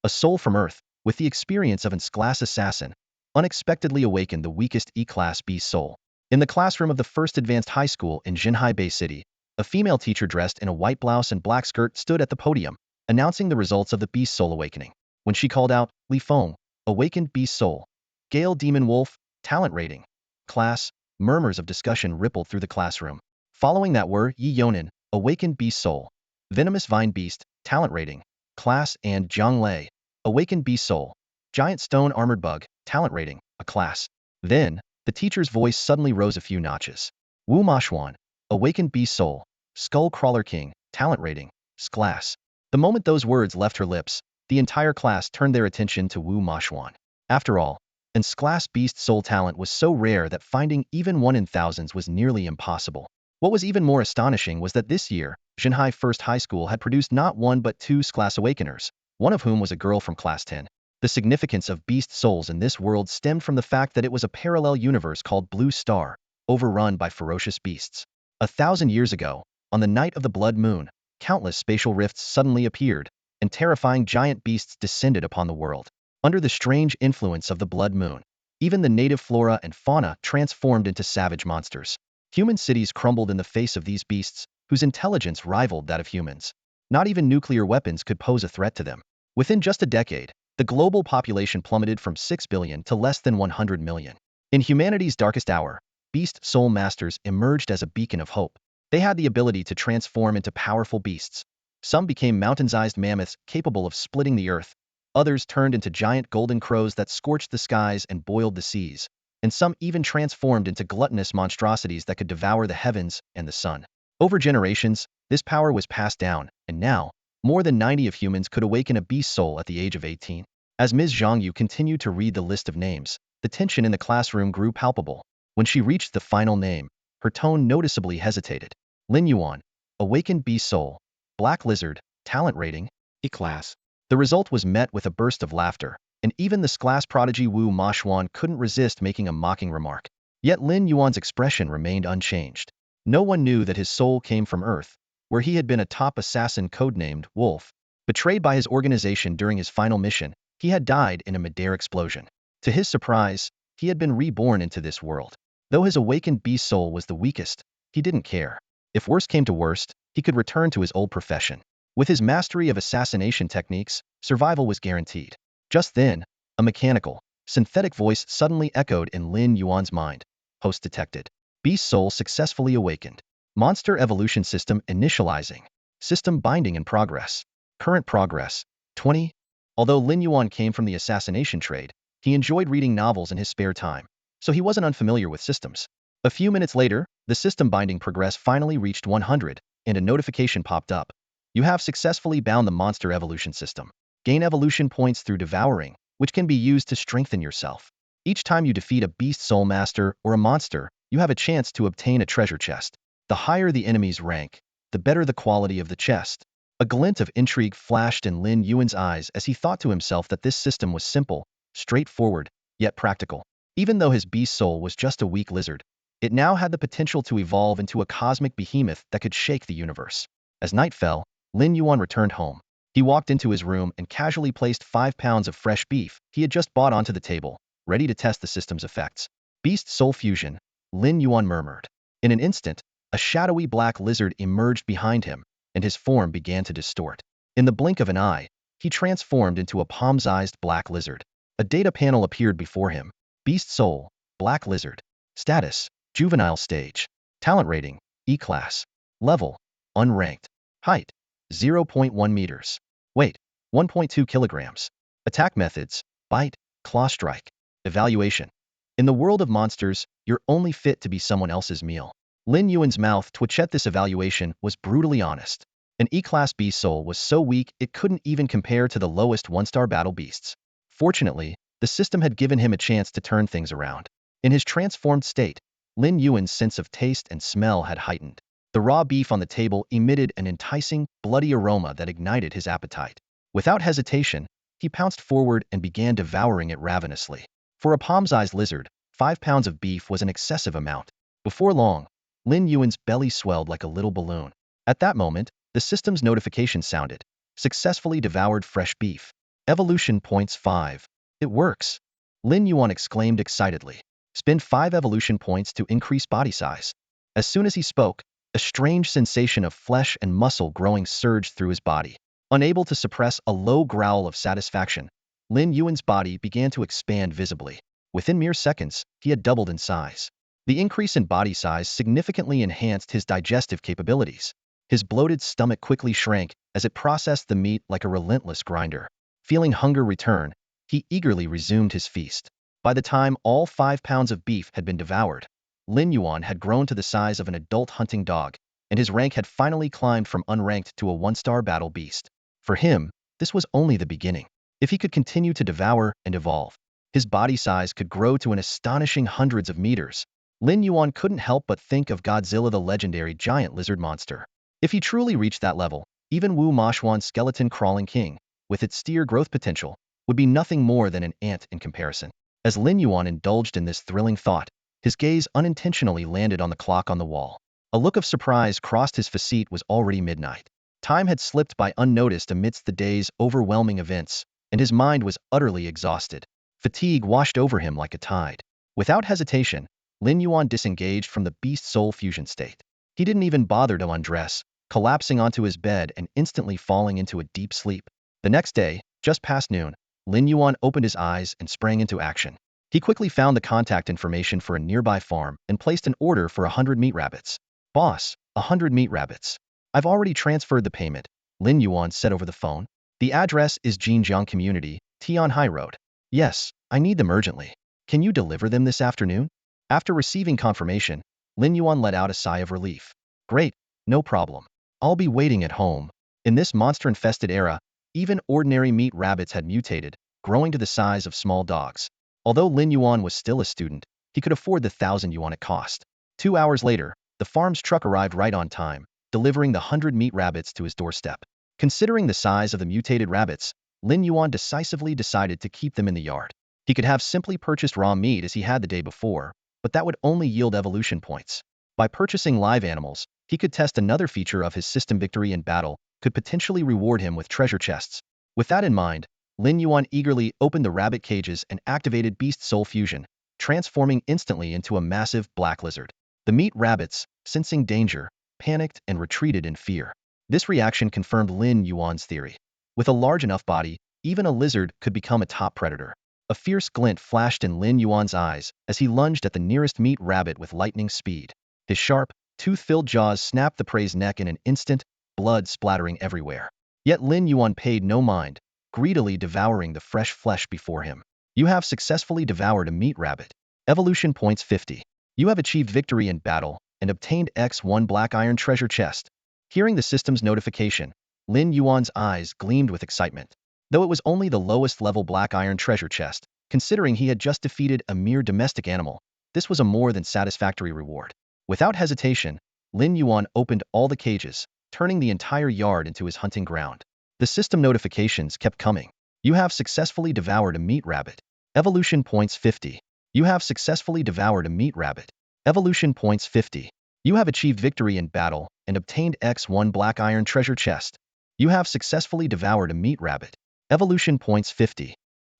a soul from Earth, with the experience of an S-class assassin, unexpectedly awakened the weakest E-class beast soul. In the classroom of the first advanced high school in Jinhai Bay City, a female teacher dressed in a white blouse and black skirt stood at the podium, announcing the results of the beast soul awakening. When she called out, Li Feng, awakened beast soul. Gale Demon Wolf, talent rating. Class, murmurs of discussion rippled through the classroom. Following that were Yi Yonan, awakened beast soul. Venomous Vine Beast, talent rating. Class, and Jiang Lei, awakened beast soul. Giant Stone Armored Bug, talent rating, a class. Then, the teacher's voice suddenly rose a few notches. Wu Mashuan, awakened beast soul. Skull Crawler King, talent rating, S-class. The moment those words left her lips, the entire class turned their attention to Wu Mashuan. After all, an S-class beast soul talent was so rare that finding even one in thousands was nearly impossible. What was even more astonishing was that this year, Jinhai First High School had produced not one but two S-class awakeners, one of whom was a girl from Class 10. The significance of beast souls in this world stemmed from the fact that it was a parallel universe called Blue Star, overrun by ferocious beasts. 1,000 years ago, on the night of the blood moon, countless spatial rifts suddenly appeared, and terrifying giant beasts descended upon the world. Under the strange influence of the blood moon, even the native flora and fauna transformed into savage monsters. Human cities crumbled in the face of these beasts, whose intelligence rivaled that of humans. Not even nuclear weapons could pose a threat to them. Within just a decade, the global population plummeted from 6 billion to less than 100 million. In humanity's darkest hour, beast soul masters emerged as a beacon of hope. They had the ability to transform into powerful beasts. Some became mountain-sized mammoths capable of splitting the earth. Others turned into giant golden crows that scorched the skies and boiled the seas. And some even transformed into gluttonous monstrosities that could devour the heavens and the sun. Over generations, this power was passed down, and now, more than 90 of humans could awaken a beast soul at the age of 18. As Ms. Zhang Yu continued to read the list of names, the tension in the classroom grew palpable. When she reached the final name, her tone noticeably hesitated. Lin Yuan, awakened beast soul. Black lizard, talent rating, E-class. The result was met with a burst of laughter, and even the S-class prodigy Wu Mashuan couldn't resist making a mocking remark. Yet Lin Yuan's expression remained unchanged. No one knew that his soul came from Earth, where he had been a top assassin codenamed Wolf. Betrayed by his organization during his final mission, he had died in a mid-air explosion. To his surprise, he had been reborn into this world. Though his awakened beast soul was the weakest, he didn't care. If worst came to worst, he could return to his old profession. With his mastery of assassination techniques, survival was guaranteed. Just then, a mechanical, synthetic voice suddenly echoed in Lin Yuan's mind. Host detected. Beast soul successfully awakened. Monster evolution system initializing. System binding in progress. Current progress, 20. Although Lin Yuan came from the assassination trade, he enjoyed reading novels in his spare time, so he wasn't unfamiliar with systems. A few minutes later, the system binding progress finally reached 100, and a notification popped up. You have successfully bound the monster evolution system. Gain evolution points through Devouring, which can be used to strengthen yourself. Each time you defeat a beast soul master or a monster, you have a chance to obtain a treasure chest. The higher the enemy's rank, the better the quality of the chest. A glint of intrigue flashed in Lin Yuan's eyes as he thought to himself that this system was simple, straightforward, yet practical. Even though his beast soul was just a weak lizard, it now had the potential to evolve into a cosmic behemoth that could shake the universe. As night fell, Lin Yuan returned home. He walked into his room and casually placed 5 pounds of fresh beef he had just bought onto the table, ready to test the system's effects. Beast soul fusion, Lin Yuan murmured. In an instant, a shadowy black lizard emerged behind him, and his form began to distort. In the blink of an eye, he transformed into a palm-sized black lizard. A data panel appeared before him. Beast soul, black lizard. Status, juvenile stage. Talent rating, E-class. Level, unranked. Height, 0.1 meters. Weight, 1.2 kilograms. Attack methods, bite, claw strike. Evaluation. In the world of monsters, you're only fit to be someone else's meal. Lin Yuan's mouth twitched at this evaluation was brutally honest. An E-class beast soul was so weak it couldn't even compare to the lowest one-star battle beasts. Fortunately, the system had given him a chance to turn things around. In his transformed state, Lin Yuan's sense of taste and smell had heightened. The raw beef on the table emitted an enticing, bloody aroma that ignited his appetite. Without hesitation, he pounced forward and began devouring it ravenously. For a palm-sized lizard, 5 pounds of beef was an excessive amount. Before long, Lin Yuan's belly swelled like a little balloon. At that moment, the system's notification sounded. Successfully devoured fresh beef. Evolution points 5. It works. Lin Yuan exclaimed excitedly. Spend 5 evolution points to increase body size. As soon as he spoke, a strange sensation of flesh and muscle growing surged through his body. Unable to suppress a low growl of satisfaction, Lin Yuan's body began to expand visibly. Within mere seconds, he had doubled in size. The increase in body size significantly enhanced his digestive capabilities. His bloated stomach quickly shrank as it processed the meat like a relentless grinder. Feeling hunger return, he eagerly resumed his feast. By the time all 5 pounds of beef had been devoured, Lin Yuan had grown to the size of an adult hunting dog, and his rank had finally climbed from unranked to a 1-star battle beast. For him, this was only the beginning. If he could continue to devour and evolve, his body size could grow to an astonishing hundreds of meters. Lin Yuan couldn't help but think of Godzilla, the legendary giant lizard monster. If he truly reached that level, even Wu Mashuan's skeleton-crawling king, with its steer growth potential, would be nothing more than an ant in comparison. As Lin Yuan indulged in this thrilling thought, his gaze unintentionally landed on the clock on the wall. A look of surprise crossed his face. It was already midnight. Time had slipped by unnoticed amidst the day's overwhelming events, and his mind was utterly exhausted. Fatigue washed over him like a tide. Without hesitation, Lin Yuan disengaged from the Beast Soul fusion state. He didn't even bother to undress, collapsing onto his bed and instantly falling into a deep sleep. The next day, just past noon, Lin Yuan opened his eyes and sprang into action. He quickly found the contact information for a nearby farm and placed an order for 100 meat rabbits. Boss, 100 meat rabbits. I've already transferred the payment, Lin Yuan said over the phone. The address is Jinjiang Community, Tianhai Road. Yes, I need them urgently. Can you deliver them this afternoon? After receiving confirmation, Lin Yuan let out a sigh of relief. Great, no problem. I'll be waiting at home. In this monster-infested era, even ordinary meat rabbits had mutated, growing to the size of small dogs. Although Lin Yuan was still a student, he could afford the 1,000 yuan it cost. 2 hours later, the farm's truck arrived right on time, delivering the 100 meat rabbits to his doorstep. Considering the size of the mutated rabbits, Lin Yuan decisively decided to keep them in the yard. He could have simply purchased raw meat as he had the day before, but that would only yield evolution points. By purchasing live animals, he could test another feature of his system. Victory in battle could potentially reward him with treasure chests. With that in mind, Lin Yuan eagerly opened the rabbit cages and activated Beast Soul Fusion, transforming instantly into a massive black lizard. The meat rabbits, sensing danger, panicked and retreated in fear. This reaction confirmed Lin Yuan's theory. With a large enough body, even a lizard could become a top predator. A fierce glint flashed in Lin Yuan's eyes as he lunged at the nearest meat rabbit with lightning speed. His sharp, tooth-filled jaws snapped the prey's neck in an instant, blood splattering everywhere. Yet Lin Yuan paid no mind, greedily devouring the fresh flesh before him. You have successfully devoured a meat rabbit. Evolution points 50. You have achieved victory in battle and obtained X1 black iron treasure chest. Hearing the system's notification, Lin Yuan's eyes gleamed with excitement. Though it was only the lowest level black iron treasure chest, considering he had just defeated a mere domestic animal, this was a more than satisfactory reward. Without hesitation, Lin Yuan opened all the cages, turning the entire yard into his hunting ground. The system notifications kept coming. You have successfully devoured a meat rabbit. Evolution points 50. You have successfully devoured a meat rabbit. Evolution points 50. You have achieved victory in battle and obtained X1 black iron treasure chest. You have successfully devoured a meat rabbit. Evolution points 50.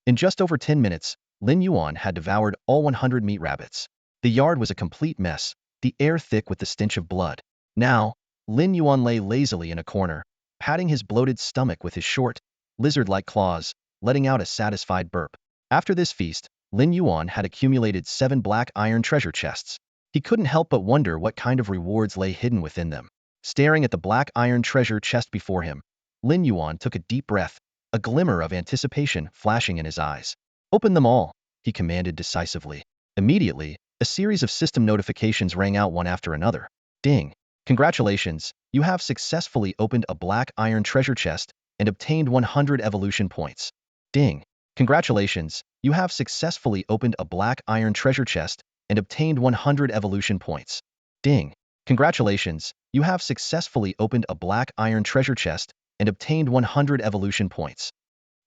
In just over 10 minutes, Lin Yuan had devoured all 100 meat rabbits. The yard was a complete mess, the air thick with the stench of blood. Now, Lin Yuan lay lazily in a corner, patting his bloated stomach with his short, lizard-like claws, letting out a satisfied burp. After this feast, Lin Yuan had accumulated 7 black iron treasure chests. He couldn't help but wonder what kind of rewards lay hidden within them. Staring at the black iron treasure chest before him, Lin Yuan took a deep breath, a glimmer of anticipation flashing in his eyes. Open them all, he commanded decisively. Immediately, a series of system notifications rang out one after another. Ding! Congratulations, you have successfully opened a black iron treasure chest and obtained 100 evolution points. Ding! Congratulations, you have successfully opened a black iron treasure chest and obtained 100 evolution points. Ding! Congratulations, you have successfully opened a black iron treasure chest and obtained 100 evolution points.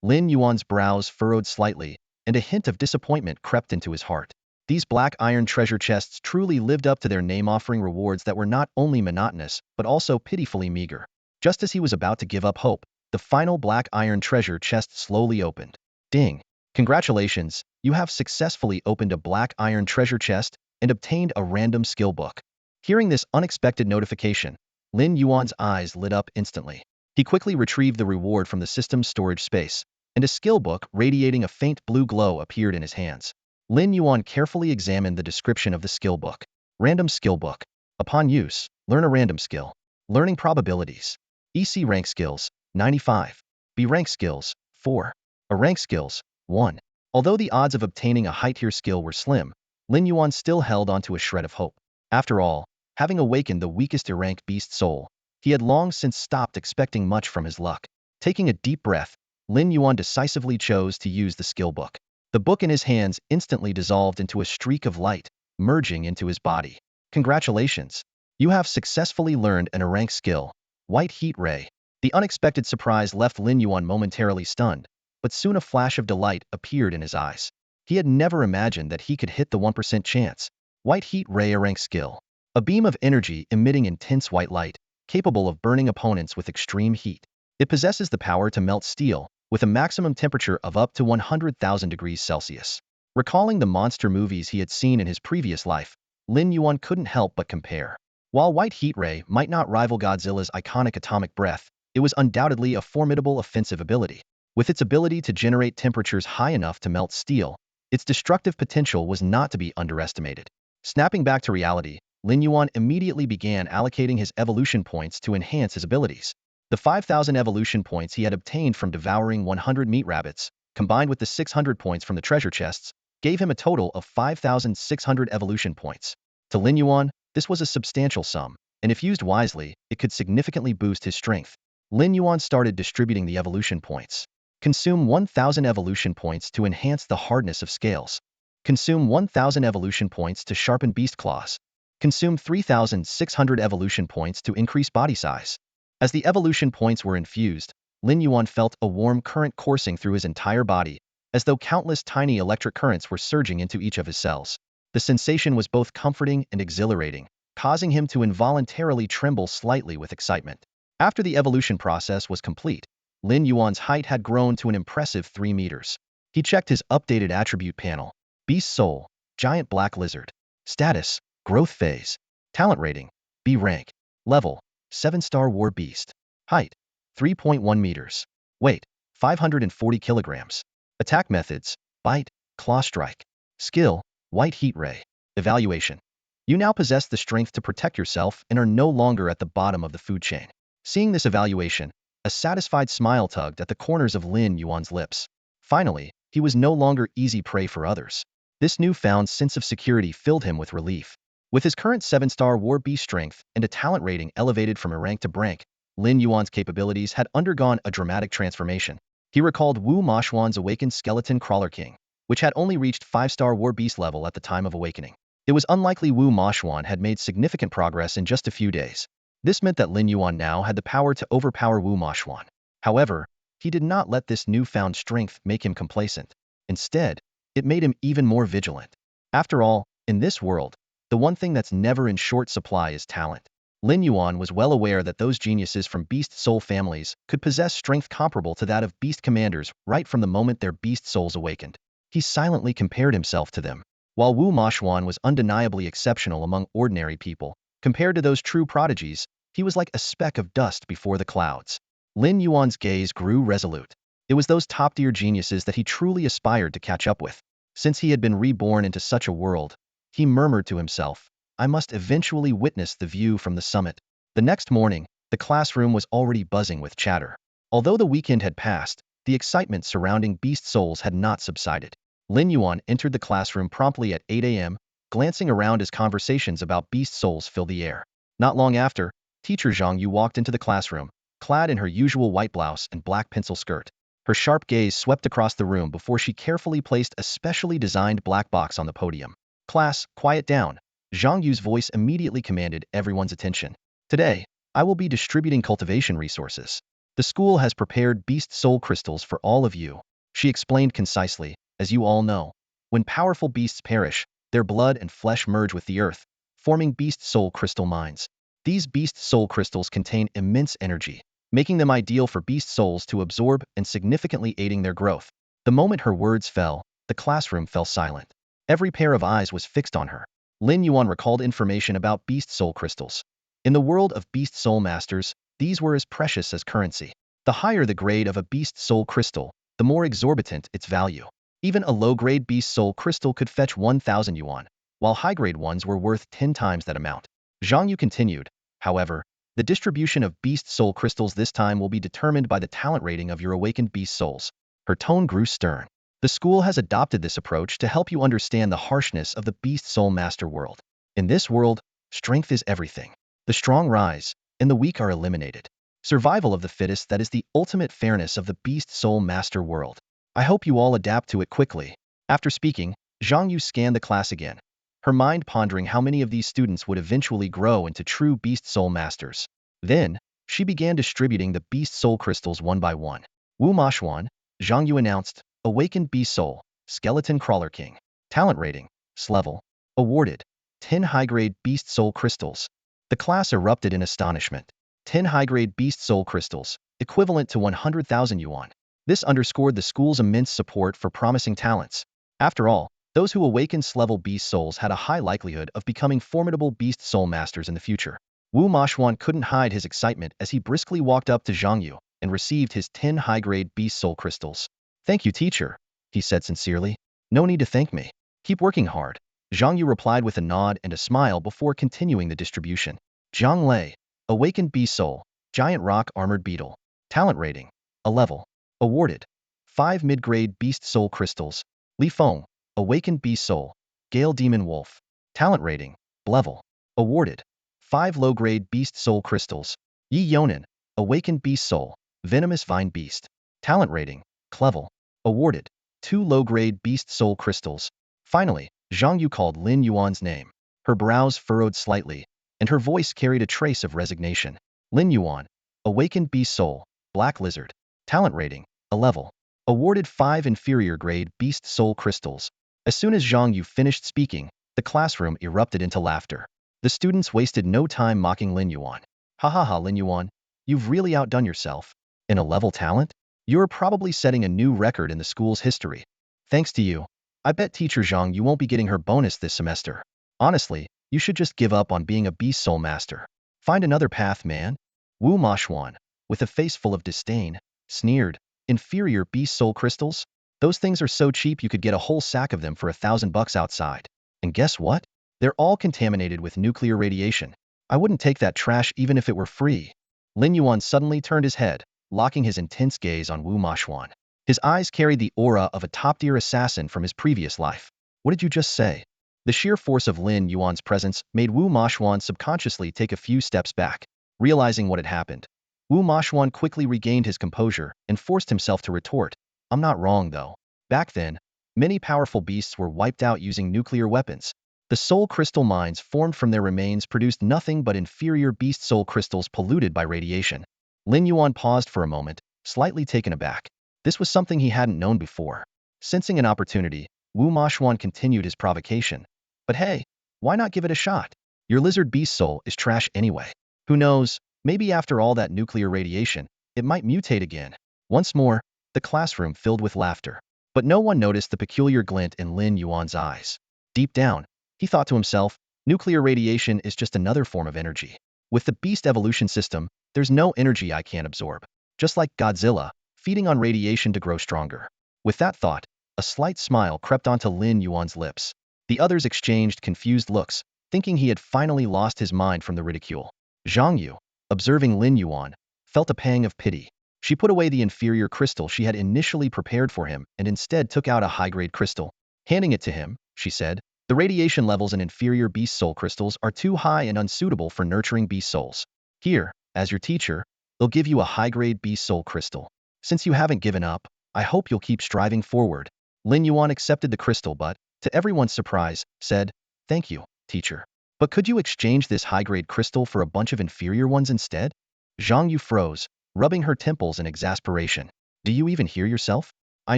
Lin Yuan's brows furrowed slightly, and a hint of disappointment crept into his heart. These black iron treasure chests truly lived up to their name, offering rewards that were not only monotonous, but also pitifully meager. Just as he was about to give up hope, The final black iron treasure chest slowly opened. Ding! Congratulations, you have successfully opened a black iron treasure chest and obtained a random skill book. Hearing this unexpected notification, Lin Yuan's eyes lit up instantly. He quickly retrieved the reward from the system's storage space, and a skill book radiating a faint blue glow appeared in his hands. Lin Yuan carefully examined the description of the skill book. Random skill book. Upon use, learn a random skill. Learning probabilities. EC rank skills, 95. B rank skills, 4. A rank skills, 1. Although the odds of obtaining a high-tier skill were slim, Lin Yuan still held onto a shred of hope. After all, having awakened the weakest rank Beast Soul, he had long since stopped expecting much from his luck. Taking a deep breath, Lin Yuan decisively chose to use the skill book. The book in his hands instantly dissolved into a streak of light, merging into his body. Congratulations! You have successfully learned an rank skill, White Heat Ray. The unexpected surprise left Lin Yuan momentarily stunned, but soon a flash of delight appeared in his eyes. He had never imagined that he could hit the 1% chance. White Heat Ray, a rank skill. A beam of energy emitting intense white light, capable of burning opponents with extreme heat. It possesses the power to melt steel, with a maximum temperature of up to 100,000 degrees Celsius. Recalling the monster movies he had seen in his previous life, Lin Yuan couldn't help but compare. While White Heat Ray might not rival Godzilla's iconic atomic breath, it was undoubtedly a formidable offensive ability. With its ability to generate temperatures high enough to melt steel, its destructive potential was not to be underestimated. Snapping back to reality, Lin Yuan immediately began allocating his evolution points to enhance his abilities. The 5,000 evolution points he had obtained from devouring 100 meat rabbits, combined with the 600 points from the treasure chests, gave him a total of 5,600 evolution points. To Lin Yuan, this was a substantial sum, and if used wisely, it could significantly boost his strength. Lin Yuan started distributing the evolution points. Consume 1,000 evolution points to enhance the hardness of scales. Consume 1,000 evolution points to sharpen beast claws. Consume 3,600 evolution points to increase body size. As the evolution points were infused, Lin Yuan felt a warm current coursing through his entire body, as though countless tiny electric currents were surging into each of his cells. The sensation was both comforting and exhilarating, causing him to involuntarily tremble slightly with excitement. After the evolution process was complete, Lin Yuan's height had grown to an impressive 3 meters. He checked his updated attribute panel. Beast Soul, Giant Black Lizard. Status, Growth Phase. Talent Rating, B rank. Level, 7-star War Beast. Height, 3.1 meters. Weight, 540 kilograms. Attack methods, Bite, Claw Strike. Skill, White Heat Ray. Evaluation. You now possess the strength to protect yourself and are no longer at the bottom of the food chain. Seeing this evaluation, a satisfied smile tugged at the corners of Lin Yuan's lips. Finally, he was no longer easy prey for others. This newfound sense of security filled him with relief. With his current 7-star War Beast strength and a talent rating elevated from a rank to rank, Lin Yuan's capabilities had undergone a dramatic transformation. He recalled Wu Mashuan's awakened Skeleton Crawler King, which had only reached 5-star War Beast level at the time of awakening. It was unlikely Wu Mashuan had made significant progress in just a few days. This meant that Lin Yuan now had the power to overpower Wu Mashuan. However, he did not let this newfound strength make him complacent. Instead, it made him even more vigilant. After all, in this world, the one thing that's never in short supply is talent. Lin Yuan was well aware that those geniuses from Beast Soul families could possess strength comparable to that of Beast Commanders right from the moment their Beast Souls awakened. He silently compared himself to them. While Wu Mashuan was undeniably exceptional among ordinary people, compared to those true prodigies, he was like a speck of dust before the clouds. Lin Yuan's gaze grew resolute. It was those top-tier geniuses that he truly aspired to catch up with. Since he had been reborn into such a world, he murmured to himself, I must eventually witness the view from the summit. The next morning, the classroom was already buzzing with chatter. Although the weekend had passed, the excitement surrounding Beast Souls had not subsided. Lin Yuan entered the classroom promptly at 8 a.m., glancing around as conversations about Beast Souls filled the air. Not long after, Teacher Zhang Yu walked into the classroom, clad in her usual white blouse and black pencil skirt. Her sharp gaze swept across the room before she carefully placed a specially designed black box on the podium. Class, quiet down. Zhang Yu's voice immediately commanded everyone's attention. Today, I will be distributing cultivation resources. The school has prepared Beast Soul crystals for all of you. She explained concisely, as you all know, when powerful beasts perish, their blood and flesh merge with the earth, forming Beast Soul crystal mines. These Beast Soul crystals contain immense energy, making them ideal for beast souls to absorb and significantly aiding their growth. The moment her words fell, the classroom fell silent. Every pair of eyes was fixed on her. Lin Yuan recalled information about beast soul crystals. In the world of beast soul masters, these were as precious as currency. The higher the grade of a beast soul crystal, the more exorbitant its value. Even a low-grade beast soul crystal could fetch 1,000 yuan, while high-grade ones were worth 10 times that amount. Zhang Yu continued, however, the distribution of beast soul crystals this time will be determined by the talent rating of your awakened beast souls. Her tone grew stern. The school has adopted this approach to help you understand the harshness of the beast soul master world. In this world, strength is everything. The strong rise, and the weak are eliminated. Survival of the fittest, that is the ultimate fairness of the beast soul master world. I hope you all adapt to it quickly. After speaking, Zhang Yu scanned the class again, her mind pondering how many of these students would eventually grow into true beast soul masters. Then, she began distributing the beast soul crystals one by one. Wu Mashuan, Zhang Yu announced, Awakened Beast Soul, Skeleton Crawler King. Talent rating, S level. Awarded, 10 high-grade beast soul crystals. The class erupted in astonishment. 10 high-grade beast soul crystals, equivalent to 100,000 yuan. This underscored the school's immense support for promising talents. After all, those who awakened S-level beast souls had a high likelihood of becoming formidable beast soul masters in the future. Wu Mashuan couldn't hide his excitement as he briskly walked up to Zhang Yu and received his 10 high-grade beast soul crystals. Thank you, teacher, he said sincerely. No need to thank me. Keep working hard. Zhang Yu replied with a nod and a smile before continuing the distribution. Zhang Lei, Awakened Beast Soul, Giant Rock Armored Beetle. Talent rating, A level. Awarded, 5 mid-grade beast soul crystals. Li Feng, Awakened Beast Soul, Gale Demon Wolf. Talent rating, B level. Awarded, 5 low-grade beast soul crystals. Yi Yonan, Awakened Beast Soul, Venomous Vine Beast. Talent rating, C level. Awarded, 2 low-grade beast soul crystals. Finally, Zhang Yu called Lin Yuan's name. Her brows furrowed slightly, and her voice carried a trace of resignation. Lin Yuan, Awakened Beast Soul, Black Lizard. Talent rating, A level. Awarded 5 inferior grade beast soul crystals. As soon as Zhang Yu finished speaking, the classroom erupted into laughter. The students wasted no time mocking Lin Yuan. Ha ha ha, Lin Yuan, you've really outdone yourself. In a level talent? You're probably setting a new record in the school's history. Thanks to you, I bet teacher Zhang Yu won't be getting her bonus this semester. Honestly, you should just give up on being a beast soul master. Find another path, man. Wu Mashuan, with a face full of disdain, sneered, inferior beast soul crystals? Those things are so cheap you could get a whole sack of them for $1,000 outside. And guess what? They're all contaminated with nuclear radiation. I wouldn't take that trash even if it were free. Lin Yuan suddenly turned his head, locking his intense gaze on Wu Mashuan. His eyes carried the aura of a top-tier assassin from his previous life. What did you just say? The sheer force of Lin Yuan's presence made Wu Mashuan subconsciously take a few steps back. Realizing what had happened, Wu Mashuan quickly regained his composure and forced himself to retort, I'm not wrong though. Back then, many powerful beasts were wiped out using nuclear weapons. The soul crystal mines formed from their remains produced nothing but inferior beast soul crystals polluted by radiation. Lin Yuan paused for a moment, slightly taken aback. This was something he hadn't known before. Sensing an opportunity, Wu Mashuan continued his provocation. But hey, why not give it a shot? Your lizard beast soul is trash anyway. Who knows, maybe after all that nuclear radiation, it might mutate again. Once more, the classroom filled with laughter. But no one noticed the peculiar glint in Lin Yuan's eyes. Deep down, he thought to himself, nuclear radiation is just another form of energy. With the beast evolution system, there's no energy I can't absorb. Just like Godzilla, feeding on radiation to grow stronger. With that thought, a slight smile crept onto Lin Yuan's lips. The others exchanged confused looks, thinking he had finally lost his mind from the ridicule. Zhang Yu, observing Lin Yuan, felt a pang of pity. She put away the inferior crystal she had initially prepared for him and instead took out a high-grade crystal. Handing it to him, she said, the radiation levels in inferior beast soul crystals are too high and unsuitable for nurturing beast souls. Here, as your teacher, they'll give you a high-grade beast soul crystal. Since you haven't given up, I hope you'll keep striving forward. Lin Yuan accepted the crystal but, to everyone's surprise, said, Thank you, teacher. But could you exchange this high-grade crystal for a bunch of inferior ones instead? Zhang Yu froze, rubbing her temples in exasperation. Do you even hear yourself? I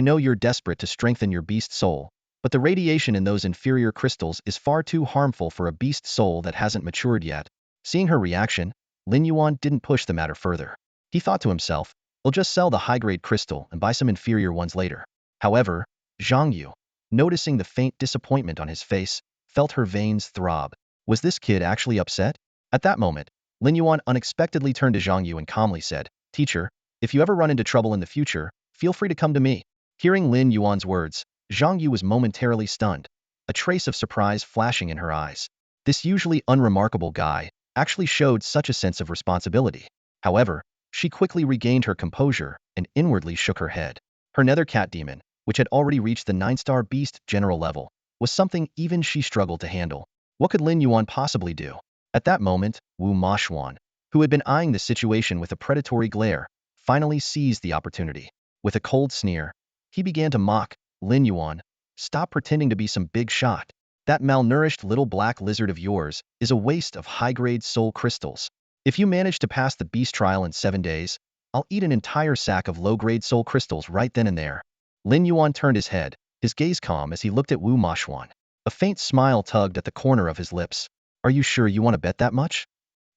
know you're desperate to strengthen your beast soul, but the radiation in those inferior crystals is far too harmful for a beast soul that hasn't matured yet. Seeing her reaction, Lin Yuan didn't push the matter further. He thought to himself, "I'll just sell the high-grade crystal and buy some inferior ones later." However, Zhang Yu, noticing the faint disappointment on his face, felt her veins throb. Was this kid actually upset? At that moment, Lin Yuan unexpectedly turned to Zhang Yu and calmly said, "Teacher, if you ever run into trouble in the future, feel free to come to me." Hearing Lin Yuan's words, Zhang Yu was momentarily stunned, a trace of surprise flashing in her eyes. This usually unremarkable guy actually showed such a sense of responsibility. However, she quickly regained her composure and inwardly shook her head. Her nether cat demon, which had already reached the 9-star beast general level, was something even she struggled to handle. What could Lin Yuan possibly do? At that moment, Wu Mashuan, who had been eyeing the situation with a predatory glare, finally seized the opportunity. With a cold sneer, he began to mock, "Lin Yuan, stop pretending to be some big shot. That malnourished little black lizard of yours is a waste of high-grade soul crystals. If you manage to pass the beast trial in 7 days, I'll eat an entire sack of low-grade soul crystals right then and there." Lin Yuan turned his head, his gaze calm as he looked at Wu Mashuan. A faint smile tugged at the corner of his lips. "Are you sure you want to bet that much?"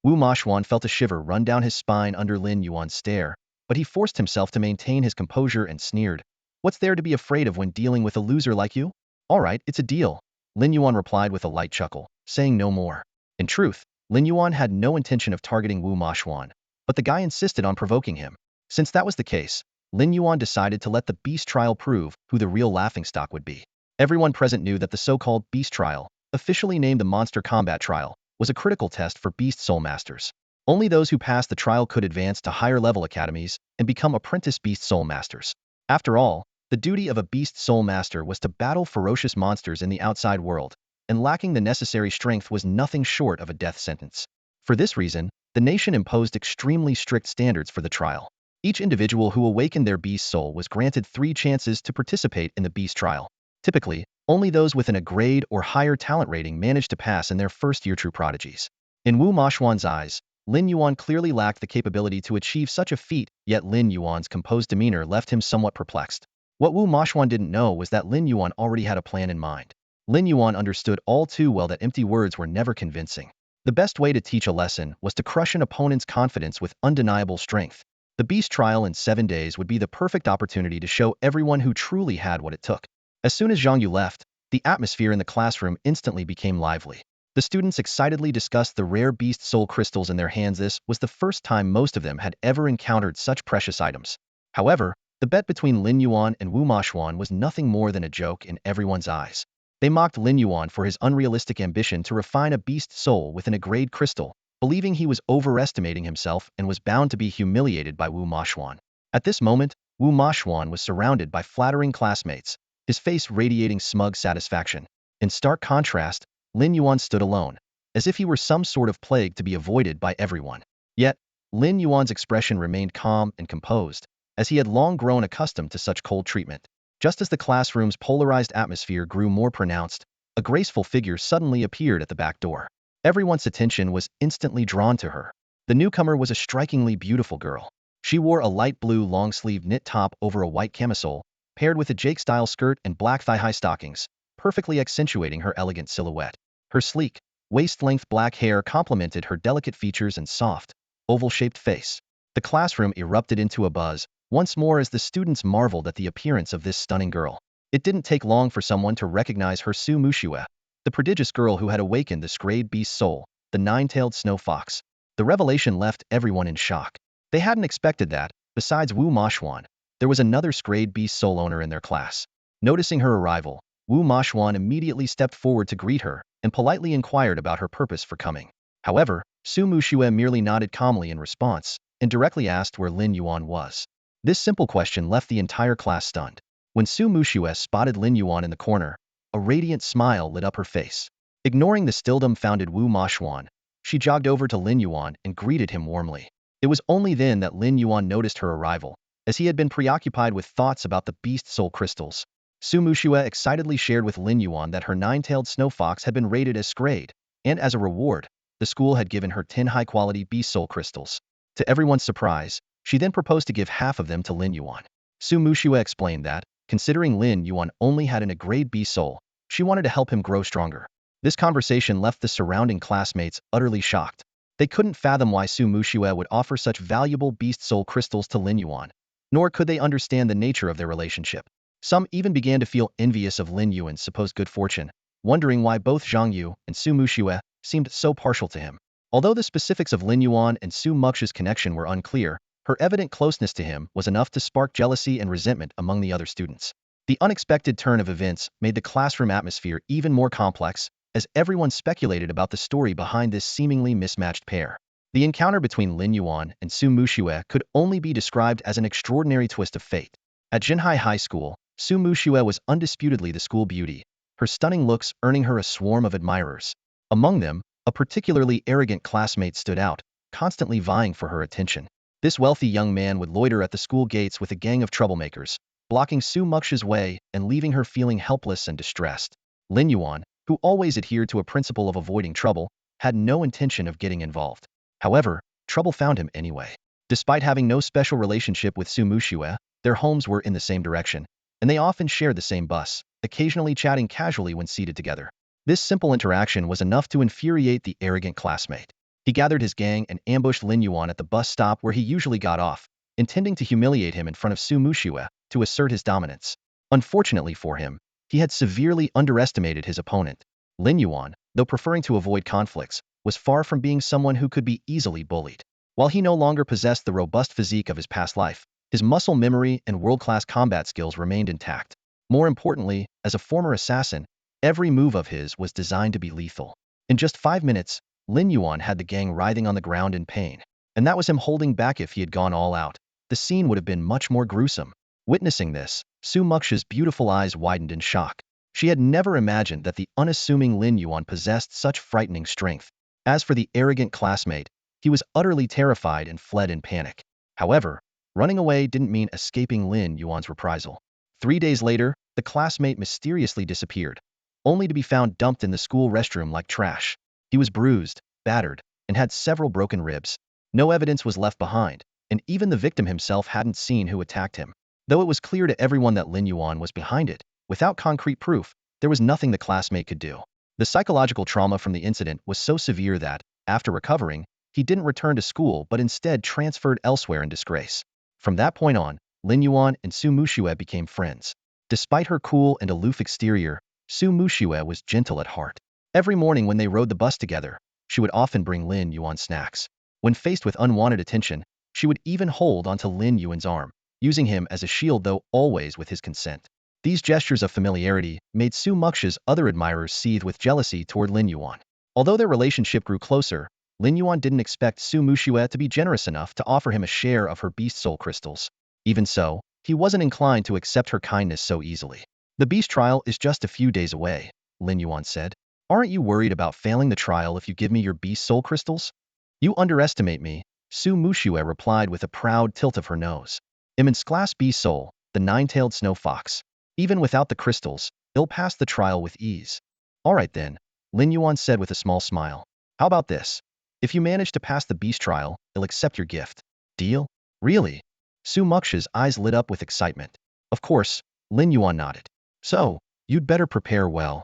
Wu Mashuan felt a shiver run down his spine under Lin Yuan's stare, but he forced himself to maintain his composure and sneered, "What's there to be afraid of when dealing with a loser like you?" "All right, it's a deal," Lin Yuan replied with a light chuckle, saying no more. In truth, Lin Yuan had no intention of targeting Wu Mashuan, but the guy insisted on provoking him. Since that was the case, Lin Yuan decided to let the beast trial prove who the real laughingstock would be. Everyone present knew that the so-called beast trial, officially named the Monster Combat Trial, was a critical test for beast soul masters. Only those who passed the trial could advance to higher level academies and become apprentice beast soul masters. After all, the duty of a beast soul master was to battle ferocious monsters in the outside world, and lacking the necessary strength was nothing short of a death sentence. For this reason, the nation imposed extremely strict standards for the trial. Each individual who awakened their beast soul was granted 3 chances to participate in the beast trial. Typically, only those within a grade or higher talent rating managed to pass in their first year. True prodigies. In Wu Mashuan's eyes, Lin Yuan clearly lacked the capability to achieve such a feat, yet Lin Yuan's composed demeanor left him somewhat perplexed. What Wu Mashuan didn't know was that Lin Yuan already had a plan in mind. Lin Yuan understood all too well that empty words were never convincing. The best way to teach a lesson was to crush an opponent's confidence with undeniable strength. The beast trial in 7 days would be the perfect opportunity to show everyone who truly had what it took. As soon as Zhang Yu left, the atmosphere in the classroom instantly became lively. The students excitedly discussed the rare beast soul crystals in their hands. This was the first time most of them had ever encountered such precious items. However, the bet between Lin Yuan and Wu Mashuan was nothing more than a joke in everyone's eyes. They mocked Lin Yuan for his unrealistic ambition to refine a beast soul within a grade crystal, believing he was overestimating himself and was bound to be humiliated by Wu Mashuan. At this moment, Wu Mashuan was surrounded by flattering classmates, his face radiating smug satisfaction. In stark contrast, Lin Yuan stood alone, as if he were some sort of plague to be avoided by everyone. Yet, Lin Yuan's expression remained calm and composed, as he had long grown accustomed to such cold treatment. Just as the classroom's polarized atmosphere grew more pronounced, a graceful figure suddenly appeared at the back door. Everyone's attention was instantly drawn to her. The newcomer was a strikingly beautiful girl. She wore a light blue long-sleeved knit top over a white camisole, paired with a Jake-style skirt and black thigh-high stockings, perfectly accentuating her elegant silhouette. Her sleek, waist-length black hair complemented her delicate features and soft, oval-shaped face. The classroom erupted into a buzz, once more as the students marveled at the appearance of this stunning girl. It didn't take long for someone to recognize her Su Mushue, the prodigious girl who had awakened the Scrayed Beast Soul, the 9-tailed snow fox. The revelation left everyone in shock. They hadn't expected that, besides Wu Mashuan, there was another Scrayed Beast Soul owner in their class. Noticing her arrival, Wu Mashuan immediately stepped forward to greet her and politely inquired about her purpose for coming. However, Su Mushue merely nodded calmly in response and directly asked where Lin Yuan was. This simple question left the entire class stunned. When Su Mushue spotted Lin Yuan in the corner, a radiant smile lit up her face. Ignoring the still dumbfounded Wu Mashuan, she jogged over to Lin Yuan and greeted him warmly. It was only then that Lin Yuan noticed her arrival, as he had been preoccupied with thoughts about the beast soul crystals. Su Mushue excitedly shared with Lin Yuan that her 9-tailed snow fox had been rated as Scrayed, and as a reward, the school had given her 10 high-quality beast soul crystals. To everyone's surprise, she then proposed to give half of them to Lin Yuan. Su Mushue explained that, considering Lin Yuan only had a grade B soul, she wanted to help him grow stronger. This conversation left the surrounding classmates utterly shocked. They couldn't fathom why Su Muxue would offer such valuable Beast Soul crystals to Lin Yuan, nor could they understand the nature of their relationship. Some even began to feel envious of Lin Yuan's supposed good fortune, wondering why both Zhang Yu and Su Muxue seemed so partial to him. Although the specifics of Lin Yuan and Su Muxue's connection were unclear, her evident closeness to him was enough to spark jealousy and resentment among the other students. The unexpected turn of events made the classroom atmosphere even more complex, as everyone speculated about the story behind this seemingly mismatched pair. The encounter between Lin Yuan and Su Muxue could only be described as an extraordinary twist of fate. At Jinhai High School, Su Muxue was undisputedly the school beauty, her stunning looks earning her a swarm of admirers. Among them, a particularly arrogant classmate stood out, constantly vying for her attention. This wealthy young man would loiter at the school gates with a gang of troublemakers, blocking Su Muxue's way and leaving her feeling helpless and distressed. Lin Yuan, who always adhered to a principle of avoiding trouble, had no intention of getting involved. However, trouble found him anyway. Despite having no special relationship with Su Muxue, their homes were in the same direction, and they often shared the same bus, occasionally chatting casually when seated together. This simple interaction was enough to infuriate the arrogant classmate. He gathered his gang and ambushed Lin Yuan at the bus stop where he usually got off, intending to humiliate him in front of Su Muxue to assert his dominance. Unfortunately for him, he had severely underestimated his opponent. Lin Yuan, though preferring to avoid conflicts, was far from being someone who could be easily bullied. While he no longer possessed the robust physique of his past life, his muscle memory and world-class combat skills remained intact. More importantly, as a former assassin, every move of his was designed to be lethal. In just 5 minutes, Lin Yuan had the gang writhing on the ground in pain. And that was him holding back. If he had gone all out, the scene would have been much more gruesome. Witnessing this, Su Muxue's beautiful eyes widened in shock. She had never imagined that the unassuming Lin Yuan possessed such frightening strength. As for the arrogant classmate, he was utterly terrified and fled in panic. However, running away didn't mean escaping Lin Yuan's reprisal. 3 days later, the classmate mysteriously disappeared, only to be found dumped in the school restroom like trash. He was bruised, battered, and had several broken ribs. No evidence was left behind, and even the victim himself hadn't seen who attacked him. Though it was clear to everyone that Lin Yuan was behind it, without concrete proof, there was nothing the classmate could do. The psychological trauma from the incident was so severe that, after recovering, he didn't return to school but instead transferred elsewhere in disgrace. From that point on, Lin Yuan and Su Muxue became friends. Despite her cool and aloof exterior, Su Muxue was gentle at heart. Every morning when they rode the bus together, she would often bring Lin Yuan snacks. When faced with unwanted attention, she would even hold onto Lin Yuan's arm, using him as a shield, though always with his consent. These gestures of familiarity made Su Muxue's other admirers seethe with jealousy toward Lin Yuan. Although their relationship grew closer, Lin Yuan didn't expect Su Muxue to be generous enough to offer him a share of her Beast Soul crystals. Even so, he wasn't inclined to accept her kindness so easily. "The beast trial is just a few days away," Lin Yuan said. "Aren't you worried about failing the trial if you give me your Beast Soul crystals?" "You underestimate me," Su Muxue replied with a proud tilt of her nose. "Immense class Beast Soul, the nine-tailed snow fox. Even without the crystals, it'll pass the trial with ease." "All right then," Lin Yuan said with a small smile. "How about this? If you manage to pass the beast trial, I'll accept your gift. Deal?" "Really?" Su Muxue's eyes lit up with excitement. "Of course," Lin Yuan nodded. "So, you'd better prepare well."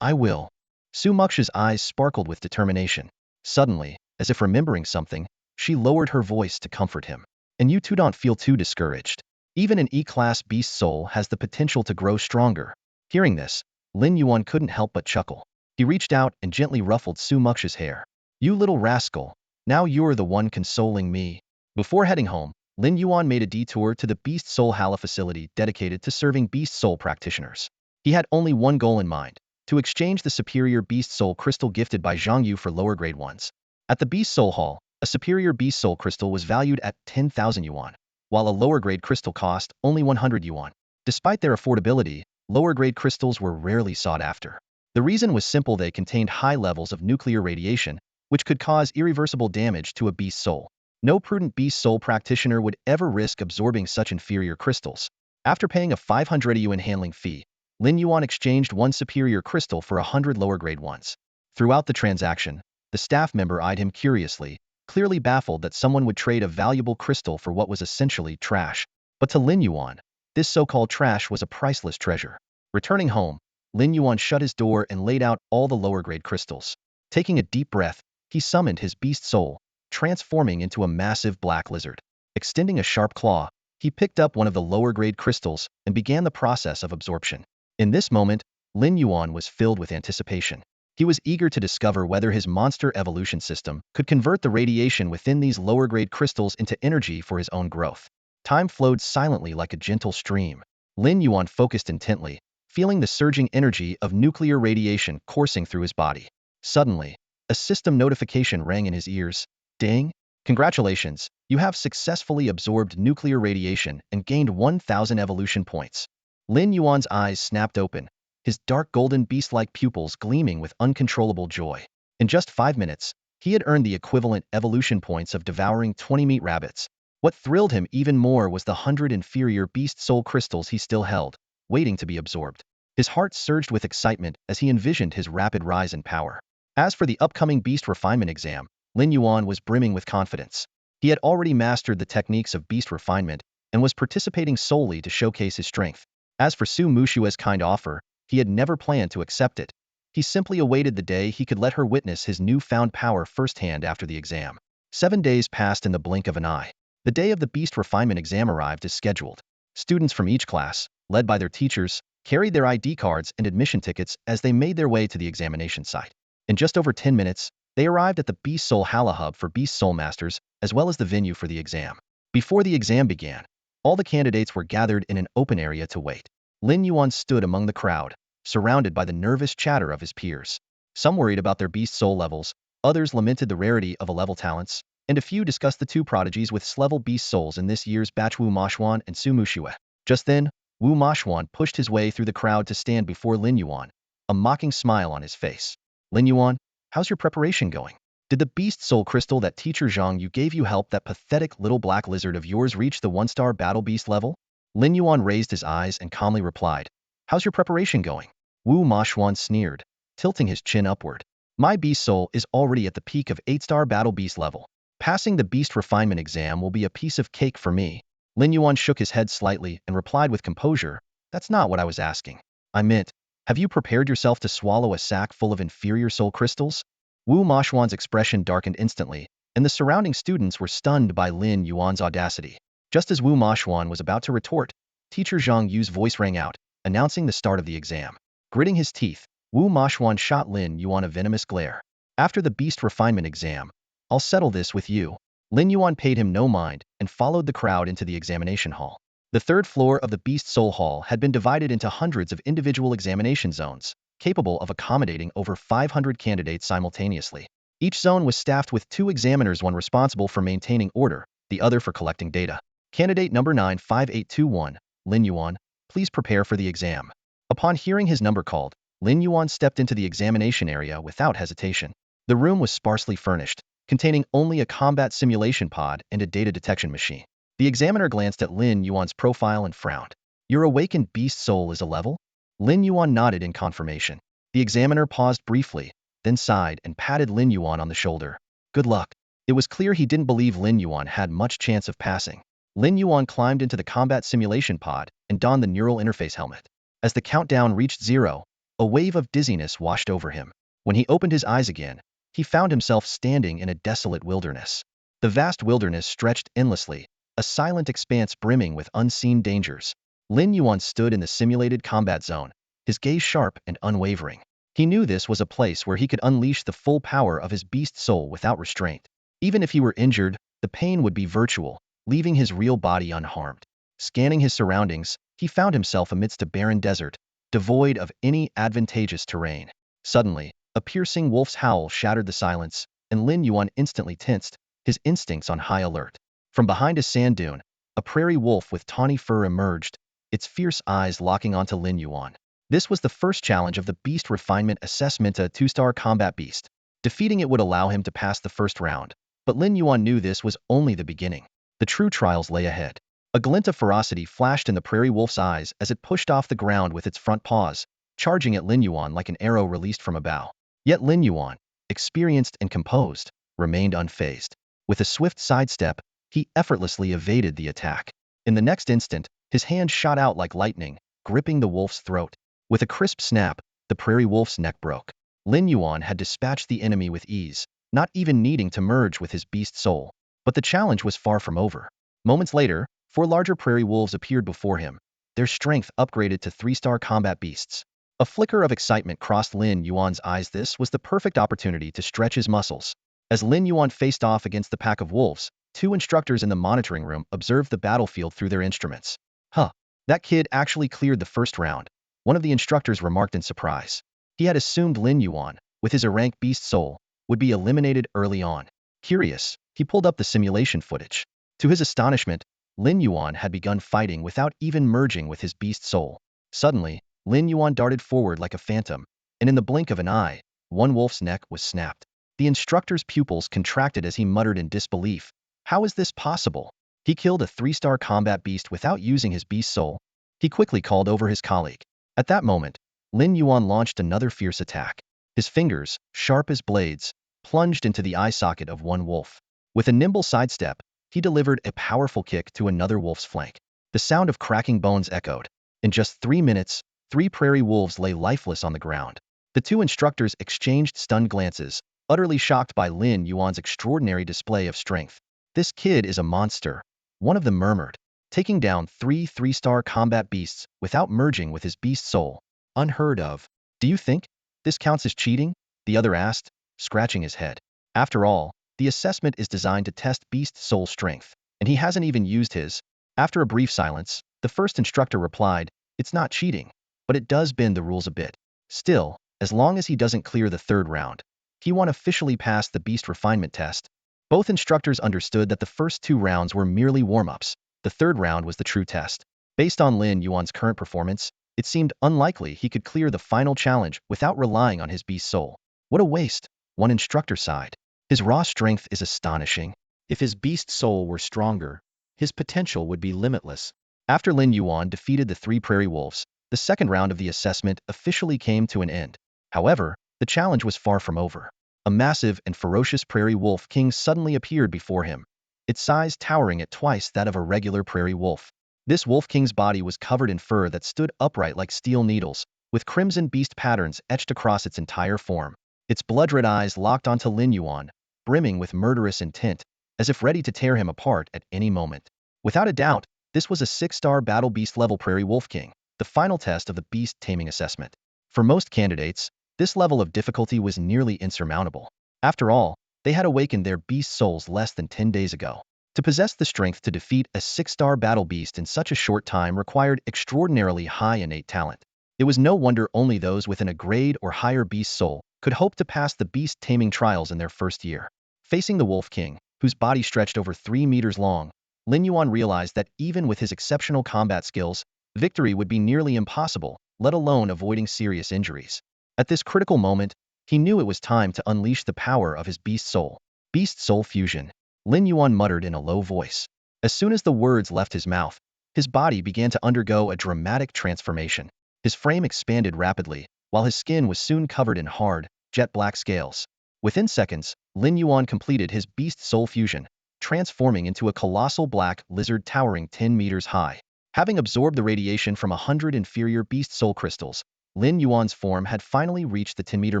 "I will." Su Muxue's eyes sparkled with determination. Suddenly, as if remembering something, she lowered her voice to comfort him. "And you two don't feel too discouraged. Even an E-class beast soul has the potential to grow stronger." Hearing this, Lin Yuan couldn't help but chuckle. He reached out and gently ruffled Su Muxue's hair. "You little rascal, now you're the one consoling me." Before heading home, Lin Yuan made a detour to the Beast Soul Hala facility dedicated to serving Beast Soul practitioners. He had only one goal in mind: to exchange the superior Beast Soul crystal gifted by Zhang Yu for lower grade ones. At the Beast Soul Hall, a superior Beast Soul crystal was valued at 10,000 yuan, while a lower grade crystal cost only 100 yuan. Despite their affordability, lower grade crystals were rarely sought after. The reason was simple: they contained high levels of nuclear radiation, which could cause irreversible damage to a beast soul. No prudent beast soul practitioner would ever risk absorbing such inferior crystals. After paying a 500 yuan handling fee, Lin Yuan exchanged one superior crystal for 100 lower grade ones. Throughout the transaction, the staff member eyed him curiously, clearly baffled that someone would trade a valuable crystal for what was essentially trash. But to Lin Yuan, this so-called trash was a priceless treasure. Returning home, Lin Yuan shut his door and laid out all the lower grade crystals. Taking a deep breath, he summoned his beast soul, transforming into a massive black lizard. Extending a sharp claw, he picked up one of the lower-grade crystals and began the process of absorption. In this moment, Lin Yuan was filled with anticipation. He was eager to discover whether his monster evolution system could convert the radiation within these lower-grade crystals into energy for his own growth. Time flowed silently like a gentle stream. Lin Yuan focused intently, feeling the surging energy of nuclear radiation coursing through his body. Suddenly, a system notification rang in his ears. Ding! Congratulations, you have successfully absorbed nuclear radiation and gained 1,000 evolution points. Lin Yuan's eyes snapped open, his dark golden beast-like pupils gleaming with uncontrollable joy. In just 5 minutes, he had earned the equivalent evolution points of devouring 20 meat rabbits. What thrilled him even more was the 100 inferior beast soul crystals he still held, waiting to be absorbed. His heart surged with excitement as he envisioned his rapid rise in power. As for the upcoming beast refinement exam, Lin Yuan was brimming with confidence. He had already mastered the techniques of beast refinement and was participating solely to showcase his strength. As for Su Mushua's kind offer, he had never planned to accept it. He simply awaited the day he could let her witness his newfound power firsthand after the exam. 7 days passed in the blink of an eye. The day of the beast refinement exam arrived as scheduled. Students from each class, led by their teachers, carried their ID cards and admission tickets as they made their way to the examination site. In just over 10 minutes, they arrived at the Beast Soul Hala Hub for Beast Soul Masters, as well as the venue for the exam. Before the exam began, all the candidates were gathered in an open area to wait. Lin Yuan stood among the crowd, surrounded by the nervous chatter of his peers. Some worried about their beast soul levels, others lamented the rarity of A-level talents, and a few discussed the two prodigies with S-level beast souls in this year's batch, Wu Mashuan and Su Mushue. Just then, Wu Mashuan pushed his way through the crowd to stand before Lin Yuan, a mocking smile on his face. Lin Yuan, how's your preparation going? Did the beast soul crystal that teacher Zhang Yu gave you help that pathetic little black lizard of yours reach the 1-star battle beast level? Lin Yuan raised his eyes and calmly replied, how's your preparation going? Wu Mashuan sneered, tilting his chin upward. My beast soul is already at the peak of 8-star battle beast level. Passing the beast refinement exam will be a piece of cake for me. Lin Yuan shook his head slightly and replied with composure, that's not what I was asking. I meant, have you prepared yourself to swallow a sack full of inferior soul crystals? Wu Mashuan's expression darkened instantly, and the surrounding students were stunned by Lin Yuan's audacity. Just as Wu Mashuan was about to retort, teacher Zhang Yu's voice rang out, announcing the start of the exam. Gritting his teeth, Wu Mashuan shot Lin Yuan a venomous glare. After the beast refinement exam, I'll settle this with you. Lin Yuan paid him no mind and followed the crowd into the examination hall. The third floor of the Beast Soul Hall had been divided into hundreds of individual examination zones, capable of accommodating over 500 candidates simultaneously. Each zone was staffed with 2 examiners, one responsible for maintaining order, the other for collecting data. Candidate number 95821, Lin Yuan, please prepare for the exam. Upon hearing his number called, Lin Yuan stepped into the examination area without hesitation. The room was sparsely furnished, containing only a combat simulation pod and a data detection machine. The examiner glanced at Lin Yuan's profile and frowned. Your awakened beast soul is a level? Lin Yuan nodded in confirmation. The examiner paused briefly, then sighed and patted Lin Yuan on the shoulder. Good luck. It was clear he didn't believe Lin Yuan had much chance of passing. Lin Yuan climbed into the combat simulation pod and donned the neural interface helmet. As the countdown reached 0, a wave of dizziness washed over him. When he opened his eyes again, he found himself standing in a desolate wilderness. The vast wilderness stretched endlessly, a silent expanse brimming with unseen dangers. Lin Yuan stood in the simulated combat zone, his gaze sharp and unwavering. He knew this was a place where he could unleash the full power of his beast soul without restraint. Even if he were injured, the pain would be virtual, leaving his real body unharmed. Scanning his surroundings, he found himself amidst a barren desert, devoid of any advantageous terrain. Suddenly, a piercing wolf's howl shattered the silence, and Lin Yuan instantly tensed, his instincts on high alert. From behind a sand dune, a prairie wolf with tawny fur emerged, its fierce eyes locking onto Lin Yuan. This was the first challenge of the Beast Refinement Assessment, a 2-star combat beast. Defeating it would allow him to pass the first round, but Lin Yuan knew this was only the beginning. The true trials lay ahead. A glint of ferocity flashed in the prairie wolf's eyes as it pushed off the ground with its front paws, charging at Lin Yuan like an arrow released from a bow. Yet Lin Yuan, experienced and composed, remained unfazed. With a swift sidestep, he effortlessly evaded the attack. In the next instant, his hand shot out like lightning, gripping the wolf's throat. With a crisp snap, the prairie wolf's neck broke. Lin Yuan had dispatched the enemy with ease, not even needing to merge with his beast soul. But the challenge was far from over. Moments later, 4 larger prairie wolves appeared before him, their strength upgraded to 3-star combat beasts. A flicker of excitement crossed Lin Yuan's eyes. This was the perfect opportunity to stretch his muscles. As Lin Yuan faced off against the pack of wolves, 2 instructors in the monitoring room observed the battlefield through their instruments. Huh, that kid actually cleared the first round, one of the instructors remarked in surprise. He had assumed Lin Yuan, with his rank beast soul, would be eliminated early on. Curious, he pulled up the simulation footage. To his astonishment, Lin Yuan had begun fighting without even merging with his beast soul. Suddenly, Lin Yuan darted forward like a phantom, and in the blink of an eye, one wolf's neck was snapped. The instructor's pupils contracted as he muttered in disbelief. How is this possible? He killed a 3-star combat beast without using his beast soul. He quickly called over his colleague. At that moment, Lin Yuan launched another fierce attack. His fingers, sharp as blades, plunged into the eye socket of one wolf. With a nimble sidestep, he delivered a powerful kick to another wolf's flank. The sound of cracking bones echoed. In just 3 minutes, 3 prairie wolves lay lifeless on the ground. The 2 instructors exchanged stunned glances, utterly shocked by Lin Yuan's extraordinary display of strength. This kid is a monster, one of them murmured. Taking down 3 3-star combat beasts without merging with his beast soul. Unheard of. Do you think this counts as cheating? The other asked, scratching his head. After all, the assessment is designed to test beast soul strength, and he hasn't even used his. After a brief silence, the first instructor replied, it's not cheating, but it does bend the rules a bit. Still, as long as he doesn't clear the 3rd round, he won't officially pass the beast refinement test. Both instructors understood that the first 2 rounds were merely warm-ups. The 3rd round was the true test. Based on Lin Yuan's current performance, it seemed unlikely he could clear the final challenge without relying on his beast soul. What a waste, one instructor sighed. His raw strength is astonishing. If his beast soul were stronger, his potential would be limitless. After Lin Yuan defeated the 3 prairie wolves, the 2nd round of the assessment officially came to an end. However, the challenge was far from over. A massive and ferocious prairie wolf king suddenly appeared before him, its size towering at twice that of a regular prairie wolf. This wolf king's body was covered in fur that stood upright like steel needles, with crimson beast patterns etched across its entire form. Its blood-red eyes locked onto Lin Yuan, brimming with murderous intent, as if ready to tear him apart at any moment. Without a doubt, this was a 6-star battle beast level prairie wolf king, the final test of the beast taming assessment. For most candidates, this level of difficulty was nearly insurmountable. After all, they had awakened their beast souls less than 10 days ago. To possess the strength to defeat a 6-star battle beast in such a short time required extraordinarily high innate talent. It was no wonder only those within a grade or higher beast soul could hope to pass the beast taming trials in their first year. Facing the Wolf King, whose body stretched over 3 meters long, Lin Yuan realized that even with his exceptional combat skills, victory would be nearly impossible, let alone avoiding serious injuries. At this critical moment, he knew it was time to unleash the power of his beast soul. Beast soul fusion, Lin Yuan muttered in a low voice. As soon as the words left his mouth, his body began to undergo a dramatic transformation. His frame expanded rapidly, while his skin was soon covered in hard, jet-black scales. Within seconds, Lin Yuan completed his beast soul fusion, transforming into a colossal black lizard towering 10 meters high. Having absorbed the radiation from 100 inferior beast soul crystals, Lin Yuan's form had finally reached the 10-meter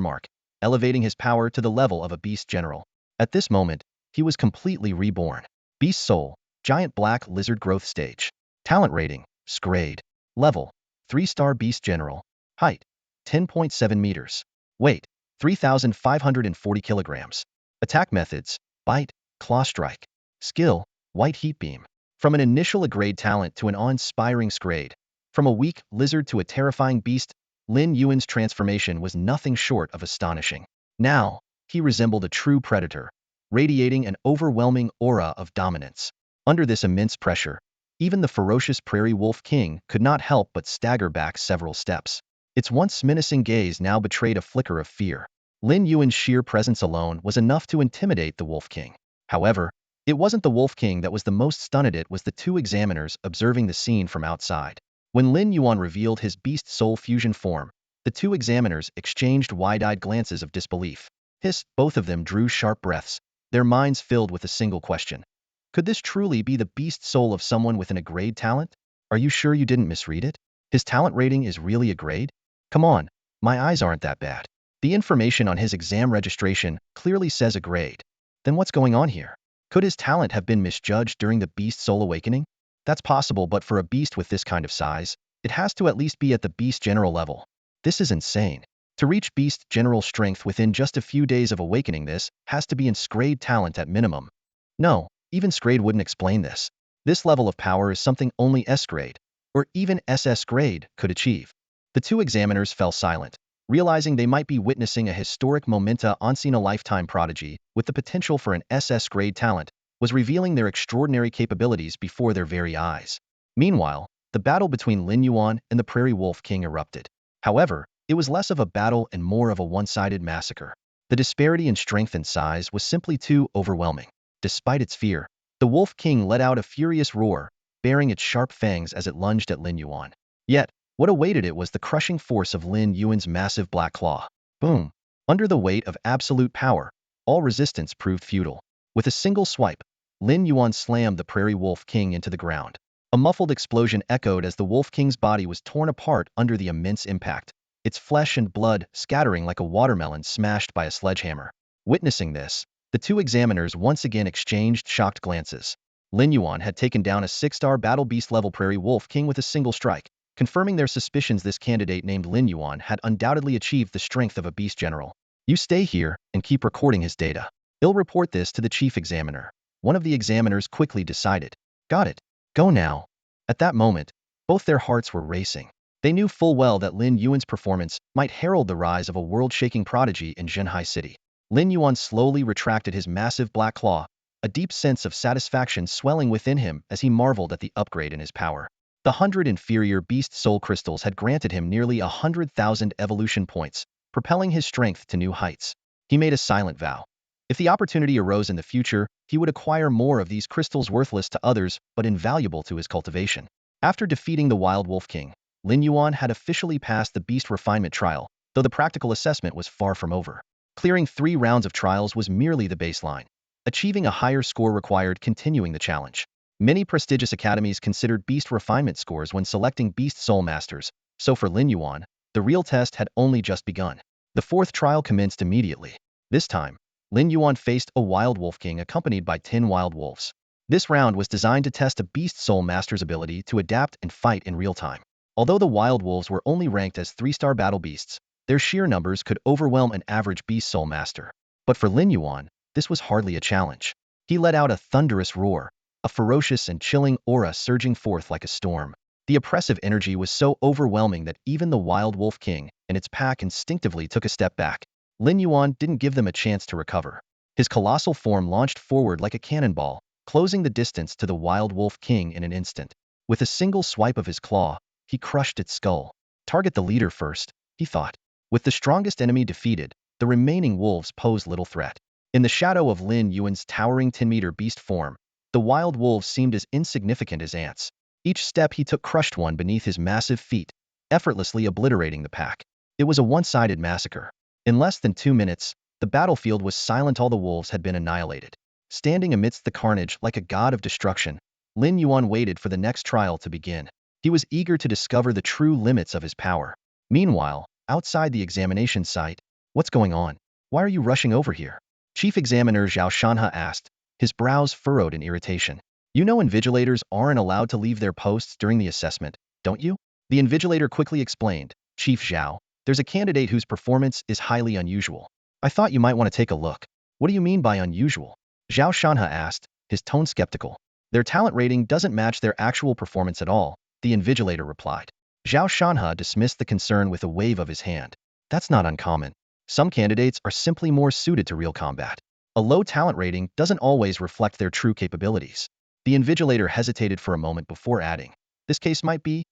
mark, elevating his power to the level of a beast general. At this moment, he was completely reborn. Beast Soul, Giant Black Lizard Growth Stage. Talent Rating, Grade. Level, 3-star Beast General. Height, 10.7 meters. Weight, 3,540 kilograms. Attack methods, Bite, Claw Strike. Skill, White Heat Beam. From an initial grade talent to an awe-inspiring grade, from a weak lizard to a terrifying beast, Lin Yuan's transformation was nothing short of astonishing. Now, he resembled a true predator, radiating an overwhelming aura of dominance. Under this immense pressure, even the ferocious prairie wolf king could not help but stagger back several steps. Its once menacing gaze now betrayed a flicker of fear. Lin Yuan's sheer presence alone was enough to intimidate the wolf king. However, it wasn't the wolf king that was the most stunned, it was the 2 examiners observing the scene from outside. When Lin Yuan revealed his beast soul fusion form, the 2 examiners exchanged wide-eyed glances of disbelief. Both of them drew sharp breaths, their minds filled with a single question. Could this truly be the beast soul of someone with an A-grade talent? Are you sure you didn't misread it? His talent rating is really A-grade? Come on, my eyes aren't that bad. The information on his exam registration clearly says a grade. Then what's going on here? Could his talent have been misjudged during the Beast Soul awakening? That's possible, but for a beast with this kind of size, it has to at least be at the Beast General level. This is insane. To reach Beast General strength within just a few days of awakening, this has to be in Scrade talent at minimum. No, even Scrade wouldn't explain this. This level of power is something only S-Grade, or even SS grade, could achieve. The two examiners fell silent, realizing they might be witnessing a historic momenta. A lifetime prodigy with the potential for an SS grade talent was revealing their extraordinary capabilities before their very eyes. Meanwhile, the battle between Lin Yuan and the Prairie Wolf King erupted. However, it was less of a battle and more of a one-sided massacre. The disparity in strength and size was simply too overwhelming. Despite its fear, the Wolf King let out a furious roar, baring its sharp fangs as it lunged at Lin Yuan. Yet, what awaited it was the crushing force of Lin Yuan's massive black claw. Boom! Under the weight of absolute power, all resistance proved futile. With a single swipe, Lin Yuan slammed the Prairie Wolf King into the ground. A muffled explosion echoed as the Wolf King's body was torn apart under the immense impact, its flesh and blood scattering like a watermelon smashed by a sledgehammer. Witnessing this, the two examiners once again exchanged shocked glances. Lin Yuan had taken down a 6-star battle beast-level Prairie Wolf King with a single strike, confirming their suspicions. This candidate named Lin Yuan had undoubtedly achieved the strength of a beast general. You stay here and keep recording his data. I'll report this to the chief examiner. One of the examiners quickly decided. Got it. Go now. At that moment, both their hearts were racing. They knew full well that Lin Yuan's performance might herald the rise of a world-shaking prodigy in Zhenhai City. Lin Yuan slowly retracted his massive black claw, a deep sense of satisfaction swelling within him as he marveled at the upgrade in his power. The 100 inferior Beast Soul crystals had granted him nearly 100,000 evolution points, propelling his strength to new heights. He made a silent vow. If the opportunity arose in the future, he would acquire more of these crystals, worthless to others but invaluable to his cultivation. After defeating the Wild Wolf King, Lin Yuan had officially passed the Beast Refinement Trial, though the practical assessment was far from over. Clearing 3 rounds of trials was merely the baseline. Achieving a higher score required continuing the challenge. Many prestigious academies considered Beast Refinement scores when selecting Beast Soul Masters, so for Lin Yuan, the real test had only just begun. The 4th trial commenced immediately. This time, Lin Yuan faced a Wild Wolf King accompanied by 10 Wild Wolves. This round was designed to test a Beast Soul Master's ability to adapt and fight in real time. Although the Wild Wolves were only ranked as 3-star battle beasts, their sheer numbers could overwhelm an average Beast Soul Master. But for Lin Yuan, this was hardly a challenge. He let out a thunderous roar, a ferocious and chilling aura surging forth like a storm. The oppressive energy was so overwhelming that even the Wild Wolf King and its pack instinctively took a step back. Lin Yuan didn't give them a chance to recover. His colossal form launched forward like a cannonball, closing the distance to the Wild Wolf King in an instant. With a single swipe of his claw, he crushed its skull. Target the leader first, he thought. With the strongest enemy defeated, the remaining wolves posed little threat. In the shadow of Lin Yuan's towering 10-meter beast form, the wild wolves seemed as insignificant as ants. Each step he took crushed one beneath his massive feet, effortlessly obliterating the pack. It was a one-sided massacre. In less than 2 minutes, the battlefield was silent. All the wolves had been annihilated. Standing amidst the carnage like a god of destruction, Lin Yuan waited for the next trial to begin. He was eager to discover the true limits of his power. Meanwhile, outside the examination site, what's going on? Why are you rushing over here? Chief Examiner Zhao Shanhe asked, his brows furrowed in irritation. You know invigilators aren't allowed to leave their posts during the assessment, don't you? The invigilator quickly explained, Chief Zhao, there's a candidate whose performance is highly unusual. I thought you might want to take a look. What do you mean by unusual? Zhao Shanhe asked, his tone skeptical. Their talent rating doesn't match their actual performance at all, the invigilator replied. Zhao Shanhe dismissed the concern with a wave of his hand. That's not uncommon. Some candidates are simply more suited to real combat. A low talent rating doesn't always reflect their true capabilities. The invigilator hesitated for a moment before adding, this case might be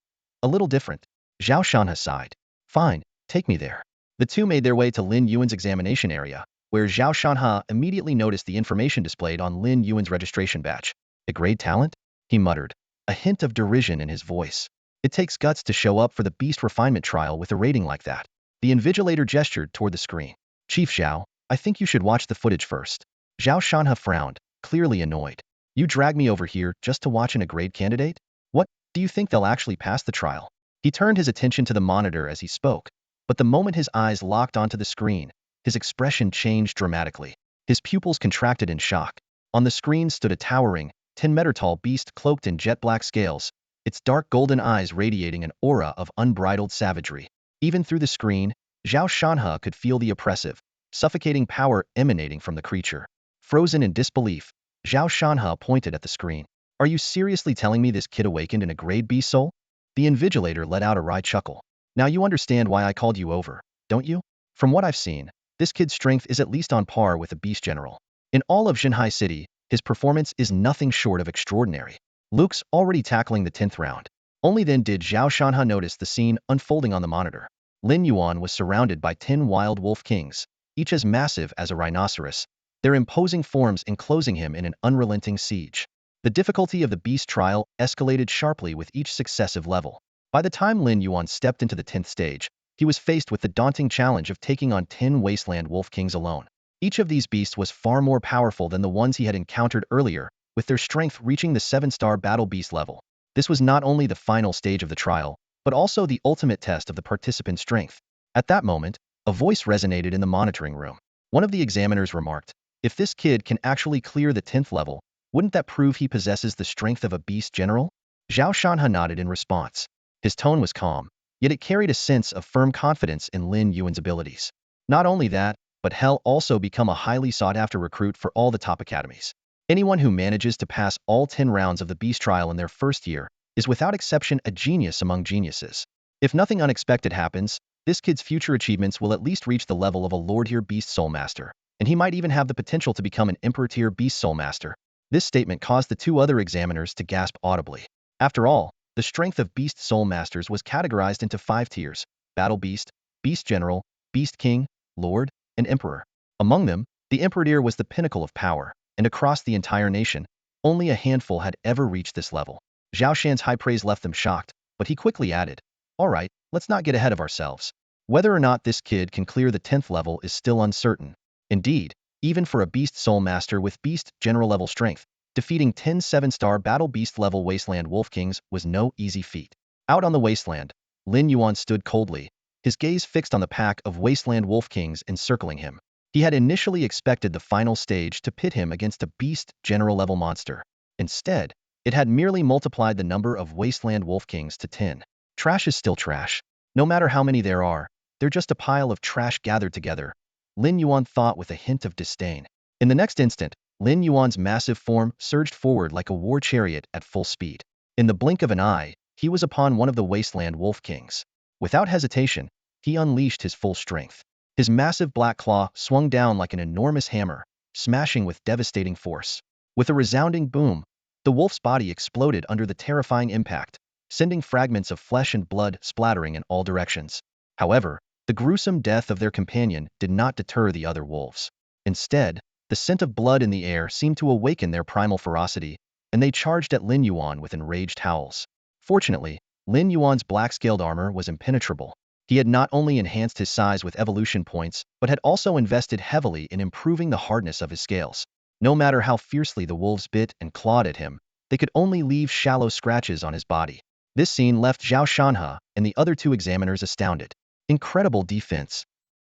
a little different. Zhao Shanhe sighed. Fine, take me there. The two made their way to Lin Yuan's examination area, where Zhao Shanhe immediately noticed the information displayed on Lin Yuan's registration badge. A grade talent? He muttered, a hint of derision in his voice. It takes guts to show up for the Beast Refinement trial with a rating like that. The invigilator gestured toward the screen. Chief Zhao, I think you should watch the footage first. Zhao Shanhe frowned, clearly annoyed. You drag me over here just to watch a grade candidate? What, do you think they'll actually pass the trial? He turned his attention to the monitor as he spoke, But the moment his eyes locked onto the screen, his expression changed dramatically. His pupils contracted in shock. On the screen stood a towering, 10-meter-tall beast cloaked in jet-black scales, its dark golden eyes radiating an aura of unbridled savagery. Even through the screen, Zhao Shanhe could feel the oppressive, suffocating power emanating from the creature. Frozen in disbelief, Zhao Shanhe pointed at the screen. Are you seriously telling me this kid awakened in a grade beast soul? The Invigilator let out a wry chuckle. Now you understand why I called you over, don't you? From what I've seen, this kid's strength is at least on par with a beast general. In all of Xinhai City, his performance is nothing short of extraordinary. Luke's already tackling the 10th round. Only then did Zhao Shanhe notice the scene unfolding on the monitor. Lin Yuan was surrounded by 10 wild wolf kings, each as massive as a rhinoceros, their imposing forms enclosing him in an unrelenting siege. The difficulty of the beast trial escalated sharply with each successive level. By the time Lin Yuan stepped into the 10th stage, he was faced with the daunting challenge of taking on 10 wasteland wolf kings alone. Each of these beasts was far more powerful than the ones he had encountered earlier, with their strength reaching the 7-star battle beast level. This was not only the final stage of the trial, but also the ultimate test of the participant's strength. At that moment, a voice resonated in the monitoring room. One of the examiners remarked, "If this kid can actually clear the 10th level, wouldn't that prove he possesses the strength of a beast general?" Zhao Shanhe nodded in response. His tone was calm, yet it carried a sense of firm confidence in Lin Yuan's abilities. Not only that, but he'll also become a highly sought-after recruit for all the top academies. Anyone who manages to pass all 10 rounds of the beast trial in their first year is without exception a genius among geniuses. If nothing unexpected happens, this kid's future achievements will at least reach the level of a Lord-tier Beast Soul Master, and he might even have the potential to become an Emperor-tier Beast Soul Master. This statement caused the two other examiners to gasp audibly. After all, the strength of Beast Soul Masters was categorized into 5 tiers: Battle Beast, Beast General, Beast King, Lord, and Emperor. Among them, the Emperor was the pinnacle of power, and across the entire nation, only a handful had ever reached this level. Zhao Shan's high praise left them shocked, but he quickly added, "All right, let's not get ahead of ourselves. Whether or not this kid can clear the 10th level is still uncertain. Indeed, even for a Beast Soul Master with Beast General level strength, defeating 10 7-star Battle Beast level Wasteland Wolf Kings was no easy feat." Out on the wasteland, Lin Yuan stood coldly, his gaze fixed on the pack of Wasteland Wolf Kings encircling him. He had initially expected the final stage to pit him against a Beast General level monster. Instead, it had merely multiplied the number of Wasteland Wolf Kings to 10. Trash is still trash. No matter how many there are, they're just a pile of trash gathered together, Lin Yuan thought with a hint of disdain. In the next instant, Lin Yuan's massive form surged forward like a war chariot at full speed. In the blink of an eye, he was upon one of the Wasteland Wolf Kings. Without hesitation, he unleashed his full strength. His massive black claw swung down like an enormous hammer, smashing with devastating force. With a resounding boom, the wolf's body exploded under the terrifying impact, sending fragments of flesh and blood splattering in all directions. However, the gruesome death of their companion did not deter the other wolves. Instead, the scent of blood in the air seemed to awaken their primal ferocity, and they charged at Lin Yuan with enraged howls. Fortunately, Lin Yuan's black-scaled armor was impenetrable. He had not only enhanced his size with evolution points, but had also invested heavily in improving the hardness of his scales. No matter how fiercely the wolves bit and clawed at him, they could only leave shallow scratches on his body. This scene left Zhao Shanhe and the other two examiners astounded. Incredible defense.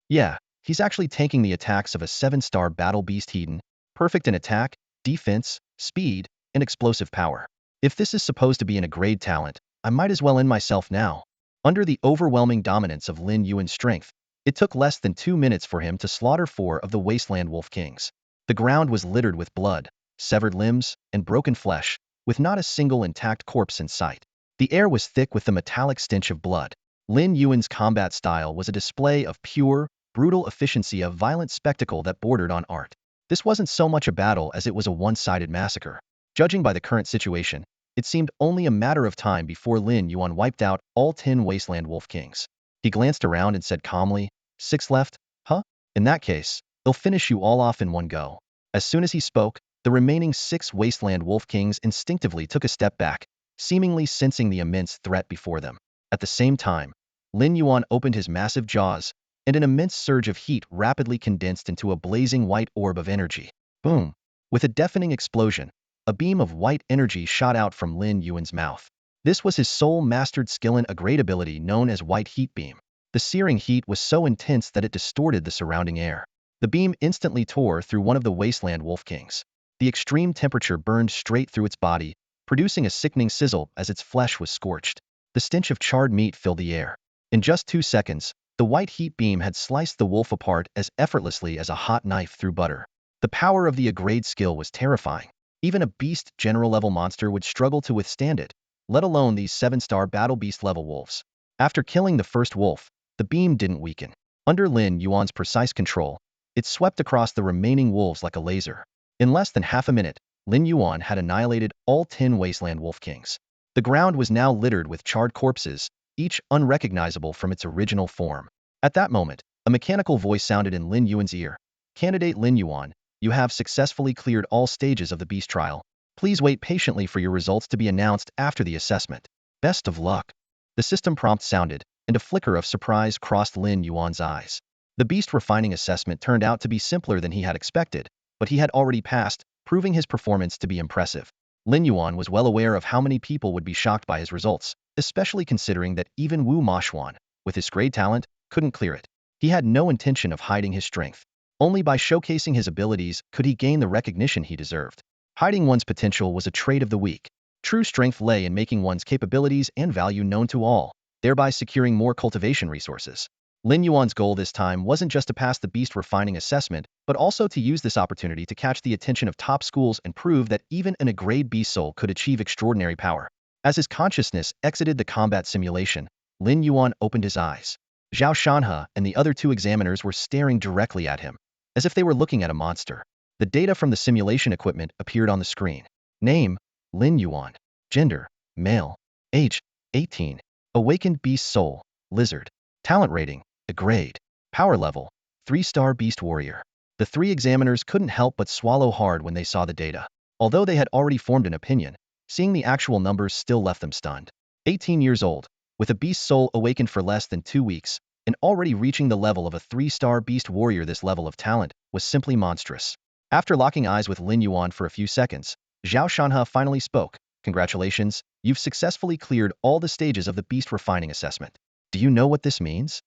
Yeah, he's actually tanking the attacks of a 7-star Battle Beast Hedon, perfect in attack, defense, speed, and explosive power. If this is supposed to be a grade talent, I might as well end myself now. Under the overwhelming dominance of Lin Yuan's strength, it took less than 2 minutes for him to slaughter 4 of the Wasteland Wolf Kings. The ground was littered with blood, severed limbs, and broken flesh, with not a single intact corpse in sight. The air was thick with the metallic stench of blood. Lin Yuan's combat style was a display of pure, brutal efficiency, a violent spectacle that bordered on art. This wasn't so much a battle as it was a one-sided massacre. Judging by the current situation, it seemed only a matter of time before Lin Yuan wiped out all 10 Wasteland Wolf Kings. He glanced around and said calmly, 6 left, huh? In that case, he'll finish you all off in one go. As soon as he spoke, the remaining 6 Wasteland Wolf Kings instinctively took a step back, seemingly sensing the immense threat before them. At the same time, Lin Yuan opened his massive jaws, and an immense surge of heat rapidly condensed into a blazing white orb of energy. Boom! With a deafening explosion, a beam of white energy shot out from Lin Yuan's mouth. This was his soul-mastered skill and a great ability known as White Heat Beam. The searing heat was so intense that it distorted the surrounding air. The beam instantly tore through one of the wasteland wolf kings. The extreme temperature burned straight through its body, producing a sickening sizzle as its flesh was scorched. The stench of charred meat filled the air. In just 2 seconds, the white heat beam had sliced the wolf apart as effortlessly as a hot knife through butter. The power of the Agrade skill was terrifying. Even a beast general level monster would struggle to withstand it, let alone these 7-star battle beast level wolves. After killing the first wolf, the beam didn't weaken. Under Lin Yuan's precise control, it swept across the remaining wolves like a laser. In less than half a minute, Lin Yuan had annihilated all 10 wasteland wolf kings. The ground was now littered with charred corpses, each unrecognizable from its original form. At that moment, a mechanical voice sounded in Lin Yuan's ear. "Candidate Lin Yuan, you have successfully cleared all stages of the beast trial. Please wait patiently for your results to be announced after the assessment. Best of luck." The system prompt sounded, and a flicker of surprise crossed Lin Yuan's eyes. The beast refining assessment turned out to be simpler than he had expected, but he had already passed, proving his performance to be impressive. Lin Yuan was well aware of how many people would be shocked by his results, especially considering that even Wu Mashuan, with his great talent, couldn't clear it. He had no intention of hiding his strength. Only by showcasing his abilities could he gain the recognition he deserved. Hiding one's potential was a trait of the weak. True strength lay in making one's capabilities and value known to all, thereby securing more cultivation resources. Lin Yuan's goal this time wasn't just to pass the beast refining assessment, but also to use this opportunity to catch the attention of top schools and prove that even an Agrade Beast Soul could achieve extraordinary power. As his consciousness exited the combat simulation, Lin Yuan opened his eyes. Zhao Shanhe and the other 2 examiners were staring directly at him, as if they were looking at a monster. The data from the simulation equipment appeared on the screen. Name: Lin Yuan. Gender: male. Age: 18. Awakened Beast Soul, Lizard. Talent rating: Agrade. Power level: 3-star Beast Warrior. The 3 examiners couldn't help but swallow hard when they saw the data. Although they had already formed an opinion, seeing the actual numbers still left them stunned. 18 years old, with a Beast Soul awakened for less than 2 weeks, and already reaching the level of a 3-star Beast Warrior. This level of talent was simply monstrous. After locking eyes with Lin Yuan for a few seconds, Zhao Shanhe finally spoke. "Congratulations, you've successfully cleared all the stages of the beast refining assessment. Do you know what this means?"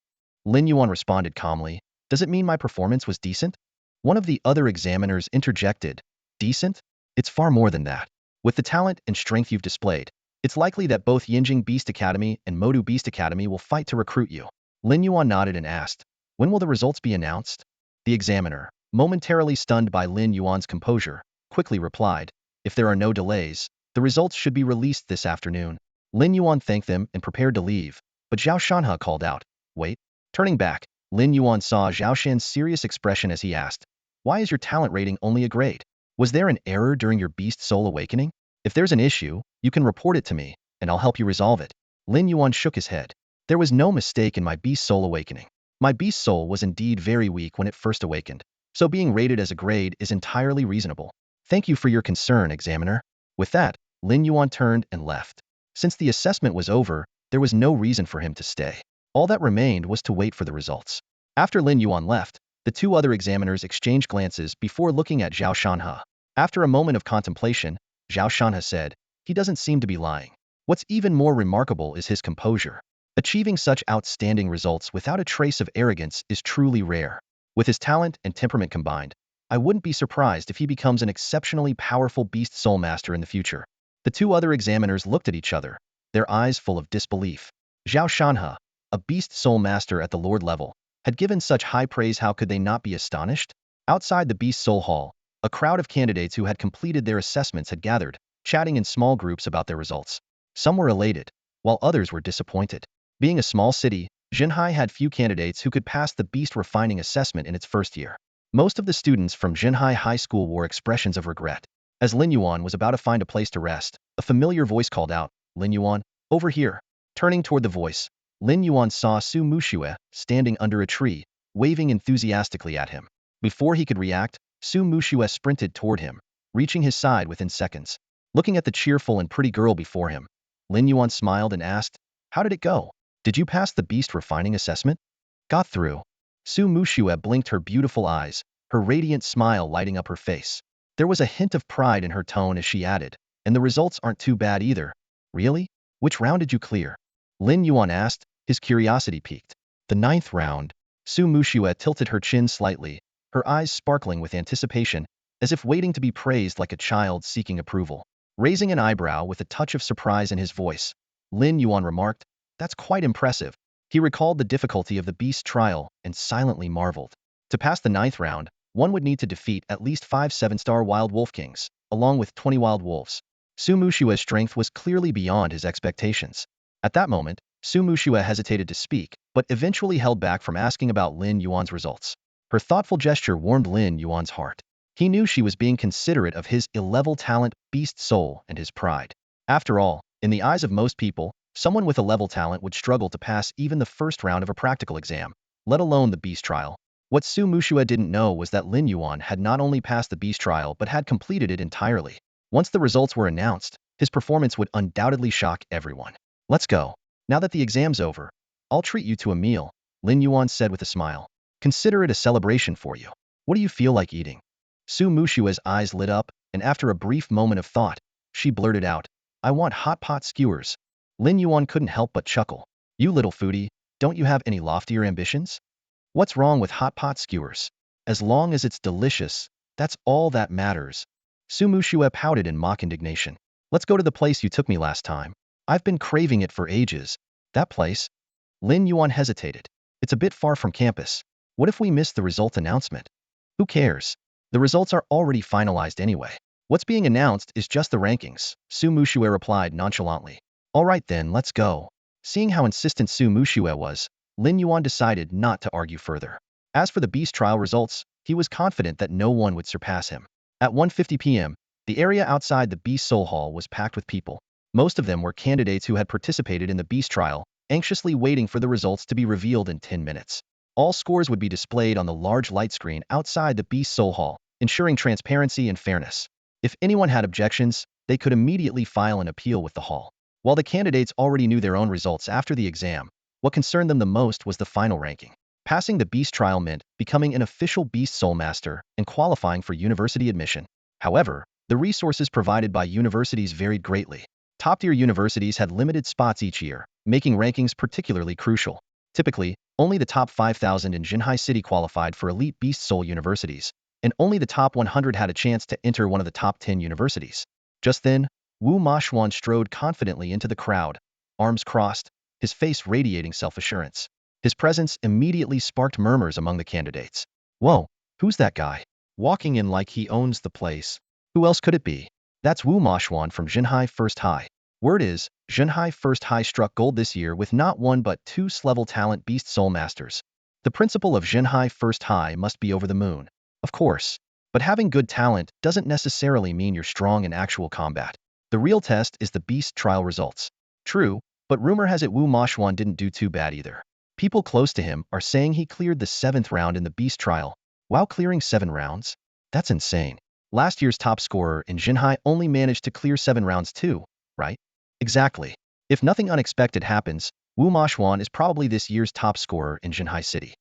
Lin Yuan responded calmly. "Does it mean my performance was decent?" One of the other examiners interjected. "Decent? It's far more than that. With the talent and strength you've displayed, it's likely that both Yinjing Beast Academy and Modu Beast Academy will fight to recruit you." Lin Yuan nodded and asked, "When will the results be announced?" The examiner, momentarily stunned by Lin Yuan's composure, quickly replied, "If there are no delays, the results should be released this afternoon." Lin Yuan thanked them and prepared to leave, but Zhao Shanhe called out, "Wait." Turning back, Lin Yuan saw Zhao Shan's serious expression as he asked, "Why is your talent rating only a grade? Was there an error during your Beast Soul awakening? If there's an issue, you can report it to me, and I'll help you resolve it." Lin Yuan shook his head. "There was no mistake in my Beast Soul awakening. My Beast Soul was indeed very weak when it first awakened, so being rated as a grade is entirely reasonable. Thank you for your concern, examiner." With that, Lin Yuan turned and left. Since the assessment was over, there was no reason for him to stay. All that remained was to wait for the results. After Lin Yuan left, the 2 other examiners exchanged glances before looking at Zhao Shanhe. After a moment of contemplation, Zhao Shanhe said, "He doesn't seem to be lying. What's even more remarkable is his composure. Achieving such outstanding results without a trace of arrogance is truly rare. With his talent and temperament combined, I wouldn't be surprised if he becomes an exceptionally powerful Beast Soul Master in the future." The 2 other examiners looked at each other, their eyes full of disbelief. Zhao Shanhe, a Beast Soul Master at the Lord level, had given such high praise. How could they not be astonished? Outside the Beast Soul Hall, a crowd of candidates who had completed their assessments had gathered, chatting in small groups about their results. Some were elated, while others were disappointed. Being a small city, Jinhai had few candidates who could pass the beast refining assessment in its first year. Most of the students from Jinhai High School wore expressions of regret. As Lin Yuan was about to find a place to rest, a familiar voice called out, "Lin Yuan, over here." Turning toward the voice, Lin Yuan saw Su Muxue standing under a tree, waving enthusiastically at him. Before he could react, Su Muxue sprinted toward him, reaching his side within seconds. Looking at the cheerful and pretty girl before him, Lin Yuan smiled and asked, "How did it go? Did you pass the beast refining assessment?" "Got through." Su Muxue blinked her beautiful eyes, her radiant smile lighting up her face. There was a hint of pride in her tone as she added, "And the results aren't too bad either." "Really? Which round did you clear?" Lin Yuan asked, his curiosity piqued. The ninth round. Su Muxue tilted her chin slightly, her eyes sparkling with anticipation, as if waiting to be praised like a child seeking approval. Raising an eyebrow with a touch of surprise in his voice, Lin Yuan remarked, "That's quite impressive." He recalled the difficulty of the beast trial and silently marveled. To pass the ninth round, one would need to defeat at least 5 7-star wild wolf kings, along with 20 wild wolves. Su Mushue's strength was clearly beyond his expectations. At that moment, Su Muxue hesitated to speak, but eventually held back from asking about Lin Yuan's results. Her thoughtful gesture warmed Lin Yuan's heart. He knew she was being considerate of his ill-level talent, Beast Soul, and his pride. After all, in the eyes of most people, someone with a level talent would struggle to pass even the first round of a practical exam, let alone the beast trial. What Su Muxue didn't know was that Lin Yuan had not only passed the beast trial but had completed it entirely. Once the results were announced, his performance would undoubtedly shock everyone. "Let's go. Now that the exam's over, I'll treat you to a meal," Lin Yuan said with a smile. "Consider it a celebration for you. What do you feel like eating?" Su Mushue's eyes lit up, and after a brief moment of thought, she blurted out, "I want hot pot skewers." Lin Yuan couldn't help but chuckle. "You little foodie, don't you have any loftier ambitions? What's wrong with hot pot skewers? As long as it's delicious, that's all that matters." Su Muxue pouted in mock indignation. "Let's go to the place you took me last time. I've been craving it for ages." "That place?" Lin Yuan hesitated. "It's a bit far from campus. What if we miss the result announcement?" "Who cares? The results are already finalized anyway. What's being announced is just the rankings," Su Muxue replied nonchalantly. "All right then, let's go." Seeing how insistent Su Muxue was, Lin Yuan decided not to argue further. As for the beast trial results, he was confident that no one would surpass him. At 1:50 p.m., the area outside the Beast Soul Hall was packed with people. Most of them were candidates who had participated in the beast trial, anxiously waiting for the results to be revealed in 10 minutes. All scores would be displayed on the large light screen outside the Beast Soul Hall, ensuring transparency and fairness. If anyone had objections, they could immediately file an appeal with the hall. While the candidates already knew their own results after the exam, what concerned them the most was the final ranking. Passing the beast trial meant becoming an official Beast Soul Master and qualifying for university admission. However, the resources provided by universities varied greatly. Top-tier universities had limited spots each year, making rankings particularly crucial. Typically, only the top 5,000 in Jinhai City qualified for elite Beast Soul universities, and only the top 100 had a chance to enter one of the top 10 universities. Just then, Wu Mashuan strode confidently into the crowd, arms crossed, his face radiating self-assurance. His presence immediately sparked murmurs among the candidates. "Whoa, who's that guy? Walking in like he owns the place. Who else could it be?" "That's Wu Mashuan from Jinhai First High." Word is, Jinhai First High struck gold this year with not one but 2 level talent Beast Soul Masters. The principal of Jinhai First High must be over the moon. Of course. But having good talent doesn't necessarily mean you're strong in actual combat. The real test is the beast trial results. True, but rumor has it Wu Mashuan didn't do too bad either. People close to him are saying he cleared the 7th round in the beast trial. Wow, clearing 7 rounds? That's insane. Last year's top scorer in Jinhai only managed to clear 7 rounds too, right? Exactly. If nothing unexpected happens, Wu Mashuan is probably this year's top scorer in Jinhai City.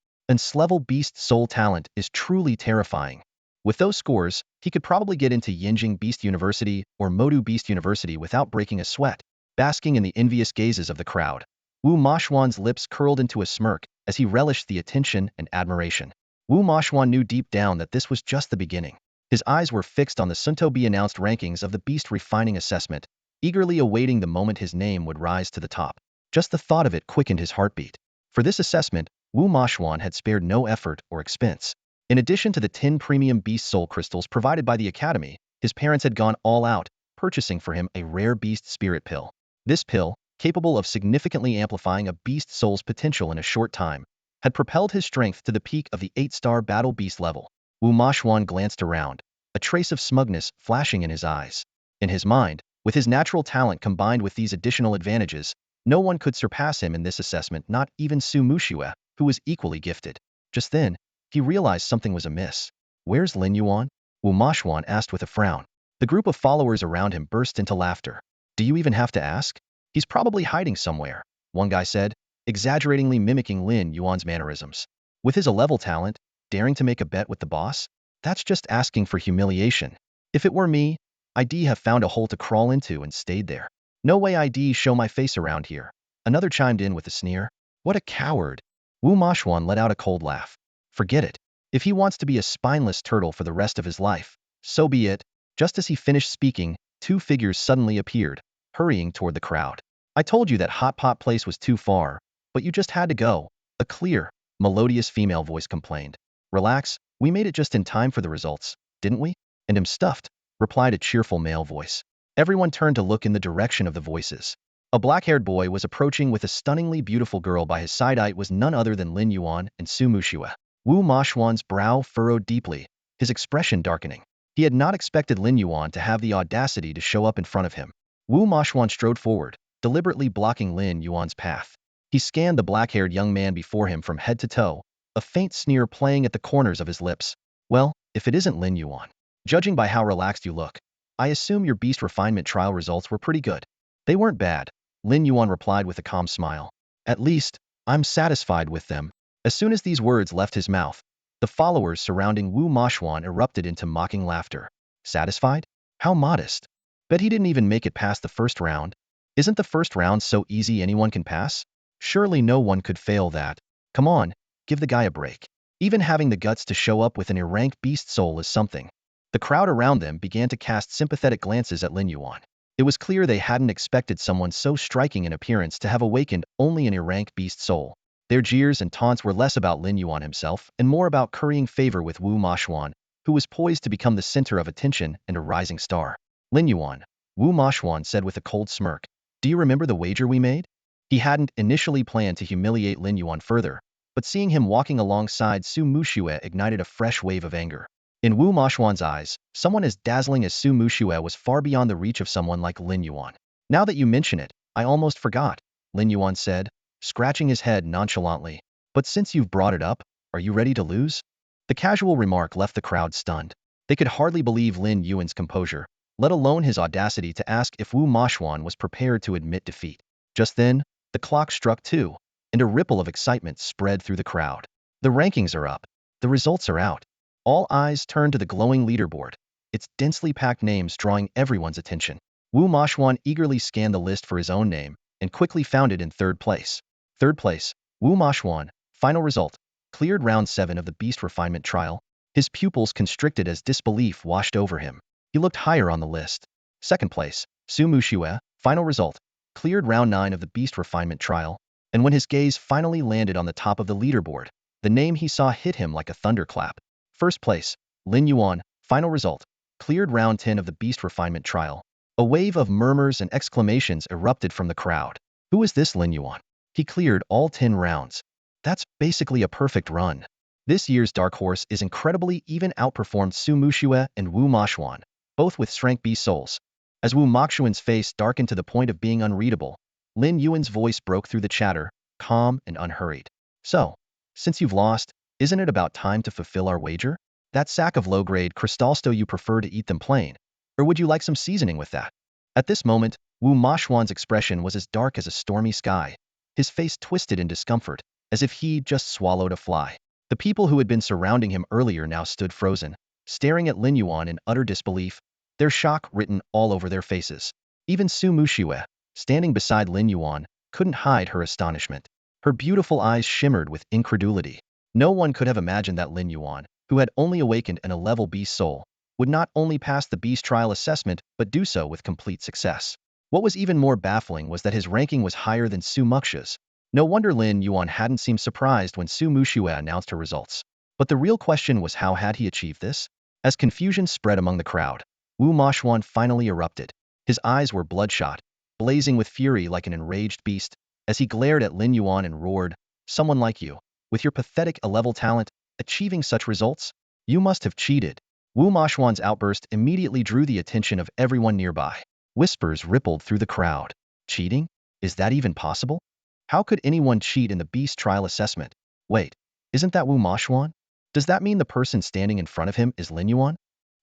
Level Beast Soul talent is truly terrifying. With those scores, he could probably get into Yenjing Beast University or Modu Beast University without breaking a sweat. Basking in the envious gazes of the crowd, Wu Mashuan's lips curled into a smirk as he relished the attention and admiration. Wu Mashuan knew deep down that this was just the beginning. His eyes were fixed on the soon-to-be-announced rankings of the Beast Refining Assessment, eagerly awaiting the moment his name would rise to the top. Just the thought of it quickened his heartbeat. For this assessment, Wu Mashuan had spared no effort or expense. In addition to the 10 premium Beast Soul crystals provided by the Academy, his parents had gone all out, purchasing for him a rare Beast Spirit pill. This pill, capable of significantly amplifying a Beast Soul's potential in a short time, had propelled his strength to the peak of the 8-star Battle Beast level. Wu Mashuan glanced around, a trace of smugness flashing in his eyes. In his mind, with his natural talent combined with these additional advantages, no one could surpass him in this assessment, not even Su Muxue, who was equally gifted. Just then, he realized something was amiss. "Where's Lin Yuan?" Wu Mashuan asked with a frown. The group of followers around him burst into laughter. "Do you even have to ask? He's probably hiding somewhere," one guy said, exaggeratingly mimicking Lin Yuan's mannerisms. "With his A-level talent, daring to make a bet with the boss? That's just asking for humiliation. If it were me, I'd have found a hole to crawl into and stayed there. No way I'd show my face around here." Another chimed in with a sneer. "What a coward. Wu Mashuan let out a cold laugh. Forget it. If he wants to be a spineless turtle for the rest of his life, so be it. Just as he finished speaking, two figures suddenly appeared, hurrying toward the crowd. I told you that Hot Pot Place was too far, but you just had to go. A clear, melodious female voice complained. Relax, we made it just in time for the results, didn't we? And I'm stuffed, replied a cheerful male voice. Everyone turned to look in the direction of the voices. A black-haired boy was approaching with a stunningly beautiful girl by his side. It was none other than Lin Yuan and Su Muxue. Wu Mashuan's brow furrowed deeply, his expression darkening. He had not expected Lin Yuan to have the audacity to show up in front of him. Wu Mashuan strode forward, deliberately blocking Lin Yuan's path. He scanned the black-haired young man before him from head to toe, a faint sneer playing at the corners of his lips. Well, if it isn't Lin Yuan. Judging by how relaxed you look, I assume your beast refinement trial results were pretty good. They weren't bad, Lin Yuan replied with a calm smile. At least, I'm satisfied with them. As soon as these words left his mouth, the followers surrounding Wu Mashuan erupted into mocking laughter. Satisfied? How modest. Bet he didn't even make it past the first round. Isn't the first round so easy anyone can pass? Surely no one could fail that. Come on, give the guy a break. Even having the guts to show up with an erranked beast soul is something. The crowd around them began to cast sympathetic glances at Lin Yuan. It was clear they hadn't expected someone so striking in appearance to have awakened only an erranked beast soul. Their jeers and taunts were less about Lin Yuan himself and more about currying favor with Wu Mashuan, who was poised to become the center of attention and a rising star. Lin Yuan, Wu Mashuan said with a cold smirk. Do you remember the wager we made? He hadn't initially planned to humiliate Lin Yuan further, but seeing him walking alongside Su Muxue ignited a fresh wave of anger. In Wu Mashuan's eyes, someone as dazzling as Su Muxue was far beyond the reach of someone like Lin Yuan. Now that you mention it, I almost forgot, Lin Yuan said, scratching his head nonchalantly. But since you've brought it up, are you ready to lose? The casual remark left the crowd stunned. They could hardly believe Lin Yuan's composure, let alone his audacity to ask if Wu Mashuan was prepared to admit defeat. Just then, the clock struck 2, and a ripple of excitement spread through the crowd. The rankings are up. The results are out. All eyes turned to the glowing leaderboard, its densely packed names drawing everyone's attention. Wu Mashuan eagerly scanned the list for his own name and quickly found it in third place. Third place, Wu Mashuan, final result, cleared round 7 of the beast refinement trial. His pupils constricted as disbelief washed over him. He looked higher on the list. Second place, Su Muxue, final result, cleared round 9 of the beast refinement trial. And when his gaze finally landed on the top of the leaderboard, the name he saw hit him like a thunderclap. First place, Lin Yuan, final result, cleared round 10 of the beast refinement trial. A wave of murmurs and exclamations erupted from the crowd. Who is this Lin Yuan? He cleared all 10 rounds. That's basically a perfect run. This year's dark horse is incredibly even outperformed Su Muxue and Wu Mashuan, both with Tyrant Beast Souls. As Wu Mashuan's face darkened to the point of being unreadable, Lin Yuan's voice broke through the chatter, calm and unhurried. So, since you've lost, isn't it about time to fulfill our wager? That sack of low-grade crystalsto, you prefer to eat them plain, or would you like some seasoning with that? At this moment, Wu Mashuan's expression was as dark as a stormy sky. His face twisted in discomfort, as if he'd just swallowed a fly. The people who had been surrounding him earlier now stood frozen, staring at Lin Yuan in utter disbelief, their shock written all over their faces. Even Su Muxue, standing beside Lin Yuan, couldn't hide her astonishment. Her beautiful eyes shimmered with incredulity. No one could have imagined that Lin Yuan, who had only awakened an 11 beast soul, would not only pass the beast trial assessment but do so with complete success. What was even more baffling was that his ranking was higher than Su Muxue's. No wonder Lin Yuan hadn't seemed surprised when Su Muxue announced her results. But the real question was, how had he achieved this? As confusion spread among the crowd, Wu Mashuan finally erupted. His eyes were bloodshot, blazing with fury like an enraged beast, as he glared at Lin Yuan and roared, "Someone like you, with your pathetic A-level talent, achieving such results? You must have cheated." Wu Mashuan's outburst immediately drew the attention of everyone nearby. Whispers rippled through the crowd. Cheating? Is that even possible? How could anyone cheat in the beast trial assessment? Wait, isn't that Wu Mashuan? Does that mean the person standing in front of him is Lin Yuan?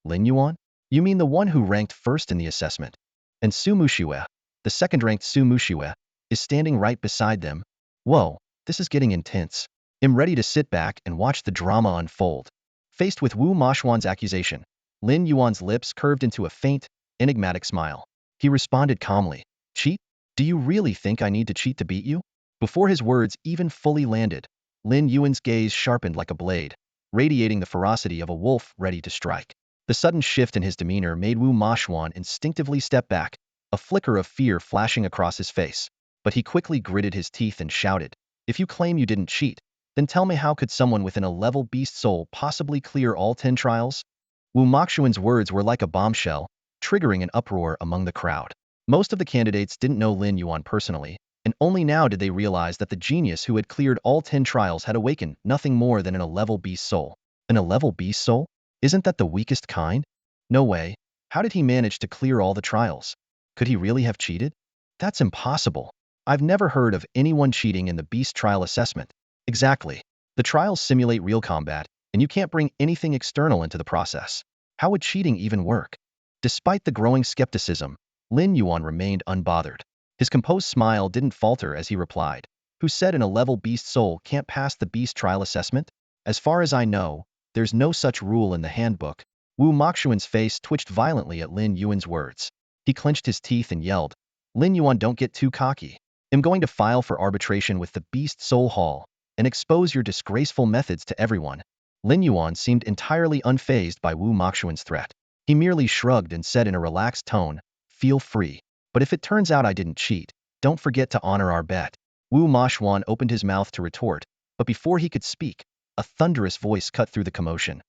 Lin Yuan? You mean the one who ranked first in the assessment? And Su Muxue, the second-ranked Su Muxue, is standing right beside them? Whoa, this is getting intense. I'm ready to sit back and watch the drama unfold. Faced with Wu Mashuan's accusation, Lin Yuan's lips curved into a faint, enigmatic smile. He responded calmly, "Cheat? Do you really think I need to cheat to beat you?" Before his words even fully landed, Lin Yuan's gaze sharpened like a blade, radiating the ferocity of a wolf ready to strike. The sudden shift in his demeanor made Wu Mashuan instinctively step back, a flicker of fear flashing across his face. But he quickly gritted his teeth and shouted, "If you claim you didn't cheat, then tell me how could someone with an 11-level beast soul possibly clear all 10 trials?" Wu Moxuan's words were like a bombshell, triggering an uproar among the crowd. Most of the candidates didn't know Lin Yuan personally, and only now did they realize that the genius who had cleared all 10 trials had awakened nothing more than an 11-level beast soul. An 11-level beast soul? Isn't that the weakest kind? No way. How did he manage to clear all the trials? Could he really have cheated? That's impossible. I've never heard of anyone cheating in the beast trial assessment. Exactly. The trials simulate real combat, and you can't bring anything external into the process. How would cheating even work? Despite the growing skepticism, Lin Yuan remained unbothered. His composed smile didn't falter as he replied, "Who said an 11-level beast soul can't pass the beast trial assessment? As far as I know, there's no such rule in the handbook." Wu Moxuan's face twitched violently at Lin Yuan's words. He clenched his teeth and yelled, "Lin Yuan, don't get too cocky. I'm going to file for arbitration with the Beast Soul Hall and expose your disgraceful methods to everyone." Lin Yuan seemed entirely unfazed by Wu Moxuan's threat. He merely shrugged and said in a relaxed tone, "Feel free. But if it turns out I didn't cheat, don't forget to honor our bet." Wu Moxuan opened his mouth to retort, but before he could speak, a thunderous voice cut through the commotion.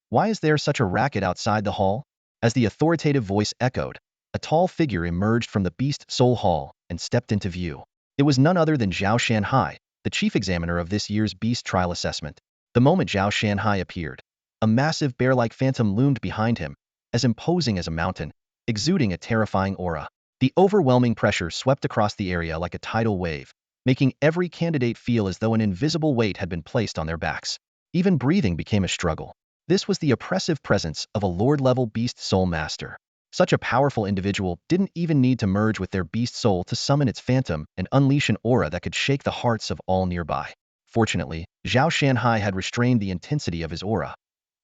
"Why is there such a racket outside the hall?" As the authoritative voice echoed, a tall figure emerged from the Beast Soul Hall and stepped into view. It was none other than Zhao Shanhai, the chief examiner of this year's beast trial assessment. The moment Zhao Shanhai appeared, a massive bear-like phantom loomed behind him, as imposing as a mountain, exuding a terrifying aura. The overwhelming pressure swept across the area like a tidal wave, making every candidate feel as though an invisible weight had been placed on their backs. Even breathing became a struggle. This was the oppressive presence of a Lord-level Beast Soul Master. Such a powerful individual didn't even need to merge with their beast soul to summon its phantom and unleash an aura that could shake the hearts of all nearby. Fortunately, Zhao Shanhai had restrained the intensity of his aura.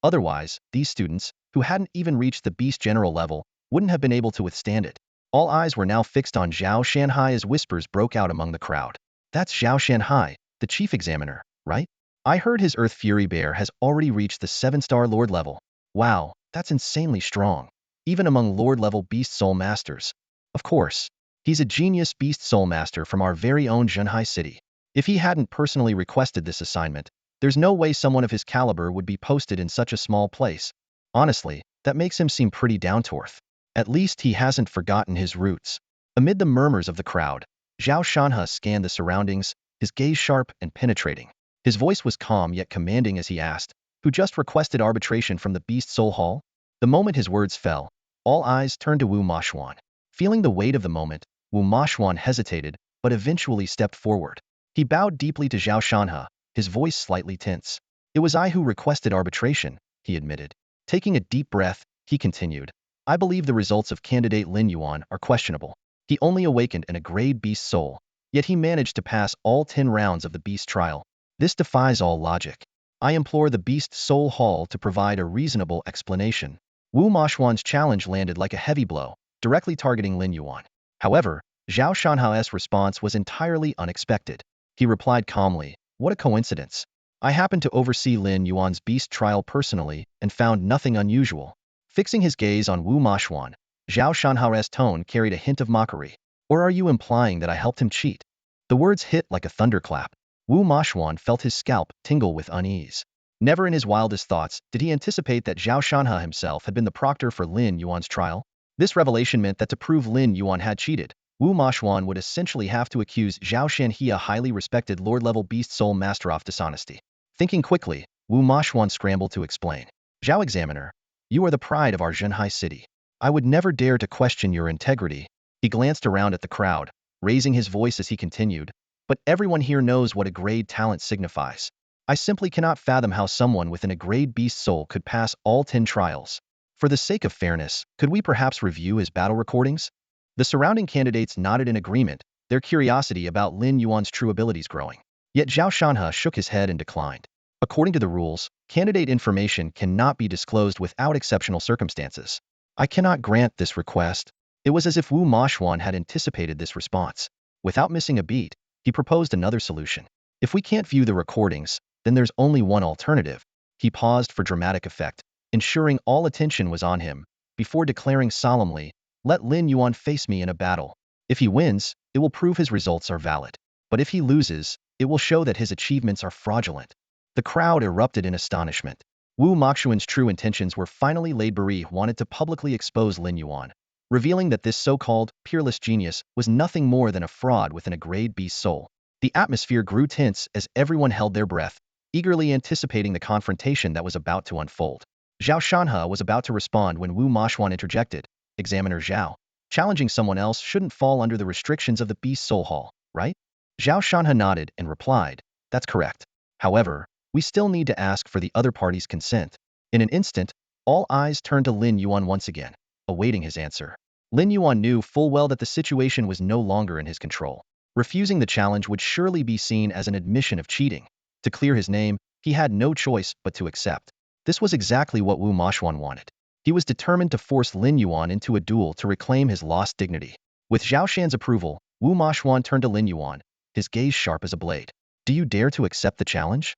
Otherwise, these students, who hadn't even reached the beast general level, wouldn't have been able to withstand it. All eyes were now fixed on Zhao Shanhai as whispers broke out among the crowd. "That's Zhao Shanhai, the chief examiner, right? I heard his Earth Fury Bear has already reached the 7-star Lord level. Wow, that's insanely strong. Even among Lord-level Beast Soul Masters. Of course, he's a genius Beast Soul Master from our very own Zhenhai City. If he hadn't personally requested this assignment, there's no way someone of his caliber would be posted in such a small place. Honestly, that makes him seem pretty down-to-earth. At least he hasn't forgotten his roots." Amid the murmurs of the crowd, Zhao Shanha scanned the surroundings, his gaze sharp and penetrating. His voice was calm yet commanding as he asked, "Who just requested arbitration from the Beast Soul Hall?" The moment his words fell, all eyes turned to Wu Mashuan. Feeling the weight of the moment, Wu Mashuan hesitated, but eventually stepped forward. He bowed deeply to Zhao Shanha, his voice slightly tense. "It was I who requested arbitration," he admitted. Taking a deep breath, he continued, "I believe the results of candidate Lin Yuan are questionable. He only awakened in a grade beast soul, yet he managed to pass all 10 rounds of the beast trial. This defies all logic. I implore the Beast Soul Hall to provide a reasonable explanation." Wu Mashuan's challenge landed like a heavy blow, directly targeting Lin Yuan. However, Zhao Shanhai's response was entirely unexpected. He replied calmly, "What a coincidence. I happened to oversee Lin Yuan's beast trial personally and found nothing unusual." Fixing his gaze on Wu Mashuan, Zhao Shanhai's tone carried a hint of mockery. "Or are you implying that I helped him cheat?" The words hit like a thunderclap. Wu Mashuan felt his scalp tingle with unease. Never in his wildest thoughts did he anticipate that Zhao Shanha himself had been the proctor for Lin Yuan's trial. This revelation meant that to prove Lin Yuan had cheated, Wu Mashuan would essentially have to accuse Zhao Shanhe, a highly respected Lord-level Beast Soul Master, of dishonesty. Thinking quickly, Wu Mashuan scrambled to explain. "Zhao Examiner, you are the pride of our Zhenhai City. I would never dare to question your integrity." He glanced around at the crowd, raising his voice as he continued, "But everyone here knows what a grade talent signifies. I simply cannot fathom how someone within a grade beast soul could pass all 10 trials. For the sake of fairness, could we perhaps review his battle recordings?" The surrounding candidates nodded in agreement, their curiosity about Lin Yuan's true abilities growing. Yet Zhao Shanha shook his head and declined. According to the rules, candidate information cannot be disclosed without exceptional circumstances. "I cannot grant this request." It was as if Wu Mashuan had anticipated this response. Without missing a beat, he proposed another solution. "If we can't view the recordings, then there's only one alternative. He paused for dramatic effect, ensuring all attention was on him, before declaring solemnly, "Let Lin Yuan face me in a battle. If he wins, it will prove his results are valid. But if he loses, it will show that his achievements are fraudulent." The crowd erupted in astonishment. Wu Moxuan's true intentions were finally laid bare. He wanted to publicly expose Lin Yuan, revealing that this so-called peerless genius was nothing more than a fraud with an upgraded beast soul. The atmosphere grew tense as everyone held their breath, eagerly anticipating the confrontation that was about to unfold. Zhao Shanhe was about to respond when Wu Moxuan interjected, "Examiner Zhao, challenging someone else shouldn't fall under the restrictions of the Beast Soul Hall, right?" Zhao Shanhe nodded and replied, "That's correct. However, we still need to ask for the other party's consent." In an instant, all eyes turned to Lin Yuan once again, awaiting his answer. Lin Yuan knew full well that the situation was no longer in his control. Refusing the challenge would surely be seen as an admission of cheating. To clear his name, he had no choice but to accept. This was exactly what Wu Moxuan wanted. He was determined to force Lin Yuan into a duel to reclaim his lost dignity. With Zhao Shan's approval, Wu Moxuan turned to Lin Yuan, his gaze sharp as a blade. "Do you dare to accept the challenge?"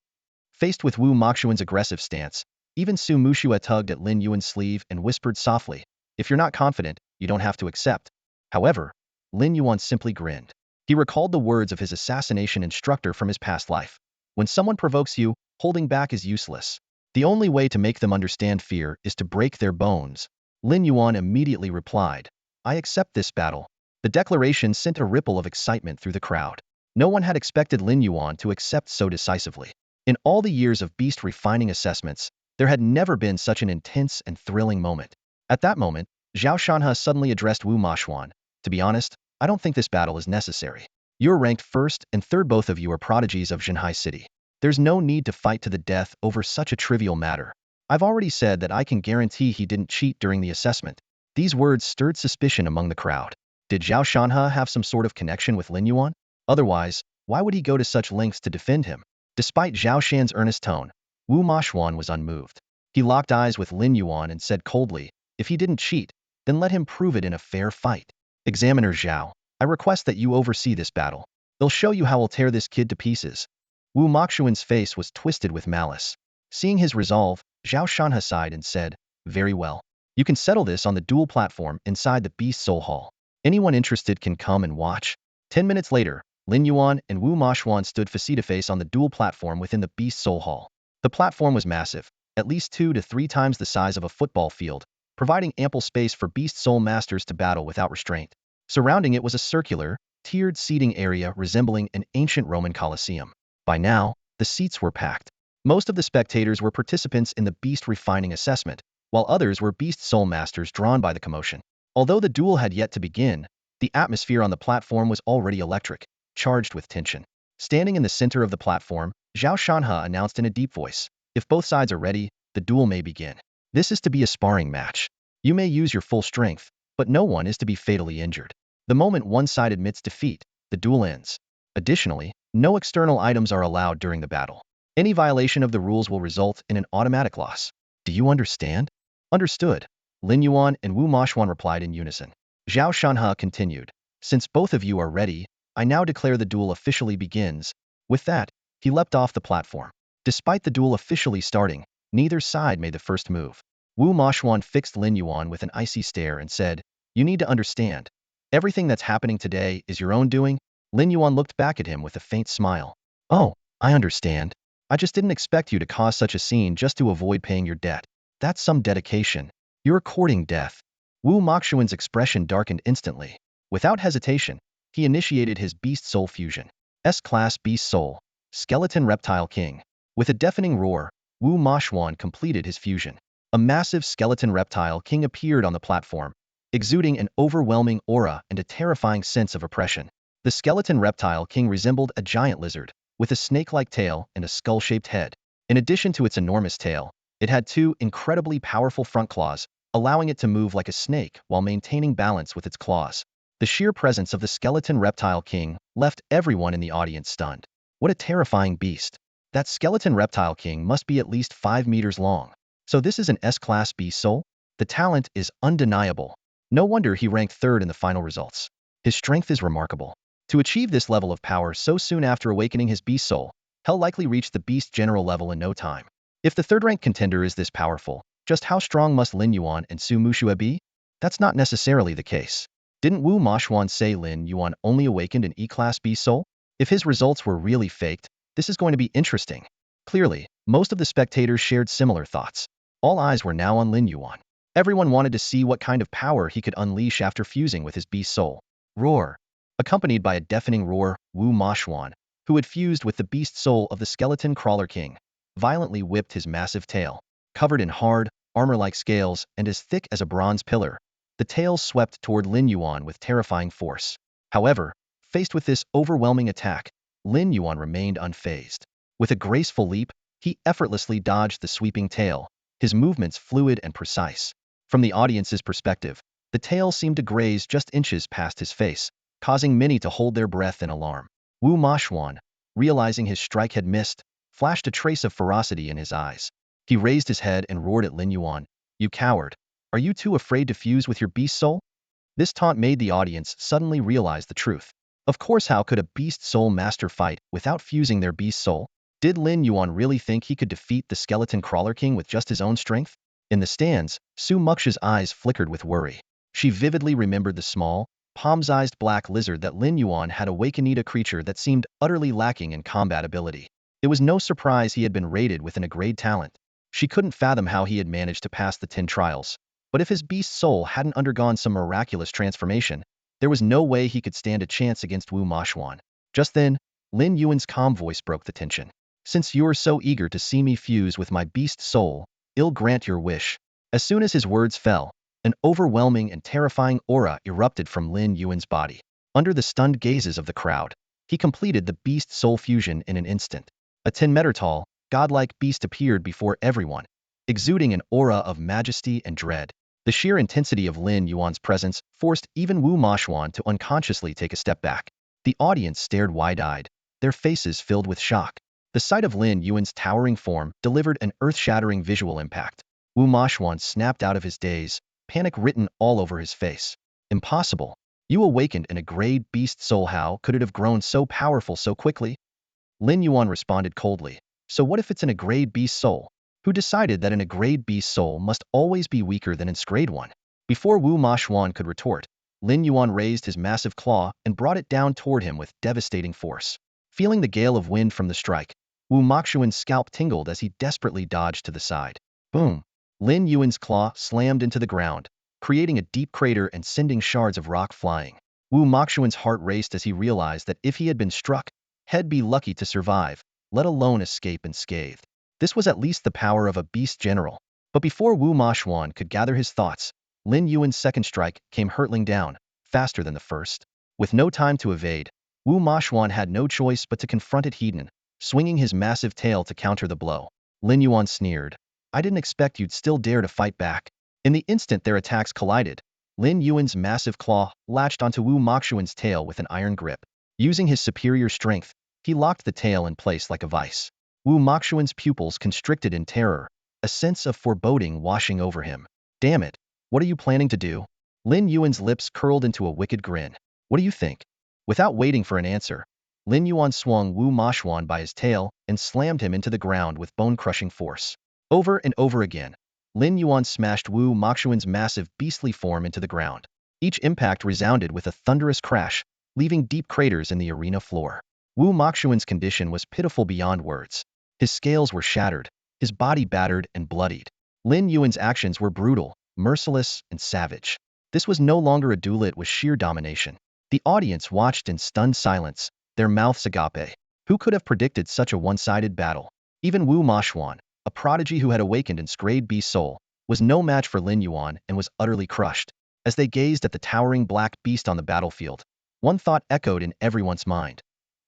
Faced with Wu Moxuan's aggressive stance, even Su Muxue tugged at Lin Yuan's sleeve and whispered softly, "If you're not confident, you don't have to accept." However, Lin Yuan simply grinned. He recalled the words of his assassination instructor from his past life. When someone provokes you, holding back is useless. The only way to make them understand fear is to break their bones. Lin Yuan immediately replied, "I accept this battle." The declaration sent a ripple of excitement through the crowd. No one had expected Lin Yuan to accept so decisively. In all the years of beast refining assessments, there had never been such an intense and thrilling moment. At that moment, Zhao Shanhe suddenly addressed Wu Moxuan, "To be honest, I don't think this battle is necessary. You're ranked first and third, both of you are prodigies of Zhenhai City. There's no need to fight to the death over such a trivial matter. I've already said that I can guarantee he didn't cheat during the assessment." These words stirred suspicion among the crowd. Did Zhao Shanhe have some sort of connection with Lin Yuan? Otherwise, why would he go to such lengths to defend him? Despite Zhao Shan's earnest tone, Wu Moxuan was unmoved. He locked eyes with Lin Yuan and said coldly, "If he didn't cheat, then let him prove it in a fair fight. Examiner Zhao, I request that you oversee this battle. They'll show you how we'll tear this kid to pieces." Wu Moxuan's face was twisted with malice. Seeing his resolve, Zhao Shanhe sighed and said, "Very well. You can settle this on the duel platform inside the Beast Soul Hall. Anyone interested can come and watch." 10 minutes later, Lin Yuan and Wu Moxuan stood face-to-face on the duel platform within the Beast Soul Hall. The platform was massive, at least 2 to 3 times the size of a football field, providing ample space for Beast Soul masters to battle without restraint. Surrounding it was a circular, tiered seating area resembling an ancient Roman Colosseum. By now, the seats were packed. Most of the spectators were participants in the beast refining assessment, while others were Beast Soul masters drawn by the commotion. Although the duel had yet to begin, the atmosphere on the platform was already electric, charged with tension. Standing in the center of the platform, Zhao Shanhe announced in a deep voice, "If both sides are ready, the duel may begin. This is to be a sparring match. You may use your full strength, but no one is to be fatally injured. The moment one side admits defeat, the duel ends. Additionally, no external items are allowed during the battle. Any violation of the rules will result in an automatic loss. Do you understand?" "Understood," Lin Yuan and Wu Moxuan replied in unison. Zhao Shanhe continued, "Since both of you are ready, I now declare the duel officially begins." With that, he leapt off the platform. Despite the duel officially starting, neither side made the first move. Wu Moxuan fixed Lin Yuan with an icy stare and said, "You need to understand. Everything that's happening today is your own doing." Lin Yuan looked back at him with a faint smile. "Oh, I understand. I just didn't expect you to cause such a scene just to avoid paying your debt. That's some dedication. You're courting death." Wu Moxuan's expression darkened instantly. Without hesitation, he initiated his Beast Soul fusion. S-Class Beast Soul, Skeleton Reptile King. With a deafening roar, Wu Moxuan completed his fusion. A massive skeleton reptile king appeared on the platform, exuding an overwhelming aura and a terrifying sense of oppression. The skeleton reptile king resembled a giant lizard, with a snake-like tail and a skull-shaped head. In addition to its enormous tail, it had 2 incredibly powerful front claws, allowing it to move like a snake while maintaining balance with its claws. The sheer presence of the skeleton reptile king left everyone in the audience stunned. What a terrifying beast. That skeleton reptile king must be at least 5 meters long. So this is an S-Class Beast Soul? The talent is undeniable. No wonder he ranked 3rd in the final results. His strength is remarkable. To achieve this level of power so soon after awakening his Beast Soul, he'll likely reach the Beast General level in no time. If the third-ranked contender is this powerful, just how strong must Lin Yuan and Su Muxue be? That's not necessarily the case. Didn't Wu Mashuan say Lin Yuan only awakened an E-Class Beast Soul? If his results were really faked, this is going to be interesting. Clearly, most of the spectators shared similar thoughts. All eyes were now on Lin Yuan. Everyone wanted to see what kind of power he could unleash after fusing with his Beast Soul. Roar! Accompanied by a deafening roar, Wu Mashuan, who had fused with the Beast Soul of the Skeleton Crawler King, violently whipped his massive tail. Covered in hard, armor-like scales and as thick as a bronze pillar, the tail swept toward Lin Yuan with terrifying force. However, faced with this overwhelming attack, Lin Yuan remained unfazed. With a graceful leap, he effortlessly dodged the sweeping tail, his movements fluid and precise. From the audience's perspective, the tail seemed to graze just inches past his face, causing many to hold their breath in alarm. Wu Mashuan, realizing his strike had missed, flashed a trace of ferocity in his eyes. He raised his head and roared at Lin Yuan, "You coward! Are you too afraid to fuse with your Beast Soul?" This taunt made the audience suddenly realize the truth. Of course, how could a Beast Soul master fight without fusing their Beast Soul? Did Lin Yuan really think he could defeat the Skeleton Crawler King with just his own strength? In the stands, Su Muxue's eyes flickered with worry. She vividly remembered the small, palm-sized black lizard that Lin Yuan had awakened, a creature that seemed utterly lacking in combat ability. It was no surprise he had been rated with an A-grade talent. She couldn't fathom how he had managed to pass the 10 trials. But if his Beast Soul hadn't undergone some miraculous transformation, there was no way he could stand a chance against Wu Mashuan. Just then, Lin Yuan's calm voice broke the tension. "Since you're so eager to see me fuse with my Beast Soul, I'll grant your wish." As soon as his words fell, an overwhelming and terrifying aura erupted from Lin Yuan's body. Under the stunned gazes of the crowd, he completed the Beast Soul fusion in an instant. A 10-meter-tall, godlike beast appeared before everyone, exuding an aura of majesty and dread. The sheer intensity of Lin Yuan's presence forced even Wu Mashuan to unconsciously take a step back. The audience stared wide-eyed, their faces filled with shock. The sight of Lin Yuan's towering form delivered an earth-shattering visual impact. Wu Mashuan snapped out of his daze, panic written all over his face. "Impossible. You awakened in a grade Beast Soul. How could it have grown so powerful so quickly?" Lin Yuan responded coldly. "So what if it's in a grade Beast Soul? Who decided that in a grade Beast Soul must always be weaker than its grade 1? Before Wu Mashuan could retort, Lin Yuan raised his massive claw and brought it down toward him with devastating force. Feeling the gale of wind from the strike, Wu Mashuan's scalp tingled as he desperately dodged to the side. Boom! Lin Yuan's claw slammed into the ground, creating a deep crater and sending shards of rock flying. Wu Mashuan's heart raced as he realized that if he had been struck, he'd be lucky to survive, let alone escape unscathed. This was at least the power of a Beast General. But before Wu Mashuan could gather his thoughts, Lin Yuan's second strike came hurtling down, faster than the first. With no time to evade, Wu Mashuan had no choice but to confront it head-on, swinging his massive tail to counter the blow. Lin Yuan sneered, "I didn't expect you'd still dare to fight back." In the instant their attacks collided, Lin Yuan's massive claw latched onto Wu Mashuan's tail with an iron grip. Using his superior strength, he locked the tail in place like a vice. Wu Mashuan's pupils constricted in terror, a sense of foreboding washing over him. "Damn it, what are you planning to do?" Lin Yuan's lips curled into a wicked grin. "What do you think?" Without waiting for an answer, Lin Yuan swung Wu Mashuan by his tail and slammed him into the ground with bone-crushing force. Over and over again, Lin Yuan smashed Wu Mashuan's massive beastly form into the ground. Each impact resounded with a thunderous crash, leaving deep craters in the arena floor. Wu Mashuan's condition was pitiful beyond words. His scales were shattered, his body battered and bloodied. Lin Yuan's actions were brutal, merciless, and savage. This was no longer a duel, it was sheer domination. The audience watched in stunned silence, their mouths agape. Who could have predicted such a one-sided battle? Even Wu Mashuan, a prodigy who had awakened in grade Beast Soul, was no match for Lin Yuan and was utterly crushed. As they gazed at the towering black beast on the battlefield, one thought echoed in everyone's mind.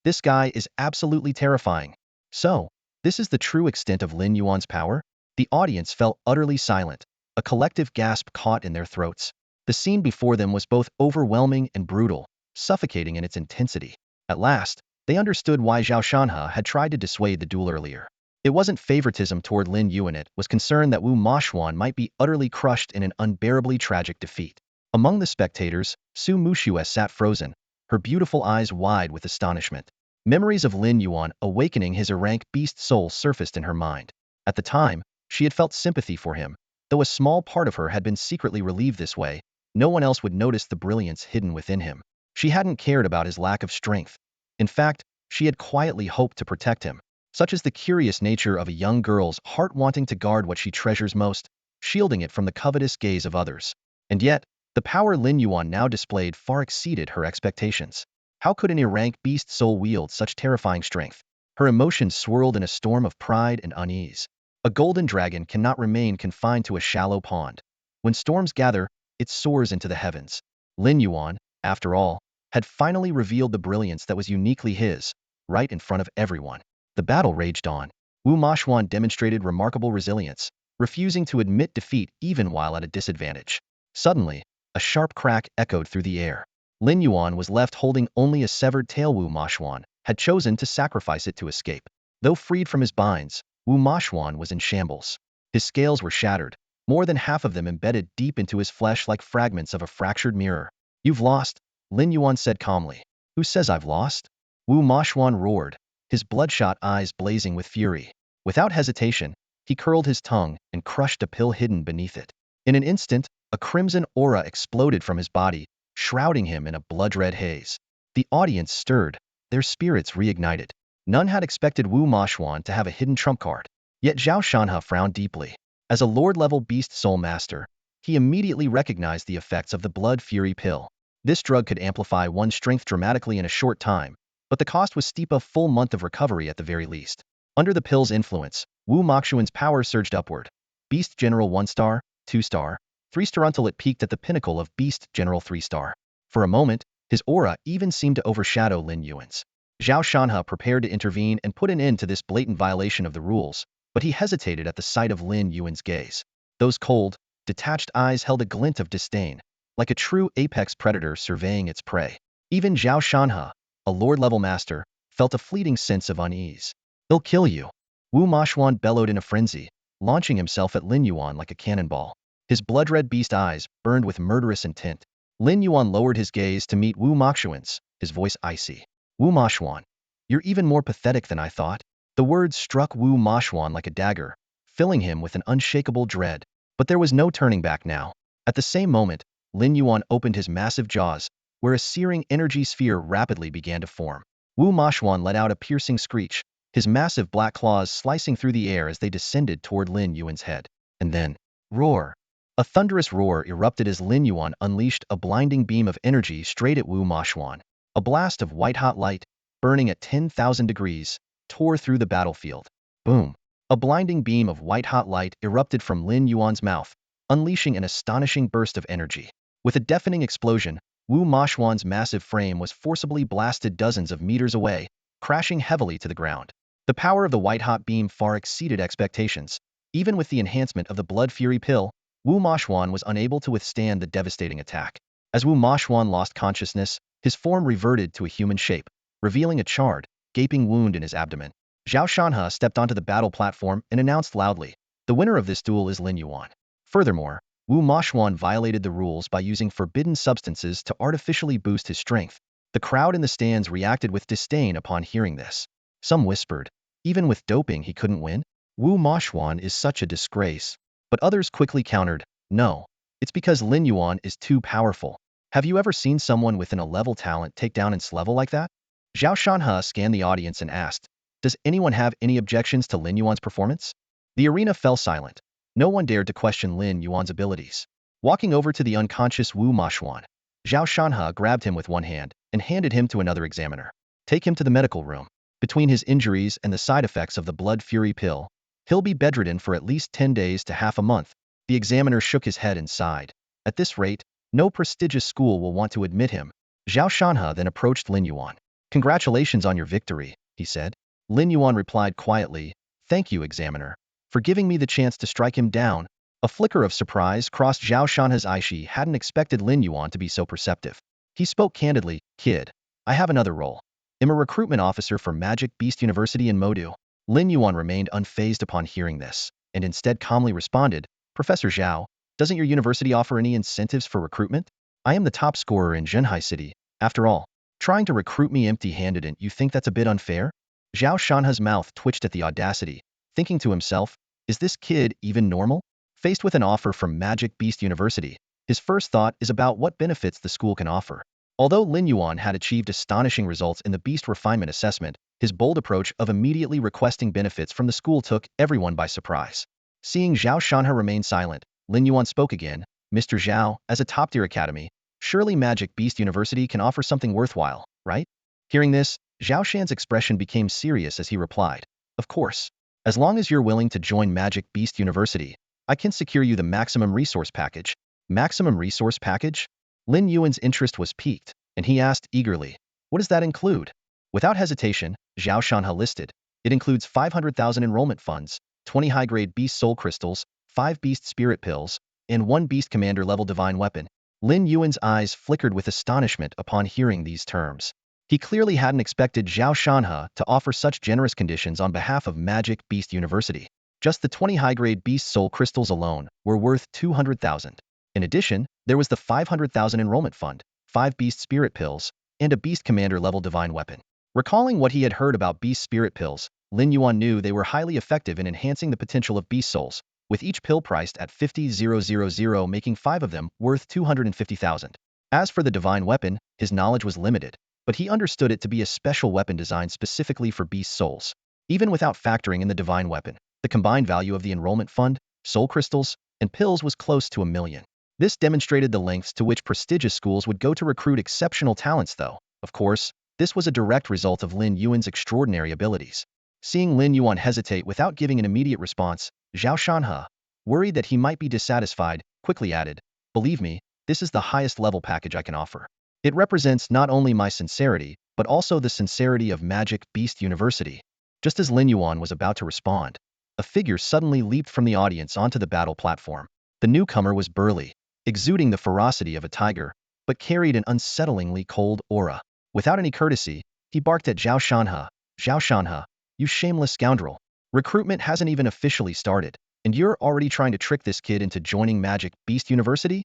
This guy is absolutely terrifying. So, this is the true extent of Lin Yuan's power? The audience fell utterly silent, a collective gasp caught in their throats. The scene before them was both overwhelming and brutal, suffocating in its intensity. At last, they understood why Zhao Shanhe had tried to dissuade the duel earlier. It wasn't favoritism toward Lin Yuan, it was concern that Wu Mashuan might be utterly crushed in an unbearably tragic defeat. Among the spectators, Su Muxue sat frozen, her beautiful eyes wide with astonishment. Memories of Lin Yuan awakening his rank beast soul surfaced in her mind. At the time, she had felt sympathy for him, though a small part of her had been secretly relieved this way. No one else would notice the brilliance hidden within him. She hadn't cared about his lack of strength. In fact, she had quietly hoped to protect him. Such is the curious nature of a young girl's heart wanting to guard what she treasures most, shielding it from the covetous gaze of others. And yet, the power Lin Yuan now displayed far exceeded her expectations. How could an rank beast soul wield such terrifying strength? Her emotions swirled in a storm of pride and unease. A golden dragon cannot remain confined to a shallow pond. When storms gather, it soars into the heavens. Lin Yuan, after all, had finally revealed the brilliance that was uniquely his, right in front of everyone. The battle raged on. Wu Mashuan demonstrated remarkable resilience, refusing to admit defeat even while at a disadvantage. Suddenly, a sharp crack echoed through the air. Lin Yuan was left holding only a severed tail. Wu Mashuan had chosen to sacrifice it to escape. Though freed from his binds, Wu Mashuan was in shambles. His scales were shattered, more than half of them embedded deep into his flesh like fragments of a fractured mirror. You've lost, Lin Yuan said calmly. Who says I've lost? Wu Mashuan roared, his bloodshot eyes blazing with fury. Without hesitation, he curled his tongue and crushed a pill hidden beneath it. In an instant, a crimson aura exploded from his body, shrouding him in a blood-red haze. The audience stirred, their spirits reignited. None had expected Wu Mashuan to have a hidden trump card. Yet Zhao Shanhe frowned deeply. As a Lord-level Beast Soul Master, he immediately recognized the effects of the Blood Fury pill. This drug could amplify one's strength dramatically in a short time, but the cost was steep, a full month of recovery at the very least. Under the pill's influence, Wu Mashuan's power surged upward. Beast General 1-star, 2-star, 3-star until it peaked at the pinnacle of Beast General 3-star. For a moment, his aura even seemed to overshadow Lin Yuan's. Zhao Shanhe prepared to intervene and put an end to this blatant violation of the rules, but he hesitated at the sight of Lin Yuan's gaze. Those cold, detached eyes held a glint of disdain, like a true apex predator surveying its prey. Even Zhao Shanhe, a lord-level master, felt a fleeting sense of unease. He'll kill you. Wu Mashuan bellowed in a frenzy, launching himself at Lin Yuan like a cannonball. His blood-red beast eyes burned with murderous intent. Lin Yuan lowered his gaze to meet Wu Mashuan's, his voice icy. Wu Mashuan, you're even more pathetic than I thought. The words struck Wu Mashuan like a dagger, filling him with an unshakable dread. But there was no turning back now. At the same moment, Lin Yuan opened his massive jaws, where a searing energy sphere rapidly began to form. Wu Mashuan let out a piercing screech, his massive black claws slicing through the air as they descended toward Lin Yuan's head. And then, roar! A thunderous roar erupted as Lin Yuan unleashed a blinding beam of energy straight at Wu Mashuan. A blast of white-hot light, burning at 10,000 degrees, tore through the battlefield. Boom! A blinding beam of white-hot light erupted from Lin Yuan's mouth, unleashing an astonishing burst of energy. With a deafening explosion, Wu Mashuan's massive frame was forcibly blasted dozens of meters away, crashing heavily to the ground. The power of the white-hot beam far exceeded expectations. Even with the enhancement of the Blood Fury pill, Wu Mashuan was unable to withstand the devastating attack. As Wu Mashuan lost consciousness, his form reverted to a human shape, revealing a charred, gaping wound in his abdomen. Zhao Shanhe stepped onto the battle platform and announced loudly, "The winner of this duel is Lin Yuan." Furthermore, Wu Mashuan violated the rules by using forbidden substances to artificially boost his strength. The crowd in the stands reacted with disdain upon hearing this. Some whispered, even with doping he couldn't win? Wu Mashuan is such a disgrace. But others quickly countered, no, it's because Lin Yuan is too powerful. Have you ever seen someone with an A-level talent take down its level like that? Zhao Shanhe scanned the audience and asked, does anyone have any objections to Lin Yuan's performance? The arena fell silent. No one dared to question Lin Yuan's abilities. Walking over to the unconscious Wu Mashuan, Zhao Shanhe grabbed him with one hand and handed him to another examiner. Take him to the medical room. Between his injuries and the side effects of the Blood Fury pill, he'll be bedridden for at least 10 days to half a month. The examiner shook his head and sighed. At this rate, no prestigious school will want to admit him. Zhao Shanhe then approached Lin Yuan. Congratulations on your victory, he said. Lin Yuan replied quietly, thank you, examiner, for giving me the chance to strike him down. A flicker of surprise crossed Zhao Shanhe's eyes. She hadn't expected Lin Yuan to be so perceptive. He spoke candidly, kid, I have another role. I'm a recruitment officer for Magic Beast University in Modu. Lin Yuan remained unfazed upon hearing this, and instead calmly responded, Professor Zhao, doesn't your university offer any incentives for recruitment? I am the top scorer in Zhenhai City, after all. Trying to recruit me empty-handed, and you think that's a bit unfair? Zhao Shanhe's mouth twitched at the audacity, thinking to himself, is this kid even normal? Faced with an offer from Magic Beast University, his first thought is about what benefits the school can offer. Although Lin Yuan had achieved astonishing results in the Beast Refinement Assessment, his bold approach of immediately requesting benefits from the school took everyone by surprise. Seeing Zhao Shanhe remain silent, Lin Yuan spoke again, Mr. Zhao, as a top-tier academy, surely Magic Beast University can offer something worthwhile, right? Hearing this, Zhao Shan's expression became serious as he replied, of course. As long as you're willing to join Magic Beast University, I can secure you the maximum resource package. Maximum resource package? Lin Yuan's interest was piqued, and he asked eagerly, what does that include? Without hesitation, Zhao Shanhe listed, it includes 500,000 enrollment funds, 20 high-grade Beast Soul crystals, 5 Beast Spirit pills, and 1 Beast Commander level divine weapon. Lin Yuan's eyes flickered with astonishment upon hearing these terms. He clearly hadn't expected Zhao Shanhe to offer such generous conditions on behalf of Magic Beast University. Just the 20 high-grade Beast Soul crystals alone were worth 200,000. In addition, there was the 500,000 enrollment fund, 5 Beast Spirit pills, and a Beast Commander level divine weapon. Recalling what he had heard about Beast Spirit pills, Lin Yuan knew they were highly effective in enhancing the potential of Beast Souls, with each pill priced at 50,000, making 5 of them worth 250,000. As for the divine weapon, his knowledge was limited, but he understood it to be a special weapon designed specifically for Beast Souls. Even without factoring in the divine weapon, the combined value of the enrollment fund, soul crystals, and pills was close to 1 million. This demonstrated the lengths to which prestigious schools would go to recruit exceptional talents though. Of course, this was a direct result of Lin Yuan's extraordinary abilities. Seeing Lin Yuan hesitate without giving an immediate response, Zhao Shanhe, worried that he might be dissatisfied, quickly added, believe me, this is the highest level package I can offer. It represents not only my sincerity, but also the sincerity of Magic Beast University. Just as Lin Yuan was about to respond, a figure suddenly leaped from the audience onto the battle platform. The newcomer was burly, exuding the ferocity of a tiger, but carried an unsettlingly cold aura. Without any courtesy, he barked at Zhao Shanhe, you shameless scoundrel. Recruitment hasn't even officially started, and you're already trying to trick this kid into joining Magic Beast University?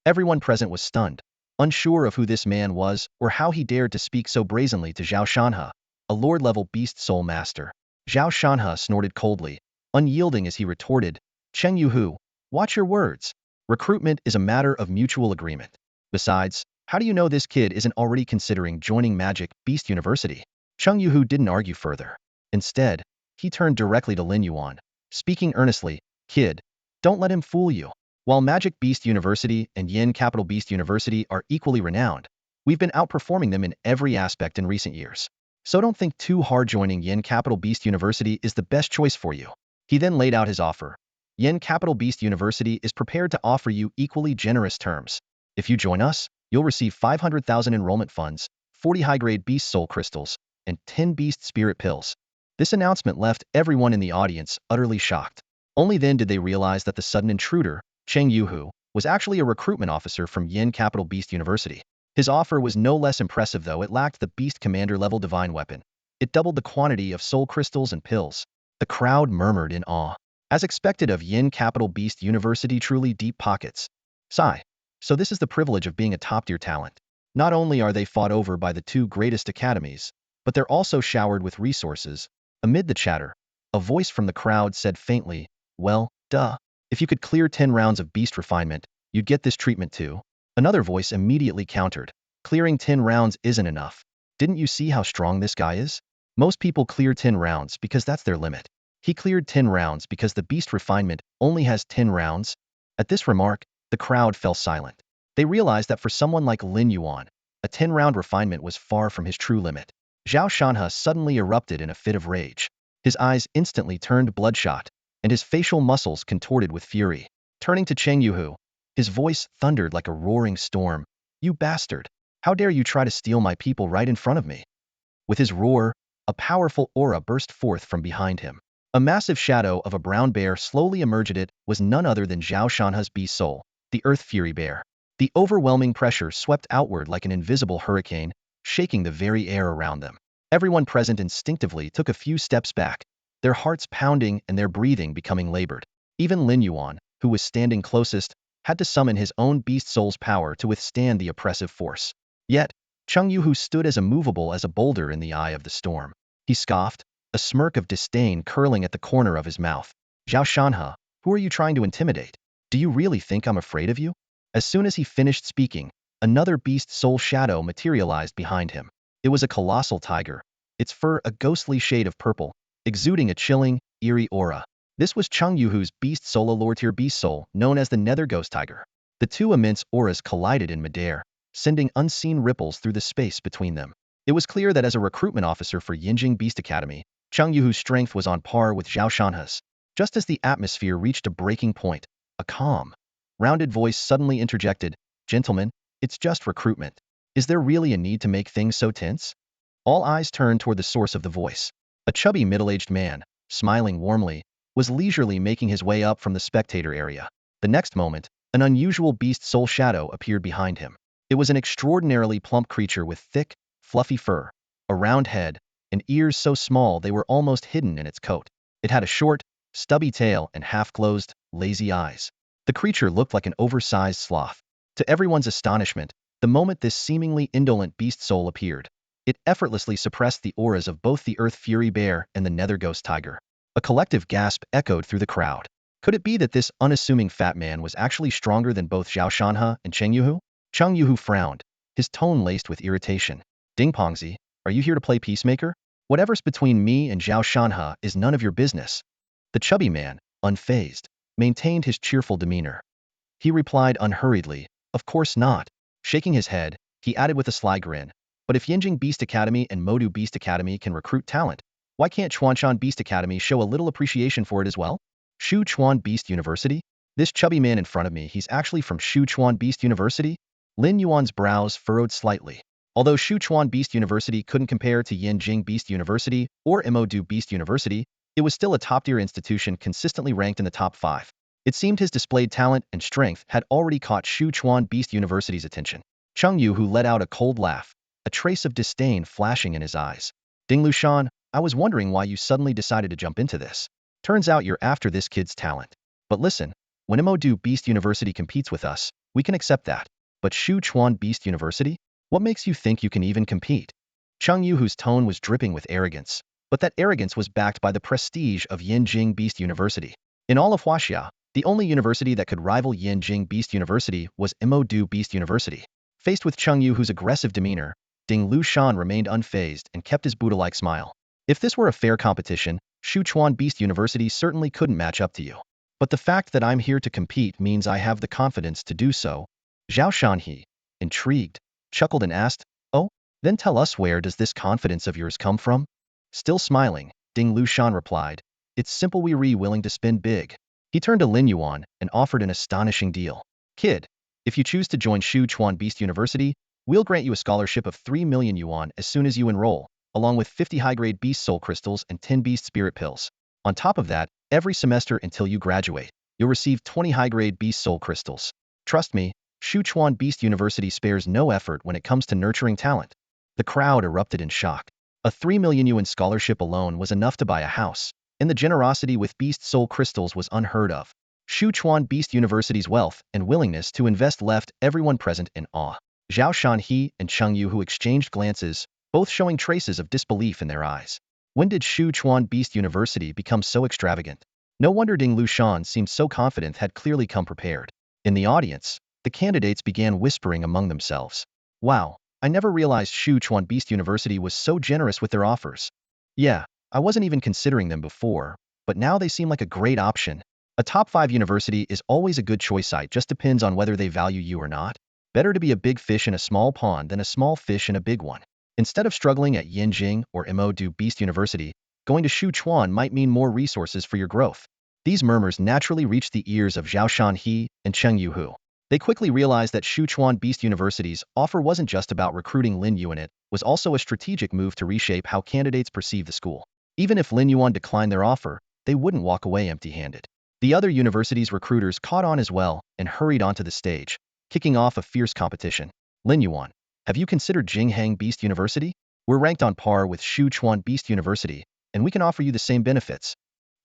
Everyone present was stunned, unsure of who this man was or how he dared to speak so brazenly to Zhao Shanhe, a Lord-level Beast Soul Master. Zhao Shanhe snorted coldly, unyielding as he retorted, Cheng Yuhu, watch your words. Recruitment is a matter of mutual agreement. Besides, how do you know this kid isn't already considering joining Magic Beast University? Cheng Yuhu didn't argue further. Instead, he turned directly to Lin Yuan, speaking earnestly, kid, don't let him fool you. While Magic Beast University and Yin Capital Beast University are equally renowned, we've been outperforming them in every aspect in recent years. So don't think too hard joining Yin Capital Beast University is the best choice for you. He then laid out his offer. Yin Capital Beast University is prepared to offer you equally generous terms. If you join us, you'll receive 500,000 enrollment funds, 40 high-grade Beast Soul crystals, and 10 Beast Spirit pills. This announcement left everyone in the audience utterly shocked. Only then did they realize that the sudden intruder, Cheng Yuhu, was actually a recruitment officer from Yin Capital Beast University. His offer was no less impressive though it lacked the Beast Commander level divine weapon. It doubled the quantity of soul crystals and pills. The crowd murmured in awe. As expected of Yin Capital Beast University, truly deep pockets. Sigh. So this is the privilege of being a top-tier talent. Not only are they fought over by the 2 greatest academies, but they're also showered with resources. Amid the chatter, a voice from the crowd said faintly, well, duh. If you could clear 10 rounds of beast refinement, you'd get this treatment too. Another voice immediately countered, clearing 10 rounds isn't enough. Didn't you see how strong this guy is? Most people clear 10 rounds because that's their limit. He cleared 10 rounds because the beast refinement only has 10 rounds. At this remark, the crowd fell silent. They realized that for someone like Lin Yuan, a 10-round refinement was far from his true limit. Zhao Shanhe suddenly erupted in a fit of rage. His eyes instantly turned bloodshot, and his facial muscles contorted with fury. Turning to Cheng Yuhu, his voice thundered like a roaring storm. You bastard! How dare you try to steal my people right in front of me? With his roar, a powerful aura burst forth from behind him. A massive shadow of a brown bear slowly emerged. It was none other than Zhao Shanhe's Beast Soul, the Earth Fury Bear. The overwhelming pressure swept outward like an invisible hurricane, shaking the very air around them. Everyone present instinctively took a few steps back, their hearts pounding and their breathing becoming labored. Even Lin Yuan, who was standing closest, had to summon his own Beast Soul's power to withstand the oppressive force. Yet, Cheng Yuhu stood as immovable as a boulder in the eye of the storm. He scoffed, a smirk of disdain curling at the corner of his mouth. Zhao Shanhe, who are you trying to intimidate? Do you really think I'm afraid of you? As soon as he finished speaking, another beast soul shadow materialized behind him. It was a colossal tiger, its fur a ghostly shade of purple, exuding a chilling, eerie aura. This was Cheng Yuhu's beast soul, a lower-tier beast soul, known as the Nether Ghost Tiger. The two immense auras collided in midair, sending unseen ripples through the space between them. It was clear that as a recruitment officer for Yinjing Beast Academy, Cheng Yuhu's strength was on par with Zhao Shanhe's. Just as the atmosphere reached a breaking point, a calm, rounded voice suddenly interjected, "Gentlemen, it's just recruitment. Is there really a need to make things so tense?" All eyes turned toward the source of the voice. A chubby middle-aged man, smiling warmly, was leisurely making his way up from the spectator area. The next moment, an unusual beast soul shadow appeared behind him. It was an extraordinarily plump creature with thick, fluffy fur, a round head, and ears so small they were almost hidden in its coat. It had a short, stubby tail and half-closed, lazy eyes. The creature looked like an oversized sloth. To everyone's astonishment, the moment this seemingly indolent beast soul appeared, it effortlessly suppressed the auras of both the Earth Fury Bear and the Nether Ghost Tiger. A collective gasp echoed through the crowd. Could it be that this unassuming fat man was actually stronger than both Zhao Shanhe and Cheng Yuhu? Cheng Yuhu frowned, his tone laced with irritation. "Ding Pongzi, are you here to play peacemaker? Whatever's between me and Zhao Shanhe is none of your business." The chubby man, unfazed, maintained his cheerful demeanor. He replied unhurriedly, "Of course not." Shaking his head, he added with a sly grin, "But if Yinjing Beast Academy and Modu Beast Academy can recruit talent, why can't Chuanshan Beast Academy show a little appreciation for it as well? Shu Chuan Beast University? This chubby man in front of me, he's actually from Shu Chuan Beast University?" Lin Yuan's brows furrowed slightly. Although Shu Chuan Beast University couldn't compare to Yinjing Beast University or Modu Beast University, it was still a top-tier institution consistently ranked in the top 5. It seemed his displayed talent and strength had already caught Shu Chuan Beast University's attention. Cheng Yuhu let out a cold laugh, a trace of disdain flashing in his eyes. "Ding Lushan, I was wondering why you suddenly decided to jump into this. Turns out you're after this kid's talent. But listen, when Modu Beast University competes with us, we can accept that. But Shu Chuan Beast University? What makes you think you can even compete?" Cheng Yuhu's tone was dripping with arrogance, but that arrogance was backed by the prestige of Yinjing Beast University. In all of Huaxia, the only university that could rival Yinjing Beast University was Modu Beast University. Faced with Cheng Yuhu's aggressive demeanor, Ding Lushan remained unfazed and kept his Buddha-like smile. "If this were a fair competition, Shu Chuan Beast University certainly couldn't match up to you. But the fact that I'm here to compete means I have the confidence to do so." Zhao Shanhe, intrigued, chuckled and asked, "Oh, then tell us, where does this confidence of yours come from?" Still smiling, Ding Lushan replied, "It's simple, we're willing to spend big." He turned to Lin Yuan and offered an astonishing deal. "Kid, if you choose to join Shu Chuan Beast University, we'll grant you a scholarship of 3 million yuan as soon as you enroll, along with 50 high-grade beast soul crystals and 10 beast spirit pills. On top of that, every semester until you graduate, you'll receive 20 high-grade beast soul crystals. Trust me, Shu Chuan Beast University spares no effort when it comes to nurturing talent." The crowd erupted in shock. A 3 million yuan scholarship alone was enough to buy a house, and the generosity with beast soul crystals was unheard of. Shu Chuan Beast University's wealth and willingness to invest left everyone present in awe. Zhao Shanhe and Cheng Yuhu exchanged glances, both showing traces of disbelief in their eyes. When did Shu Chuan Beast University become so extravagant? No wonder Ding Lushan seemed so confident, had clearly come prepared. In the audience, the candidates began whispering among themselves. "Wow, I never realized Shu Chuan Beast University was so generous with their offers. Yeah, I wasn't even considering them before, but now they seem like a great option. A top 5 university is always a good choice, it just depends on whether they value you or not. Better to be a big fish in a small pond than a small fish in a big one. Instead of struggling at Yinjing or Modu Beast University, going to Shu Chuan might mean more resources for your growth." These murmurs naturally reached the ears of Zhao Shanhe and Cheng Yuhu. They quickly realized that Shu Chuan Beast University's offer wasn't just about recruiting Lin Yuan, it was also a strategic move to reshape how candidates perceive the school. Even if Lin Yuan declined their offer, they wouldn't walk away empty-handed. The other universities' recruiters caught on as well and hurried onto the stage, kicking off a fierce competition. "Lin Yuan, have you considered Jinghang Beast University? We're ranked on par with Shu Chuan Beast University, and we can offer you the same benefits.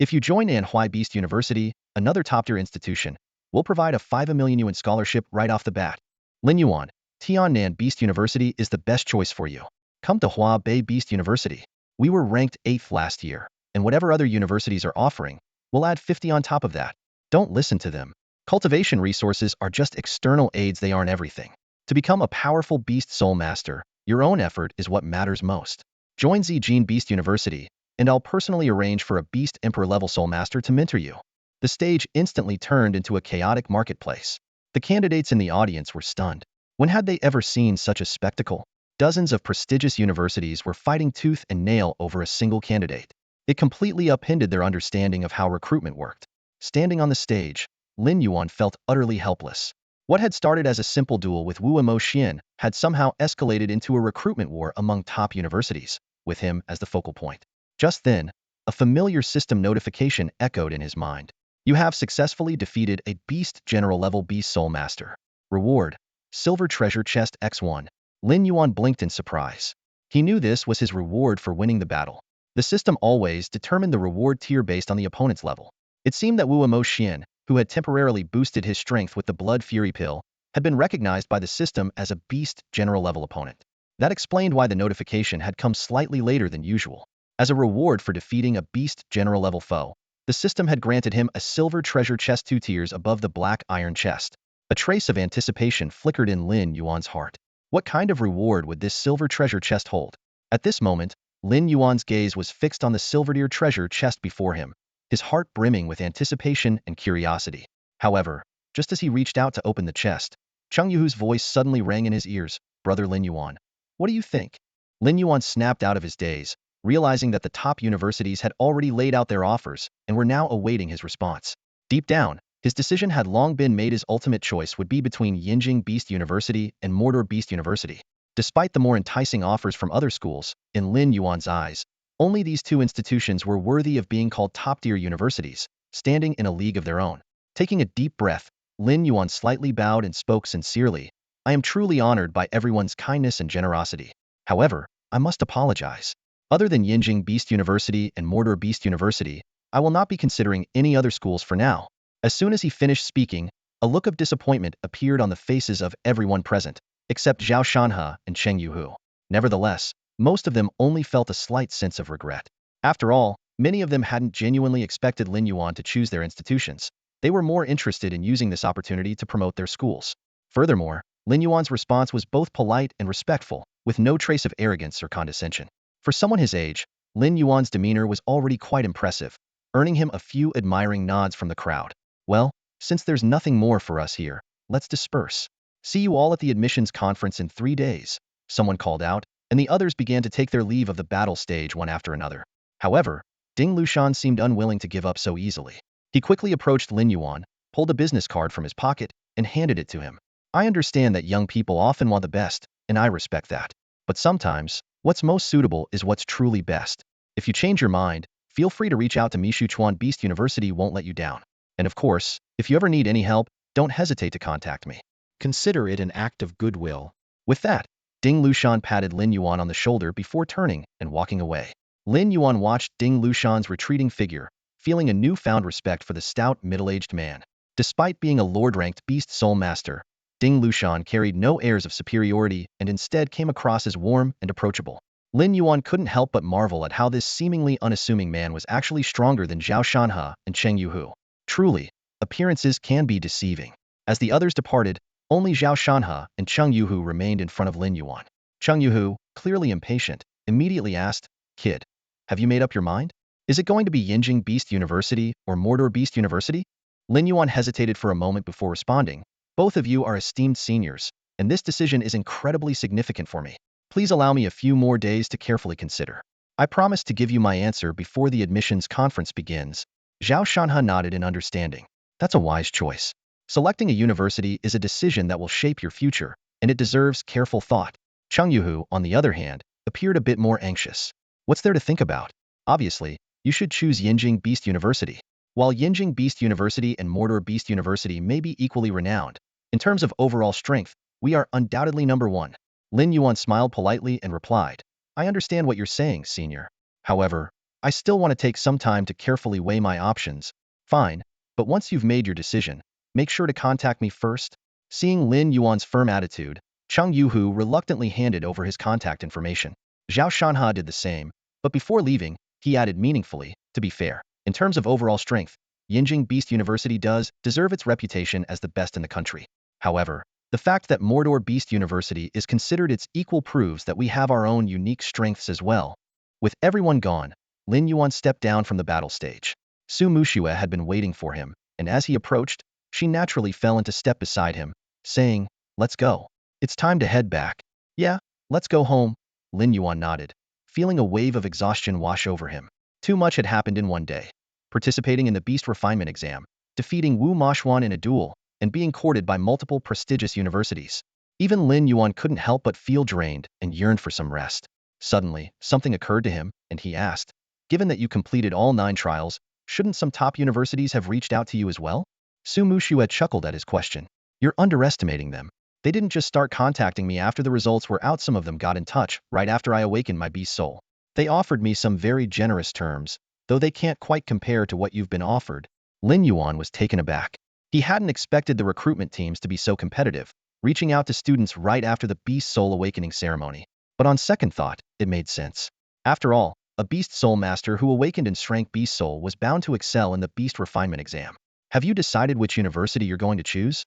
If you join Anhui Beast University, another top-tier institution, we'll provide a 5 million yuan scholarship right off the bat." Lin Yuan, Tiannan Beast University is the best choice for you. Come to Hua Bei Beast University. We were ranked 8th last year, and whatever other universities are offering, we'll add 50 on top of that. Don't listen to them. Cultivation resources are just external aids, they aren't everything. To become a powerful Beast Soul Master, your own effort is what matters most. Join Zijin Beast University, and I'll personally arrange for a Beast Emperor level Soul Master to mentor you. The stage instantly turned into a chaotic marketplace. The candidates in the audience were stunned. When had they ever seen such a spectacle? Dozens of prestigious universities were fighting tooth and nail over a single candidate. It completely upended their understanding of how recruitment worked. Standing on the stage, Lin Yuan felt utterly helpless. What had started as a simple duel with Wu Mo Xian had somehow escalated into a recruitment war among top universities, with him as the focal point. Just then, a familiar system notification echoed in his mind. You have successfully defeated a Beast General level Beast Soul Master. Reward: Silver Treasure Chest X1. Lin Yuan blinked in surprise. He knew this was his reward for winning the battle. The system always determined the reward tier based on the opponent's level. It seemed that Wu Mo Xian, who had temporarily boosted his strength with the Blood Fury Pill, had been recognized by the system as a Beast General level opponent. That explained why the notification had come slightly later than usual. As a reward for defeating a Beast General level foe, the system had granted him a Silver Treasure Chest 2 tiers above the Black Iron Chest. A trace of anticipation flickered in Lin Yuan's heart. What kind of reward would this Silver Treasure Chest hold? At this moment, Lin Yuan's gaze was fixed on the Silver Treasure Chest before him, his heart brimming with anticipation and curiosity. However, just as he reached out to open the chest, Cheng Yuhu's voice suddenly rang in his ears. Brother Lin Yuan, what do you think? Lin Yuan snapped out of his daze, realizing that the top universities had already laid out their offers and were now awaiting his response. Deep down, his decision had long been made. His ultimate choice would be between Yinjing Beast University and Mordor Beast University. Despite the more enticing offers from other schools, in Lin Yuan's eyes, only these two institutions were worthy of being called top-tier universities, standing in a league of their own. Taking a deep breath, Lin Yuan slightly bowed and spoke sincerely. I am truly honored by everyone's kindness and generosity. However, I must apologize. Other than Yinjing Beast University and Mordor Beast University, I will not be considering any other schools for now. As soon as he finished speaking, a look of disappointment appeared on the faces of everyone present, except Zhao Shanhe and Cheng Yuhu. Nevertheless, most of them only felt a slight sense of regret. After all, many of them hadn't genuinely expected Lin Yuan to choose their institutions. They were more interested in using this opportunity to promote their schools. Furthermore, Lin Yuan's response was both polite and respectful, with no trace of arrogance or condescension. For someone his age, Lin Yuan's demeanor was already quite impressive, earning him a few admiring nods from the crowd. Well, since there's nothing more for us here, let's disperse. See you all at the admissions conference in 3 days, someone called out, and the others began to take their leave of the battle stage one after another. However, Ding Lushan seemed unwilling to give up so easily. He quickly approached Lin Yuan, pulled a business card from his pocket, and handed it to him. I understand that young people often want the best, and I respect that. But sometimes, what's most suitable is what's truly best. If you change your mind, feel free to reach out to Mishuchuan Beast University won't let you down. And of course, if you ever need any help, don't hesitate to contact me. Consider it an act of goodwill. With that, Ding Lushan patted Lin Yuan on the shoulder before turning and walking away. Lin Yuan watched Ding Lushan's retreating figure, feeling a newfound respect for the stout, middle-aged man. Despite being a Lord-ranked Beast Soul Master, Ding Lushan carried no airs of superiority and instead came across as warm and approachable. Lin Yuan couldn't help but marvel at how this seemingly unassuming man was actually stronger than Zhao Shanhe and Cheng Yuhu. Truly, appearances can be deceiving. As the others departed, only Zhao Shanhe and Cheng Yuhu remained in front of Lin Yuan. Cheng Yuhu, clearly impatient, immediately asked, Kid, have you made up your mind? Is it going to be Yinjing Beast University or Mordor Beast University? Lin Yuan hesitated for a moment before responding. Both of you are esteemed seniors, and this decision is incredibly significant for me. Please allow me a few more days to carefully consider. I promise to give you my answer before the admissions conference begins. Zhao Shanhe nodded in understanding. That's a wise choice. Selecting a university is a decision that will shape your future, and it deserves careful thought. Cheng Yuhu, on the other hand, appeared a bit more anxious. What's there to think about? Obviously, you should choose Yinjing Beast University. While Yinjing Beast University and Mordor Beast University may be equally renowned, in terms of overall strength, we are undoubtedly number one. Lin Yuan smiled politely and replied, I understand what you're saying, senior. However, I still want to take some time to carefully weigh my options. Fine, but once you've made your decision, make sure to contact me first. Seeing Lin Yuan's firm attitude, Cheng Yuhu reluctantly handed over his contact information. Zhao Shanha did the same, but before leaving, he added meaningfully, to be fair, in terms of overall strength, Yinjing Beast University does deserve its reputation as the best in the country. However, the fact that Mordor Beast University is considered its equal proves that we have our own unique strengths as well. With everyone gone, Lin Yuan stepped down from the battle stage. Su Muxue had been waiting for him, and as he approached, she naturally fell into step beside him, saying, "Let's go. It's time to head back." "Yeah, let's go home," Lin Yuan nodded, feeling a wave of exhaustion wash over him. Too much had happened in one day. Participating in the Beast Refinement exam, defeating Wu Mashuan in a duel, and being courted by multiple prestigious universities. Even Lin Yuan couldn't help but feel drained and yearned for some rest. Suddenly, something occurred to him, and he asked, "Given that you completed all 9 trials, shouldn't some top universities have reached out to you as well?" Su Muxue chuckled at his question. "You're underestimating them. They didn't just start contacting me after the results were out, some of them got in touch right after I awakened my beast soul. They offered me some very generous terms, though they can't quite compare to what you've been offered." Lin Yuan was taken aback. He hadn't expected the recruitment teams to be so competitive, reaching out to students right after the beast soul awakening ceremony. But on second thought, it made sense. After all, a beast soul master who awakened and shrank beast soul was bound to excel in the beast refinement exam. "Have you decided which university you're going to choose?"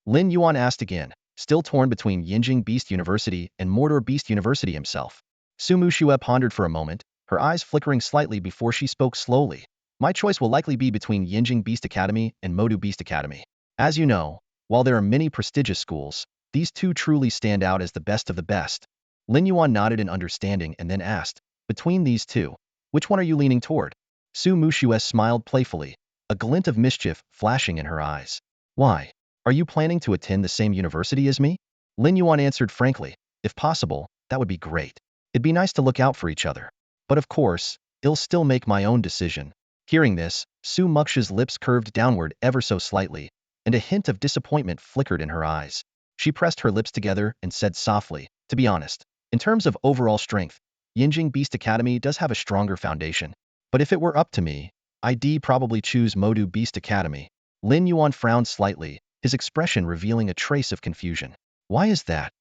Lin Yuan asked again, still torn between Yinjing Beast University and Mordor Beast University himself. Su Muxue pondered for a moment, her eyes flickering slightly before she spoke slowly. "My choice will likely be between Yinjing Beast Academy and Modu Beast Academy. As you know, while there are many prestigious schools, these two truly stand out as the best of the best." Lin Yuan nodded in understanding and then asked, "Between these two, which one are you leaning toward?" Su Muxue smiled playfully, a glint of mischief flashing in her eyes. "Why? Are you planning to attend the same university as me?" Lin Yuan answered frankly, "If possible, that would be great. It'd be nice to look out for each other. But of course, I'll still make my own decision." Hearing this, Su Muxue's lips curved downward ever so slightly, and a hint of disappointment flickered in her eyes. She pressed her lips together and said softly, "To be honest, in terms of overall strength, Yinjing Beast Academy does have a stronger foundation. But if it were up to me, I'd probably choose Modu Beast Academy." Lin Yuan frowned slightly, his expression revealing a trace of confusion. "Why is that?"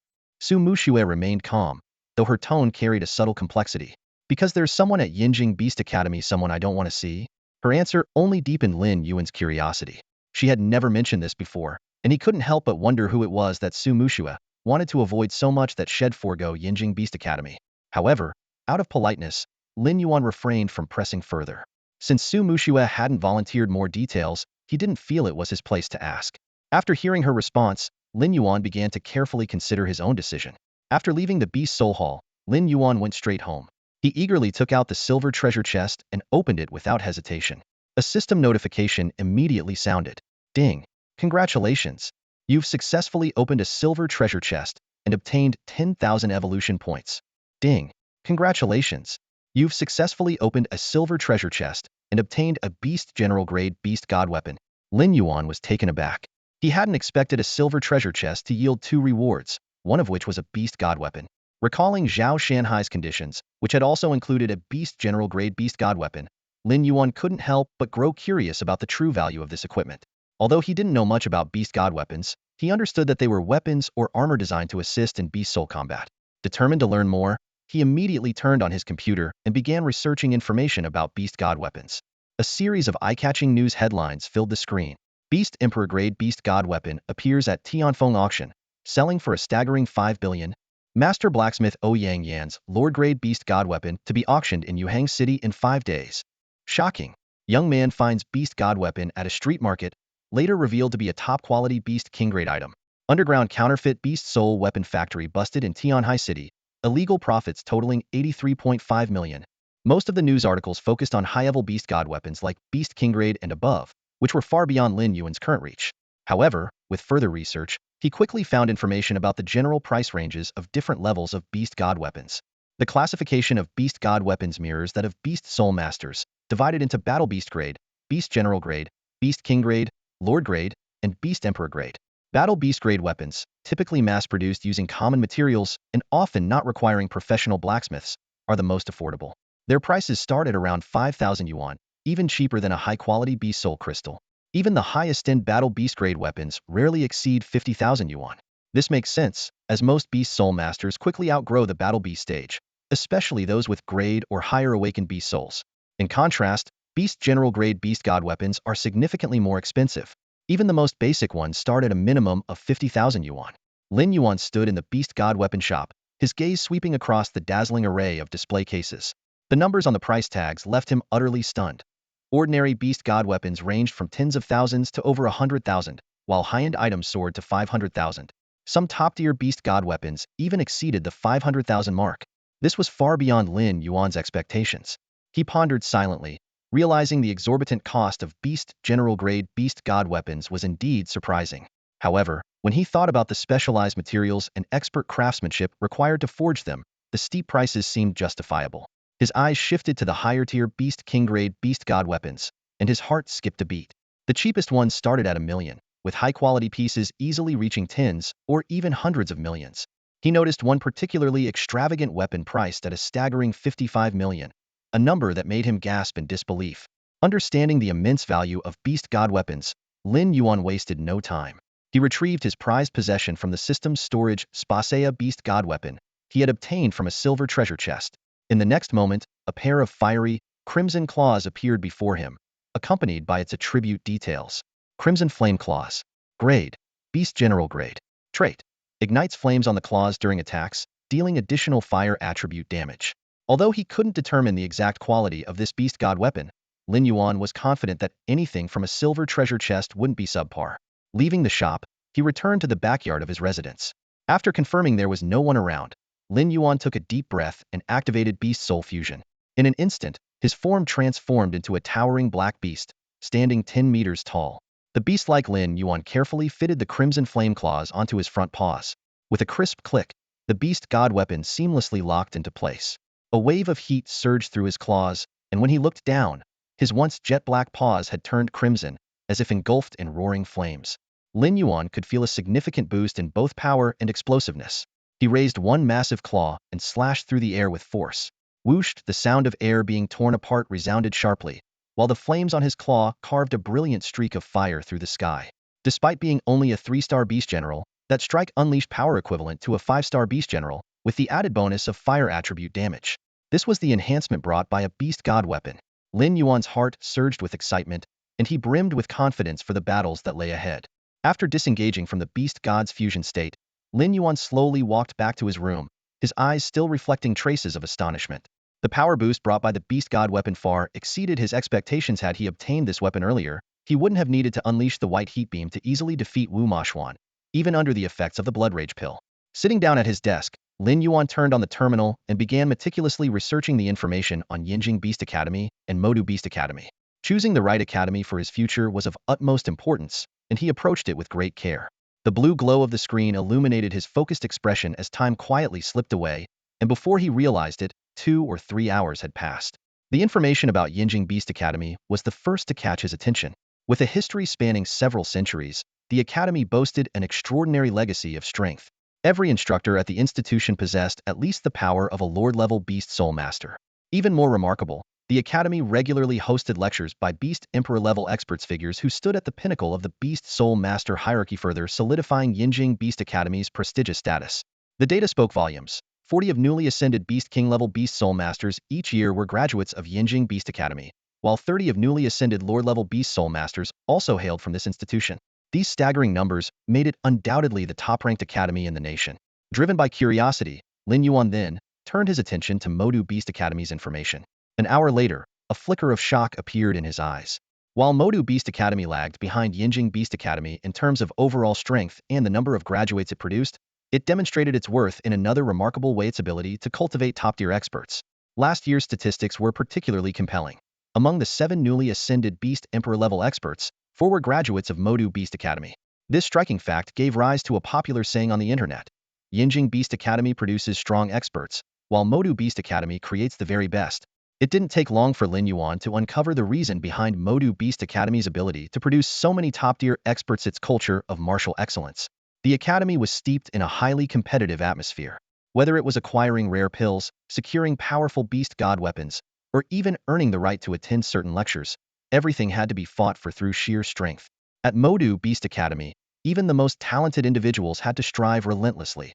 Su Muxue remained calm, though her tone carried a subtle complexity. "Because there's someone at Yinjing Beast Academy, someone I don't want to see?" Her answer only deepened Lin Yuan's curiosity. She had never mentioned this before, and he couldn't help but wonder who it was that Su Muxue wanted to avoid so much that she'd forego Yinjing Beast Academy. However, out of politeness, Lin Yuan refrained from pressing further. Since Su Muxue hadn't volunteered more details, he didn't feel it was his place to ask. After hearing her response, Lin Yuan began to carefully consider his own decision. After leaving the Beast Soul Hall, Lin Yuan went straight home. He eagerly took out the silver treasure chest and opened it without hesitation. A system notification immediately sounded. "Ding! Congratulations! You've successfully opened a silver treasure chest and obtained 10,000 evolution points." "Ding! Congratulations! You've successfully opened a silver treasure chest and obtained a Beast General Grade Beast God Weapon." Lin Yuan was taken aback. He hadn't expected a silver treasure chest to yield 2 rewards, one of which was a Beast God Weapon. Recalling Zhao Shanhai's conditions, which had also included a Beast General Grade Beast God Weapon, Lin Yuan couldn't help but grow curious about the true value of this equipment. Although he didn't know much about Beast God Weapons, he understood that they were weapons or armor designed to assist in Beast Soul combat. Determined to learn more, he immediately turned on his computer and began researching information about Beast God Weapons. A series of eye-catching news headlines filled the screen. Beast Emperor Grade Beast God Weapon appears at Tianfeng Auction, selling for a staggering 5 billion. Master Blacksmith Ouyang Yan's Lord Grade Beast God Weapon to be auctioned in Yuhang City in 5 days. Shocking. Young man finds Beast God Weapon at a street market, later revealed to be a top-quality Beast King Grade item. Underground counterfeit Beast Soul Weapon Factory busted in Tianhai City. Illegal profits totaling 83.5 million. Most of the news articles focused on high-level Beast God Weapons like Beast King Grade and above, which were far beyond Lin Yuan's current reach. However, with further research, he quickly found information about the general price ranges of different levels of Beast God Weapons. The classification of Beast God Weapons mirrors that of Beast Soul Masters, divided into Battle Beast Grade, Beast General Grade, Beast King Grade, Lord Grade, and Beast Emperor Grade. Battle Beast Grade weapons, typically mass-produced using common materials and often not requiring professional blacksmiths, are the most affordable. Their prices start at around 5,000 yuan, even cheaper than a high-quality Beast Soul crystal. Even the highest-end Battle Beast Grade weapons rarely exceed 50,000 yuan. This makes sense, as most Beast Soul Masters quickly outgrow the Battle Beast stage, especially those with grade or higher awakened Beast Souls. In contrast, Beast General grade Beast God weapons are significantly more expensive. Even the most basic ones start at a minimum of 50,000 yuan. Lin Yuan stood in the Beast God weapon shop, his gaze sweeping across the dazzling array of display cases. The numbers on the price tags left him utterly stunned. Ordinary Beast God weapons ranged from tens of thousands to over 100,000, while high-end items soared to 500,000. Some top-tier Beast God weapons even exceeded the 500,000 mark. This was far beyond Lin Yuan's expectations. He pondered silently, realizing the exorbitant cost of Beast General-grade Beast God weapons was indeed surprising. However, when he thought about the specialized materials and expert craftsmanship required to forge them, the steep prices seemed justifiable. His eyes shifted to the higher-tier Beast King-grade Beast God weapons, and his heart skipped a beat. The cheapest ones started at 1 million, with high-quality pieces easily reaching tens or even hundreds of millions. He noticed one particularly extravagant weapon priced at a staggering 55 million, a number that made him gasp in disbelief. Understanding the immense value of Beast God weapons, Lin Yuan wasted no time. He retrieved his prized possession from the system's storage spatial Beast God weapon he had obtained from a silver treasure chest. In the next moment, a pair of fiery, crimson claws appeared before him, accompanied by its attribute details. Crimson Flame Claws. Grade. Beast General grade. Trait. Ignites flames on the claws during attacks, dealing additional fire attribute damage. Although he couldn't determine the exact quality of this Beast God weapon, Lin Yuan was confident that anything from a silver treasure chest wouldn't be subpar. Leaving the shop, he returned to the backyard of his residence. After confirming there was no one around, Lin Yuan took a deep breath and activated Beast Soul Fusion. In an instant, his form transformed into a towering black beast, standing 10 meters tall. The beast-like Lin Yuan carefully fitted the crimson flame claws onto his front paws. With a crisp click, the Beast God weapon seamlessly locked into place. A wave of heat surged through his claws, and when he looked down, his once jet-black paws had turned crimson, as if engulfed in roaring flames. Lin Yuan could feel a significant boost in both power and explosiveness. He raised one massive claw and slashed through the air with force. Whooshed, the sound of air being torn apart resounded sharply, while the flames on his claw carved a brilliant streak of fire through the sky. Despite being only a 3-star Beast General, that strike unleashed power equivalent to a 5-star Beast General, with the added bonus of fire attribute damage. This was the enhancement brought by a Beast God weapon. Lin Yuan's heart surged with excitement, and he brimmed with confidence for the battles that lay ahead. After disengaging from the Beast God's fusion state, Lin Yuan slowly walked back to his room, his eyes still reflecting traces of astonishment. The power boost brought by the Beast God weapon far exceeded his expectations. Had he obtained this weapon earlier, he wouldn't have needed to unleash the white heat beam to easily defeat Wu Mashuan, even under the effects of the Blood Rage pill. Sitting down at his desk, Lin Yuan turned on the terminal and began meticulously researching the information on Yinjing Beast Academy and Modu Beast Academy. Choosing the right academy for his future was of utmost importance, and he approached it with great care. The blue glow of the screen illuminated his focused expression as time quietly slipped away, and before he realized it, 2 or 3 hours had passed. The information about Yinjing Beast Academy was the first to catch his attention. With a history spanning several centuries, the academy boasted an extraordinary legacy of strength. Every instructor at the institution possessed at least the power of a Lord-level Beast Soul Master. Even more remarkable, the academy regularly hosted lectures by Beast Emperor-level experts, figures who stood at the pinnacle of the Beast Soul Master hierarchy, further solidifying Yinjing Beast Academy's prestigious status. The data spoke volumes. 40 of newly ascended Beast King-level Beast Soul Masters each year were graduates of Yinjing Beast Academy, while 30 of newly ascended Lord-level Beast Soul Masters also hailed from this institution. These staggering numbers made it undoubtedly the top-ranked academy in the nation. Driven by curiosity, Lin Yuan then turned his attention to Modu Beast Academy's information. An hour later, a flicker of shock appeared in his eyes. While Modu Beast Academy lagged behind Yinjing Beast Academy in terms of overall strength and the number of graduates it produced, it demonstrated its worth in another remarkable way: its ability to cultivate top-tier experts. Last year's statistics were particularly compelling. Among the 7 newly ascended Beast Emperor-level experts, 4 were graduates of Modu Beast Academy. This striking fact gave rise to a popular saying on the internet: Yinjing Beast Academy produces strong experts, while Modu Beast Academy creates the very best. It didn't take long for Lin Yuan to uncover the reason behind Modu Beast Academy's ability to produce so many top-tier experts: its culture of martial excellence. The academy was steeped in a highly competitive atmosphere. Whether it was acquiring rare pills, securing powerful Beast God weapons, or even earning the right to attend certain lectures, everything had to be fought for through sheer strength. At Modu Beast Academy, Even the most talented individuals had to strive relentlessly.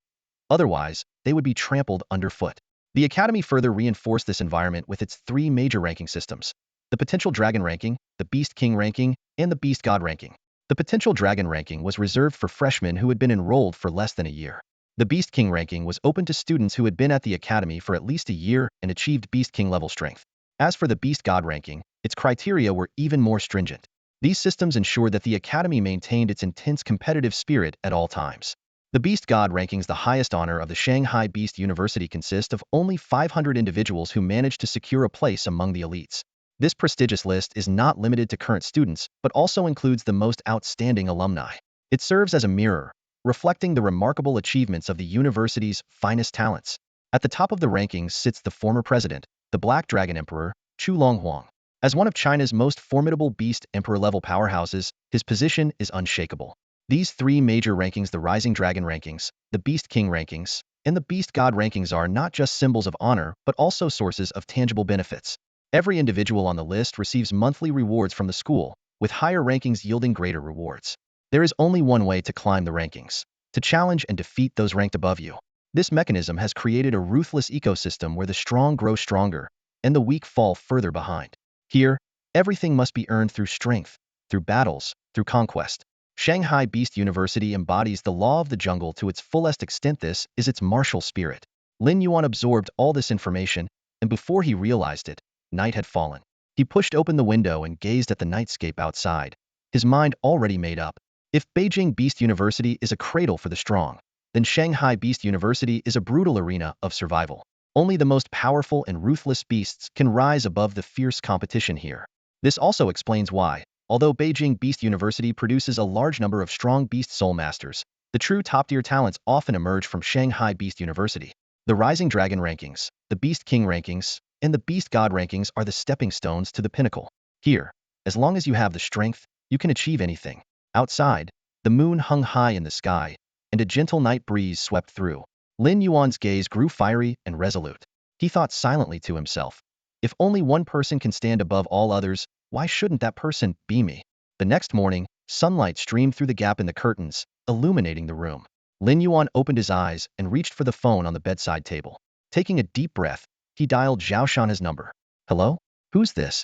Otherwise, they would be trampled underfoot. The Academy further reinforced this environment with its three major ranking systems: the Potential Dragon Ranking, the Beast King Ranking, and the Beast God Ranking. The Potential Dragon Ranking was reserved for freshmen who had been enrolled for less than a year. The Beast King Ranking was open to students who had been at the Academy for at least a year and achieved Beast King level strength. As for the Beast God Ranking, its criteria were even more stringent. These systems ensured that the Academy maintained its intense competitive spirit at all times. The Beast God Rankings, the highest honor of the Shanghai Beast University, consist of only 500 individuals who managed to secure a place among the elites. This prestigious list is not limited to current students, but also includes the most outstanding alumni. It serves as a mirror, reflecting the remarkable achievements of the university's finest talents. At the top of the rankings sits the former president, the Black Dragon Emperor, Chu Longhuang. As one of China's most formidable Beast Emperor-level powerhouses, his position is unshakable. These three major rankings, the Rising Dragon Rankings, the Beast King Rankings, and the Beast God Rankings, are not just symbols of honor, but also sources of tangible benefits. Every individual on the list receives monthly rewards from the school, with higher rankings yielding greater rewards. There is only one way to climb the rankings: to challenge and defeat those ranked above you. This mechanism has created a ruthless ecosystem where the strong grow stronger and the weak fall further behind. Here, everything must be earned through strength, through battles, through conquest. Shanghai Beast University embodies the law of the jungle to its fullest extent. This is its martial spirit. Lin Yuan absorbed all this information, and before he realized it, night had fallen. He pushed open the window and gazed at the nightscape outside, his mind already made up. If Beijing Beast University is a cradle for the strong, then Shanghai Beast University is a brutal arena of survival. Only the most powerful and ruthless beasts can rise above the fierce competition here. This also explains why, although Beijing Beast University produces a large number of strong Beast Soul Masters, the true top-tier talents often emerge from Shanghai Beast University. The Rising Dragon Rankings, the Beast King Rankings, and the Beast God Rankings are the stepping stones to the pinnacle. Here, as long as you have the strength, you can achieve anything. Outside, the moon hung high in the sky, and a gentle night breeze swept through. Lin Yuan's gaze grew fiery and resolute. He thought silently to himself, if only one person can stand above all others, why shouldn't that person be me? The next morning, sunlight streamed through the gap in the curtains, illuminating the room. Lin Yuan opened his eyes and reached for the phone on the bedside table. Taking a deep breath, he dialed Zhao Shanha's number. Hello? Who's this?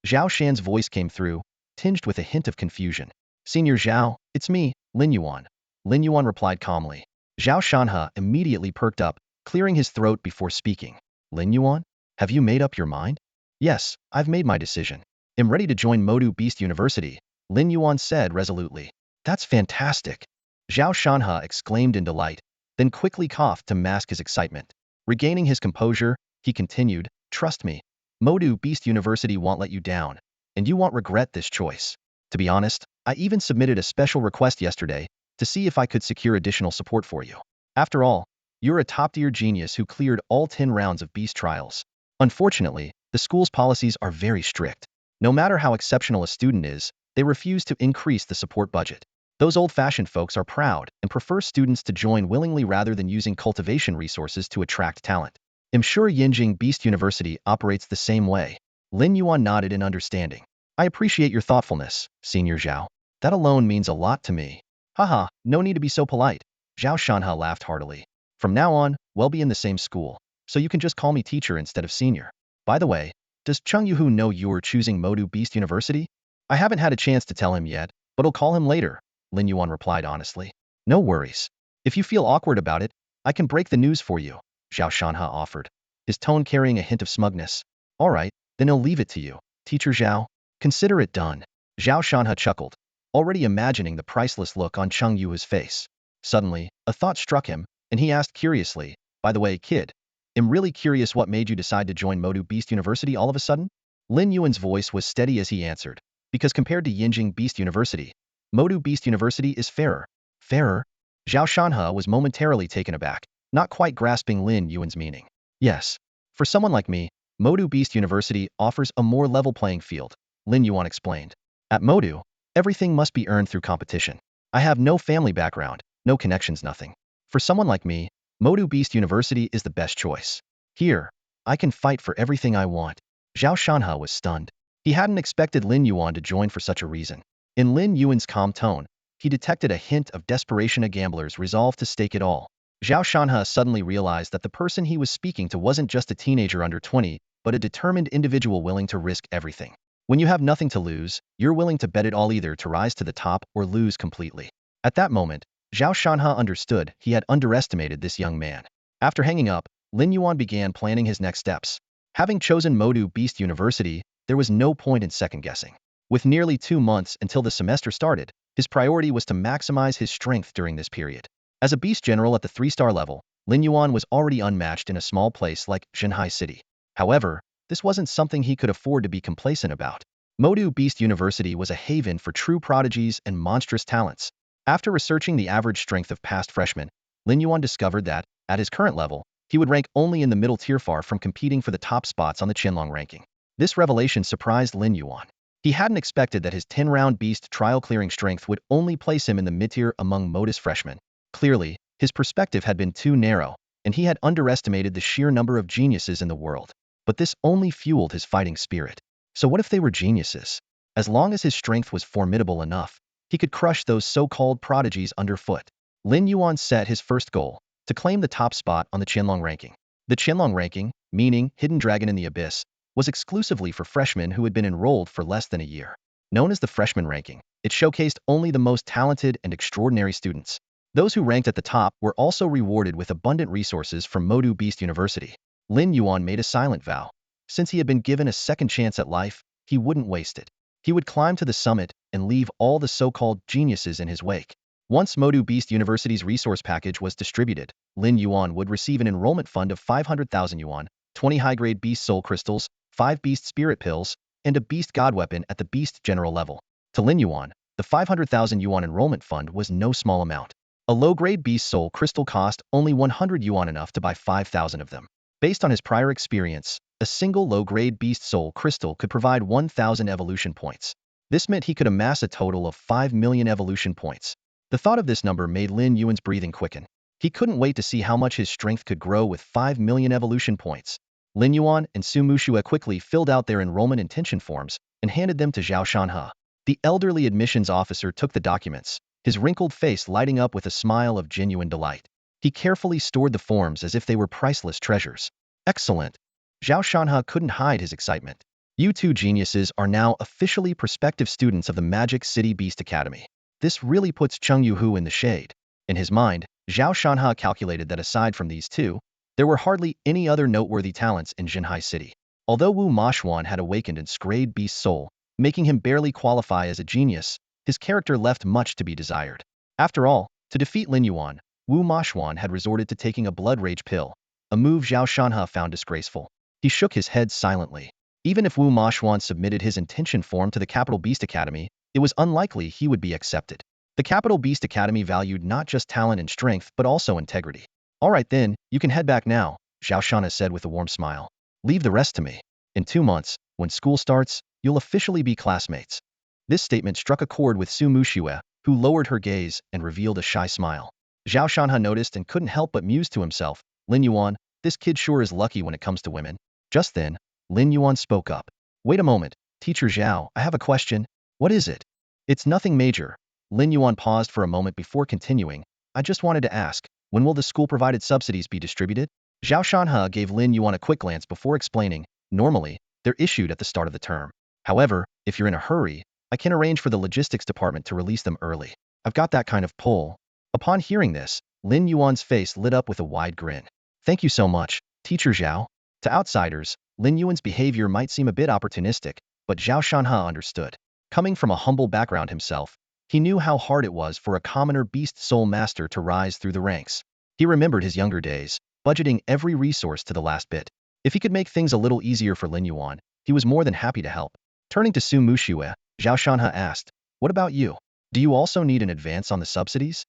Zhao Shan's voice came through, tinged with a hint of confusion. Senior Zhao, it's me, Lin Yuan. Lin Yuan replied calmly. Zhao Shanha immediately perked up, clearing his throat before speaking. Lin Yuan? Have you made up your mind? Yes, I've made my decision. I'm ready to join Modu Beast University, Lin Yuan said resolutely. That's fantastic. Zhao Shanha exclaimed in delight, then quickly coughed to mask his excitement. Regaining his composure, he continued, trust me, Modu Beast University won't let you down, and you won't regret this choice. To be honest, I even submitted a special request yesterday to see if I could secure additional support for you. After all, you're a top-tier genius who cleared all 10 rounds of beast trials. Unfortunately, the school's policies are very strict. No matter how exceptional a student is, they refuse to increase the support budget. Those old-fashioned folks are proud and prefer students to join willingly rather than using cultivation resources to attract talent. I'm sure Yinjing Beast University operates the same way. Lin Yuan nodded in understanding. I appreciate your thoughtfulness, Senior Zhao. That alone means a lot to me. Haha, no need to be so polite. Zhao Shanha laughed heartily. From now on, we'll be in the same school, so you can just call me teacher instead of senior. By the way, does Cheng Yuhu know you're choosing Modu Beast University? I haven't had a chance to tell him yet, but I'll call him later, Lin Yuan replied honestly. No worries. If you feel awkward about it, I can break the news for you, Zhao Shanha offered, his tone carrying a hint of smugness. All right, then I'll leave it to you, Teacher Zhao. Consider it done. Zhao Shanha chuckled, already imagining the priceless look on Cheng Yuhu's face. Suddenly, a thought struck him, and he asked curiously, by the way, kid, I'm really curious what made you decide to join Modu Beast University all of a sudden? Lin Yuan's voice was steady as he answered, because compared to Yinjing Beast University, Modu Beast University is fairer. Fairer? Zhao Shanha was momentarily taken aback, not quite grasping Lin Yuan's meaning. Yes. For someone like me, Modu Beast University offers a more level playing field, Lin Yuan explained. At Modu, everything must be earned through competition. I have no family background, no connections, nothing. For someone like me, Modu Beast University is the best choice. Here, I can fight for everything I want. Zhao Shanha was stunned. He hadn't expected Lin Yuan to join for such a reason. In Lin Yuan's calm tone, he detected a hint of desperation, a gambler's resolve to stake it all. Zhao Shanhe suddenly realized that the person he was speaking to wasn't just a teenager under 20, but a determined individual willing to risk everything. When you have nothing to lose, you're willing to bet it all, either to rise to the top or lose completely. At that moment, Zhao Shanhe understood he had underestimated this young man. After hanging up, Lin Yuan began planning his next steps. Having chosen Modu Beast University, there was no point in second-guessing. With nearly 2 months until the semester started, his priority was to maximize his strength during this period. As a beast general at the 3-star level, Lin Yuan was already unmatched in a small place like Zhenhai City. However, this wasn't something he could afford to be complacent about. Modu Beast University was a haven for true prodigies and monstrous talents. After researching the average strength of past freshmen, Lin Yuan discovered that, at his current level, he would rank only in the middle tier, far from competing for the top spots on the Qianlong ranking. This revelation surprised Lin Yuan. He hadn't expected that his 10-round beast trial clearing strength would only place him in the mid-tier among Modus freshmen. Clearly, his perspective had been too narrow, and he had underestimated the sheer number of geniuses in the world. But this only fueled his fighting spirit. So what if they were geniuses? As long as his strength was formidable enough, he could crush those so-called prodigies underfoot. Lin Yuan set his first goal, to claim the top spot on the Qianlong ranking. The Qianlong ranking, meaning Hidden Dragon in the Abyss, was exclusively for freshmen who had been enrolled for less than a year. Known as the freshman ranking, it showcased only the most talented and extraordinary students. Those who ranked at the top were also rewarded with abundant resources from Modu Beast University. Lin Yuan made a silent vow. Since he had been given a second chance at life, he wouldn't waste it. He would climb to the summit and leave all the so-called geniuses in his wake. Once Modu Beast University's resource package was distributed, Lin Yuan would receive an enrollment fund of 500,000 yuan, 20 high-grade beast soul crystals, 5 beast spirit pills, and a beast god weapon at the beast general level. To Lin Yuan, the 500,000 yuan enrollment fund was no small amount. A low-grade beast soul crystal cost only 100 yuan, enough to buy 5,000 of them. Based on his prior experience, a single low-grade beast soul crystal could provide 1,000 evolution points. This meant he could amass a total of 5 million evolution points. The thought of this number made Lin Yuan's breathing quicken. He couldn't wait to see how much his strength could grow with 5 million evolution points. Lin Yuan and Su Muxue quickly filled out their enrollment intention forms and handed them to Zhao Shanhe. The elderly admissions officer took the documents, his wrinkled face lighting up with a smile of genuine delight. He carefully stored the forms as if they were priceless treasures. Excellent. Zhao Shanhe couldn't hide his excitement. You two geniuses are now officially prospective students of the Magic City Beast Academy. This really puts Cheng Yuhu in the shade. In his mind, Zhao Shanhe calculated that aside from these two, there were hardly any other noteworthy talents in Zhenhai City. Although Wu Mashuan had awakened and scrayed Beast Soul, making him barely qualify as a genius, his character left much to be desired. After all, to defeat Lin Yuan, Wu Mashuan had resorted to taking a blood rage pill, a move Zhao Shanhe found disgraceful. He shook his head silently. Even if Wu Mashuan submitted his intention form to the Capital Beast Academy, it was unlikely he would be accepted. The Capital Beast Academy valued not just talent and strength, but also integrity. All right then, you can head back now, Zhao Shanhe said with a warm smile. Leave the rest to me. In 2 months, when school starts, you'll officially be classmates. This statement struck a chord with Su Muxue, who lowered her gaze and revealed a shy smile. Zhao Shanhe noticed and couldn't help but muse to himself, Lin Yuan, this kid sure is lucky when it comes to women. Just then, Lin Yuan spoke up. Wait a moment, Teacher Zhao, I have a question. What is it? It's nothing major. Lin Yuan paused for a moment before continuing. I just wanted to ask, when will the school-provided subsidies be distributed? Zhao Shanhe gave Lin Yuan a quick glance before explaining, normally, they're issued at the start of the term. However, if you're in a hurry, I can arrange for the logistics department to release them early. I've got that kind of pull. Upon hearing this, Lin Yuan's face lit up with a wide grin. Thank you so much, Teacher Zhao. To outsiders, Lin Yuan's behavior might seem a bit opportunistic, but Zhao Shanhe understood. Coming from a humble background himself, he knew how hard it was for a commoner beast soul master to rise through the ranks. He remembered his younger days, budgeting every resource to the last bit. If he could make things a little easier for Lin Yuan, he was more than happy to help. Turning to Su Muxue, Zhao Shanhe asked, what about you? Do you also need an advance on the subsidies?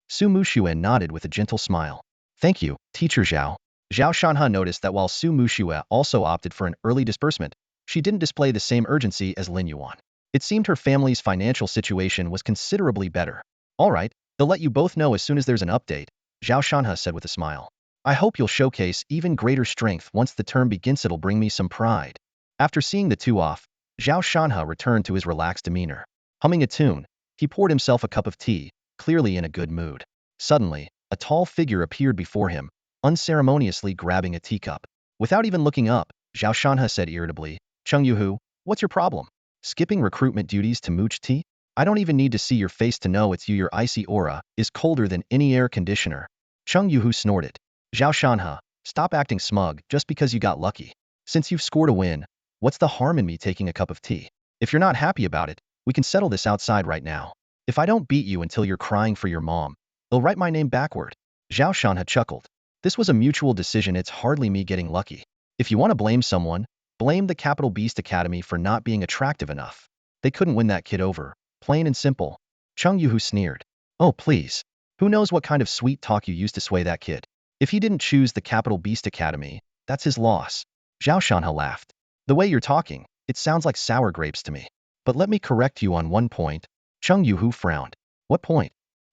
Su Muxue nodded with a gentle smile. Thank you, Teacher Zhao. Zhao Shanhe noticed that while Su Muxue also opted for an early disbursement, she didn't display the same urgency as Lin Yuan. It seemed her family's financial situation was considerably better. All right, they'll let you both know as soon as there's an update, Zhao Shanhe said with a smile. I hope you'll showcase even greater strength once the term begins. It'll bring me some pride. After seeing the two off, Zhao Shanhe returned to his relaxed demeanor. Humming a tune, He poured himself a cup of tea, clearly in a good mood. Suddenly, a tall figure appeared before him, unceremoniously grabbing a teacup. Without even looking up, Zhao Shanhe said irritably, "Cheng Yuhu, what's your problem? Skipping recruitment duties to mooch tea? I don't even need to see your face to know it's you. Your icy aura is colder than any air conditioner." Cheng Yuhu snorted. "Zhao Shanhe, stop acting smug just because you got lucky. Since you've scored a win, what's the harm in me taking a cup of tea? If you're not happy about it, we can settle this outside right now. If I don't beat you until you're crying for your mom, they'll write my name backward." Zhao Shanhe chuckled. "This was a mutual decision. It's hardly me getting lucky. If you want to blame someone, blame the Capital Beast Academy for not being attractive enough. They couldn't win that kid over. Plain and simple." Cheng Yuhu sneered. "Oh please. Who knows what kind of sweet talk you used to sway that kid? If he didn't choose the Capital Beast Academy, that's his loss." Zhao Shanhe laughed. "The way you're talking, it sounds like sour grapes to me. But let me correct you on one point." Cheng Yuhu frowned. "What point?"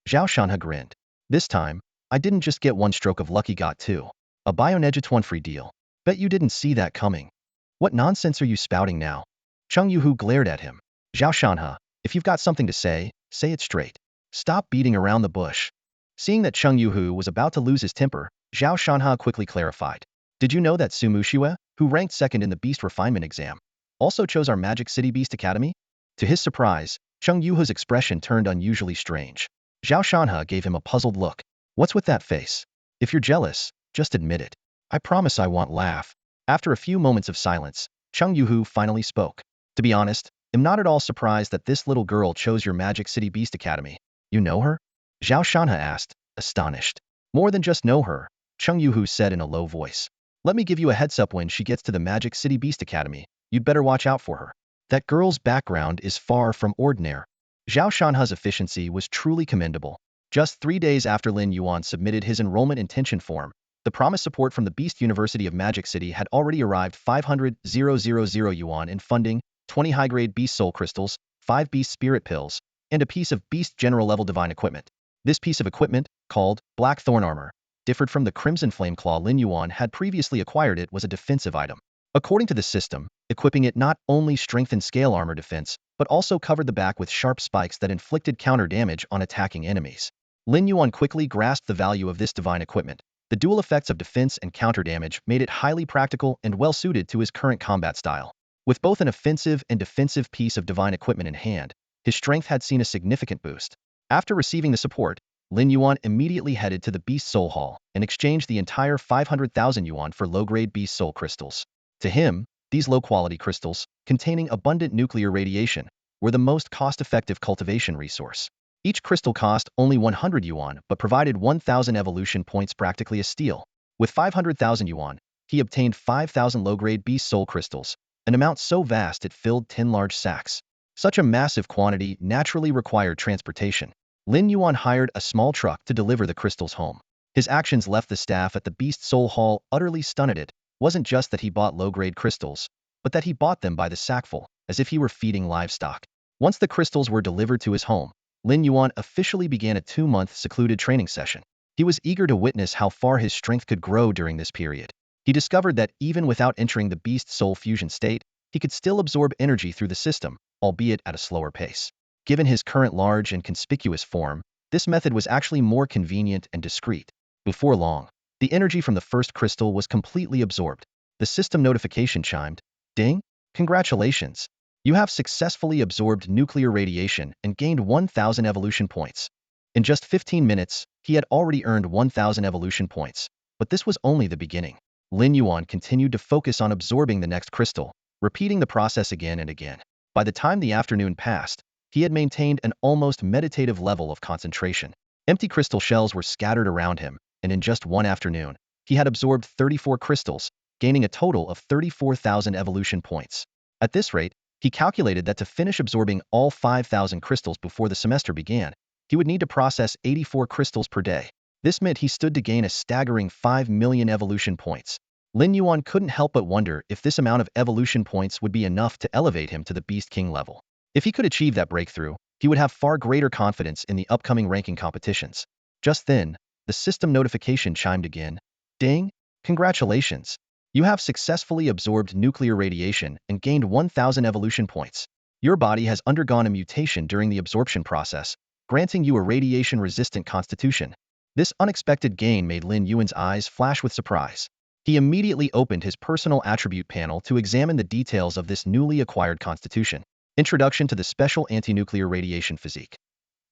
Zhao Shanhe grinned. "This time, I didn't just get one stroke of lucky, got two. A Bionegituan free deal. Bet you didn't see that coming. What nonsense are you spouting now?" Cheng Yuhu glared at him. "Zhao Shanhe, if you've got something to say it straight. Stop beating around the bush." Seeing that Cheng Yuhu was about to lose his temper, Zhao Shanhe quickly clarified. "Did you know that Sumu Shue, who ranked second in the Beast Refinement exam, also chose our Magic City Beast Academy?" To his surprise, Cheng Yuhu's expression turned unusually strange. Zhao Shanhe gave him a puzzled look. "What's with that face? If you're jealous, just admit it." "I promise I won't laugh." After a few moments of silence, Cheng Yuhu finally spoke. "To be honest, I'm not at all surprised that this little girl chose your Magic City Beast Academy. You know her?" Zhao Shanhe asked, astonished. "More than just know her," Cheng Yuhu said in a low voice. "Let me give you a heads up. When she gets to the Magic City Beast Academy, you'd better watch out for her. That girl's background is far from ordinary." Zhao Shanhe's efficiency was truly commendable. Just 3 days after Lin Yuan submitted his enrollment intention form, the promised support from the Beast University of Magic City had already arrived. 500,000 yuan in funding, 20 high-grade Beast Soul crystals, 5 Beast Spirit pills, and a piece of Beast General level divine equipment. This piece of equipment, called Black Thorn Armor, differed from the Crimson Flame Claw Lin Yuan had previously acquired. It was a defensive item. According to the system, equipping it not only strengthened scale armor defense, but also covered the back with sharp spikes that inflicted counter damage on attacking enemies. Lin Yuan quickly grasped the value of this divine equipment. The dual effects of defense and counter damage made it highly practical and well-suited to his current combat style. With both an offensive and defensive piece of divine equipment in hand, his strength had seen a significant boost. After receiving the support, Lin Yuan immediately headed to the Beast Soul Hall and exchanged the entire 500,000 yuan for low-grade Beast Soul crystals. To him, these low-quality crystals, containing abundant nuclear radiation, were the most cost-effective cultivation resource. Each crystal cost only 100 yuan but provided 1,000 evolution points, practically a steal. With 500,000 yuan, he obtained 5,000 low-grade Beast Soul crystals, an amount so vast it filled 10 large sacks. Such a massive quantity naturally required transportation. Lin Yuan hired a small truck to deliver the crystals home. His actions left the staff at the Beast Soul Hall utterly stunned. It wasn't just that he bought low-grade crystals, but that he bought them by the sackful, as if he were feeding livestock. Once the crystals were delivered to his home, Lin Yuan officially began a 2-month secluded training session. He was eager to witness how far his strength could grow during this period. He discovered that even without entering the Beast Soul fusion state, he could still absorb energy through the system, albeit at a slower pace. Given his current large and conspicuous form, this method was actually more convenient and discreet. Before long, the energy from the first crystal was completely absorbed. The system notification chimed. "Ding! Congratulations! You have successfully absorbed nuclear radiation and gained 1,000 evolution points." In just 15 minutes, he had already earned 1,000 evolution points. But this was only the beginning. Lin Yuan continued to focus on absorbing the next crystal, repeating the process again and again. By the time the afternoon passed, he had maintained an almost meditative level of concentration. Empty crystal shells were scattered around him, and in just one afternoon, he had absorbed 34 crystals, gaining a total of 34,000 evolution points. At this rate, he calculated that to finish absorbing all 5,000 crystals before the semester began, he would need to process 84 crystals per day. This meant he stood to gain a staggering 5 million evolution points. Lin Yuan couldn't help but wonder if this amount of evolution points would be enough to elevate him to the Beast King level. If he could achieve that breakthrough, he would have far greater confidence in the upcoming ranking competitions. Just then, the system notification chimed again. "Ding! Congratulations! You have successfully absorbed nuclear radiation and gained 1,000 evolution points." Your body has undergone a mutation during the absorption process, granting you a radiation-resistant constitution. This unexpected gain made Lin Yuan's eyes flash with surprise. He immediately opened his personal attribute panel to examine the details of this newly acquired constitution. Introduction to the Special Anti-Nuclear Radiation Physique.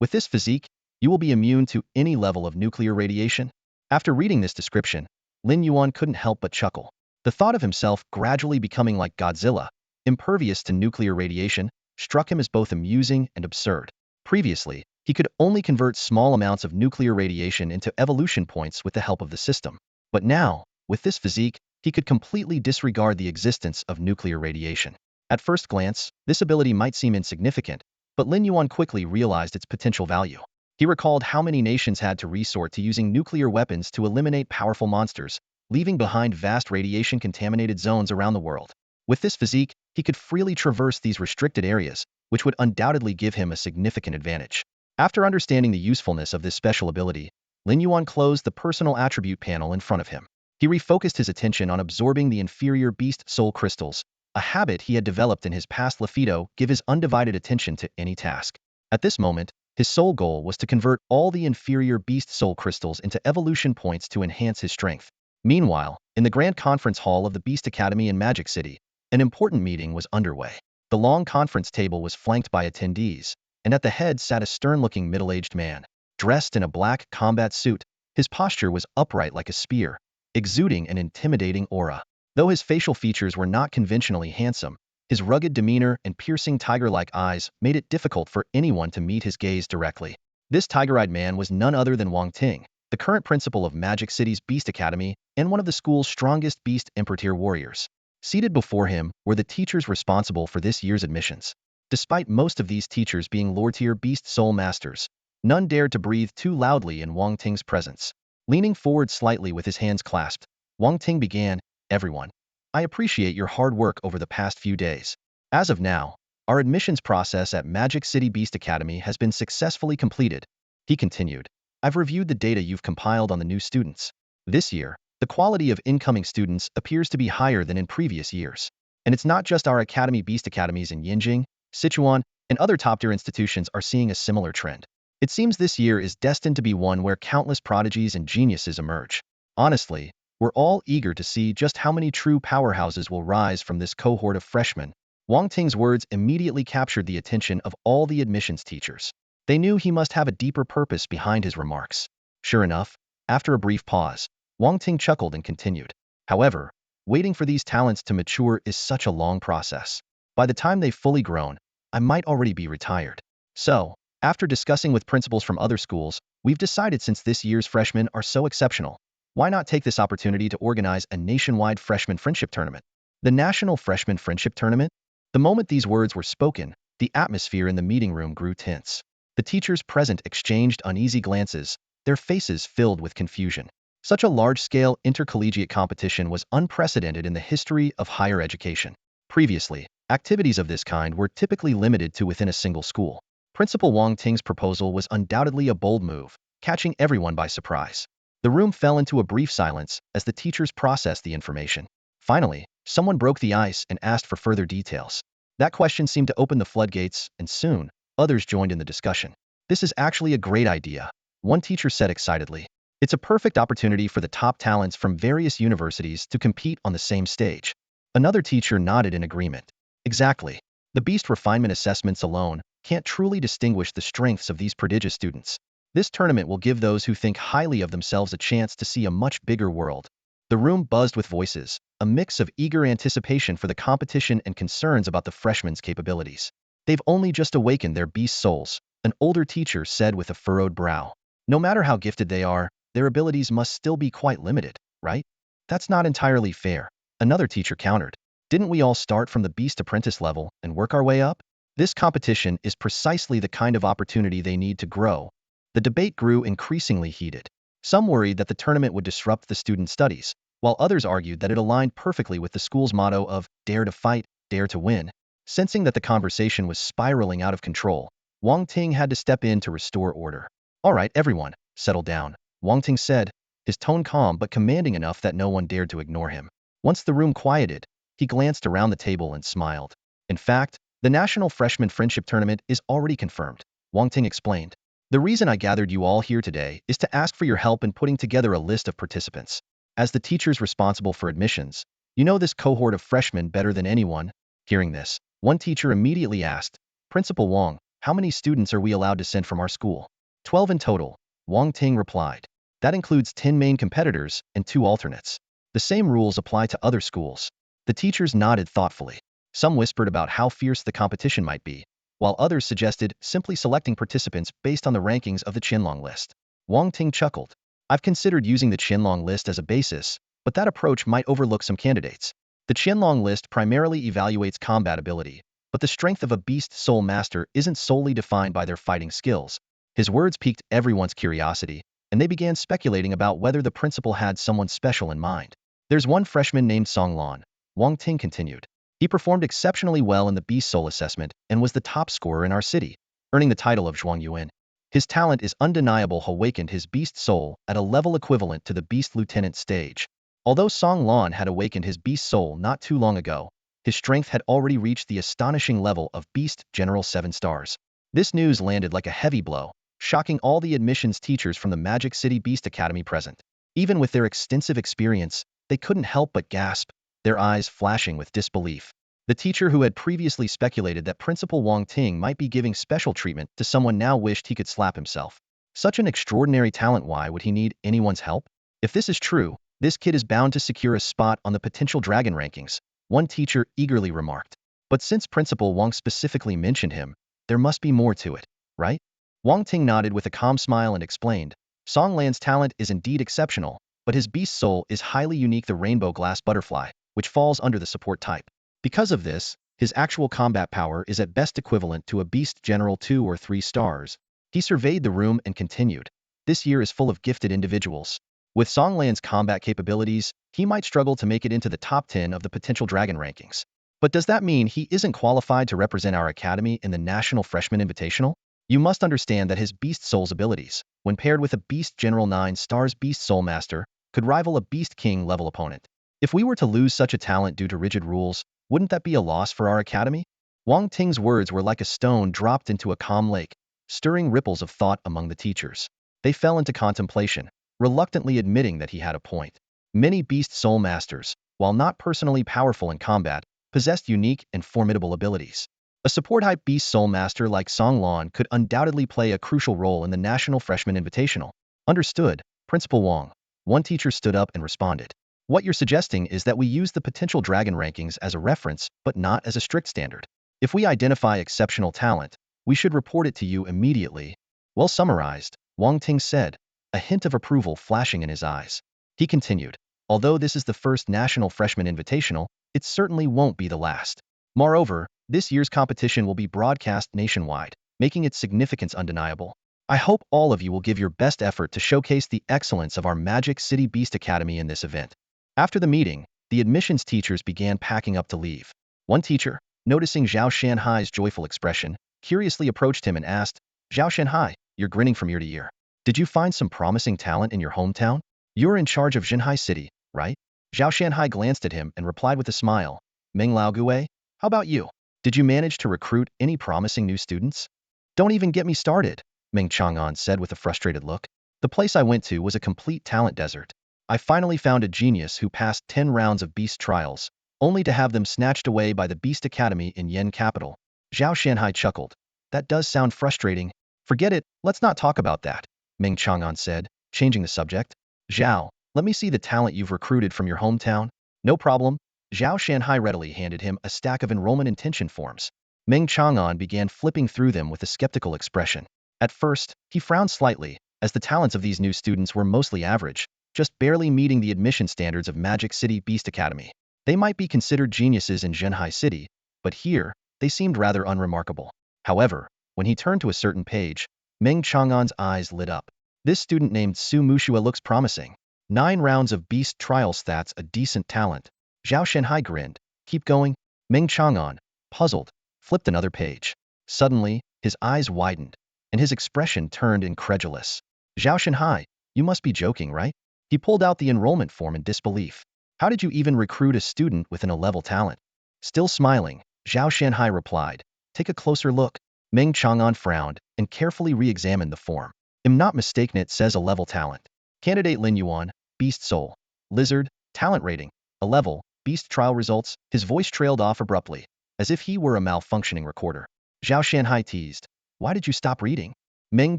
With this physique, you will be immune to any level of nuclear radiation. After reading this description, Lin Yuan couldn't help but chuckle. The thought of himself gradually becoming like Godzilla, impervious to nuclear radiation, struck him as both amusing and absurd. Previously, he could only convert small amounts of nuclear radiation into evolution points with the help of the system. But now, with this physique, he could completely disregard the existence of nuclear radiation. At first glance, this ability might seem insignificant, but Lin Yuan quickly realized its potential value. He recalled how many nations had to resort to using nuclear weapons to eliminate powerful monsters, leaving behind vast radiation-contaminated zones around the world. With this physique, he could freely traverse these restricted areas, which would undoubtedly give him a significant advantage. After understanding the usefulness of this special ability, Lin Yuan closed the personal attribute panel in front of him. He refocused his attention on absorbing the inferior Beast Soul crystals, a habit he had developed in his past life to give his undivided attention to any task. At this moment, his sole goal was to convert all the inferior Beast Soul crystals into evolution points to enhance his strength. Meanwhile, in the Grand Conference Hall of the Beast Academy in Magic City, an important meeting was underway. The long conference table was flanked by attendees, and at the head sat a stern-looking middle-aged man. Dressed in a black combat suit, his posture was upright like a spear, exuding an intimidating aura. Though his facial features were not conventionally handsome, his rugged demeanor and piercing tiger-like eyes made it difficult for anyone to meet his gaze directly. This tiger-eyed man was none other than Wang Ting, the current principal of Magic City's Beast Academy and one of the school's strongest Beast Emperor warriors. Seated before him were the teachers responsible for this year's admissions. Despite most of these teachers being lower-tier Beast Soul masters, none dared to breathe too loudly in Wang Ting's presence. Leaning forward slightly with his hands clasped, Wang Ting began, "Everyone, I appreciate your hard work over the past few days. As of now, our admissions process at Magic City Beast Academy has been successfully completed." He continued, "I've reviewed the data you've compiled on the new students. This year, the quality of incoming students appears to be higher than in previous years. And it's not just our Academy Beast Academies in Yinjing, Sichuan, and other top-tier institutions are seeing a similar trend. It seems this year is destined to be one where countless prodigies and geniuses emerge. Honestly, we're all eager to see just how many true powerhouses will rise from this cohort of freshmen." Wang Ting's words immediately captured the attention of all the admissions teachers. They knew he must have a deeper purpose behind his remarks. Sure enough, after a brief pause, Wang Ting chuckled and continued, "However, waiting for these talents to mature is such a long process. By the time they've fully grown, I might already be retired. So, after discussing with principals from other schools, we've decided since this year's freshmen are so exceptional, why not take this opportunity to organize a nationwide freshman friendship tournament?" The National Freshman Friendship Tournament? The moment these words were spoken, the atmosphere in the meeting room grew tense. The teachers present exchanged uneasy glances, their faces filled with confusion. Such a large-scale intercollegiate competition was unprecedented in the history of higher education. Previously, activities of this kind were typically limited to within a single school. Principal Wang Ting's proposal was undoubtedly a bold move, catching everyone by surprise. The room fell into a brief silence as the teachers processed the information. Finally, someone broke the ice and asked for further details. That question seemed to open the floodgates, and soon, others joined in the discussion. "This is actually a great idea," one teacher said excitedly. "It's a perfect opportunity for the top talents from various universities to compete on the same stage." Another teacher nodded in agreement. "Exactly. The Beast Refinement assessments alone can't truly distinguish the strengths of these prodigious students. This tournament will give those who think highly of themselves a chance to see a much bigger world." The room buzzed with voices, a mix of eager anticipation for the competition and concerns about the freshmen' capabilities. "They've only just awakened their beast souls," an older teacher said with a furrowed brow. "No matter how gifted they are, their abilities must still be quite limited, right?" "That's not entirely fair," another teacher countered. "Didn't we all start from the Beast Apprentice level and work our way up? This competition is precisely the kind of opportunity they need to grow." The debate grew increasingly heated. Some worried that the tournament would disrupt the student studies, while others argued that it aligned perfectly with the school's motto of "Dare to fight, dare to win." Sensing that the conversation was spiraling out of control, Wang Ting had to step in to restore order. "All right, everyone, settle down," Wang Ting said, his tone calm but commanding enough that no one dared to ignore him. Once the room quieted, he glanced around the table and smiled. In fact, The National Freshman Friendship Tournament is already confirmed, Wang Ting explained. The reason I gathered you all here today is to ask for your help in putting together a list of participants. As the teachers responsible for admissions, you know this cohort of freshmen better than anyone. Hearing this, one teacher immediately asked, Principal Wang, how many students are we allowed to send from our school? 12 in total, Wang Ting replied. That includes 10 main competitors and 2 alternates. The same rules apply to other schools. The teachers nodded thoughtfully. Some whispered about how fierce the competition might be, while others suggested simply selecting participants based on the rankings of the Qianlong list. Wang Ting chuckled. I've considered using the Qianlong list as a basis, but that approach might overlook some candidates. The Qianlong list primarily evaluates combat ability, but the strength of a Beast Soul Master isn't solely defined by their fighting skills. His words piqued everyone's curiosity, and they began speculating about whether the principal had someone special in mind. There's one freshman named Song Lan, Wang Ting continued. He performed exceptionally well in the Beast Soul assessment and was the top scorer in our city, earning the title of Zhuang Yuan. His talent is undeniable. Awakened his Beast Soul at a level equivalent to the Beast Lieutenant stage. Although Song Lan had awakened his Beast Soul not too long ago, his strength had already reached the astonishing level of Beast General 7 stars. This news landed like a heavy blow, shocking all the admissions teachers from the Magic City Beast Academy present. Even with their extensive experience, they couldn't help but gasp, their eyes flashing with disbelief. The teacher who had previously speculated that Principal Wang Ting might be giving special treatment to someone now wished he could slap himself. Such an extraordinary talent, why would he need anyone's help? If this is true, this kid is bound to secure a spot on the potential dragon rankings, one teacher eagerly remarked. But since Principal Wang specifically mentioned him, there must be more to it, right? Wang Ting nodded with a calm smile and explained, Song Lan's talent is indeed exceptional, but his Beast Soul is highly unique, the Rainbow Glass Butterfly, which falls under the support type. Because of this, his actual combat power is at best equivalent to a Beast General 2 or 3 stars. He surveyed the room and continued, this year is full of gifted individuals. With Song Lan's combat capabilities, he might struggle to make it into the top 10 of the potential dragon rankings. But does that mean he isn't qualified to represent our academy in the National Freshman Invitational? You must understand that his Beast Soul's abilities, when paired with a Beast General 9 stars Beast Soul Master, could rival a Beast King level opponent. If we were to lose such a talent due to rigid rules, wouldn't that be a loss for our academy? Wang Ting's words were like a stone dropped into a calm lake, stirring ripples of thought among the teachers. They fell into contemplation, reluctantly admitting that he had a point. Many Beast Soul Masters, while not personally powerful in combat, possessed unique and formidable abilities. A support-type Beast Soul Master like Song Lan could undoubtedly play a crucial role in the National Freshman Invitational. Understood, Principal Wang. One teacher stood up and responded. What you're suggesting is that we use the potential dragon rankings as a reference, but not as a strict standard. If we identify exceptional talent, we should report it to you immediately. Well summarized, Wang Ting said, a hint of approval flashing in his eyes. He continued, although this is the first National Freshman Invitational, it certainly won't be the last. Moreover, this year's competition will be broadcast nationwide, making its significance undeniable. I hope all of you will give your best effort to showcase the excellence of our Magic City Beast Academy in this event. After the meeting, the admissions teachers began packing up to leave. One teacher, noticing Zhao Shanhai's joyful expression, curiously approached him and asked, Zhao Shanhai, you're grinning from ear to ear. Did you find some promising talent in your hometown? You're in charge of Zhenhai City, right? Zhao Shanhai glanced at him and replied with a smile, Meng Lao Gue, how about you? Did you manage to recruit any promising new students? Don't even get me started, Meng Chang'an said with a frustrated look. The place I went to was a complete talent desert. I finally found a genius who passed 10 rounds of beast trials, only to have them snatched away by the Beast Academy in Yen capital. Zhao Shanhai chuckled. That does sound frustrating. Forget it, let's not talk about that, Meng Chang'an said, changing the subject. Zhao, let me see the talent you've recruited from your hometown. No problem. Zhao Shanhai readily handed him a stack of enrollment intention forms. Meng Chang'an began flipping through them with a skeptical expression. At first, he frowned slightly, as the talents of these new students were mostly average, just barely meeting the admission standards of Magic City Beast Academy. They might be considered geniuses in Zhenhai City, but here, they seemed rather unremarkable. However, when he turned to a certain page, Meng Chang'an's eyes lit up. This student named Su Mushua looks promising. 9 rounds of beast trial stats, a decent talent. Zhao Shanhai grinned. Keep going. Meng Chang'an, puzzled, flipped another page. Suddenly, his eyes widened, and his expression turned incredulous. Zhao Shanhai, you must be joking, right? He pulled out the enrollment form in disbelief. How did you even recruit a student with an A-level talent? Still smiling, Zhao Shanhai replied, Take a closer look. Meng Chang'an frowned and carefully re-examined the form. I'm not mistaken, it says a level talent. Candidate Lin Yuan, Beast Soul. Lizard, talent rating, a level, Beast trial results. His voice trailed off abruptly, as if he were a malfunctioning recorder. Zhao Shanhai teased. Why did you stop reading? Meng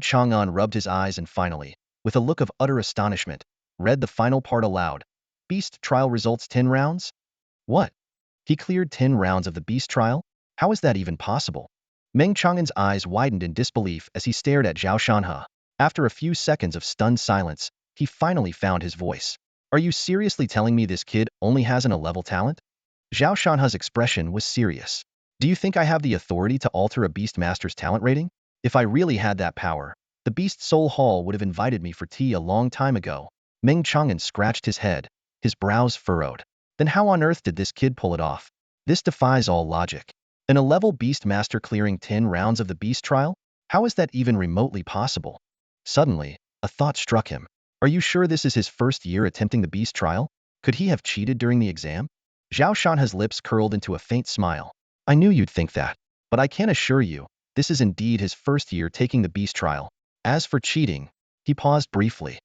Chang'an rubbed his eyes and finally, with a look of utter astonishment, read the final part aloud. Beast trial results 10 rounds? What? He cleared 10 rounds of the Beast trial? How is that even possible? Meng Chang'an's eyes widened in disbelief as he stared at Zhao Shanhe. After a few seconds of stunned silence, he finally found his voice. Are you seriously telling me this kid only has an A-level talent? Zhao Shanhe's expression was serious. Do you think I have the authority to alter a Beast Master's talent rating? If I really had that power, the Beast Soul Hall would have invited me for tea a long time ago. Meng Chang'an scratched his head, his brows furrowed. Then how on earth did this kid pull it off? This defies all logic. An A-level Beast Master clearing 10 rounds of the Beast trial? How is that even remotely possible? Suddenly, a thought struck him. Are you sure this is his first year attempting the Beast trial? Could he have cheated during the exam? Zhao Shanhe's lips curled into a faint smile. I knew you'd think that. But I can assure you, this is indeed his first year taking the Beast trial. As for cheating, he paused briefly.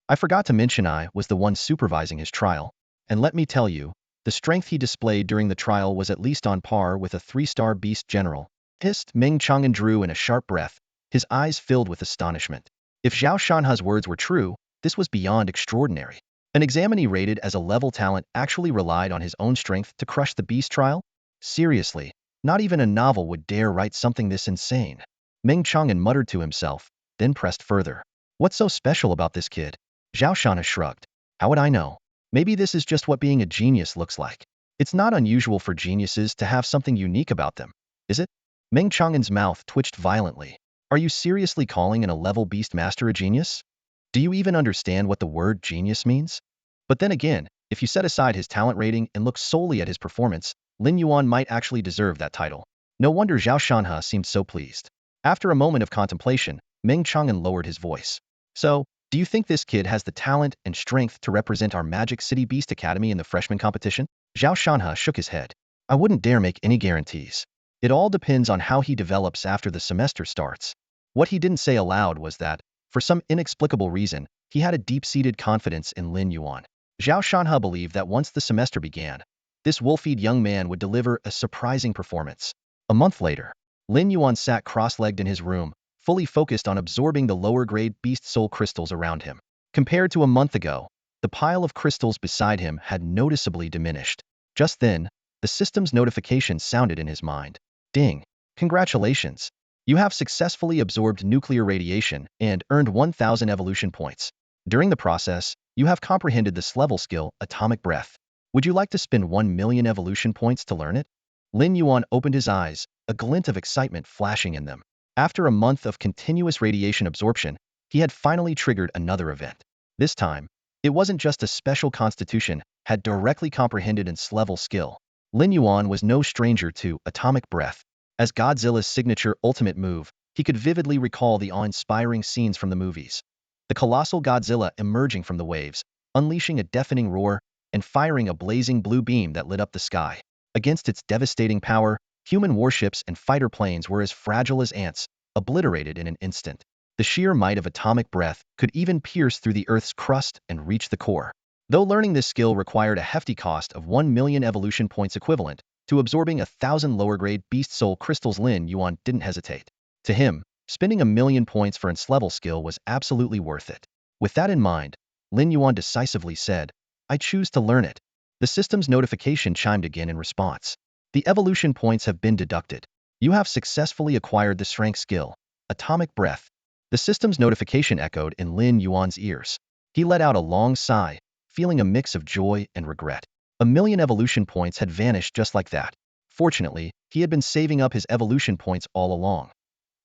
I forgot to mention I was the one supervising his trial. And let me tell you, the strength he displayed during the trial was at least on par with a 3-star Beast General. Hissed. Meng Chang'an drew in a sharp breath, his eyes filled with astonishment. If Zhao Shanhe's words were true, this was beyond extraordinary. An examinee rated as a level talent actually relied on his own strength to crush the Beast trial? Seriously, not even a novel would dare write something this insane. Meng Chang'an muttered to himself, then pressed further. What's so special about this kid? Zhao Shanhe shrugged. How would I know? Maybe this is just what being a genius looks like. It's not unusual for geniuses to have something unique about them, is it? Meng Chang'an's mouth twitched violently. Are you seriously calling an A-level Beast Master a genius? Do you even understand what the word genius means? But then again, if you set aside his talent rating and look solely at his performance, Lin Yuan might actually deserve that title. No wonder Zhao Shanhe seemed so pleased. After a moment of contemplation, Meng Chang'an lowered his voice. So, do you think this kid has the talent and strength to represent our Magic City Beast Academy in the freshman competition? Zhao Shanhe shook his head. I wouldn't dare make any guarantees. It all depends on how he develops after the semester starts. What he didn't say aloud was that, for some inexplicable reason, he had a deep-seated confidence in Lin Yuan. Zhao Shanhe believed that once the semester began, this wolf-eyed young man would deliver a surprising performance. A month later, Lin Yuan sat cross-legged in his room, fully focused on absorbing the lower-grade Beast Soul crystals around him. Compared to a month ago, the pile of crystals beside him had noticeably diminished. Just then, the system's notification sounded in his mind. Ding! Congratulations! You have successfully absorbed nuclear radiation and earned 1,000 evolution points. During the process, you have comprehended this level skill, Atomic Breath. Would you like to spend 1 million evolution points to learn it? Lin Yuan opened his eyes, a glint of excitement flashing in them. After a month of continuous radiation absorption, he had finally triggered another event. This time, it wasn't just a special constitution had directly comprehended its level skill. Lin Yuan was no stranger to Atomic Breath. As Godzilla's signature ultimate move, he could vividly recall the awe-inspiring scenes from the movies. The colossal Godzilla emerging from the waves, unleashing a deafening roar, and firing a blazing blue beam that lit up the sky. Against its devastating power, human warships and fighter planes were as fragile as ants, obliterated in an instant. The sheer might of Atomic Breath could even pierce through the Earth's crust and reach the core. Though learning this skill required a hefty cost of 1 million evolution points equivalent to absorbing 1,000 lower-grade Beast Soul crystals, Lin Yuan didn't hesitate. To him, spending 1,000,000 points for its level skill was absolutely worth it. With that in mind, Lin Yuan decisively said, I choose to learn it. The system's notification chimed again in response. The evolution points have been deducted. You have successfully acquired the strength skill, Atomic Breath. The system's notification echoed in Lin Yuan's ears. He let out a long sigh, feeling a mix of joy and regret. 1,000,000 evolution points had vanished just like that. Fortunately, he had been saving up his evolution points all along.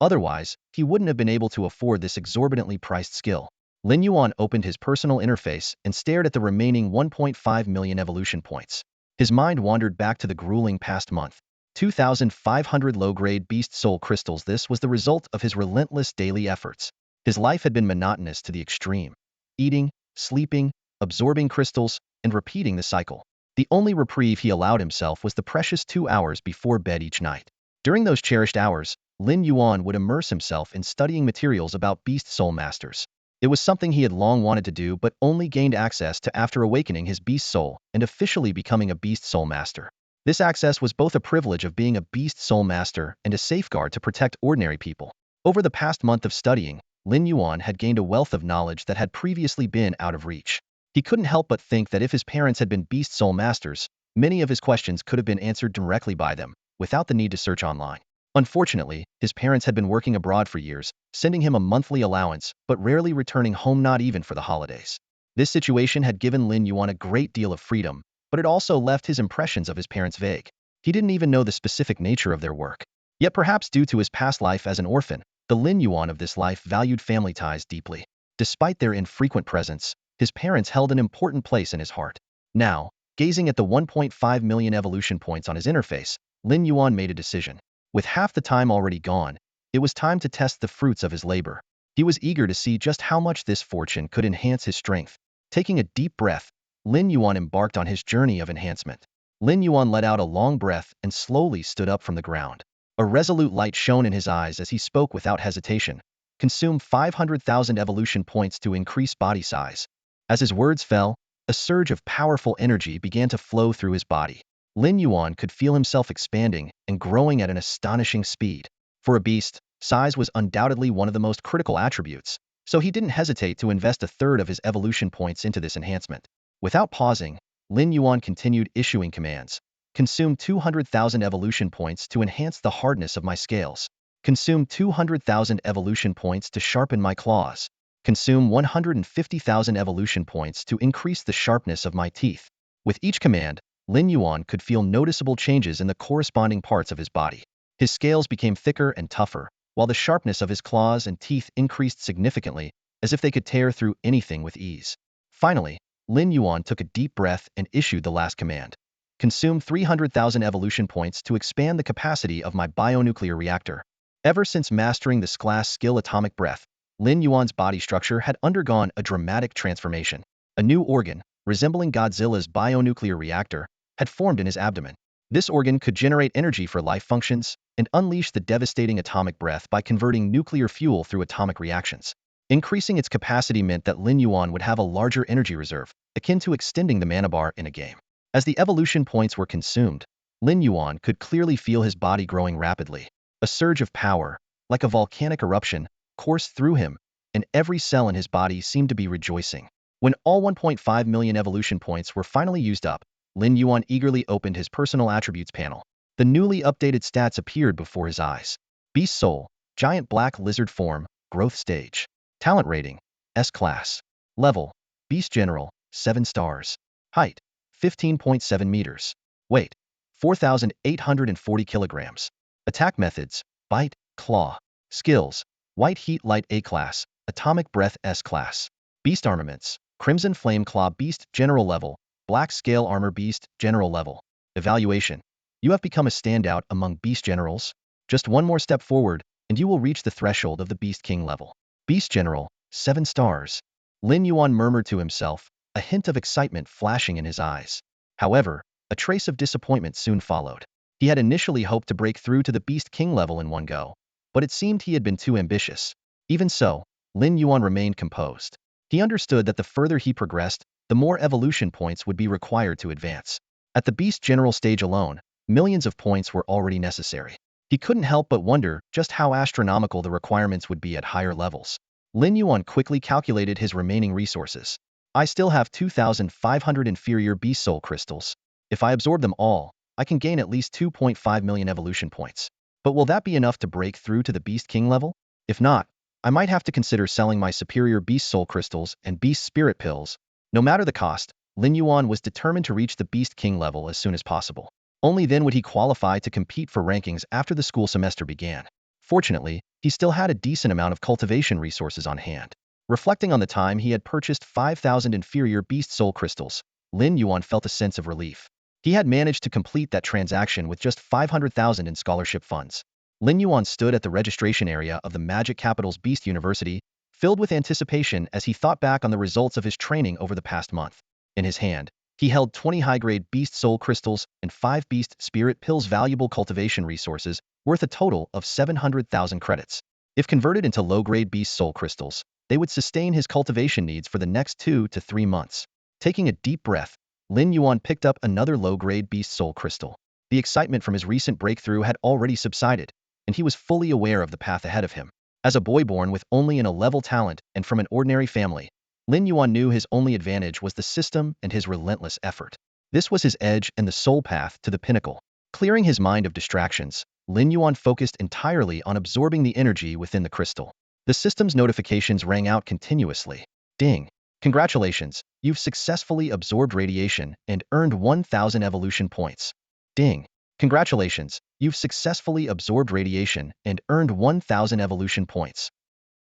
Otherwise, he wouldn't have been able to afford this exorbitantly priced skill. Lin Yuan opened his personal interface and stared at the remaining 1.5 million evolution points. His mind wandered back to the grueling past month. 2,500 low-grade Beast Soul crystals. This was the result of his relentless daily efforts. His life had been monotonous to the extreme. Eating, sleeping, absorbing crystals, and repeating the cycle. The only reprieve he allowed himself was the precious 2 hours before bed each night. During those cherished hours, Lin Yuan would immerse himself in studying materials about Beast Soul Masters. It was something he had long wanted to do but only gained access to after awakening his Beast Soul and officially becoming a Beast Soul Master. This access was both a privilege of being a Beast Soul Master and a safeguard to protect ordinary people. Over the past month of studying, Lin Yuan had gained a wealth of knowledge that had previously been out of reach. He couldn't help but think that if his parents had been Beast Soul Masters, many of his questions could have been answered directly by them, without the need to search online. Unfortunately, his parents had been working abroad for years, sending him a monthly allowance, but rarely returning home, not even for the holidays. This situation had given Lin Yuan a great deal of freedom, but it also left his impressions of his parents vague. He didn't even know the specific nature of their work. Yet perhaps due to his past life as an orphan, the Lin Yuan of this life valued family ties deeply. Despite their infrequent presence, his parents held an important place in his heart. Now, gazing at the 1.5 million evolution points on his interface, Lin Yuan made a decision. With half the time already gone, it was time to test the fruits of his labor. He was eager to see just how much this fortune could enhance his strength. Taking a deep breath, Lin Yuan embarked on his journey of enhancement. Lin Yuan let out a long breath and slowly stood up from the ground. A resolute light shone in his eyes as he spoke without hesitation. Consume 500,000 evolution points to increase body size. As his words fell, a surge of powerful energy began to flow through his body. Lin Yuan could feel himself expanding and growing at an astonishing speed. For a beast, size was undoubtedly one of the most critical attributes, so he didn't hesitate to invest a third of his evolution points into this enhancement. Without pausing, Lin Yuan continued issuing commands. Consume 200,000 evolution points to enhance the hardness of my scales. Consume 200,000 evolution points to sharpen my claws. Consume 150,000 evolution points to increase the sharpness of my teeth. With each command, Lin Yuan could feel noticeable changes in the corresponding parts of his body. His scales became thicker and tougher, while the sharpness of his claws and teeth increased significantly, as if they could tear through anything with ease. Finally, Lin Yuan took a deep breath and issued the last command. Consume 300,000 evolution points to expand the capacity of my bionuclear reactor. Ever since mastering this class skill Atomic Breath, Lin Yuan's body structure had undergone a dramatic transformation. A new organ, resembling Godzilla's bionuclear reactor, had formed in his abdomen. This organ could generate energy for life functions and unleash the devastating atomic breath by converting nuclear fuel through atomic reactions. Increasing its capacity meant that Lin Yuan would have a larger energy reserve, akin to extending the mana bar in a game. As the evolution points were consumed, Lin Yuan could clearly feel his body growing rapidly. A surge of power, like a volcanic eruption, coursed through him, and every cell in his body seemed to be rejoicing. When all 1.5 million evolution points were finally used up, Lin Yuan eagerly opened his personal attributes panel. The newly updated stats appeared before his eyes. Beast Soul, Giant Black Lizard Form, Growth Stage. Talent Rating, S-Class. Level, Beast General, 7 stars. Height, 15.7 meters. Weight, 4,840 kilograms. Attack methods, Bite, Claw. Skills, White Heat Light A-Class, Atomic Breath S-Class. Beast Armaments, Crimson Flame Claw Beast General Level, Black Scale Armor Beast General Level. Evaluation. You have become a standout among Beast Generals. Just one more step forward, and you will reach the threshold of the Beast King level. Beast General, 7 stars. Lin Yuan murmured to himself, a hint of excitement flashing in his eyes. However, a trace of disappointment soon followed. He had initially hoped to break through to the Beast King level in one go, but it seemed he had been too ambitious. Even so, Lin Yuan remained composed. He understood that the further he progressed, the more evolution points would be required to advance. At the Beast General stage alone, millions of points were already necessary. He couldn't help but wonder just how astronomical the requirements would be at higher levels. Lin Yuan quickly calculated his remaining resources. I still have 2,500 inferior Beast Soul crystals. If I absorb them all, I can gain at least 2.5 million evolution points. But will that be enough to break through to the Beast King level? If not, I might have to consider selling my superior Beast Soul crystals and Beast Spirit pills. No matter the cost, Lin Yuan was determined to reach the Beast King level as soon as possible. Only then would he qualify to compete for rankings after the school semester began. Fortunately, he still had a decent amount of cultivation resources on hand. Reflecting on the time he had purchased 5,000 inferior Beast Soul crystals, Lin Yuan felt a sense of relief. He had managed to complete that transaction with just 500,000 in scholarship funds. Lin Yuan stood at the registration area of the Magic Capital's Beast University, filled with anticipation as he thought back on the results of his training over the past month. In his hand, He held 20 high-grade Beast Soul crystals and 5 Beast Spirit pills, valuable cultivation resources worth a total of 700,000 credits. If converted into low-grade Beast Soul crystals, they would sustain his cultivation needs for the next 2 to 3 months. Taking a deep breath, Lin Yuan picked up another low-grade Beast Soul crystal. The excitement from his recent breakthrough had already subsided, and he was fully aware of the path ahead of him. As a boy born with only an A-level talent and from an ordinary family, Lin Yuan knew his only advantage was the system and his relentless effort. This was his edge and the sole path to the pinnacle. Clearing his mind of distractions, Lin Yuan focused entirely on absorbing the energy within the crystal. The system's notifications rang out continuously. Ding! Congratulations, you've successfully absorbed radiation and earned 1,000 evolution points. Ding! Congratulations, you've successfully absorbed radiation and earned 1,000 evolution points.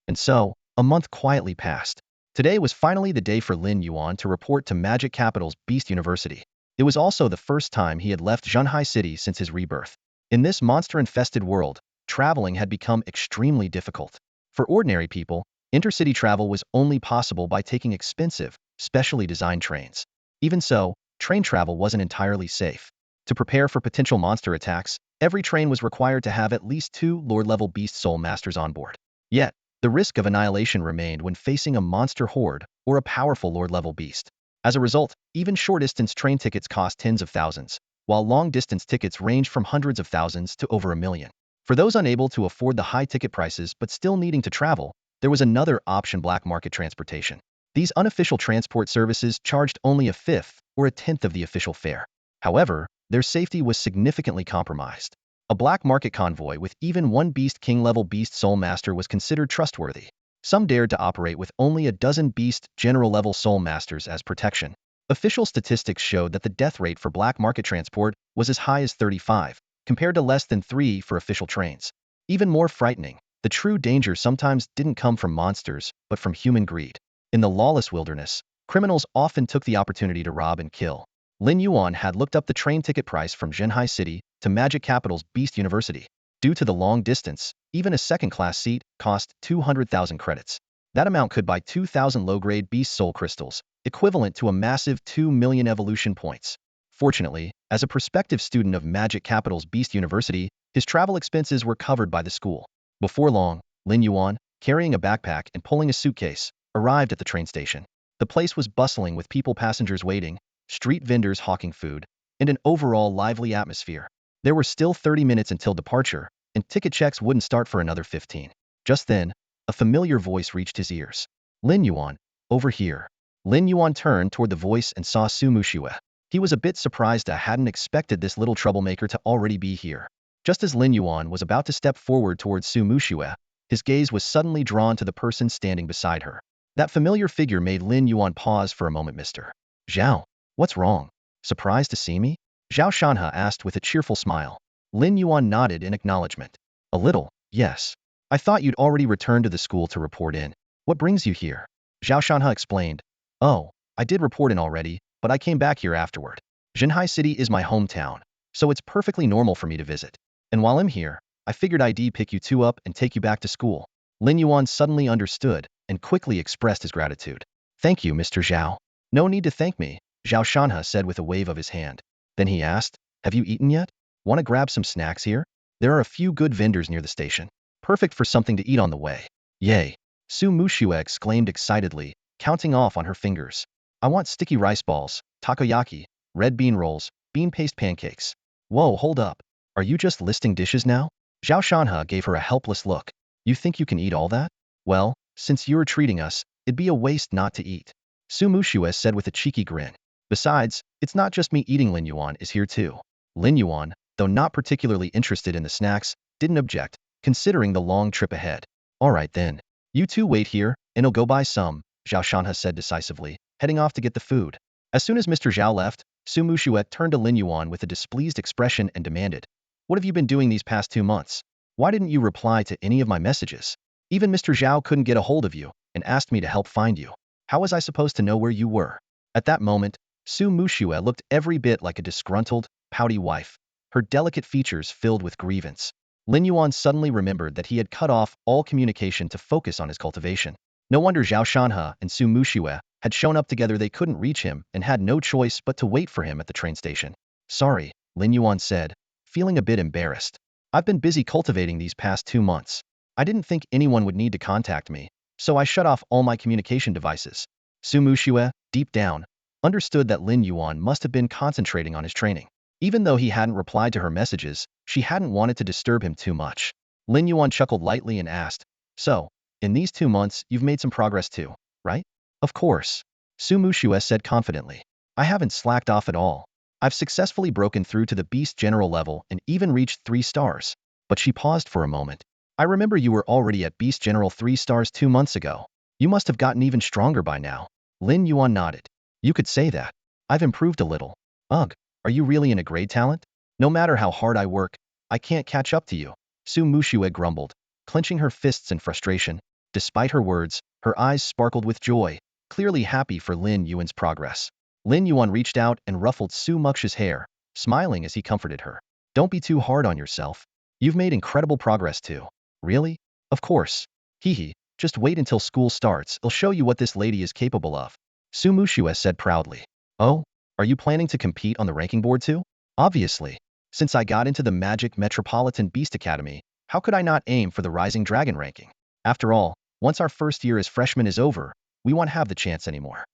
And so, a month quietly passed. Today was finally the day for Lin Yuan to report to Magic Capital's Beast University. It was also the first time he had left Zhenhai City since his rebirth. In this monster-infested world, traveling had become extremely difficult. For ordinary people, intercity travel was only possible by taking expensive, specially designed trains. Even so, train travel wasn't entirely safe. To prepare for potential monster attacks, every train was required to have at least 2 Lord-level Beast Soul Masters on board. Yet, the risk of annihilation remained when facing a monster horde or a powerful Lord-level beast. As a result, even short-distance train tickets cost tens of thousands, while long-distance tickets ranged from hundreds of thousands to over 1 million. For those unable to afford the high ticket prices but still needing to travel, there was another option: black market transportation. These unofficial transport services charged only a fifth or a tenth of the official fare. However, their safety was significantly compromised. A black market convoy with even 1 Beast King-level Beast Soul Master was considered trustworthy. Some dared to operate with only a dozen Beast General-level Soul Masters as protection. Official statistics showed that the death rate for black market transport was as high as 35, compared to less than 3 for official trains. Even more frightening, the true danger sometimes didn't come from monsters, but from human greed. In the lawless wilderness, criminals often took the opportunity to rob and kill. Lin Yuan had looked up the train ticket price from Zhenhai City to Magic Capital's Beast University. Due to the long distance, even a second-class seat cost 200,000 credits. That amount could buy 2,000 low-grade Beast Soul crystals, equivalent to a massive 2 million evolution points. Fortunately, as a prospective student of Magic Capital's Beast University, his travel expenses were covered by the school. Before long, Lin Yuan, carrying a backpack and pulling a suitcase, arrived at the train station. The place was bustling with people, passengers waiting, street vendors hawking food, and an overall lively atmosphere. There were still 30 minutes until departure, and ticket checks wouldn't start for another 15. Just then, a familiar voice reached his ears. Lin Yuan, over here. Lin Yuan turned toward the voice and saw Su Mushue. He was a bit surprised. I hadn't expected this little troublemaker to already be here. Just as Lin Yuan was about to step forward towards Su Mushue, his gaze was suddenly drawn to the person standing beside her. That familiar figure made Lin Yuan pause for a moment. Mr. Zhao, what's wrong? Surprised to see me? Zhao Shanhe asked with a cheerful smile. Lin Yuan nodded in acknowledgement. A little, yes. I thought you'd already returned to the school to report in. What brings you here? Zhao Shanhe explained. Oh, I did report in already, but I came back here afterward. Zhenhai City is my hometown, so it's perfectly normal for me to visit. And while I'm here, I figured I'd pick you two up and take you back to school. Lin Yuan suddenly understood and quickly expressed his gratitude. Thank you, Mr. Zhao. No need to thank me, Zhao Shanhe said with a wave of his hand. Then he asked, have you eaten yet? Want to grab some snacks here? There are a few good vendors near the station. Perfect for something to eat on the way. Yay! Su Mushue exclaimed excitedly, counting off on her fingers. I want sticky rice balls, takoyaki, red bean rolls, bean paste pancakes. Whoa, hold up. Are you just listing dishes now? Zhao Shanhe gave her a helpless look. You think you can eat all that? Well, since you're treating us, it'd be a waste not to eat. Su Mushue said with a cheeky grin. Besides, it's not just me eating. Lin Yuan is here too. Lin Yuan, though not particularly interested in the snacks, didn't object, considering the long trip ahead. All right then. You two wait here, and I'll go buy some, Zhao Shanhe said decisively, heading off to get the food. As soon as Mr. Zhao left, Su Mushue turned to Lin Yuan with a displeased expression and demanded, what have you been doing these past 2 months? Why didn't you reply to any of my messages? Even Mr. Zhao couldn't get a hold of you, and asked me to help find you. How was I supposed to know where you were? At that moment, Su Mushue looked every bit like a disgruntled, pouty wife, her delicate features filled with grievance. Lin Yuan suddenly remembered that he had cut off all communication to focus on his cultivation. No wonder Zhao Shanhe and Su Mushue had shown up together. They couldn't reach him and had no choice but to wait for him at the train station. Sorry, Lin Yuan said, feeling a bit embarrassed. I've been busy cultivating these past 2 months. I didn't think anyone would need to contact me, so I shut off all my communication devices. Su Muxue, deep down, understood that Lin Yuan must have been concentrating on his training. Even though he hadn't replied to her messages, she hadn't wanted to disturb him too much. Lin Yuan chuckled lightly and asked, "So, in these 2 months, you've made some progress too, right?" "Of course," Su Muxue said confidently. "I haven't slacked off at all. I've successfully broken through to the Beast General level and even reached 3 stars." But she paused for a moment. "I remember you were already at Beast General 3 stars 2 months ago. You must have gotten even stronger by now." Lin Yuan nodded. "You could say that. I've improved a little." "Ugh, are you really in a grade talent? No matter how hard I work, I can't catch up to you," Su Muxue grumbled, clenching her fists in frustration. Despite her words, her eyes sparkled with joy, clearly happy for Lin Yuan's progress. Lin Yuan reached out and ruffled Su Muxue's hair, smiling as he comforted her. "Don't be too hard on yourself. You've made incredible progress too." "Really?" "Of course. Hehe, just wait until school starts. I'll show you what this lady is capable of," Su Muxue said proudly. "Oh, are you planning to compete on the ranking board too?" "Obviously. Since I got into the Magic Metropolitan Beast Academy, how could I not aim for the Rising Dragon ranking? After all, once our first year as freshmen is over, we won't have the chance anymore."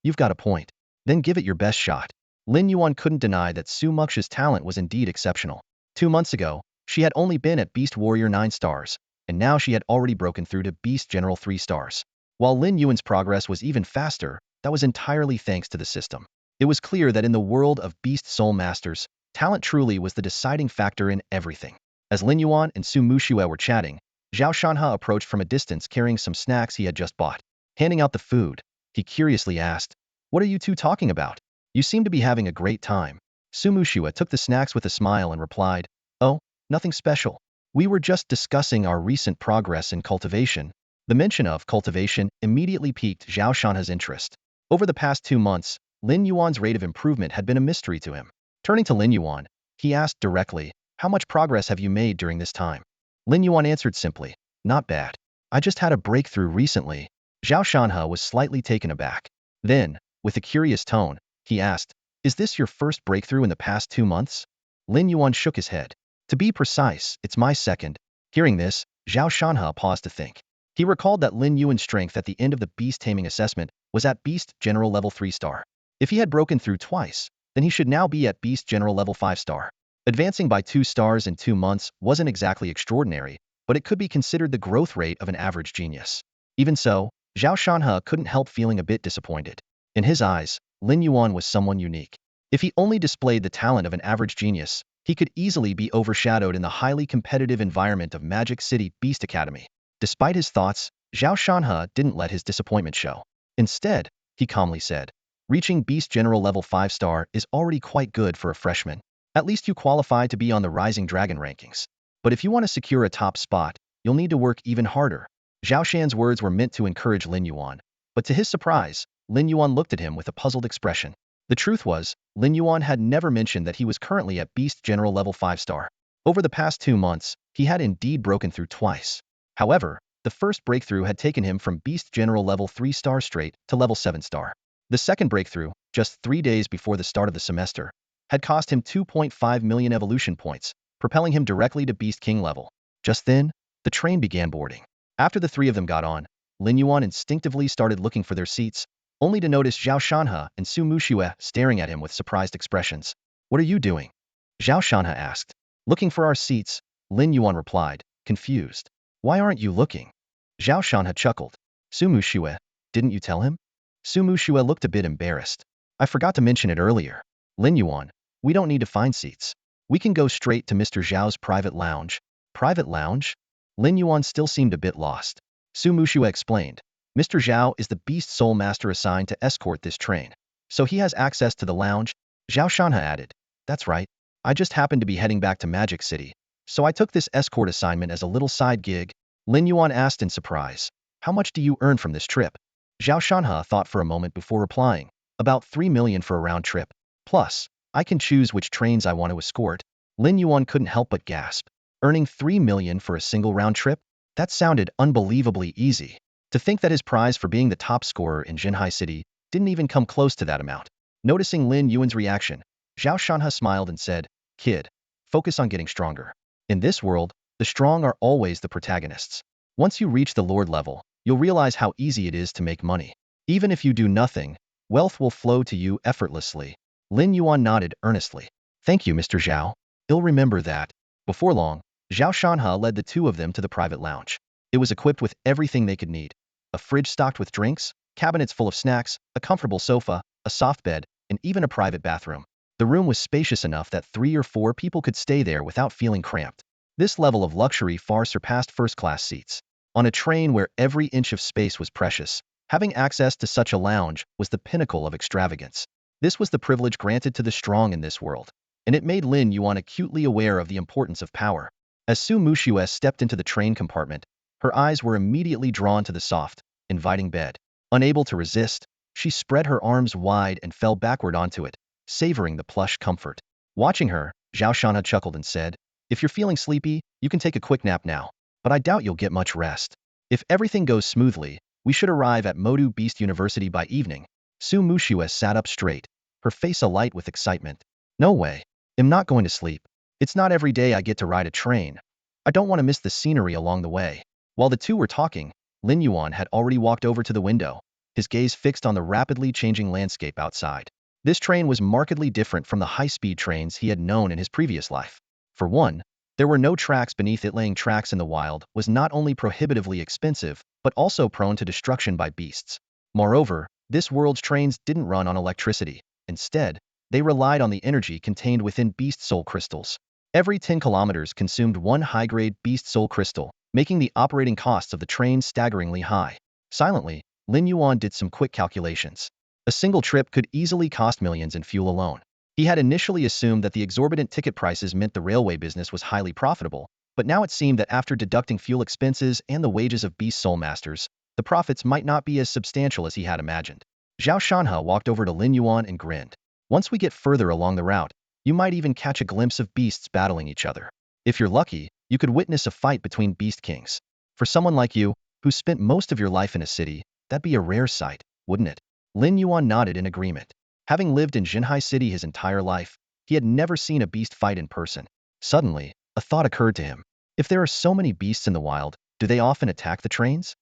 You've got a point. Then give it your best shot." Lin Yuan couldn't deny that Su Muxue's talent was indeed exceptional. 2 months ago, she had only been at Beast Warrior 9 stars, and now she had already broken through to Beast General 3 stars. While Lin Yuan's progress was even faster, that was entirely thanks to the system. It was clear that in the world of Beast Soul Masters, talent truly was the deciding factor in everything. As Lin Yuan and Su Muxue were chatting, Zhao Shanhe approached from a distance carrying some snacks he had just bought. Handing out the food, he curiously asked, "What are you two talking about? You seem to be having a great time." Su Muxue took the snacks with a smile and replied, "Oh, nothing special. We were just discussing our recent progress in cultivation." The mention of cultivation immediately piqued Zhao Shanhe's interest. Over the past 2 months, Lin Yuan's rate of improvement had been a mystery to him. Turning to Lin Yuan, he asked directly, "How much progress have you made during this time?" Lin Yuan answered simply, "Not bad. I just had a breakthrough recently." Zhao Shanhe was slightly taken aback. Then, with a curious tone, he asked, "Is this your first breakthrough in the past 2 months?" Lin Yuan shook his head. "To be precise, it's my second." Hearing this, Zhao Shanhe paused to think. He recalled that Lin Yuan's strength at the end of the beast taming assessment was at Beast General level 3 star. If he had broken through twice, then he should now be at Beast General level 5 star. Advancing by 2 stars in 2 months wasn't exactly extraordinary, but it could be considered the growth rate of an average genius. Even so, Zhao Shanhe couldn't help feeling a bit disappointed. In his eyes, Lin Yuan was someone unique. If he only displayed the talent of an average genius, he could easily be overshadowed in the highly competitive environment of Magic City Beast Academy. Despite his thoughts, Zhao Shanhe didn't let his disappointment show. Instead, he calmly said, "Reaching Beast General level 5 star is already quite good for a freshman. At least you qualify to be on the Rising Dragon rankings. But if you want to secure a top spot, you'll need to work even harder." Zhao Shan's words were meant to encourage Lin Yuan, but to his surprise, Lin Yuan looked at him with a puzzled expression. The truth was, Lin Yuan had never mentioned that he was currently at Beast General level 5 star. Over the past 2 months, he had indeed broken through twice. However, the first breakthrough had taken him from Beast General level 3 star straight to level 7 star. The second breakthrough, just 3 days before the start of the semester, had cost him 2.5 million evolution points, propelling him directly to Beast King level. Just then, the train began boarding. After the 3 of them got on, Lin Yuan instinctively started looking for their seats, only to notice Zhao Shanhe and Su Muxue staring at him with surprised expressions. "What are you doing?" Zhao Shanhe asked. "Looking for our seats," Lin Yuan replied, confused. "Why aren't you looking?" Zhao Shanhe chuckled. "Su Muxue, didn't you tell him?" Su Muxue looked a bit embarrassed. "I forgot to mention it earlier. Lin Yuan, we don't need to find seats. We can go straight to Mr. Zhao's private lounge." "Private lounge?" Lin Yuan still seemed a bit lost. Su Muxue explained. "Mr. Zhao is the Beast Soul Master assigned to escort this train, so he has access to the lounge." Zhao Shanhe added, "That's right. I just happened to be heading back to Magic City, so I took this escort assignment as a little side gig." Lin Yuan asked in surprise, "How much do you earn from this trip?" Zhao Shanhe thought for a moment before replying, "About 3 million for a round trip. Plus, I can choose which trains I want to escort." Lin Yuan couldn't help but gasp. Earning 3 million for a single round trip? That sounded unbelievably easy. To think that his prize for being the top scorer in Jinhai City didn't even come close to that amount. Noticing Lin Yuan's reaction, Zhao Shanhe smiled and said, "Kid, focus on getting stronger. In this world, the strong are always the protagonists. Once you reach the Lord level, you'll realize how easy it is to make money. Even if you do nothing, wealth will flow to you effortlessly." Lin Yuan nodded earnestly. "Thank you, Mr. Zhao. I'll remember that." Before long, Zhao Shanhe led the two of them to the private lounge. It was equipped with everything they could need. A fridge stocked with drinks, cabinets full of snacks, a comfortable sofa, a soft bed, and even a private bathroom. The room was spacious enough that 3 or 4 people could stay there without feeling cramped. This level of luxury far surpassed first-class seats. On a train where every inch of space was precious, having access to such a lounge was the pinnacle of extravagance. This was the privilege granted to the strong in this world, and it made Lin Yuan acutely aware of the importance of power. As Su Muxue stepped into the train compartment, her eyes were immediately drawn to the soft, inviting bed. Unable to resist, she spread her arms wide and fell backward onto it, savoring the plush comfort. Watching her, Zhao Shanhe chuckled and said, "If you're feeling sleepy, you can take a quick nap now, but I doubt you'll get much rest. If everything goes smoothly, we should arrive at Modu Beast University by evening." Su Muxue sat up straight, her face alight with excitement. "No way. I'm not going to sleep. It's not every day I get to ride a train. I don't want to miss the scenery along the way." While the two were talking, Lin Yuan had already walked over to the window, his gaze fixed on the rapidly changing landscape outside. This train was markedly different from the high-speed trains he had known in his previous life. For one, there were no tracks beneath it. Laying tracks in the wild was not only prohibitively expensive, but also prone to destruction by beasts. Moreover, this world's trains didn't run on electricity. Instead, they relied on the energy contained within Beast Soul crystals. Every 10 kilometers consumed one high-grade Beast Soul crystal, making the operating costs of the train staggeringly high. Silently, Lin Yuan did some quick calculations. A single trip could easily cost millions in fuel alone. He had initially assumed that the exorbitant ticket prices meant the railway business was highly profitable, but now it seemed that after deducting fuel expenses and the wages of Beast Soul Masters, the profits might not be as substantial as he had imagined. Zhao Shanhe walked over to Lin Yuan and grinned. "Once we get further along the route, you might even catch a glimpse of beasts battling each other. If you're lucky, you could witness a fight between beast kings. For someone like you, who spent most of your life in a city, that'd be a rare sight, wouldn't it?" Lin Yuan nodded in agreement. Having lived in Jinhai City his entire life, he had never seen a beast fight in person. Suddenly, a thought occurred to him. If there are so many beasts in the wild, do they often attack the trains?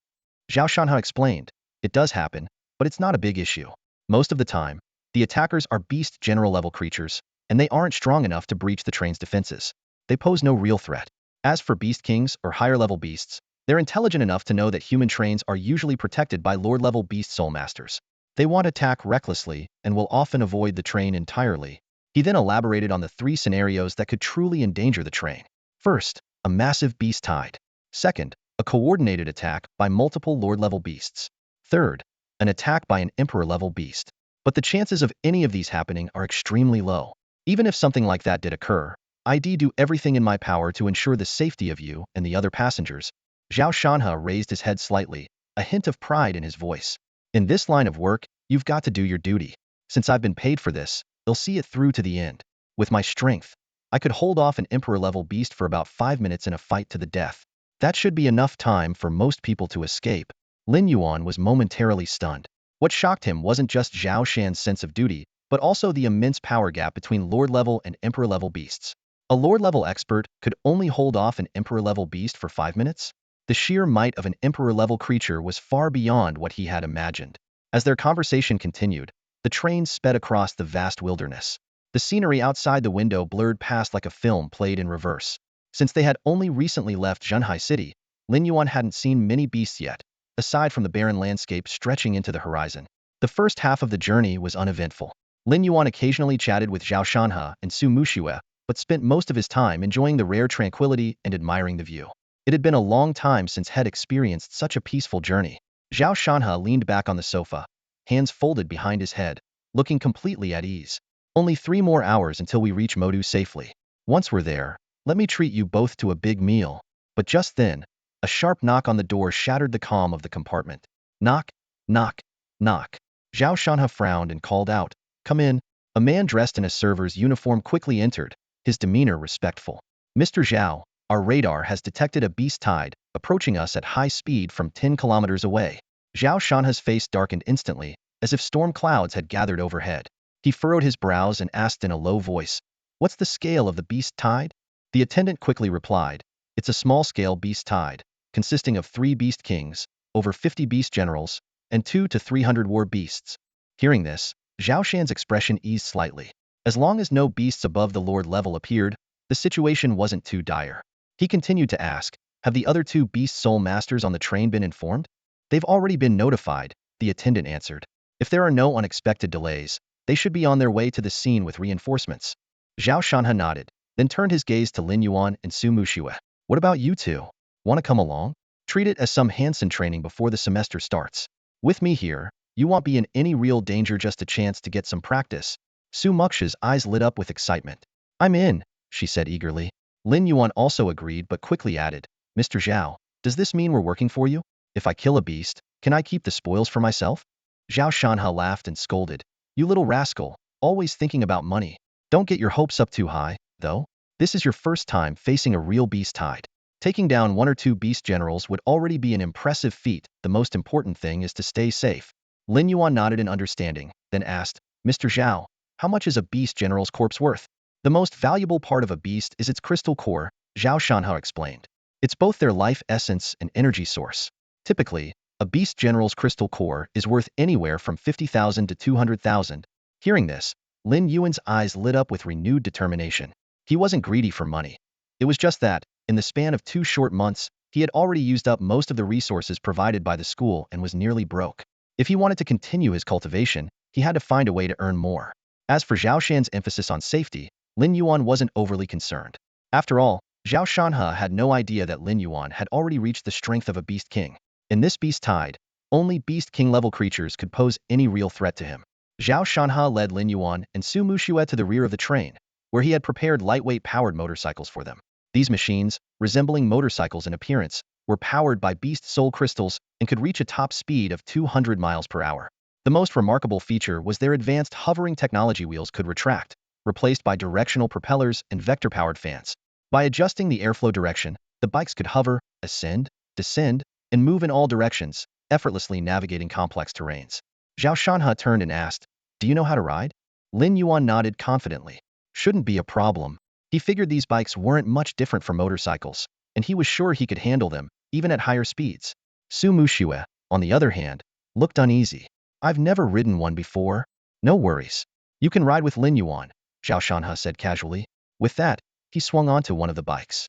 Zhao Shanhe explained, "It does happen, but it's not a big issue. Most of the time, the attackers are beast general-level creatures, and they aren't strong enough to breach the train's defenses. They pose no real threat. As for beast kings or higher-level beasts, they're intelligent enough to know that human trains are usually protected by lord-level beast soul masters. They won't attack recklessly and will often avoid the train entirely." He then elaborated on the 3 scenarios that could truly endanger the train. First, a massive beast tide. Second, a coordinated attack by multiple lord-level beasts. Third, an attack by an emperor-level beast. But the chances of any of these happening are extremely low. Even if something like that did occur, I'd do everything in my power to ensure the safety of you and the other passengers. Zhao Shanhe raised his head slightly, a hint of pride in his voice. "In this line of work, you've got to do your duty. Since I've been paid for this, I'll see it through to the end. With my strength, I could hold off an emperor-level beast for about 5 minutes in a fight to the death. That should be enough time for most people to escape." Lin Yuan was momentarily stunned. What shocked him wasn't just Zhao Shan's sense of duty, but also the immense power gap between lord-level and emperor-level beasts. A lord-level expert could only hold off an emperor-level beast for 5 minutes? The sheer might of an emperor-level creature was far beyond what he had imagined. As their conversation continued, the train sped across the vast wilderness. The scenery outside the window blurred past like a film played in reverse. Since they had only recently left Jinhai City, Lin Yuan hadn't seen many beasts yet, aside from the barren landscape stretching into the horizon. The first half of the journey was uneventful. Lin Yuan occasionally chatted with Zhao Shanhe and Su Muxue, but spent most of his time enjoying the rare tranquility and admiring the view. It had been a long time since he had experienced such a peaceful journey. Zhao Shanhe leaned back on the sofa, hands folded behind his head, looking completely at ease. "Only 3 more hours until we reach Modu safely. Once we're there, let me treat you both to a big meal." But just then, a sharp knock on the door shattered the calm of the compartment. "Knock, knock, knock." Zhao Shanhe frowned and called out, "Come in." A man dressed in a server's uniform quickly entered, his demeanor respectful. "Mr. Zhao, our radar has detected a beast tide approaching us at high speed from 10 kilometers away. Zhao Shanha's face darkened instantly, as if storm clouds had gathered overhead. He furrowed his brows and asked in a low voice, "What's the scale of the beast tide?" The attendant quickly replied, "It's a small-scale beast tide, consisting of 3 beast kings, over 50 beast generals, and 200 to 300 war beasts." Hearing this, Zhao Shan's expression eased slightly. As long as no beasts above the lord level appeared, the situation wasn't too dire. He continued to ask, "Have the other 2 beast soul masters on the train been informed?" "They've already been notified," the attendant answered. "If there are no unexpected delays, they should be on their way to the scene with reinforcements." Zhao Shanha nodded, then turned his gaze to Lin Yuan and Su Muxue. "What about you two? Want to come along? Treat it as some Hansen training before the semester starts. With me here, you won't be in any real danger, just a chance to get some practice." Su Muxue's eyes lit up with excitement. "I'm in," she said eagerly. Lin Yuan also agreed but quickly added, "Mr. Zhao, does this mean we're working for you? If I kill a beast, can I keep the spoils for myself?" Zhao Shanha laughed and scolded, "You little rascal, always thinking about money. Don't get your hopes up too high, though. This is your first time facing a real beast tide. Taking down 1 or 2 beast generals would already be an impressive feat. The most important thing is to stay safe." Lin Yuan nodded in understanding, then asked, "Mr. Zhao, how much is a beast general's corpse worth?" "The most valuable part of a beast is its crystal core," Zhao Shanha explained. "It's both their life essence and energy source. Typically, a beast general's crystal core is worth anywhere from 50,000 to 200,000. Hearing this, Lin Yuan's eyes lit up with renewed determination. He wasn't greedy for money. It was just that, in the span of 2 short months, he had already used up most of the resources provided by the school and was nearly broke. If he wanted to continue his cultivation, he had to find a way to earn more. As for Zhao Shan's emphasis on safety, Lin Yuan wasn't overly concerned. After all, Zhao Shanhe had no idea that Lin Yuan had already reached the strength of a beast king. In this beast tide, only beast king level creatures could pose any real threat to him. Zhao Shanhe led Lin Yuan and Su Muxue to the rear of the train, where he had prepared lightweight powered motorcycles for them. These machines, resembling motorcycles in appearance, were powered by beast soul crystals and could reach a top speed of 200 miles per hour. The most remarkable feature was their advanced hovering technology. Wheels could retract, replaced by directional propellers and vector-powered fans. By adjusting the airflow direction, the bikes could hover, ascend, descend, and move in all directions, effortlessly navigating complex terrains. Zhao Shanhe turned and asked, "Do you know how to ride?" Lin Yuan nodded confidently. "Shouldn't be a problem." He figured these bikes weren't much different from motorcycles, and he was sure he could handle them, even at higher speeds. Su Muxue, on the other hand, looked uneasy. "I've never ridden one before." "No worries. You can ride with Lin Yuan," Zhao Shanhe said casually. With that, he swung onto one of the bikes.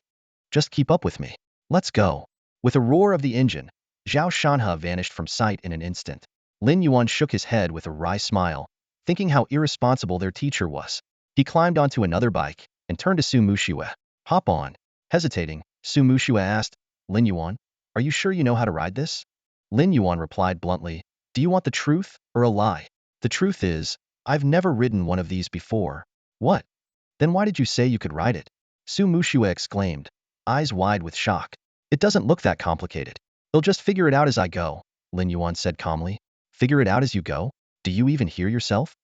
"Just keep up with me. Let's go." With a roar of the engine, Zhao Shanhe vanished from sight in an instant. Lin Yuan shook his head with a wry smile, thinking how irresponsible their teacher was. He climbed onto another bike and turned to Su Muxue. "Hop on." Hesitating, Su Muxue asked, "Lin Yuan, are you sure you know how to ride this?" Lin Yuan replied bluntly, "Do you want the truth or a lie?" "The truth is, I've never ridden one of these before." "What? Then why did you say you could ride it?" Su Muxue exclaimed, eyes wide with shock. "It doesn't look that complicated. I'll just figure it out as I go," Lin Yuan said calmly. "Figure it out as you go? Do you even hear yourself?"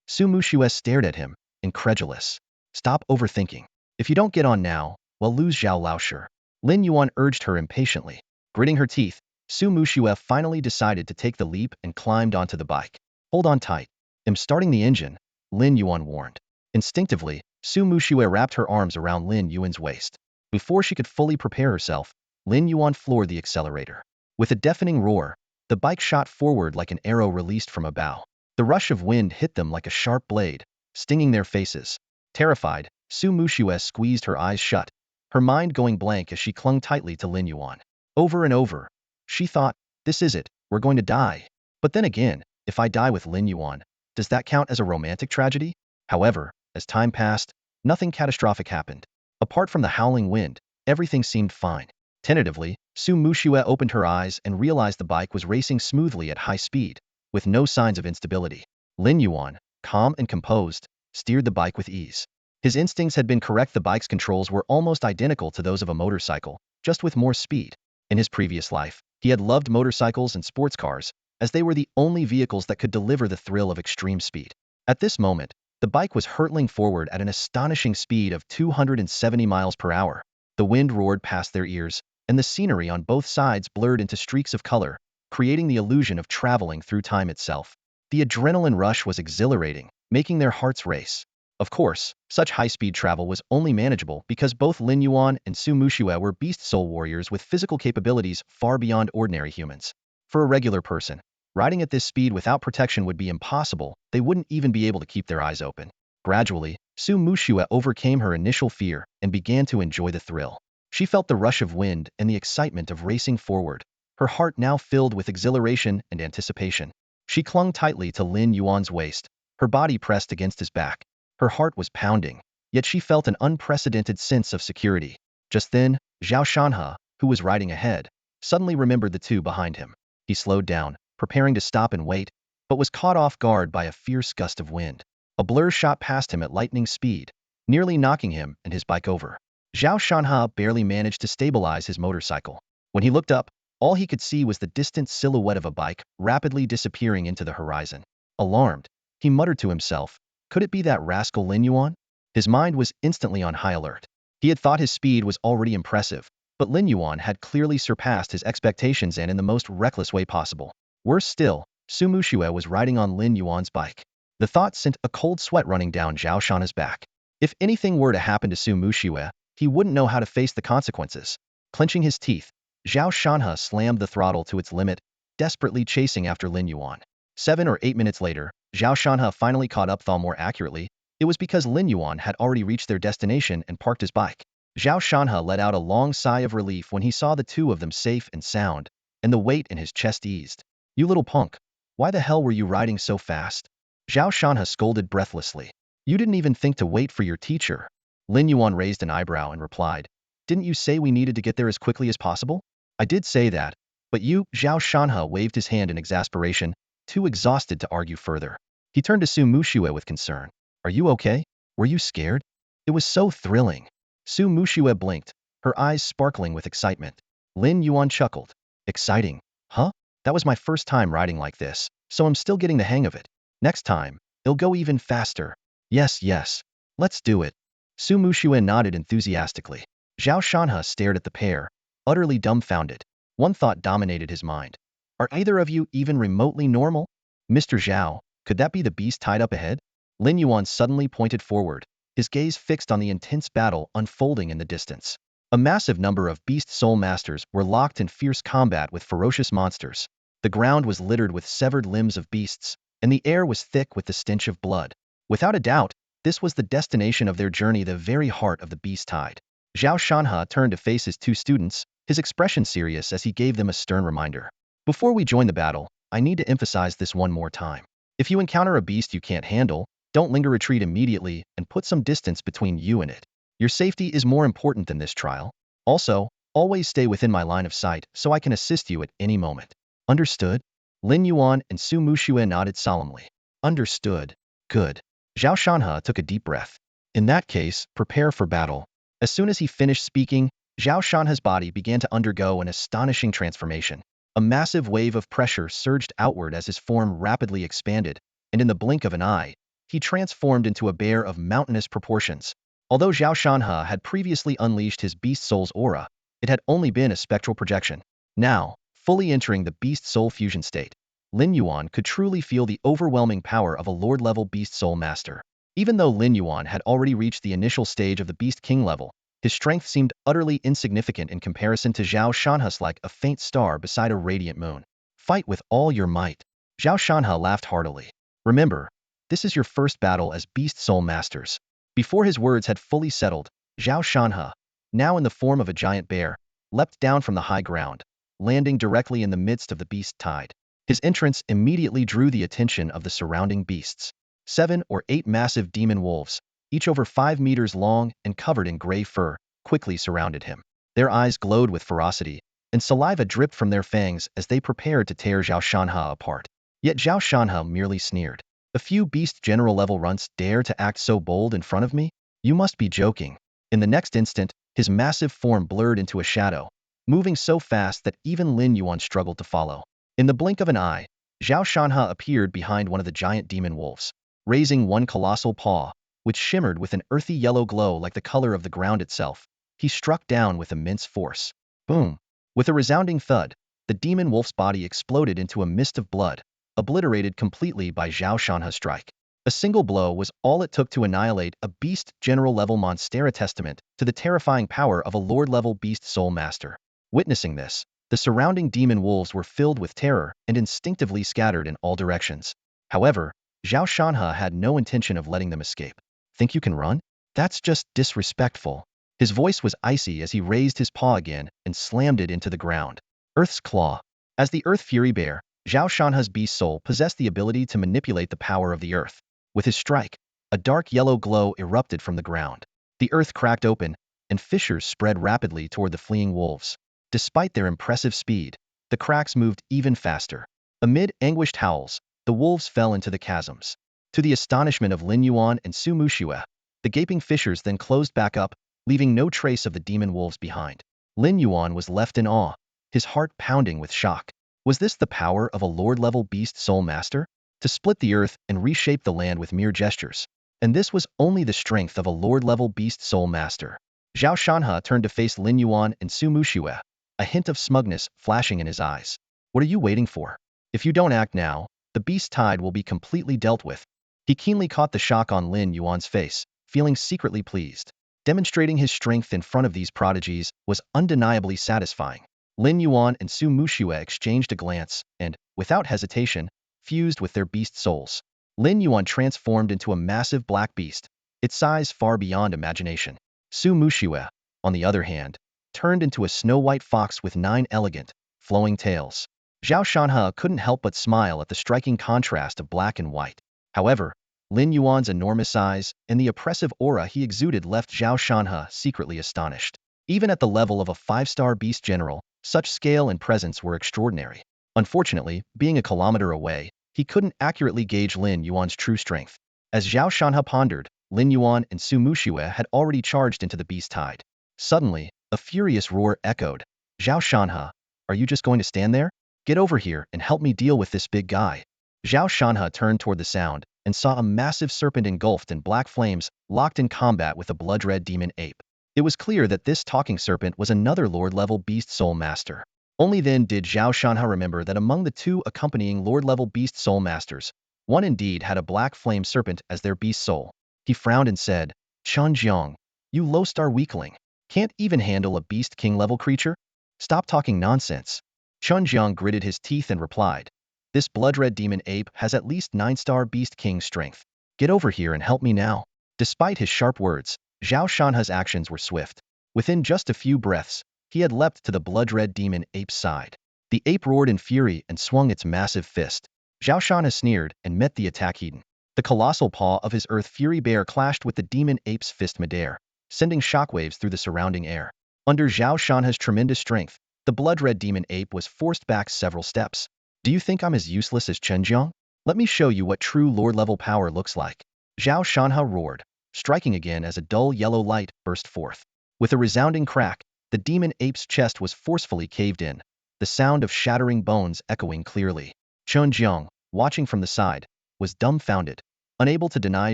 Su Muxue stared at him, incredulous. "Stop overthinking. If you don't get on now, we'll lose Zhao Laoshi." Lin Yuan urged her impatiently. Gritting her teeth, Su Muxue finally decided to take the leap and climbed onto the bike. "Hold on tight. I'm starting the engine," Lin Yuan warned. Instinctively, Su Muxue wrapped her arms around Lin Yuan's waist. Before she could fully prepare herself, Lin Yuan floored the accelerator. With a deafening roar, the bike shot forward like an arrow released from a bow. The rush of wind hit them like a sharp blade, stinging their faces. Terrified, Su Muxue squeezed her eyes shut, her mind going blank as she clung tightly to Lin Yuan. Over and over, she thought, "This is it, we're going to die." But then again, if I die with Lin Yuan, does that count as a romantic tragedy? However, as time passed, nothing catastrophic happened. Apart from the howling wind, everything seemed fine. Tentatively, Su Muxue opened her eyes and realized the bike was racing smoothly at high speed, with no signs of instability. Lin Yuan, calm and composed, steered the bike with ease. His instincts had been correct. The bike's controls were almost identical to those of a motorcycle, just with more speed. In his previous life, he had loved motorcycles and sports cars, as they were the only vehicles that could deliver the thrill of extreme speed. At this moment, the bike was hurtling forward at an astonishing speed of 270 miles per hour. The wind roared past their ears, and the scenery on both sides blurred into streaks of color, creating the illusion of traveling through time itself. The adrenaline rush was exhilarating, making their hearts race. Of course, such high-speed travel was only manageable because both Lin Yuan and Su Muxue were beast soul warriors with physical capabilities far beyond ordinary humans. For a regular person, riding at this speed without protection would be impossible. They wouldn't even be able to keep their eyes open. Gradually, Su Muxue overcame her initial fear and began to enjoy the thrill. She felt the rush of wind and the excitement of racing forward, her heart now filled with exhilaration and anticipation. She clung tightly to Lin Yuan's waist, her body pressed against his back. Her heart was pounding, yet she felt an unprecedented sense of security. Just then, Zhao Shanhe, who was riding ahead, suddenly remembered the two behind him. He slowed down, preparing to stop and wait, but was caught off guard by a fierce gust of wind. A blur shot past him at lightning speed, nearly knocking him and his bike over. Zhao Shanhe barely managed to stabilize his motorcycle. When he looked up, all he could see was the distant silhouette of a bike rapidly disappearing into the horizon. Alarmed, he muttered to himself, could it be that rascal Lin Yuan? His mind was instantly on high alert. He had thought his speed was already impressive, but Lin Yuan had clearly surpassed his expectations and in the most reckless way possible. Worse still, Su Muxue was riding on Lin Yuan's bike. The thought sent a cold sweat running down Zhao Shanhe's back. If anything were to happen to Su Muxue, he wouldn't know how to face the consequences. Clenching his teeth, Zhao Shanhe slammed the throttle to its limit, desperately chasing after Lin Yuan. 7 or 8 minutes later, Zhao Shanhe finally caught up. Though more accurately, it was because Lin Yuan had already reached their destination and parked his bike. Zhao Shanhe let out a long sigh of relief when he saw the two of them safe and sound, and the weight in his chest eased. You little punk, why the hell were you riding so fast? Zhao Shanhe scolded breathlessly. You didn't even think to wait for your teacher. Lin Yuan raised an eyebrow and replied, didn't you say we needed to get there as quickly as possible? I did say that, but you, Zhao Shanhe waved his hand in exasperation, too exhausted to argue further. He turned to Su Muxue with concern. Are you okay? Were you scared? It was so thrilling. Su Muxue blinked, her eyes sparkling with excitement. Lin Yuan chuckled. Exciting, huh? That was my first time riding like this, so I'm still getting the hang of it. Next time, it'll go even faster. Yes, let's do it. Su Muxue nodded enthusiastically. Zhao Shanhe stared at the pair, utterly dumbfounded. One thought dominated his mind. Are either of you even remotely normal? Mr. Zhao, could that be the beast tied up ahead? Lin Yuan suddenly pointed forward, his gaze fixed on the intense battle unfolding in the distance. A massive number of beast soul masters were locked in fierce combat with ferocious monsters. The ground was littered with severed limbs of beasts, and the air was thick with the stench of blood. Without a doubt, this was the destination of their journey, the very heart of the beast tide. Zhao Shanhe turned to face his two students, his expression serious as he gave them a stern reminder. Before we join the battle, I need to emphasize this one more time. If you encounter a beast you can't handle, don't linger, retreat immediately and put some distance between you and it. Your safety is more important than this trial. Also, always stay within my line of sight so I can assist you at any moment. Understood? Lin Yuan and Su Muxue nodded solemnly. Understood. Good. Zhao Shanhe took a deep breath. In that case, prepare for battle. As soon as he finished speaking, Zhao Shanhe's body began to undergo an astonishing transformation. A massive wave of pressure surged outward as his form rapidly expanded, and in the blink of an eye, he transformed into a bear of mountainous proportions. Although Zhao Shanhe had previously unleashed his beast soul's aura, it had only been a spectral projection. Now, fully entering the beast soul fusion state, Lin Yuan could truly feel the overwhelming power of a lord-level beast soul master. Even though Lin Yuan had already reached the initial stage of the beast king level, his strength seemed utterly insignificant in comparison to Zhao Shanhe's, like a faint star beside a radiant moon. Fight with all your might. Zhao Shanhe laughed heartily. Remember, this is your first battle as beast soul masters. Before his words had fully settled, Zhao Shanhe, now in the form of a giant bear, leapt down from the high ground, landing directly in the midst of the beast tide. His entrance immediately drew the attention of the surrounding beasts. 7 or 8 massive demon wolves, each over 5 meters long and covered in gray fur, quickly surrounded him. Their eyes glowed with ferocity, and saliva dripped from their fangs as they prepared to tear Zhao Shanhe apart. Yet Zhao Shanhe merely sneered. A few beast general-level runts dare to act so bold in front of me? You must be joking. In the next instant, his massive form blurred into a shadow, moving so fast that even Lin Yuan struggled to follow. In the blink of an eye, Zhao Shanhe appeared behind one of the giant demon wolves, raising one colossal paw, which shimmered with an earthy yellow glow like the color of the ground itself. He struck down with immense force. Boom! With a resounding thud, the demon wolf's body exploded into a mist of blood, obliterated completely by Zhao Shanha's strike. A single blow was all it took to annihilate a beast general-level monster, a testament to the terrifying power of a lord-level beast soul master. Witnessing this, the surrounding demon wolves were filled with terror and instinctively scattered in all directions. However, Zhao Shanha had no intention of letting them escape. Think you can run? That's just disrespectful. His voice was icy as he raised his paw again and slammed it into the ground. Earth's Claw. As the Earth Fury Bear, Zhao Shanha's beast soul possessed the ability to manipulate the power of the earth. With his strike, a dark yellow glow erupted from the ground. The earth cracked open, and fissures spread rapidly toward the fleeing wolves. Despite their impressive speed, the cracks moved even faster. Amid anguished howls, the wolves fell into the chasms. To the astonishment of Lin Yuan and Su Muxue, the gaping fissures then closed back up, leaving no trace of the demon wolves behind. Lin Yuan was left in awe, his heart pounding with shock. Was this the power of a lord-level beast soul master? To split the earth and reshape the land with mere gestures. And this was only the strength of a lord-level beast soul master. Zhao Shanha turned to face Lin Yuan and Su Muxue, a hint of smugness flashing in his eyes. What are you waiting for? If you don't act now, the beast tide will be completely dealt with. He keenly caught the shock on Lin Yuan's face, feeling secretly pleased. Demonstrating his strength in front of these prodigies was undeniably satisfying. Lin Yuan and Su Muxue exchanged a glance and, without hesitation, fused with their beast souls. Lin Yuan transformed into a massive black beast, its size far beyond imagination. Su Muxue, on the other hand, turned into a snow-white fox with 9 elegant, flowing tails. Zhao Shanha couldn't help but smile at the striking contrast of black and white. However, Lin Yuan's enormous size and the oppressive aura he exuded left Zhao Shanha secretly astonished. Even at the level of a 5-star beast general, such scale and presence were extraordinary. Unfortunately, being a kilometer away, he couldn't accurately gauge Lin Yuan's true strength. As Zhao Shanha pondered, Lin Yuan and Su Muxue had already charged into the beast tide. Suddenly, a furious roar echoed. Zhao Shanha, are you just going to stand there? Get over here and help me deal with this big guy. Zhao Shanha turned toward the sound and saw a massive serpent engulfed in black flames, locked in combat with a blood-red demon ape. It was clear that this talking serpent was another lord-level beast soul master. Only then did Zhao Shanha remember that among the 2 accompanying lord-level beast soul masters, one indeed had a black flame serpent as their beast soul. He frowned and said, Chen Jiang, you low-star weakling, can't even handle a beast king-level creature? Stop talking nonsense. Chen Jiang gritted his teeth and replied, this blood-red demon ape has at least 9-star beast king strength. Get over here and help me now. Despite his sharp words, Zhao Shanha's actions were swift. Within just a few breaths, he had leapt to the blood-red demon ape's side. The ape roared in fury and swung its massive fist. Zhao Shanha sneered and met the attack head-on. The colossal paw of his Earth Fury Bear clashed with the demon ape's fist midair, sending shockwaves through the surrounding air. Under Zhao Shanha's tremendous strength, the blood-red demon ape was forced back several steps. Do you think I'm as useless as Chen Jiang? Let me show you what true lord-level power looks like. Zhao Shanha roared, striking again as a dull yellow light burst forth. With a resounding crack, the demon ape's chest was forcefully caved in, the sound of shattering bones echoing clearly. Chen Jiang, watching from the side, was dumbfounded, unable to deny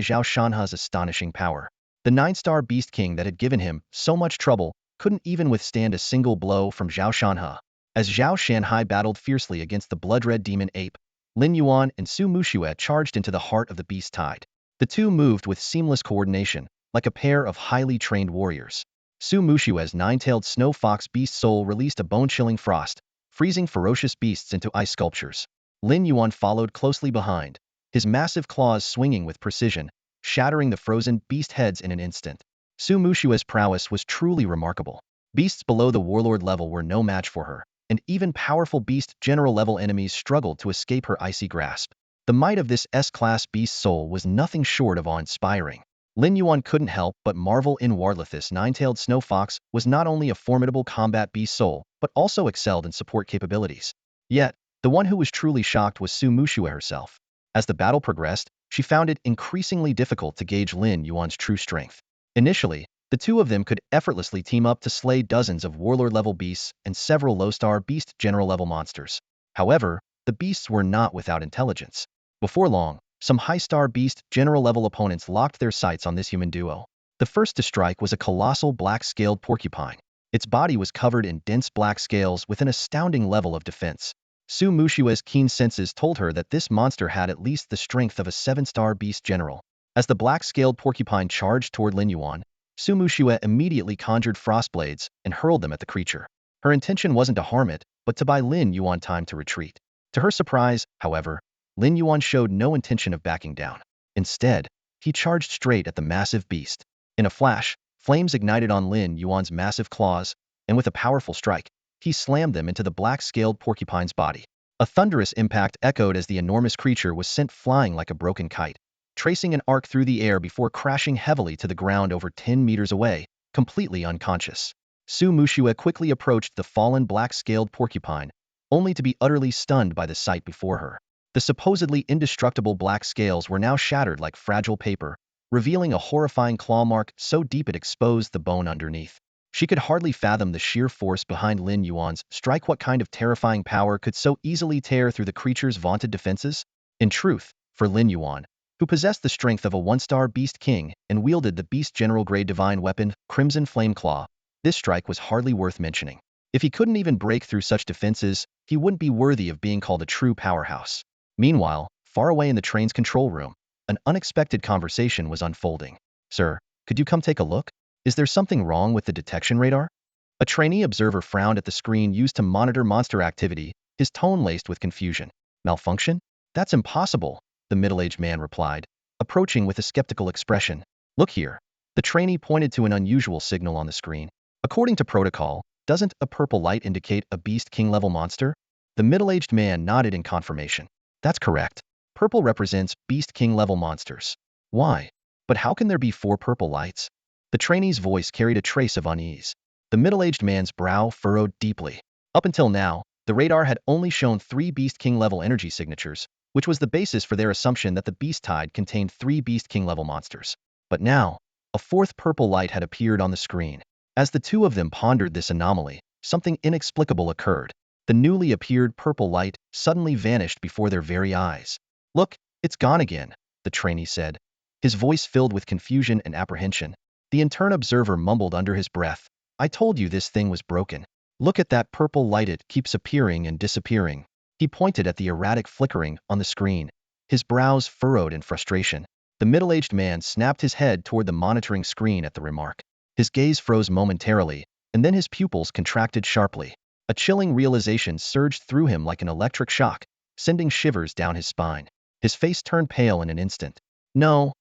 Zhao Shanha's astonishing power. The 9-star beast king that had given him so much trouble couldn't even withstand a single blow from Zhao Shanha. As Zhao Shanhai battled fiercely against the blood-red demon ape, Lin Yuan and Su Muxue charged into the heart of the beast tide. The 2 moved with seamless coordination, like a pair of highly trained warriors. Su Muxue's 9-tailed snow fox beast soul released a bone-chilling frost, freezing ferocious beasts into ice sculptures. Lin Yuan followed closely behind, his massive claws swinging with precision, shattering the frozen beast heads in an instant. Su Muxue's prowess was truly remarkable. Beasts below the warlord level were no match for her, and even powerful beast general level enemies struggled to escape her icy grasp. The might of this S-class beast soul was nothing short of awe-inspiring. Lin Yuan couldn't help but marvel inwardly. This 9-tailed snow fox was not only a formidable combat beast soul, but also excelled in support capabilities. Yet, the one who was truly shocked was Su Muxue herself. As the battle progressed, she found it increasingly difficult to gauge Lin Yuan's true strength. Initially, the 2 of them could effortlessly team up to slay dozens of warlord-level beasts and several low-star beast general-level monsters. However, the beasts were not without intelligence. Before long, some high-star beast general-level opponents locked their sights on this human duo. The first to strike was a colossal black-scaled porcupine. Its body was covered in dense black scales with an astounding level of defense. Su Mushue's keen senses told her that this monster had at least the strength of a 7-star beast general. As the black-scaled porcupine charged toward Lin Yuan, Su Mushue immediately conjured frostblades and hurled them at the creature. Her intention wasn't to harm it, but to buy Lin Yuan time to retreat. To her surprise, however, Lin Yuan showed no intention of backing down. Instead, he charged straight at the massive beast. In a flash, flames ignited on Lin Yuan's massive claws, and with a powerful strike, he slammed them into the black-scaled porcupine's body. A thunderous impact echoed as the enormous creature was sent flying like a broken kite, tracing an arc through the air before crashing heavily to the ground over 10 meters away, completely unconscious. Su Mushue quickly approached the fallen black-scaled porcupine, only to be utterly stunned by the sight before her. The supposedly indestructible black scales were now shattered like fragile paper, revealing a horrifying claw mark so deep it exposed the bone underneath. She could hardly fathom the sheer force behind Lin Yuan's strike. What kind of terrifying power could so easily tear through the creature's vaunted defenses? In truth, for Lin Yuan, who possessed the strength of a 1-star beast king and wielded the beast general grade divine weapon, Crimson Flame Claw, this strike was hardly worth mentioning. If he couldn't even break through such defenses, he wouldn't be worthy of being called a true powerhouse. Meanwhile, far away in the train's control room, an unexpected conversation was unfolding. "Sir, could you come take a look? Is there something wrong with the detection radar?" A trainee observer frowned at the screen used to monitor monster activity, his tone laced with confusion. "Malfunction? That's impossible," the middle-aged man replied, approaching with a skeptical expression. "Look here." The trainee pointed to an unusual signal on the screen. "According to protocol, doesn't a purple light indicate a beast king-level monster?" The middle-aged man nodded in confirmation. "That's correct. Purple represents beast king-level monsters." "Why? But how can there be 4 purple lights?" The trainee's voice carried a trace of unease. The middle-aged man's brow furrowed deeply. Up until now, the radar had only shown 3 beast king-level energy signatures, which was the basis for their assumption that the beast tide contained 3 beast king-level monsters. But now, a 4th purple light had appeared on the screen. As the two of them pondered this anomaly, something inexplicable occurred. The newly appeared purple light suddenly vanished before their very eyes. "Look, it's gone again," the trainee said, his voice filled with confusion and apprehension. The intern observer mumbled under his breath, "I told you this thing was broken. Look at that purple light, it keeps appearing and disappearing." He pointed at the erratic flickering on the screen, his brows furrowed in frustration. The middle-aged man snapped his head toward the monitoring screen at the remark. His gaze froze momentarily, and then his pupils contracted sharply. A chilling realization surged through him like an electric shock, sending shivers down his spine. His face turned pale in an instant. No,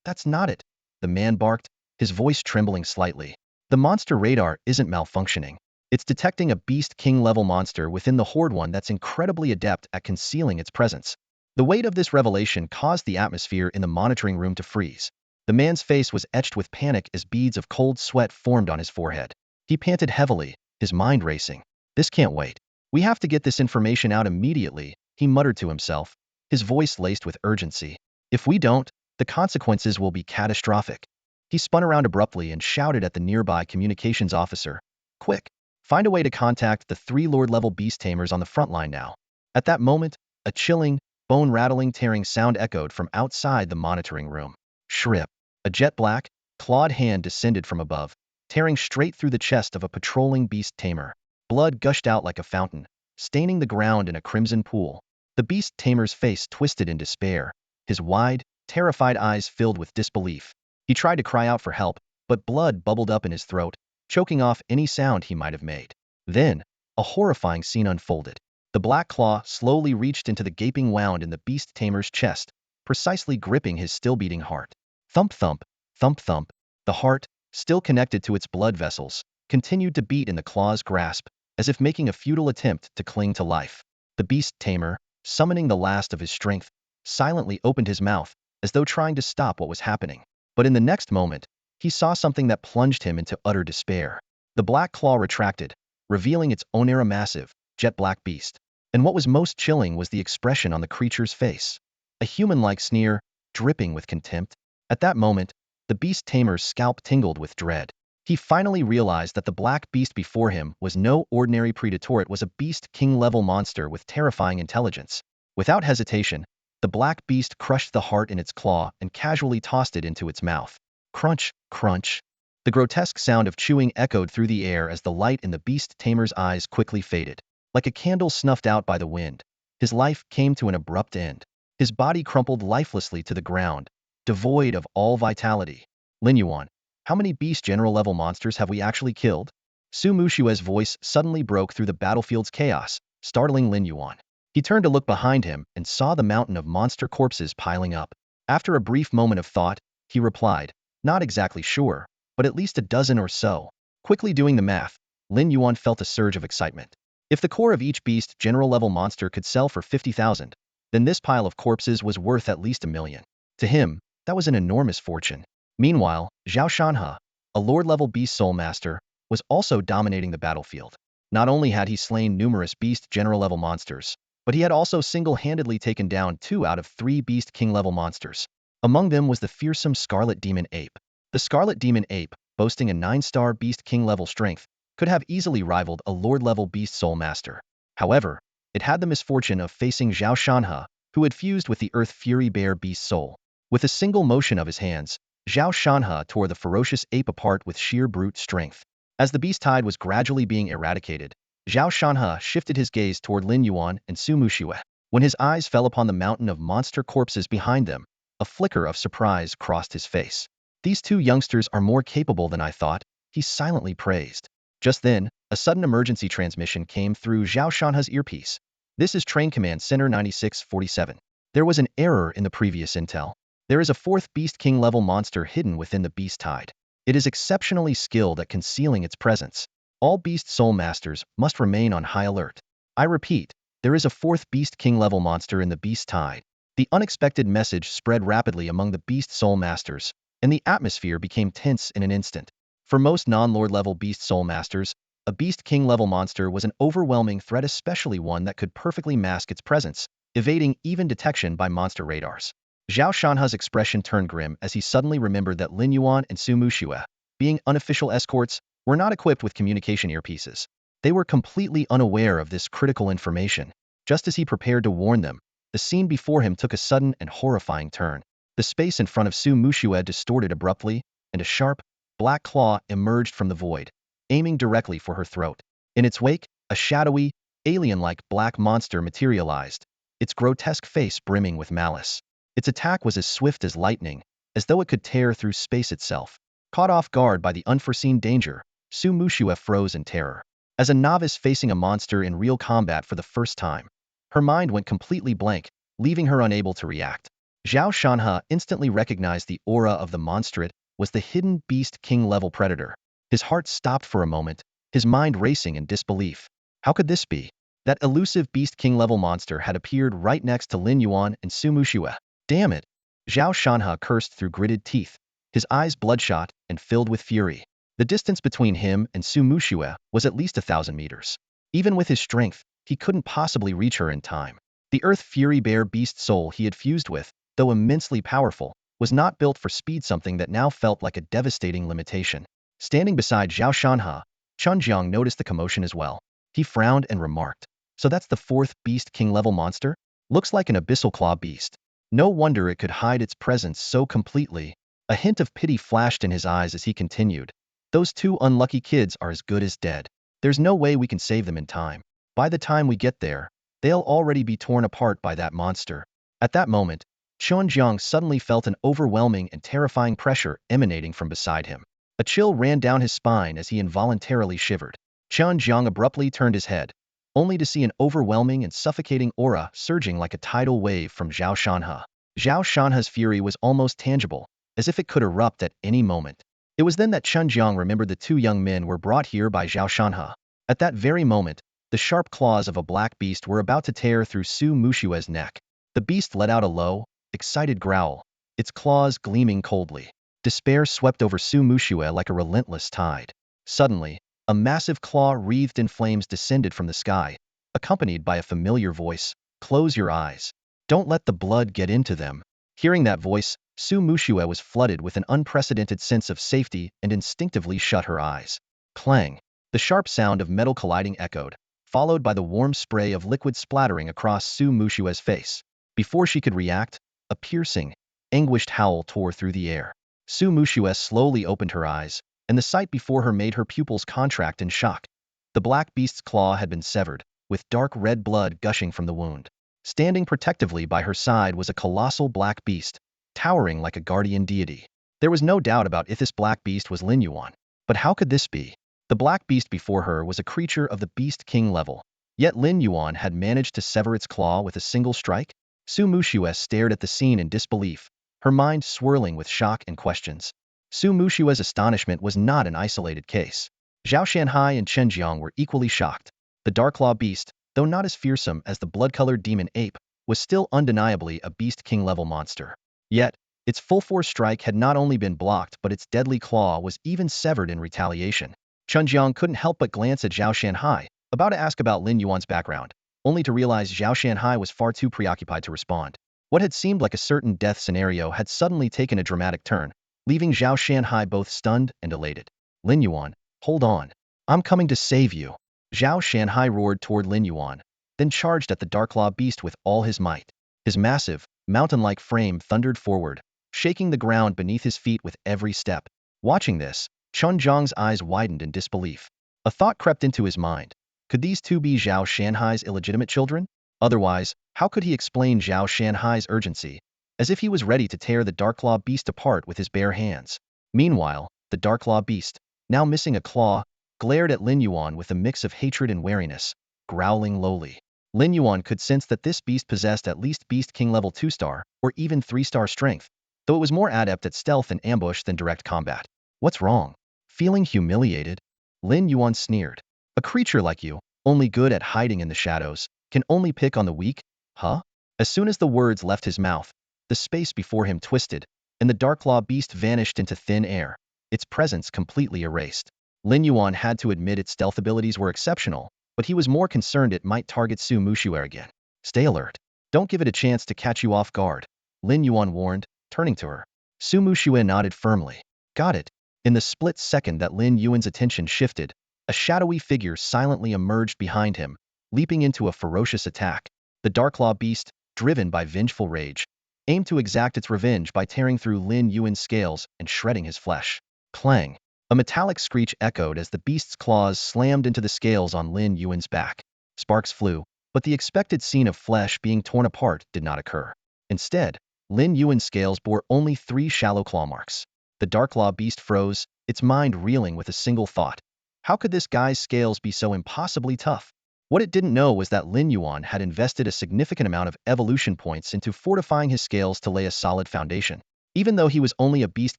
that's not it," the man barked, his voice trembling slightly. "The monster radar isn't malfunctioning. It's detecting a beast king-level monster within the horde, one that's incredibly adept at concealing its presence." The weight of this revelation caused the atmosphere in the monitoring room to freeze. The man's face was etched with panic as beads of cold sweat formed on his forehead. He panted heavily, his mind racing. "This can't wait. We have to get this information out immediately," he muttered to himself, his voice laced with urgency. "If we don't, the consequences will be catastrophic." He spun around abruptly and shouted at the nearby communications officer, "Quick, find a way to contact the 3 Lord-level beast tamers on the front line now." At that moment, a chilling, bone-rattling tearing sound echoed from outside the monitoring room. Shrip. A jet-black, clawed hand descended from above, tearing straight through the chest of a patrolling beast tamer. Blood gushed out like a fountain, staining the ground in a crimson pool. The beast tamer's face twisted in despair, his wide, terrified eyes filled with disbelief. He tried to cry out for help, but blood bubbled up in his throat, choking off any sound he might have made. Then, a horrifying scene unfolded. The black claw slowly reached into the gaping wound in the beast tamer's chest, precisely gripping his still-beating heart. Thump thump, thump thump. The heart, still connected to its blood vessels, continued to beat in the claw's grasp, as if making a futile attempt to cling to life. The beast tamer, summoning the last of his strength, silently opened his mouth, as though trying to stop what was happening. But in the next moment, he saw something that plunged him into utter despair. The black claw retracted, revealing its own-era massive, jet-black beast. And what was most chilling was the expression on the creature's face. A human-like sneer, dripping with contempt. At that moment, the beast tamer's scalp tingled with dread. He finally realized that the black beast before him was no ordinary predator. It was a beast king-level monster with terrifying intelligence. Without hesitation, the black beast crushed the heart in its claw and casually tossed it into its mouth. Crunch, crunch. The grotesque sound of chewing echoed through the air as the light in the beast tamer's eyes quickly faded. Like a candle snuffed out by the wind, his life came to an abrupt end. His body crumpled lifelessly to the ground, devoid of all vitality. Lin Yuan, how many beast general level monsters have we actually killed? Su Mushue's voice suddenly broke through the battlefield's chaos, startling Lin Yuan. He turned to look behind him and saw the mountain of monster corpses piling up. After a brief moment of thought, he replied, not exactly sure, but at least a dozen or so. Quickly doing the math, Lin Yuan felt a surge of excitement. If the core of each beast general level monster could sell for 50,000, then this pile of corpses was worth at least 1,000,000. To him, that was an enormous fortune. Meanwhile, Zhao Shanhe, a Lord-level beast soul master, was also dominating the battlefield. Not only had he slain numerous beast general level monsters, but he had also single-handedly taken down 2 out of 3 beast king level monsters. Among them was the fearsome Scarlet Demon Ape. The Scarlet Demon Ape, boasting a 9-star beast king level strength, could have easily rivaled a Lord-level beast soul master. However, it had the misfortune of facing Zhao Shanhe, who had fused with the Earth Fury Bear Beast Soul. With a single motion of his hands, Zhao Shanhe tore the ferocious ape apart with sheer brute strength. As the beast tide was gradually being eradicated, Zhao Shanhe shifted his gaze toward Lin Yuan and Su Mushue. When his eyes fell upon the mountain of monster corpses behind them, a flicker of surprise crossed his face. These 2 youngsters are more capable than I thought, he silently praised. Just then, a sudden emergency transmission came through Zhao Shanhe's earpiece. This is Train Command Center 9647. There was an error in the previous intel. There is a 4th Beast King level monster hidden within the Beast Tide. It is exceptionally skilled at concealing its presence. All Beast Soul Masters must remain on high alert. I repeat, there is a 4th Beast King level monster in the Beast Tide. The unexpected message spread rapidly among the Beast Soul Masters, and the atmosphere became tense in an instant. For most non-Lord level Beast Soul Masters, a Beast King level monster was an overwhelming threat, especially one that could perfectly mask its presence, evading even detection by monster radars. Zhao Shanhe's expression turned grim as he suddenly remembered that Lin Yuan and Su Mushue, being unofficial escorts, were not equipped with communication earpieces. They were completely unaware of this critical information. Just as he prepared to warn them, the scene before him took a sudden and horrifying turn. The space in front of Su Mushue distorted abruptly, and a sharp, black claw emerged from the void, aiming directly for her throat. In its wake, a shadowy, alien-like black monster materialized, its grotesque face brimming with malice. Its attack was as swift as lightning, as though it could tear through space itself. Caught off guard by the unforeseen danger, Su Mushue froze in terror. As a novice facing a monster in real combat for the first time, her mind went completely blank, leaving her unable to react. Zhao Shanhe instantly recognized the aura of the monster. It was the hidden Beast King level predator. His heart stopped for a moment, his mind racing in disbelief. How could this be? That elusive Beast King level monster had appeared right next to Lin Yuan and Su Mushue. Damn it! Zhao Shanhe cursed through gritted teeth, his eyes bloodshot and filled with fury. The distance between him and Su Mushue was at least 1,000 meters. Even with his strength, he couldn't possibly reach her in time. The Earth Fury Bear Beast Soul he had fused with, though immensely powerful, was not built for speed, something that now felt like a devastating limitation. Standing beside Zhao Shanhe, Chunjiang noticed the commotion as well. He frowned and remarked, "So that's the 4th Beast King level monster? Looks like an abyssal claw beast. No wonder it could hide its presence so completely." A hint of pity flashed in his eyes as he continued, "Those 2 unlucky kids are as good as dead. There's no way we can save them in time. By the time we get there, they'll already be torn apart by that monster." At that moment, Chunjiang suddenly felt an overwhelming and terrifying pressure emanating from beside him. A chill ran down his spine as he involuntarily shivered. Chunjiang abruptly turned his head, only to see an overwhelming and suffocating aura surging like a tidal wave from Zhao Shanhe. Zhao Shanhe's fury was almost tangible, as if it could erupt at any moment. It was then that Chunjiang remembered the 2 young men were brought here by Zhao Shanhe. At that very moment, the sharp claws of a black beast were about to tear through Su Mushue's neck. The beast let out a low, excited growl, its claws gleaming coldly. Despair swept over Su Mushue like a relentless tide. Suddenly, a massive claw wreathed in flames descended from the sky, accompanied by a familiar voice, "Close your eyes. Don't let the blood get into them." Hearing that voice, Su Mushue was flooded with an unprecedented sense of safety and instinctively shut her eyes. Clang! The sharp sound of metal colliding echoed, followed by the warm spray of liquid splattering across Su Mushue's face. Before she could react, a piercing, anguished howl tore through the air. Su Mushue slowly opened her eyes, and the sight before her made her pupils contract in shock. The black beast's claw had been severed, with dark red blood gushing from the wound. Standing protectively by her side was a colossal black beast, towering like a guardian deity. There was no doubt about if this black beast was Lin Yuan. But how could this be? The black beast before her was a creature of the Beast King level, yet Lin Yuan had managed to sever its claw with a single strike? Su Mushues stared at the scene in disbelief, her mind swirling with shock and questions. Su Mushues' astonishment was not an isolated case. Zhao Shanhai and Chen Jiang were equally shocked. The Darklaw beast, though not as fearsome as the blood-colored demon ape, was still undeniably a Beast King-level monster. Yet, its full-force strike had not only been blocked but its deadly claw was even severed in retaliation. Chen Jiang couldn't help but glance at Zhao Shanhai, about to ask about Lin Yuan's background, only to realize Zhao Shanhai was far too preoccupied to respond. What had seemed like a certain death scenario had suddenly taken a dramatic turn, leaving Zhao Shanhai both stunned and elated. Lin Yuan, hold on. I'm coming to save you. Zhao Shanhai roared toward Lin Yuan, then charged at the Darklaw beast with all his might. His massive, mountain-like frame thundered forward, shaking the ground beneath his feet with every step. Watching this, Chen Jiang's eyes widened in disbelief. A thought crept into his mind. Could these two be Zhao Shanhai's illegitimate children? Otherwise, how could he explain Zhao Shanhai's urgency, as if he was ready to tear the Darklaw beast apart with his bare hands? Meanwhile, the Darklaw beast, now missing a claw, glared at Lin Yuan with a mix of hatred and wariness, growling lowly. Lin Yuan could sense that this beast possessed at least Beast King level 2-star, or even 3-star strength, though it was more adept at stealth and ambush than direct combat. What's wrong? Feeling humiliated? Lin Yuan sneered. A creature like you, only good at hiding in the shadows, can only pick on the weak? Huh? As soon as the words left his mouth, the space before him twisted, and the Darklaw beast vanished into thin air, its presence completely erased. Lin Yuan had to admit its stealth abilities were exceptional, but he was more concerned it might target Su Mushuer again. Stay alert. Don't give it a chance to catch you off guard, Lin Yuan warned, turning to her. Su Mushuer nodded firmly. Got it. In the split second that Lin Yuan's attention shifted, a shadowy figure silently emerged behind him, leaping into a ferocious attack. The Darklaw beast, driven by vengeful rage, aimed to exact its revenge by tearing through Lin Yuan's scales and shredding his flesh. Clang! A metallic screech echoed as the beast's claws slammed into the scales on Lin Yuan's back. Sparks flew, but the expected scene of flesh being torn apart did not occur. Instead, Lin Yuan's scales bore only 3 shallow claw marks. The Darklaw beast froze, its mind reeling with a single thought. How could this guy's scales be so impossibly tough? What it didn't know was that Lin Yuan had invested a significant amount of evolution points into fortifying his scales to lay a solid foundation. Even though he was only a Beast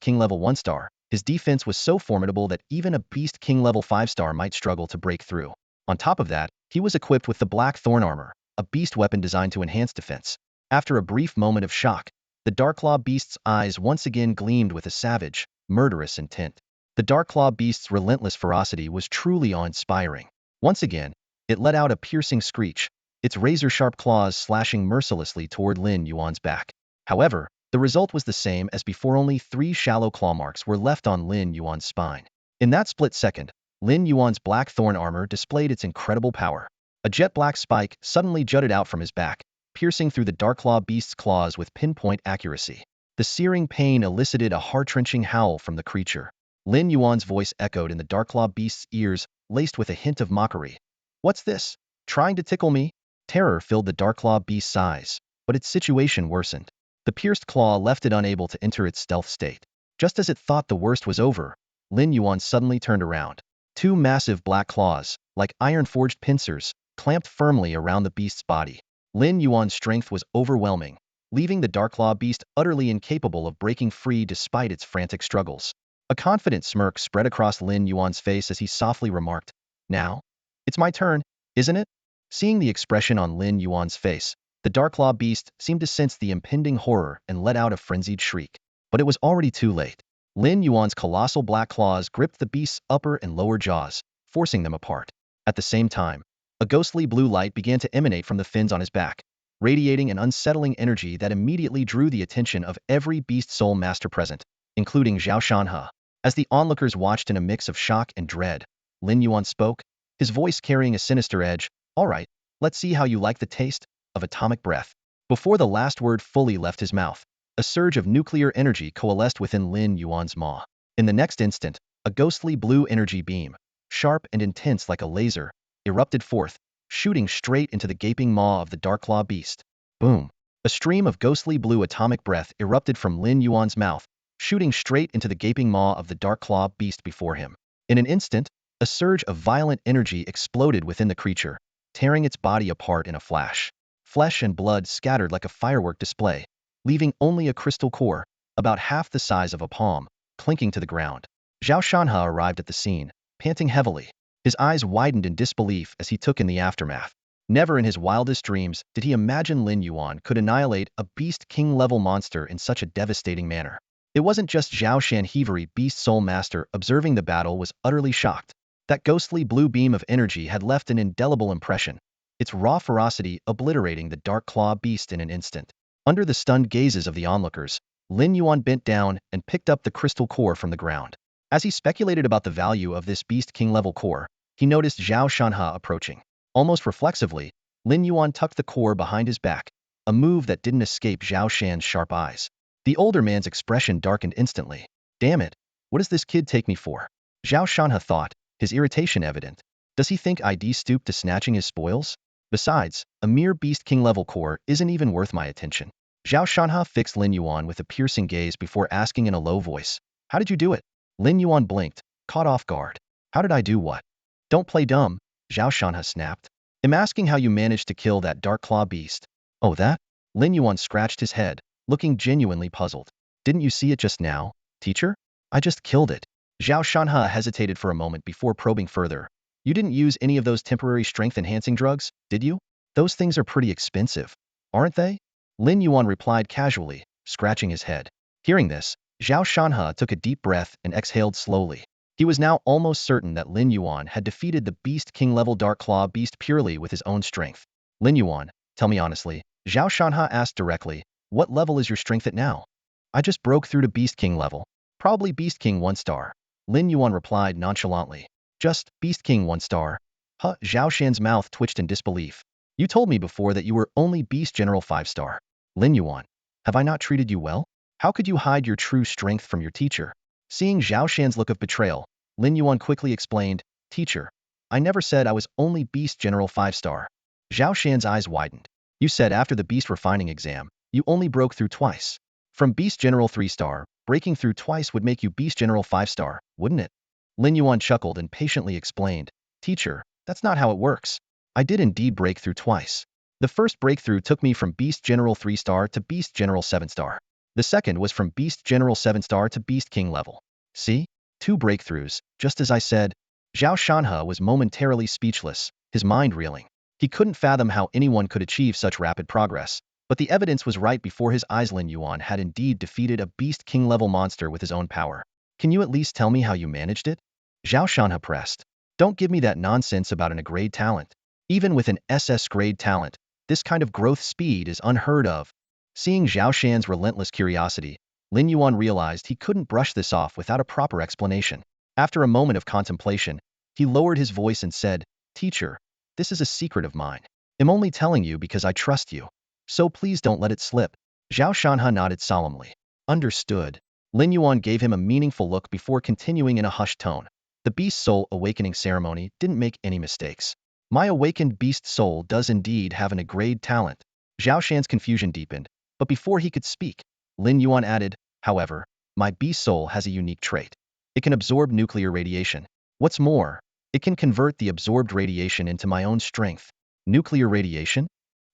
King level 1-star, his defense was so formidable that even a Beast King level 5-star might struggle to break through. On top of that, he was equipped with the Black Thorn armor, a beast weapon designed to enhance defense. After a brief moment of shock, the Darklaw beast's eyes once again gleamed with a savage, murderous intent. The Darklaw beast's relentless ferocity was truly awe-inspiring. Once again, it let out a piercing screech, its razor-sharp claws slashing mercilessly toward Lin Yuan's back. However, the result was the same as before. Only 3 shallow claw marks were left on Lin Yuan's spine. In that split second, Lin Yuan's black thorn armor displayed its incredible power. A jet-black spike suddenly jutted out from his back, piercing through the Darklaw beast's claws with pinpoint accuracy. The searing pain elicited a heart-wrenching howl from the creature. Lin Yuan's voice echoed in the Darklaw beast's ears, laced with a hint of mockery. What's this? Trying to tickle me? Terror filled the Darklaw beast's eyes, but its situation worsened. The pierced claw left it unable to enter its stealth state. Just as it thought the worst was over, Lin Yuan suddenly turned around. 2 massive black claws, like iron-forged pincers, clamped firmly around the beast's body. Lin Yuan's strength was overwhelming, leaving the Darklaw beast utterly incapable of breaking free despite its frantic struggles. A confident smirk spread across Lin Yuan's face as he softly remarked, "Now? It's my turn, isn't it?" Seeing the expression on Lin Yuan's face, the Darklaw beast seemed to sense the impending horror and let out a frenzied shriek. But it was already too late. Lin Yuan's colossal black claws gripped the beast's upper and lower jaws, forcing them apart. At the same time, a ghostly blue light began to emanate from the fins on his back, radiating an unsettling energy that immediately drew the attention of every Beast Soul master present, including Zhao Shanhe. As the onlookers watched in a mix of shock and dread, Lin Yuan spoke, his voice carrying a sinister edge. "All right, let's see how you like the taste of atomic breath." Before the last word fully left his mouth, a surge of nuclear energy coalesced within Lin Yuan's maw. In the next instant, A ghostly blue energy beam, sharp and intense like a laser, erupted forth, shooting straight into the gaping maw of the Darklaw beast. Boom! A stream of ghostly blue atomic breath erupted from Lin Yuan's mouth, shooting straight into the gaping maw of the Darklaw beast before him. In an instant, a surge of violent energy exploded within the creature, tearing its body apart in a flash. Flesh and blood scattered like a firework display, leaving only a crystal core, about half the size of a palm, clinking to the ground. Zhao Shanhe arrived at the scene, panting heavily. His eyes widened in disbelief as he took in the aftermath. Never in his wildest dreams did he imagine Lin Yuan could annihilate a Beast King-level monster in such a devastating manner. It wasn't just Zhao Shanhevery, Beast Soul Master, observing the battle was utterly shocked. That ghostly blue beam of energy had left an indelible impression, its raw ferocity obliterating the Dark Claw beast in an instant. Under the stunned gazes of the onlookers, Lin Yuan bent down and picked up the crystal core from the ground. As he speculated about the value of this Beast King-level core, he noticed Zhao Shanhe approaching. Almost reflexively, Lin Yuan tucked the core behind his back, a move that didn't escape Zhao Shan's sharp eyes. The older man's expression darkened instantly. Damn it, what does this kid take me for? Zhao Shanhe thought, his irritation evident. Does he think I'd stoop to snatching his spoils? Besides, a mere Beast King-level core isn't even worth my attention. Zhao Shanhe fixed Lin Yuan with a piercing gaze before asking in a low voice, "How did you do it?" Lin Yuan blinked, caught off guard. "How did I do what?" "Don't play dumb," Zhao Shanhe snapped. "I'm asking how you managed to kill that Dark Claw beast." "Oh that?" Lin Yuan scratched his head, looking genuinely puzzled. "Didn't you see it just now, teacher? I just killed it." Zhao Shanhe hesitated for a moment before probing further. "You didn't use any of those temporary strength-enhancing drugs, did you? Those things are pretty expensive, aren't they?" Lin Yuan replied casually, scratching his head. Hearing this, Zhao Shanhe took a deep breath and exhaled slowly. He was now almost certain that Lin Yuan had defeated the Beast King-level Dark Claw beast purely with his own strength. "Lin Yuan, tell me honestly," Zhao Shanhe asked directly, "what level is your strength at now?" "I just broke through to Beast King level. Probably Beast King 1 star. Lin Yuan replied nonchalantly. "Just Beast King 1 star? Huh?" Zhao Shan's mouth twitched in disbelief. "You told me before that you were only Beast General 5 star. Lin Yuan, have I not treated you well? How could you hide your true strength from your teacher?" Seeing Zhao Shan's look of betrayal, Lin Yuan quickly explained, "Teacher, I never said I was only Beast General 5 star. Zhao Shan's eyes widened. "You said after the Beast Refining exam, you only broke through twice. From Beast General 3 star, breaking through twice would make you Beast General 5 star, wouldn't it?" Lin Yuan chuckled and patiently explained, "Teacher, that's not how it works. I did indeed break through twice. The first breakthrough took me from Beast General 3 star to Beast General 7 star. The second was from Beast General 7 star to Beast King level. See? 2 breakthroughs, just as I said." Zhao Shanhe was momentarily speechless, his mind reeling. He couldn't fathom how anyone could achieve such rapid progress, but the evidence was right before his eyes. Lin Yuan had indeed defeated a Beast King level monster with his own power. "Can you at least tell me how you managed it?" Zhao Shanhe pressed. "Don't give me that nonsense about an A-grade talent. Even with an SS-grade talent, this kind of growth speed is unheard of." Seeing Zhao Shan's relentless curiosity, Lin Yuan realized he couldn't brush this off without a proper explanation. After a moment of contemplation, he lowered his voice and said, "Teacher, this is a secret of mine. I'm only telling you because I trust you. So please don't let it slip." Zhao Shanhe nodded solemnly. "Understood." Lin Yuan gave him a meaningful look before continuing in a hushed tone. "The Beast Soul awakening ceremony didn't make any mistakes. My awakened Beast Soul does indeed have an A-grade talent." Zhao Shan's confusion deepened, but before he could speak, Lin Yuan added, "However, my Beast Soul has a unique trait. It can absorb nuclear radiation. What's more, it can convert the absorbed radiation into my own strength." "Nuclear radiation?"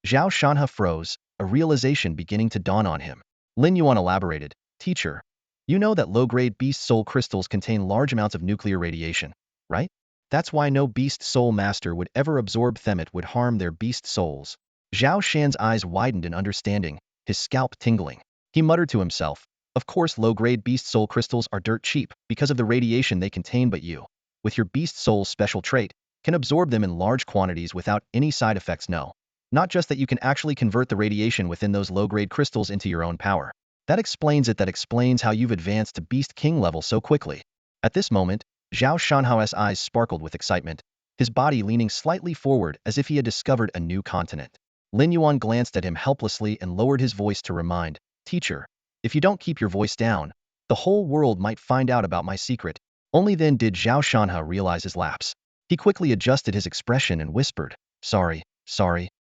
Zhao Shanhe froze, a realization beginning to dawn on him. Lin Yuan elaborated, "Teacher, you know that low-grade Beast Soul crystals contain large amounts of nuclear radiation, right? That's why no Beast Soul Master would ever absorb them. It would harm their Beast Souls." Zhao Shan's eyes widened in understanding, his scalp tingling. He muttered to himself, "Of course low-grade Beast Soul crystals are dirt cheap because of the radiation they contain, but you, with your Beast Soul's special trait, can absorb them in large quantities without any side effects. No. Not just that, you can actually convert the radiation within those low-grade crystals into your own power. That explains it. That explains how you've advanced to Beast King level so quickly." At this moment, Zhao Shanhao's eyes sparkled with excitement, his body leaning slightly forward as if he had discovered a new continent. Lin Yuan glanced at him helplessly and lowered his voice to remind, "Teacher, if you don't keep your voice down, the whole world might find out about my secret." Only then did Zhao Shanhe realize his lapse. He quickly adjusted his expression and whispered, sorry,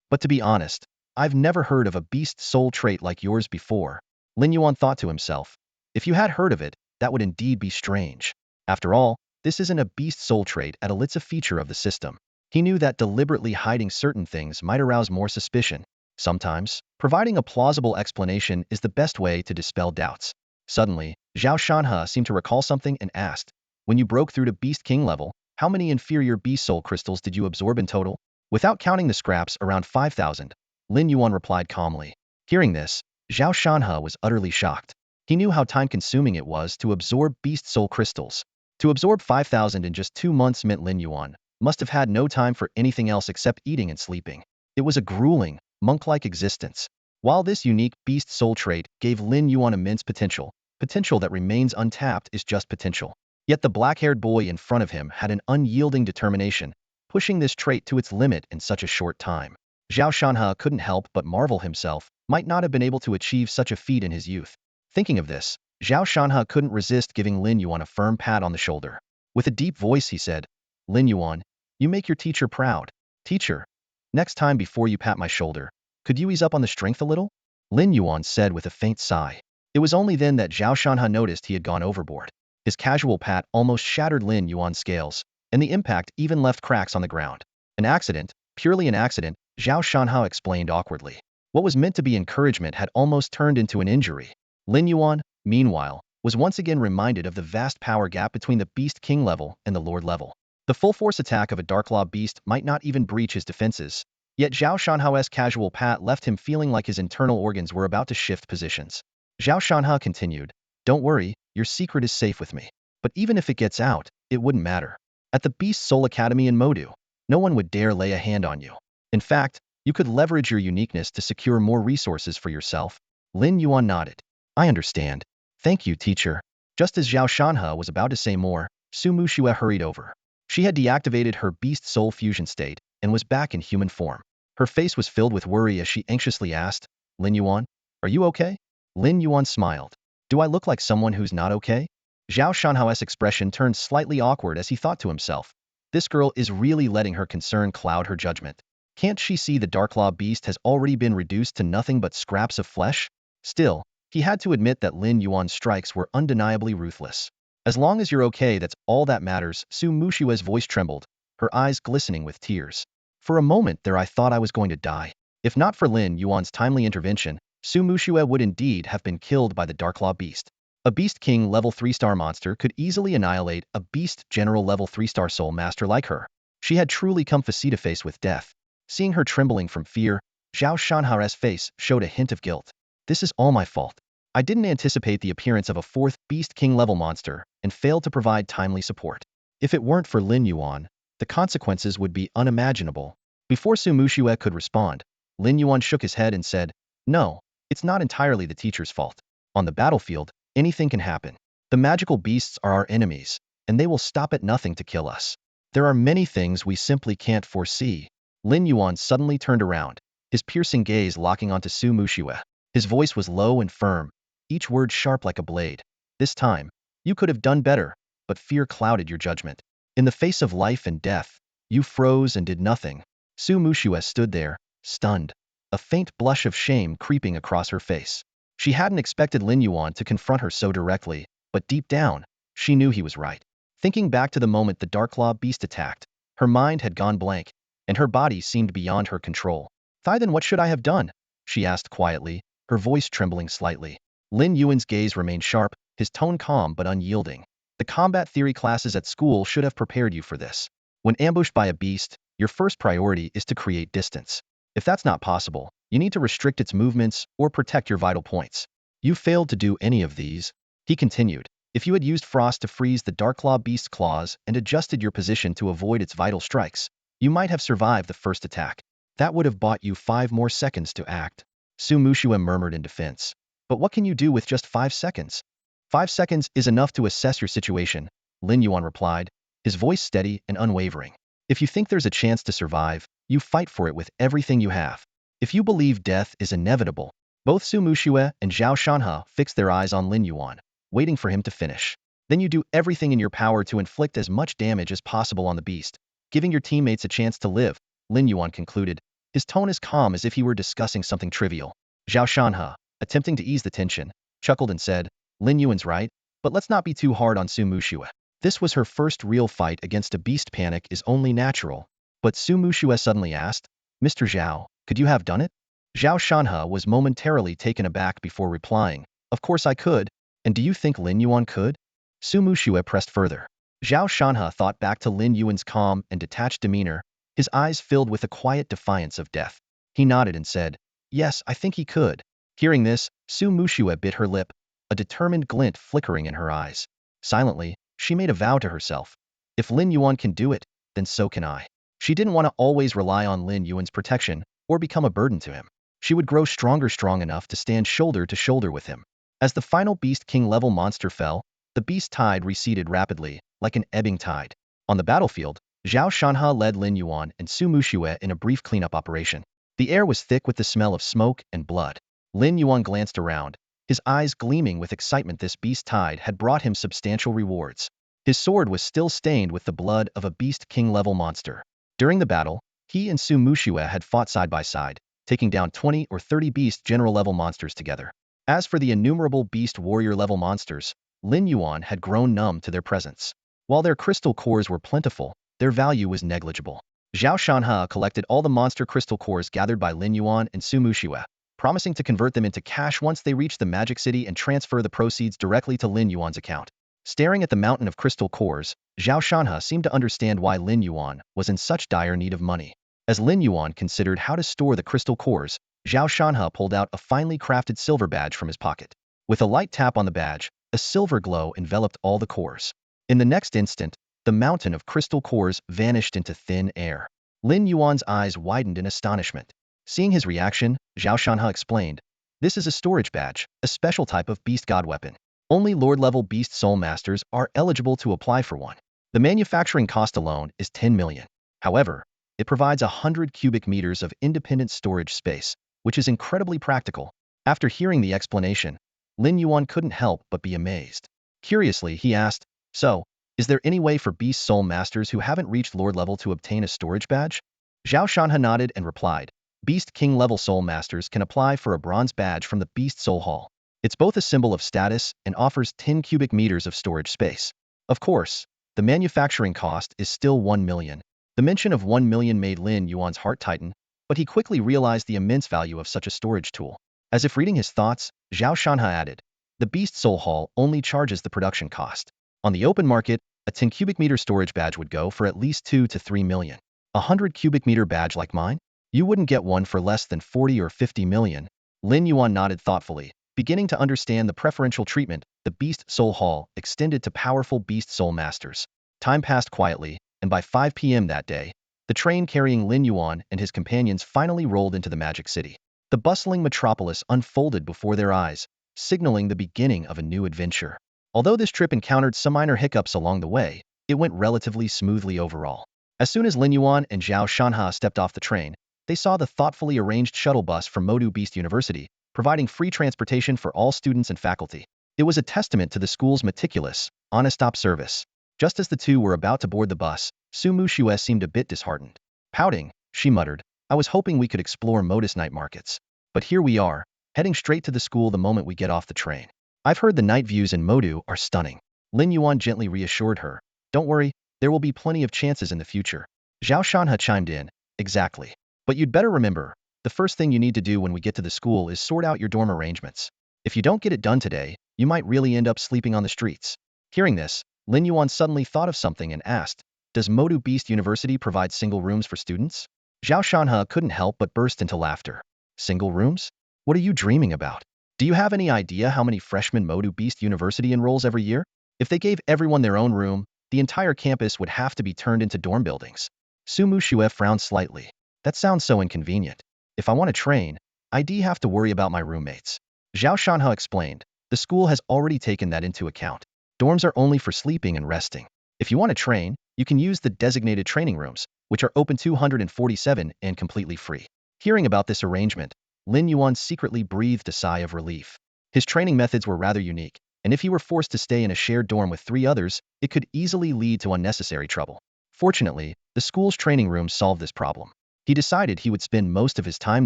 but to be honest, I've never heard of a beast soul trait like yours before. Lin Yuan thought to himself. If you had heard of it, that would indeed be strange. After all, this isn't a beast soul trait at all, it's a feature of the system. He knew that deliberately hiding certain things might arouse more suspicion. Sometimes, providing a plausible explanation is the best way to dispel doubts. Suddenly, Zhao Shanhe seemed to recall something and asked, when you broke through to Beast King level, how many inferior beast soul crystals did you absorb in total? Without counting the scraps, around 5,000. Lin Yuan replied calmly. Hearing this, Zhao Shanhe was utterly shocked. He knew how time-consuming it was to absorb beast soul crystals. To absorb 5,000 in just 2 months meant Lin Yuan must have had no time for anything else except eating and sleeping. It was a grueling, monk-like existence. While this unique beast soul trait gave Lin Yuan immense potential that remains untapped is just potential. Yet the black-haired boy in front of him had an unyielding determination, pushing this trait to its limit in such a short time. Zhao Shanhe couldn't help but marvel himself might not have been able to achieve such a feat in his youth. Thinking of this, Zhao Shanhe couldn't resist giving Lin Yuan a firm pat on the shoulder. With a deep voice he said, Lin Yuan, you make your teacher proud. Teacher, next time before you pat my shoulder, could you ease up on the strength a little? Lin Yuan said with a faint sigh. It was only then that Zhao Shanhe noticed he had gone overboard. His casual pat almost shattered Lin Yuan's scales, and the impact even left cracks on the ground. An accident, purely an accident, Zhao Shanhe explained awkwardly. What was meant to be encouragement had almost turned into an injury. Lin Yuan, meanwhile, was once again reminded of the vast power gap between the Beast King level and the Lord level. The full-force attack of a Darklaw beast might not even breach his defenses, yet Zhao Shanhe's casual pat left him feeling like his internal organs were about to shift positions. Zhao Shanhe continued, Don't worry, your secret is safe with me. But even if it gets out, it wouldn't matter. At the Beast Soul Academy in Modu, no one would dare lay a hand on you. In fact, you could leverage your uniqueness to secure more resources for yourself. Lin Yuan nodded. I understand. Thank you, teacher. Just as Zhao Shanhe was about to say more, Su Muxue hurried over. She had deactivated her Beast Soul fusion state and was back in human form. Her face was filled with worry as she anxiously asked, Lin Yuan, are you okay? Lin Yuan smiled. Do I look like someone who's not okay? Zhao Shanhe's expression turned slightly awkward as he thought to himself, this girl is really letting her concern cloud her judgment. Can't she see the Darklaw beast has already been reduced to nothing but scraps of flesh? Still, he had to admit that Lin Yuan's strikes were undeniably ruthless. As long as you're okay, that's all that matters. Su Muxue's voice trembled, her eyes glistening with tears. For a moment there I thought I was going to die. If not for Lin Yuan's timely intervention, Su Muxue would indeed have been killed by the Darklaw beast. A Beast King level 3-star monster could easily annihilate a Beast General level 3-star soul master like her. She had truly come face-to-face with death. Seeing her trembling from fear, Zhao Shanhe's face showed a hint of guilt. This is all my fault. I didn't anticipate the appearance of a 4th Beast King level monster and failed to provide timely support. If it weren't for Lin Yuan, the consequences would be unimaginable. Before Su Muxue could respond, Lin Yuan shook his head and said, No, it's not entirely the teacher's fault. On the battlefield, anything can happen. The magical beasts are our enemies, and they will stop at nothing to kill us. There are many things we simply can't foresee. Lin Yuan suddenly turned around, his piercing gaze locking onto Su Muxue. His voice was low and firm, each word sharp like a blade. This time, you could have done better, but fear clouded your judgment. In the face of life and death, you froze and did nothing. Su Muxue stood there, stunned, a faint blush of shame creeping across her face. She hadn't expected Lin Yuan to confront her so directly, but deep down, she knew he was right. Thinking back to the moment the Darklaw beast attacked, her mind had gone blank, and her body seemed beyond her control. Then what should I have done? She asked quietly, her voice trembling slightly. Lin Yuan's gaze remained sharp, his tone calm but unyielding. The combat theory classes at school should have prepared you for this. When ambushed by a beast, your first priority is to create distance. If that's not possible, you need to restrict its movements or protect your vital points. You failed to do any of these. He continued. If you had used frost to freeze the Darklaw beast's claws and adjusted your position to avoid its vital strikes, you might have survived the first attack. That would have bought you 5 more seconds to act. Su Muxue murmured in defense. But what can you do with just 5 seconds? 5 seconds is enough to assess your situation, Lin Yuan replied, his voice steady and unwavering. If you think there's a chance to survive, you fight for it with everything you have. If you believe death is inevitable, both Su Muxue and Zhao Shanhe fixed their eyes on Lin Yuan, waiting for him to finish. Then you do everything in your power to inflict as much damage as possible on the beast, giving your teammates a chance to live, Lin Yuan concluded, his tone as calm as if he were discussing something trivial. Zhao Shanhe, attempting to ease the tension, chuckled and said, Lin Yuan's right, but let's not be too hard on Su Muxue. This was her first real fight against a beast. Panic is only natural. But Su Muxue suddenly asked, Mr. Zhao, could you have done it? Zhao Shanhe was momentarily taken aback before replying, of course I could, and do you think Lin Yuan could? Su Muxue pressed further. Zhao Shanhe thought back to Lin Yuan's calm and detached demeanor, his eyes filled with a quiet defiance of death. He nodded and said, yes, I think he could. Hearing this, Su Muxue bit her lip, a determined glint flickering in her eyes. Silently, she made a vow to herself. If Lin Yuan can do it, then so can I. She didn't want to always rely on Lin Yuan's protection or become a burden to him. She would grow stronger, strong enough to stand shoulder to shoulder with him. As the final Beast King level monster fell, the beast tide receded rapidly, like an ebbing tide. On the battlefield, Zhao Shanhe led Lin Yuan and Su Muxue in a brief cleanup operation. The air was thick with the smell of smoke and blood. Lin Yuan glanced around, his eyes gleaming with excitement. This beast tide had brought him substantial rewards. His sword was still stained with the blood of a Beast King level monster. During the battle, he and Su Muxue had fought side by side, taking down 20 or 30 Beast General level monsters together. As for the innumerable Beast Warrior level monsters, Lin Yuan had grown numb to their presence. While their crystal cores were plentiful, their value was negligible. Zhao Shanhe collected all the monster crystal cores gathered by Lin Yuan and Su Muxue, promising to convert them into cash once they reached the Magic City and transfer the proceeds directly to Lin Yuan's account. Staring at the mountain of crystal cores, Zhao Shanhe seemed to understand why Lin Yuan was in such dire need of money. As Lin Yuan considered how to store the crystal cores, Zhao Shanhe pulled out a finely crafted silver badge from his pocket. With a light tap on the badge, a silver glow enveloped all the cores. In the next instant, the mountain of crystal cores vanished into thin air. Lin Yuan's eyes widened in astonishment. Seeing his reaction, Zhao Shanhe explained, this is a storage badge, a special type of beast god weapon. Only Lord-level Beast Soul Masters are eligible to apply for one. The manufacturing cost alone is 10 million. However, it provides 100 cubic meters of independent storage space, which is incredibly practical. After hearing the explanation, Lin Yuan couldn't help but be amazed. Curiously, he asked, so, is there any way for Beast Soul Masters who haven't reached Lord level to obtain a storage badge? Zhao Shanhe nodded and replied, Beast King level Soul Masters can apply for a bronze badge from the Beast Soul Hall. It's both a symbol of status and offers 10 cubic meters of storage space. Of course, the manufacturing cost is still 1 million. The mention of 1 million made Lin Yuan's heart tighten, but he quickly realized the immense value of such a storage tool. As if reading his thoughts, Zhao Shanhe added, the Beast Soul Hall only charges the production cost. On the open market, a 10 cubic meter storage badge would go for at least 2 to 3 million. A 100 cubic meter badge like mine? You wouldn't get one for less than 40 or 50 million. Lin Yuan nodded thoughtfully, beginning to understand the preferential treatment the Beast Soul Hall extended to powerful Beast Soul Masters. Time passed quietly, and by 5 p.m. that day, the train carrying Lin Yuan and his companions finally rolled into the Magic City. The bustling metropolis unfolded before their eyes, signaling the beginning of a new adventure. Although this trip encountered some minor hiccups along the way, it went relatively smoothly overall. As soon as Lin Yuan and Zhao Shanhe stepped off the train, they saw the thoughtfully arranged shuttle bus from Modu Beast University, providing free transportation for all students and faculty. It was a testament to the school's meticulous, honest-stop service. Just as the two were about to board the bus, Su Muxue seemed a bit disheartened. Pouting, she muttered, I was hoping we could explore Modus night markets. But here we are, heading straight to the school the moment we get off the train. I've heard the night views in Modu are stunning. Lin Yuan gently reassured her. Don't worry, there will be plenty of chances in the future. Zhao Shanhe chimed in, exactly. But you'd better remember, the first thing you need to do when we get to the school is sort out your dorm arrangements. If you don't get it done today, you might really end up sleeping on the streets. Hearing this, Lin Yuan suddenly thought of something and asked, does Modu Beast University provide single rooms for students? Zhao Shanhe couldn't help but burst into laughter. Single rooms? What are you dreaming about? Do you have any idea how many freshmen Modu Beast University enrolls every year? If they gave everyone their own room, the entire campus would have to be turned into dorm buildings. Su Muxue frowned slightly. That sounds so inconvenient. If I want to train, I'd have to worry about my roommates. Zhao Shanhe explained, the school has already taken that into account. Dorms are only for sleeping and resting. If you want to train, you can use the designated training rooms, which are open 247 and completely free. Hearing about this arrangement, Lin Yuan secretly breathed a sigh of relief. His training methods were rather unique, and if he were forced to stay in a shared dorm with 3 others, it could easily lead to unnecessary trouble. Fortunately, the school's training room solved this problem. He decided he would spend most of his time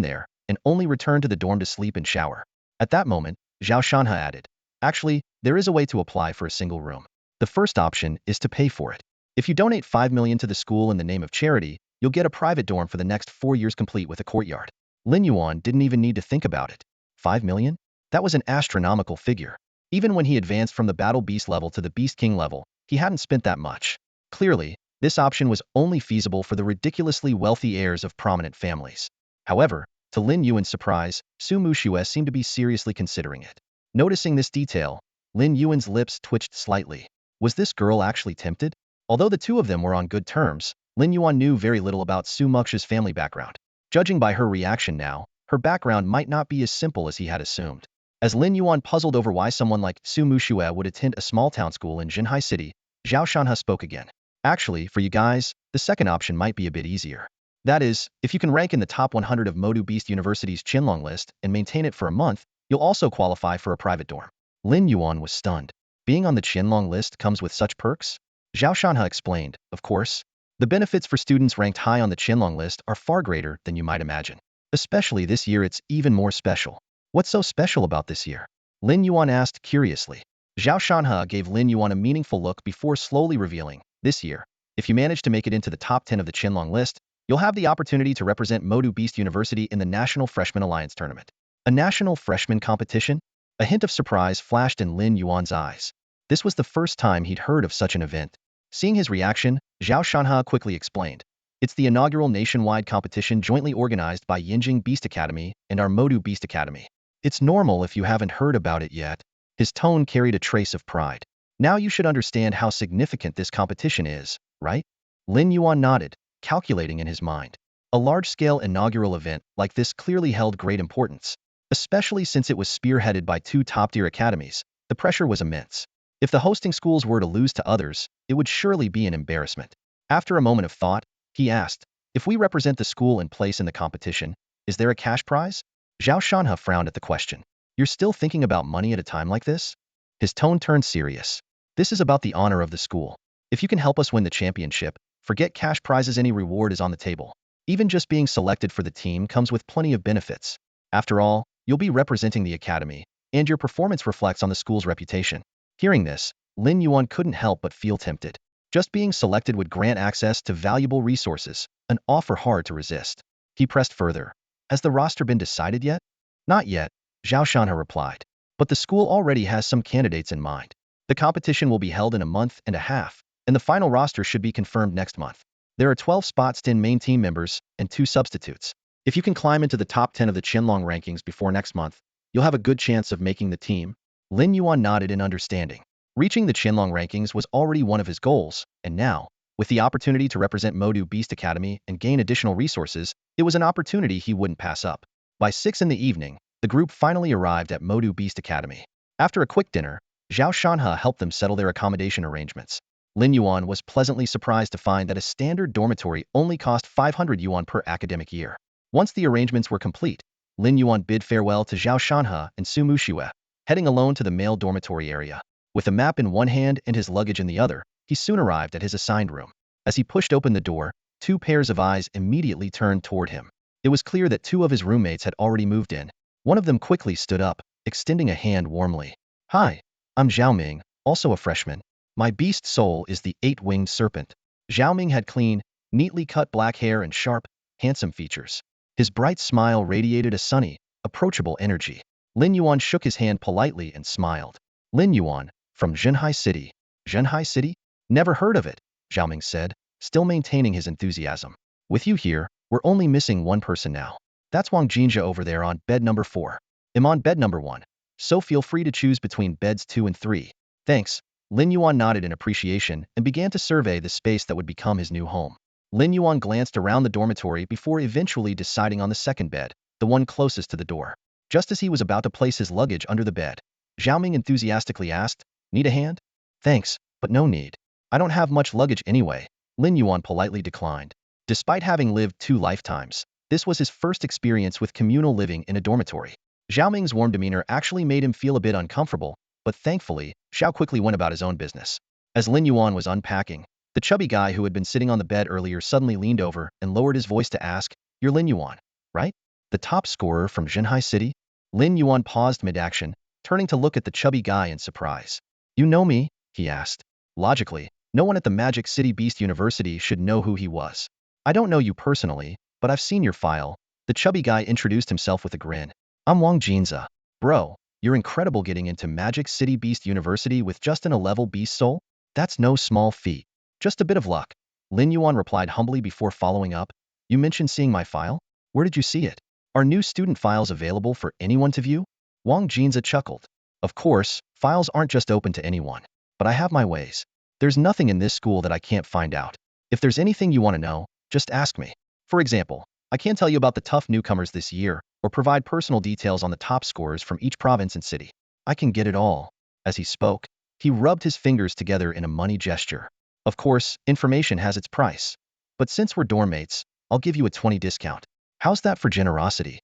there and only return to the dorm to sleep and shower. At that moment, Zhao Shanhe added, "Actually, there is a way to apply for a single room. The first option is to pay for it. If you donate 5 million to the school in the name of charity, you'll get a private dorm for the next 4 years complete with a courtyard." Lin Yuan didn't even need to think about it. 5 million? That was an astronomical figure. Even when he advanced from the Battle Beast level to the Beast King level, he hadn't spent that much. Clearly, this option was only feasible for the ridiculously wealthy heirs of prominent families. However, to Lin Yuan's surprise, Su Muxue seemed to be seriously considering it. Noticing this detail, Lin Yuan's lips twitched slightly. Was this girl actually tempted? Although the two of them were on good terms, Lin Yuan knew very little about Su Muxue's family background. Judging by her reaction now, her background might not be as simple as he had assumed. As Lin Yuan puzzled over why someone like Su Muxue would attend a small-town school in Jinhai City, Zhao Shanhe spoke again. "Actually, for you guys, the second option might be a bit easier. That is, if you can rank in the top 100 of Modu Beast University's Qianlong list and maintain it for a month, you'll also qualify for a private dorm." Lin Yuan was stunned. Being on the Qianlong list comes with such perks? Zhao Shanhe explained, "Of course. The benefits for students ranked high on the Qianlong list are far greater than you might imagine. Especially this year, it's even more special." "What's so special about this year?" Lin Yuan asked curiously. Zhao Shanhe gave Lin Yuan a meaningful look before slowly revealing, "This year, if you manage to make it into the top 10 of the Qianlong list, you'll have the opportunity to represent Modu Beast University in the National Freshman Alliance Tournament." A national freshman competition? A hint of surprise flashed in Lin Yuan's eyes. This was the first time he'd heard of such an event. Seeing his reaction, Zhao Shanhe quickly explained, "It's the inaugural nationwide competition jointly organized by Yinjing Beast Academy and our Modu Beast Academy. It's normal if you haven't heard about it yet." His tone carried a trace of pride. "Now you should understand how significant this competition is, right?" Lin Yuan nodded, calculating in his mind. A large-scale inaugural event like this clearly held great importance. Especially since it was spearheaded by 2 top-tier academies, the pressure was immense. If the hosting schools were to lose to others, it would surely be an embarrassment. After a moment of thought, he asked, "If we represent the school and place in the competition, is there a cash prize?" Zhao Shanhe frowned at the question. "You're still thinking about money at a time like this?" His tone turned serious. "This is about the honor of the school. If you can help us win the championship, forget cash prizes, any reward is on the table. Even just being selected for the team comes with plenty of benefits. After all, you'll be representing the academy, and your performance reflects on the school's reputation." Hearing this, Lin Yuan couldn't help but feel tempted. Just being selected would grant access to valuable resources, an offer hard to resist. He pressed further. "Has the roster been decided yet?" "Not yet," Zhao Shanhe replied. "But the school already has some candidates in mind. The competition will be held in a month and a half, and the final roster should be confirmed next month. There are 12 spots, 10 main team members, and 2 substitutes. If you can climb into the top 10 of the Qianlong rankings before next month, you'll have a good chance of making the team." Lin Yuan nodded in understanding. Reaching the Qianlong rankings was already one of his goals, and now, with the opportunity to represent Modu Beast Academy and gain additional resources, it was an opportunity he wouldn't pass up. By 6 in the evening, the group finally arrived at Modu Beast Academy. After a quick dinner, Zhao Shanhe helped them settle their accommodation arrangements. Lin Yuan was pleasantly surprised to find that a standard dormitory only cost 500 yuan per academic year. Once the arrangements were complete, Lin Yuan bid farewell to Zhao Shanhe and Su Muxue, heading alone to the male dormitory area. With a map in one hand and his luggage in the other, he soon arrived at his assigned room. As he pushed open the door, 2 pairs of eyes immediately turned toward him. It was clear that 2 of his roommates had already moved in. One of them quickly stood up, extending a hand warmly. "Hi, I'm Zhao Ming, also a freshman. My beast soul is the 8-winged serpent." Zhao Ming had clean, neatly cut black hair and sharp, handsome features. His bright smile radiated a sunny, approachable energy. Lin Yuan shook his hand politely and smiled. "Lin Yuan, from Jinhai City." "Jinhai City? Never heard of it," Zhao Ming said, still maintaining his enthusiasm. "With you here, we're only missing one person now. That's Wang Jinja over there on bed number 4. I'm on bed number 1, so feel free to choose between beds 2 and 3. "Thanks." Lin Yuan nodded in appreciation and began to survey the space that would become his new home. Lin Yuan glanced around the dormitory before eventually deciding on the second bed, the one closest to the door. Just as he was about to place his luggage under the bed, Zhao Ming enthusiastically asked, "Need a hand?" "Thanks, but no need. I don't have much luggage anyway," Lin Yuan politely declined. Despite having lived 2 lifetimes, this was his first experience with communal living in a dormitory. Zhao Ming's warm demeanor actually made him feel a bit uncomfortable, but thankfully, Xiao quickly went about his own business. As Lin Yuan was unpacking, the chubby guy who had been sitting on the bed earlier suddenly leaned over and lowered his voice to ask, "You're Lin Yuan, right? The top scorer from Jinhai City?" Lin Yuan paused mid-action, turning to look at the chubby guy in surprise. "You know me?" he asked. Logically, no one at the Magic City Beast University should know who he was. "I don't know you personally, but I've seen your file." The chubby guy introduced himself with a grin. "I'm Wang Jinza. Bro, you're incredible getting into Magic City Beast University with just an 11 Beast Soul? That's no small feat. Just a bit of luck." Lin Yuan replied humbly before following up. "You mentioned seeing my file? Where did you see it? Are new student files available for anyone to view?" Wang Jinza chuckled. "Of course, files aren't just open to anyone. But I have my ways. There's nothing in this school that I can't find out. If there's anything you want to know, just ask me. For example, I can't tell you about the tough newcomers this year, or provide personal details on the top scorers from each province and city. I can get it all." As he spoke, he rubbed his fingers together in a money gesture. "Of course, information has its price. But since we're dorm mates, I'll give you a 20 discount. How's that for generosity?"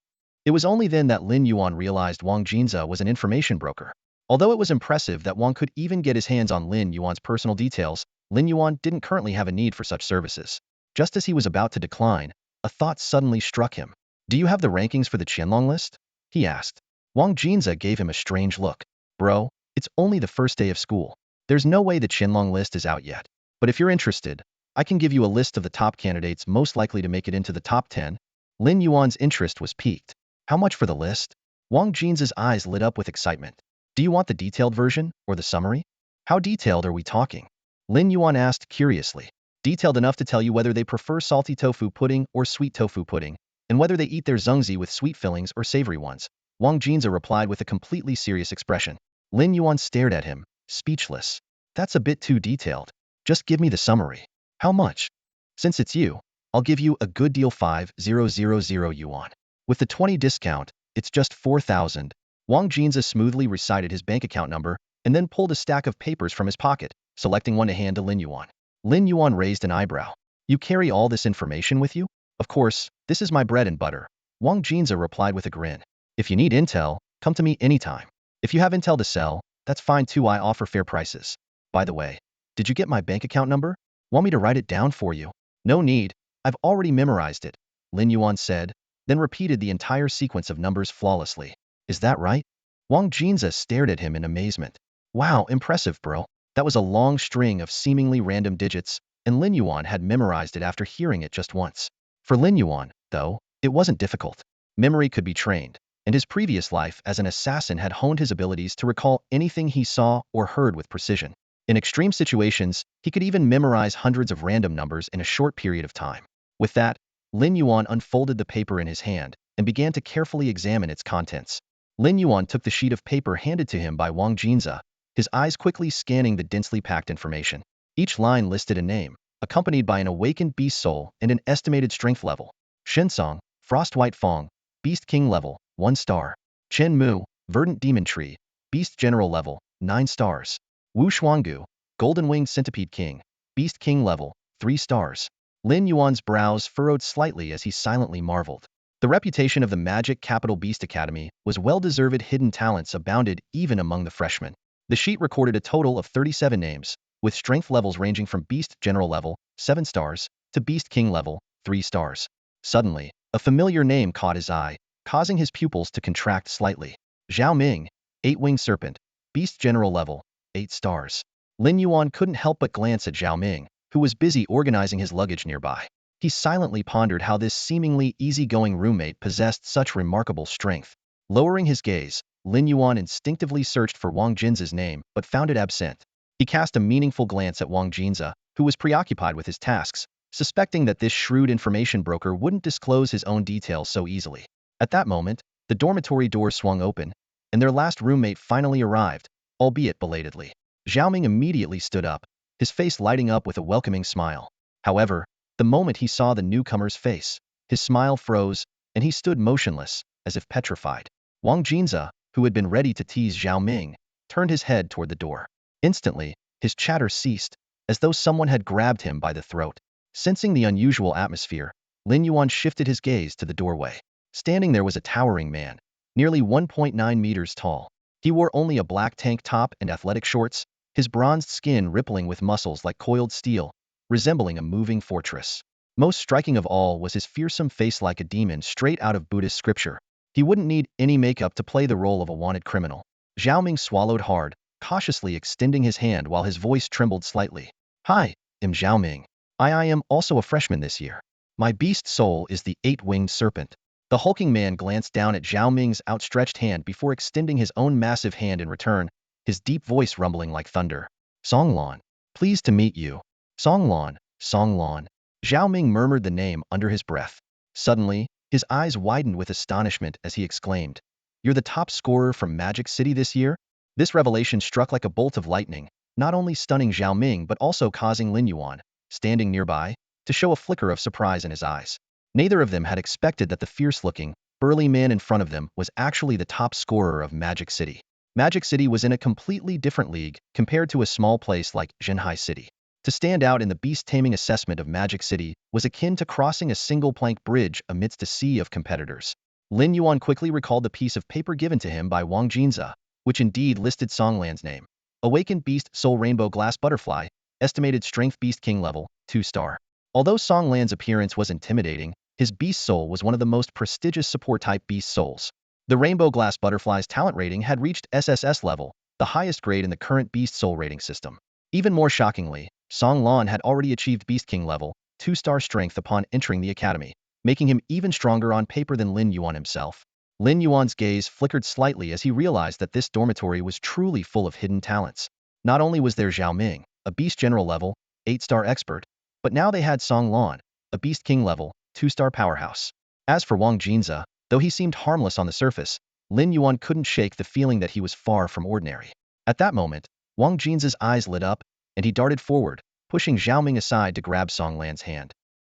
It was only then that Lin Yuan realized Wang Jinza was an information broker. Although it was impressive that Wang could even get his hands on Lin Yuan's personal details, Lin Yuan didn't currently have a need for such services. Just as he was about to decline, a thought suddenly struck him. "Do you have the rankings for the Qianlong list?" he asked. Wang Jinza gave him a strange look. "Bro, it's only the first day of school. There's no way the Qianlong list is out yet. But if you're interested, I can give you a list of the top candidates most likely to make it into the top 10. Lin Yuan's interest was piqued. "How much for the list?" Wang Jinza's eyes lit up with excitement. "Do you want the detailed version, or the summary? How detailed are we talking?" Lin Yuan asked curiously. "Detailed enough to tell you whether they prefer salty tofu pudding or sweet tofu pudding, and whether they eat their zhengzi with sweet fillings or savory ones." Wang Jinza replied with a completely serious expression. Lin Yuan stared at him, speechless. "That's a bit too detailed. Just give me the summary." "How much?" "Since it's you, I'll give you a good deal, 5,000 yuan. With the 20 discount, it's just 4,000. Wang Jinza smoothly recited his bank account number, and then pulled a stack of papers from his pocket, selecting one to hand to Lin Yuan. Lin Yuan raised an eyebrow. "You carry all this information with you?" "Of course, this is my bread and butter," Wang Jinza replied with a grin. "If you need intel, come to me anytime. If you have intel to sell, that's fine too. I offer fair prices. By the way, did you get my bank account number? Want me to write it down for you?" "No need. I've already memorized it," Lin Yuan said, then repeated the entire sequence of numbers flawlessly. "Is that right?" Wang Jinza stared at him in amazement. "Wow, impressive, bro." That was a long string of seemingly random digits, and Lin Yuan had memorized it after hearing it just once. For Lin Yuan, though, it wasn't difficult. Memory could be trained, and his previous life as an assassin had honed his abilities to recall anything he saw or heard with precision. In extreme situations, he could even memorize hundreds of random numbers in a short period of time. With that, Lin Yuan unfolded the paper in his hand and began to carefully examine its contents. Lin Yuan took the sheet of paper handed to him by Wang Jinza, his eyes quickly scanning the densely packed information. Each line listed a name, accompanied by an awakened beast soul and an estimated strength level. Shinsong, Frostwhite Fong, Beast King level, 1 star. Chen Mu, Verdant Demon Tree, Beast General level, 9 stars. Wu Shuanggu, Golden Winged Centipede King, Beast King level, 3 stars. Lin Yuan's brows furrowed slightly as he silently marveled. The reputation of the Magic Capital Beast Academy was well-deserved. Hidden talents abounded even among the freshmen. The sheet recorded a total of 37 names, with strength levels ranging from Beast General level, 7 stars, to Beast King level, 3 stars. Suddenly, a familiar name caught his eye, causing his pupils to contract slightly. Zhao Ming, 8-Winged Serpent, Beast General level, 8 stars. Lin Yuan couldn't help but glance at Zhao Ming, who was busy organizing his luggage nearby. He silently pondered how this seemingly easygoing roommate possessed such remarkable strength. Lowering his gaze, Lin Yuan instinctively searched for Wang Jinza's name, but found it absent. He cast a meaningful glance at Wang Jinza, who was preoccupied with his tasks, suspecting that this shrewd information broker wouldn't disclose his own details so easily. At that moment, the dormitory door swung open, and their last roommate finally arrived, albeit belatedly. Zhao immediately stood up, his face lighting up with a welcoming smile. However, the moment he saw the newcomer's face, his smile froze, and he stood motionless, as if petrified. Wang Jinza, who had been ready to tease Zhao Ming, turned his head toward the door. Instantly, his chatter ceased, as though someone had grabbed him by the throat. Sensing the unusual atmosphere, Lin Yuan shifted his gaze to the doorway. Standing there was a towering man, nearly 1.9 meters tall. He wore only a black tank top and athletic shorts, his bronzed skin rippling with muscles like coiled steel, resembling a moving fortress. Most striking of all was his fearsome face like a demon straight out of Buddhist scripture. He wouldn't need any makeup to play the role of a wanted criminal. Zhao Ming swallowed hard, cautiously extending his hand while his voice trembled slightly. Hi, I'm Zhao Ming. I am also a freshman this year. My beast soul is the eight-winged serpent. The hulking man glanced down at Zhao Ming's outstretched hand before extending his own massive hand in return, his deep voice rumbling like thunder. Song Lan. Pleased to meet you. Song Lan, Song Lan. Zhao Ming murmured the name under his breath. Suddenly, his eyes widened with astonishment as he exclaimed, You're the top scorer from Magic City this year? This revelation struck like a bolt of lightning, not only stunning Zhao Ming but also causing Lin Yuan, standing nearby, to show a flicker of surprise in his eyes. Neither of them had expected that the fierce-looking, burly man in front of them was actually the top scorer of Magic City. Magic City was in a completely different league compared to a small place like Zhenhai City. To stand out in the beast-taming assessment of Magic City was akin to crossing a single-plank bridge amidst a sea of competitors. Lin Yuan quickly recalled the piece of paper given to him by Wang Jinza, which indeed listed Song Lan's name. Awakened Beast Soul Rainbow Glass Butterfly, estimated Strength Beast King level, 2-star. Although Song Lan's appearance was intimidating, his Beast Soul was one of the most prestigious support-type Beast Souls. The Rainbow Glass Butterfly's talent rating had reached SSS level, the highest grade in the current Beast Soul rating system. Even more shockingly, Song Lan had already achieved Beast King level, 2-star strength upon entering the academy, making him even stronger on paper than Lin Yuan himself. Lin Yuan's gaze flickered slightly as he realized that this dormitory was truly full of hidden talents. Not only was there Zhao Ming, a Beast General level, 8-star expert, but now they had Song Lan, a Beast King level, 2-star powerhouse. As for Wang Jinza, though he seemed harmless on the surface, Lin Yuan couldn't shake the feeling that he was far from ordinary. At that moment, Wang Jinza's eyes lit up, and he darted forward, pushing Zhao Ming aside to grab Song Lan's hand.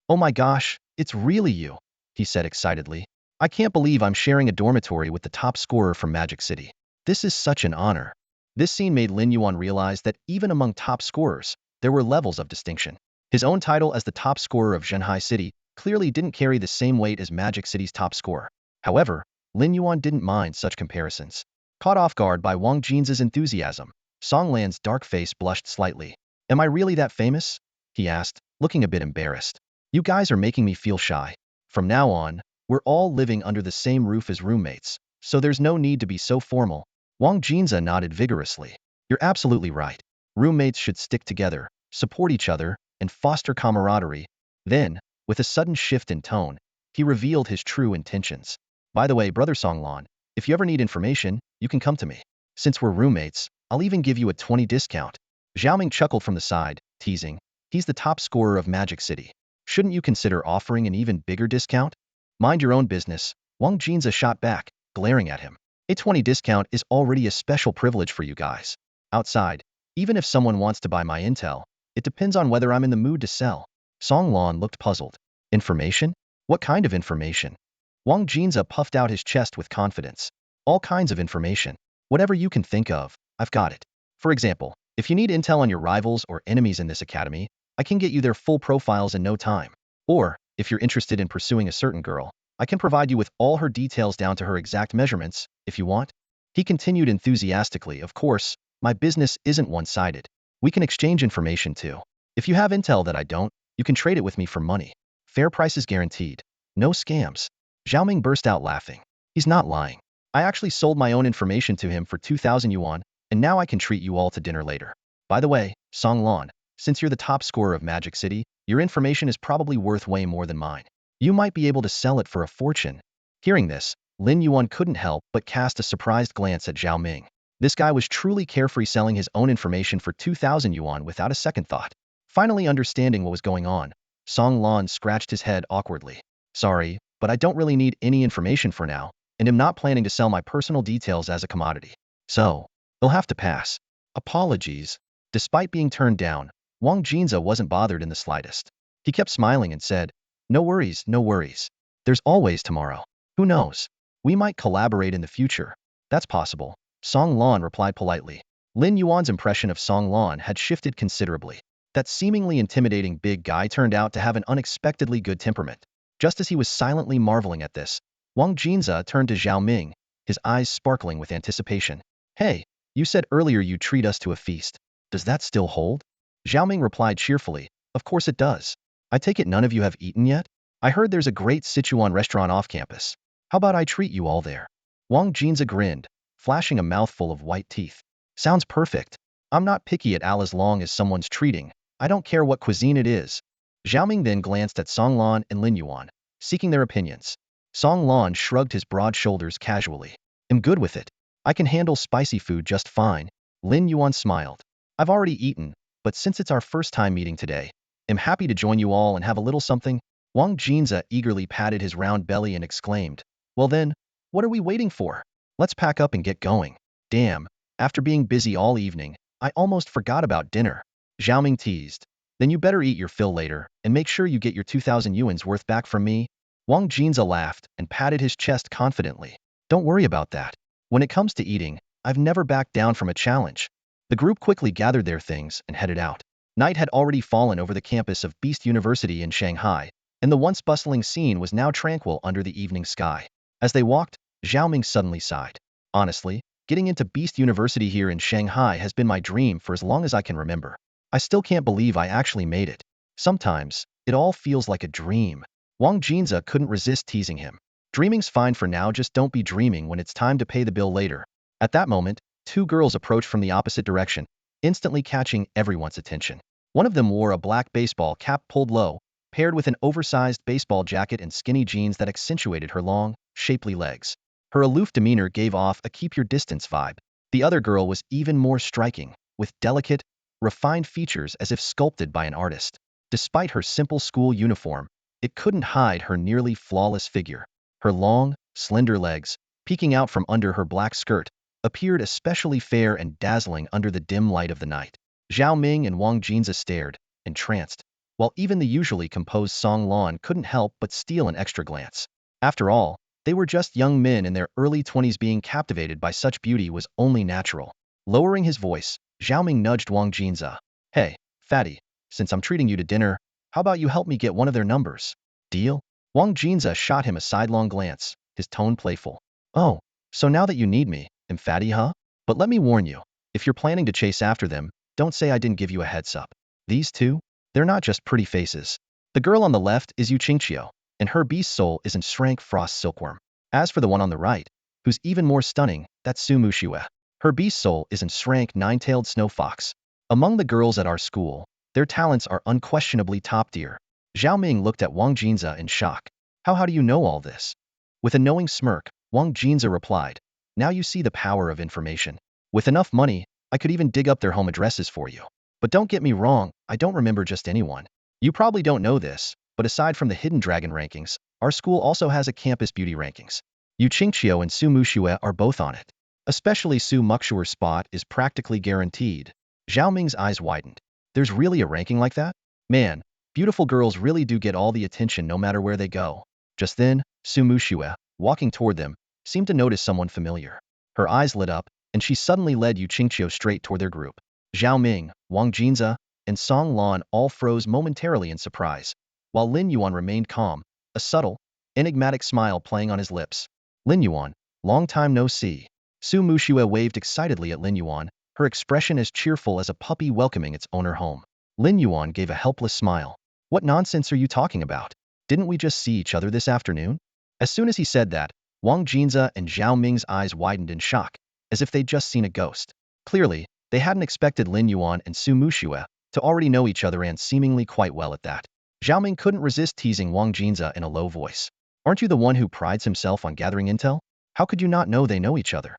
Oh my gosh, it's really you, he said excitedly. I can't believe I'm sharing a dormitory with the top scorer from Magic City. This is such an honor. This scene made Lin Yuan realize that even among top scorers, there were levels of distinction. His own title as the top scorer of Zhenhai City clearly didn't carry the same weight as Magic City's top scorer. However, Lin Yuan didn't mind such comparisons. Caught off guard by Wang Jinza's enthusiasm, Song Lan's dark face blushed slightly. Am I really that famous? He asked, looking a bit embarrassed. You guys are making me feel shy. From now on, we're all living under the same roof as roommates, so there's no need to be so formal. Wang Jinza nodded vigorously. You're absolutely right. Roommates should stick together, support each other, and foster camaraderie. Then, with a sudden shift in tone, he revealed his true intentions. By the way, Brother Song Lan, if you ever need information, you can come to me. Since we're roommates, I'll even give you a 20 discount. Zhao Ming chuckled from the side, teasing. He's the top scorer of Magic City. Shouldn't you consider offering an even bigger discount? Mind your own business, Wang Jinza shot back, glaring at him. A 20 discount is already a special privilege for you guys. Outside, even if someone wants to buy my intel, it depends on whether I'm in the mood to sell. Song Lan looked puzzled. Information? What kind of information? Wang Jinza puffed out his chest with confidence. All kinds of information. Whatever you can think of, I've got it. For example, if you need intel on your rivals or enemies in this academy, I can get you their full profiles in no time. Or, if you're interested in pursuing a certain girl, I can provide you with all her details down to her exact measurements, if you want. He continued enthusiastically, of course, my business isn't one-sided. We can exchange information too. If you have intel that I don't, you can trade it with me for money. Fair prices guaranteed. No scams. Zhao Ming burst out laughing. He's not lying. I actually sold my own information to him for 2,000 yuan, and now I can treat you all to dinner later. By the way, Song Lan, since you're the top scorer of Magic City, your information is probably worth way more than mine. You might be able to sell it for a fortune. Hearing this, Lin Yuan couldn't help but cast a surprised glance at Zhao Ming. This guy was truly carefree selling his own information for 2,000 yuan without a second thought. Finally understanding what was going on, Song Lan scratched his head awkwardly. Sorry, but I don't really need any information for now, and am not planning to sell my personal details as a commodity. So, they'll have to pass. Apologies. Despite being turned down, Wang Jinza wasn't bothered in the slightest. He kept smiling and said, No worries, no worries. There's always tomorrow. Who knows? We might collaborate in the future. That's possible. Song Lan replied politely. Lin Yuan's impression of Song Lan had shifted considerably. That seemingly intimidating big guy turned out to have an unexpectedly good temperament. Just as he was silently marveling at this, Wang Jinza turned to Zhao Ming, his eyes sparkling with anticipation. Hey, you said earlier you treat us to a feast. Does that still hold? Xiaoming replied cheerfully, of course it does. I take it none of you have eaten yet? I heard there's a great Sichuan restaurant off campus. How about I treat you all there? Wang Jinza grinned, flashing a mouthful of white teeth. Sounds perfect. I'm not picky at all as long as someone's treating. I don't care what cuisine it is. Xiaoming then glanced at Song Lan and Lin Yuan, seeking their opinions. Song Lan shrugged his broad shoulders casually. I'm good with it. I can handle spicy food just fine. Lin Yuan smiled. I've already eaten, but since it's our first time meeting today, I'm happy to join you all and have a little something. Wang Jinza eagerly patted his round belly and exclaimed, well then, what are we waiting for? Let's pack up and get going. Damn, after being busy all evening, I almost forgot about dinner. Xiaoming teased. Then you better eat your fill later, and make sure you get your 2,000 yuan's worth back from me. Wang Jinza laughed and patted his chest confidently. Don't worry about that. When it comes to eating, I've never backed down from a challenge. The group quickly gathered their things and headed out. Night had already fallen over the campus of Beast University in Shanghai, and the once bustling scene was now tranquil under the evening sky. As they walked, Xiaoming suddenly sighed. Honestly, getting into Beast University here in Shanghai has been my dream for as long as I can remember. I still can't believe I actually made it. Sometimes, it all feels like a dream. Wang Jinza couldn't resist teasing him. Dreaming's fine for now, just don't be dreaming when it's time to pay the bill later. At that moment, two girls approached from the opposite direction, instantly catching everyone's attention. One of them wore a black baseball cap pulled low, paired with an oversized baseball jacket and skinny jeans that accentuated her long, shapely legs. Her aloof demeanor gave off a keep-your-distance vibe. The other girl was even more striking, with delicate, refined features as if sculpted by an artist. Despite her simple school uniform, it couldn't hide her nearly flawless figure. Her long, slender legs, peeking out from under her black skirt, appeared especially fair and dazzling under the dim light of the night. Zhao Ming and Wang Jinza stared, entranced, while even the usually composed Song Lan couldn't help but steal an extra glance. After all, they were just young men in their early 20s. Being captivated by such beauty was only natural. Lowering his voice, Zhao Ming nudged Wang Jinza. Hey, fatty, since I'm treating you to dinner, how about you help me get one of their numbers? Deal? Wang Jinza shot him a sidelong glance, his tone playful. Oh, so now that you need me, I'm fatty, huh? But let me warn you, if you're planning to chase after them, don't say I didn't give you a heads up. These two? They're not just pretty faces. The girl on the left is Yu Qingqiu, and her beast soul is in Shrank Frost Silkworm. As for the one on the right, who's even more stunning, that's Su Mushue. Her beast soul is in Shrank Nine-Tailed Snow Fox. Among the girls at our school, their talents are unquestionably top tier. Zhao Ming looked at Wang Jinza in shock. How do you know all this? With a knowing smirk, Wang Jinza replied, now you see the power of information. With enough money, I could even dig up their home addresses for you. But don't get me wrong, I don't remember just anyone. You probably don't know this, but aside from the Hidden Dragon rankings, our school also has a campus beauty rankings. Yu Qingqiu and Su Mushue are both on it. Especially Su Muxue's spot is practically guaranteed. Zhao Ming's eyes widened. There's really a ranking like that? Man, beautiful girls really do get all the attention no matter where they go. Just then, Su Mushue, walking toward them, seemed to notice someone familiar. Her eyes lit up, and she suddenly led Yu Qingqiu straight toward their group. Zhao Ming, Wang Jinza, and Song Lan all froze momentarily in surprise, while Lin Yuan remained calm, a subtle, enigmatic smile playing on his lips. Lin Yuan, long time no see. Su Mushue waved excitedly at Lin Yuan, her expression as cheerful as a puppy welcoming its owner home. Lin Yuan gave a helpless smile. What nonsense are you talking about? Didn't we just see each other this afternoon? As soon as he said that, Wang Jinza and Zhao Ming's eyes widened in shock, as if they'd just seen a ghost. Clearly, they hadn't expected Lin Yuan and Su Mushue to already know each other, and seemingly quite well at that. Zhao Ming couldn't resist teasing Wang Jinza in a low voice. Aren't you the one who prides himself on gathering intel? How could you not know they know each other?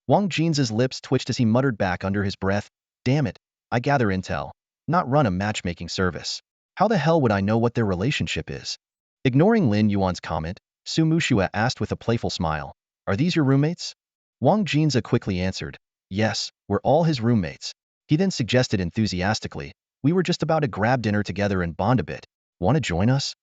Wang Jinza's lips twitched as he muttered back under his breath, damn it, I gather intel, not run a matchmaking service. How the hell would I know what their relationship is? Ignoring Lin Yuan's comment, Su Mushue asked with a playful smile, are these your roommates? Wang Jinza quickly answered, yes, we're all his roommates. He then suggested enthusiastically, we were just about to grab dinner together and bond a bit. Want to join us?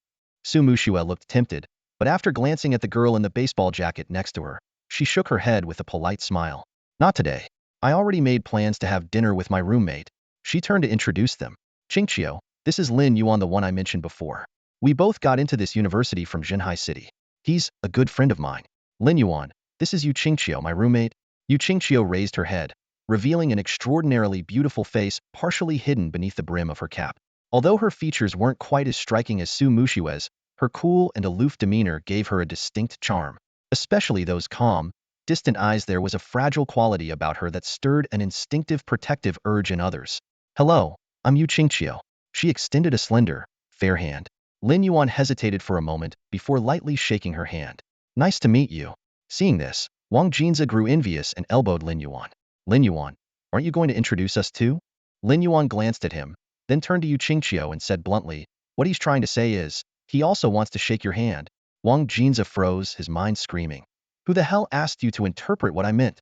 Su Mushue looked tempted, but after glancing at the girl in the baseball jacket next to her, she shook her head with a polite smile. Not today. I already made plans to have dinner with my roommate. She turned to introduce them. Qingqiu, this is Lin Yuan, the one I mentioned before. We both got into this university from Zhenhai City. He's a good friend of mine. Lin Yuan, this is Yu Qingqiu, my roommate. Yu Qingqiu raised her head, revealing an extraordinarily beautiful face partially hidden beneath the brim of her cap. Although her features weren't quite as striking as Su Mushue's, her cool and aloof demeanor gave her a distinct charm. Especially those calm, distant eyes. There was a fragile quality about her that stirred an instinctive protective urge in others. Hello, I'm Yu Qingqiu. She extended a slender, fair hand. Lin Yuan hesitated for a moment before lightly shaking her hand. Nice to meet you. Seeing this, Wang Jinza grew envious and elbowed Lin Yuan. Lin Yuan, aren't you going to introduce us too? Lin Yuan glanced at him, then turned to Yu Qingqiu and said bluntly, what he's trying to say is, he also wants to shake your hand. Wang Jinza froze, his mind screaming. Who the hell asked you to interpret what I meant?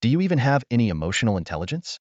Do you even have any emotional intelligence?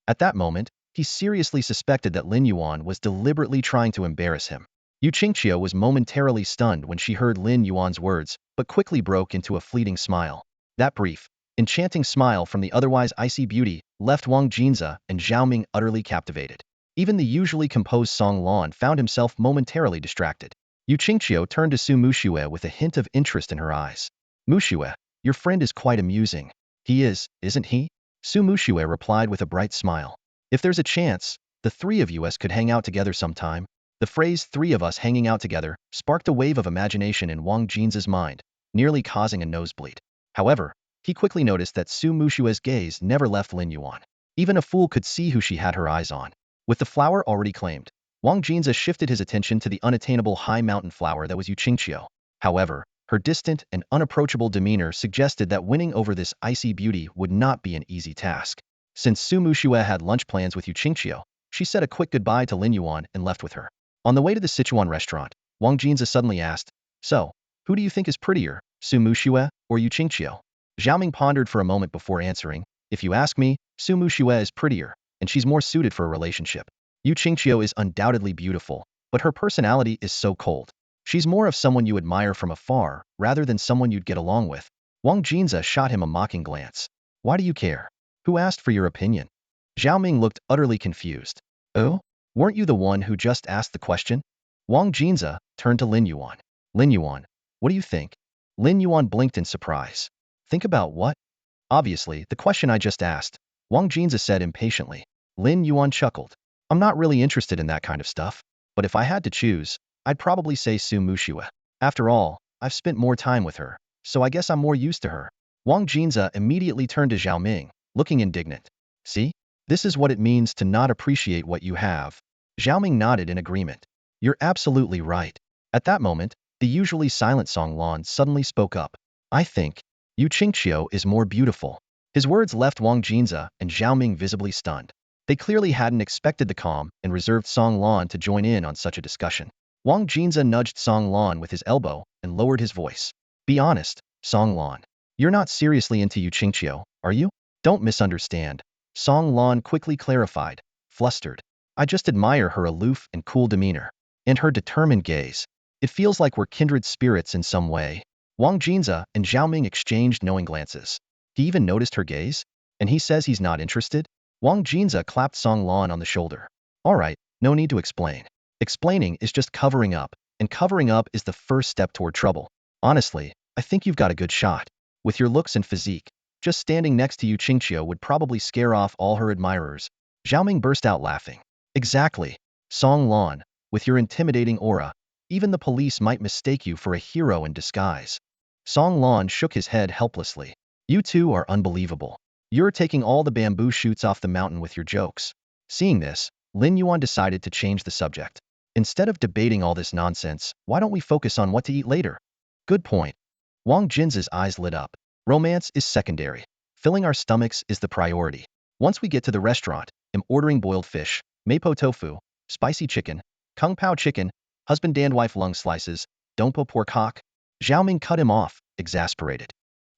At that moment, he seriously suspected that Lin Yuan was deliberately trying to embarrass him. Yu Qingqiu was momentarily stunned when she heard Lin Yuan's words, but quickly broke into a fleeting smile. That brief, enchanting smile from the otherwise icy beauty left Wang Jinza and Xiaoming utterly captivated. Even the usually composed Song Lan found himself momentarily distracted. Yu Qingqiu turned to Su Muxue with a hint of interest in her eyes. Muxue, your friend is quite amusing. He is, isn't he? Su Muxue replied with a bright smile. If there's a chance, the three of us could hang out together sometime. The phrase three of us hanging out together sparked a wave of imagination in Wang Jinza's mind, nearly causing a nosebleed. However, he quickly noticed that Su Mushue's gaze never left Lin Yuan. Even a fool could see who she had her eyes on. With the flower already claimed, Wang Jinza shifted his attention to the unattainable high mountain flower that was Yu Qingqiu. However, her distant and unapproachable demeanor suggested that winning over this icy beauty would not be an easy task. Since Su Muxue had lunch plans with Yu Qingqiu, she said a quick goodbye to Lin Yuan and left with her. On the way to the Sichuan restaurant, Wang Jinza suddenly asked, so, who do you think is prettier, Su Muxue or Yu Qingqiu? Xiaoming pondered for a moment before answering, if you ask me, Su Muxue is prettier, and she's more suited for a relationship. Yu Qingqiu is undoubtedly beautiful, but her personality is so cold. She's more of someone you admire from afar, rather than someone you'd get along with. Wang Jinza shot him a mocking glance. Why do you care? Who asked for your opinion? Xiaoming looked utterly confused. Oh? Weren't you the one who just asked the question? Wang Jinza turned to Lin Yuan. Lin Yuan, what do you think? Lin Yuan blinked in surprise. Think about what? Obviously, the question I just asked, Wang Jinza said impatiently. Lin Yuan chuckled. I'm not really interested in that kind of stuff, but if I had to choose, I'd probably say Su Muxue. After all, I've spent more time with her, so I guess I'm more used to her. Wang Jinza immediately turned to Xiaoming, looking indignant. See? This is what it means to not appreciate what you have. Xiaoming nodded in agreement. You're absolutely right. At that moment, the usually silent Song Lan suddenly spoke up. I think Yu Qingqiu is more beautiful. His words left Wang Jinza and Xiaoming visibly stunned. They clearly hadn't expected the calm and reserved Song Lan to join in on such a discussion. Wang Jinza nudged Song Lan with his elbow and lowered his voice. Be honest, Song Lan. You're not seriously into Yu Qingqiu, are you? Don't misunderstand. Song Lan quickly clarified, flustered. I just admire her aloof and cool demeanor. And her determined gaze. It feels like we're kindred spirits in some way. Wang Jinza and Xiaoming exchanged knowing glances. He even noticed her gaze? And he says he's not interested? Wang Jinza clapped Song Lan on the shoulder. All right, no need to explain. Explaining is just covering up, and covering up is the first step toward trouble. Honestly, I think you've got a good shot. With your looks and physique, just standing next to Yu Qingqiu would probably scare off all her admirers. Xiaoming burst out laughing. Exactly. Song Lan, with your intimidating aura, even the police might mistake you for a hero in disguise. Song Lan shook his head helplessly. You two are unbelievable. You're taking all the bamboo shoots off the mountain with your jokes. Seeing this, Lin Yuan decided to change the subject. Instead of debating all this nonsense, why don't we focus on what to eat later? Good point. Wang Jinza's eyes lit up. Romance is secondary. Filling our stomachs is the priority. Once we get to the restaurant, I'm ordering boiled fish, mapo tofu, spicy chicken, kung pao chicken, husband and wife lung slices, dongpo pork hock. Xiaoming cut him off, exasperated.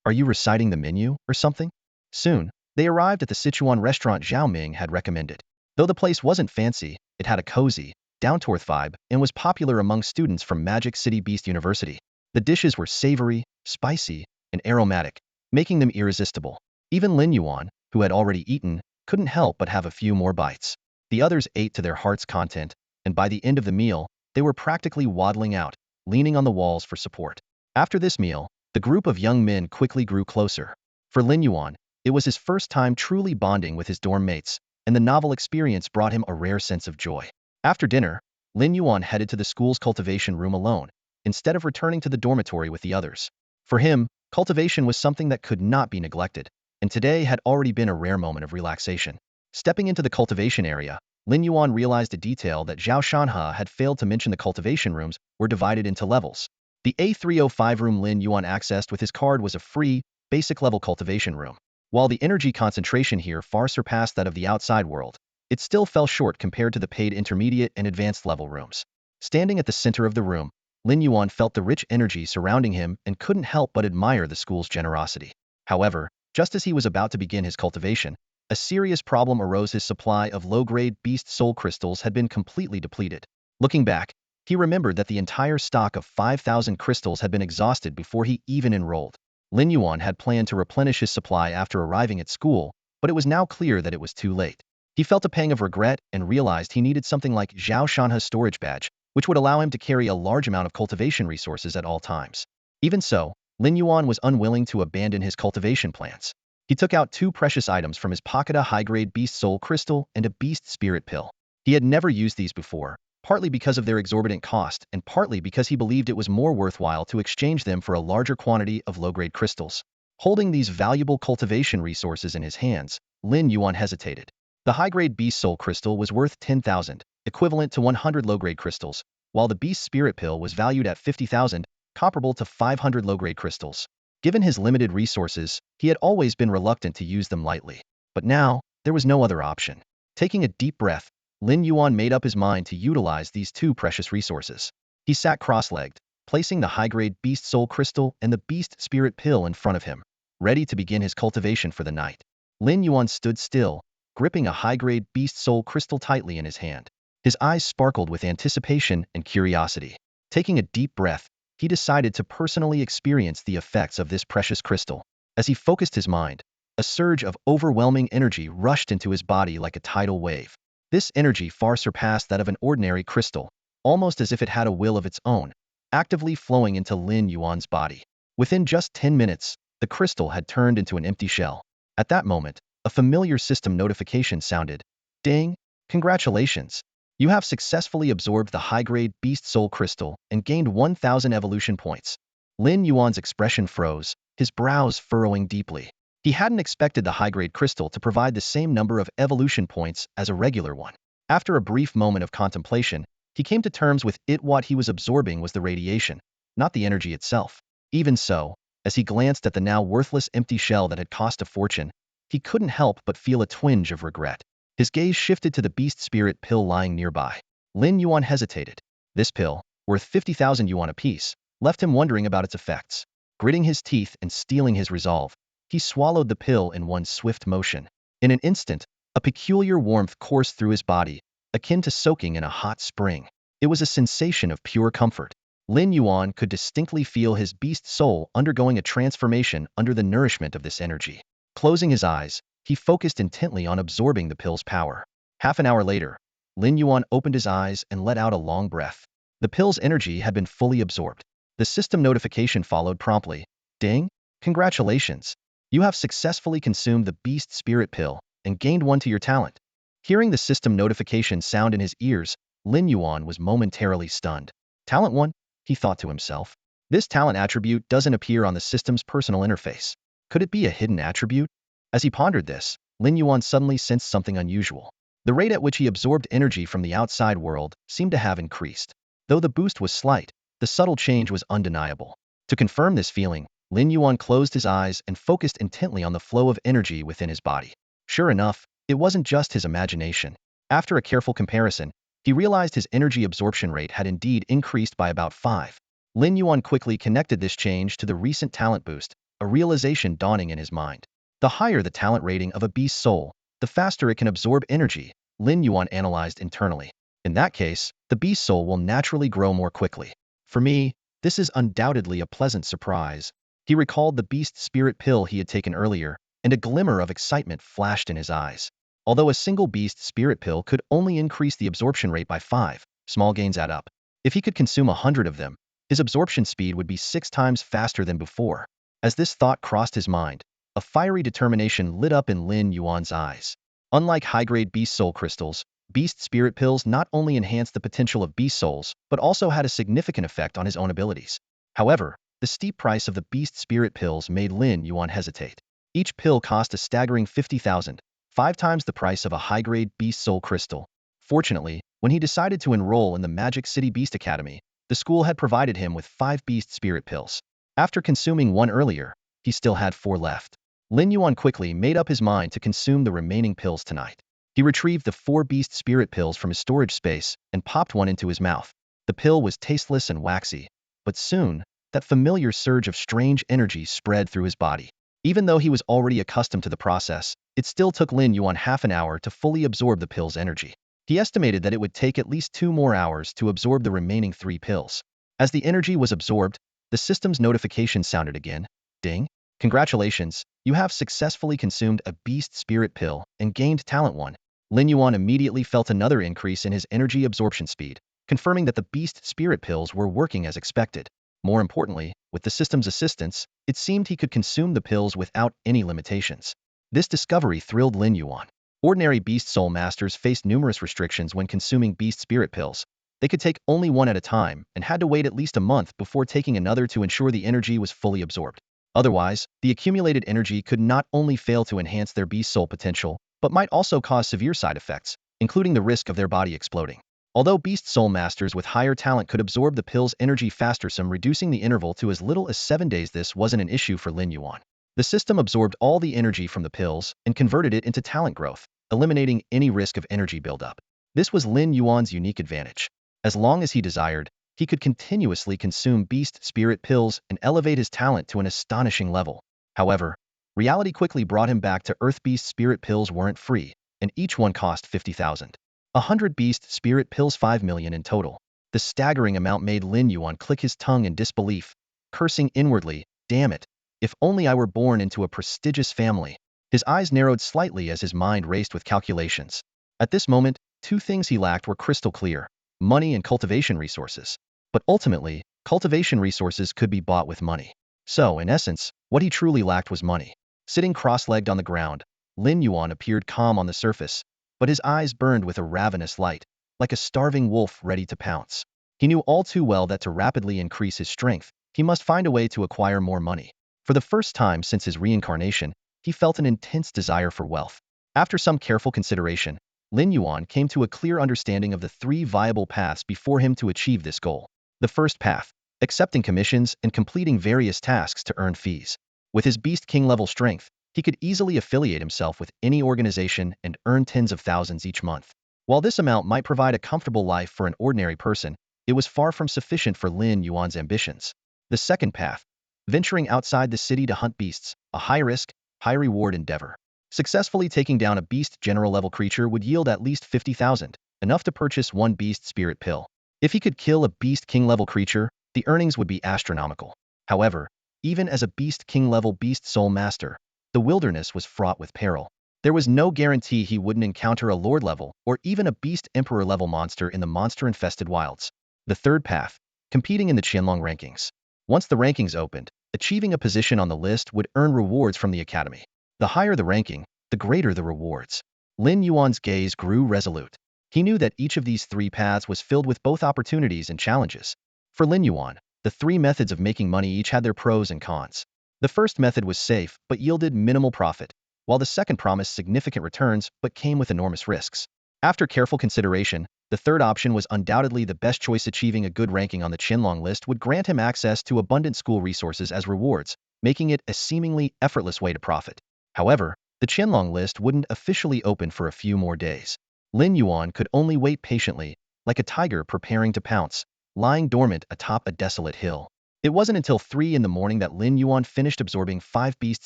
Are you reciting the menu or something? Soon, they arrived at the Sichuan restaurant Xiaoming had recommended. Though the place wasn't fancy, it had a cozy, down-to-earth vibe and was popular among students from Magic City Beast University. The dishes were savory, spicy, and aromatic, making them irresistible. Even Lin Yuan, who had already eaten, couldn't help but have a few more bites. The others ate to their heart's content, and by the end of the meal, they were practically waddling out, leaning on the walls for support. After this meal, the group of young men quickly grew closer. For Lin Yuan, It was his first time truly bonding with his dorm mates, and the novel experience brought him a rare sense of joy. After dinner, Lin Yuan headed to the school's cultivation room alone, instead of returning to the dormitory with the others. For him, cultivation was something that could not be neglected, and today had already been a rare moment of relaxation. Stepping into the cultivation area, Lin Yuan realized a detail that Zhao Shanhe had failed to mention. The cultivation rooms were divided into levels. The A305 room Lin Yuan accessed with his card was a free, basic-level cultivation room. While the energy concentration here far surpassed that of the outside world, it still fell short compared to the paid intermediate and advanced level rooms. Standing at the center of the room, Lin Yuan felt the rich energy surrounding him and couldn't help but admire the school's generosity. However, just as he was about to begin his cultivation, a serious problem arose. His supply of low-grade Beast Soul crystals had been completely depleted. Looking back, he remembered that the entire stock of 5,000 crystals had been exhausted before he even enrolled. Lin Yuan had planned to replenish his supply after arriving at school, but it was now clear that it was too late. He felt a pang of regret and realized he needed something like Zhao Shanhe's storage badge, which would allow him to carry a large amount of cultivation resources at all times. Even so, Lin Yuan was unwilling to abandon his cultivation plans. He took out 2 precious items from his pocket: a high-grade Beast Soul crystal and a Beast Spirit pill. He had never used these before, partly because of their exorbitant cost and partly because he believed it was more worthwhile to exchange them for a larger quantity of low-grade crystals. Holding these valuable cultivation resources in his hands, Lin Yuan hesitated. The high-grade Beast Soul crystal was worth 10,000, equivalent to 100 low-grade crystals, while the Beast Spirit pill was valued at 50,000, comparable to 500 low-grade crystals. Given his limited resources, he had always been reluctant to use them lightly. But now, there was no other option. Taking a deep breath, Lin Yuan made up his mind to utilize these 2 precious resources. He sat cross-legged, placing the high-grade Beast Soul crystal and the Beast Spirit pill in front of him, ready to begin his cultivation for the night. Lin Yuan stood still, gripping a high-grade Beast Soul crystal tightly in his hand. His eyes sparkled with anticipation and curiosity. Taking a deep breath, he decided to personally experience the effects of this precious crystal. As he focused his mind, a surge of overwhelming energy rushed into his body like a tidal wave. This energy far surpassed that of an ordinary crystal, almost as if it had a will of its own, actively flowing into Lin Yuan's body. Within just 10 minutes, the crystal had turned into an empty shell. At that moment, a familiar system notification sounded. Ding! Congratulations! You have successfully absorbed the high-grade Beast Soul crystal and gained 1,000 evolution points. Lin Yuan's expression froze, his brows furrowing deeply. He hadn't expected the high-grade crystal to provide the same number of evolution points as a regular one. After a brief moment of contemplation, he came to terms with it. What he was absorbing was the radiation, not the energy itself. Even so, as he glanced at the now worthless empty shell that had cost a fortune, he couldn't help but feel a twinge of regret. His gaze shifted to the Beast Spirit pill lying nearby. Lin Yuan hesitated. This pill, worth 50,000 yuan apiece, left him wondering about its effects. Gritting his teeth and steeling his resolve, he swallowed the pill in one swift motion. In an instant, a peculiar warmth coursed through his body, akin to soaking in a hot spring. It was a sensation of pure comfort. Lin Yuan could distinctly feel his beast soul undergoing a transformation under the nourishment of this energy. Closing his eyes, he focused intently on absorbing the pill's power. Half an hour later, Lin Yuan opened his eyes and let out a long breath. The pill's energy had been fully absorbed. The system notification followed promptly. Ding! Congratulations! You have successfully consumed the Beast Spirit pill and gained 1 to your talent. Hearing the system notification sound in his ears, Lin Yuan was momentarily stunned. Talent 1? He thought to himself. This talent attribute doesn't appear on the system's personal interface. Could it be a hidden attribute? As he pondered this, Lin Yuan suddenly sensed something unusual. The rate at which he absorbed energy from the outside world seemed to have increased. Though the boost was slight, the subtle change was undeniable. To confirm this feeling, Lin Yuan closed his eyes and focused intently on the flow of energy within his body. Sure enough, it wasn't just his imagination. After a careful comparison, he realized his energy absorption rate had indeed increased by about 5. Lin Yuan quickly connected this change to the recent talent boost, a realization dawning in his mind. The higher the talent rating of a beast soul, the faster it can absorb energy, Lin Yuan analyzed internally. In that case, the beast soul will naturally grow more quickly. For me, this is undoubtedly a pleasant surprise. He recalled the Beast Spirit pill he had taken earlier, and a glimmer of excitement flashed in his eyes. Although a single Beast Spirit pill could only increase the absorption rate by 5, small gains add up. If he could consume 100 of them, his absorption speed would be 6 times faster than before. As this thought crossed his mind, A fiery determination lit up in Lin Yuan's eyes. Unlike high-grade Beast Soul crystals, Beast Spirit pills not only enhanced the potential of Beast Souls, but also had a significant effect on his own abilities. However, the steep price of the Beast Spirit pills made Lin Yuan hesitate. Each pill cost a staggering 50,000, 5 times the price of a high-grade Beast Soul crystal. Fortunately, when he decided to enroll in the Magic City Beast Academy, the school had provided him with 5 Beast Spirit pills. After consuming one earlier, he still had 4 left. Lin Yuan quickly made up his mind to consume the remaining pills tonight. He retrieved the 4 Beast Spirit pills from his storage space and popped one into his mouth. The pill was tasteless and waxy, but soon, that familiar surge of strange energy spread through his body. Even though he was already accustomed to the process, it still took Lin Yuan half an hour to fully absorb the pill's energy. He estimated that it would take at least 2 more hours to absorb the remaining 3 pills. As the energy was absorbed, the system's notification sounded again. Ding! Congratulations, you have successfully consumed a Beast Spirit pill and gained Talent 1. Lin Yuan immediately felt another increase in his energy absorption speed, confirming that the Beast Spirit pills were working as expected. More importantly, with the system's assistance, it seemed he could consume the pills without any limitations. This discovery thrilled Lin Yuan. Ordinary Beast Soul Masters faced numerous restrictions when consuming Beast Spirit pills. They could take only one at a time and had to wait at least a month before taking another to ensure the energy was fully absorbed. Otherwise, the accumulated energy could not only fail to enhance their Beast Soul potential, but might also cause severe side effects, including the risk of their body exploding. Although Beast Soul Masters with higher talent could absorb the pill's energy faster, some reducing the interval to as little as 7 days, this wasn't an issue for Lin Yuan. The system absorbed all the energy from the pills and converted it into talent growth, eliminating any risk of energy buildup. This was Lin Yuan's unique advantage. As long as he desired, he could continuously consume Beast Spirit pills and elevate his talent to an astonishing level. However, reality quickly brought him back to Earth. Beast Spirit pills weren't free, and each one cost 50,000. 100 Beast Spirit pills, 5 million in total. The staggering amount made Lin Yuan click his tongue in disbelief, cursing inwardly, "Damn it! If only I were born into a prestigious family." His eyes narrowed slightly as his mind raced with calculations. At this moment, 2 things he lacked were crystal clear: money and cultivation resources. But ultimately, cultivation resources could be bought with money. So, in essence, what he truly lacked was money. Sitting cross-legged on the ground, Lin Yuan appeared calm on the surface, but his eyes burned with a ravenous light, like a starving wolf ready to pounce. He knew all too well that to rapidly increase his strength, he must find a way to acquire more money. For the first time since his reincarnation, he felt an intense desire for wealth. After some careful consideration, Lin Yuan came to a clear understanding of the 3 viable paths before him to achieve this goal. The first path: accepting commissions and completing various tasks to earn fees. With his Beast King level strength, he could easily affiliate himself with any organization and earn tens of thousands each month. While this amount might provide a comfortable life for an ordinary person, it was far from sufficient for Lin Yuan's ambitions. The second path: venturing outside the city to hunt beasts, a high-risk, high-reward endeavor. Successfully taking down a Beast General level creature would yield at least 50,000, enough to purchase 1 Beast Spirit pill. If he could kill a Beast King level creature, the earnings would be astronomical. However, even as a Beast King level Beast Soul Master, the wilderness was fraught with peril. There was no guarantee he wouldn't encounter a Lord level or even a Beast Emperor level monster in the monster-infested wilds. The third path: competing in the Qianlong rankings. Once the rankings opened, achieving a position on the list would earn rewards from the academy. The higher the ranking, the greater the rewards. Lin Yuan's gaze grew resolute. He knew that each of these 3 paths was filled with both opportunities and challenges. For Lin Yuan, the 3 methods of making money each had their pros and cons. The first method was safe but yielded minimal profit, while the second promised significant returns but came with enormous risks. After careful consideration, the third option was undoubtedly the best choice. Achieving a good ranking on the Qianlong list would grant him access to abundant school resources as rewards, making it a seemingly effortless way to profit. However, the Qianlong list wouldn't officially open for a few more days. Lin Yuan could only wait patiently, like a tiger preparing to pounce, lying dormant atop a desolate hill. It wasn't until 3 in the morning that Lin Yuan finished absorbing 5 Beast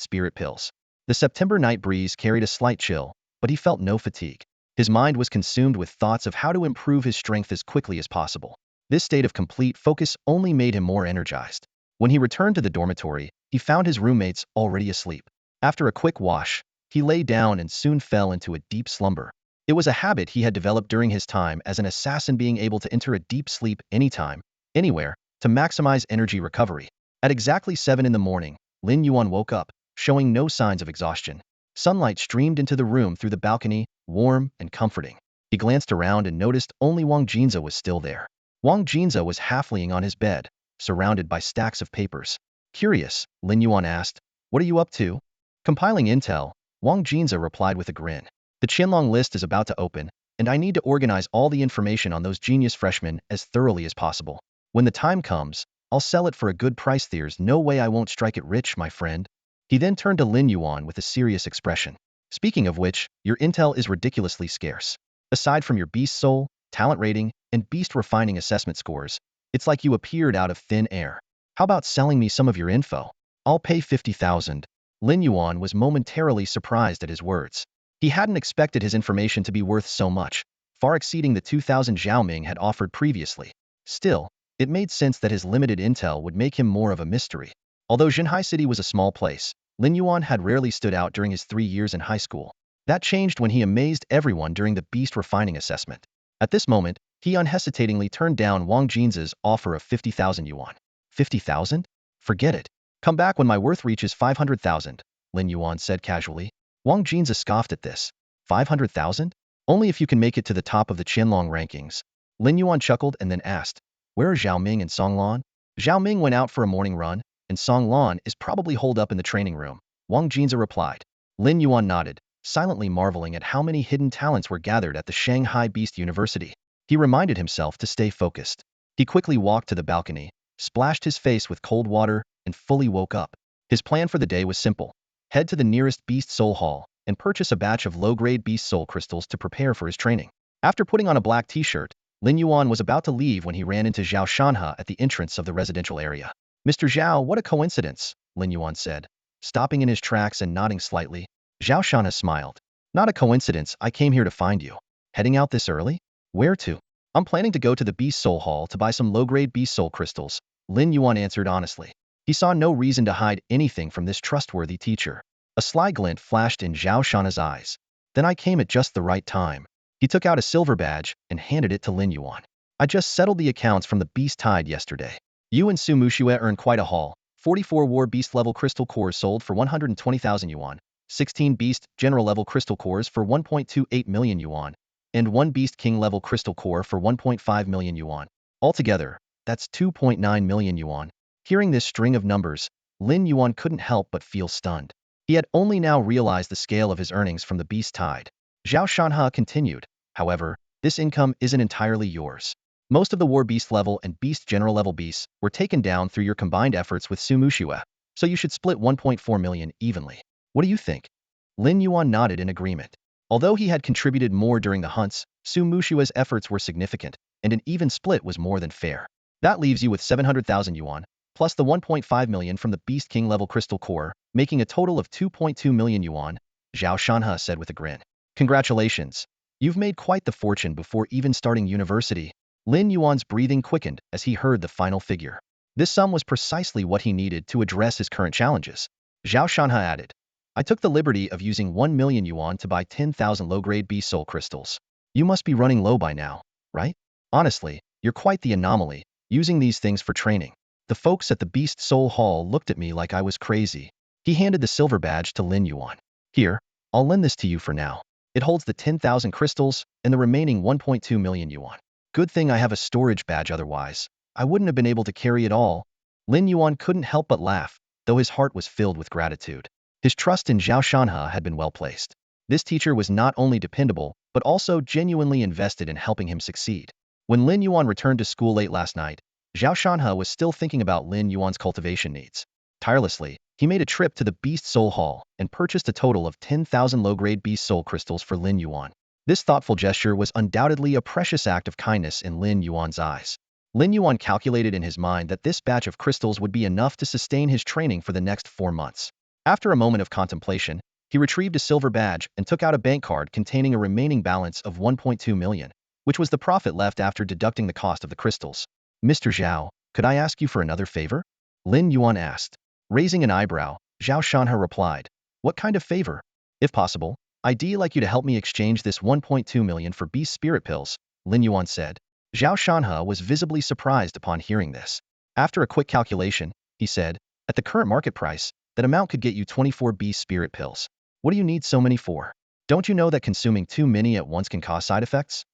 Spirit pills. The September night breeze carried a slight chill, but he felt no fatigue. His mind was consumed with thoughts of how to improve his strength as quickly as possible. This state of complete focus only made him more energized. When he returned to the dormitory, he found his roommates already asleep. After a quick wash, he lay down and soon fell into a deep slumber. It was a habit he had developed during his time as an assassin, being able to enter a deep sleep anytime, anywhere, to maximize energy recovery. At exactly 7 in the morning, Lin Yuan woke up, showing no signs of exhaustion. Sunlight streamed into the room through the balcony, warm and comforting. He glanced around and noticed only Wang Jinza was still there. Wang Jinza was half-laying on his bed, surrounded by stacks of papers. Curious, Lin Yuan asked, "What are you up to?" "Compiling intel," Wang Jinza replied with a grin. "The Qianlong list is about to open, and I need to organize all the information on those genius freshmen as thoroughly as possible. When the time comes, I'll sell it for a good price. There's no way I won't strike it rich, my friend." He then turned to Lin Yuan with a serious expression. "Speaking of which, your intel is ridiculously scarce. Aside from your Beast Soul, talent rating, and Beast refining assessment scores, it's like you appeared out of thin air. How about selling me some of your info? I'll pay 50,000. Lin Yuan was momentarily surprised at his words. He hadn't expected his information to be worth so much, far exceeding the 2,000 Zhao Ming had offered previously. Still, it made sense that his limited intel would make him more of a mystery. Although Jinhai City was a small place, Lin Yuan had rarely stood out during his 3 years in high school. That changed when he amazed everyone during the Beast refining assessment. At this moment, he unhesitatingly turned down Wang Jinza's offer of 50,000 yuan. 50,000? Forget it. Come back when my worth reaches 500,000, Lin Yuan said casually. Wang Jinza scoffed at this. 500,000? Only if you can make it to the top of the Qianlong rankings. Lin Yuan chuckled and then asked, "Where are Zhao Ming and Song Lan?" "Zhao Ming went out for a morning run, and Song Lan is probably holed up in the training room," Wang Jinza replied. Lin Yuan nodded, silently marveling at how many hidden talents were gathered at the Shanghai Beast University. He reminded himself to stay focused. He quickly walked to the balcony, splashed his face with cold water, and fully woke up. His plan for the day was simple. Head to the nearest Beast Soul Hall and purchase a batch of low-grade Beast Soul crystals to prepare for his training. After putting on a black t-shirt, Lin Yuan was about to leave when he ran into Zhao Shanhe at the entrance of the residential area. "Mr. Zhao, what a coincidence," Lin Yuan said, stopping in his tracks and nodding slightly. Zhao Shanhe smiled. "Not a coincidence, I came here to find you. Heading out this early? Where to?" "I'm planning to go to the Beast Soul Hall to buy some low-grade Beast Soul crystals," Lin Yuan answered honestly. He saw no reason to hide anything from this trustworthy teacher. A sly glint flashed in Zhao Shanhe's eyes. "Then I came at just the right time." He took out a silver badge and handed it to Lin Yuan. "I just settled the accounts from the Beast Tide yesterday. You and Su Mushue earned quite a haul. 44 War Beast level crystal cores sold for 120,000 yuan, 16 Beast General level crystal cores for 1.28 million yuan, and 1 Beast King level crystal core for 1.5 million yuan. Altogether, that's 2.9 million yuan. Hearing this string of numbers, Lin Yuan couldn't help but feel stunned. He had only now realized the scale of his earnings from the Beast Tide. Zhao Shanhe continued, "However, this income isn't entirely yours. Most of the War Beast level and Beast General level beasts were taken down through your combined efforts with Su Mushue, so you should split 1.4 million evenly. What do you think?" Lin Yuan nodded in agreement. Although he had contributed more during the hunts, Su Mushue's efforts were significant, and an even split was more than fair. "That leaves you with 700,000 yuan, plus the 1.5 million from the Beast King level crystal core, making a total of 2.2 million yuan, Zhao Shanhe said with a grin. "Congratulations. You've made quite the fortune before even starting university." Lin Yuan's breathing quickened as he heard the final figure. This sum was precisely what he needed to address his current challenges. Zhao Shanhe added, "I took the liberty of using 1 million yuan to buy 10,000 low-grade Beast Soul crystals. You must be running low by now, right? Honestly, you're quite the anomaly, using these things for training." The folks at the Beast Soul Hall looked at me like I was crazy. He handed the silver badge to Lin Yuan. "Here, I'll lend this to you for now. It holds the 10,000 crystals and the remaining 1.2 million yuan. Good thing I have a storage badge, otherwise I wouldn't have been able to carry it all." Lin Yuan couldn't help but laugh, though his heart was filled with gratitude. His trust in Zhao Shanhe had been well placed. This teacher was not only dependable, but also genuinely invested in helping him succeed. When Lin Yuan returned to school late last night, Zhao Shanhe was still thinking about Lin Yuan's cultivation needs. Tirelessly, he made a trip to the Beast Soul Hall and purchased a total of 10,000 low-grade Beast Soul crystals for Lin Yuan. This thoughtful gesture was undoubtedly a precious act of kindness in Lin Yuan's eyes. Lin Yuan calculated in his mind that this batch of crystals would be enough to sustain his training for the next 4 months. After a moment of contemplation, he retrieved a silver badge and took out a bank card containing a remaining balance of 1.2 million, which was the profit left after deducting the cost of the crystals. "Mr. Zhao, could I ask you for another favor?" Lin Yuan asked. Raising an eyebrow, Zhao Shanhe replied, "What kind of favor?" "If possible, I'd like you to help me exchange this 1.2 million for Beast Spirit Pills," Lin Yuan said. Zhao Shanhe was visibly surprised upon hearing this. After a quick calculation, he said, "At the current market price, That amount could get you 24 beast spirit pills. What do you need so many for? Don't you know that consuming too many at once can cause side effects?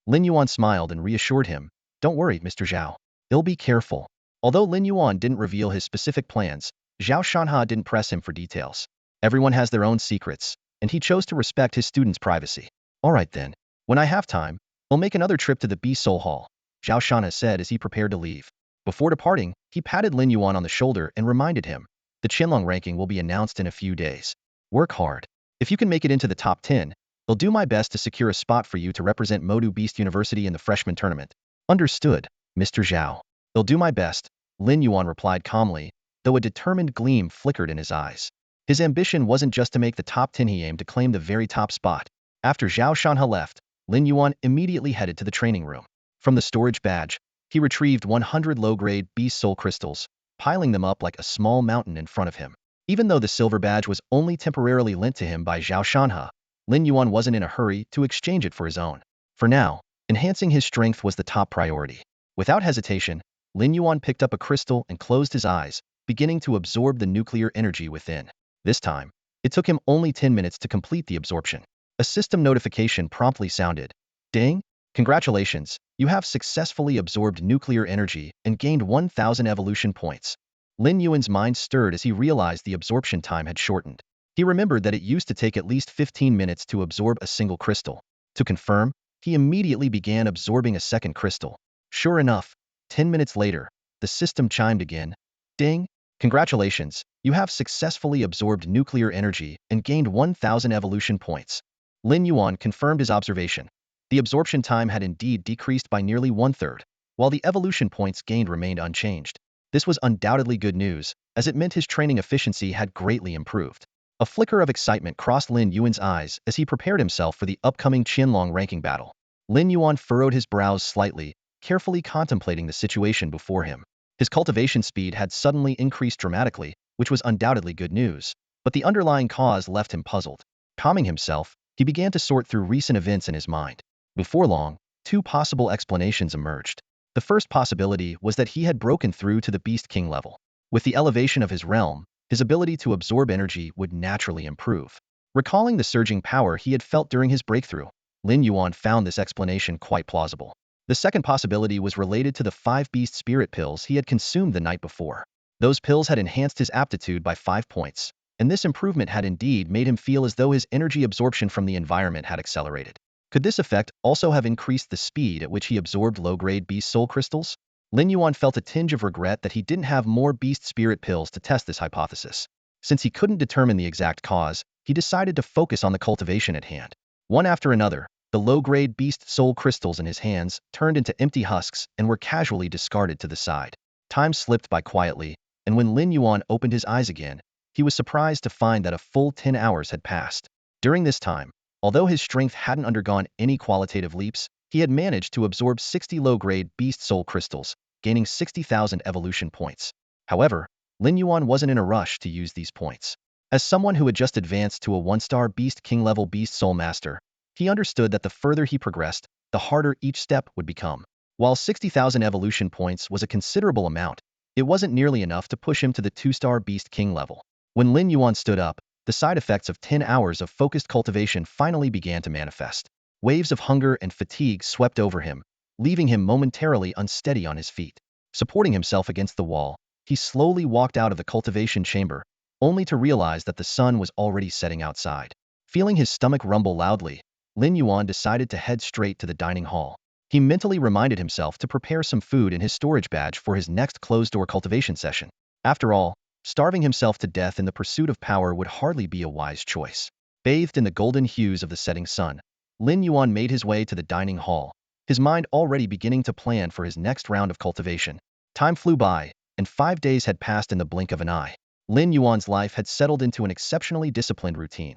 Lin Yuan smiled and reassured him. Don't worry, Mr. Zhao. He'll be careful. Although Lin Yuan didn't reveal his specific plans, Zhao Shanha didn't press him for details. Everyone has their own secrets, and he chose to respect his students' privacy. Alright then. When I have time, we'll make another trip to the Beast Soul Hall, Zhao Shanha said as he prepared to leave. Before departing, he patted Lin Yuan on the shoulder and reminded him, the Qianlong ranking will be announced in a few days. Work hard. If you can make it into the top 10, I'll do my best to secure a spot for you to represent Modu Beast University in the freshman tournament. Understood, Mr. Zhao. I'll do my best, Lin Yuan replied calmly, though a determined gleam flickered in his eyes. His ambition wasn't just to make the top 10, he aimed to claim the very top spot. After Zhao Shanha left, Lin Yuan immediately headed to the training room. From the storage badge, he retrieved 100 low-grade Beast Soul crystals, piling them up like a small mountain in front of him. Even though the silver badge was only temporarily lent to him by Zhao Shanha, Lin Yuan wasn't in a hurry to exchange it for his own. For now, enhancing his strength was the top priority. Without hesitation, Lin Yuan picked up a crystal and closed his eyes, beginning to absorb the nuclear energy within. This time, it took him only 10 minutes to complete the absorption. A system notification promptly sounded. Ding! Congratulations, you have successfully absorbed nuclear energy and gained 1,000 evolution points. Lin Yuan's mind stirred as he realized the absorption time had shortened. He remembered that it used to take at least 15 minutes to absorb a single crystal. To confirm, he immediately began absorbing a second crystal. Sure enough, 10 minutes later, the system chimed again. Ding! Congratulations, you have successfully absorbed nuclear energy and gained 1,000 evolution points. Lin Yuan confirmed his observation. The absorption time had indeed decreased by nearly 1/3, while the evolution points gained remained unchanged. This was undoubtedly good news, as it meant his training efficiency had greatly improved. A flicker of excitement crossed Lin Yuan's eyes as he prepared himself for the upcoming Qianlong ranking battle. Lin Yuan furrowed his brows slightly, carefully contemplating the situation before him. His cultivation speed had suddenly increased dramatically, which was undoubtedly good news, but the underlying cause left him puzzled. Calming himself, he began to sort through recent events in his mind. Before long, two possible explanations emerged. The first possibility was that he had broken through to the Beast King level. With the elevation of his realm, his ability to absorb energy would naturally improve. Recalling the surging power he had felt during his breakthrough, Lin Yuan found this explanation quite plausible. The second possibility was related to the 5 beast spirit pills he had consumed the night before. Those pills had enhanced his aptitude by 5 points, and this improvement had indeed made him feel as though his energy absorption from the environment had accelerated. Could this effect also have increased the speed at which he absorbed low-grade Beast Soul crystals? Lin Yuan felt a tinge of regret that he didn't have more Beast Spirit pills to test this hypothesis. Since he couldn't determine the exact cause, he decided to focus on the cultivation at hand. One after another, the low-grade Beast Soul crystals in his hands turned into empty husks and were casually discarded to the side. Time slipped by quietly, and when Lin Yuan opened his eyes again, he was surprised to find that a full 10 hours had passed. During this time, although his strength hadn't undergone any qualitative leaps, he had managed to absorb 60 low-grade Beast Soul crystals, gaining 60,000 evolution points. However, Lin Yuan wasn't in a rush to use these points. As someone who had just advanced to a 1-star Beast King level Beast Soul Master, he understood that the further he progressed, the harder each step would become. While 60,000 evolution points was a considerable amount, it wasn't nearly enough to push him to the 2-star Beast King level. When Lin Yuan stood up, the side effects of 10 hours of focused cultivation finally began to manifest. Waves of hunger and fatigue swept over him, leaving him momentarily unsteady on his feet. Supporting himself against the wall, he slowly walked out of the cultivation chamber, only to realize that the sun was already setting outside. Feeling his stomach rumble loudly, Lin Yuan decided to head straight to the dining hall. He mentally reminded himself to prepare some food in his storage badge for his next closed-door cultivation session. After all, starving himself to death in the pursuit of power would hardly be a wise choice. Bathed in the golden hues of the setting sun, Lin Yuan made his way to the dining hall, his mind already beginning to plan for his next round of cultivation. Time flew by, and 5 days had passed in the blink of an eye. Lin Yuan's life had settled into an exceptionally disciplined routine.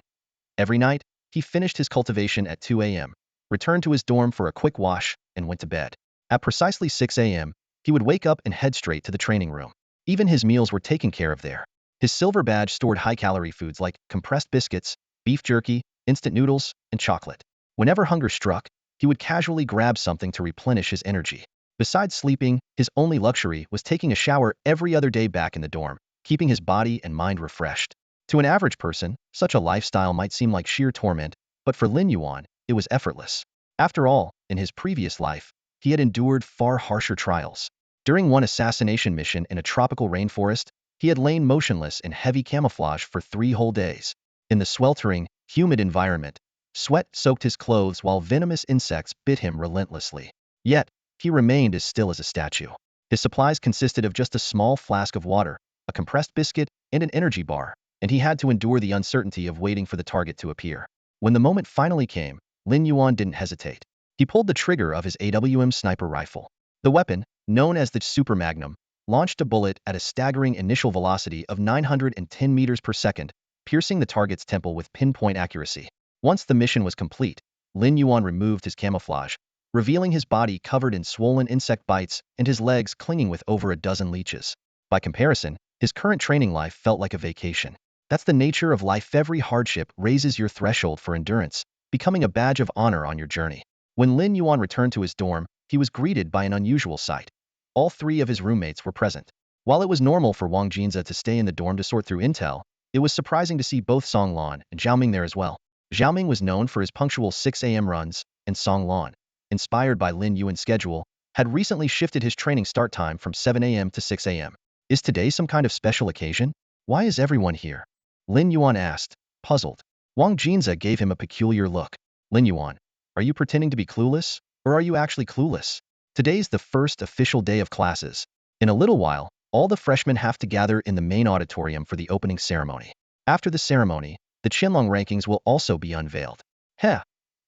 Every night, he finished his cultivation at 2 a.m., returned to his dorm for a quick wash, and went to bed. At precisely 6 a.m., he would wake up and head straight to the training room. Even his meals were taken care of there. His silver badge stored high-calorie foods like compressed biscuits, beef jerky, instant noodles, and chocolate. Whenever hunger struck, he would casually grab something to replenish his energy. Besides sleeping, his only luxury was taking a shower every other day back in the dorm, keeping his body and mind refreshed. To an average person, such a lifestyle might seem like sheer torment, but for Lin Yuan, it was effortless. After all, in his previous life, he had endured far harsher trials. During one assassination mission in a tropical rainforest, he had lain motionless in heavy camouflage for 3 whole days. In the sweltering, humid environment, sweat soaked his clothes while venomous insects bit him relentlessly. Yet, he remained as still as a statue. His supplies consisted of just a small flask of water, a compressed biscuit, and an energy bar, and he had to endure the uncertainty of waiting for the target to appear. When the moment finally came, Lin Yuan didn't hesitate. He pulled the trigger of his AWM sniper rifle. The weapon, known as the Super Magnum, launched a bullet at a staggering initial velocity of 910 meters per second, piercing the target's temple with pinpoint accuracy. Once the mission was complete, Lin Yuan removed his camouflage, revealing his body covered in swollen insect bites and his legs clinging with over a dozen leeches. By comparison, his current training life felt like a vacation. That's the nature of life. Every hardship raises your threshold for endurance, becoming a badge of honor on your journey. When Lin Yuan returned to his dorm, he was greeted by an unusual sight. All 3 of his roommates were present. While it was normal for Wang Jinza to stay in the dorm to sort through intel, it was surprising to see both Song Lan and Zhao Ming there as well. Zhao Ming was known for his punctual 6 a.m. runs, and Song Lan, inspired by Lin Yuan's schedule, had recently shifted his training start time from 7 a.m. to 6 a.m. Is today some kind of special occasion? Why is everyone here? Lin Yuan asked, puzzled. Wang Jinza gave him a peculiar look. Lin Yuan, are you pretending to be clueless, or are you actually clueless? Today's the first official day of classes. In a little while, all the freshmen have to gather in the main auditorium for the opening ceremony. After the ceremony, the Qianlong rankings will also be unveiled. Heh,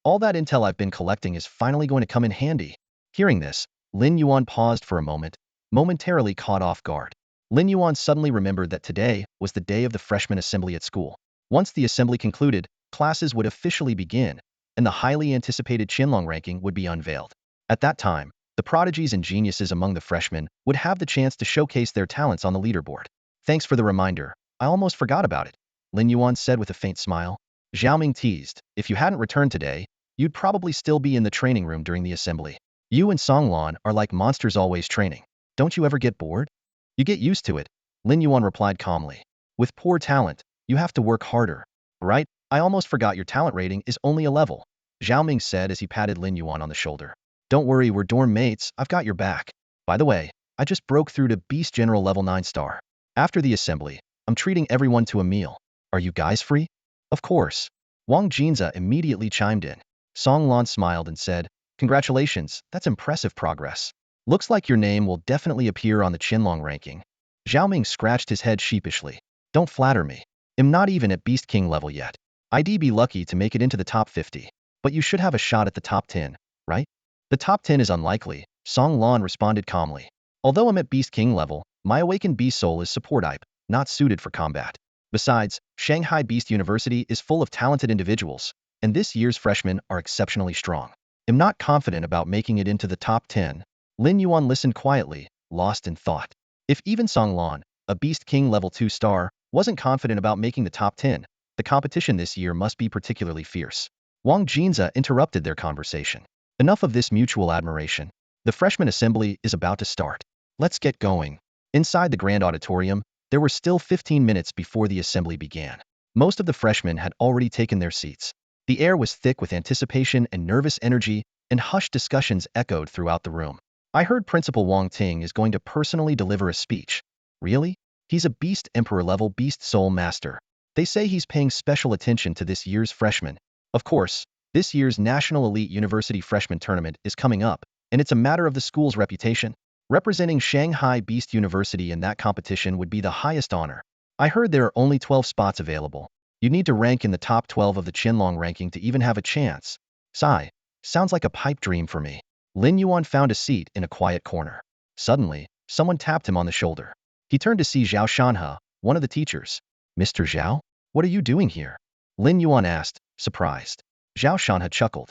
all that intel I've been collecting is finally going to come in handy. Hearing this, Lin Yuan paused for a moment, momentarily caught off guard. Lin Yuan suddenly remembered that today was the day of the freshman assembly at school. Once the assembly concluded, classes would officially begin, and the highly anticipated Qianlong ranking would be unveiled. At that time, the prodigies and geniuses among the freshmen would have the chance to showcase their talents on the leaderboard. Thanks for the reminder. I almost forgot about it, Lin Yuan said with a faint smile. Zhao Ming teased, if you hadn't returned today, you'd probably still be in the training room during the assembly. You and Song Lan are like monsters always training. Don't you ever get bored? You get used to it, Lin Yuan replied calmly. With poor talent, you have to work harder. Right? I almost forgot your talent rating is only a level, Zhao Ming said as he patted Lin Yuan on the shoulder. Don't worry, we're dorm mates, I've got your back. By the way, I just broke through to Beast General level 9 star. After the assembly, I'm treating everyone to a meal. Are you guys free? Of course. Wang Jinza immediately chimed in. Song Lan smiled and said, congratulations, that's impressive progress. Looks like your name will definitely appear on the Qianlong ranking. Zhao Ming scratched his head sheepishly. Don't flatter me. I'm not even at Beast King level yet. I'd be lucky to make it into the top 50. But you should have a shot at the top 10, right? The top 10 is unlikely, Song Lan responded calmly. Although I'm at Beast King level, my awakened Beast Soul is support type, not suited for combat. Besides, Shanghai Beast University is full of talented individuals, and this year's freshmen are exceptionally strong. I'm not confident about making it into the top 10. Lin Yuan listened quietly, lost in thought. If even Song Lan, a Beast King level 2 star, wasn't confident about making the top 10, the competition this year must be particularly fierce. Wang Jinza interrupted their conversation. Enough of this mutual admiration. The freshman assembly is about to start. Let's get going. Inside the grand auditorium, there were still 15 minutes before the assembly began. Most of the freshmen had already taken their seats. The air was thick with anticipation and nervous energy, and hushed discussions echoed throughout the room. I heard Principal Wang Ting is going to personally deliver a speech. Really? He's a Beast Emperor level Beast Soul Master. They say he's paying special attention to this year's freshmen. Of course, this year's National Elite University Freshman Tournament is coming up, and it's a matter of the school's reputation. Representing Shanghai Beast University in that competition would be the highest honor. I heard there are only 12 spots available. You need to rank in the top 12 of the Qianlong ranking to even have a chance. Sigh. Sounds like a pipe dream for me. Lin Yuan found a seat in a quiet corner. Suddenly, someone tapped him on the shoulder. He turned to see Zhao Shanhe, one of the teachers. Mr. Zhao? What are you doing here? Lin Yuan asked, surprised. Zhao Shanhe chuckled.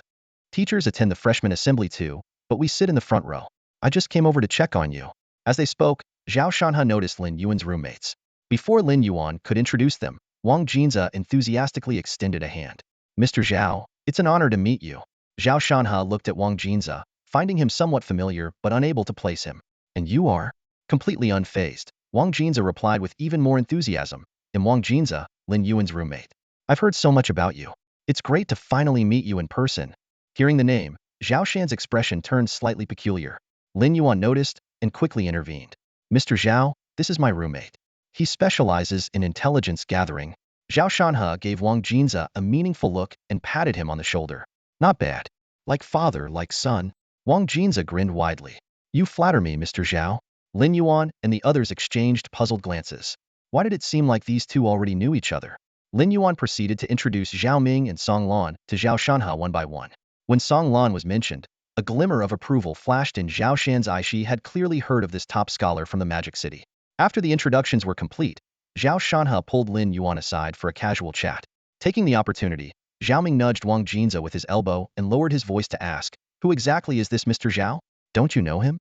Teachers attend the freshman assembly too, but we sit in the front row. I just came over to check on you. As they spoke, Zhao Shanhe noticed Lin Yuan's roommates. Before Lin Yuan could introduce them, Wang Jinza enthusiastically extended a hand. Mr. Zhao, it's an honor to meet you. Zhao Shanhe looked at Wang Jinza, finding him somewhat familiar but unable to place him. And you are? Completely unfazed, Wang Jinza replied with even more enthusiasm. I'm Wang Jinza, Lin Yuan's roommate. I've heard so much about you. It's great to finally meet you in person. Hearing the name, Zhao Shan's expression turned slightly peculiar. Lin Yuan noticed and quickly intervened. Mr. Zhao, this is my roommate. He specializes in intelligence gathering. Zhao Shanhe gave Wang Jinza a meaningful look and patted him on the shoulder. Not bad. Like father, like son. Wang Jinza grinned widely. You flatter me, Mr. Zhao. Lin Yuan and the others exchanged puzzled glances. Why did it seem like these two already knew each other? Lin Yuan proceeded to introduce Zhao Ming and Song Lan to Zhao Shanhe one by one. When Song Lan was mentioned, a glimmer of approval flashed in Zhao Shan's eye. She had clearly heard of this top scholar from the Magic City. After the introductions were complete, Zhao Shanhe pulled Lin Yuan aside for a casual chat. Taking the opportunity, Zhao Ming nudged Wang Jinza with his elbow and lowered his voice to ask, "Who exactly is this Mr. Zhao? Don't you know him?"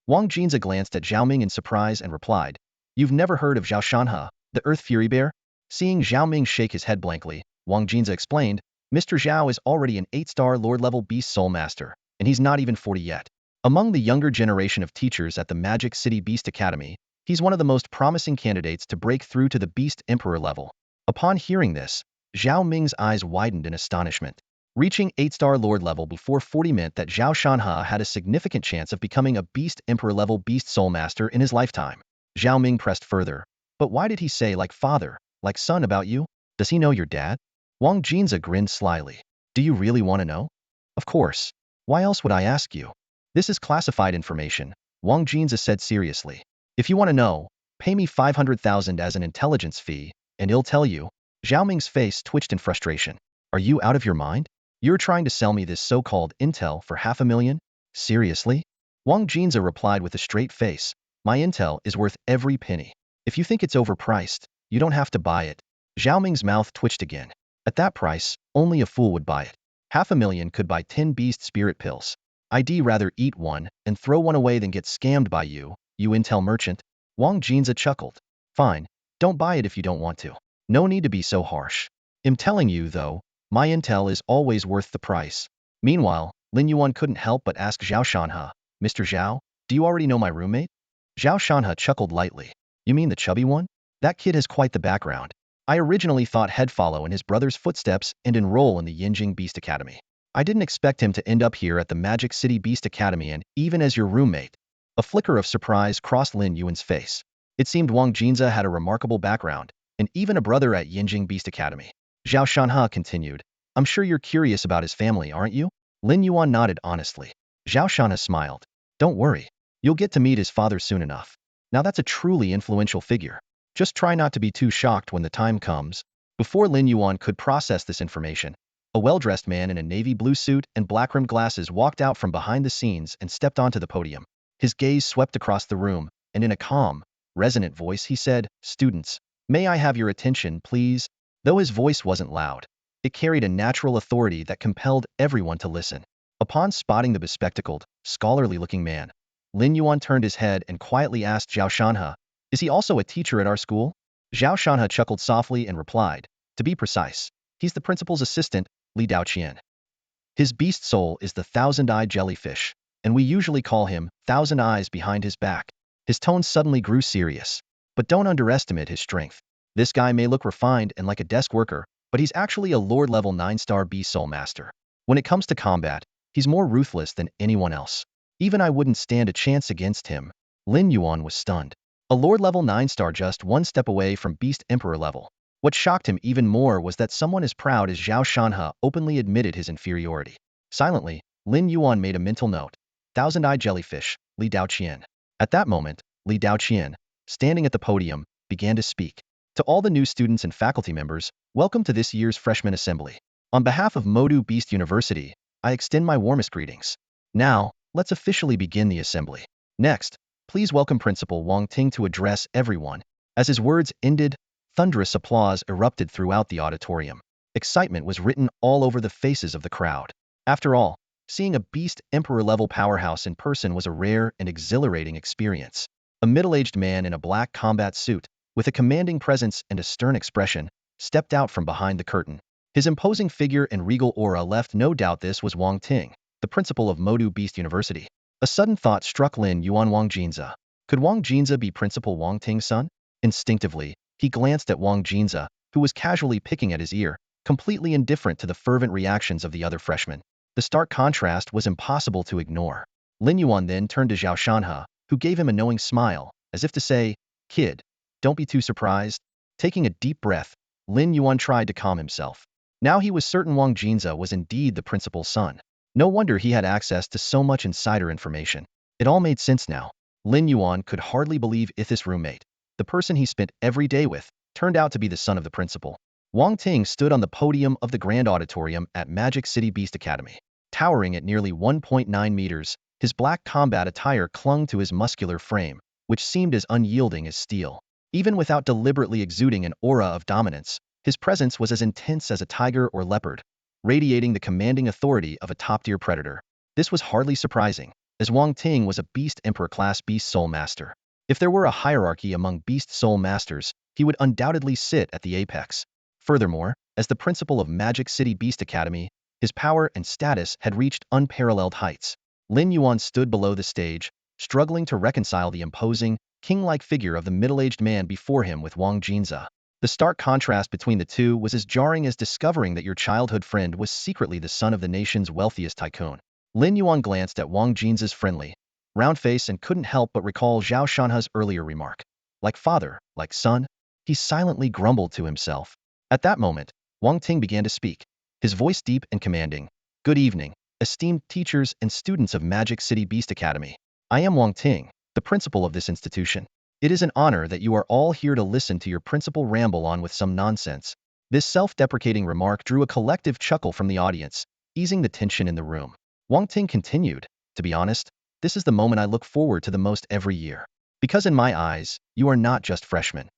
Wang Jinza glanced at Zhao Ming in surprise and replied, "You've never heard of Zhao Shanhe, the Earth Fury Bear?" Seeing Zhao Ming shake his head blankly, Wang Jinza explained, "Mr. Zhao is already an 8-star Lord-level Beast Soul Master, and he's not even 40 yet. Among the younger generation of teachers at the Magic City Beast Academy, he's one of the most promising candidates to break through to the Beast Emperor level." Upon hearing this, Zhao Ming's eyes widened in astonishment. Reaching 8-star Lord level before 40 meant that Zhao Shanhe had a significant chance of becoming a Beast Emperor level Beast Soul Master in his lifetime. Zhao Ming pressed further. "But why did he say like father, like son about you? Does he know your dad?" Wang Jinza grinned slyly. "Do you really want to know?" "Of course. Why else would I ask you?" "This is classified information," Wang Jinza said seriously. "If you want to know, pay me 500,000 as an intelligence fee, and he'll tell you." Zhao Ming's face twitched in frustration. "Are you out of your mind? You're trying to sell me this so-called intel for 500,000? Seriously?" Wang Jinza replied with a straight face. "My intel is worth every penny. If you think it's overpriced, you don't have to buy it." Zhao Ming's mouth twitched again. At that price, only a fool would buy it. 500,000 could buy 10 beast spirit pills. I'd rather eat one and throw one away than get scammed by you, you intel merchant. Wang Jinza chuckled. "Fine, don't buy it if you don't want to. No need to be so harsh. I'm telling you, though, my intel is always worth the price." Meanwhile, Lin Yuan couldn't help but ask Zhao Shanhe, "Mr. Zhao, do you already know my roommate?" Zhao Shanhe chuckled lightly. "You mean the chubby one? That kid has quite the background. I originally thought he'd follow in his brother's footsteps and enroll in the Yinjing Beast Academy. I didn't expect him to end up here at the Magic City Beast Academy and even as your roommate." A flicker of surprise crossed Lin Yuan's face. It seemed Wang Jinza had a remarkable background, and even a brother at Yinjing Beast Academy. Zhao Shanhe continued, "I'm sure you're curious about his family, aren't you?" Lin Yuan nodded honestly. Zhao Shanhe smiled. "Don't worry. You'll get to meet his father soon enough. Now that's a truly influential figure. Just try not to be too shocked when the time comes." Before Lin Yuan could process this information, a well-dressed man in a navy blue suit and black-rimmed glasses walked out from behind the scenes and stepped onto the podium. His gaze swept across the room, and in a calm, resonant voice he said, "Students, may I have your attention, please?" Though his voice wasn't loud, it carried a natural authority that compelled everyone to listen. Upon spotting the bespectacled, scholarly-looking man, Lin Yuan turned his head and quietly asked Zhao Shanhe, "Is he also a teacher at our school?" Zhao Shanhe chuckled softly and replied, "To be precise, he's the principal's assistant, Li Daoqian. His beast soul is the thousand-eyed jellyfish, and we usually call him Thousand Eyes behind his back." His tone suddenly grew serious. "But don't underestimate his strength. This guy may look refined and like a desk worker, but he's actually a Lord-level 9-star Beast Soul Master. When it comes to combat, he's more ruthless than anyone else. Even I wouldn't stand a chance against him." Lin Yuan was stunned. A Lord-level 9-star just one step away from Beast Emperor level. What shocked him even more was that someone as proud as Zhao Shanhe openly admitted his inferiority. Silently, Lin Yuan made a mental note. Thousand-eyed jellyfish, Li Daoqian. At that moment, Li Daoqian, standing at the podium, began to speak. "To all the new students and faculty members, welcome to this year's Freshman Assembly. On behalf of Modu Beast University, I extend my warmest greetings. Now, let's officially begin the assembly. Next, please welcome Principal Wang Ting to address everyone." As his words ended, thunderous applause erupted throughout the auditorium. Excitement was written all over the faces of the crowd. After all, seeing a Beast Emperor-level powerhouse in person was a rare and exhilarating experience. A middle-aged man in a black combat suit, with a commanding presence and a stern expression, stepped out from behind the curtain. His imposing figure and regal aura left no doubt this was Wang Ting, the principal of Modu Beast University. A sudden thought struck Lin Yuan Wang Jinza. Could Wang Jinza be Principal Wang Ting's son? Instinctively, he glanced at Wang Jinza, who was casually picking at his ear, completely indifferent to the fervent reactions of the other freshmen. The stark contrast was impossible to ignore. Lin Yuan then turned to Zhao Shanhe, who gave him a knowing smile, as if to say, "Kid, don't be too surprised." Taking a deep breath, Lin Yuan tried to calm himself. Now he was certain Wang Jinza was indeed the principal's son. No wonder he had access to so much insider information. It all made sense now. Lin Yuan could hardly believe his roommate, the person he spent every day with, turned out to be the son of the principal. Wang Ting stood on the podium of the Grand Auditorium at Magic City Beast Academy. Towering at nearly 1.9 meters, his black combat attire clung to his muscular frame, which seemed as unyielding as steel. Even without deliberately exuding an aura of dominance, his presence was as intense as a tiger or leopard, radiating the commanding authority of a top-tier predator. This was hardly surprising, as Wang Ting was a Beast Emperor-class Beast Soul Master. If there were a hierarchy among Beast Soul Masters, he would undoubtedly sit at the apex. Furthermore, as the principal of Magic City Beast Academy, his power and status had reached unparalleled heights. Lin Yuan stood below the stage, struggling to reconcile the imposing, king-like figure of the middle-aged man before him with Wang Jinza. The stark contrast between the two was as jarring as discovering that your childhood friend was secretly the son of the nation's wealthiest tycoon. Lin Yuan glanced at Wang Jinza's friendly, round face and couldn't help but recall Zhao Shanhe's earlier remark. Like father, like son, he silently grumbled to himself. At that moment, Wang Ting began to speak, his voice deep and commanding. "Good evening, esteemed teachers and students of Magic City Beast Academy. I am Wang Ting, the principal of this institution. It is an honor that you are all here to listen to your principal ramble on with some nonsense." This self-deprecating remark drew a collective chuckle from the audience, easing the tension in the room. Wang Ting continued, "To be honest, this is the moment I look forward to the most every year. Because in my eyes, you are not just freshmen.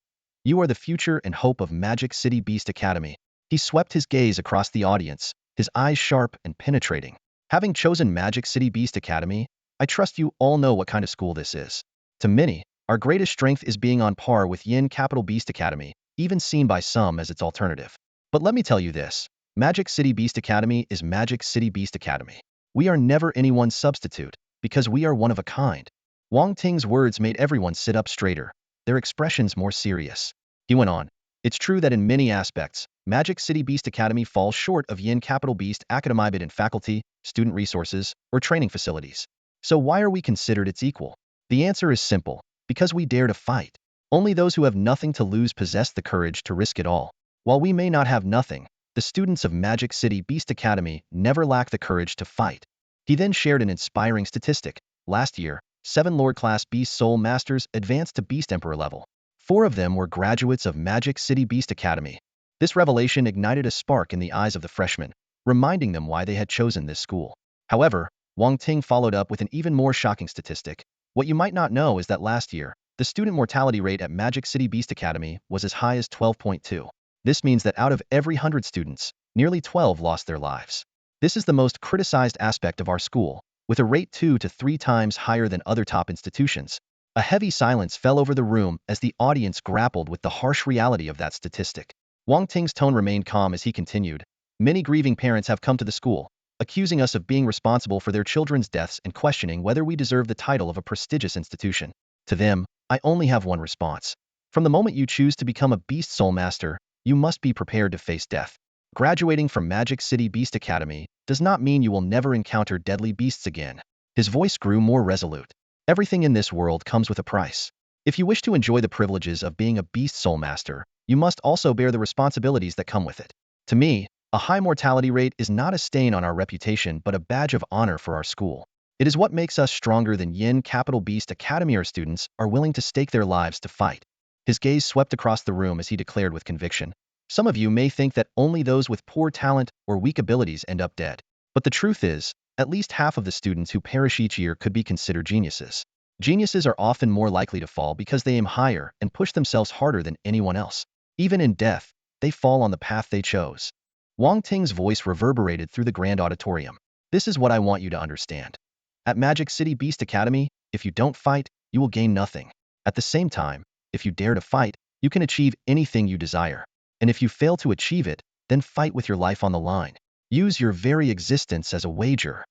You are the future and hope of Magic City Beast Academy." He swept his gaze across the audience, his eyes sharp and penetrating. "Having chosen Magic City Beast Academy, I trust you all know what kind of school this is. To many, our greatest strength is being on par with Yin Capital Beast Academy, even seen by some as its alternative. But let me tell you this, Magic City Beast Academy is Magic City Beast Academy. We are never anyone's substitute, because we are one of a kind." Wang Ting's words made everyone sit up straighter, their expressions more serious. He went on, "It's true that in many aspects, Magic City Beast Academy falls short of Yin Capital Beast Academy in faculty, student resources, or training facilities. So why are we considered its equal? The answer is simple, because we dare to fight. Only those who have nothing to lose possess the courage to risk it all. While we may not have nothing, the students of Magic City Beast Academy never lack the courage to fight." He then shared an inspiring statistic. Last year, 7 Lord-class Beast Soul Masters advanced to Beast Emperor level. 4 of them were graduates of Magic City Beast Academy. This revelation ignited a spark in the eyes of the freshmen, reminding them why they had chosen this school. However, Wang Ting followed up with an even more shocking statistic. "What you might not know is that last year, the student mortality rate at Magic City Beast Academy was as high as 12.2. This means that out of every 100 students, nearly 12 lost their lives. This is the most criticized aspect of our school, with a rate 2 to 3 times higher than other top institutions." A heavy silence fell over the room as the audience grappled with the harsh reality of that statistic. Wang Ting's tone remained calm as he continued, "Many grieving parents have come to the school, accusing us of being responsible for their children's deaths and questioning whether we deserve the title of a prestigious institution. To them, I only have one response. From the moment you choose to become a Beast Soul Master, you must be prepared to face death. Graduating from Magic City Beast Academy does not mean you will never encounter deadly beasts again." His voice grew more resolute. "Everything in this world comes with a price. If you wish to enjoy the privileges of being a Beast Soul Master, you must also bear the responsibilities that come with it. To me, a high mortality rate is not a stain on our reputation but a badge of honor for our school. It is what makes us stronger than Yin Capital Beast Academy. Our students are willing to stake their lives to fight." His gaze swept across the room as he declared with conviction, "Some of you may think that only those with poor talent or weak abilities end up dead. But the truth is, at least half of the students who perish each year could be considered geniuses. Geniuses are often more likely to fall because they aim higher and push themselves harder than anyone else. Even in death, they fall on the path they chose." Wang Ting's voice reverberated through the grand auditorium. "This is what I want you to understand. At Magic City Beast Academy, if you don't fight, you will gain nothing. At the same time, if you dare to fight, you can achieve anything you desire. And if you fail to achieve it, then fight with your life on the line. Use your very existence as a wager.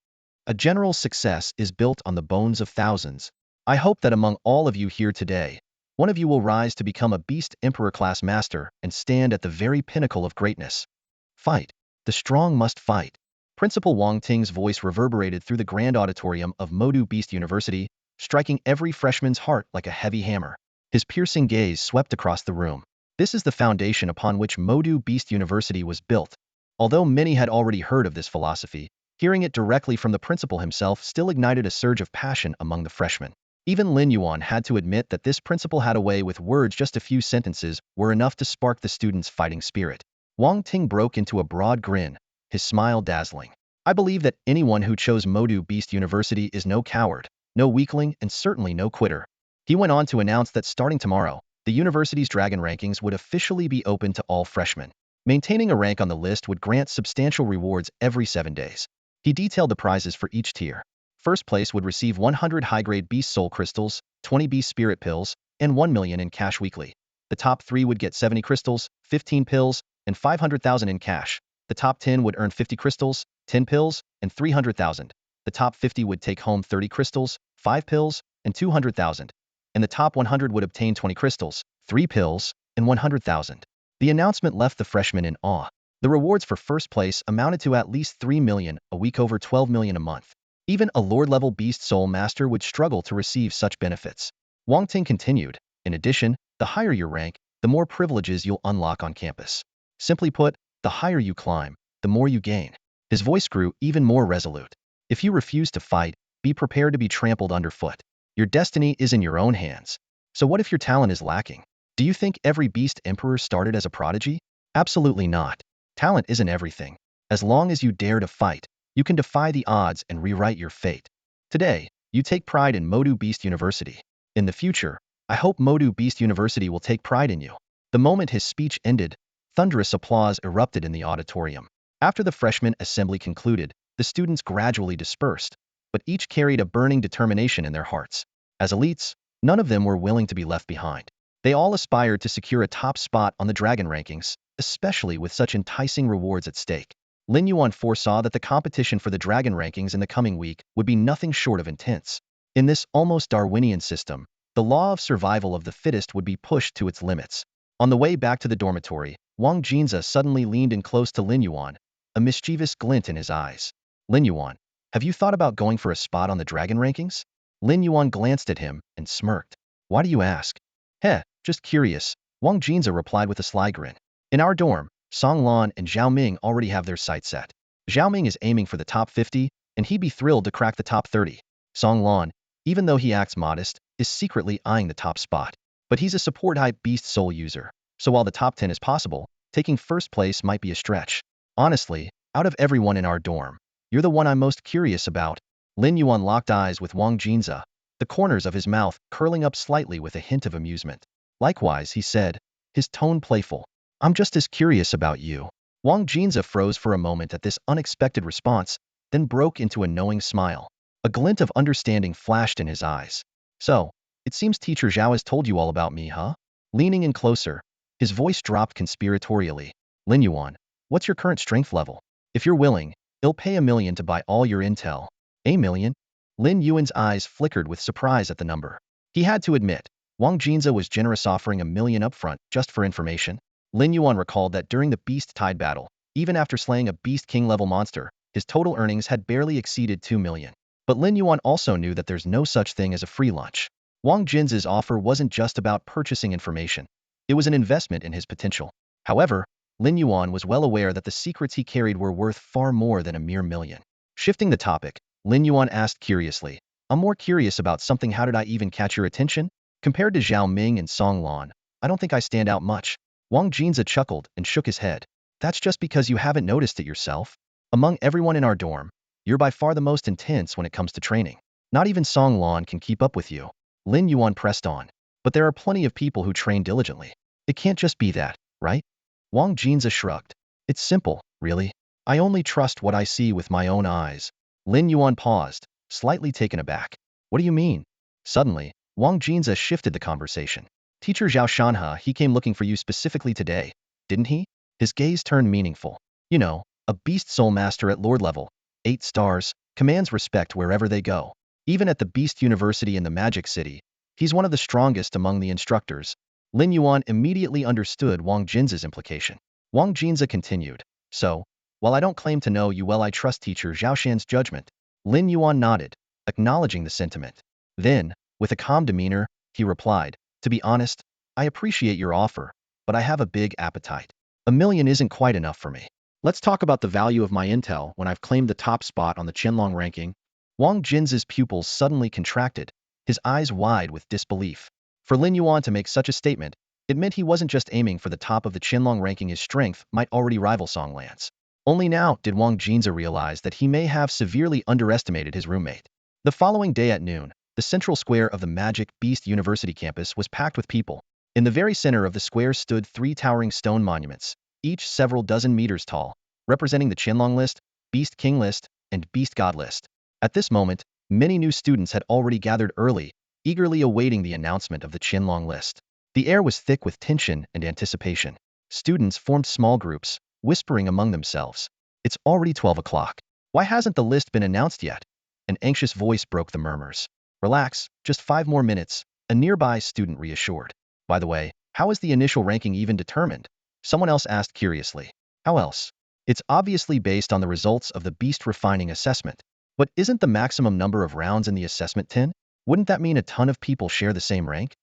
A general's success is built on the bones of thousands. I hope that among all of you here today, one of you will rise to become a Beast Emperor class master and stand at the very pinnacle of greatness. Fight. The strong must fight. Principal Wang Ting's voice reverberated through the grand auditorium of Modu Beast University, striking every freshman's heart like a heavy hammer. His piercing gaze swept across the room. This is the foundation upon which Modu Beast University was built. Although many had already heard of this philosophy, hearing it directly from the principal himself still ignited a surge of passion among the freshmen. Even Lin Yuan had to admit that this principal had a way with words. Just a few sentences were enough to spark the students' fighting spirit. Wang Ting broke into a broad grin, his smile dazzling. I believe that anyone who chose Modu Beast University is no coward, no weakling, and certainly no quitter. He went on to announce that starting tomorrow, the university's dragon rankings would officially be open to all freshmen. Maintaining a rank on the list would grant substantial rewards every 7 days. He detailed the prizes for each tier. First place would receive 100 high-grade Beast Soul crystals, 20 Beast Spirit pills, and 1 million in cash weekly. The top 3 would get 70 crystals, 15 pills, and 500,000 in cash. The top 10 would earn 50 crystals, 10 pills, and 300,000. The top 50 would take home 30 crystals, 5 pills, and 200,000. And the top 100 would obtain 20 crystals, 3 pills, and 100,000. The announcement left the freshmen in awe. The rewards for first place amounted to at least 3 million a week, over 12 million a month. Even a Lord-level Beast Soul Master would struggle to receive such benefits. Wang Ting continued, in addition, the higher your rank, the more privileges you'll unlock on campus. Simply put, the higher you climb, the more you gain. His voice grew even more resolute. If you refuse to fight, be prepared to be trampled underfoot. Your destiny is in your own hands. So what if your talent is lacking? Do you think every Beast Emperor started as a prodigy? Absolutely not. Talent isn't everything. As long as you dare to fight, you can defy the odds and rewrite your fate. Today, you take pride in Modu Beast University. In the future, I hope Modu Beast University will take pride in you. The moment his speech ended, thunderous applause erupted in the auditorium. After the freshman assembly concluded, the students gradually dispersed, but each carried a burning determination in their hearts. As elites, none of them were willing to be left behind. They all aspired to secure a top spot on the dragon rankings, especially with such enticing rewards at stake. Lin Yuan foresaw that the competition for the dragon rankings in the coming week would be nothing short of intense. In this almost Darwinian system, the law of survival of the fittest would be pushed to its limits. On the way back to the dormitory, Wang Jinza suddenly leaned in close to Lin Yuan, a mischievous glint in his eyes. Lin Yuan, have you thought about going for a spot on the dragon rankings? Lin Yuan glanced at him and smirked. Why do you ask? Heh, just curious, Wang Jinza replied with a sly grin. In our dorm, Song Lan and Zhao Ming already have their sights set. Zhao Ming is aiming for the top 50, and he'd be thrilled to crack the top 30. Song Lan, even though he acts modest, is secretly eyeing the top spot. But he's a support-type Beast Soul user, so while the top 10 is possible, taking first place might be a stretch. Honestly, out of everyone in our dorm, you're the one I'm most curious about. Lin Yuan locked eyes with Wang Jinza, the corners of his mouth curling up slightly with a hint of amusement. Likewise, he said, his tone playful. I'm just as curious about you. Wang Jinza froze for a moment at this unexpected response, then broke into a knowing smile. A glint of understanding flashed in his eyes. So, it seems Teacher Zhao has told you all about me, huh? Leaning in closer, his voice dropped conspiratorially. Lin Yuan, what's your current strength level? If you're willing, he'll pay 1 million to buy all your intel. 1 million? Lin Yuan's eyes flickered with surprise at the number. He had to admit, Wang Jinza was generous, offering 1 million upfront just for information. Lin Yuan recalled that during the Beast Tide battle, even after slaying a Beast King-level monster, his total earnings had barely exceeded 2 million. But Lin Yuan also knew that there's no such thing as a free lunch. Wang Jinza's offer wasn't just about purchasing information. It was an investment in his potential. However, Lin Yuan was well aware that the secrets he carried were worth far more than a mere million. Shifting the topic, Lin Yuan asked curiously, I'm more curious about something. How did I even catch your attention? Compared to Zhao Ming and Song Lan, I don't think I stand out much. Wang Jinza chuckled and shook his head. That's just because you haven't noticed it yourself. Among everyone in our dorm, you're by far the most intense when it comes to training. Not even Song Lan can keep up with you. Lin Yuan pressed on. But there are plenty of people who train diligently. It can't just be that, right? Wang Jinza shrugged. It's simple, really. I only trust what I see with my own eyes. Lin Yuan paused, slightly taken aback. What do you mean? Suddenly, Wang Jinza shifted the conversation. Teacher Zhao Shanhe, he came looking for you specifically today, didn't he? His gaze turned meaningful. You know, a Beast Soul Master at Lord level, 8 stars, commands respect wherever they go. Even at the Beast University in the Magic City, he's one of the strongest among the instructors. Lin Yuan immediately understood Wang Jin's implication. Wang Jinza continued, so, while I don't claim to know you well, I trust teacher Zhao Shan's judgment. Lin Yuan nodded, acknowledging the sentiment. Then, with a calm demeanor, he replied, to be honest, I appreciate your offer, but I have a big appetite. 1 million isn't quite enough for me. Let's talk about the value of my intel when I've claimed the top spot on the Qianlong ranking. Wang Jin's pupils suddenly contracted, his eyes wide with disbelief. For Lin Yuan to make such a statement, it meant he wasn't just aiming for the top of the Qianlong ranking, his strength might already rival Songlan's. Only now did Wang Jinza realize that he may have severely underestimated his roommate. The following day at noon, the central square of the Magic Beast University campus was packed with people. In the very center of the square stood 3 towering stone monuments, each several dozen meters tall, representing the Qianlong list, Beast King list, and Beast God list. At this moment, many new students had already gathered early, eagerly awaiting the announcement of the Qianlong list. The air was thick with tension and anticipation. Students formed small groups, whispering among themselves. It's already 12 o'clock. Why hasn't the list been announced yet? An anxious voice broke the murmurs. Relax, just 5 more minutes, a nearby student reassured. By the way, how is the initial ranking even determined? Someone else asked curiously. How else? It's obviously based on the results of the Beast Refining assessment. But isn't the maximum number of rounds in the assessment 10? Wouldn't that mean a ton of people share the same rank?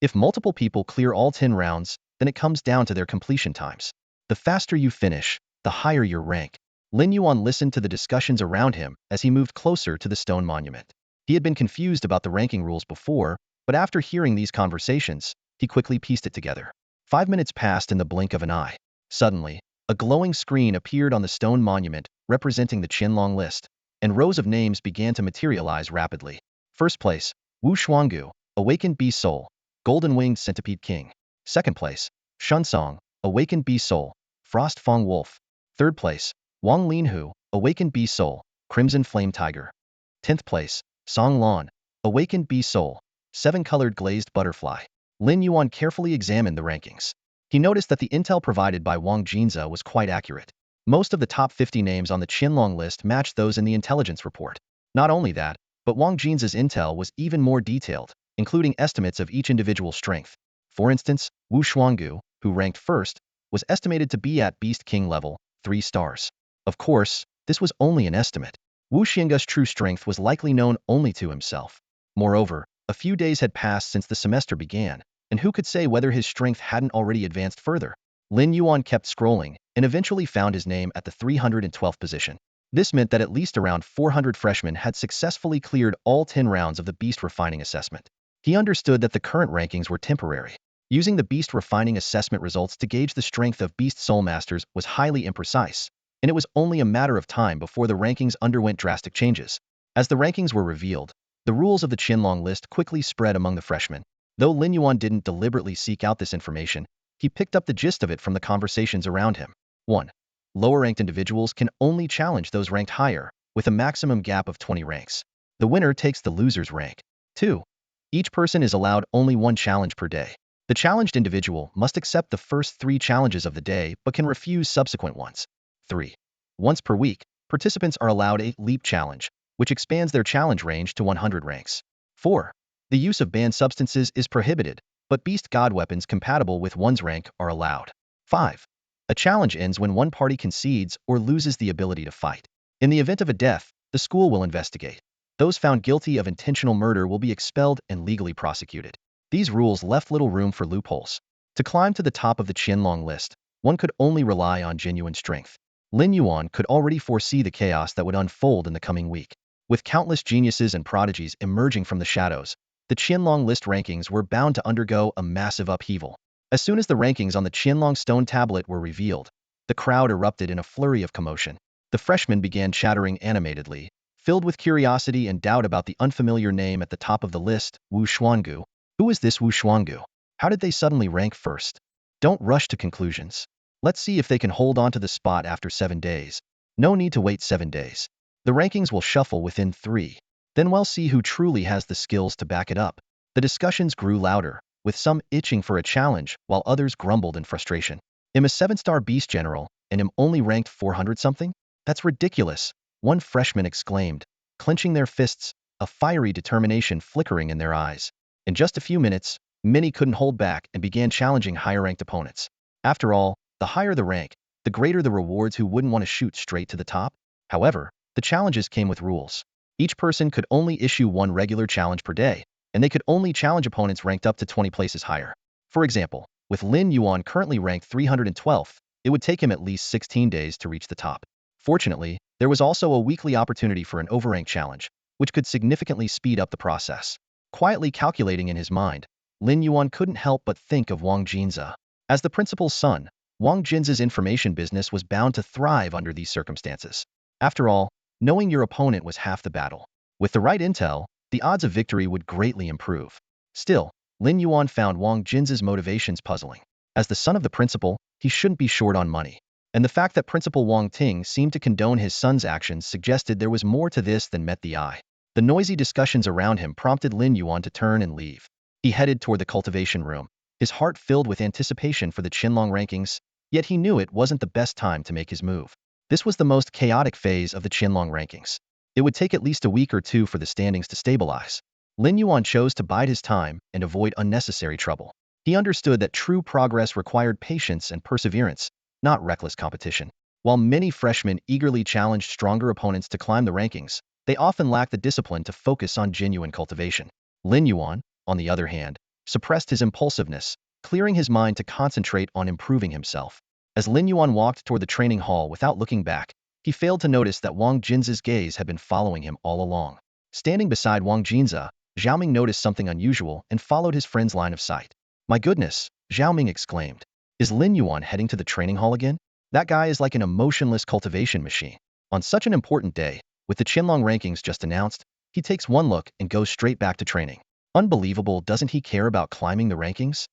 If multiple people clear all 10 rounds, then it comes down to their completion times. The faster you finish, the higher your rank. Lin Yuan listened to the discussions around him as he moved closer to the stone monument. He had been confused about the ranking rules before, but after hearing these conversations, he quickly pieced it together. 5 minutes passed in the blink of an eye. Suddenly, a glowing screen appeared on the stone monument representing the Qianlong list, and rows of names began to materialize rapidly. First place, Wu Shuanggu, Awakened Beast Soul, Golden-Winged Centipede King. Second place, Shunsong, Awakened Beast Soul, Frost Fong Wolf. Third place, Wang Linhu, Awakened Beast Soul, Crimson Flame Tiger. 10th place, Song Lan, Awakened Beast Soul, Seven-Colored Glazed Butterfly. Lin Yuan carefully examined the rankings. He noticed that the intel provided by Wang Jinza was quite accurate. Most of the top 50 names on the Qianlong list matched those in the intelligence report. Not only that, but Wang Jinza's intel was even more detailed, including estimates of each individual strength. For instance, Wu Shuanggu, who ranked first, was estimated to be at Beast King level, 3 stars. Of course, this was only an estimate. Wu Xianga's true strength was likely known only to himself. Moreover, a few days had passed since the semester began, and who could say whether his strength hadn't already advanced further? Lin Yuan kept scrolling, and eventually found his name at the 312th position. This meant that at least around 400 freshmen had successfully cleared all 10 rounds of the Beast Refining assessment. He understood that the current rankings were temporary. Using the Beast Refining assessment results to gauge the strength of Beast Soul Masters was highly imprecise, and it was only a matter of time before the rankings underwent drastic changes. As the rankings were revealed, the rules of the Qianlong list quickly spread among the freshmen. Though Lin Yuan didn't deliberately seek out this information, he picked up the gist of it from the conversations around him. 1. Lower-ranked individuals can only challenge those ranked higher, with a maximum gap of 20 ranks. The winner takes the loser's rank. 2. Each person is allowed only 1 challenge per day. The challenged individual must accept the first 3 challenges of the day but can refuse subsequent ones. 3. Once per week, participants are allowed a leap challenge, which expands their challenge range to 100 ranks. 4. The use of banned substances is prohibited, but beast god weapons compatible with one's rank are allowed. 5. A challenge ends when one party concedes or loses the ability to fight. In the event of a death, the school will investigate. Those found guilty of intentional murder will be expelled and legally prosecuted. These rules left little room for loopholes. To climb to the top of the Qianlong list, one could only rely on genuine strength. Lin Yuan could already foresee the chaos that would unfold in the coming week. With countless geniuses and prodigies emerging from the shadows, the Qianlong list rankings were bound to undergo a massive upheaval. As soon as the rankings on the Qianlong stone tablet were revealed, the crowd erupted in a flurry of commotion. The freshmen began chattering animatedly, filled with curiosity and doubt about the unfamiliar name at the top of the list, Wu Shuanggu. Who is this Wu Shuanggu? How did they suddenly rank first? Don't rush to conclusions. Let's see if they can hold on to the spot after 7 days. No need to wait 7 days. The rankings will shuffle within 3. Then we'll see who truly has the skills to back it up. The discussions grew louder, with some itching for a challenge while others grumbled in frustration. I'm a 7-star beast general, and I'm only ranked 400-something? That's ridiculous, one freshman exclaimed, clenching their fists. a fiery determination flickering in their eyes. In just a few minutes, many couldn't hold back and began challenging higher-ranked opponents. After all, the higher the rank, the greater the rewards. Who wouldn't want to shoot straight to the top? However, the challenges came with rules. Each person could only issue one regular challenge per day, and they could only challenge opponents ranked up to 20 places higher. For example, with Lin Yuan currently ranked 312th, it would take him at least 16 days to reach the top. Fortunately, there was also a weekly opportunity for an overrank challenge, which could significantly speed up the process. Quietly calculating in his mind, Lin Yuan couldn't help but think of Wang Jinzi. As the principal's son, Wang Jinzi's information business was bound to thrive under these circumstances. After all, knowing your opponent was half the battle. With the right intel, the odds of victory would greatly improve. Still, Lin Yuan found Wang Jinzi's motivations puzzling. As the son of the principal, he shouldn't be short on money. And the fact that Principal Wang Ting seemed to condone his son's actions suggested there was more to this than met the eye. The noisy discussions around him prompted Lin Yuan to turn and leave. He headed toward the cultivation room, his heart filled with anticipation for the Qinlong rankings, yet he knew it wasn't the best time to make his move. This was the most chaotic phase of the Qinlong rankings. It would take at least a week or two for the standings to stabilize. Lin Yuan chose to bide his time and avoid unnecessary trouble. He understood that true progress required patience and perseverance, not reckless competition. While many freshmen eagerly challenged stronger opponents to climb the rankings, they often lacked the discipline to focus on genuine cultivation. Lin Yuan, on the other hand, suppressed his impulsiveness, clearing his mind to concentrate on improving himself. As Lin Yuan walked toward the training hall without looking back, he failed to notice that Wang Jinzi's gaze had been following him all along. Standing beside Wang Jinzi, Xiaoming noticed something unusual and followed his friend's line of sight. "My goodness," Xiaoming exclaimed. "Is Lin Yuan heading to the training hall again? That guy is like an emotionless cultivation machine." On such an important day, with the Qinlong rankings just announced, he takes one look and goes straight back to training. Unbelievable, doesn't he care about climbing the rankings?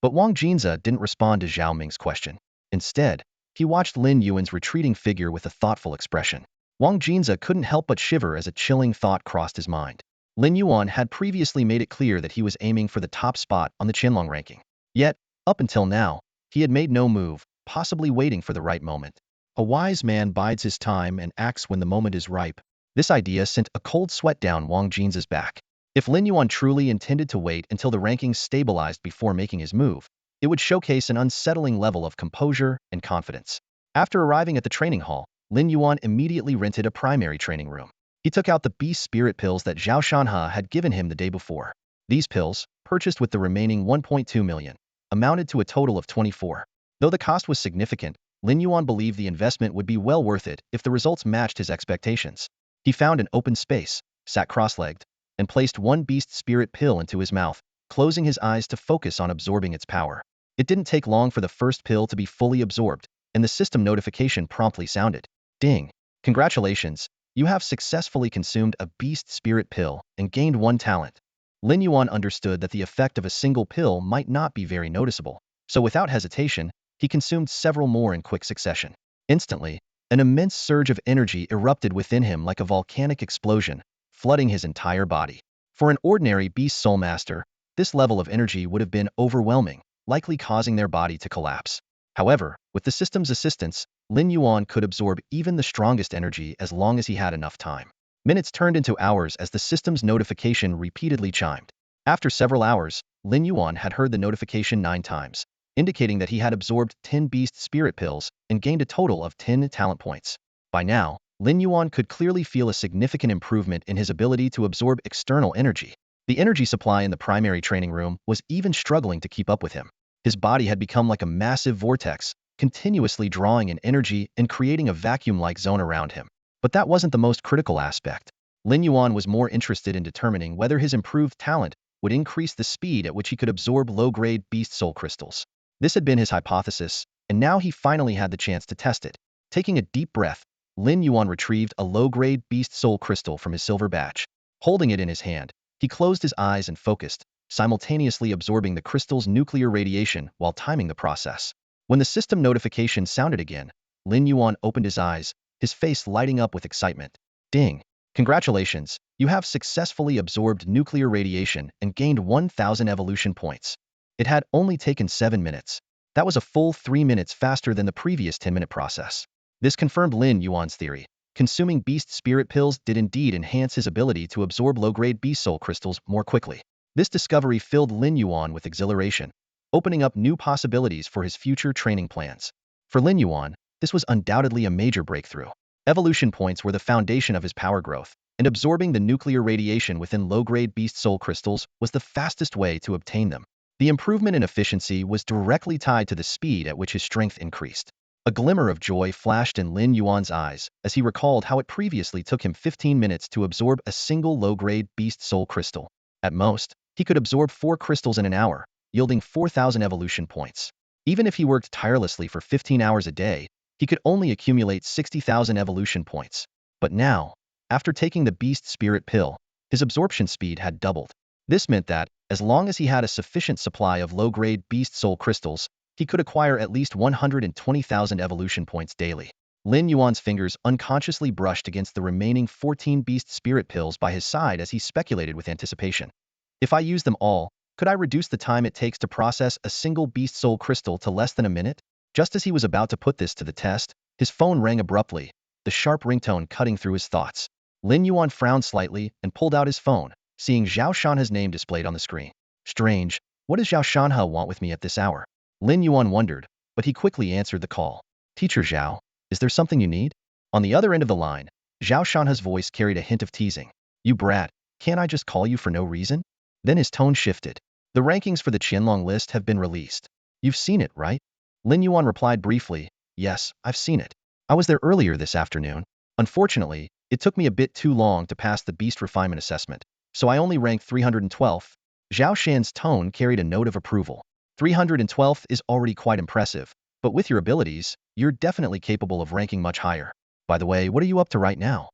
But Wang Jinzi didn't respond to Xiaoming's question. Instead, he watched Lin Yuan's retreating figure with a thoughtful expression. Wang Jinzi couldn't help but shiver as a chilling thought crossed his mind. Lin Yuan had previously made it clear that he was aiming for the top spot on the Qinlong ranking. Yet, up until now, he had made no move, possibly waiting for the right moment. A wise man bides his time and acts when the moment is ripe. This idea sent a cold sweat down Wang Jinzi's back. If Lin Yuan truly intended to wait until the rankings stabilized before making his move, it would showcase an unsettling level of composure and confidence. After arriving at the training hall, Lin Yuan immediately rented a primary training room. He took out the beast spirit pills that Zhao Shanhe had given him the day before. These pills, purchased with the remaining 1.2 million, amounted to a total of 24. Though the cost was significant, Lin Yuan believed the investment would be well worth it if the results matched his expectations. He found an open space, sat cross-legged, and placed one beast spirit pill into his mouth, closing his eyes to focus on absorbing its power. It didn't take long for the first pill to be fully absorbed, and the system notification promptly sounded. "Ding! Congratulations, you have successfully consumed a beast spirit pill and gained 1 talent." Lin Yuan understood that the effect of a single pill might not be very noticeable, so without hesitation, he consumed several more in quick succession. Instantly, an immense surge of energy erupted within him like a volcanic explosion, flooding his entire body. For an ordinary beast soul master, this level of energy would have been overwhelming, likely causing their body to collapse. However, with the system's assistance, Lin Yuan could absorb even the strongest energy as long as he had enough time. Minutes turned into hours as the system's notification repeatedly chimed. After several hours, Lin Yuan had heard the notification 9 times, indicating that he had absorbed 10 beast spirit pills and gained a total of 10 talent points. By now, Lin Yuan could clearly feel a significant improvement in his ability to absorb external energy. The energy supply in the primary training room was even struggling to keep up with him. His body had become like a massive vortex, continuously drawing in energy and creating a vacuum-like zone around him. But that wasn't the most critical aspect. Lin Yuan was more interested in determining whether his improved talent would increase the speed at which he could absorb low-grade beast soul crystals. This had been his hypothesis, and now he finally had the chance to test it. Taking a deep breath, Lin Yuan retrieved a low-grade beast soul crystal from his silver badge. Holding it in his hand, he closed his eyes and focused, simultaneously absorbing the crystal's nuclear radiation while timing the process. When the system notification sounded again, Lin Yuan opened his eyes, his face lighting up with excitement. "Ding! Congratulations, you have successfully absorbed nuclear radiation and gained 1,000 evolution points." It had only taken 7 minutes. That was a full 3 minutes faster than the previous 10-minute process. This confirmed Lin Yuan's theory. Consuming Beast Spirit Pills did indeed enhance his ability to absorb low-grade Beast Soul crystals more quickly. This discovery filled Lin Yuan with exhilaration, opening up new possibilities for his future training plans. For Lin Yuan, this was undoubtedly a major breakthrough. Evolution points were the foundation of his power growth, and absorbing the nuclear radiation within low-grade Beast Soul crystals was the fastest way to obtain them. The improvement in efficiency was directly tied to the speed at which his strength increased. A glimmer of joy flashed in Lin Yuan's eyes as he recalled how it previously took him 15 minutes to absorb a single low-grade Beast Soul crystal. At most, he could absorb 4 crystals in an hour, yielding 4,000 evolution points. Even if he worked tirelessly for 15 hours a day, he could only accumulate 60,000 evolution points. But now, after taking the Beast Spirit Pill, his absorption speed had doubled. This meant that, as long as he had a sufficient supply of low-grade Beast Soul crystals, he could acquire at least 120,000 evolution points daily. Lin Yuan's fingers unconsciously brushed against the remaining 14 Beast Spirit Pills by his side as he speculated with anticipation. If I use them all, could I reduce the time it takes to process a single Beast Soul crystal to less than a minute? Just as he was about to put this to the test, his phone rang abruptly, the sharp ringtone cutting through his thoughts. Lin Yuan frowned slightly and pulled out his phone, seeing Zhao Shanhe's name displayed on the screen. Strange, what does Zhao Shanhe want with me at this hour? Lin Yuan wondered, but he quickly answered the call. Teacher Zhao, is there something you need? On the other end of the line, Zhao Shanhe's voice carried a hint of teasing. You brat, can't I just call you for no reason? Then his tone shifted. The rankings for the Qianlong list have been released. You've seen it, right? Lin Yuan replied briefly, yes, I've seen it. I was there earlier this afternoon. Unfortunately, it took me a bit too long to pass the beast refinement assessment, so I only ranked 312th. Zhao Shan's tone carried a note of approval. 312th is already quite impressive, but with your abilities, you're definitely capable of ranking much higher. By the way, what are you up to right now?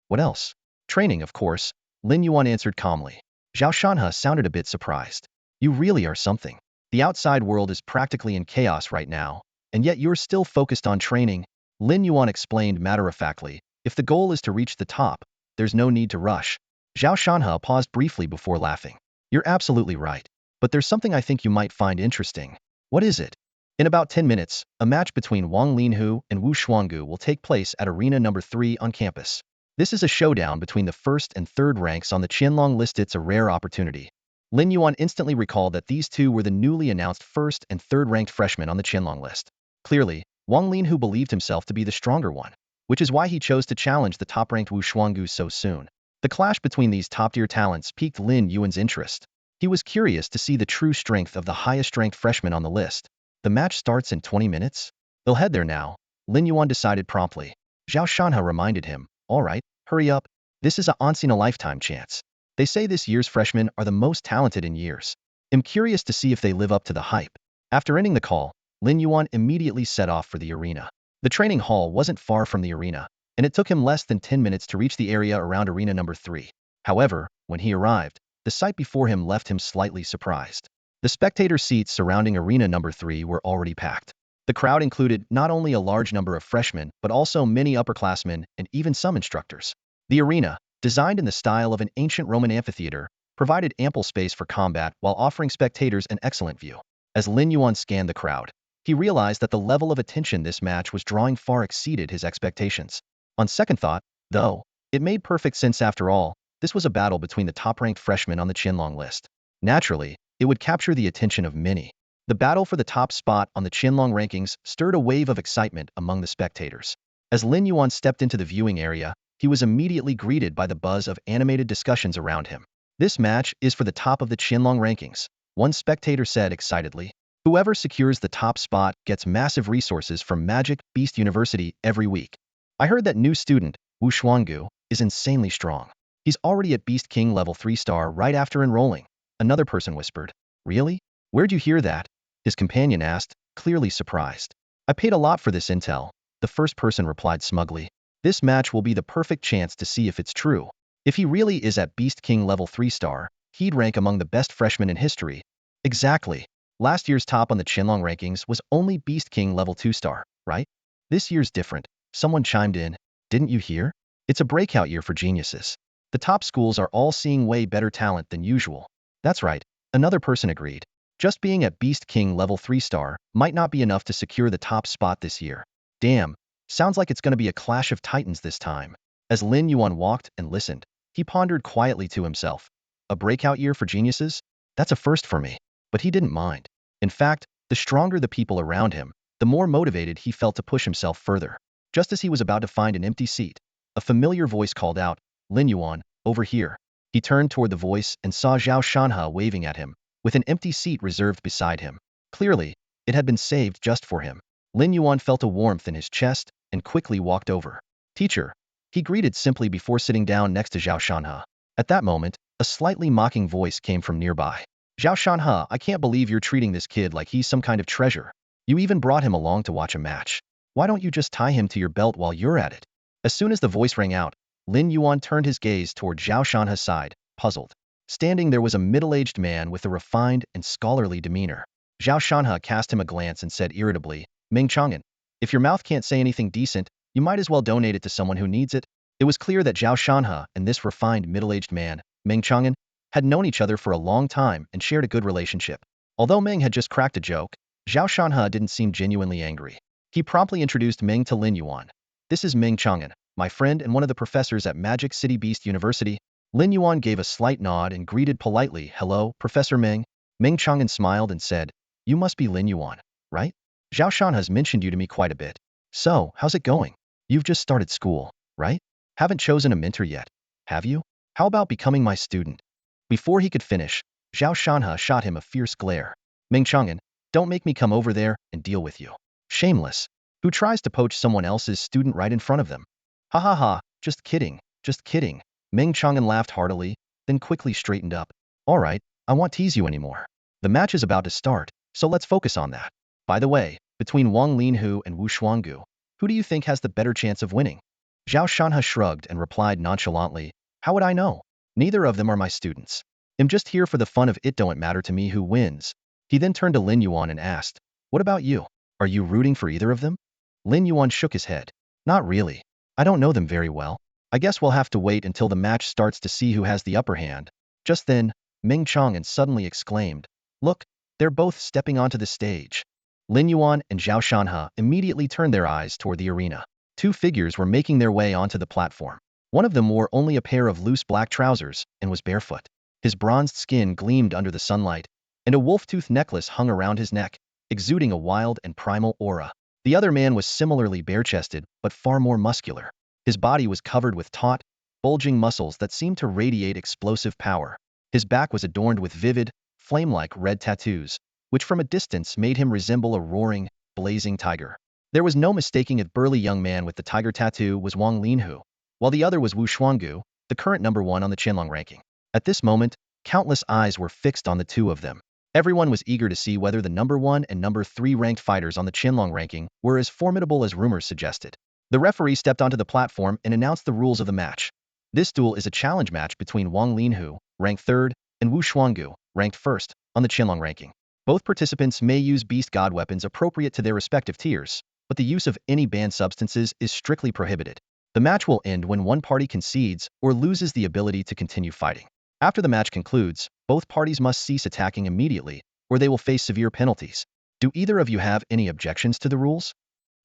What else? Training, of course, Lin Yuan answered calmly. Zhao Shanhe sounded a bit surprised. You really are something. The outside world is practically in chaos right now, and yet you're still focused on training, Lin Yuan explained matter-of-factly. If the goal is to reach the top, there's no need to rush. Zhao Shanhe paused briefly before laughing. You're absolutely right. But there's something I think you might find interesting. What is it? In about 10 minutes, a match between Wang Linhu and Wu Shuanggu will take place at Arena Number 3 on campus. This is a showdown between the first and third ranks on the Qianlong list. It's a rare opportunity. Lin Yuan instantly recalled that these two were the newly announced first and third ranked freshmen on the Qianlong list. Clearly, Wang Linhu believed himself to be the stronger one, which is why he chose to challenge the top-ranked Wu Shuanggu so soon. The clash between these top-tier talents piqued Lin Yuan's interest. He was curious to see the true strength of the highest-ranked freshman on the list. The match starts in 20 minutes? They'll head there now, Lin Yuan decided promptly. Zhao Shanhe reminded him, all right, hurry up. This is a once-in-a-lifetime chance. They say this year's freshmen are the most talented in years. I'm curious to see if they live up to the hype. After ending the call, Lin Yuan immediately set off for the arena. The training hall wasn't far from the arena, and it took him less than 10 minutes to reach the area around Arena Number 3. However, when he arrived, the sight before him left him slightly surprised. The spectator seats surrounding Arena Number 3 were already packed. The crowd included not only a large number of freshmen, but also many upperclassmen and even some instructors. The arena, designed in the style of an ancient Roman amphitheater, provided ample space for combat while offering spectators an excellent view. As Lin Yuan scanned the crowd, he realized that the level of attention this match was drawing far exceeded his expectations. On second thought, though, it made perfect sense after all. This was a battle between the top-ranked freshmen on the Qianlong list. Naturally, it would capture the attention of many. The battle for the top spot on the Qianlong rankings stirred a wave of excitement among the spectators. As Lin Yuan stepped into the viewing area, he was immediately greeted by the buzz of animated discussions around him. This match is for the top of the Qianlong rankings, one spectator said excitedly. Whoever secures the top spot gets massive resources from Magic Beast University every week. I heard that new student, Wu Shuanggu, is insanely strong. He's already at Beast King level 3 star right after enrolling, another person whispered. Really? Where'd you hear that? His companion asked, clearly surprised. I paid a lot for this intel, the first person replied smugly. This match will be the perfect chance to see if it's true. If he really is at Beast King level 3 star, he'd rank among the best freshmen in history. Exactly. Last year's top on the Qianlong rankings was only Beast King level 2 star, right? This year's different. Someone chimed in. Didn't you hear? It's a breakout year for geniuses. The top schools are all seeing way better talent than usual. That's right, another person agreed. Just being at Beast King level 3 star might not be enough to secure the top spot this year. Damn, Sounds like it's going to be a clash of titans this time. As Lin Yuan walked and listened, he pondered quietly to himself. A breakout year for geniuses? That's a first for me. But he didn't mind. In fact, the stronger the people around him, the more motivated he felt to push himself further. Just as he was about to find an empty seat, a familiar voice called out, "Lin Yuan, over here." He turned toward the voice and saw Zhao Shanhe waving at him, with an empty seat reserved beside him. Clearly, it had been saved just for him. Lin Yuan felt a warmth in his chest and quickly walked over. "Teacher," he greeted simply before sitting down next to Zhao Shanhe. At that moment, a slightly mocking voice came from nearby. "Zhao Shanhe, I can't believe you're treating this kid like he's some kind of treasure. You even brought him along to watch a match. Why don't you just tie him to your belt while you're at it?" As soon as the voice rang out, Lin Yuan turned his gaze toward Zhao Shanhe's side, puzzled. Standing there was a middle-aged man with a refined and scholarly demeanor. Zhao Shanhe cast him a glance and said irritably, "Meng Chang'an, if your mouth can't say anything decent, you might as well donate it to someone who needs it." It was clear that Zhao Shanhe and this refined middle-aged man, Meng Chang'an, had known each other for a long time and shared a good relationship. Although Meng had just cracked a joke, Zhao Shanhe didn't seem genuinely angry. He promptly introduced Meng to Lin Yuan. "This is Meng Chang'an, my friend and one of the professors at Magic City Beast University." Lin Yuan gave a slight nod and greeted politely, "Hello, Professor Meng." Meng Chang'an smiled and said, "You must be Lin Yuan, right? Zhao Shan has mentioned you to me quite a bit. So, how's it going? You've just started school, right? Haven't chosen a mentor yet, have you? How about becoming my student?" Before he could finish, Zhao Shanhe shot him a fierce glare. "Meng Chang'an, don't make me come over there and deal with you. Shameless. Who tries to poach someone else's student right in front of them?" "Ha ha ha, just kidding, just kidding." Meng Chang'an laughed heartily, then quickly straightened up. "All right, I won't tease you anymore. The match is about to start, so let's focus on that. By the way, between Wang Linhu and Wu Shuanggu, who do you think has the better chance of winning?" Zhao Shanhe shrugged and replied nonchalantly, "How would I know? Neither of them are my students. I'm just here for the fun of it. Don't matter to me who wins." He then turned to Lin Yuan and asked, "What about you? Are you rooting for either of them?" Lin Yuan shook his head. "Not really. I don't know them very well. I guess we'll have to wait until the match starts to see who has the upper hand." Just then, Meng Chang'an suddenly exclaimed, "Look, they're both stepping onto the stage." Lin Yuan and Zhao Shanhe immediately turned their eyes toward the arena. Two figures were making their way onto the platform. One of them wore only a pair of loose black trousers and was barefoot. His bronzed skin gleamed under the sunlight, and a wolf-tooth necklace hung around his neck, exuding a wild and primal aura. The other man was similarly bare-chested, but far more muscular. His body was covered with taut, bulging muscles that seemed to radiate explosive power. His back was adorned with vivid, flame-like red tattoos, which from a distance made him resemble a roaring, blazing tiger. There was no mistaking it. Burly young man with the tiger tattoo was Wang Linhu, while the other was Wu Shuanggu, the current #1 on the Qianlong ranking. At this moment, countless eyes were fixed on the two of them. Everyone was eager to see whether the #1 and #3 ranked fighters on the Qianlong ranking were as formidable as rumors suggested. The referee stepped onto the platform and announced the rules of the match. This duel is a challenge match between Wang Linhu, ranked 3rd, and Wu Shuanggu, ranked 1st, on the Qianlong ranking. Both participants may use beast god weapons appropriate to their respective tiers, but the use of any banned substances is strictly prohibited. The match will end when one party concedes or loses the ability to continue fighting. After the match concludes, both parties must cease attacking immediately, or they will face severe penalties. Do either of you have any objections to the rules?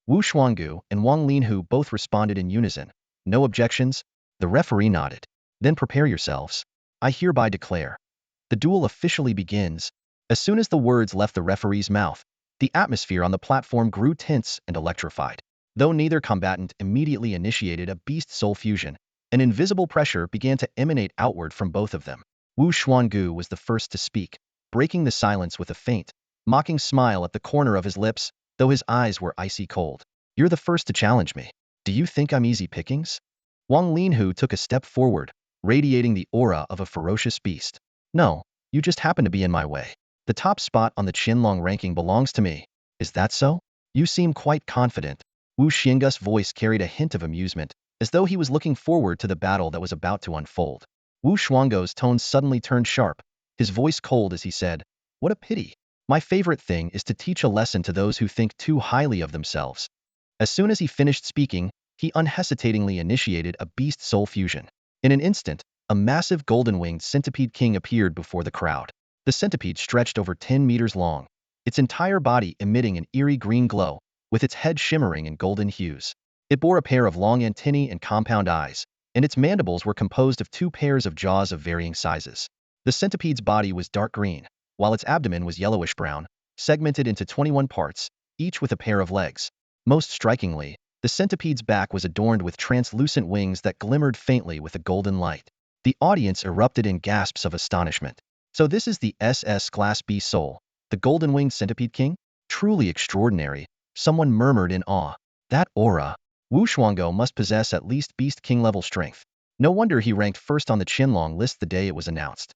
Wu Shuanggu and Wang Linhu both responded in unison. "No objections?" The referee nodded. "Then prepare yourselves. I hereby declare. The duel officially begins." As soon as the words left the referee's mouth, the atmosphere on the platform grew tense and electrified. Though neither combatant immediately initiated a beast soul fusion, an invisible pressure began to emanate outward from both of them. Wu Shuanggu was the first to speak, breaking the silence with a faint, mocking smile at the corner of his lips, though his eyes were icy cold. "You're the first to challenge me. Do you think I'm easy pickings?" Wang Linhu took a step forward, radiating the aura of a ferocious beast. "No, you just happen to be in my way. The top spot on the Qianlong ranking belongs to me. Is that so? You seem quite confident." Wu Xianggu's voice carried a hint of amusement, as though he was looking forward to the battle that was about to unfold. Wu Shuanggu's tone suddenly turned sharp, his voice cold as he said, "What a pity. My favorite thing is to teach a lesson to those who think too highly of themselves." As soon as he finished speaking, he unhesitatingly initiated a beast soul fusion. In an instant, a massive golden-winged centipede king appeared before the crowd. The centipede stretched over 10 meters long, its entire body emitting an eerie green glow, with its head shimmering in golden hues. It bore a pair of long antennae and compound eyes, and its mandibles were composed of 2 pairs of jaws of varying sizes. The centipede's body was dark green, while its abdomen was yellowish-brown, segmented into 21 parts, each with a pair of legs. Most strikingly, the centipede's back was adorned with translucent wings that glimmered faintly with a golden light. The audience erupted in gasps of astonishment. So this is the Class Beast Soul, the golden-winged centipede king? Truly extraordinary, someone murmured in awe. That aura! Wu Shuanggo must possess at least Beast King level strength. No wonder he ranked first on the Qinlong list the day it was announced.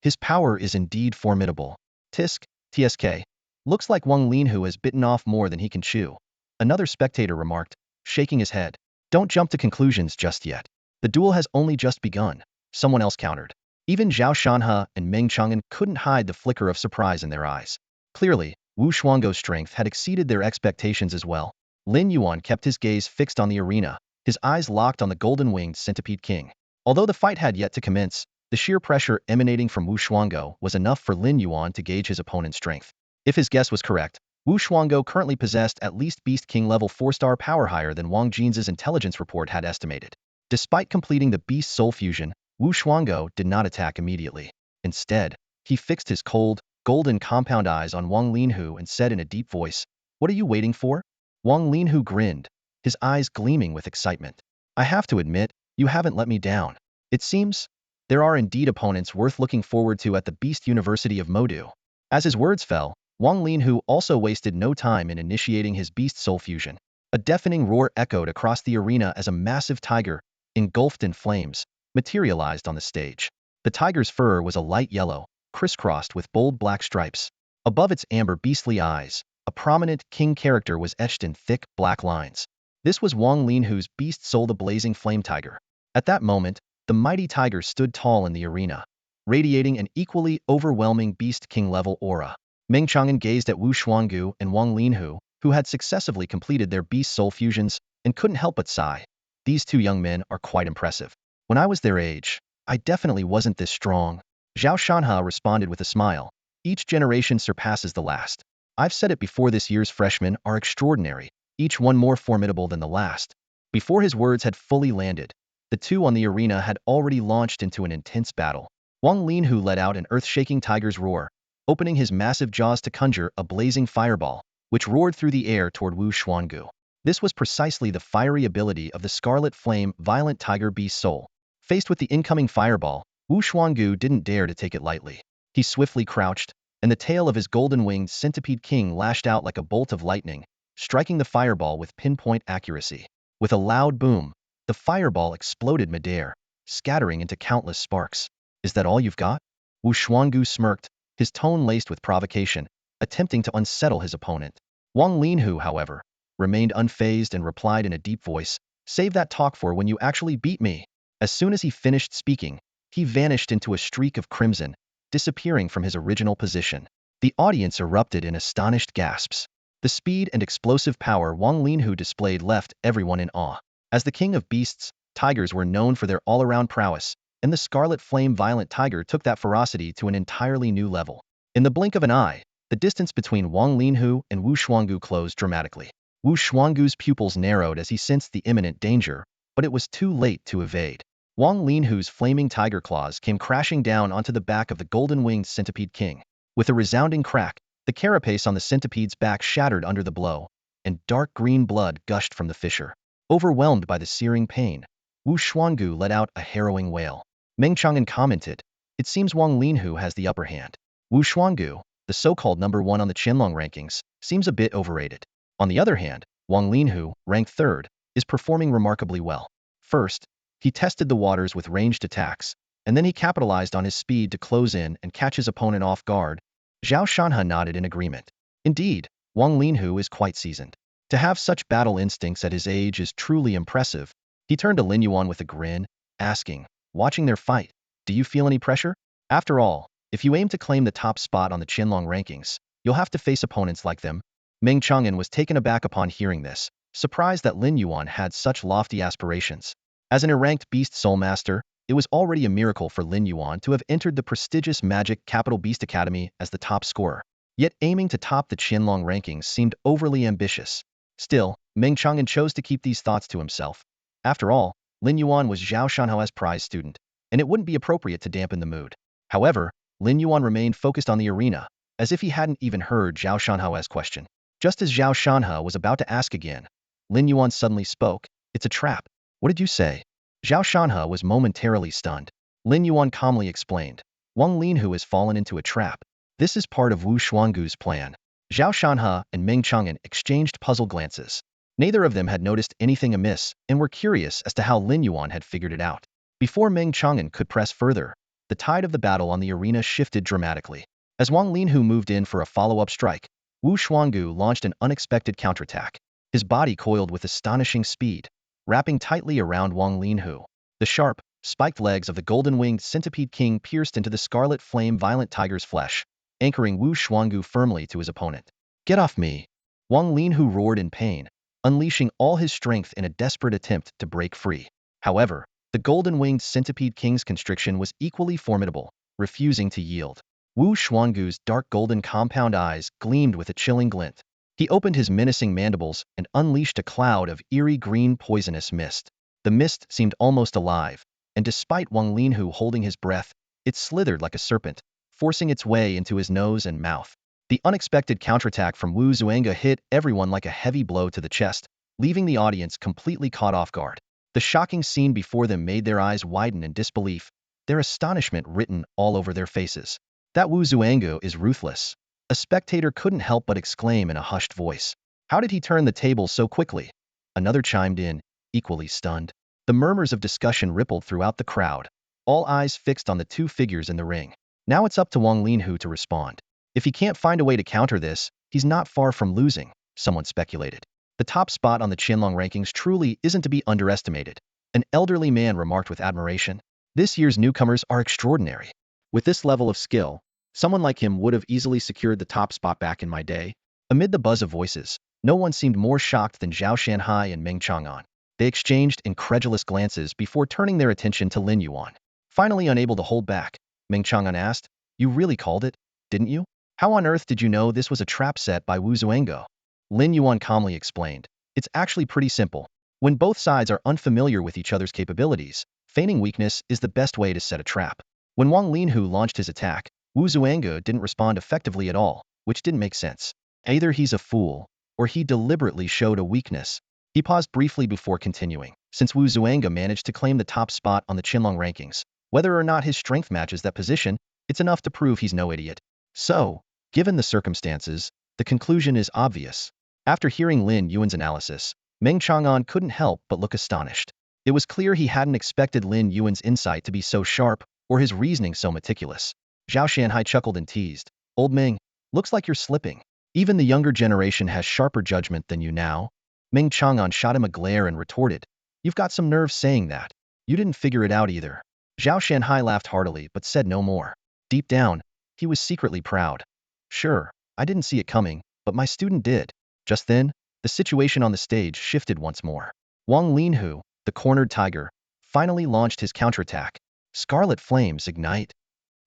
His power is indeed formidable. TSK. Looks like Wang Linhu has bitten off more than he can chew. Another spectator remarked, shaking his head. Don't jump to conclusions just yet. The duel has only just begun, someone else countered. Even Zhao Shanhe and Meng Chang'an couldn't hide the flicker of surprise in their eyes. Clearly, Wu Shuanggo's strength had exceeded their expectations as well. Lin Yuan kept his gaze fixed on the arena, his eyes locked on the golden-winged centipede king. Although the fight had yet to commence, the sheer pressure emanating from Wu Shuanggo was enough for Lin Yuan to gauge his opponent's strength. If his guess was correct, Wu Shuanggo currently possessed at least Beast King level 4-star power higher than Wang Jin's intelligence report had estimated. Despite completing the Beast Soul fusion, Wu Shuanggo did not attack immediately. Instead, he fixed his cold, golden compound eyes on Wang Linhu and said in a deep voice, "What are you waiting for?" Wang Linhu grinned, his eyes gleaming with excitement. "I have to admit, you haven't let me down. It seems there are indeed opponents worth looking forward to at the Beast University of Modu." As his words fell, Wang Linhu also wasted no time in initiating his Beast Soul fusion. A deafening roar echoed across the arena as a massive tiger, engulfed in flames, materialized on the stage. The tiger's fur was a light yellow, crisscrossed with bold black stripes. Above its amber beastly eyes, a prominent king character was etched in thick, black lines. This was Wang Linhu's Beast Soul, the blazing flame tiger. At that moment, the mighty tiger stood tall in the arena, radiating an equally overwhelming Beast King-level aura. Meng Chang'an gazed at Wu Shuanggu and Wang Linhu, who had successfully completed their Beast Soul fusions, and couldn't help but sigh. These two young men are quite impressive. When I was their age, I definitely wasn't this strong. Zhao Shanhe responded with a smile. Each generation surpasses the last. I've said it before, this year's freshmen are extraordinary, each one more formidable than the last. Before his words had fully landed, the two on the arena had already launched into an intense battle. Wang Linhu let out an earth-shaking tiger's roar, opening his massive jaws to conjure a blazing fireball, which roared through the air toward Wu Shuanggu. This was precisely the fiery ability of the Scarlet Flame Violent Tiger Beast Soul. Faced with the incoming fireball, Wu Shuanggu didn't dare to take it lightly. He swiftly crouched, and the tail of his golden-winged centipede king lashed out like a bolt of lightning, striking the fireball with pinpoint accuracy. With a loud boom, the fireball exploded midair, scattering into countless sparks. "Is that all you've got?" Wu Shuanggu smirked, his tone laced with provocation, attempting to unsettle his opponent. Wang Linhu, however, remained unfazed and replied in a deep voice, "Save that talk for when you actually beat me." As soon as he finished speaking, he vanished into a streak of crimson, disappearing from his original position. The audience erupted in astonished gasps. The speed and explosive power Wang Linhu displayed left everyone in awe. As the king of beasts, tigers were known for their all-around prowess, and the Scarlet Flame Violent Tiger took that ferocity to an entirely new level. In the blink of an eye, the distance between Wang Linhu and Wu Shuanggu closed dramatically. Wu Shuanggu's pupils narrowed as he sensed the imminent danger, but it was too late to evade. Wang Linhu's flaming tiger claws came crashing down onto the back of the golden-winged centipede king. With a resounding crack, the carapace on the centipede's back shattered under the blow, and dark green blood gushed from the fissure. Overwhelmed by the searing pain, Wu Shuanggu let out a harrowing wail. Meng Chang'an commented, "It seems Wang Linhu has the upper hand. Wu Shuanggu, the so-called number 1 on the Qinlong rankings, seems a bit overrated. On the other hand, Wang Linhu, ranked 3rd, is performing remarkably well. First, he tested the waters with ranged attacks, and then he capitalized on his speed to close in and catch his opponent off guard." Zhao Shanhe nodded in agreement. Indeed, Wang Linhu is quite seasoned. To have such battle instincts at his age is truly impressive. He turned to Lin Yuan with a grin, asking, "Watching their fight, do you feel any pressure? After all, if you aim to claim the top spot on the Qinlong rankings, you'll have to face opponents like them." Meng Chang'an was taken aback upon hearing this, surprised that Lin Yuan had such lofty aspirations. As an ranked Beast Soul Master, it was already a miracle for Lin Yuan to have entered the prestigious Magic Capital Beast Academy as the top scorer. Yet aiming to top the Qinlong rankings seemed overly ambitious. Still, Meng Chang'an chose to keep these thoughts to himself. After all, Lin Yuan was Zhao Shanhao's prize student, and it wouldn't be appropriate to dampen the mood. However, Lin Yuan remained focused on the arena, as if he hadn't even heard Zhao Shanhao's question. Just as Zhao Shanhao was about to ask again, Lin Yuan suddenly spoke. "It's a trap." "What did you say?" Zhao Shanhao was momentarily stunned. Lin Yuan calmly explained. "Wang Linhu has fallen into a trap. This is part of Wu Xuangu's plan." Zhao Shanhe and Meng Chang'an exchanged puzzled glances. Neither of them had noticed anything amiss and were curious as to how Lin Yuan had figured it out. Before Meng Chang'an could press further, the tide of the battle on the arena shifted dramatically. As Wang Linhu moved in for a follow-up strike, Wu Xuangu launched an unexpected counterattack. His body coiled with astonishing speed, wrapping tightly around Wang Linhu. The sharp, spiked legs of the golden-winged centipede king pierced into the scarlet flame violent tiger's flesh, anchoring Wu Xuangu firmly to his opponent. "Get off me!" Wang Linhu roared in pain, unleashing all his strength in a desperate attempt to break free. However, the golden-winged centipede king's constriction was equally formidable, refusing to yield. Wu Xuangu's dark golden compound eyes gleamed with a chilling glint. He opened his menacing mandibles and unleashed a cloud of eerie green poisonous mist. The mist seemed almost alive, and despite Wang Linhu holding his breath, it slithered like a serpent, forcing its way into his nose and mouth. The unexpected counterattack from Wu Xuanga hit everyone like a heavy blow to the chest, leaving the audience completely caught off guard. The shocking scene before them made their eyes widen in disbelief, their astonishment written all over their faces. "That Wu Xuanga is ruthless," a spectator couldn't help but exclaim in a hushed voice. "How did he turn the tables so quickly?" Another chimed in, equally stunned. The murmurs of discussion rippled throughout the crowd, all eyes fixed on the two figures in the ring. Now it's up to Wang Linhu to respond. If he can't find a way to counter this, he's not far from losing, someone speculated. "The top spot on the Qianlong rankings truly isn't to be underestimated," an elderly man remarked with admiration. "This year's newcomers are extraordinary. With this level of skill, someone like him would have easily secured the top spot back in my day." Amid the buzz of voices, no one seemed more shocked than Zhao Shanhai and Meng Chang'an. They exchanged incredulous glances before turning their attention to Lin Yuan. Finally unable to hold back, Meng Chang'an asked, "You really called it, didn't you? How on earth did you know this was a trap set by Wu Xuango?" Lin Yuan calmly explained. "It's actually pretty simple. When both sides are unfamiliar with each other's capabilities, feigning weakness is the best way to set a trap. When Wang Linhu launched his attack, Wu Xuango didn't respond effectively at all, which didn't make sense. Either he's a fool, or he deliberately showed a weakness." He paused briefly before continuing. "Since Wu Xuanga managed to claim the top spot on the Qianlong rankings, whether or not his strength matches that position, it's enough to prove he's no idiot. So, given the circumstances, the conclusion is obvious." After hearing Lin Yuan's analysis, Meng Chang'an couldn't help but look astonished. It was clear he hadn't expected Lin Yuan's insight to be so sharp, or his reasoning so meticulous. Zhao Shanhai chuckled and teased, "Old Meng, looks like you're slipping. Even the younger generation has sharper judgment than you now." Meng Chang'an shot him a glare and retorted, "You've got some nerve saying that. You didn't figure it out either." Zhao Shanhai laughed heartily but said no more. Deep down, he was secretly proud. "Sure, I didn't see it coming, but my student did." Just then, the situation on the stage shifted once more. Wang Linhu, the cornered tiger, finally launched his counterattack. Scarlet flames ignite.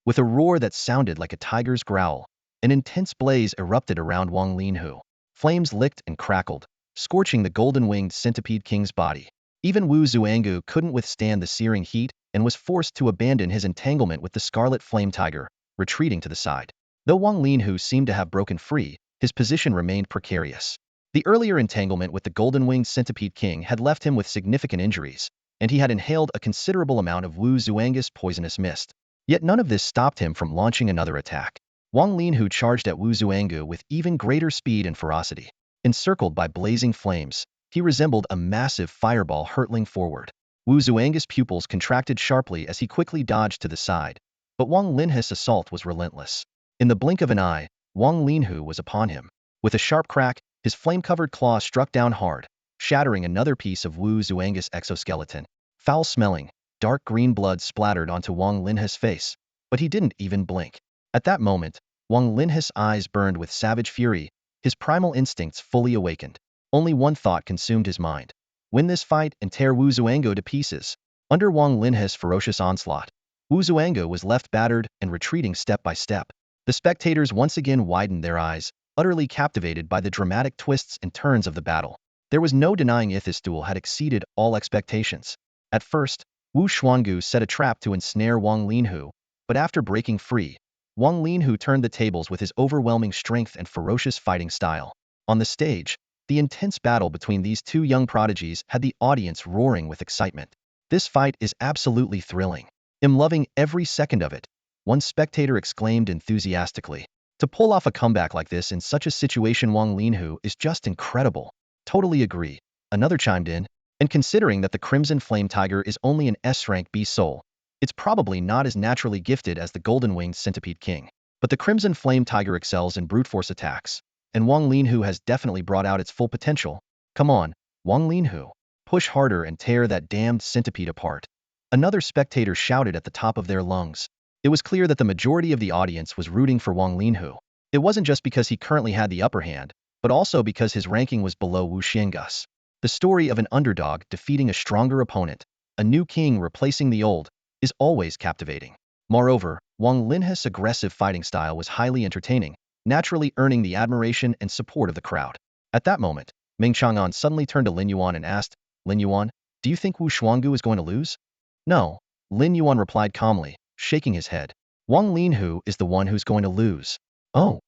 With a roar that sounded like a tiger's growl, an intense blaze erupted around Wang Linhu. Flames licked and crackled, scorching the golden-winged centipede king's body. Even Wu Xuangu couldn't withstand the searing heat and was forced to abandon his entanglement with the scarlet flame tiger, retreating to the side. Though Wang Linhu seemed to have broken free, his position remained precarious. The earlier entanglement with the golden-winged centipede king had left him with significant injuries, and he had inhaled a considerable amount of Wu Xuanga's poisonous mist. Yet none of this stopped him from launching another attack. Wang Linhu charged at Wu Xuangu with even greater speed and ferocity. Encircled by blazing flames, he resembled a massive fireball hurtling forward. Wu Xuanga's pupils contracted sharply as he quickly dodged to the side, but Wang Linhu's assault was relentless. In the blink of an eye, Wang Linhu was upon him. With a sharp crack, his flame-covered claw struck down hard, shattering another piece of Wu Xuanga's exoskeleton. Foul-smelling, dark green blood splattered onto Wang Linhu's face, but he didn't even blink. At that moment, Wang Linhu's eyes burned with savage fury, his primal instincts fully awakened. Only one thought consumed his mind: win this fight and tear Wu Xuango to pieces. Under Wang Linhu's ferocious onslaught, Wu Xuango was left battered and retreating step by step. The spectators once again widened their eyes, utterly captivated by the dramatic twists and turns of the battle. There was no denying if this duel had exceeded all expectations. At first, Wu Xuangu set a trap to ensnare Wang Linhu, but after breaking free, Wang Linhu turned the tables with his overwhelming strength and ferocious fighting style. On the stage, the intense battle between these two young prodigies had the audience roaring with excitement. This fight is absolutely thrilling. I'm loving every second of it, one spectator exclaimed enthusiastically. To pull off a comeback like this in such a situation, Wang Linhu is just incredible. Totally agree, another chimed in, and considering that the Crimson Flame Tiger is only an S-rank Beast Soul, it's probably not as naturally gifted as the Golden-Winged Centipede King. But the Crimson Flame Tiger excels in brute force attacks, and Wang Linhu has definitely brought out its full potential. Come on, Wang Linhu, push harder and tear that damned centipede apart. Another spectator shouted at the top of their lungs. It was clear that the majority of the audience was rooting for Wang Linhu. It wasn't just because he currently had the upper hand, but also because his ranking was below Wu Xiangus. The story of an underdog defeating a stronger opponent, a new king replacing the old, is always captivating. Moreover, Wang Linhu's aggressive fighting style was highly entertaining, naturally earning the admiration and support of the crowd. At that moment, Meng Chang'an suddenly turned to Lin Yuan and asked, "Lin Yuan, do you think Wu Xuangu is going to lose?" "No," Lin Yuan replied calmly, shaking his head. "Wang Linhu is the one who's going to lose." "Oh."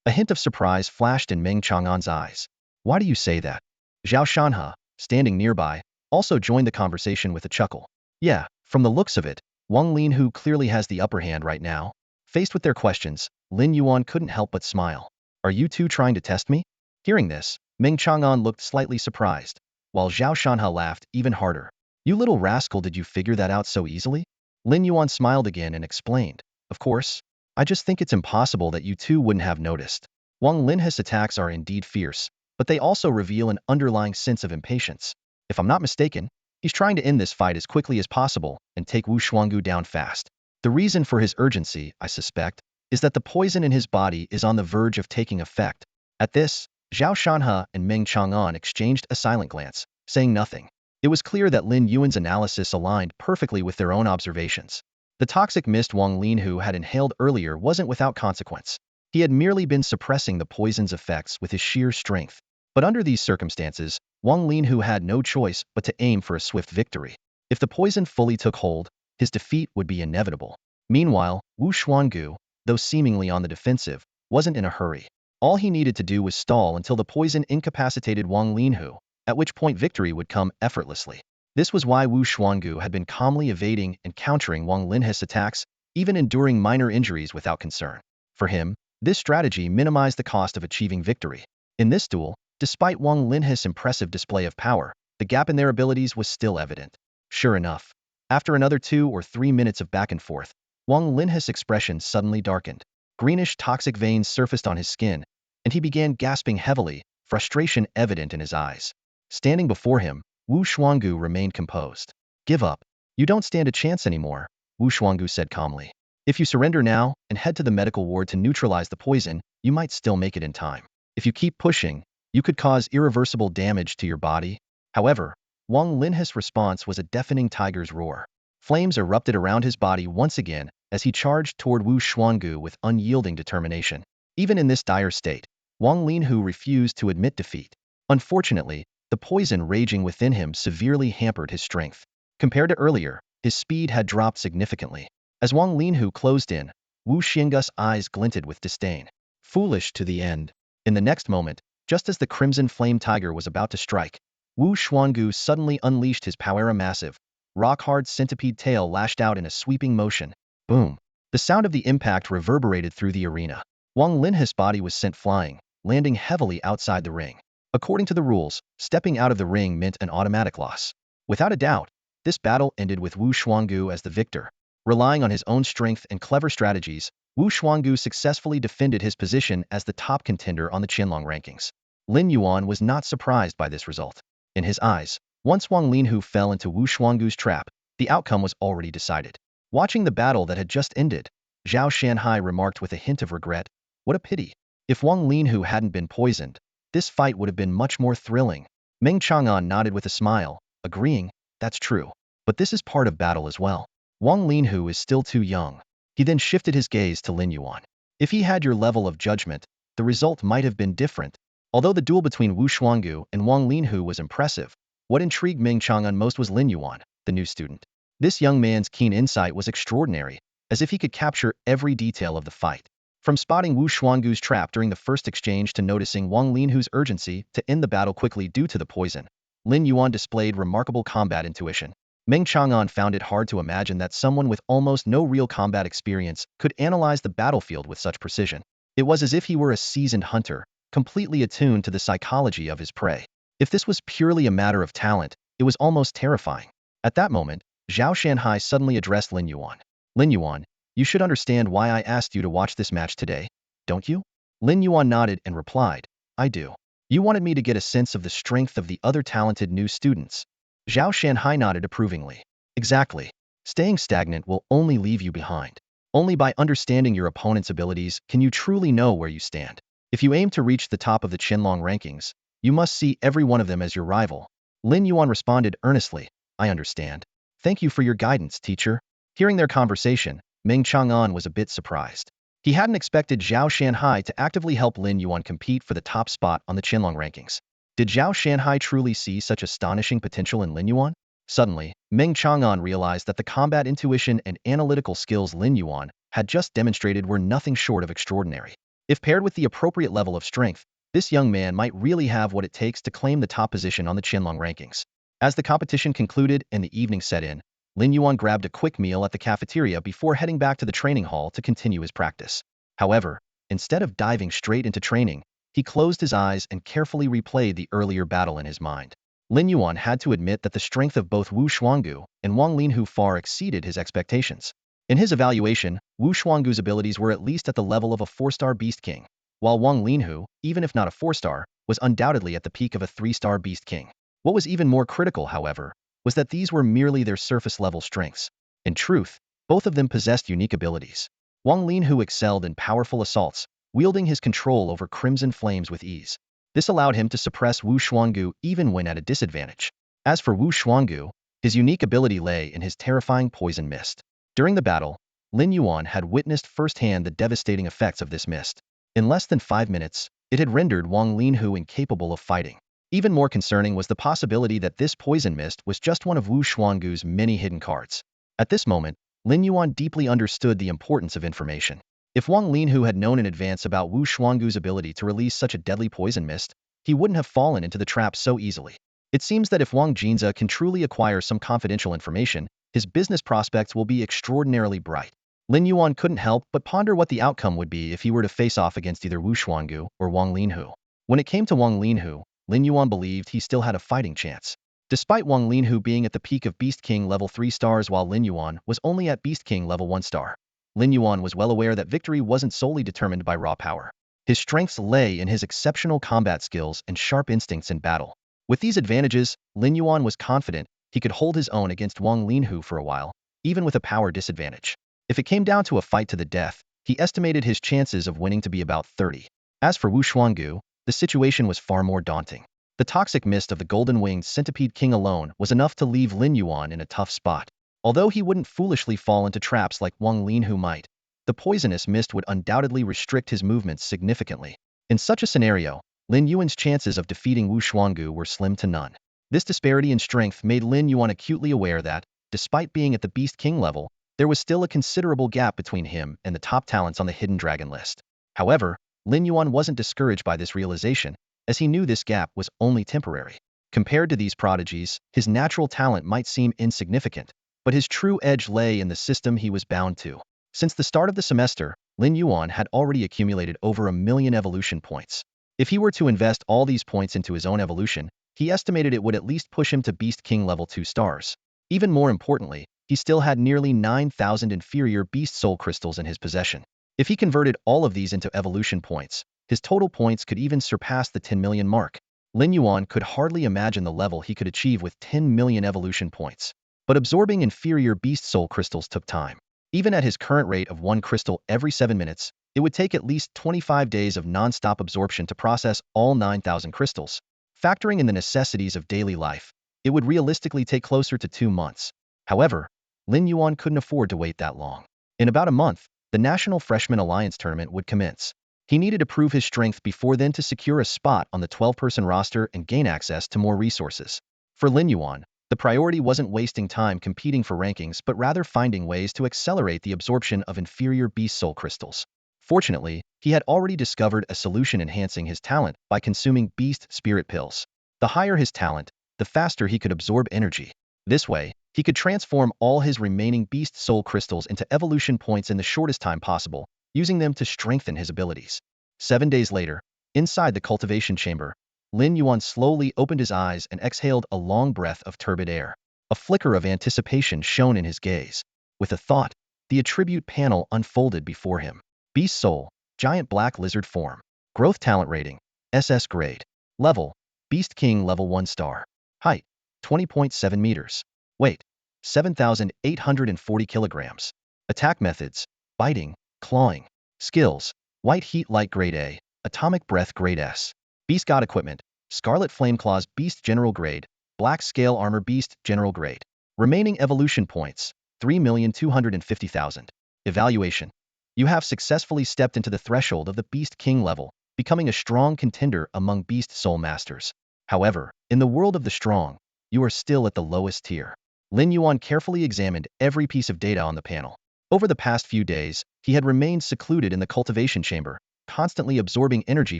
A hint of surprise flashed in Meng Chang'an's eyes. "Why do you say that?" Zhao Shanhe, standing nearby, also joined the conversation with a chuckle. "Yeah, from the looks of it, Wang Linhu clearly has the upper hand right now." Faced with their questions, Lin Yuan couldn't help but smile. "Are you two trying to test me?" Hearing this, Meng Chang'an looked slightly surprised, while Zhao Shanhe laughed even harder. "You little rascal, did you figure that out so easily?" Lin Yuan smiled again and explained, "Of course. I just think it's impossible that you two wouldn't have noticed. Wang Linhu's attacks are indeed fierce, but they also reveal an underlying sense of impatience. If I'm not mistaken, he's trying to end this fight as quickly as possible and take Wu Xuangu down fast. The reason for his urgency, I suspect, is that the poison in his body is on the verge of taking effect." At this, Zhao Shanhe and Meng Chang'an exchanged a silent glance, saying nothing. It was clear that Lin Yuan's analysis aligned perfectly with their own observations. The toxic mist Wang Linhu had inhaled earlier wasn't without consequence. He had merely been suppressing the poison's effects with his sheer strength. But under these circumstances, Wang Linhu had no choice but to aim for a swift victory. If the poison fully took hold, his defeat would be inevitable. Meanwhile, Wu Xuangu, though seemingly on the defensive, wasn't in a hurry. All he needed to do was stall until the poison incapacitated Wang Linhu, at which point victory would come effortlessly. This was why Wu Xuangu had been calmly evading and countering Wang Linhu's attacks, even enduring minor injuries without concern. For him, this strategy minimized the cost of achieving victory. In this duel, despite Wang Linhu's impressive display of power, the gap in their abilities was still evident. Sure enough, after another 2 or 3 minutes of back and forth, Wang Linhu's expression suddenly darkened. Greenish toxic veins surfaced on his skin, and he began gasping heavily, frustration evident in his eyes. Standing before him, Wu Xuangu remained composed. "Give up. You don't stand a chance anymore," Wu Xuangu said calmly. "If you surrender now and head to the medical ward to neutralize the poison, you might still make it in time. If you keep pushing, you could cause irreversible damage to your body." However, Wang Linhu's response was a deafening tiger's roar. Flames erupted around his body once again as he charged toward Wu Xuangu with unyielding determination. Even in this dire state, Wang Linhu refused to admit defeat. Unfortunately, the poison raging within him severely hampered his strength. Compared to earlier, his speed had dropped significantly. As Wang Linhu closed in, Wu Xiangus's eyes glinted with disdain. Foolish to the end. In the next moment, just as the Crimson Flame Tiger was about to strike, Wu Xuangu suddenly unleashed his power. A massive, rock-hard centipede tail lashed out in a sweeping motion. Boom! The sound of the impact reverberated through the arena. Wang Linhu's body was sent flying, landing heavily outside the ring. According to the rules, stepping out of the ring meant an automatic loss. Without a doubt, this battle ended with Wu Xuangu as the victor. Relying on his own strength and clever strategies, Wu Xuangu successfully defended his position as the top contender on the Qianlong rankings. Lin Yuan was not surprised by this result. In his eyes, once Wang Linhu fell into Wu Xuangu's trap, the outcome was already decided. Watching the battle that had just ended, Zhao Shanhe remarked with a hint of regret, "What a pity. If Wang Linhu hadn't been poisoned, this fight would have been much more thrilling." Meng Chang'an nodded with a smile, agreeing, "That's true. But this is part of battle as well. Wang Linhu is still too young." He then shifted his gaze to Lin Yuan. "If he had your level of judgment, the result might have been different." Although the duel between Wu Shuanggu and Wang Linhu was impressive, what intrigued Meng Chang'an most was Lin Yuan, the new student. This young man's keen insight was extraordinary, as if he could capture every detail of the fight. From spotting Wu Shuanggu's trap during the first exchange to noticing Wang Linhu's urgency to end the battle quickly due to the poison, Lin Yuan displayed remarkable combat intuition. Meng Chang'an found it hard to imagine that someone with almost no real combat experience could analyze the battlefield with such precision. It was as if he were a seasoned hunter, completely attuned to the psychology of his prey. If this was purely a matter of talent, it was almost terrifying. At that moment, Zhao Shanhai suddenly addressed Lin Yuan. Lin Yuan, you should understand why I asked you to watch this match today, don't you? Lin Yuan nodded and replied, I do. You wanted me to get a sense of the strength of the other talented new students. Zhao Shanhai nodded approvingly. Exactly. Staying stagnant will only leave you behind. Only by understanding your opponent's abilities can you truly know where you stand. If you aim to reach the top of the Qianlong rankings, you must see every one of them as your rival. Lin Yuan responded earnestly, I understand. Thank you for your guidance, teacher. Hearing their conversation, Meng Chang'an was a bit surprised. He hadn't expected Zhao Shanhai to actively help Lin Yuan compete for the top spot on the Qianlong rankings. Did Zhao Shanhai truly see such astonishing potential in Lin Yuan? Suddenly, Meng Chang'an realized that the combat intuition and analytical skills Lin Yuan had just demonstrated were nothing short of extraordinary. If paired with the appropriate level of strength, this young man might really have what it takes to claim the top position on the Qianlong rankings. As the competition concluded and the evening set in, Lin Yuan grabbed a quick meal at the cafeteria before heading back to the training hall to continue his practice. However, instead of diving straight into training, he closed his eyes and carefully replayed the earlier battle in his mind. Lin Yuan had to admit that the strength of both Wu Shuanggu and Wang Linhu far exceeded his expectations. In his evaluation, Wu Shuanggu's abilities were at least at the level of a 4-star Beast King, while Wang Linhu, even if not a 4-star, was undoubtedly at the peak of a 3-star Beast King. What was even more critical, however, was that these were merely their surface-level strengths. In truth, both of them possessed unique abilities. Wang Linhu excelled in powerful assaults, wielding his control over crimson flames with ease. This allowed him to suppress Wu Shuanggu even when at a disadvantage. As for Wu Shuanggu, his unique ability lay in his terrifying poison mist. During the battle, Lin Yuan had witnessed firsthand the devastating effects of this mist. In less than 5 minutes, it had rendered Wang Linhu incapable of fighting. Even more concerning was the possibility that this poison mist was just one of Wu Shuanggu's many hidden cards. At this moment, Lin Yuan deeply understood the importance of information. If Wang Linhu had known in advance about Wu Shuanggu's ability to release such a deadly poison mist, he wouldn't have fallen into the trap so easily. It seems that if Wang Jinza can truly acquire some confidential information, his business prospects will be extraordinarily bright. Lin Yuan couldn't help but ponder what the outcome would be if he were to face off against either Wu Shuanggu or Wang Linhu. When it came to Wang Linhu, Lin Yuan believed he still had a fighting chance. Despite Wang Linhu being at the peak of Beast King level 3 stars while Lin Yuan was only at Beast King level 1 star, Lin Yuan was well aware that victory wasn't solely determined by raw power. His strengths lay in his exceptional combat skills and sharp instincts in battle. With these advantages, Lin Yuan was confident he could hold his own against Wang Linhu for a while, even with a power disadvantage. If it came down to a fight to the death, he estimated his chances of winning to be about 30. As for Wu Shuanggu, the situation was far more daunting. The toxic mist of the golden-winged centipede king alone was enough to leave Lin Yuan in a tough spot. Although he wouldn't foolishly fall into traps like Wang Linhu might, the poisonous mist would undoubtedly restrict his movements significantly. In such a scenario, Lin Yuan's chances of defeating Wu Shuanggu were slim to none. This disparity in strength made Lin Yuan acutely aware that, despite being at the Beast King level, there was still a considerable gap between him and the top talents on the Hidden Dragon list. However, Lin Yuan wasn't discouraged by this realization, as he knew this gap was only temporary. Compared to these prodigies, his natural talent might seem insignificant, but his true edge lay in the system he was bound to. Since the start of the semester, Lin Yuan had already accumulated over 1 million evolution points. If he were to invest all these points into his own evolution, he estimated it would at least push him to Beast King level 2 stars. Even more importantly, he still had nearly 9,000 inferior Beast Soul crystals in his possession. If he converted all of these into evolution points, his total points could even surpass the 10 million mark. Lin Yuan could hardly imagine the level he could achieve with 10 million evolution points. But absorbing inferior Beast Soul crystals took time. Even at his current rate of 1 crystal every 7 minutes, it would take at least 25 days of non-stop absorption to process all 9,000 crystals. Factoring in the necessities of daily life, it would realistically take closer to 2 months. However, Lin Yuan couldn't afford to wait that long. In about a month, the National Freshman Alliance tournament would commence. He needed to prove his strength before then to secure a spot on the 12-person roster and gain access to more resources. For Lin Yuan, the priority wasn't wasting time competing for rankings but rather finding ways to accelerate the absorption of inferior Beast Soul crystals. Fortunately, he had already discovered a solution enhancing his talent by consuming Beast Spirit Pills. The higher his talent, the faster he could absorb energy. This way, he could transform all his remaining Beast Soul crystals into evolution points in the shortest time possible, using them to strengthen his abilities. 7 days later, inside the cultivation chamber, Lin Yuan slowly opened his eyes and exhaled a long breath of turbid air. A flicker of anticipation shone in his gaze. With a thought, the attribute panel unfolded before him. Beast Soul, Giant Black Lizard Form. Growth Talent Rating, SS Grade. Level, Beast King Level 1 Star. Height, 20.7 meters. Weight, 7,840 kilograms. Attack methods, biting, clawing. Skills, White Heat Light Grade A, Atomic Breath Grade S. Beast God Equipment, Scarlet Flame Claws Beast General Grade, Black Scale Armor Beast General Grade. Remaining evolution points, 3,250,000. Evaluation. You have successfully stepped into the threshold of the Beast King level, becoming a strong contender among Beast Soul Masters. However, in the world of the strong, you are still at the lowest tier. Lin Yuan carefully examined every piece of data on the panel. Over the past few days, he had remained secluded in the cultivation chamber, constantly absorbing energy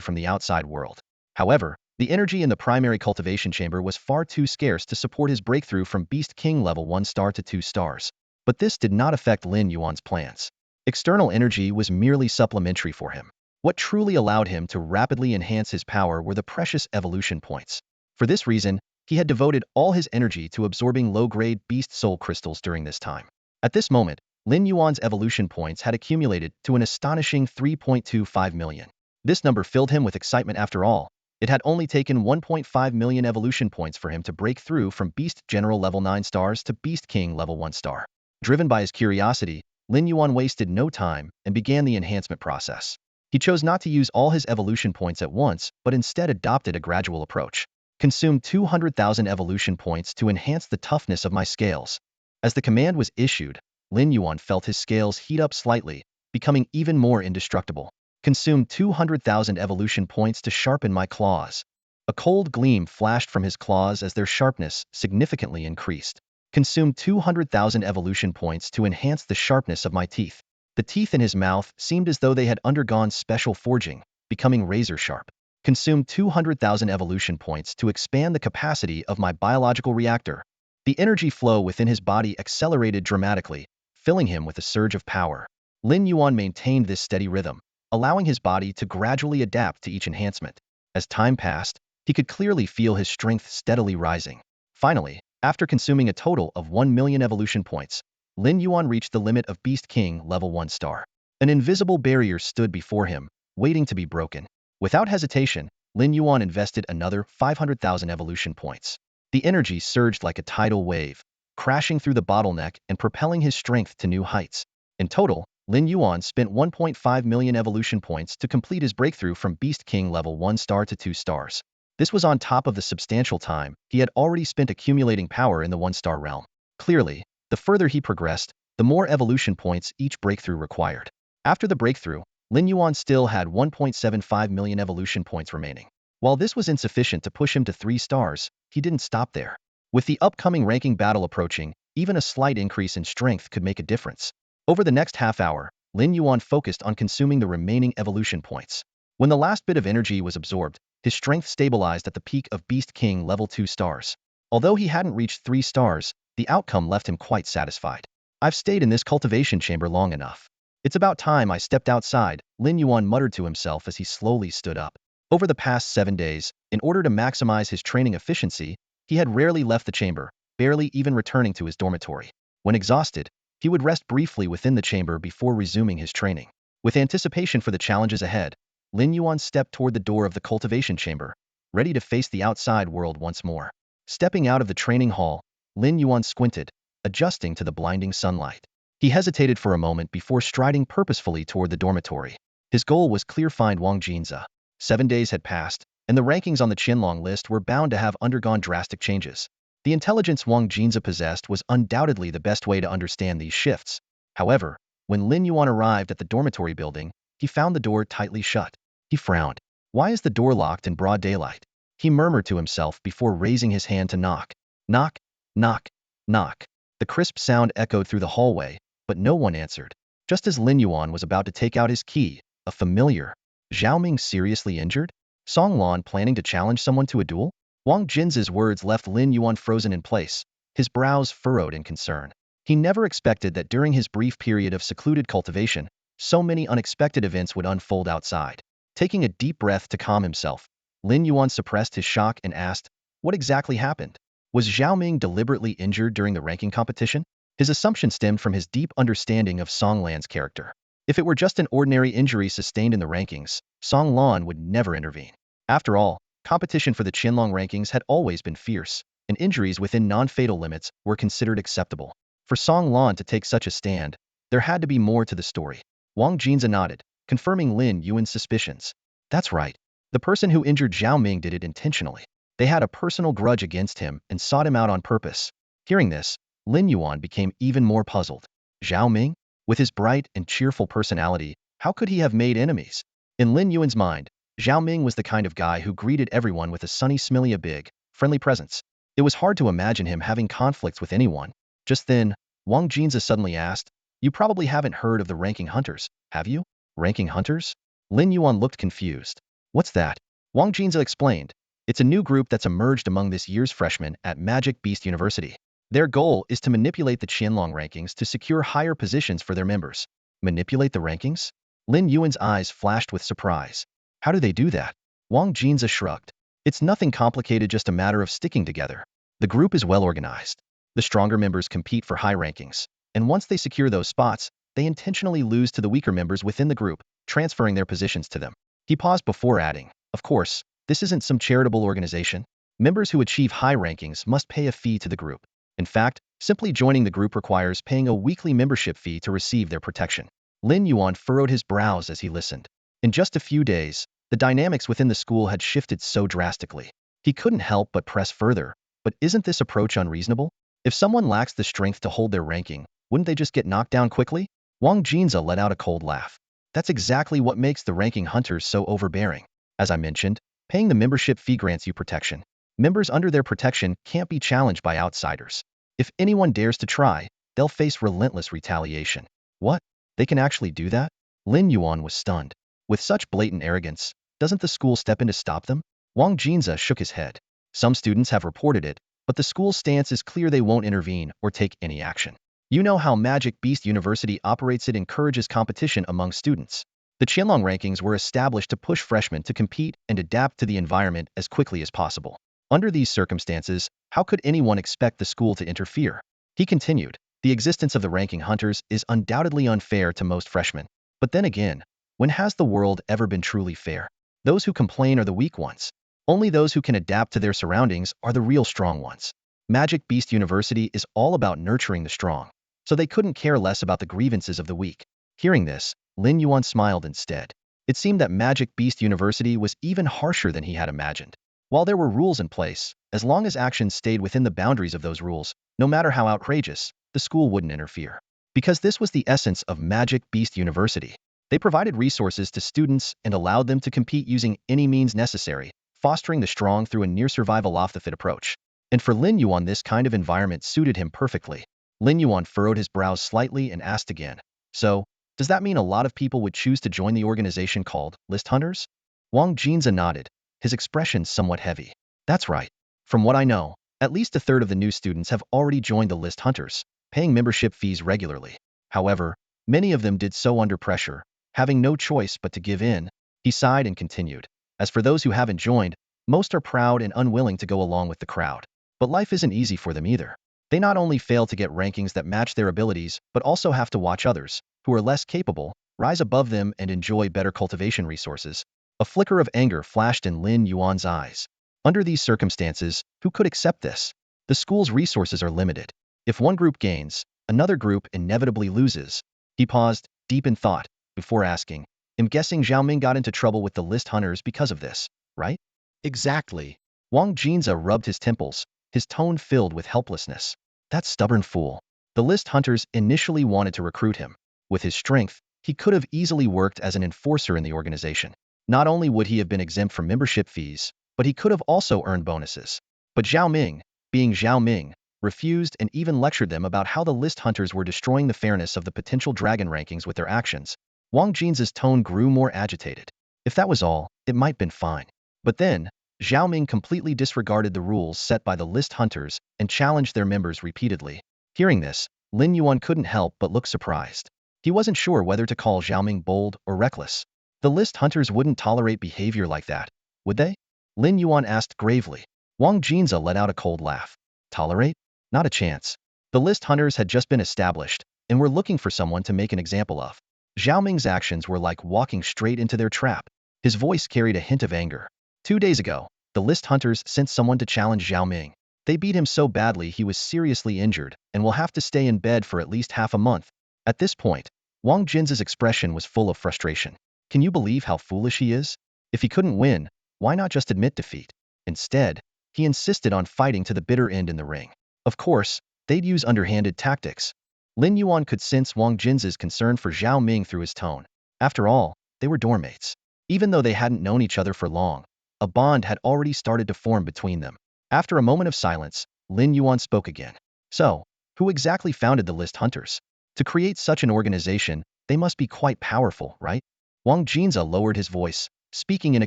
from the outside world. However, the energy in the primary cultivation chamber was far too scarce to support his breakthrough from Beast King level 1 star to 2 stars. But this did not affect Lin Yuan's plans. External energy was merely supplementary for him. What truly allowed him to rapidly enhance his power were the precious evolution points. For this reason, he had devoted all his energy to absorbing low-grade Beast Soul crystals during this time. At this moment, Lin Yuan's evolution points had accumulated to an astonishing 3.25 million. This number filled him with excitement after all. It had only taken 1.5 million evolution points for him to break through from Beast General level 9 stars to Beast King level 1 star. Driven by his curiosity, Lin Yuan wasted no time and began the enhancement process. He chose not to use all his evolution points at once, but instead adopted a gradual approach. Consume 200,000 evolution points to enhance the toughness of my scales. As the command was issued, Lin Yuan felt his scales heat up slightly, becoming even more indestructible. Consume 200,000 evolution points to sharpen my claws. A cold gleam flashed from his claws as their sharpness significantly increased. Consume 200,000 evolution points to enhance the sharpness of my teeth. The teeth in his mouth seemed as though they had undergone special forging, becoming razor sharp. Consume 200,000 evolution points to expand the capacity of my biological reactor. The energy flow within his body accelerated dramatically, filling him with a surge of power. Lin Yuan maintained this steady rhythm, allowing his body to gradually adapt to each enhancement. As time passed, he could clearly feel his strength steadily rising. Finally, after consuming a total of 1 million evolution points, Lin Yuan reached the limit of Beast King level 1 star. An invisible barrier stood before him, waiting to be broken. Without hesitation, Lin Yuan invested another 500,000 evolution points. The energy surged like a tidal wave, crashing through the bottleneck and propelling his strength to new heights. In total, Lin Yuan spent 1.5 million evolution points to complete his breakthrough from Beast King level 1 star to 2 stars. This was on top of the substantial time he had already spent accumulating power in the 1-star realm. Clearly, the further he progressed, the more evolution points each breakthrough required. After the breakthrough, Lin Yuan still had 1.75 million evolution points remaining. While this was insufficient to push him to 3 stars, he didn't stop there. With the upcoming ranking battle approaching, even a slight increase in strength could make a difference. Over the next half hour, Lin Yuan focused on consuming the remaining evolution points. When the last bit of energy was absorbed, his strength stabilized at the peak of Beast King level 2 stars. Although he hadn't reached 3 stars, the outcome left him quite satisfied. I've stayed in this cultivation chamber long enough. It's about time I stepped outside, Lin Yuan muttered to himself as he slowly stood up. Over the past 7 days, in order to maximize his training efficiency, he had rarely left the chamber, barely even returning to his dormitory. When exhausted, he would rest briefly within the chamber before resuming his training. With anticipation for the challenges ahead, Lin Yuan stepped toward the door of the cultivation chamber, ready to face the outside world once more. Stepping out of the training hall, Lin Yuan squinted, adjusting to the blinding sunlight. He hesitated for a moment before striding purposefully toward the dormitory. His goal was clear: find Wang Jinza. 7 days had passed, and the rankings on the Qianlong list were bound to have undergone drastic changes. The intelligence Wang Jinza possessed was undoubtedly the best way to understand these shifts. However, when Lin Yuan arrived at the dormitory building, he found the door tightly shut. He frowned. Why is the door locked in broad daylight? He murmured to himself before raising his hand to knock. Knock, knock, knock. The crisp sound echoed through the hallway, but no one answered. Just as Lin Yuan was about to take out his key, a familiar. Zhao Ming seriously injured? Song Lan planning to challenge someone to a duel? Wang Jin's words left Lin Yuan frozen in place, his brows furrowed in concern. He never expected that during his brief period of secluded cultivation, so many unexpected events would unfold outside. Taking a deep breath to calm himself, Lin Yuan suppressed his shock and asked, what exactly happened? Was Zhao Ming deliberately injured during the ranking competition? His assumption stemmed from his deep understanding of Song Lan's character. If it were just an ordinary injury sustained in the rankings, Song Lan would never intervene. After all, competition for the Qianlong rankings had always been fierce, and injuries within non-fatal limits were considered acceptable. For Song Lan to take such a stand, there had to be more to the story. Wang Jinza nodded, confirming Lin Yuan's suspicions. That's right. The person who injured Zhao Ming did it intentionally. They had a personal grudge against him and sought him out on purpose. Hearing this, Lin Yuan became even more puzzled. Zhao Ming? With his bright and cheerful personality, how could he have made enemies? In Lin Yuan's mind, Zhao Ming was the kind of guy who greeted everyone with a sunny smiley, a big, friendly presence. It was hard to imagine him having conflicts with anyone. Just then, Wang Jinza suddenly asked, you probably haven't heard of the Ranking Hunters, have you? Ranking Hunters? Lin Yuan looked confused. What's that? Wang Jinza explained. It's a new group that's emerged among this year's freshmen at Magic Beast University. Their goal is to manipulate the Qianlong rankings to secure higher positions for their members. Manipulate the rankings? Lin Yuan's eyes flashed with surprise. How do they do that? Wang Jinza shrugged. It's nothing complicated, just a matter of sticking together. The group is well organized. The stronger members compete for high rankings, and once they secure those spots, they intentionally lose to the weaker members within the group, transferring their positions to them. He paused before adding, of course, this isn't some charitable organization. Members who achieve high rankings must pay a fee to the group. In fact, simply joining the group requires paying a weekly membership fee to receive their protection. Lin Yuan furrowed his brows as he listened. In just a few days, the dynamics within the school had shifted so drastically. He couldn't help but press further. But isn't this approach unreasonable? If someone lacks the strength to hold their ranking, wouldn't they just get knocked down quickly? Wang Jinza let out a cold laugh. That's exactly what makes the Ranking Hunters so overbearing. As I mentioned, paying the membership fee grants you protection. Members under their protection can't be challenged by outsiders. If anyone dares to try, they'll face relentless retaliation. What? They can actually do that? Lin Yuan was stunned. With such blatant arrogance, doesn't the school step in to stop them? Wang Jinza shook his head. Some students have reported it, but the school's stance is clear: they won't intervene or take any action. You know how Magic Beast University operates. It encourages competition among students. The Qianlong rankings were established to push freshmen to compete and adapt to the environment as quickly as possible. Under these circumstances, how could anyone expect the school to interfere? He continued, the existence of the Ranking Hunters is undoubtedly unfair to most freshmen. But then again, when has the world ever been truly fair? Those who complain are the weak ones. Only those who can adapt to their surroundings are the real strong ones. Magic Beast University is all about nurturing the strong, so they couldn't care less about the grievances of the weak. Hearing this, Lin Yuan smiled instead. It seemed that Magic Beast University was even harsher than he had imagined. While there were rules in place, as long as actions stayed within the boundaries of those rules, no matter how outrageous, the school wouldn't interfere. Because this was the essence of Magic Beast University. They provided resources to students and allowed them to compete using any means necessary, fostering the strong through a near-survival off-the-fit approach. And for Lin Yuan, this kind of environment suited him perfectly. Lin Yuan furrowed his brows slightly and asked again, so, does that mean a lot of people would choose to join the organization called List Hunters? Wang Jinza nodded, his expression somewhat heavy. That's right. From what I know, at least a third of the new students have already joined the List Hunters, paying membership fees regularly. However, many of them did so under pressure, having no choice but to give in. He sighed and continued. As for those who haven't joined, most are proud and unwilling to go along with the crowd. But life isn't easy for them either. They not only fail to get rankings that match their abilities, but also have to watch others, who are less capable, rise above them and enjoy better cultivation resources. A flicker of anger flashed in Lin Yuan's eyes. Under these circumstances, who could accept this? The school's resources are limited. If one group gains, another group inevitably loses. He paused, deep in thought, before asking, I'm guessing Zhao Ming got into trouble with the List Hunters because of this, right? Exactly. Wang Jinza rubbed his temples, his tone filled with helplessness. That stubborn fool. The List Hunters initially wanted to recruit him. With his strength, he could have easily worked as an enforcer in the organization. Not only would he have been exempt from membership fees, but he could have also earned bonuses. But Zhao Ming, being Zhao Ming, refused and even lectured them about how the list hunters were destroying the fairness of the potential dragon rankings with their actions. Wang Jin's tone grew more agitated. If that was all, it might have been fine. But then, Zhao Ming completely disregarded the rules set by the list hunters and challenged their members repeatedly. Hearing this, Lin Yuan couldn't help but look surprised. He wasn't sure whether to call Zhao Ming bold or reckless. The list hunters wouldn't tolerate behavior like that, would they? Lin Yuan asked gravely. Wang Jinza let out a cold laugh. Tolerate? Not a chance. The list hunters had just been established, and were looking for someone to make an example of. Zhao Ming's actions were like walking straight into their trap. His voice carried a hint of anger. 2 days ago, the list hunters sent someone to challenge Zhao Ming. They beat him so badly he was seriously injured and will have to stay in bed for at least half a month. At this point, Wang Jin's expression was full of frustration. Can you believe how foolish he is? If he couldn't win, why not just admit defeat? Instead, he insisted on fighting to the bitter end in the ring. Of course, they'd use underhanded tactics. Lin Yuan could sense Wang Jin's concern for Zhao Ming through his tone. After all, they were doormates. Even though they hadn't known each other for long, a bond had already started to form between them. After a moment of silence, Lin Yuan spoke again. So, who exactly founded the list hunters? To create such an organization, they must be quite powerful, right? Wang Jinza lowered his voice, speaking in a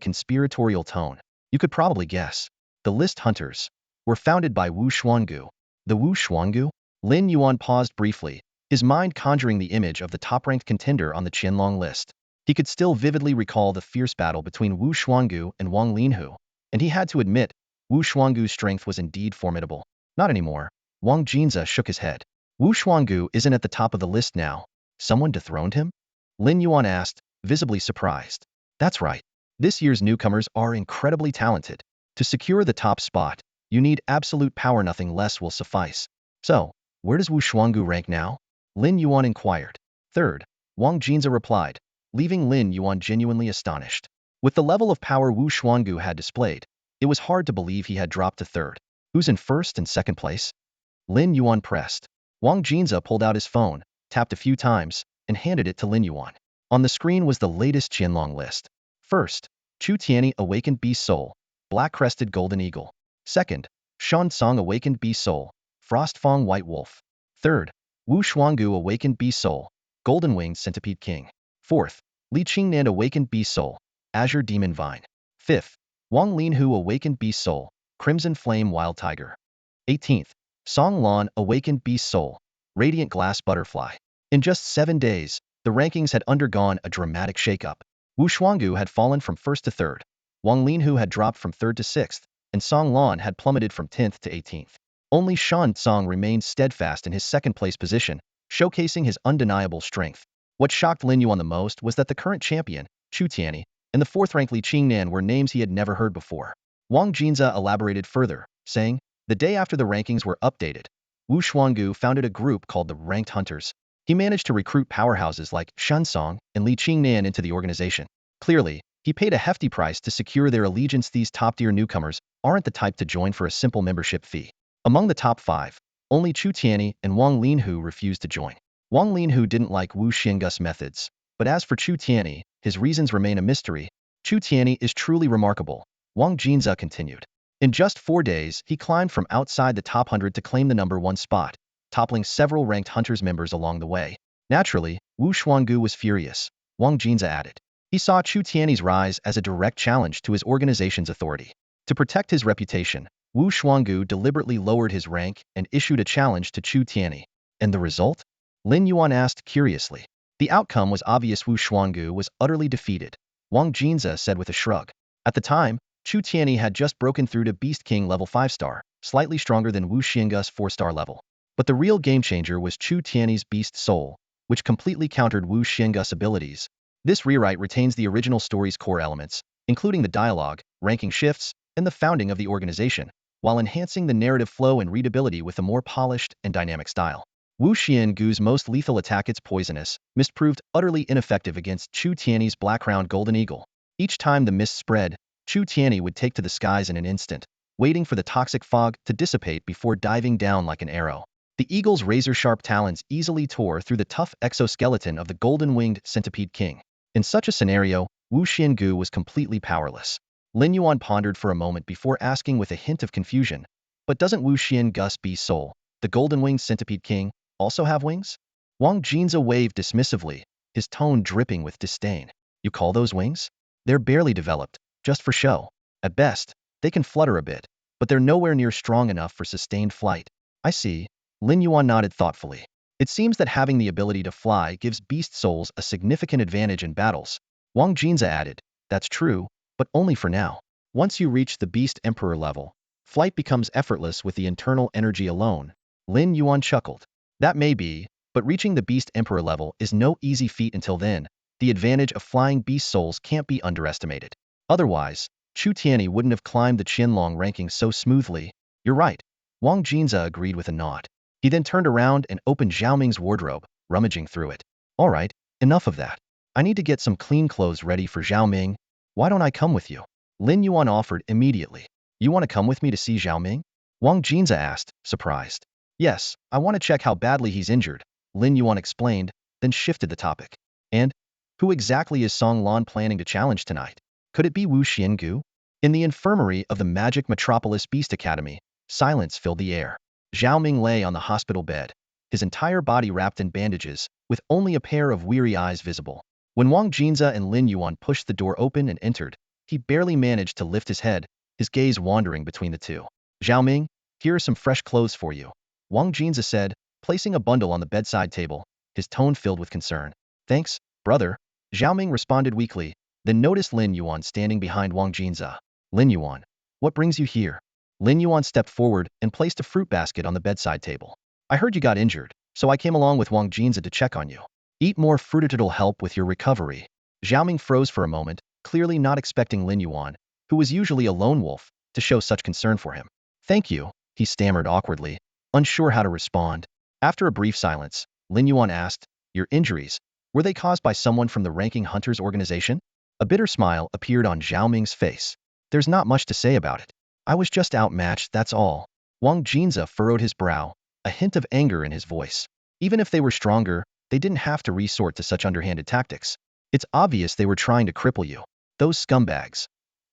conspiratorial tone. You could probably guess. The list hunters were founded by Wu Xuangu. The Wu Xuangu? Lin Yuan paused briefly, his mind conjuring the image of the top-ranked contender on the Qianlong list. He could still vividly recall the fierce battle between Wu Xuangu and Wang Linhu, and he had to admit, Wu Xuangu's strength was indeed formidable. Not anymore. Wang Jinza shook his head. Wu Xuangu isn't at the top of the list now. Someone dethroned him? Lin Yuan asked, visibly surprised. That's right. This year's newcomers are incredibly talented. To secure the top spot, you need absolute power. Nothing less will suffice. So, where does Wu Xuangu rank now? Lin Yuan inquired. Third, Wang Jinza replied, leaving Lin Yuan genuinely astonished. With the level of power Wu Xuangu had displayed, it was hard to believe he had dropped to third. Who's in first and second place? Lin Yuan pressed. Wang Jinza pulled out his phone, tapped a few times, and handed it to Lin Yuan. On the screen was the latest Qianlong list. First, Chu Tianyi Awakened Beast Soul, Black-Crested Golden Eagle. Second, Shan Song Awakened Beast Soul, Frostfang White Wolf. Third, Wu Xuangu Awakened Beast Soul, Golden Winged Centipede King. Fourth, Li Qingnan Awakened Beast Soul, Azure Demon Vine. Fifth, Wang Linhu Awakened Beast Soul, Crimson Flame Wild Tiger. 18th, Song Lan Awakened Beast Soul, Radiant Glass Butterfly. In just 7 days, the rankings had undergone a dramatic shakeup. Wu Xuangu had fallen from first to third, Wang Linhu had dropped from third to sixth, and Song Lan had plummeted from 10th to 18th. Only Shan Song remained steadfast in his second-place position, showcasing his undeniable strength. What shocked Lin Yuan the most was that the current champion, Chu Tianyi, and the fourth-ranked Li Qingnan were names he had never heard before. Wang Jinza elaborated further, saying, the day after the rankings were updated, Wu Xuangu founded a group called the Ranked Hunters. He managed to recruit powerhouses like Shan Song and Li Qingnan into the organization. Clearly, he paid a hefty price to secure their allegiance. These top-tier newcomers aren't the type to join for a simple membership fee. Among the top 5, only Chu Tianyi and Wang Linhu refused to join. Wang Linhu didn't like Wu Xiang's methods, but as for Chu Tianyi, his reasons remain a mystery. Chu Tianyi is truly remarkable, Wang Jinza continued. In just 4 days, he climbed from outside the top 100 to claim the #1 spot, toppling several ranked hunters members along the way. Naturally, Wu Xuangu was furious, Wang Jinza added. He saw Chu Tianyi's rise as a direct challenge to his organization's authority. To protect his reputation, Wu Xuangu deliberately lowered his rank and issued a challenge to Chu Tianyi. And the result? Lin Yuan asked curiously. The outcome was obvious. Wu Xuangu was utterly defeated, Wang Jinza said with a shrug. At the time, Chu Tianyi had just broken through to Beast King level 5-star, slightly stronger than Wu Xiang's 4-star level. But the real game-changer was Chu Tianyi's Beast Soul, which completely countered Wu Xiang's abilities. This rewrite retains the original story's core elements, including the dialogue, ranking shifts, and the founding of the organization, while enhancing the narrative flow and readability with a more polished and dynamic style. Wu Xiangu's most lethal attack, its poisonous mist, proved utterly ineffective against Chu Tianyi's black-crowned Golden Eagle. Each time the mist spread, Chu Tianyi would take to the skies in an instant, waiting for the toxic fog to dissipate before diving down like an arrow. The eagle's razor-sharp talons easily tore through the tough exoskeleton of the golden-winged centipede king. In such a scenario, Wu Xiangu was completely powerless. Lin Yuan pondered for a moment before asking with a hint of confusion, but doesn't Wu Xiangu's Beast Soul, the golden-winged centipede king, also have wings? Wang Jinza waved dismissively, his tone dripping with disdain. You call those wings? They're barely developed, just for show. At best, they can flutter a bit, but they're nowhere near strong enough for sustained flight. I see. Lin Yuan nodded thoughtfully. It seems that having the ability to fly gives beast souls a significant advantage in battles. Wang Jinza added, that's true, but only for now. Once you reach the Beast Emperor level, flight becomes effortless with the internal energy alone. Lin Yuan chuckled. That may be, but reaching the Beast Emperor level is no easy feat until then. The advantage of flying beast souls can't be underestimated. Otherwise, Chu Tianyi wouldn't have climbed the Qianlong ranking so smoothly. You're right. Wang Jinza agreed with a nod. He then turned around and opened Zhao Ming's wardrobe, rummaging through it. All right, enough of that. I need to get some clean clothes ready for Zhao Ming. Why don't I come with you? Lin Yuan offered immediately. You want to come with me to see Zhao Ming? Wang Jinza asked, surprised. Yes, I want to check how badly he's injured, Lin Yuan explained, then shifted the topic. And who exactly is Song Lan planning to challenge tonight? Could it be Wu Xiangu? In the infirmary of the Magic Metropolis Beast Academy, silence filled the air. Zhao Ming lay on the hospital bed, his entire body wrapped in bandages, with only a pair of weary eyes visible. When Wang Jinza and Lin Yuan pushed the door open and entered, he barely managed to lift his head, his gaze wandering between the two. Zhao Ming, here are some fresh clothes for you, Wang Jinza said, placing a bundle on the bedside table, his tone filled with concern. Thanks, brother, Zhao Ming responded weakly, then noticed Lin Yuan standing behind Wang Jinza. Lin Yuan, what brings you here? Lin Yuan stepped forward and placed a fruit basket on the bedside table. I heard you got injured, so I came along with Wang Jinza to check on you. Eat more fruit, it'll help with your recovery. Zhao Ming froze for a moment, clearly not expecting Lin Yuan, who was usually a lone wolf, to show such concern for him. Thank you, he stammered awkwardly, unsure how to respond. After a brief silence, Lin Yuan asked, your injuries, were they caused by someone from the Ranking Hunters organization? A bitter smile appeared on Zhao Ming's face. There's not much to say about it. I was just outmatched, that's all. Wang Jinza furrowed his brow, a hint of anger in his voice. Even if they were stronger, they didn't have to resort to such underhanded tactics. It's obvious they were trying to cripple you. Those scumbags.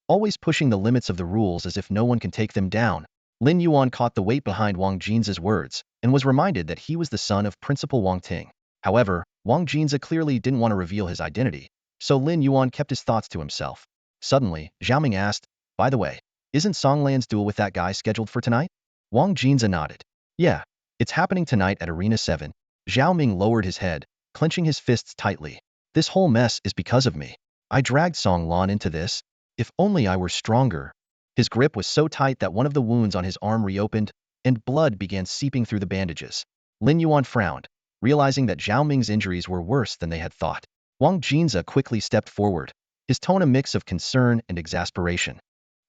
Always pushing the limits of the rules as if no one can take them down. Lin Yuan caught the weight behind Wang Jinza's words, and was reminded that he was the son of Principal Wang Ting. However, Wang Jinza clearly didn't want to reveal his identity, so Lin Yuan kept his thoughts to himself. Suddenly, Zhao Ming asked, by the way, isn't Song Lan's duel with that guy scheduled for tonight? Wang Jinza nodded. Yeah, it's happening tonight at Arena 7. Zhao Ming lowered his head, clenching his fists tightly. This whole mess is because of me. I dragged Song Lan into this. If only I were stronger. His grip was so tight that one of the wounds on his arm reopened, and blood began seeping through the bandages. Lin Yuan frowned, realizing that Zhao Ming's injuries were worse than they had thought. Wang Jinza quickly stepped forward, his tone a mix of concern and exasperation.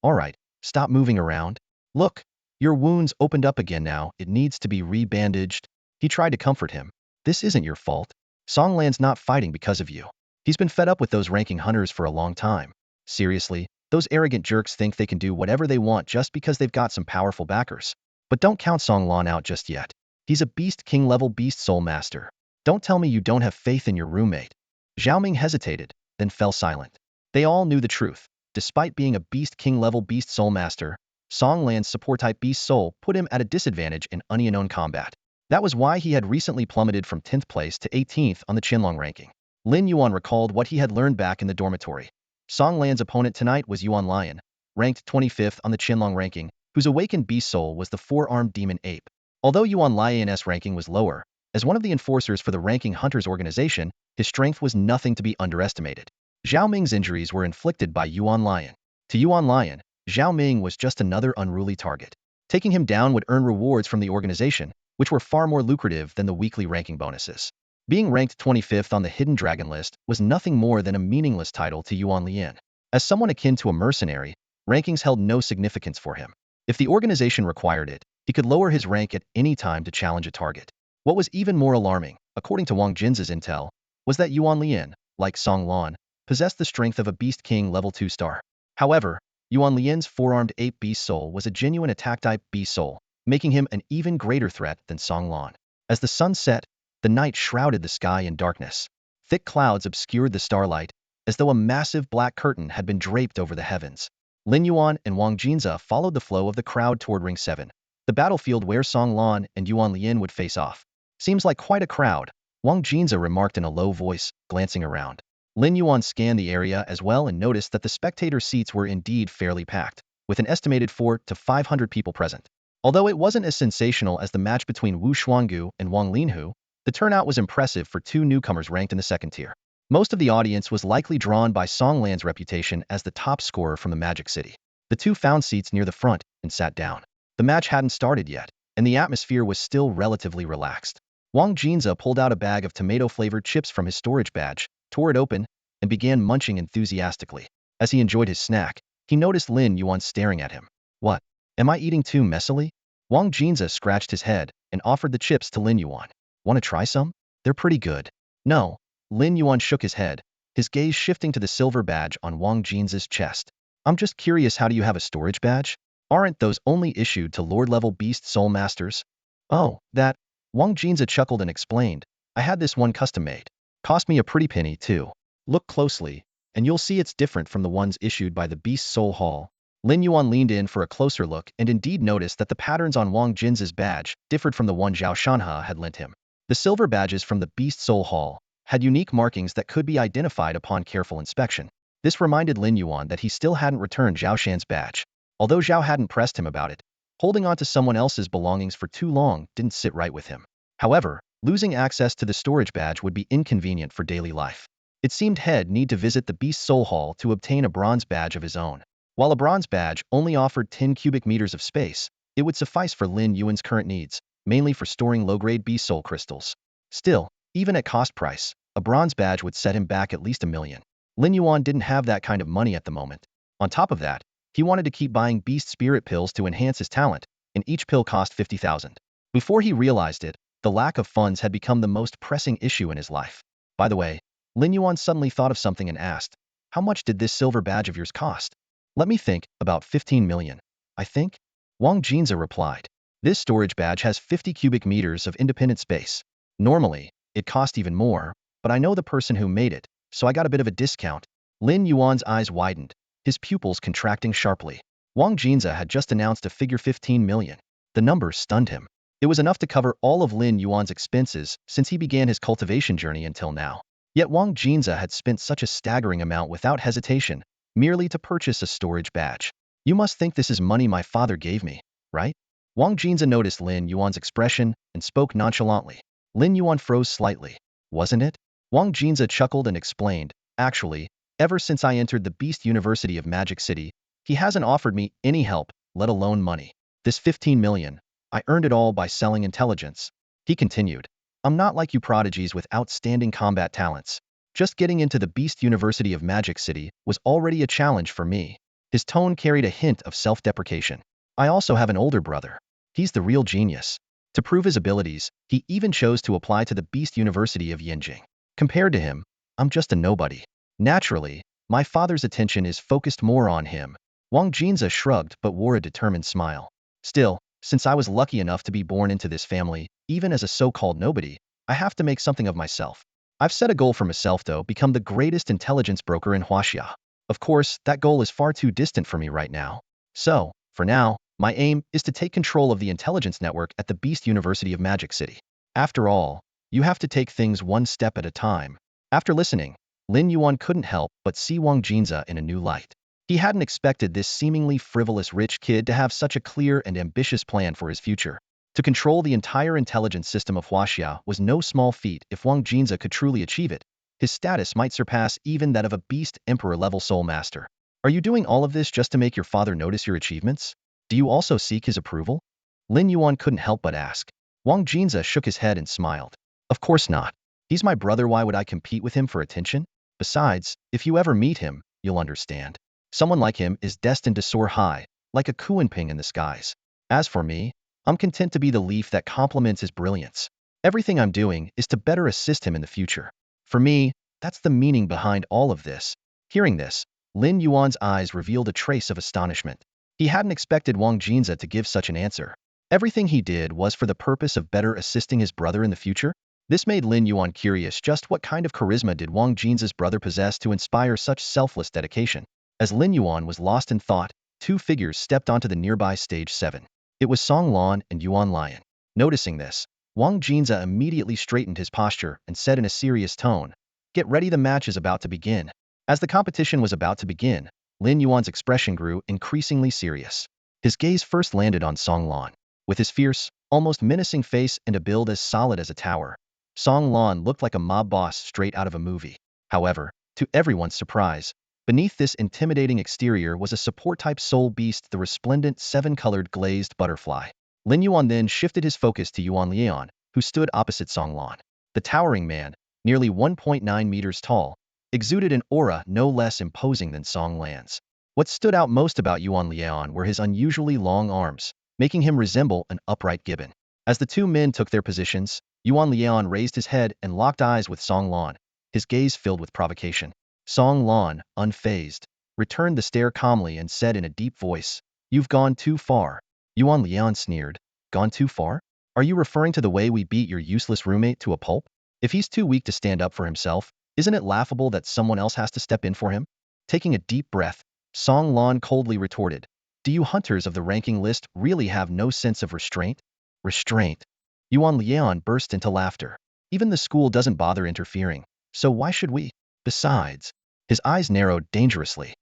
All right, stop moving around. Look, your wounds opened up again now, it needs to be re-bandaged. He tried to comfort him. This isn't your fault. Song Lan's not fighting because of you. He's been fed up with those ranking hunters for a long time. Seriously, those arrogant jerks think they can do whatever they want just because they've got some powerful backers. But don't count Song Lan out just yet. He's a Beast King level Beast Soul Master. Don't tell me you don't have faith in your roommate. Zhao Ming hesitated, then fell silent. They all knew the truth. Despite being a Beast King level Beast Soul Master, Song Lan's support-type Beast Soul put him at a disadvantage in unknown combat. That was why he had recently plummeted from 10th place to 18th on the Qianlong ranking. Lin Yuan recalled what he had learned back in the dormitory. Song Lan's opponent tonight was Yuan Lion, ranked 25th on the Qianlong ranking, whose awakened Beast Soul was the four-armed demon ape. Although Yuan Lion's ranking was lower, as one of the enforcers for the Ranking Hunters organization, his strength was nothing to be underestimated. Zhao Ming's injuries were inflicted by Yuan Lion. To Yuan Lion, Zhao Ming was just another unruly target. Taking him down would earn rewards from the organization, which were far more lucrative than the weekly ranking bonuses. Being ranked 25th on the Hidden Dragon list was nothing more than a meaningless title to Yuan Lian. As someone akin to a mercenary, rankings held no significance for him. If the organization required it, he could lower his rank at any time to challenge a target. What was even more alarming, according to Wang Jinza's intel, was that Yuan Lian, like Song Lan, possessed the strength of a Beast King level 2 star. However, Yuan Lian's four-armed ape Beast Soul was a genuine attack-type Beast Soul, making him an even greater threat than Song Lan. As the sun set, the night shrouded the sky in darkness. Thick clouds obscured the starlight, as though a massive black curtain had been draped over the heavens. Lin Yuan and Wang Jinze followed the flow of the crowd toward Ring 7, the battlefield where Song Lan and Yuan Lian would face off. Seems like quite a crowd, Wang Jinze remarked in a low voice, glancing around. Lin Yuan scanned the area as well and noticed that the spectator seats were indeed fairly packed, with an estimated 400 to 500 people present. Although it wasn't as sensational as the match between Wu Xuangu and Wang Linhu, the turnout was impressive for two newcomers ranked in the second tier. Most of the audience was likely drawn by Song Lan's reputation as the top scorer from the Magic City. The two found seats near the front and sat down. The match hadn't started yet, and the atmosphere was still relatively relaxed. Wang Jinze pulled out a bag of tomato-flavored chips from his storage badge, tore it open, and began munching enthusiastically. As he enjoyed his snack, he noticed Lin Yuan staring at him. What? Am I eating too messily? Wang Jinze scratched his head and offered the chips to Lin Yuan. Want to try some? They're pretty good. No. Lin Yuan shook his head, his gaze shifting to the silver badge on Wang Jinze's chest. I'm just curious, how do you have a storage badge? Aren't those only issued to Lord-level Beast Soul Masters? Oh, that. Wang Jinze chuckled and explained. I had this one custom-made. Cost me a pretty penny, too. Look closely, and you'll see it's different from the ones issued by the Beast Soul Hall. Lin Yuan leaned in for a closer look and indeed noticed that the patterns on Wang Jinze's badge differed from the one Zhao Shanhe had lent him. The silver badges from the Beast Soul Hall had unique markings that could be identified upon careful inspection. This reminded Lin Yuan that he still hadn't returned Zhao Shan's badge. Although Zhao hadn't pressed him about it, holding on to someone else's belongings for too long didn't sit right with him. However, losing access to the storage badge would be inconvenient for daily life. It seemed he'd need to visit the Beast Soul Hall to obtain a bronze badge of his own. While a bronze badge only offered 10 cubic meters of space, it would suffice for Lin Yuan's current needs, mainly for storing low-grade Beast Soul crystals. Still, even at cost price, a bronze badge would set him back at least $1 million. Lin Yuan didn't have that kind of money at the moment. On top of that, he wanted to keep buying Beast Spirit pills to enhance his talent, and each pill cost 50,000. Before he realized it, the lack of funds had become the most pressing issue in his life. By the way, Lin Yuan suddenly thought of something and asked, how much did this silver badge of yours cost? Let me think, about 15 million. I think? Wang Jinze replied. This storage badge has 50 cubic meters of independent space. Normally, it cost even more, but I know the person who made it, so I got a bit of a discount. Lin Yuan's eyes widened, his pupils contracting sharply. Wang Jinze had just announced a figure 15 million. The number stunned him. It was enough to cover all of Lin Yuan's expenses since he began his cultivation journey until now. Yet Wang Jinze had spent such a staggering amount without hesitation, merely to purchase a storage badge. You must think this is money my father gave me, right? Wang Jinze noticed Lin Yuan's expression and spoke nonchalantly. Lin Yuan froze slightly. Wasn't it? Wang Jinze chuckled and explained, actually, ever since I entered the Beast University of Magic City, he hasn't offered me any help, let alone money. This 15 million, I earned it all by selling intelligence. He continued, I'm not like you prodigies with outstanding combat talents. Just getting into the Beast University of Magic City was already a challenge for me. His tone carried a hint of self-deprecation. I also have an older brother. He's the real genius. To prove his abilities, he even chose to apply to the Beast University of Yinjing. Compared to him, I'm just a nobody. Naturally, my father's attention is focused more on him. Wang Jinze shrugged but wore a determined smile. Still, since I was lucky enough to be born into this family, even as a so-called nobody, I have to make something of myself. I've set a goal for myself though, become the greatest intelligence broker in Huaxia. Of course, that goal is far too distant for me right now. So, for now, my aim is to take control of the intelligence network at the Beast University of Magic City. After all, you have to take things one step at a time. After listening, Lin Yuan couldn't help but see Wang Jinze in a new light. He hadn't expected this seemingly frivolous rich kid to have such a clear and ambitious plan for his future. To control the entire intelligence system of Huaxia was no small feat. If Wang Jinze could truly achieve it, his status might surpass even that of a Beast Emperor-level Soul Master. Are you doing all of this just to make your father notice your achievements? Do you also seek his approval? Lin Yuan couldn't help but ask. Wang Jinze shook his head and smiled. Of course not. He's my brother, why would I compete with him for attention? Besides, if you ever meet him, you'll understand. Someone like him is destined to soar high, like a Kuanping in the skies. As for me, I'm content to be the leaf that complements his brilliance. Everything I'm doing is to better assist him in the future. For me, that's the meaning behind all of this. Hearing this, Lin Yuan's eyes revealed a trace of astonishment. He hadn't expected Wang Jinze to give such an answer. Everything he did was for the purpose of better assisting his brother in the future? This made Lin Yuan curious just what kind of charisma did Wang Jin's brother possess to inspire such selfless dedication. As Lin Yuan was lost in thought, two figures stepped onto the nearby stage 7. It was Song Lan and Yuan Lian. Noticing this, Wang Jinza immediately straightened his posture and said in a serious tone, "Get ready, the match is about to begin." As the competition was about to begin, Lin Yuan's expression grew increasingly serious. His gaze first landed on Song Lan. With his fierce, almost menacing face and a build as solid as a tower, Song Lan looked like a mob boss straight out of a movie. However, to everyone's surprise, beneath this intimidating exterior was a support-type soul beast, the resplendent 7-colored glazed butterfly. Lin Yuan then shifted his focus to Yuan Lian, who stood opposite Song Lan. The towering man, nearly 1.9 meters tall, exuded an aura no less imposing than Song Lan's. What stood out most about Yuan Lian were his unusually long arms, making him resemble an upright gibbon. As the two men took their positions, Yuan Lian raised his head and locked eyes with Song Lan, his gaze filled with provocation. Song Lan, unfazed, returned the stare calmly and said in a deep voice, "You've gone too far." Yuan Lian sneered, "Gone too far? Are you referring to the way we beat your useless roommate to a pulp? If he's too weak to stand up for himself, isn't it laughable that someone else has to step in for him?" Taking a deep breath, Song Lan coldly retorted, "Do you hunters of the ranking list really have no sense of restraint?" Restraint. Yuan Lian burst into laughter. "Even the school doesn't bother interfering, so why should we? Besides," his eyes narrowed dangerously,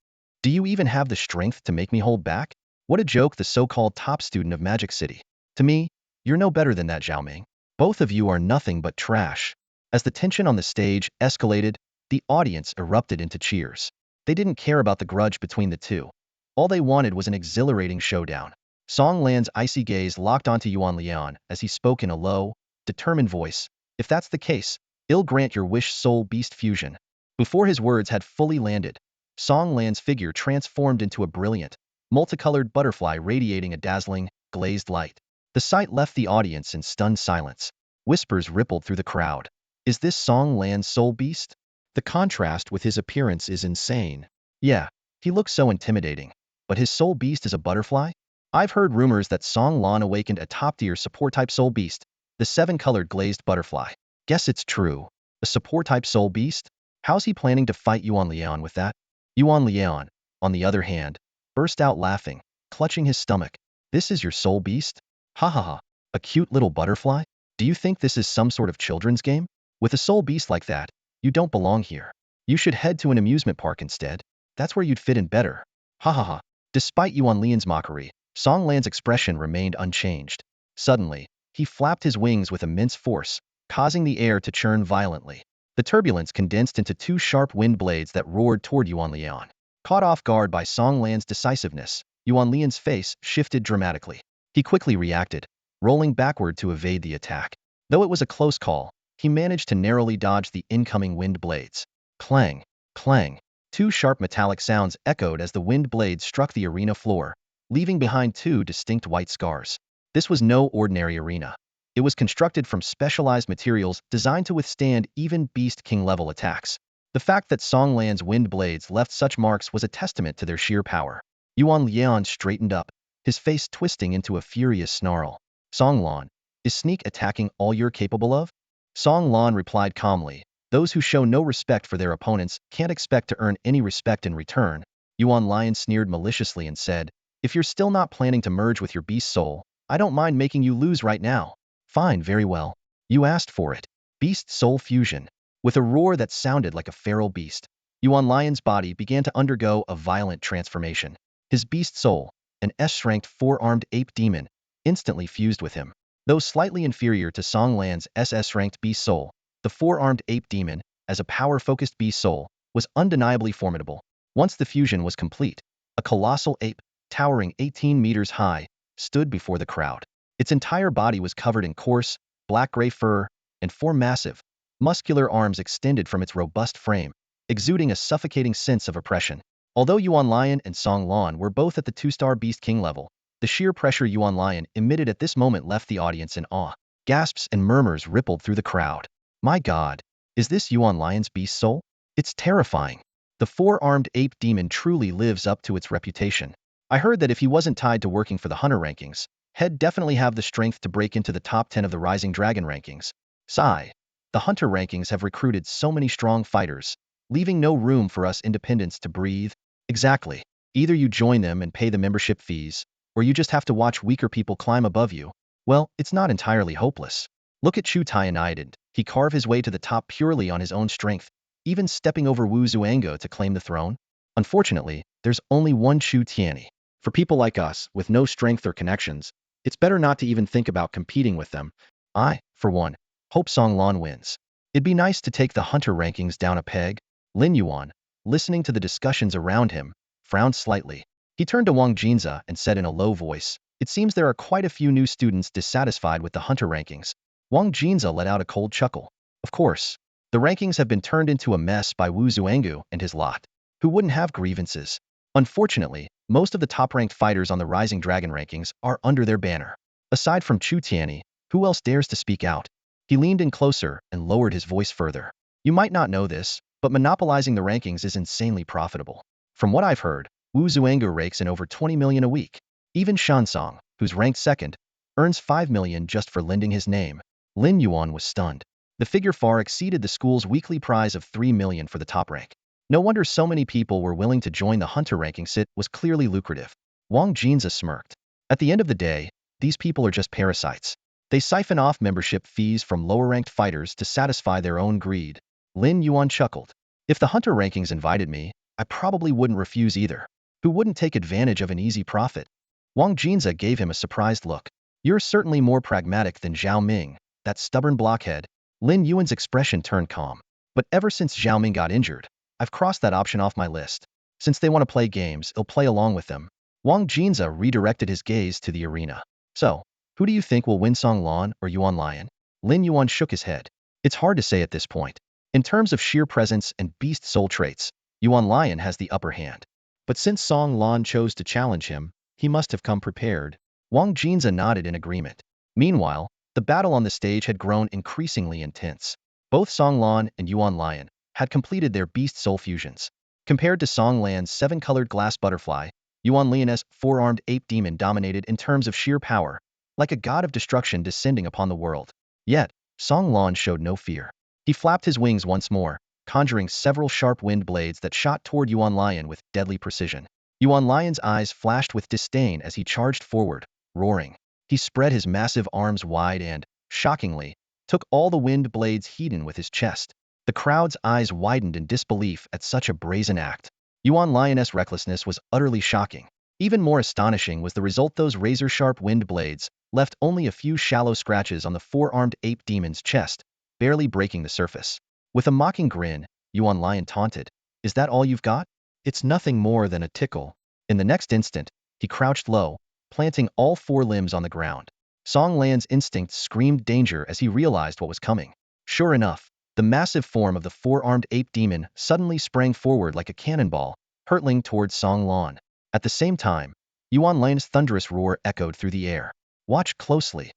"do you even have the strength to make me hold back? What a joke, the so-called top student of Magic City. To me, you're no better than that, Zhaoming. Both of you are nothing but trash." As the tension on the stage escalated, the audience erupted into cheers. They didn't care about the grudge between the two. All they wanted was an exhilarating showdown. Song Lan's icy gaze locked onto Yuan Lian as he spoke in a low, determined voice, "If that's the case, I'll grant your wish, soul beast fusion." Before his words had fully landed, Song Lan's figure transformed into a brilliant, multicolored butterfly radiating a dazzling, glazed light. The sight left the audience in stunned silence. Whispers rippled through the crowd. Is this Song Lan's soul beast? The contrast with his appearance is insane. Yeah, he looks so intimidating. But his soul beast is a butterfly? I've heard rumors that Song Lan awakened a top-tier support-type soul beast, the 7-colored glazed butterfly. Guess it's true. A support-type soul beast? How's he planning to fight Yuan Lian with that? Yuan Lian, on the other hand, burst out laughing, clutching his stomach. "This is your soul beast? Ha ha ha. A cute little butterfly? Do you think this is some sort of children's game? With a soul beast like that, you don't belong here. You should head to an amusement park instead. That's where you'd fit in better." Ha ha ha. Despite Yuan Lian's mockery, Song Lan's expression remained unchanged. Suddenly, he flapped his wings with immense force, causing the air to churn violently. The turbulence condensed into two sharp wind blades that roared toward Yuan Lian. Caught off guard by Song Lan's decisiveness, Yuan Lian's face shifted dramatically. He quickly reacted, rolling backward to evade the attack. Though it was a close call, he managed to narrowly dodge the incoming wind blades. Clang, clang. Two sharp metallic sounds echoed as the wind blades struck the arena floor, leaving behind two distinct white scars. This was no ordinary arena. It was constructed from specialized materials designed to withstand even Beast King-level attacks. The fact that Song Lan's wind blades left such marks was a testament to their sheer power. Yuan Lian straightened up, his face twisting into a furious snarl. "Song Lan, is sneak attacking all you're capable of?" Song Lan replied calmly, "Those who show no respect for their opponents can't expect to earn any respect in return." Yuan Lian sneered maliciously and said, "If you're still not planning to merge with your beast soul, I don't mind making you lose right now." "Fine, very well. You asked for it. Beast soul fusion." With a roar that sounded like a feral beast, Yuan Lian's body began to undergo a violent transformation. His beast soul, an S-ranked 4-armed ape demon, instantly fused with him. Though slightly inferior to Song Lan's SS-ranked beast soul, the 4-armed ape demon, as a power-focused beast soul, was undeniably formidable. Once the fusion was complete, a colossal ape, towering 18 meters high, stood before the crowd. Its entire body was covered in coarse, black-gray fur, and 4 massive, muscular arms extended from its robust frame, exuding a suffocating sense of oppression. Although Yuan Lian and Song Lan were both at the 2-star Beast King level, the sheer pressure Yuan Lian emitted at this moment left the audience in awe. Gasps and murmurs rippled through the crowd. "My God, is this Yuan Lian's beast soul? It's terrifying. The 4-armed ape demon truly lives up to its reputation. I heard that if he wasn't tied to working for the hunter rankings, head definitely have the strength to break into the top 10 of the Rising Dragon rankings. Sigh. The Hunter rankings have recruited so many strong fighters, leaving no room for us independents to breathe. Exactly. Either you join them and pay the membership fees, or you just have to watch weaker people climb above you. Well, it's not entirely hopeless. Look at Chu Tianidid. He carved his way to the top purely on his own strength, even stepping over Wu Zuango to claim the throne. Unfortunately, there's only one Chu Tianyi. For people like us, with no strength or connections, it's better not to even think about competing with them. I, for one, hope Song Lan wins. It'd be nice to take the Hunter rankings down a peg. Lin Yuan, listening to the discussions around him, frowned slightly. He turned to Wang Jinza and said in a low voice, "It seems there are quite a few new students dissatisfied with the Hunter rankings." Wang Jinza let out a cold chuckle. Of course, the rankings have been turned into a mess by Wu Zuangu and his lot. Who wouldn't have grievances? Unfortunately, most of the top-ranked fighters on the Rising Dragon rankings are under their banner. Aside from Chu Tianyi, who else dares to speak out? He leaned in closer and lowered his voice further. You might not know this, but monopolizing the rankings is insanely profitable. From what I've heard, Wu Zuangu rakes in over 20 million a week. Even Shansong, who's ranked second, earns 5 million just for lending his name. Lin Yuan was stunned. The figure far exceeded the school's weekly prize of 3 million for the top rank. No wonder so many people were willing to join the Hunter rankings. It was clearly lucrative. Wang Jinza smirked. At the end of the day, these people are just parasites. They siphon off membership fees from lower-ranked fighters to satisfy their own greed. Lin Yuan chuckled. If the Hunter rankings invited me, I probably wouldn't refuse either. Who wouldn't take advantage of an easy profit? Wang Jinza gave him a surprised look. You're certainly more pragmatic than Zhao Ming, that stubborn blockhead. Lin Yuan's expression turned calm. But ever since Zhao Ming got injured, I've crossed that option off my list. Since they want to play games, I'll play along with them. Wang Jinza redirected his gaze to the arena. So, who do you think will win, Song Lan or Yuan Lion? Lin Yuan shook his head. It's hard to say at this point. In terms of sheer presence and beast soul traits, Yuan Lion has the upper hand. But since Song Lan chose to challenge him, he must have come prepared. Wang Jinza nodded in agreement. Meanwhile, the battle on the stage had grown increasingly intense. Both Song Lan and Yuan Lion had completed their beast soul fusions. Compared to Song Lan's 7-colored glass butterfly, Yuan Lian's 4-armed ape demon dominated in terms of sheer power, like a god of destruction descending upon the world. Yet, Song Lan showed no fear. He flapped his wings once more, conjuring several sharp wind blades that shot toward Yuan Lion with deadly precision. Yuan Lion's eyes flashed with disdain as he charged forward, roaring. He spread his massive arms wide and, shockingly, took all the wind blades hidden with his chest. The crowd's eyes widened in disbelief at such a brazen act. Yuan Lion's recklessness was utterly shocking. Even more astonishing was the result. Those razor-sharp wind blades left only a few shallow scratches on the 4-armed ape demon's chest, barely breaking the surface. With a mocking grin, Yuan Lion taunted, "Is that all you've got? It's nothing more than a tickle." In the next instant, he crouched low, planting all 4 limbs on the ground. Song Lan's instincts screamed danger as he realized what was coming. Sure enough, the massive form of the 4-armed ape demon suddenly sprang forward like a cannonball, hurtling towards Song Lan. At the same time, Yuan Lan's thunderous roar echoed through the air. "Watch closely,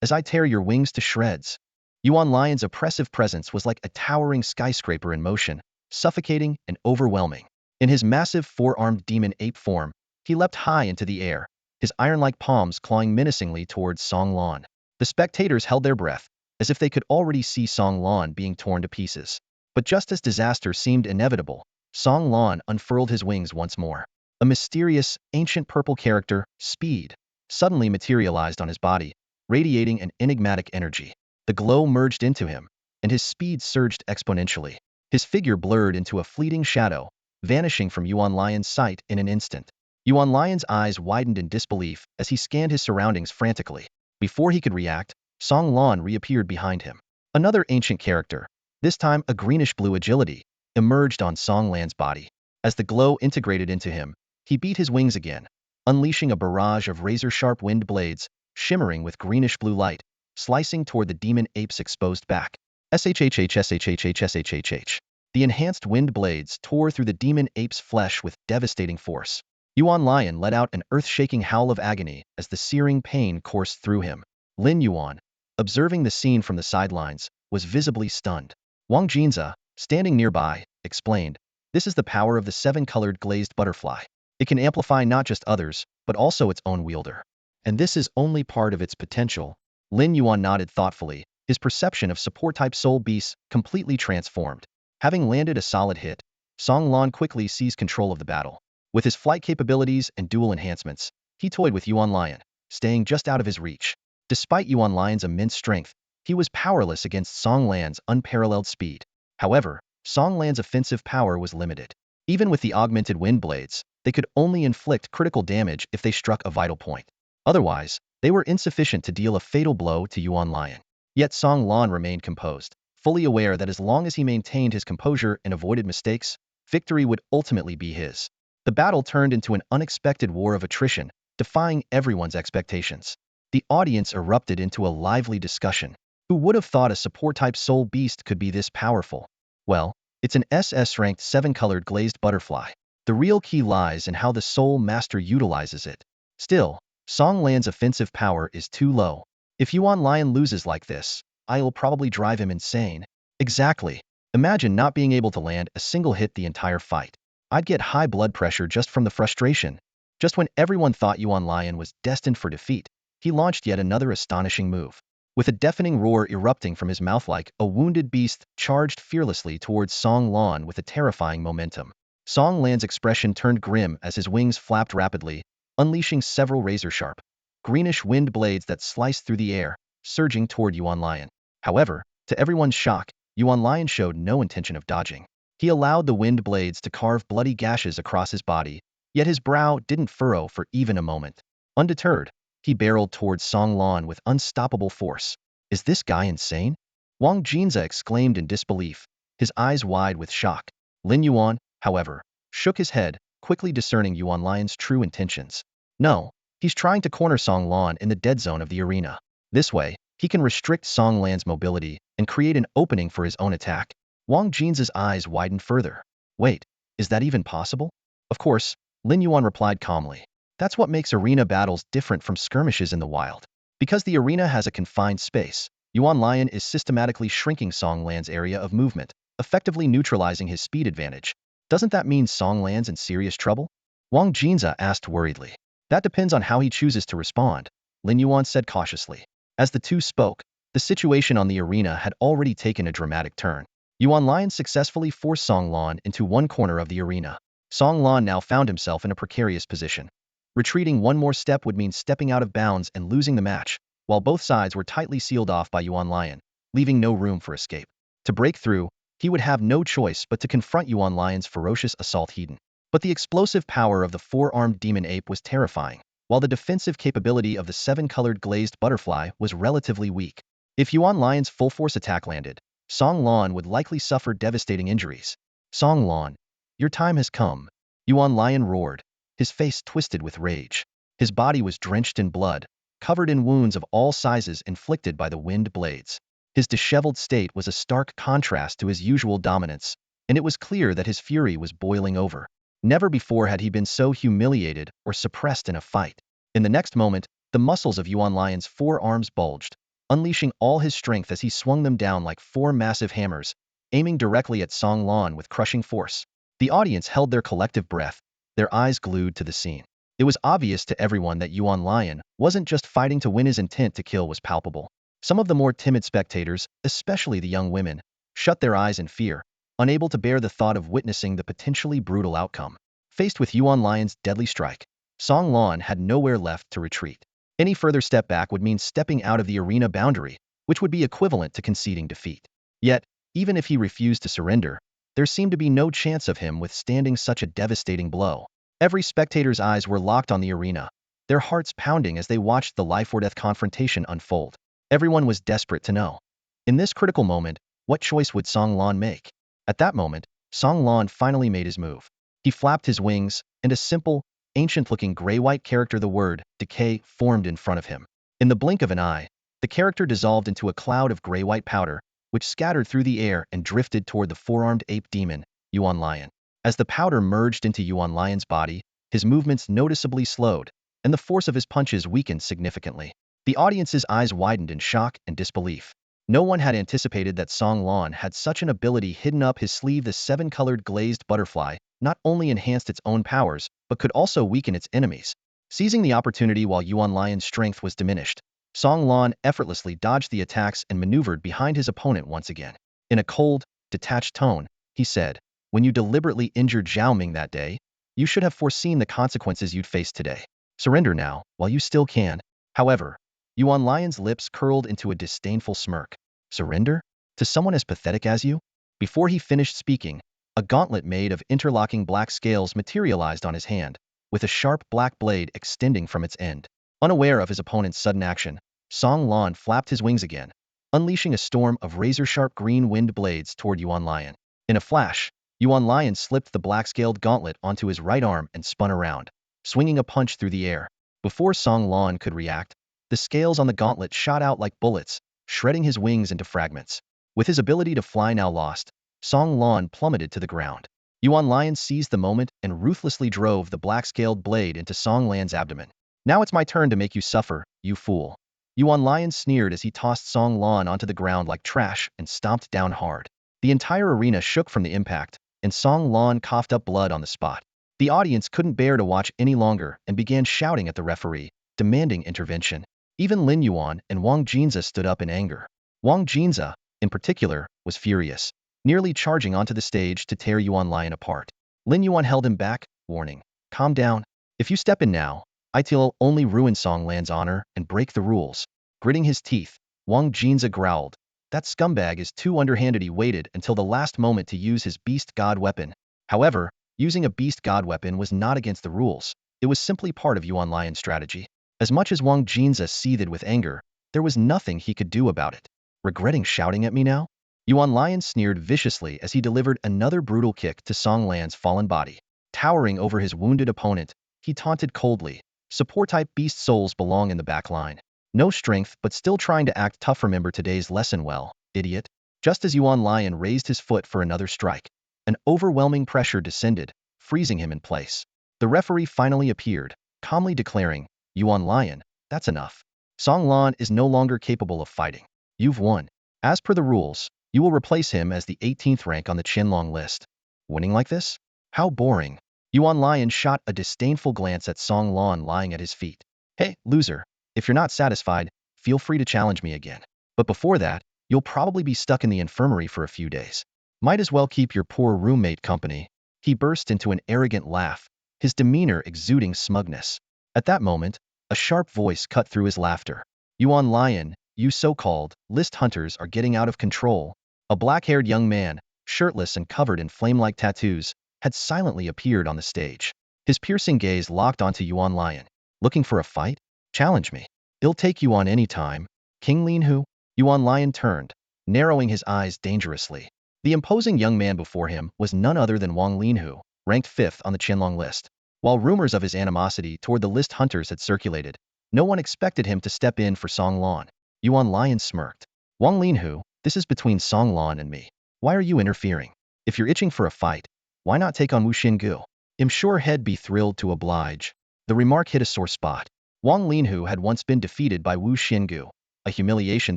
as I tear your wings to shreds." Yuan Lion's oppressive presence was like a towering skyscraper in motion, suffocating and overwhelming. In his massive 4-armed demon ape form, he leapt high into the air, his iron-like palms clawing menacingly towards Song Lan. The spectators held their breath, as if they could already see Song Lan being torn to pieces. But just as disaster seemed inevitable, Song Lan unfurled his wings once more. A mysterious, ancient purple character, Speed, suddenly materialized on his body, radiating an enigmatic energy. The glow merged into him, and his speed surged exponentially. His figure blurred into a fleeting shadow, vanishing from Yuan Lion's sight in an instant. Yuan Lion's eyes widened in disbelief as he scanned his surroundings frantically. Before he could react, Song Lan reappeared behind him. Another ancient character, this time a greenish-blue agility, emerged on Song Lan's body. As the glow integrated into him, he beat his wings again, unleashing a barrage of razor-sharp wind blades, shimmering with greenish-blue light, slicing toward the demon ape's exposed back. SHHHSHHHSHHH. The enhanced wind blades tore through the demon ape's flesh with devastating force. Yuan Lion let out an earth-shaking howl of agony as the searing pain coursed through him. Lin Yuan, observing the scene from the sidelines, was visibly stunned. Wang Jinza, standing nearby, explained, "This is the power of the 7-colored glazed butterfly. It can amplify not just others, but also its own wielder." And this is only part of its potential. Lin Yuan nodded thoughtfully, his perception of support-type soul beasts completely transformed. Having landed a solid hit, Song Lan quickly seized control of the battle. With his flight capabilities and dual enhancements, he toyed with Yuan Lion, staying just out of his reach. Despite Yuan Lion's immense strength, he was powerless against Song Lan's unparalleled speed. However, Song Lan's offensive power was limited. Even with the augmented wind blades, they could only inflict critical damage if they struck a vital point. Otherwise, they were insufficient to deal a fatal blow to Yuan Lion. Yet Song Lan remained composed, fully aware that as long as he maintained his composure and avoided mistakes, victory would ultimately be his. The battle turned into an unexpected war of attrition, defying everyone's expectations. The audience erupted into a lively discussion. Who would have thought a support-type soul beast could be this powerful? Well, it's an SS-ranked 7-colored glazed butterfly. The real key lies in how the Soul Master utilizes it. Still, Song Lan's offensive power is too low. If Yuan Lion loses like this, I'll probably drive him insane. Exactly. Imagine not being able to land a single hit the entire fight. I'd get high blood pressure just from the frustration. Just when everyone thought Yuan Lion was destined for defeat, he launched yet another astonishing move. With a deafening roar erupting from his mouth like a wounded beast, charged fearlessly towards Song Lan with a terrifying momentum. Song Lan's expression turned grim as his wings flapped rapidly, unleashing several razor-sharp, greenish wind blades that sliced through the air, surging toward Yuan Lion. However, to everyone's shock, Yuan Lion showed no intention of dodging. He allowed the wind blades to carve bloody gashes across his body, yet his brow didn't furrow for even a moment. Undeterred, he barreled towards Song Lan with unstoppable force. Is this guy insane? Wang Jinza exclaimed in disbelief, his eyes wide with shock. Lin Yuan, however, shook his head, quickly discerning Yuan Lion's true intentions. No, he's trying to corner Song Lan in the dead zone of the arena. This way, he can restrict Song Lan's mobility and create an opening for his own attack. Wang Jinza's eyes widened further. Wait, is that even possible? Of course, Lin Yuan replied calmly. That's what makes arena battles different from skirmishes in the wild. Because the arena has a confined space, Yuan Lion is systematically shrinking Song Lan's area of movement, effectively neutralizing his speed advantage. Doesn't that mean Song Lan's in serious trouble? Wang Jinza asked worriedly. That depends on how he chooses to respond, Lin Yuan said cautiously. As the two spoke, the situation on the arena had already taken a dramatic turn. Yuan Lion successfully forced Song Lan into one corner of the arena. Song Lan now found himself in a precarious position. Retreating one more step would mean stepping out of bounds and losing the match, while both sides were tightly sealed off by Yuan Lion, leaving no room for escape. To break through, he would have no choice but to confront Yuan Lion's ferocious assault heat. But the explosive power of the four-armed demon ape was terrifying, while the defensive capability of the 7-colored glazed butterfly was relatively weak. If Yuan Lion's full-force attack landed, Song Lan would likely suffer devastating injuries. Song Lan, your time has come, Yuan Lion roared, his face twisted with rage. His body was drenched in blood, covered in wounds of all sizes inflicted by the wind blades. His disheveled state was a stark contrast to his usual dominance, and it was clear that his fury was boiling over. Never before had he been so humiliated or suppressed in a fight. In the next moment, the muscles of Yuan Lion's forearms bulged, unleashing all his strength as he swung them down like four massive hammers, aiming directly at Song Lan with crushing force. The audience held their collective breath, their eyes glued to the scene. It was obvious to everyone that Yuan Lion wasn't just fighting to win. His intent to kill was palpable. Some of the more timid spectators, especially the young women, shut their eyes in fear, unable to bear the thought of witnessing the potentially brutal outcome. Faced with Yuan Lion's deadly strike, Song Lan had nowhere left to retreat. Any further step back would mean stepping out of the arena boundary, which would be equivalent to conceding defeat. Yet, even if he refused to surrender, there seemed to be no chance of him withstanding such a devastating blow. Every spectator's eyes were locked on the arena, their hearts pounding as they watched the life-or-death confrontation unfold. Everyone was desperate to know. In this critical moment, what choice would Song Lan make? At that moment, Song Lan finally made his move. He flapped his wings, and a simple, ancient-looking gray-white character, the word decay, formed in front of him. In the blink of an eye, the character dissolved into a cloud of gray-white powder, which scattered through the air and drifted toward the four-armed ape demon, Yuan Lion. As the powder merged into Yuan Lion's body, his movements noticeably slowed, and the force of his punches weakened significantly. The audience's eyes widened in shock and disbelief. No one had anticipated that Song Lan had such an ability hidden up his sleeve. The 7-colored glazed butterfly not only enhanced its own powers, but could also weaken its enemies. Seizing the opportunity while Yuan Lian's strength was diminished, Song Lan effortlessly dodged the attacks and maneuvered behind his opponent once again. In a cold, detached tone, he said, "When you deliberately injured Zhao Ming that day, you should have foreseen the consequences you'd face today. Surrender now, while you still can." However, Yuan Lian's lips curled into a disdainful smirk. Surrender? To someone as pathetic as you? Before he finished speaking, a gauntlet made of interlocking black scales materialized on his hand, with a sharp black blade extending from its end. Unaware of his opponent's sudden action, Song Lan flapped his wings again, unleashing a storm of razor-sharp green wind blades toward Yuan Lian. In a flash, Yuan Lian slipped the black-scaled gauntlet onto his right arm and spun around, swinging a punch through the air. Before Song Lan could react, the scales on the gauntlet shot out like bullets, shredding his wings into fragments. With his ability to fly now lost, Song Lan plummeted to the ground. Yuan Lian seized the moment and ruthlessly drove the black-scaled blade into Song Lan's abdomen. "Now it's my turn to make you suffer, you fool." Yuan Lian sneered as he tossed Song Lan onto the ground like trash and stomped down hard. The entire arena shook from the impact, and Song Lan coughed up blood on the spot. The audience couldn't bear to watch any longer and began shouting at the referee, demanding intervention. Even Lin Yuan and Wang Jinza stood up in anger. Wang Jinza, in particular, was furious, nearly charging onto the stage to tear Yuan Lian apart. Lin Yuan held him back, warning, "Calm down. If you step in now, it'll only ruin Song Lan's honor and break the rules." Gritting his teeth, Wang Jinza growled, "That scumbag is too underhanded." He waited until the last moment to use his beast god weapon. However, using a beast god weapon was not against the rules. It was simply part of Yuan Lian's strategy. As much as Wang Jinza seethed with anger, there was nothing he could do about it. "Regretting shouting at me now?" Yuan Lian sneered viciously as he delivered another brutal kick to Song Lan's fallen body. Towering over his wounded opponent, he taunted coldly, "Support-type beast souls belong in the back line. No strength but still trying to act tough. Remember today's lesson well, idiot." Just as Yuan Lian raised his foot for another strike, an overwhelming pressure descended, freezing him in place. The referee finally appeared, calmly declaring, "Yuan Lian, that's enough. Song Lan is no longer capable of fighting. You've won. As per the rules, you will replace him as the 18th rank on the Qianlong list." "Winning like this? How boring." Yuan Lian shot a disdainful glance at Song Lan lying at his feet. "Hey, loser, if you're not satisfied, feel free to challenge me again. But before that, you'll probably be stuck in the infirmary for a few days. Might as well keep your poor roommate company." He burst into an arrogant laugh, his demeanor exuding smugness. At that moment, a sharp voice cut through his laughter. "Yuan Lian, you so-called list hunters are getting out of control." A black-haired young man, shirtless and covered in flame-like tattoos, had silently appeared on the stage. His piercing gaze locked onto Yuan Lian. "Looking for a fight? Challenge me. It'll take you on any time." "King Lin Hu?" Yuan Lian turned, narrowing his eyes dangerously. The imposing young man before him was none other than Wang Linhu, ranked 5th on the Qianlong list. While rumors of his animosity toward the list hunters had circulated, no one expected him to step in for Song Lan. Yuan Lian smirked. "Wang Linhu, this is between Song Lan and me. Why are you interfering? If you're itching for a fight, why not take on Wu Xingu? I'm sure he'd be thrilled to oblige." The remark hit a sore spot. Wang Linhu had once been defeated by Wu Xingu, a humiliation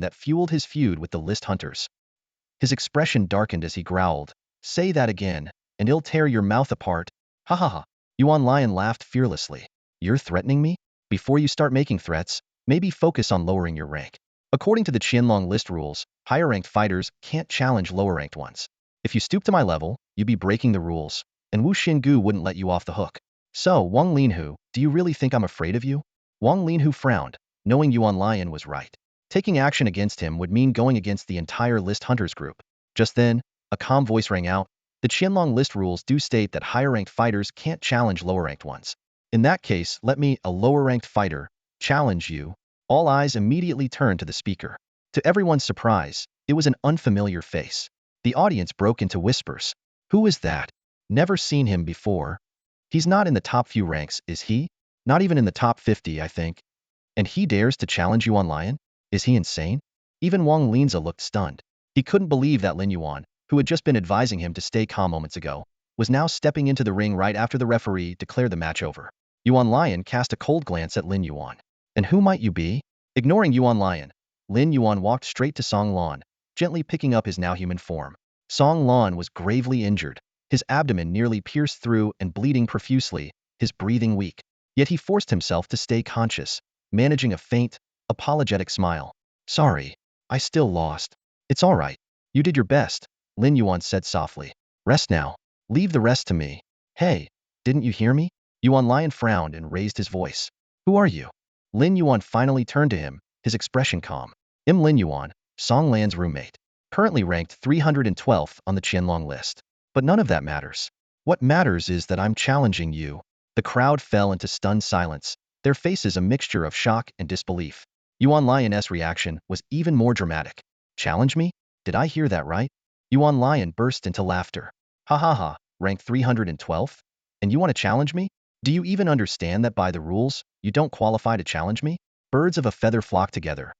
that fueled his feud with the list hunters. His expression darkened as he growled, "Say that again, and it'll tear your mouth apart." "Ha ha ha." Yuan Lian laughed fearlessly. "You're threatening me? Before you start making threats, maybe focus on lowering your rank. According to the Qianlong list rules, higher-ranked fighters can't challenge lower-ranked ones. If you stoop to my level, you'd be breaking the rules, and Wu Xingu wouldn't let you off the hook. So, Wang Linhu, do you really think I'm afraid of you?" Wang Linhu frowned, knowing Yuan Lian was right. Taking action against him would mean going against the entire list hunters group. Just then, a calm voice rang out. "The Qianlong list rules do state that higher-ranked fighters can't challenge lower-ranked ones. In that case, let me, a lower-ranked fighter, challenge you." All eyes immediately turned to the speaker. To everyone's surprise, it was an unfamiliar face. The audience broke into whispers. "Who is that? Never seen him before. He's not in the top few ranks, is he? Not even in the top 50, I think. And he dares to challenge Yuan Lian? Is he insane?" Even Wang Linza looked stunned. He couldn't believe that Lin Yuan, who had just been advising him to stay calm moments ago, was now stepping into the ring right after the referee declared the match over. Yuan Lian cast a cold glance at Lin Yuan. "And who might you be?" Ignoring Yuan Lian, Lin Yuan walked straight to Song Lan, gently picking up his now human form. Song Lan was gravely injured, his abdomen nearly pierced through and bleeding profusely, his breathing weak. Yet he forced himself to stay conscious, managing a faint, apologetic smile. Sorry, I still lost. It's all right. You did your best, Lin Yuan said softly. Rest now. Leave the rest to me. Hey, didn't you hear me? Yuan Lion frowned and raised his voice. Who are you? Lin Yuan finally turned to him, his expression calm. I'm Lin Yuan, Song Lan's roommate. Currently ranked 312th on the Qianlong list. But none of that matters. What matters is that I'm challenging you. The crowd fell into stunned silence, their faces a mixture of shock and disbelief. Yuan Lion's reaction was even more dramatic. Challenge me? Did I hear that right? Yuan Lion burst into laughter. Ha ha ha, ranked 312th? And you want to challenge me? Do you even understand that by the rules, you don't qualify to challenge me? Birds of a feather flock together.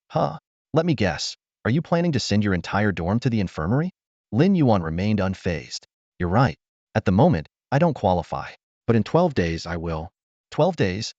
Huh. Let me guess. Are you planning to send your entire dorm to the infirmary? Lin Yuan remained unfazed. You're right. At the moment, I don't qualify. But in 12 days I will. 12 days?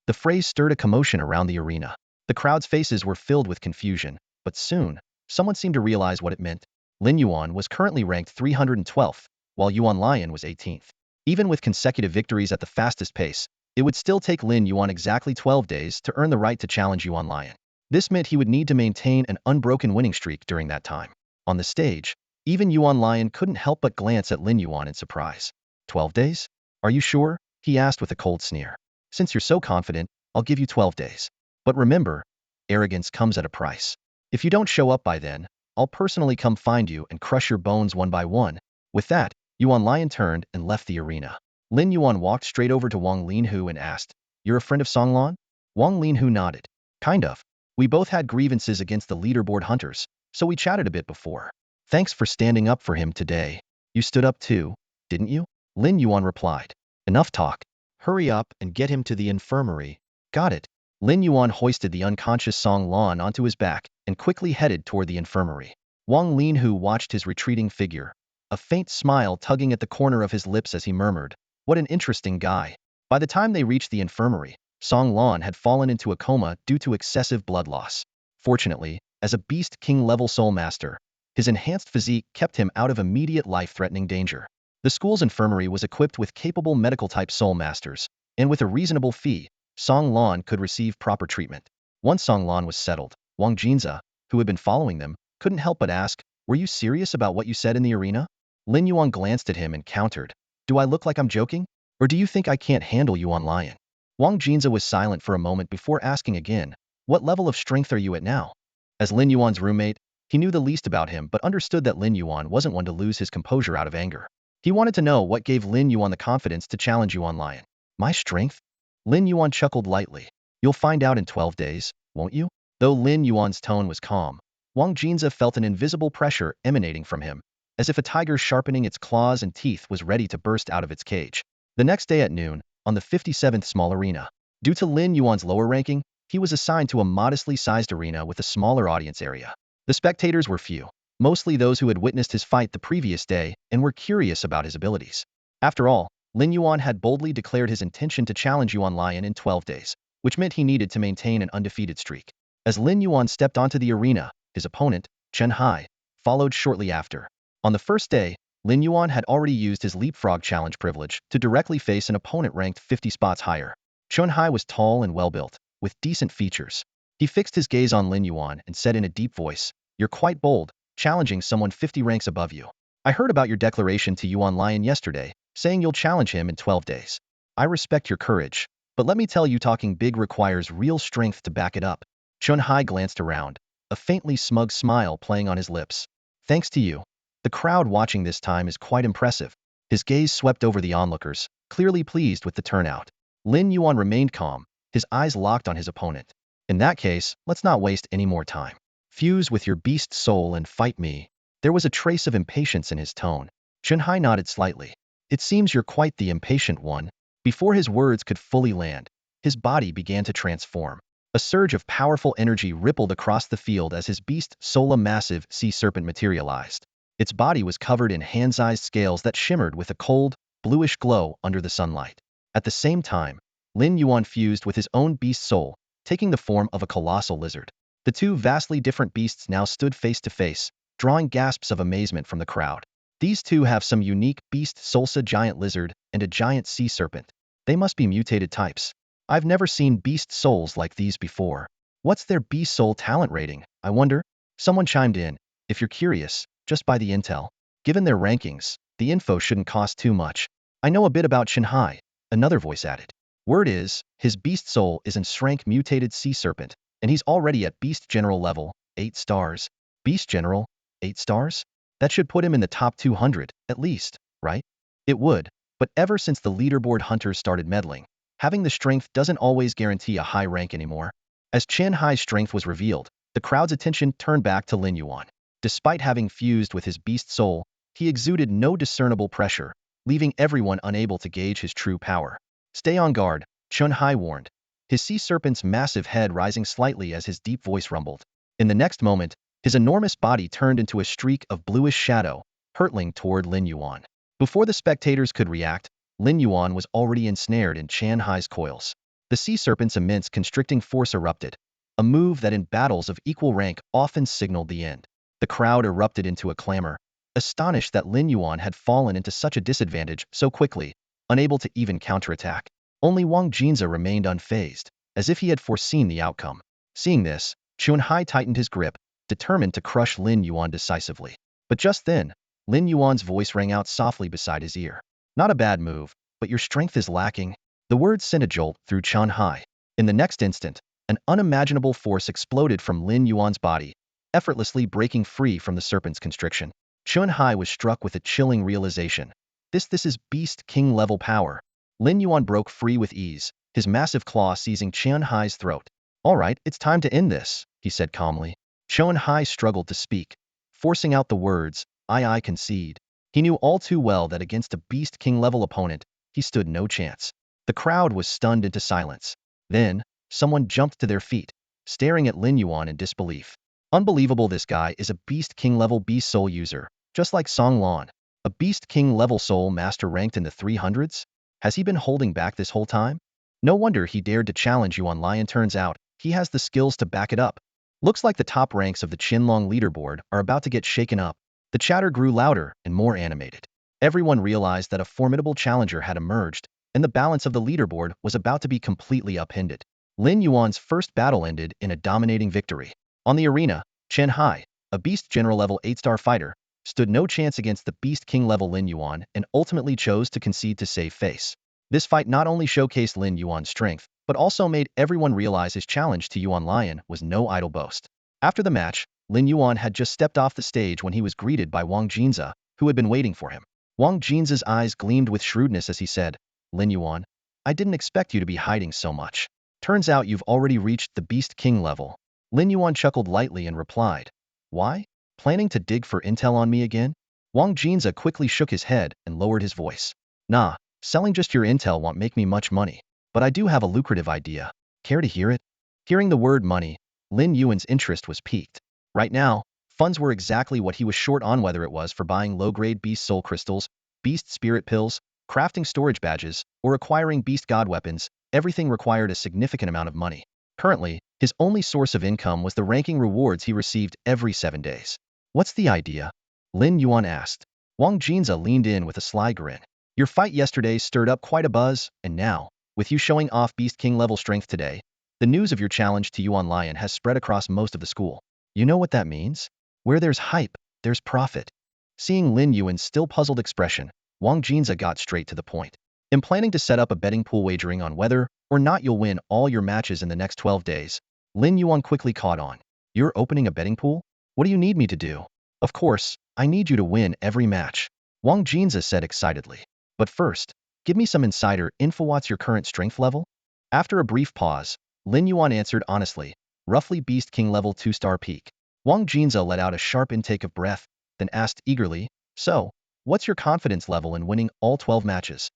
The phrase stirred a commotion around the arena. The crowd's faces were filled with confusion, but soon, someone seemed to realize what it meant. Lin Yuan was currently ranked 312th, while Yuan Lion was 18th. Even with consecutive victories at the fastest pace, it would still take Lin Yuan exactly 12 days to earn the right to challenge Yuan Lion. This meant he would need to maintain an unbroken winning streak during that time. On the stage, even Yuan Lion couldn't help but glance at Lin Yuan in surprise. 12 days? Are you sure? He asked with a cold sneer. Since you're so confident, I'll give you 12 days. But remember, arrogance comes at a price. If you don't show up by then, I'll personally come find you and crush your bones one by one. With that, Yuan Lion turned and left the arena. Lin Yuan walked straight over to Wang Linhu and asked, You're a friend of Song Lan? Wang Linhu nodded. Kind of. We both had grievances against the leaderboard hunters, so we chatted a bit before. Thanks for standing up for him today. You stood up too, didn't you? Lin Yuan replied. Enough talk. Hurry up and get him to the infirmary. Got it. Lin Yuan hoisted the unconscious Song Lan onto his back and quickly headed toward the infirmary. Wang Linhu watched his retreating figure, a faint smile tugging at the corner of his lips as he murmured, What an interesting guy. By the time they reached the infirmary, Song Lan had fallen into a coma due to excessive blood loss. Fortunately, as a Beast King-level Soul Master, his enhanced physique kept him out of immediate life-threatening danger. The school's infirmary was equipped with capable medical-type Soul Masters, and with a reasonable fee, Song Lan could receive proper treatment. Once Song Lan was settled, Wang Jinza, who had been following them, couldn't help but ask, Were you serious about what you said in the arena? Lin Yuan glanced at him and countered, Do I look like I'm joking? Or do you think I can't handle Yuan Lion? Wang Jinza was silent for a moment before asking again, What level of strength are you at now? As Lin Yuan's roommate, he knew the least about him but understood that Lin Yuan wasn't one to lose his composure out of anger. He wanted to know what gave Lin Yuan the confidence to challenge Yuan Lion. My strength? Lin Yuan chuckled lightly. You'll find out in 12 days, won't you? Though Lin Yuan's tone was calm, Wang Jinza felt an invisible pressure emanating from him, as if a tiger sharpening its claws and teeth was ready to burst out of its cage. The next day at noon, on the 57th small arena, due to Lin Yuan's lower ranking, he was assigned to a modestly sized arena with a smaller audience area. The spectators were few, mostly those who had witnessed his fight the previous day and were curious about his abilities. After all, Lin Yuan had boldly declared his intention to challenge Yuan Lion in 12 days, which meant he needed to maintain an undefeated streak. As Lin Yuan stepped onto the arena, his opponent, Chen Hai, followed shortly after. On the first day, Lin Yuan had already used his leapfrog challenge privilege to directly face an opponent ranked 50 spots higher. Chen Hai was tall and well-built, with decent features. He fixed his gaze on Lin Yuan and said in a deep voice, You're quite bold, challenging someone 50 ranks above you. I heard about your declaration to Yuan Lion yesterday, saying you'll challenge him in 12 days. I respect your courage, but let me tell you talking big requires real strength to back it up. Chen Hai glanced around, a faintly smug smile playing on his lips. Thanks to you. The crowd watching this time is quite impressive. His gaze swept over the onlookers, clearly pleased with the turnout. Lin Yuan remained calm, his eyes locked on his opponent. In that case, let's not waste any more time. Fuse with your beast soul and fight me. There was a trace of impatience in his tone. Chen Hai nodded slightly. It seems you're quite the impatient one. Before his words could fully land, his body began to transform. A surge of powerful energy rippled across the field as his beast soul, a massive sea serpent, materialized. Its body was covered in hand-sized scales that shimmered with a cold, bluish glow under the sunlight. At the same time, Lin Yuan fused with his own beast soul, taking the form of a colossal lizard. The two vastly different beasts now stood face to face, drawing gasps of amazement from the crowd. These two have some unique beast soulsa giant lizard and a giant sea serpent. They must be mutated types. I've never seen beast souls like these before. What's their beast soul talent rating, I wonder? Someone chimed in. If you're curious, just buy the intel. Given their rankings, the info shouldn't cost too much. I know a bit about Shanghai, another voice added. Word is, his beast soul is an Shrank mutated sea serpent, and he's already at beast general level, 8 stars. Beast general, 8 stars? That should put him in the top 200, at least, right? It would, but ever since the leaderboard hunters started meddling, having the strength doesn't always guarantee a high rank anymore. As Chen Hai's strength was revealed, the crowd's attention turned back to Lin Yuan. Despite having fused with his beast soul, he exuded no discernible pressure, leaving everyone unable to gauge his true power. Stay on guard, Chen Hai warned, his sea serpent's massive head rising slightly as his deep voice rumbled. In the next moment, his enormous body turned into a streak of bluish shadow, hurtling toward Lin Yuan. Before the spectators could react, Lin Yuan was already ensnared in Chen Hai's coils. The sea serpent's immense constricting force erupted, a move that in battles of equal rank often signaled the end. The crowd erupted into a clamor, astonished that Lin Yuan had fallen into such a disadvantage so quickly, unable to even counterattack. Only Wang Jinza remained unfazed, as if he had foreseen the outcome. Seeing this, Chen Hai tightened his grip, determined to crush Lin Yuan decisively. But just then, Lin Yuan's voice rang out softly beside his ear. Not a bad move, but your strength is lacking. The words sent a jolt through Chen Hai. In the next instant, an unimaginable force exploded from Lin Yuan's body, effortlessly breaking free from the serpent's constriction. Chen Hai was struck with a chilling realization. This is Beast King level power. Lin Yuan broke free with ease, his massive claw seizing Chen Hai's throat. All right, it's time to end this, he said calmly. Chen Hai struggled to speak, forcing out the words, I concede. He knew all too well that against a Beast King level opponent, he stood no chance. The crowd was stunned into silence. Then, someone jumped to their feet, staring at Lin Yuan in disbelief. Unbelievable, this guy is a Beast King level Beast Soul user, just like Song Lan. A Beast King level Soul Master ranked in the 300s? Has he been holding back this whole time? No wonder he dared to challenge Yuan Lion. Turns out, he has the skills to back it up. Looks like the top ranks of the Qinlong leaderboard are about to get shaken up. The chatter grew louder and more animated. Everyone realized that a formidable challenger had emerged, and the balance of the leaderboard was about to be completely upended. Lin Yuan's first battle ended in a dominating victory. On the arena, Chen Hai, a Beast General level 8-star fighter, stood no chance against the Beast King level Lin Yuan and ultimately chose to concede to save face. This fight not only showcased Lin Yuan's strength, but also made everyone realize his challenge to Yuan Lion was no idle boast. After the match, Lin Yuan had just stepped off the stage when he was greeted by Wang Jinza, who had been waiting for him. Wang Jinza's eyes gleamed with shrewdness as he said, Lin Yuan, I didn't expect you to be hiding so much. Turns out you've already reached the Beast King level. Lin Yuan chuckled lightly and replied, why? Planning to dig for intel on me again? Wang Jinza quickly shook his head and lowered his voice. Nah, selling just your intel won't make me much money. But I do have a lucrative idea. Care to hear it? Hearing the word money, Lin Yuan's interest was piqued. Right now, funds were exactly what he was short on, whether it was for buying low-grade Beast Soul crystals, Beast Spirit pills, crafting storage badges, or acquiring Beast God weapons. Everything required a significant amount of money. Currently, his only source of income was the ranking rewards he received every 7 days. What's the idea? Lin Yuan asked. Wang Jinza leaned in with a sly grin. Your fight yesterday stirred up quite a buzz, and now, with you showing off Beast King level strength today, the news of your challenge to Yuan Lion has spread across most of the school. You know what that means? Where there's hype, there's profit. Seeing Lin Yuan's still puzzled expression, Wang Jinza got straight to the point. I'm planning to set up a betting pool wagering on whether or not you'll win all your matches in the next 12 days. Lin Yuan quickly caught on. You're opening a betting pool? What do you need me to do? Of course, I need you to win every match. Wang Jinza said excitedly. But first, give me some insider info. What's your current strength level? After a brief pause, Lin Yuan answered honestly, roughly Beast King level 2-star peak. Wang Jinza let out a sharp intake of breath, then asked eagerly, so, what's your confidence level in winning all 12 matches?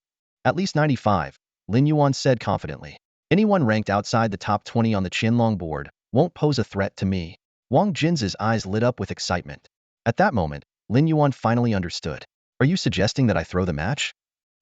At least 95, Lin Yuan said confidently. Anyone ranked outside the top 20 on the Qinlong board won't pose a threat to me. Wang Jinza's eyes lit up with excitement. At that moment, Lin Yuan finally understood. Are you suggesting that I throw the match?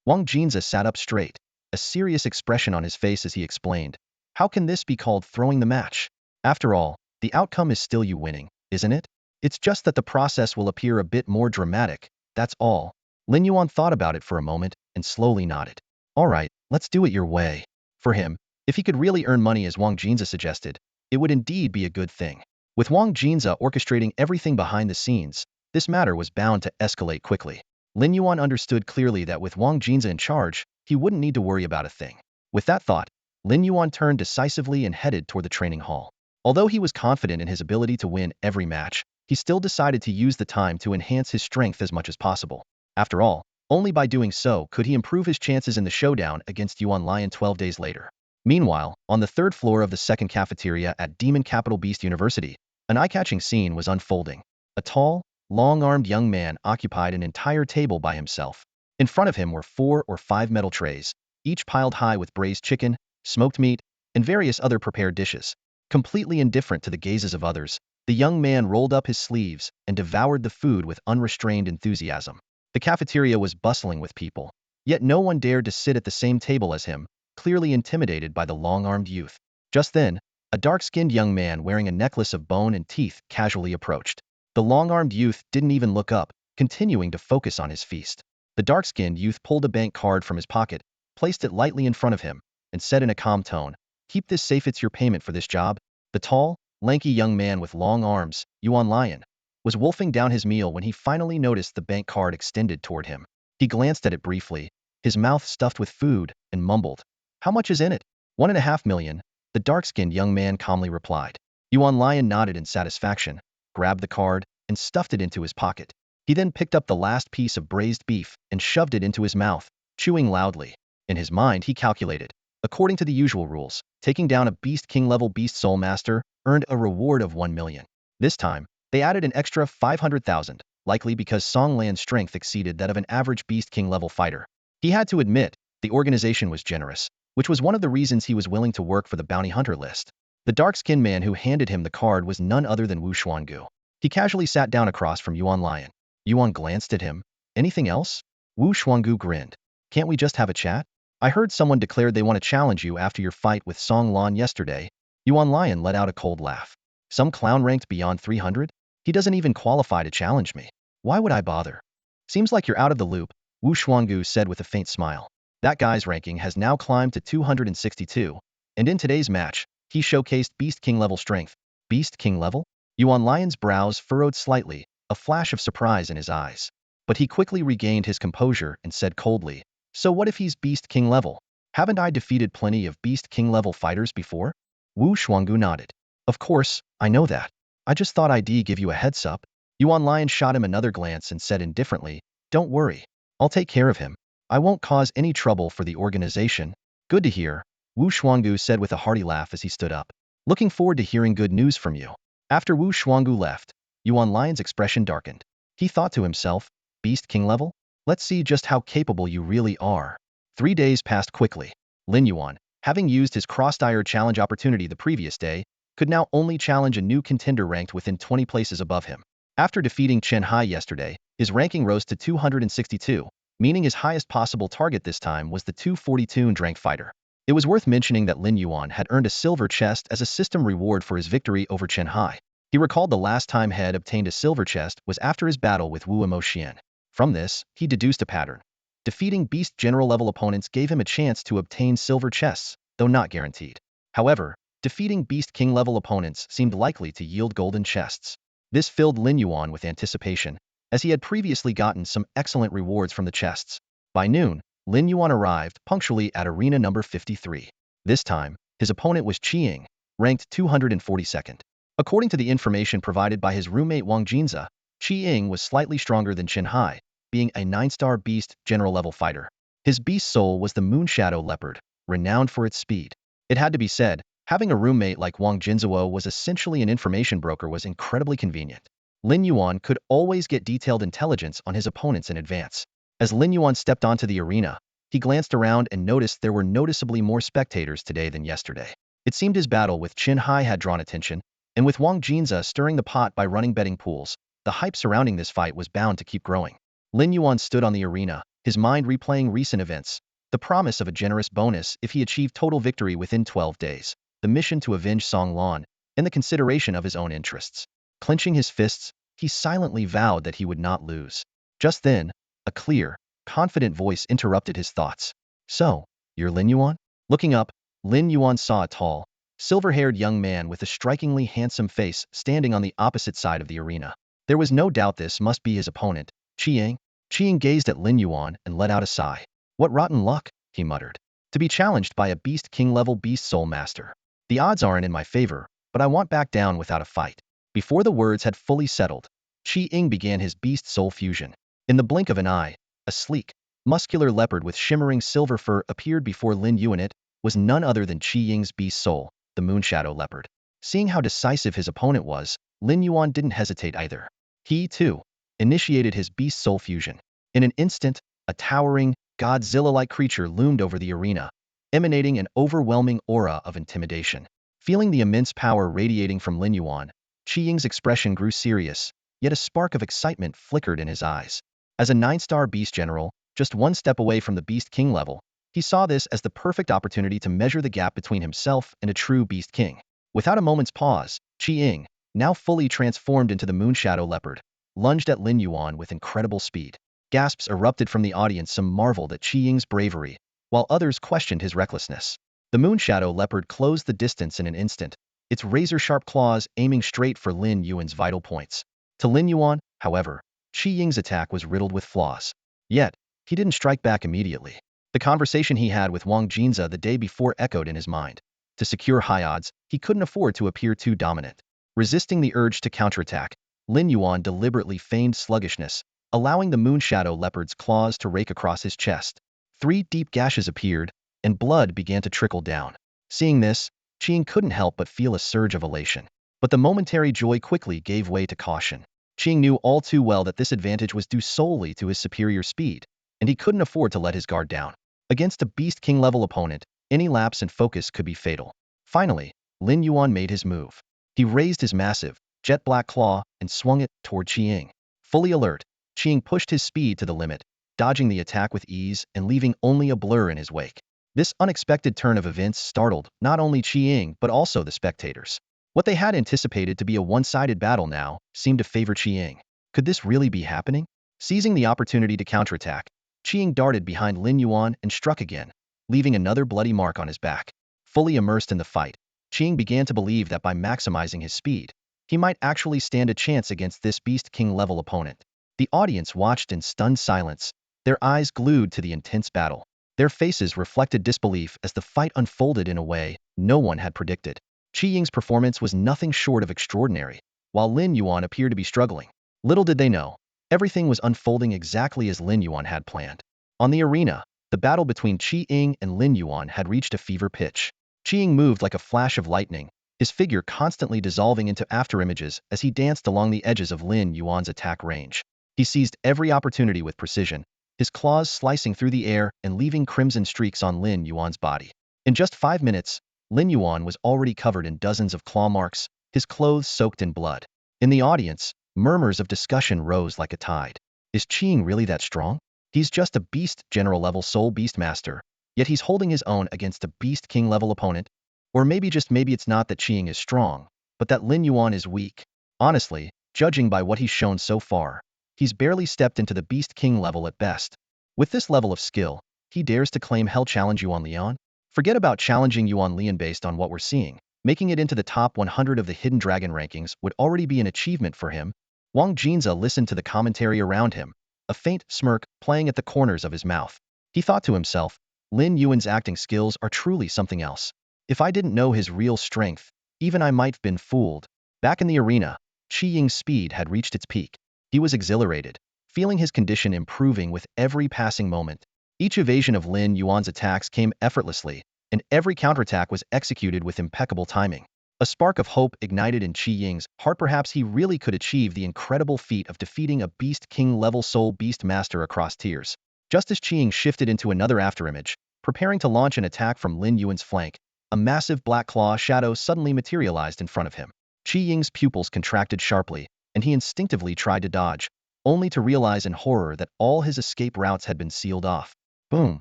Wang Jinza sat up straight, a serious expression on his face as he explained. How can this be called throwing the match? After all, the outcome is still you winning, isn't it? It's just that the process will appear a bit more dramatic, that's all. Lin Yuan thought about it for a moment and slowly nodded. All right, Let's do it your way. For him, if he could really earn money as Wang Jinza suggested, it would indeed be a good thing. With Wang Jinza orchestrating everything behind the scenes, this matter was bound to escalate quickly. Lin Yuan understood clearly that with Wang Jinza in charge, he wouldn't need to worry about a thing. With that thought, Lin Yuan turned decisively and headed toward the training hall. Although he was confident in his ability to win every match, he still decided to use the time to enhance his strength as much as possible. After all, only by doing so could he improve his chances in the showdown against Yuan Lion 12 days later. Meanwhile, on the third floor of the second cafeteria at Demon Capital Beast University, an eye-catching scene was unfolding. A tall, long-armed young man occupied an entire table by himself. In front of him were 4 or 5 metal trays, each piled high with braised chicken, smoked meat, and various other prepared dishes. Completely indifferent to the gazes of others, the young man rolled up his sleeves and devoured the food with unrestrained enthusiasm. The cafeteria was bustling with people, yet no one dared to sit at the same table as him, clearly intimidated by the long-armed youth. Just then, a dark-skinned young man wearing a necklace of bone and teeth casually approached. The long-armed youth didn't even look up, continuing to focus on his feast. The dark-skinned youth pulled a bank card from his pocket, placed it lightly in front of him, and said in a calm tone, "Keep this safe, it's your payment for this job." The tall, lanky young man with long arms, Yuan Lion, was wolfing down his meal when he finally noticed the bank card extended toward him. He glanced at it briefly, his mouth stuffed with food, and mumbled, "How much is in it?" 1.5 million, the dark-skinned young man calmly replied. Yuan Lion nodded in satisfaction, grabbed the card, and stuffed it into his pocket. He then picked up the last piece of braised beef and shoved it into his mouth, chewing loudly. In his mind, he calculated, according to the usual rules, taking down a Beast King level Beast Soul Master earned a reward of 1 million. This time, they added an extra 500,000, likely because Song Lan's strength exceeded that of an average Beast King level fighter. He had to admit, the organization was generous, which was one of the reasons he was willing to work for the bounty hunter list. The dark-skinned man who handed him the card was none other than Wu Xuangu. He casually sat down across from Yuan Lion. Yuan glanced at him. "Anything else?" Wu Xuangu grinned. "Can't we just have a chat? I heard someone declared they want to challenge you after your fight with Song Lan yesterday." Yuan Lion let out a cold laugh. "Some clown ranked beyond 300? He doesn't even qualify to challenge me. Why would I bother?" "Seems like you're out of the loop," Wu Xuangu said with a faint smile. "That guy's ranking has now climbed to 262, and in today's match, he showcased Beast King level strength." "Beast King level?" Yuan Lion's brows furrowed slightly, a flash of surprise in his eyes. But he quickly regained his composure and said coldly, "So what if he's Beast King level? Haven't I defeated plenty of Beast King level fighters before?" Wu Xuangu nodded. "Of course, I know that. I just thought I'd give you a heads up." Yuan Lion shot him another glance and said indifferently, "Don't worry. I'll take care of him. I won't cause any trouble for the organization." "Good to hear," Wu Xuangu said with a hearty laugh as he stood up. "Looking forward to hearing good news from you." After Wu Xuangu left, Yuan Lion's expression darkened. He thought to himself, "Beast King level? Let's see just how capable you really are." 3 days passed quickly. Lin Yuan, having used his cross-tier challenge opportunity the previous day, could now only challenge a new contender ranked within 20 places above him. After defeating Chen Hai yesterday, his ranking rose to 262, meaning his highest possible target this time was the 242 ranked fighter. It was worth mentioning that Lin Yuan had earned a silver chest as a system reward for his victory over Chen Hai. He recalled the last time he had obtained a silver chest was after his battle with Wu Emoxian. From this, he deduced a pattern. Defeating Beast General level opponents gave him a chance to obtain silver chests, though not guaranteed. However, defeating Beast King level opponents seemed likely to yield golden chests. This filled Lin Yuan with anticipation, as he had previously gotten some excellent rewards from the chests. By noon, Lin Yuan arrived punctually at arena number 53. This time, his opponent was Qi, ranked 242nd. According to the information provided by his roommate Wang Jinza, Qi was slightly stronger than Chen Hai, being a 9-star Beast General level fighter. His Beast Soul was the Moonshadow Leopard, renowned for its speed. It had to be said, having a roommate like Wang Jinzuo was essentially an information broker was incredibly convenient. Lin Yuan could always get detailed intelligence on his opponents in advance. As Lin Yuan stepped onto the arena, he glanced around and noticed there were noticeably more spectators today than yesterday. It seemed his battle with Chen Hai had drawn attention, and with Wang Jinza stirring the pot by running betting pools, the hype surrounding this fight was bound to keep growing. Lin Yuan stood on the arena, his mind replaying recent events, the promise of a generous bonus if he achieved total victory within 12 days, the mission to avenge Song Lan, and the consideration of his own interests. Clenching his fists, he silently vowed that he would not lose. Just then, a clear, confident voice interrupted his thoughts. "So, You're Lin Yuan? Looking up, Lin Yuan saw a tall, silver-haired young man with a strikingly handsome face standing on the opposite side of the arena. There was no doubt this must be his opponent, Qi. Qi gazed at Lin Yuan and let out a sigh. What rotten luck, he muttered. To be challenged by a Beast King-level Beast Soul Master. The odds aren't in my favor, but I won't back down without a fight. Before the words had fully settled, Qi began his Beast Soul fusion. In the blink of an eye, a sleek, muscular leopard with shimmering silver fur appeared before Lin Yuan. It was none other than Qi Beast Soul, the Moonshadow Leopard. Seeing how decisive his opponent was, Lin Yuan didn't hesitate either. He, too, initiated his Beast Soul fusion. In an instant, a towering, Godzilla-like creature loomed over the arena, emanating an overwhelming aura of intimidation. Feeling the immense power radiating from Lin Yuan, Qi expression grew serious, yet a spark of excitement flickered in his eyes. As a 9-star beast general, just one step away from the Beast King level, he saw this as the perfect opportunity to measure the gap between himself and a true Beast King. Without a moment's pause, Qi, now fully transformed into the Moonshadow Leopard, lunged at Lin Yuan with incredible speed. Gasps erupted from the audience. Some marveled at Qi bravery, while others questioned his recklessness. The Moonshadow Leopard closed the distance in an instant, its razor-sharp claws aiming straight for Lin Yuan's vital points. To Lin Yuan, however, Qi attack was riddled with flaws. Yet, he didn't strike back immediately. The conversation he had with Wang Jinza the day before echoed in his mind. To secure high odds, he couldn't afford to appear too dominant. Resisting the urge to counterattack, Lin Yuan deliberately feigned sluggishness, allowing the Moonshadow Leopard's claws to rake across his chest. 3 deep gashes appeared, and blood began to trickle down. Seeing this, Qi couldn't help but feel a surge of elation. But the momentary joy quickly gave way to caution. Qi knew all too well that this advantage was due solely to his superior speed, and he couldn't afford to let his guard down. Against a Beast King-level opponent, any lapse in focus could be fatal. Finally, Lin Yuan made his move. He raised his massive, jet-black claw and swung it toward Qi. Fully alert, Qi pushed his speed to the limit, dodging the attack with ease and leaving only a blur in his wake. This unexpected turn of events startled not only Qi but also the spectators. What they had anticipated to be a one-sided battle now seemed to favor Qi. Could this really be happening? Seizing the opportunity to counterattack, Qi darted behind Lin Yuan and struck again, leaving another bloody mark on his back. Fully immersed in the fight, Qi began to believe that by maximizing his speed, he might actually stand a chance against this Beast King-level opponent. The audience watched in stunned silence, their eyes glued to the intense battle. Their faces reflected disbelief as the fight unfolded in a way no one had predicted. Qi performance was nothing short of extraordinary, while Lin Yuan appeared to be struggling. Little did they know, everything was unfolding exactly as Lin Yuan had planned. On the arena, the battle between Qi and Lin Yuan had reached a fever pitch. Qi moved like a flash of lightning, his figure constantly dissolving into afterimages as he danced along the edges of Lin Yuan's attack range. He seized every opportunity with precision, his claws slicing through the air and leaving crimson streaks on Lin Yuan's body. In just 5 minutes, Lin Yuan was already covered in dozens of claw marks, his clothes soaked in blood. In the audience, murmurs of discussion rose like a tide. Is Qi really that strong? He's just a Beast General level Soul Beast Master, yet he's holding his own against a Beast King level opponent? Or maybe it's not that Qi is strong, but that Lin Yuan is weak. Honestly, judging by what he's shown so far, he's barely stepped into the Beast King level at best. With this level of skill, he dares to claim he'll challenge Yuan Lian? Forget about challenging Yuan Lian based on what we're seeing. Making it into the top 100 of the Hidden Dragon rankings would already be an achievement for him. Wang Jinza listened to the commentary around him, a faint smirk playing at the corners of his mouth. He thought to himself, Lin Yuan's acting skills are truly something else. If I didn't know his real strength, even I might have been fooled. Back in the arena, Qi speed had reached its peak. He was exhilarated, feeling his condition improving with every passing moment. Each evasion of Lin Yuan's attacks came effortlessly, and every counterattack was executed with impeccable timing. A spark of hope ignited in Qi heart. Perhaps he really could achieve the incredible feat of defeating a Beast King-level Soul Beast Master across tiers. Just as Qi shifted into another afterimage, preparing to launch an attack from Lin Yuan's flank, a massive black claw shadow suddenly materialized in front of him. Qi pupils contracted sharply, and he instinctively tried to dodge, only to realize in horror that all his escape routes had been sealed off. Boom!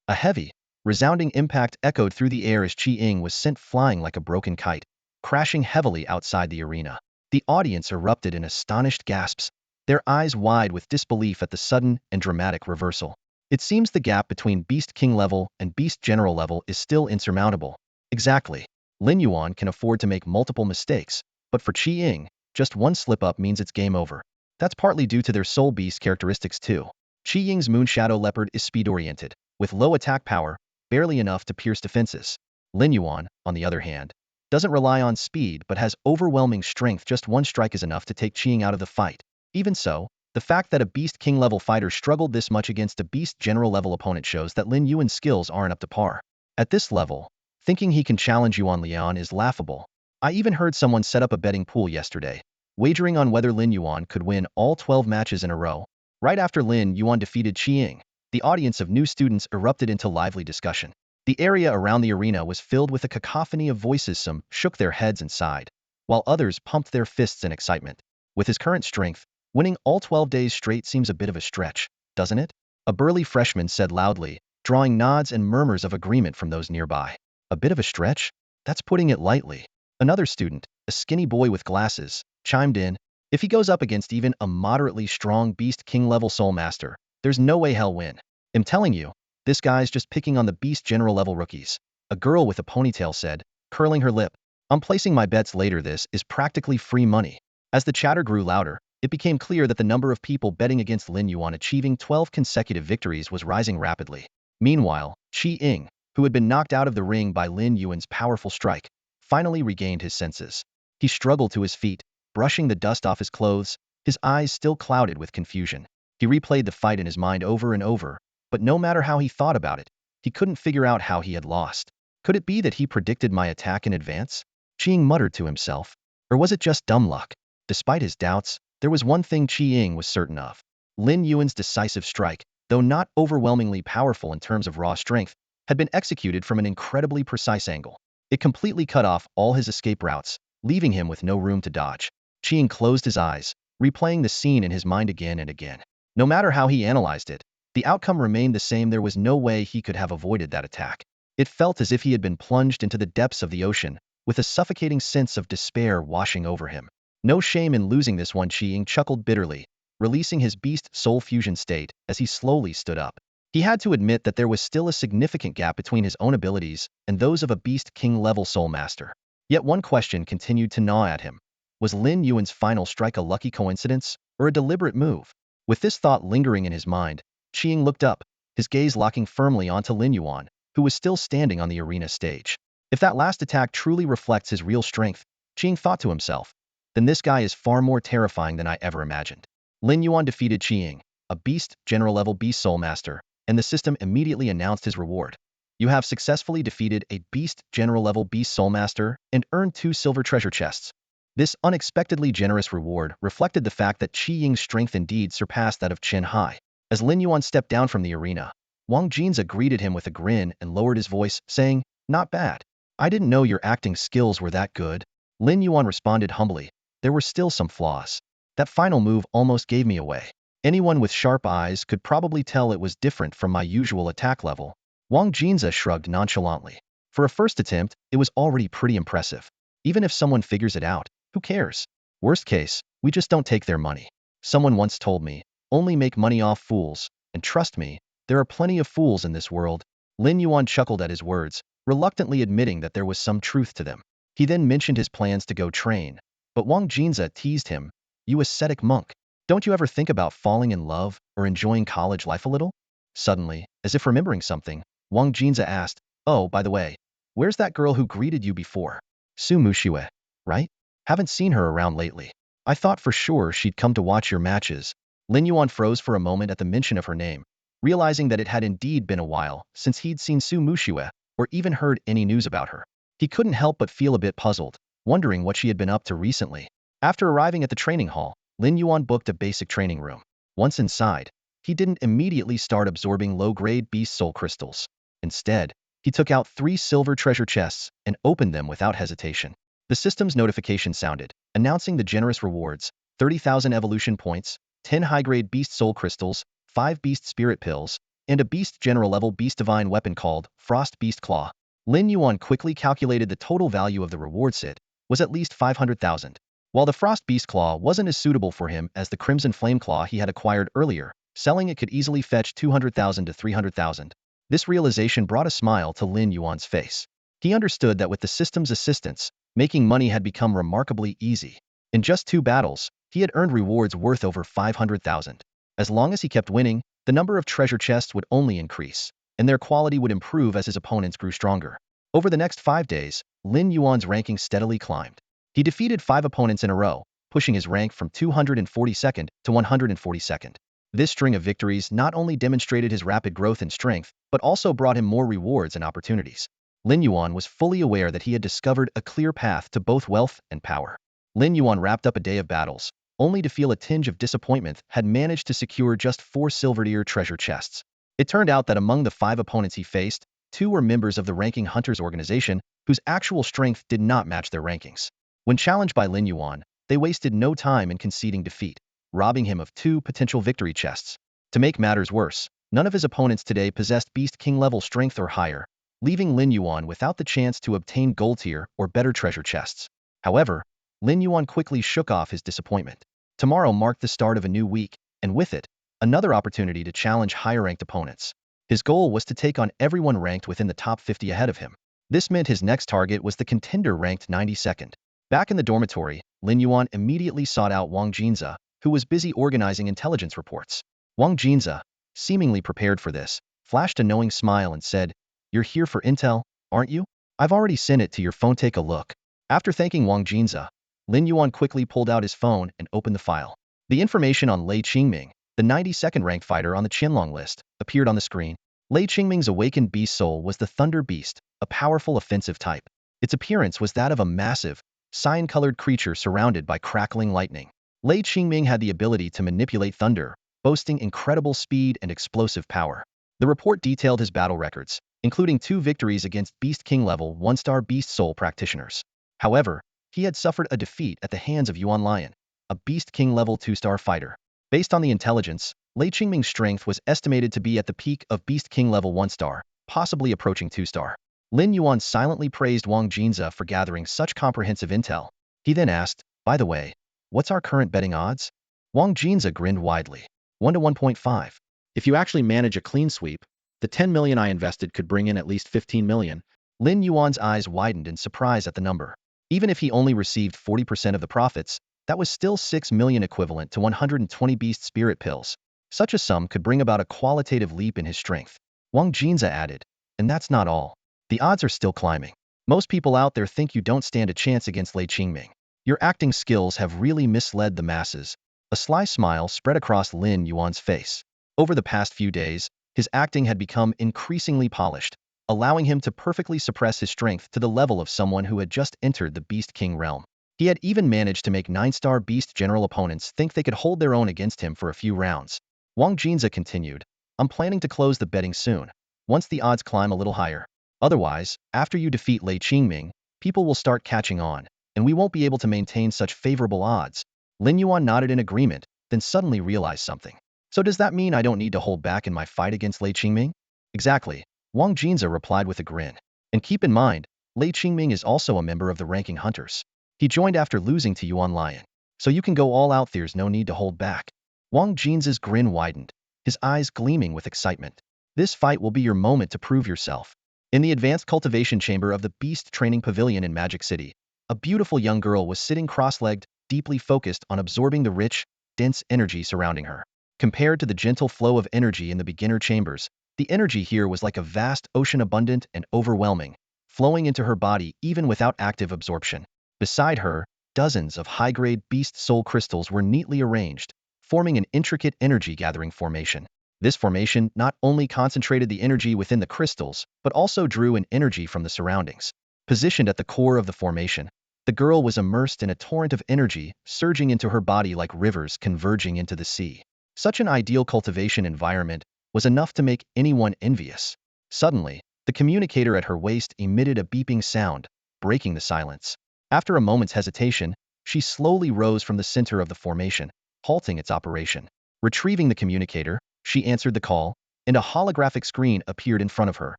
A heavy, resounding impact echoed through the air as Qi was sent flying like a broken kite, crashing heavily outside the arena. The audience erupted in astonished gasps, their eyes wide with disbelief at the sudden and dramatic reversal. It seems the gap between Beast King level and Beast General level is still insurmountable. Exactly. Lin Yuan can afford to make multiple mistakes, but for Qi Ying, just one slip-up means it's game over. That's partly due to their Soul Beast characteristics too. Qi Ying's Moon Shadow Leopard is speed-oriented, with low attack power, barely enough to pierce defenses. Lin Yuan, on the other hand, doesn't rely on speed but has overwhelming strength. Just one strike is enough to take Qi Ying out of the fight. Even so, the fact that a Beast King level fighter struggled this much against a Beast General level opponent shows that Lin Yuan's skills aren't up to par. At this level, thinking he can challenge Yuan Lian is laughable. I even heard someone set up a betting pool yesterday, wagering on whether Lin Yuan could win all 12 matches in a row. Right after Lin Yuan defeated Qi Ying, the audience of new students erupted into lively discussion. The area around the arena was filled with a cacophony of voices. Some shook their heads and sighed, while others pumped their fists in excitement. With his current strength, winning all 12 days straight seems a bit of a stretch, doesn't it? A burly freshman said loudly, drawing nods and murmurs of agreement from those nearby. A bit of a stretch? That's putting it lightly. Another student, a skinny boy with glasses, chimed in, if he goes up against even a moderately strong Beast King level Soul Master, there's no way he'll win. I'm telling you, this guy's just picking on the Beast General level rookies. A girl with a ponytail said, curling her lip. I'm placing my bets later. This is practically free money. As the chatter grew louder, it became clear that the number of people betting against Lin Yuan achieving 12 consecutive victories was rising rapidly. Meanwhile, Qi Ying, who had been knocked out of the ring by Lin Yuan's powerful strike, finally regained his senses. He struggled to his feet, brushing the dust off his clothes, his eyes still clouded with confusion. He replayed the fight in his mind over and over, but no matter how he thought about it, he couldn't figure out how he had lost. Could it be that he predicted my attack in advance? Qi Ying muttered to himself. Or was it just dumb luck? Despite his doubts, there was one thing Qi Ying was certain of. Lin Yuan's decisive strike, though not overwhelmingly powerful in terms of raw strength, had been executed from an incredibly precise angle. It completely cut off all his escape routes, leaving him with no room to dodge. Qi Ying closed his eyes, replaying the scene in his mind again and again. No matter how he analyzed it, the outcome remained the same. There was no way he could have avoided that attack. It felt as if he had been plunged into the depths of the ocean, with a suffocating sense of despair washing over him. No shame in losing this one, Qi Ying chuckled bitterly, releasing his Beast Soul fusion state as he slowly stood up. He had to admit that there was still a significant gap between his own abilities and those of a Beast King level Soul Master. Yet one question continued to gnaw at him. Was Lin Yuan's final strike a lucky coincidence, or a deliberate move? With this thought lingering in his mind, Qi Ying looked up, his gaze locking firmly onto Lin Yuan, who was still standing on the arena stage. If that last attack truly reflects his real strength, Qi Ying thought to himself, then this guy is far more terrifying than I ever imagined. Lin Yuan defeated Qi Ying, a Beast General level Beast Soul Master, and the system immediately announced his reward. You have successfully defeated a Beast General level Beast Soul Master and earned 2 silver treasure chests. This unexpectedly generous reward reflected the fact that Qi Ying's strength indeed surpassed that of Chen Hai. As Lin Yuan stepped down from the arena, Wang Jinza greeted him with a grin and lowered his voice, saying, not bad. I didn't know your acting skills were that good. Lin Yuan responded humbly, there were still some flaws. That final move almost gave me away. Anyone with sharp eyes could probably tell it was different from my usual attack level. Wang Jinza shrugged nonchalantly. For a first attempt, it was already pretty impressive. Even if someone figures it out, who cares? Worst case, we just don't take their money. Someone once told me, only make money off fools, and trust me, there are plenty of fools in this world. Lin Yuan chuckled at his words, reluctantly admitting that there was some truth to them. He then mentioned his plans to go train, but Wang Jinza teased him, you ascetic monk. Don't you ever think about falling in love or enjoying college life a little? Suddenly, as if remembering something, Wang Jinza asked, oh, by the way, where's that girl who greeted you before? Su Mushiwe, right? Haven't seen her around lately. I thought for sure she'd come to watch your matches. Lin Yuan froze for a moment at the mention of her name, realizing that it had indeed been a while since he'd seen Su Mushiwe or even heard any news about her. He couldn't help but feel a bit puzzled, wondering what she had been up to recently. After arriving at the training hall, Lin Yuan booked a basic training room. Once inside, he didn't immediately start absorbing low-grade Beast Soul crystals. Instead, he took out 3 silver treasure chests and opened them without hesitation. The system's notification sounded, announcing the generous rewards: 30,000 evolution points, 10 high-grade Beast Soul crystals, 5 Beast Spirit pills, and a Beast General level Beast Divine weapon called Frost Beast Claw. Lin Yuan quickly calculated the total value of the reward set was at least 500,000. While the Frost Beast Claw wasn't as suitable for him as the Crimson Flame Claw he had acquired earlier, Selling it could easily fetch 200,000 to 300,000. This realization brought a smile to Lin Yuan's face. He understood that with the system's assistance, making money had become remarkably easy. In just 2 battles, he had earned rewards worth over 500,000. As long as he kept winning, the number of treasure chests would only increase, and their quality would improve as his opponents grew stronger. Over the next 5 days, Lin Yuan's ranking steadily climbed. He defeated 5 opponents in a row, pushing his rank from 242nd to 142nd. This string of victories not only demonstrated his rapid growth in strength, but also brought him more rewards and opportunities. Lin Yuan was fully aware that he had discovered a clear path to both wealth and power. Lin Yuan wrapped up a day of battles, only to feel a tinge of disappointment had managed to secure just 4 silver-tier treasure chests. It turned out that among the 5 opponents he faced, 2 were members of the ranking hunters organization, whose actual strength did not match their rankings. When challenged by Lin Yuan, they wasted no time in conceding defeat, robbing him of 2 potential victory chests. To make matters worse, none of his opponents today possessed Beast King level strength or higher, leaving Lin Yuan without the chance to obtain gold tier or better treasure chests. However, Lin Yuan quickly shook off his disappointment. Tomorrow marked the start of a new week, and with it, another opportunity to challenge higher-ranked opponents. His goal was to take on everyone ranked within the top 50 ahead of him. This meant his next target was the contender ranked 92nd. Back in the dormitory, Lin Yuan immediately sought out Wang Jinze, who was busy organizing intelligence reports. Wang Jinze, seemingly prepared for this, flashed a knowing smile and said, "You're here for intel, aren't you? I've already sent it to your phone, take a look." After thanking Wang Jinze, Lin Yuan quickly pulled out his phone and opened the file. The information on Lei Qingming, the 92nd ranked fighter on the Qianlong list, appeared on the screen. Lei Qingming's awakened beast soul was the Thunder Beast, a powerful offensive type. Its appearance was that of a massive, cyan-colored creature surrounded by crackling lightning. Lei Qingming had the ability to manipulate thunder, boasting incredible speed and explosive power. The report detailed his battle records, including 2 victories against Beast King level 1-star Beast Soul practitioners. However, he had suffered a defeat at the hands of Yuan Lion, a Beast King level 2-star fighter. Based on the intelligence, Lei Qingming's strength was estimated to be at the peak of Beast King level 1-star, possibly approaching 2-star. Lin Yuan silently praised Wang Jinze for gathering such comprehensive intel. He then asked, "By the way, what's our current betting odds?" Wang Jinze grinned widely. 1 to 1.5. If you actually manage a clean sweep, the 10 million I invested could bring in at least 15 million. Lin Yuan's eyes widened in surprise at the number. Even if he only received 40% of the profits, that was still 6 million, equivalent to 120 beast spirit pills. Such a sum could bring about a qualitative leap in his strength. Wang Jinze added, "And that's not all. The odds are still climbing. Most people out there think you don't stand a chance against Lei Qingming. Your acting skills have really misled the masses." A sly smile spread across Lin Yuan's face. Over the past few days, his acting had become increasingly polished, allowing him to perfectly suppress his strength to the level of someone who had just entered the Beast King realm. He had even managed to make 9-star Beast General opponents think they could hold their own against him for a few rounds. Wang Jinze continued, "I'm planning to close the betting soon, once the odds climb a little higher. Otherwise, after you defeat Lei Qingming, people will start catching on, and we won't be able to maintain such favorable odds." Lin Yuan nodded in agreement, then suddenly realized something. "So does that mean I don't need to hold back in my fight against Lei Qingming?" "Exactly," Wang Jinze replied with a grin. "And keep in mind, Lei Qingming is also a member of the ranking hunters. He joined after losing to Yuan Lion. So you can go all out, there's no need to hold back." Wang Jinze's grin widened, his eyes gleaming with excitement. "This fight will be your moment to prove yourself." In the advanced cultivation chamber of the Beast Training Pavilion in Magic City, a beautiful young girl was sitting cross-legged, deeply focused on absorbing the rich, dense energy surrounding her. Compared to the gentle flow of energy in the beginner chambers, the energy here was like a vast ocean, abundant and overwhelming, flowing into her body even without active absorption. Beside her, dozens of high-grade Beast Soul crystals were neatly arranged, forming an intricate energy-gathering formation. This formation not only concentrated the energy within the crystals, but also drew in energy from the surroundings. Positioned at the core of the formation, the girl was immersed in a torrent of energy surging into her body like rivers converging into the sea. Such an ideal cultivation environment was enough to make anyone envious. Suddenly, the communicator at her waist emitted a beeping sound, breaking the silence. After a moment's hesitation, she slowly rose from the center of the formation, halting its operation. Retrieving the communicator, she answered the call, and a holographic screen appeared in front of her,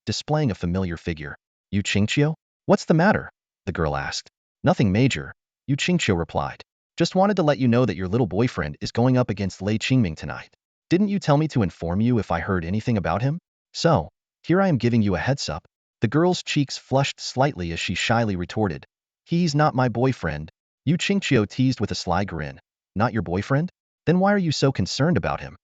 displaying a familiar figure. "Yu Qingqiu? What's the matter?" the girl asked. "Nothing major," Yu Qingqiu replied. "Just wanted to let you know that your little boyfriend is going up against Lei Qingming tonight." Didn't you tell me to inform you if I heard anything about him? So, here I am giving you a heads up. The girl's cheeks flushed slightly as she shyly retorted. He's not my boyfriend. Yu Qingqiu teased with a sly grin. Not your boyfriend? Then why are you so concerned about him?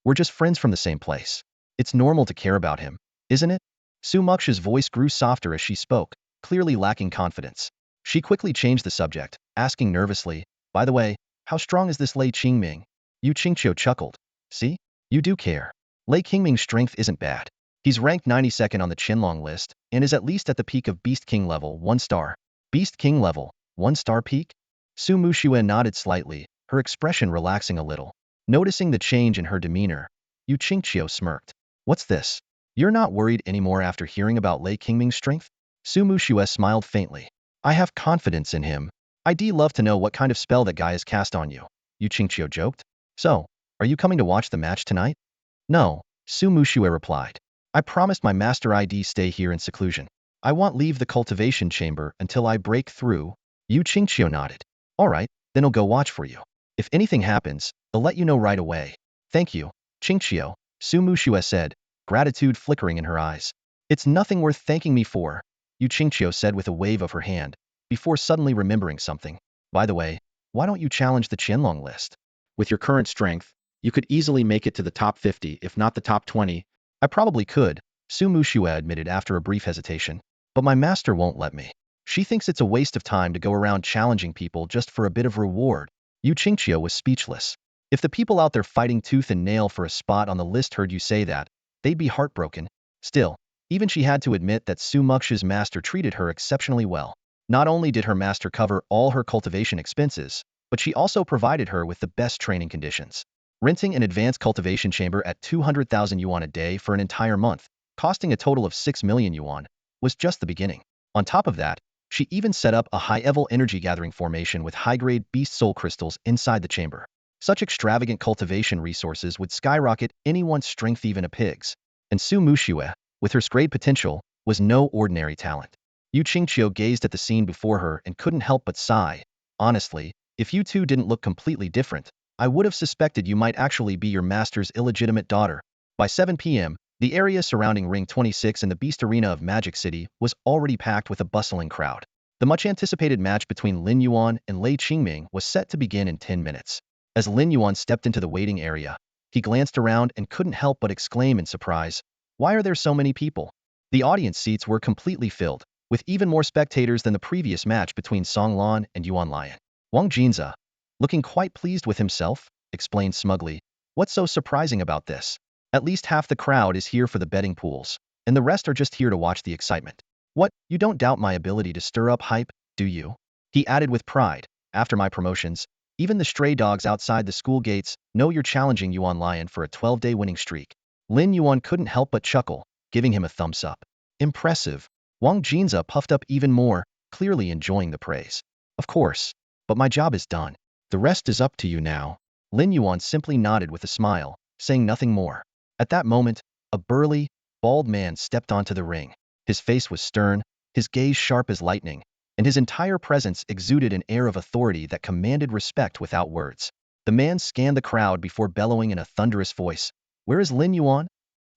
We're just friends from the same place. It's normal to care about him, isn't it? Su Mux's voice grew softer as she spoke, clearly lacking confidence. She quickly changed the subject, asking nervously, by the way, how strong is this Lei Qingming? Yu Qingqiu chuckled. See? You do care. Lei Qingming's strength isn't bad. He's ranked 92nd on the Qinlong list, and is at least at the peak of Beast King level 1 star. Beast King level 1 star peak? Su Muxue nodded slightly, her expression relaxing a little. Noticing the change in her demeanor, Yu Qingqiu smirked. What's this? You're not worried anymore after hearing about Lei Qingming's strength? Su Muxue smiled faintly. I have confidence in him. I'd love to know what kind of spell that guy has cast on you. Yu Qingqiu joked. So, are you coming to watch the match tonight? No, Su Muxue replied. I promised my master I'd stay here in seclusion. I won't leave the cultivation chamber until I break through. Yu Qingqiu nodded. Alright, then I'll go watch for you. If anything happens, I'll let you know right away. Thank you, Qingqiu, Su Muxue said, gratitude flickering in her eyes. It's nothing worth thanking me for, Yu Qingqiu said with a wave of her hand, before suddenly remembering something. By the way, why don't you challenge the Qianlong list? With your current strength, you could easily make it to the top 50, if not the top 20. I probably could, Su Muxue admitted after a brief hesitation. But my master won't let me. She thinks it's a waste of time to go around challenging people just for a bit of reward. Yu Qingqiu was speechless. If the people out there fighting tooth and nail for a spot on the list heard you say that, they'd be heartbroken. Still, even she had to admit that Su Mux's master treated her exceptionally well. Not only did her master cover all her cultivation expenses, but she also provided her with the best training conditions. Renting an advanced cultivation chamber at 200,000 yuan a day for an entire month, costing a total of 6 million yuan, was just the beginning. On top of that, she even set up a high-level energy-gathering formation with high-grade beast soul crystals inside the chamber. Such extravagant cultivation resources would skyrocket anyone's strength, even a pig's. And Su Muxue, with her great potential, was no ordinary talent. Yu Qingqiu gazed at the scene before her and couldn't help but sigh. Honestly, if you two didn't look completely different, I would have suspected you might actually be your master's illegitimate daughter. By 7 p.m., the area surrounding Ring 26 in the Beast Arena of Magic City was already packed with a bustling crowd. The much-anticipated match between Lin Yuan and Lei Qingming was set to begin in 10 minutes. As Lin Yuan stepped into the waiting area, he glanced around and couldn't help but exclaim in surprise, "Why are there so many people?" The audience seats were completely filled, with even more spectators than the previous match between Song Lan and Yuan Lian. Wang Jinza, looking quite pleased with himself, explained smugly, "What's so surprising about this? At least half the crowd is here for the betting pools, and the rest are just here to watch the excitement. What, you don't doubt my ability to stir up hype, do you?" He added with pride, "After my promotions, even the stray dogs outside the school gates know you're challenging Yuan Lion for a 12-day winning streak." Lin Yuan couldn't help but chuckle, giving him a thumbs up. Impressive. Wang Jinza puffed up even more, clearly enjoying the praise. Of course. But my job is done. The rest is up to you now. Lin Yuan simply nodded with a smile, saying nothing more. At that moment, a burly, bald man stepped onto the ring. His face was stern, his gaze sharp as lightning, and his entire presence exuded an air of authority that commanded respect without words. The man scanned the crowd before bellowing in a thunderous voice, "Where is Lin Yuan?"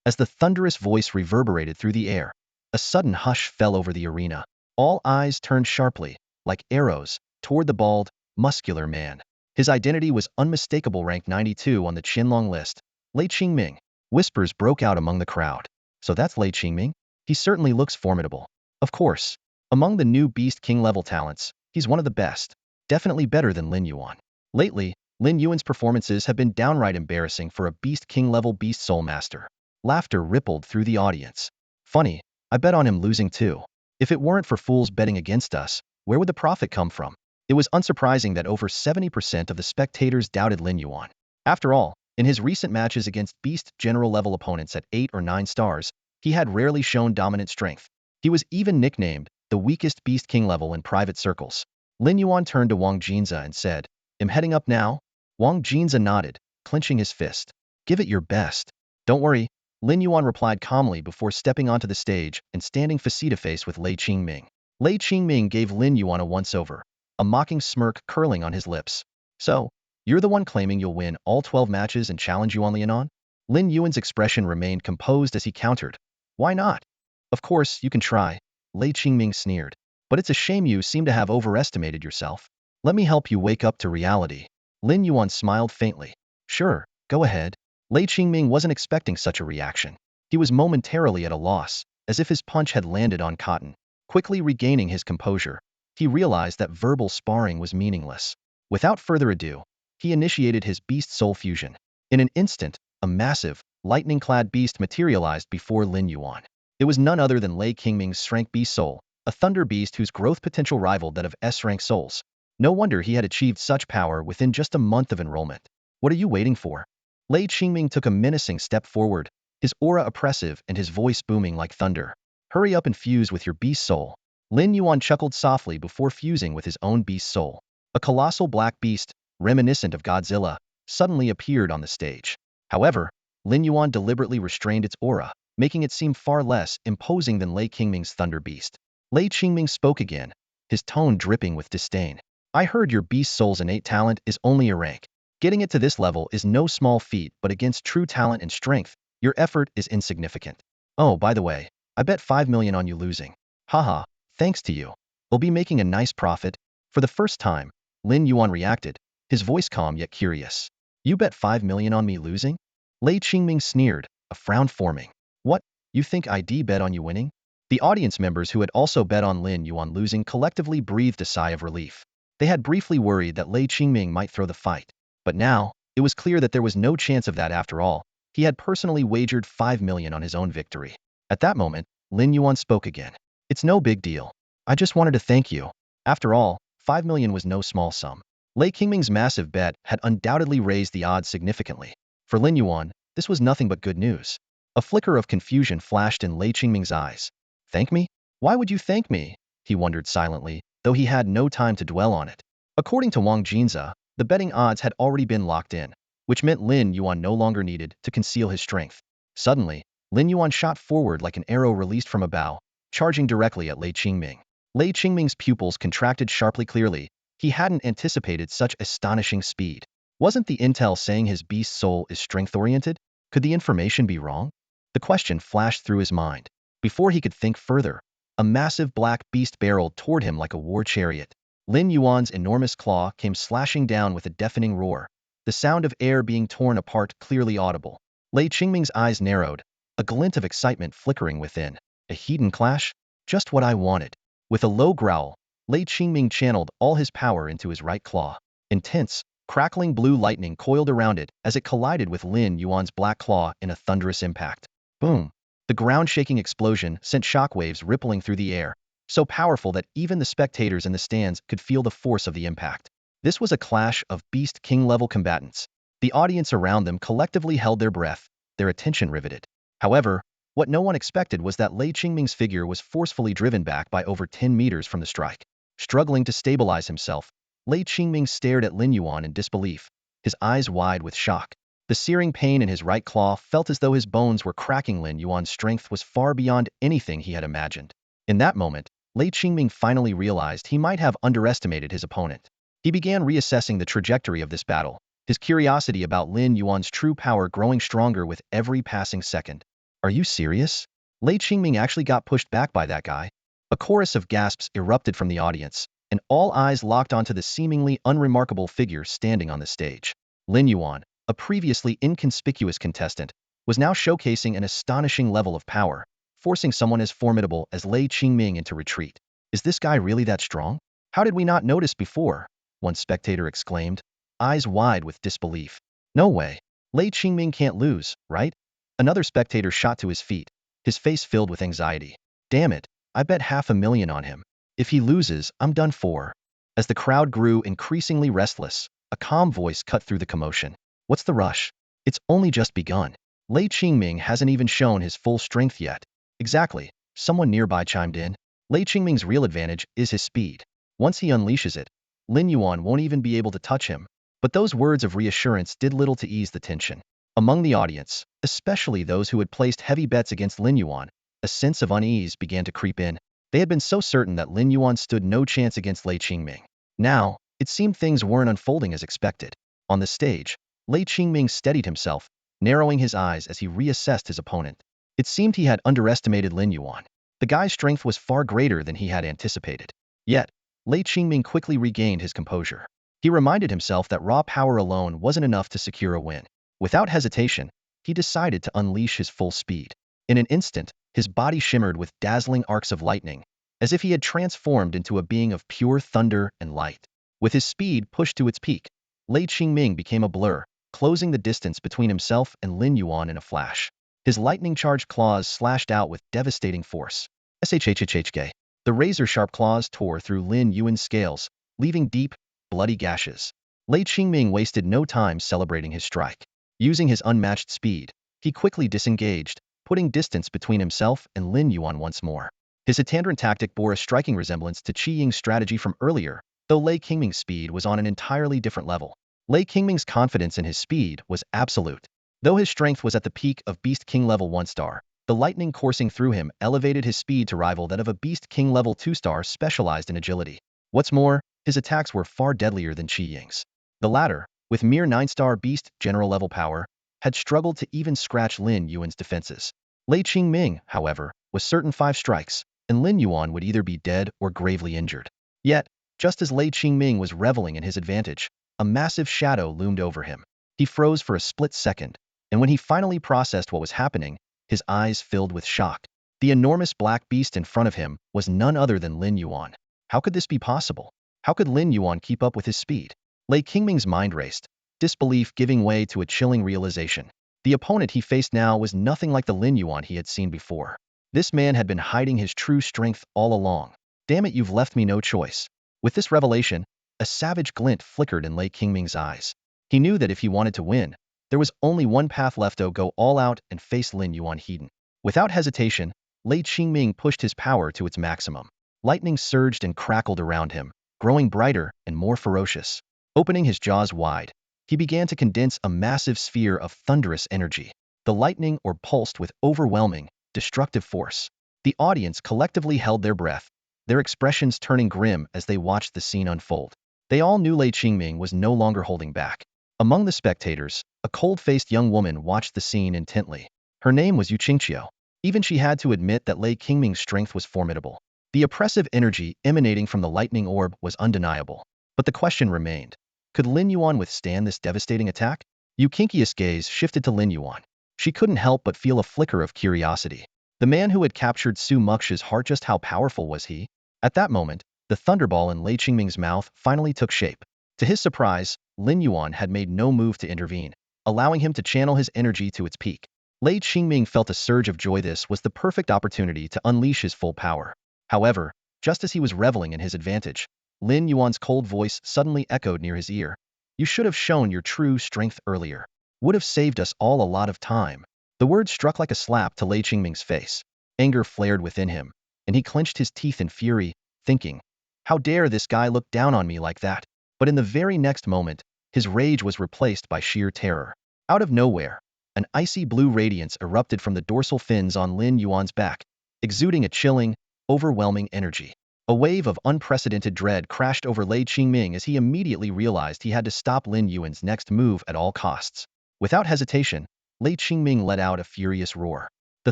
As the thunderous voice reverberated through the air, a sudden hush fell over the arena. All eyes turned sharply, like arrows, toward the bald, muscular man. His identity was unmistakable, ranked 92 on the Qianlong list. Lei Qingming. Whispers broke out among the crowd. So that's Lei Qingming? He certainly looks formidable. Of course. Among the new Beast King level talents, he's one of the best. Definitely better than Lin Yuan. Lately, Lin Yuan's performances have been downright embarrassing for a Beast King level Beast Soul master. Laughter rippled through the audience. Funny, I bet on him losing too. If it weren't for fools betting against us, where would the profit come from? It was unsurprising that over 70% of the spectators doubted Lin Yuan. After all, in his recent matches against Beast General level opponents at 8 or 9 stars, he had rarely shown dominant strength. He was even nicknamed the weakest Beast King level in private circles. Lin Yuan turned to Wang Jinza and said, "I'm heading up now?" Wang Jinza nodded, clenching his fist. "Give it your best." "Don't worry," Lin Yuan replied calmly before stepping onto the stage and standing face-to-face with Lei Qingming. Lei Qingming gave Lin Yuan a once-over, a mocking smirk curling on his lips. "So, you're the one claiming you'll win all 12 matches and challenge Yuan Lianon?" Lin Yuan's expression remained composed as he countered. Why not? Of course, you can try, Lei Qingming sneered. But it's a shame you seem to have overestimated yourself. Let me help you wake up to reality. Lin Yuan smiled faintly. Sure, go ahead. Lei Qingming wasn't expecting such a reaction. He was momentarily at a loss, as if his punch had landed on cotton. Quickly regaining his composure, he realized that verbal sparring was meaningless. Without further ado, he initiated his Beast Soul fusion. In an instant, a massive, lightning-clad beast materialized before Lin Yuan. It was none other than Lei Qingming's Tyrant Beast Soul, a thunder beast whose growth potential rivaled that of S-rank souls. No wonder he had achieved such power within just a month of enrollment. What are you waiting for? Lei Qingming took a menacing step forward, his aura oppressive and his voice booming like thunder. Hurry up and fuse with your Beast Soul. Lin Yuan chuckled softly before fusing with his own Beast Soul. A colossal black beast, reminiscent of Godzilla, suddenly appeared on the stage. However, Lin Yuan deliberately restrained its aura, making it seem far less imposing than Lei Qingming's Thunder Beast. Lei Qingming spoke again, his tone dripping with disdain. I heard your Beast Soul's innate talent is only a rank. Getting it to this level is no small feat, but against true talent and strength, your effort is insignificant. Oh, by the way, I bet 5 million on you losing. Haha, thanks to you. We'll be making a nice profit. For the first time, Lin Yuan reacted, his voice calm yet curious. You bet 5 million on me losing? Lei Qingming sneered, a frown forming. What, you think I'd bet on you winning? The audience members who had also bet on Lin Yuan losing collectively breathed a sigh of relief. They had briefly worried that Lei Qingming might throw the fight. But now, it was clear that there was no chance of that after all. He had personally wagered 5 million on his own victory. At that moment, Lin Yuan spoke again. It's no big deal. I just wanted to thank you. After all, 5 million was no small sum. Lei Qingming's massive bet had undoubtedly raised the odds significantly. For Lin Yuan, this was nothing but good news. A flicker of confusion flashed in Lei Qingming's eyes. Thank me? Why would you thank me? He wondered silently, though he had no time to dwell on it. According to Wang Jinza, the betting odds had already been locked in, which meant Lin Yuan no longer needed to conceal his strength. Suddenly, Lin Yuan shot forward like an arrow released from a bow, charging directly at Lei Qingming. Lei Qingming's pupils contracted sharply. Clearly, he hadn't anticipated such astonishing speed. Wasn't the intel saying his Beast Soul is strength-oriented? Could the information be wrong? The question flashed through his mind. Before he could think further, a massive black beast barreled toward him like a war chariot. Lin Yuan's enormous claw came slashing down with a deafening roar, the sound of air being torn apart clearly audible. Lei Qingming's eyes narrowed, a glint of excitement flickering within. A heat clash? Just what I wanted. With a low growl, Lei Qingming channeled all his power into his right claw. Intense, crackling blue lightning coiled around it as it collided with Lin Yuan's black claw in a thunderous impact. Boom! The ground-shaking explosion sent shockwaves rippling through the air, so powerful that even the spectators in the stands could feel the force of the impact. This was a clash of Beast King-level combatants. The audience around them collectively held their breath, their attention riveted. However, what no one expected was that Lei Qingming's figure was forcefully driven back by over 10 meters from the strike. Struggling to stabilize himself, Lei Qingming stared at Lin Yuan in disbelief, his eyes wide with shock. The searing pain in his right claw felt as though his bones were cracking. Lin Yuan's strength was far beyond anything he had imagined. In that moment, Lei Qingming finally realized he might have underestimated his opponent. He began reassessing the trajectory of this battle, his curiosity about Lin Yuan's true power growing stronger with every passing second. Are you serious? Lei Qingming actually got pushed back by that guy? A chorus of gasps erupted from the audience, and all eyes locked onto the seemingly unremarkable figure standing on the stage. Lin Yuan, a previously inconspicuous contestant, was now showcasing an astonishing level of power, forcing someone as formidable as Lei Qingming into retreat. Is this guy really that strong? How did we not notice before? One spectator exclaimed, eyes wide with disbelief. No way. Lei Qingming can't lose, right? Another spectator shot to his feet, his face filled with anxiety. Damn it, I bet 500,000 on him. If he loses, I'm done for. As the crowd grew increasingly restless, a calm voice cut through the commotion. What's the rush? It's only just begun. Lei Qingming hasn't even shown his full strength yet. Exactly, someone nearby chimed in. Lei Qingming's real advantage is his speed. Once he unleashes it, Lin Yuan won't even be able to touch him. But those words of reassurance did little to ease the tension. Among the audience, especially those who had placed heavy bets against Lin Yuan, a sense of unease began to creep in. They had been so certain that Lin Yuan stood no chance against Lei Qingming. Now, it seemed things weren't unfolding as expected. On the stage, Lei Qingming steadied himself, narrowing his eyes as he reassessed his opponent. It seemed he had underestimated Lin Yuan. The guy's strength was far greater than he had anticipated. Yet, Lei Qingming quickly regained his composure. He reminded himself that raw power alone wasn't enough to secure a win. Without hesitation, he decided to unleash his full speed. In an instant, his body shimmered with dazzling arcs of lightning, as if he had transformed into a being of pure thunder and light. With his speed pushed to its peak, Lei Qingming became a blur, closing the distance between himself and Lin Yuan in a flash. His lightning-charged claws slashed out with devastating force. Shhhhk. The razor-sharp claws tore through Lin Yuan's scales, leaving deep, bloody gashes. Lei Qingming wasted no time celebrating his strike. Using his unmatched speed, he quickly disengaged, putting distance between himself and Lin Yuan once more. His Tyrant tactic bore a striking resemblance to Qi Ying's strategy from earlier, though Lei Qingming's speed was on an entirely different level. Lei Qingming's confidence in his speed was absolute. Though his strength was at the peak of Beast King level 1-star, the lightning coursing through him elevated his speed to rival that of a Beast King level 2-star specialized in agility. What's more, his attacks were far deadlier than Qi Ying's. The latter, with mere 9-star Beast general level power, had struggled to even scratch Lin Yuan's defenses. Lei Qingming, however, was certain 5 strikes, and Lin Yuan would either be dead or gravely injured. Yet, just as Lei Qingming was reveling in his advantage, a massive shadow loomed over him. He froze for a split second, and when he finally processed what was happening, his eyes filled with shock. The enormous black beast in front of him was none other than Lin Yuan. How could this be possible? How could Lin Yuan keep up with his speed? Lei Qingming's mind raced, disbelief giving way to a chilling realization. The opponent he faced now was nothing like the Lin Yuan he had seen before. This man had been hiding his true strength all along. Damn it, you've left me no choice. With this revelation, a savage glint flickered in Lei Qingming's eyes. He knew that if he wanted to win, there was only one path left: to go all out and face Lin Yuan head-on. Without hesitation, Lei Qingming pushed his power to its maximum. Lightning surged and crackled around him, growing brighter and more ferocious. Opening his jaws wide, he began to condense a massive sphere of thunderous energy. The lightning pulsed with overwhelming, destructive force. The audience collectively held their breath, their expressions turning grim as they watched the scene unfold. They all knew Lei Qingming was no longer holding back. Among the spectators, a cold-faced young woman watched the scene intently. Her name was Yu Qingqiu. Even she had to admit that Lei Qingming's strength was formidable. The oppressive energy emanating from the lightning orb was undeniable. But the question remained. Could Lin Yuan withstand this devastating attack? Yu Qingqiu's gaze shifted to Lin Yuan. She couldn't help but feel a flicker of curiosity. The man who had captured Su Mux's heart, just how powerful was he? At that moment, the thunderball in Lei Qingming's mouth finally took shape. To his surprise, Lin Yuan had made no move to intervene, allowing him to channel his energy to its peak. Lei Qingming felt a surge of joy. This was the perfect opportunity to unleash his full power. However, just as he was reveling in his advantage, Lin Yuan's cold voice suddenly echoed near his ear. You should have shown your true strength earlier. Would have saved us all a lot of time. The words struck like a slap to Lei Qingming's face. Anger flared within him, and he clenched his teeth in fury, thinking, how dare this guy look down on me like that? But in the very next moment, his rage was replaced by sheer terror. Out of nowhere, an icy blue radiance erupted from the dorsal fins on Lin Yuan's back, exuding a chilling, overwhelming energy. A wave of unprecedented dread crashed over Lei Qingming as he immediately realized he had to stop Lin Yuan's next move at all costs. Without hesitation, Lei Qingming let out a furious roar. The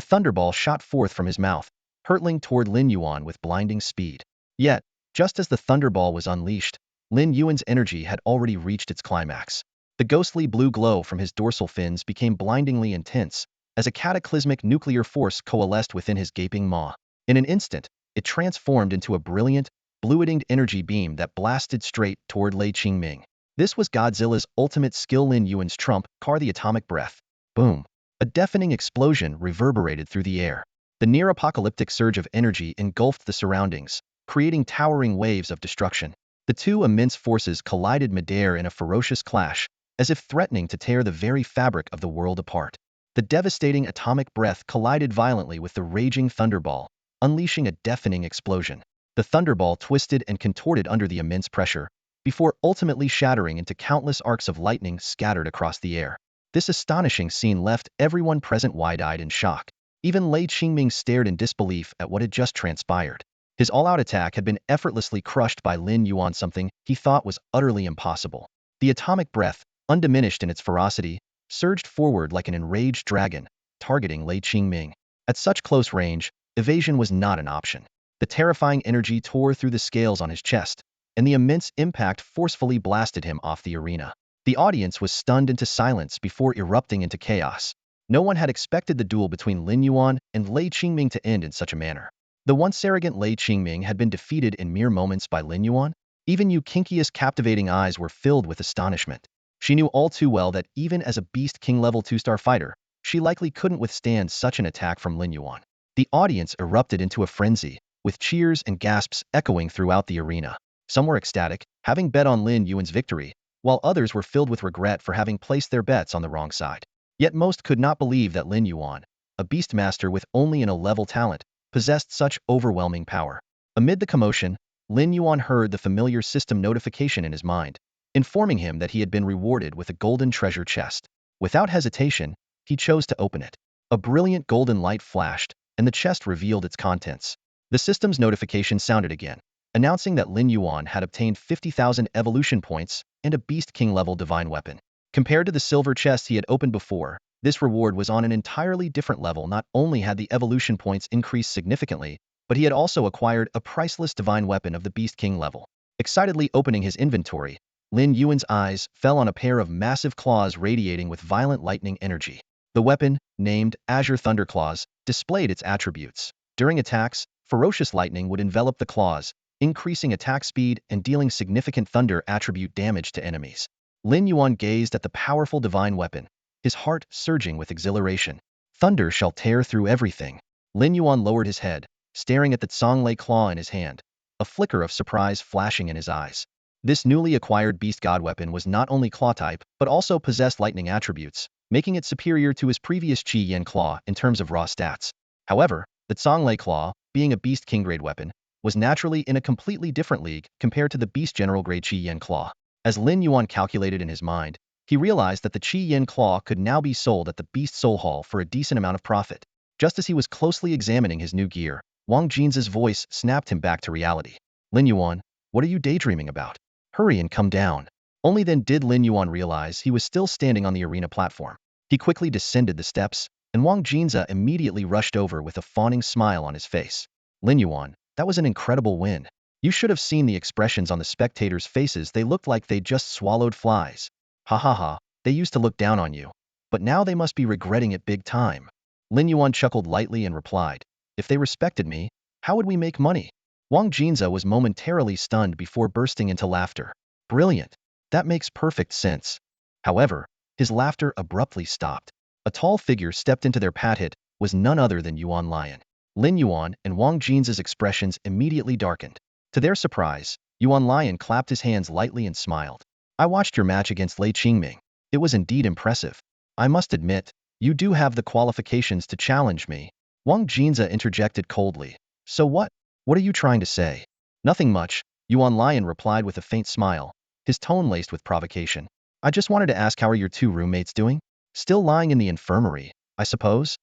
thunderball shot forth from his mouth, hurtling toward Lin Yuan with blinding speed. Yet, just as the thunderball was unleashed, Lin Yuan's energy had already reached its climax. The ghostly blue glow from his dorsal fins became blindingly intense, as a cataclysmic nuclear force coalesced within his gaping maw. In an instant, it transformed into a brilliant, blue-winged energy beam that blasted straight toward Lei Qingming. This was Godzilla's ultimate skill, Lin Yuan's trump card, the atomic breath. Boom! A deafening explosion reverberated through the air. The near-apocalyptic surge of energy engulfed the surroundings, creating towering waves of destruction. The two immense forces collided midair in a ferocious clash, as if threatening to tear the very fabric of the world apart. The devastating atomic breath collided violently with the raging thunderball, unleashing a deafening explosion. The thunderball twisted and contorted under the immense pressure, before ultimately shattering into countless arcs of lightning scattered across the air. This astonishing scene left everyone present wide-eyed in shock. Even Lei Qingming stared in disbelief at what had just transpired. His all-out attack had been effortlessly crushed by Lin Yuan, something he thought was utterly impossible. The atomic breath, undiminished in its ferocity, surged forward like an enraged dragon, targeting Lei Qingming. At such close range, evasion was not an option. The terrifying energy tore through the scales on his chest, and the immense impact forcefully blasted him off the arena. The audience was stunned into silence before erupting into chaos. No one had expected the duel between Lin Yuan and Lei Qingming to end in such a manner. The once arrogant Lei Qingming had been defeated in mere moments by Lin Yuan. Even Yu Kinkia's captivating eyes were filled with astonishment. She knew all too well that even as a Beast King level 2-star fighter, she likely couldn't withstand such an attack from Lin Yuan. The audience erupted into a frenzy, with cheers and gasps echoing throughout the arena. Some were ecstatic, having bet on Lin Yuan's victory, while others were filled with regret for having placed their bets on the wrong side. Yet most could not believe that Lin Yuan, a beastmaster with only an A-level talent, possessed such overwhelming power. Amid the commotion, Lin Yuan heard the familiar system notification in his mind, informing him that he had been rewarded with a golden treasure chest. Without hesitation, he chose to open it. A brilliant golden light flashed, and the chest revealed its contents. The system's notification sounded again, announcing that Lin Yuan had obtained 50,000 evolution points and a Beast King level divine weapon. Compared to the silver chest he had opened before, this reward was on an entirely different level. Not only had the evolution points increased significantly, but he had also acquired a priceless divine weapon of the Beast King level. Excitedly opening his inventory, Lin Yuan's eyes fell on a pair of massive claws radiating with violent lightning energy. The weapon, named Azure Thunder Claws, displayed its attributes. During attacks, ferocious lightning would envelop the claws, increasing attack speed and dealing significant thunder attribute damage to enemies. Lin Yuan gazed at the powerful divine weapon, his heart surging with exhilaration. Thunder shall tear through everything. Lin Yuan lowered his head, staring at the Songlei claw in his hand, a flicker of surprise flashing in his eyes. This newly acquired beast god weapon was not only claw type, but also possessed lightning attributes, making it superior to his previous Qi Yen claw in terms of raw stats. However, the Songlei claw, being a beast king grade weapon, was naturally in a completely different league compared to the beast general grade Qi Yen claw. As Lin Yuan calculated in his mind, he realized that the Qi Yen claw could now be sold at the Beast Soul Hall for a decent amount of profit. Just as he was closely examining his new gear, Wang Jin's voice snapped him back to reality. Lin Yuan, what are you daydreaming about? Hurry and come down. Only then did Lin Yuan realize he was still standing on the arena platform. He quickly descended the steps, and Wang Jinza immediately rushed over with a fawning smile on his face. Lin Yuan, that was an incredible win. You should have seen the expressions on the spectators' faces. They looked like they just swallowed flies. Ha ha ha, they used to look down on you, but now they must be regretting it big time. Lin Yuan chuckled lightly and replied, if they respected me, how would we make money? Wang Jinza was momentarily stunned before bursting into laughter. Brilliant. That makes perfect sense. However, his laughter abruptly stopped. A tall figure stepped into their path. It was none other than Yuan Lion. Lin Yuan and Wang Jinza's expressions immediately darkened. To their surprise, Yuan Lion clapped his hands lightly and smiled. I watched your match against Lei Qingming. It was indeed impressive. I must admit, you do have the qualifications to challenge me. Wang Jinza interjected coldly. So what? What are you trying to say? Nothing much, Yuan Lion replied with a faint smile, his tone laced with provocation. I just wanted to ask, how are your two roommates doing? Still lying in the infirmary, I suppose?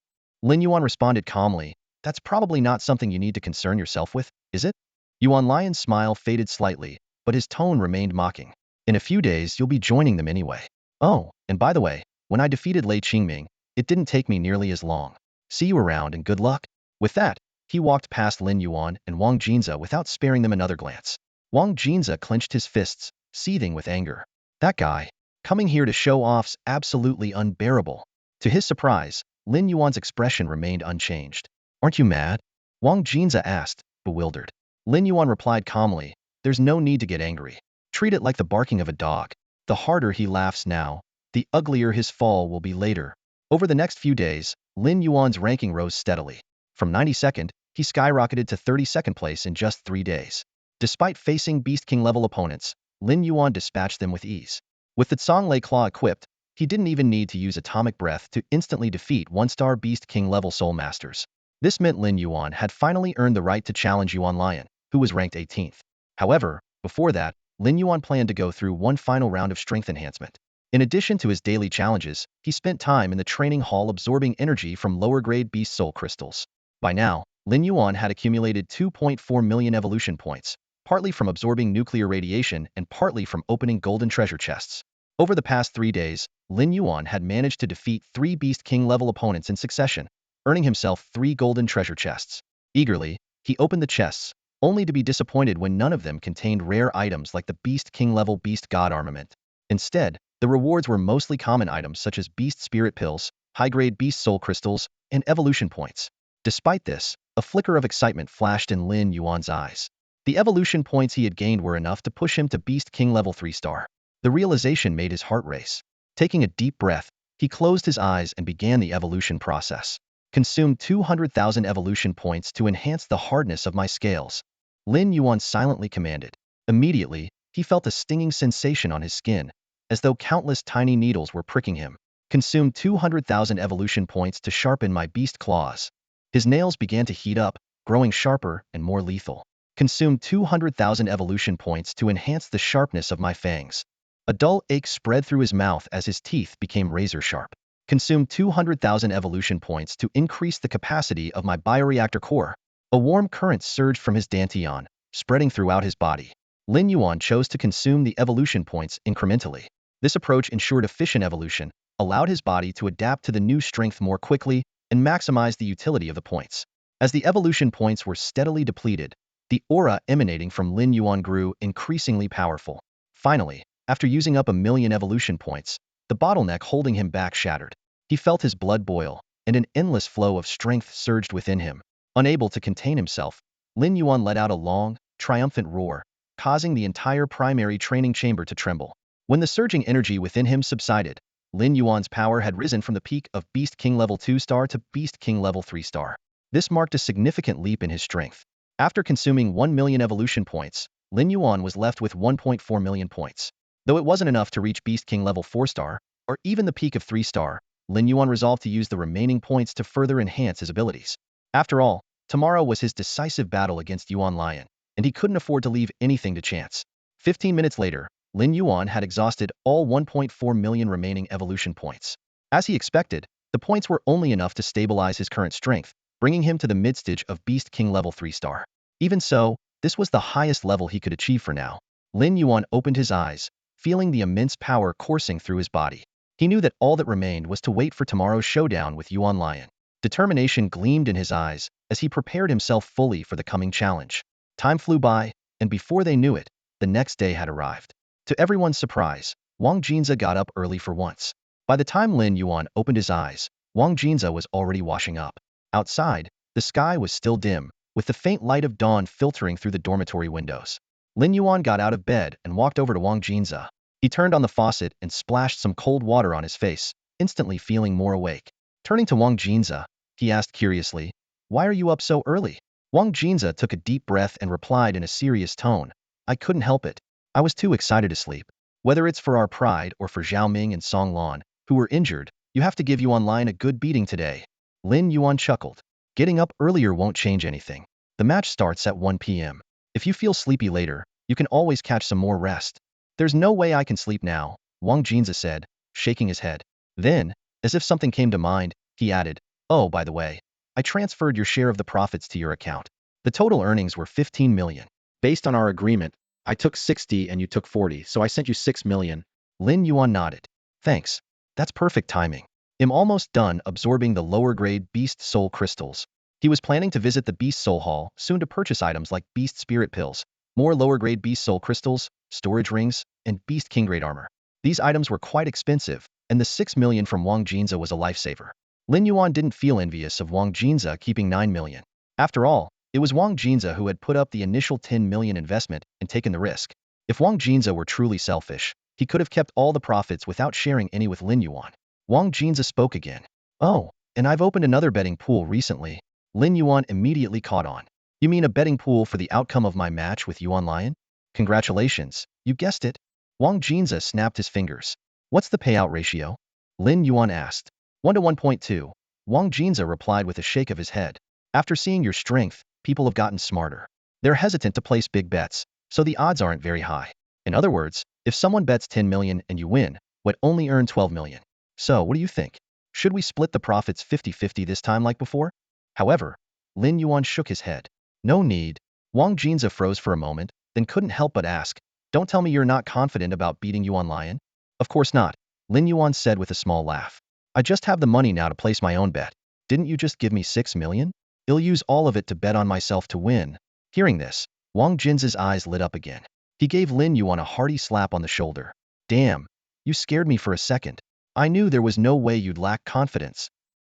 Lin Yuan responded calmly. That's probably not something you need to concern yourself with, is it? Yuan Lion's smile faded slightly, but his tone remained mocking. In a few days, you'll be joining them anyway. Oh, and by the way, when I defeated Lei Qingming, it didn't take me nearly as long. See you around and good luck. With that, he walked past Lin Yuan and Wang Jinza without sparing them another glance. Wang Jinza clenched his fists, seething with anger. That guy, coming here to show off's absolutely unbearable. To his surprise, Lin Yuan's expression remained unchanged. Aren't you mad? Wang Jinza asked, bewildered. Lin Yuan replied calmly, there's no need to get angry. Treat it like the barking of a dog. The harder he laughs now, the uglier his fall will be later. Over the next few days, Lin Yuan's ranking rose steadily. From 92nd, he skyrocketed to 32nd place in just 3 days. Despite facing Beast King level opponents, Lin Yuan dispatched them with ease. With the Songlei Claw equipped, he didn't even need to use Atomic Breath to instantly defeat 1-star Beast King level Soul Masters. This meant Lin Yuan had finally earned the right to challenge Yuan Lion, who was ranked 18th. However, before that, Lin Yuan planned to go through one final round of strength enhancement. In addition to his daily challenges, he spent time in the training hall absorbing energy from lower-grade Beast Soul crystals. By now, Lin Yuan had accumulated 2.4 million evolution points, partly from absorbing nuclear radiation and partly from opening golden treasure chests. Over the past 3 days, Lin Yuan had managed to defeat 3 Beast King level opponents in succession, earning himself 3 golden treasure chests. Eagerly, he opened the chests, only to be disappointed when none of them contained rare items like the Beast King level Beast God armament. Instead, the rewards were mostly common items such as Beast Spirit Pills, high-grade Beast Soul Crystals, and evolution points. Despite this, a flicker of excitement flashed in Lin Yuan's eyes. The evolution points he had gained were enough to push him to Beast King level 3-star. The realization made his heart race. Taking a deep breath, he closed his eyes and began the evolution process. Consume 200,000 evolution points to enhance the hardness of my scales. Lin Yuan silently commanded. Immediately, he felt a stinging sensation on his skin, as though countless tiny needles were pricking him. Consume 200,000 evolution points to sharpen my beast claws. His nails began to heat up, growing sharper and more lethal. Consume 200,000 evolution points to enhance the sharpness of my fangs. A dull ache spread through his mouth as his teeth became razor sharp. Consume 200,000 evolution points to increase the capacity of my bioreactor core. A warm current surged from his dantian, spreading throughout his body. Lin Yuan chose to consume the evolution points incrementally. This approach ensured efficient evolution, allowed his body to adapt to the new strength more quickly, and maximized the utility of the points. As the evolution points were steadily depleted, the aura emanating from Lin Yuan grew increasingly powerful. Finally, after using up 1,000,000 evolution points, the bottleneck holding him back shattered. He felt his blood boil, and an endless flow of strength surged within him. Unable to contain himself, Lin Yuan let out a long, triumphant roar, causing the entire primary training chamber to tremble. When the surging energy within him subsided, Lin Yuan's power had risen from the peak of Beast King level 2-star to Beast King level 3-star. This marked a significant leap in his strength. After consuming 1,000,000 evolution points, Lin Yuan was left with 1.4 million points. Though it wasn't enough to reach Beast King level 4-star, or even the peak of 3-star, Lin Yuan resolved to use the remaining points to further enhance his abilities. After all, tomorrow was his decisive battle against Yuan Lion, and he couldn't afford to leave anything to chance. 15 minutes later, Lin Yuan had exhausted all 1.4 million remaining evolution points. As he expected, the points were only enough to stabilize his current strength, bringing him to the mid-stage of Beast King level 3-star. Even so, this was the highest level he could achieve for now. Lin Yuan opened his eyes, feeling the immense power coursing through his body. He knew that all that remained was to wait for tomorrow's showdown with Yuan Lion. Determination gleamed in his eyes as he prepared himself fully for the coming challenge. Time flew by, and before they knew it, the next day had arrived. To everyone's surprise, Wang Jinza got up early for once. By the time Lin Yuan opened his eyes, Wang Jinza was already washing up. Outside, the sky was still dim, with the faint light of dawn filtering through the dormitory windows. Lin Yuan got out of bed and walked over to Wang Jinza. He turned on the faucet and splashed some cold water on his face, instantly feeling more awake. Turning to Wang Jinza, he asked curiously, "Why are you up so early?" Wang Jinza took a deep breath and replied in a serious tone, "I couldn't help it. I was too excited to sleep. Whether it's for our pride or for Zhao Ming and Song Lan, who were injured, you have to give Yuan Lion a good beating today." Lin Yuan chuckled. "Getting up earlier won't change anything. The match starts at 1 p.m. If you feel sleepy later, you can always catch some more rest." "There's no way I can sleep now," Wang Jinza said, shaking his head. Then, as if something came to mind, he added, "Oh, by the way, I transferred your share of the profits to your account. The total earnings were 15 million. Based on our agreement, I took 60 and you took 40, so I sent you 6 million. Lin Yuan nodded. "Thanks. That's perfect timing. I'm almost done absorbing the lower-grade Beast Soul crystals." He was planning to visit the Beast Soul Hall soon to purchase items like Beast Spirit Pills, more lower-grade Beast Soul crystals, storage rings, and Beast King-grade armor. These items were quite expensive, and the 6 million from Wang Jinza was a lifesaver. Lin Yuan didn't feel envious of Wang Jinza keeping 9 million. After all, it was Wang Jinza who had put up the initial 10 million investment and taken the risk. If Wang Jinza were truly selfish, he could have kept all the profits without sharing any with Lin Yuan. Wang Jinza spoke again. "Oh, and I've opened another betting pool recently." Lin Yuan immediately caught on. "You mean a betting pool for the outcome of my match with Yuan Lion?" "Congratulations, you guessed it." Wang Jinza snapped his fingers. "What's the payout ratio?" Lin Yuan asked. 1 to 1.2. Wang Jinza replied with a shake of his head. "After seeing your strength, people have gotten smarter. They're hesitant to place big bets, so the odds aren't very high. In other words, if someone bets 10 million and you win, would only earn 12 million. So what do you think? Should we split the profits 50-50 this time like before?" However, Lin Yuan shook his head. "No need." Wang Jinza froze for a moment, then couldn't help but ask, "Don't tell me you're not confident about beating Yuan Lion?" "Of course not. Lin Yuan said with a small laugh. I just have the money now to place my own bet. Didn't you just give me 6 million? I'll use all of it to bet on myself to win. Hearing this, Wang Jin's eyes lit up again. He gave Lin Yuan a hearty slap on the shoulder. Damn, you scared me for a second. I knew there was no way you'd lack confidence.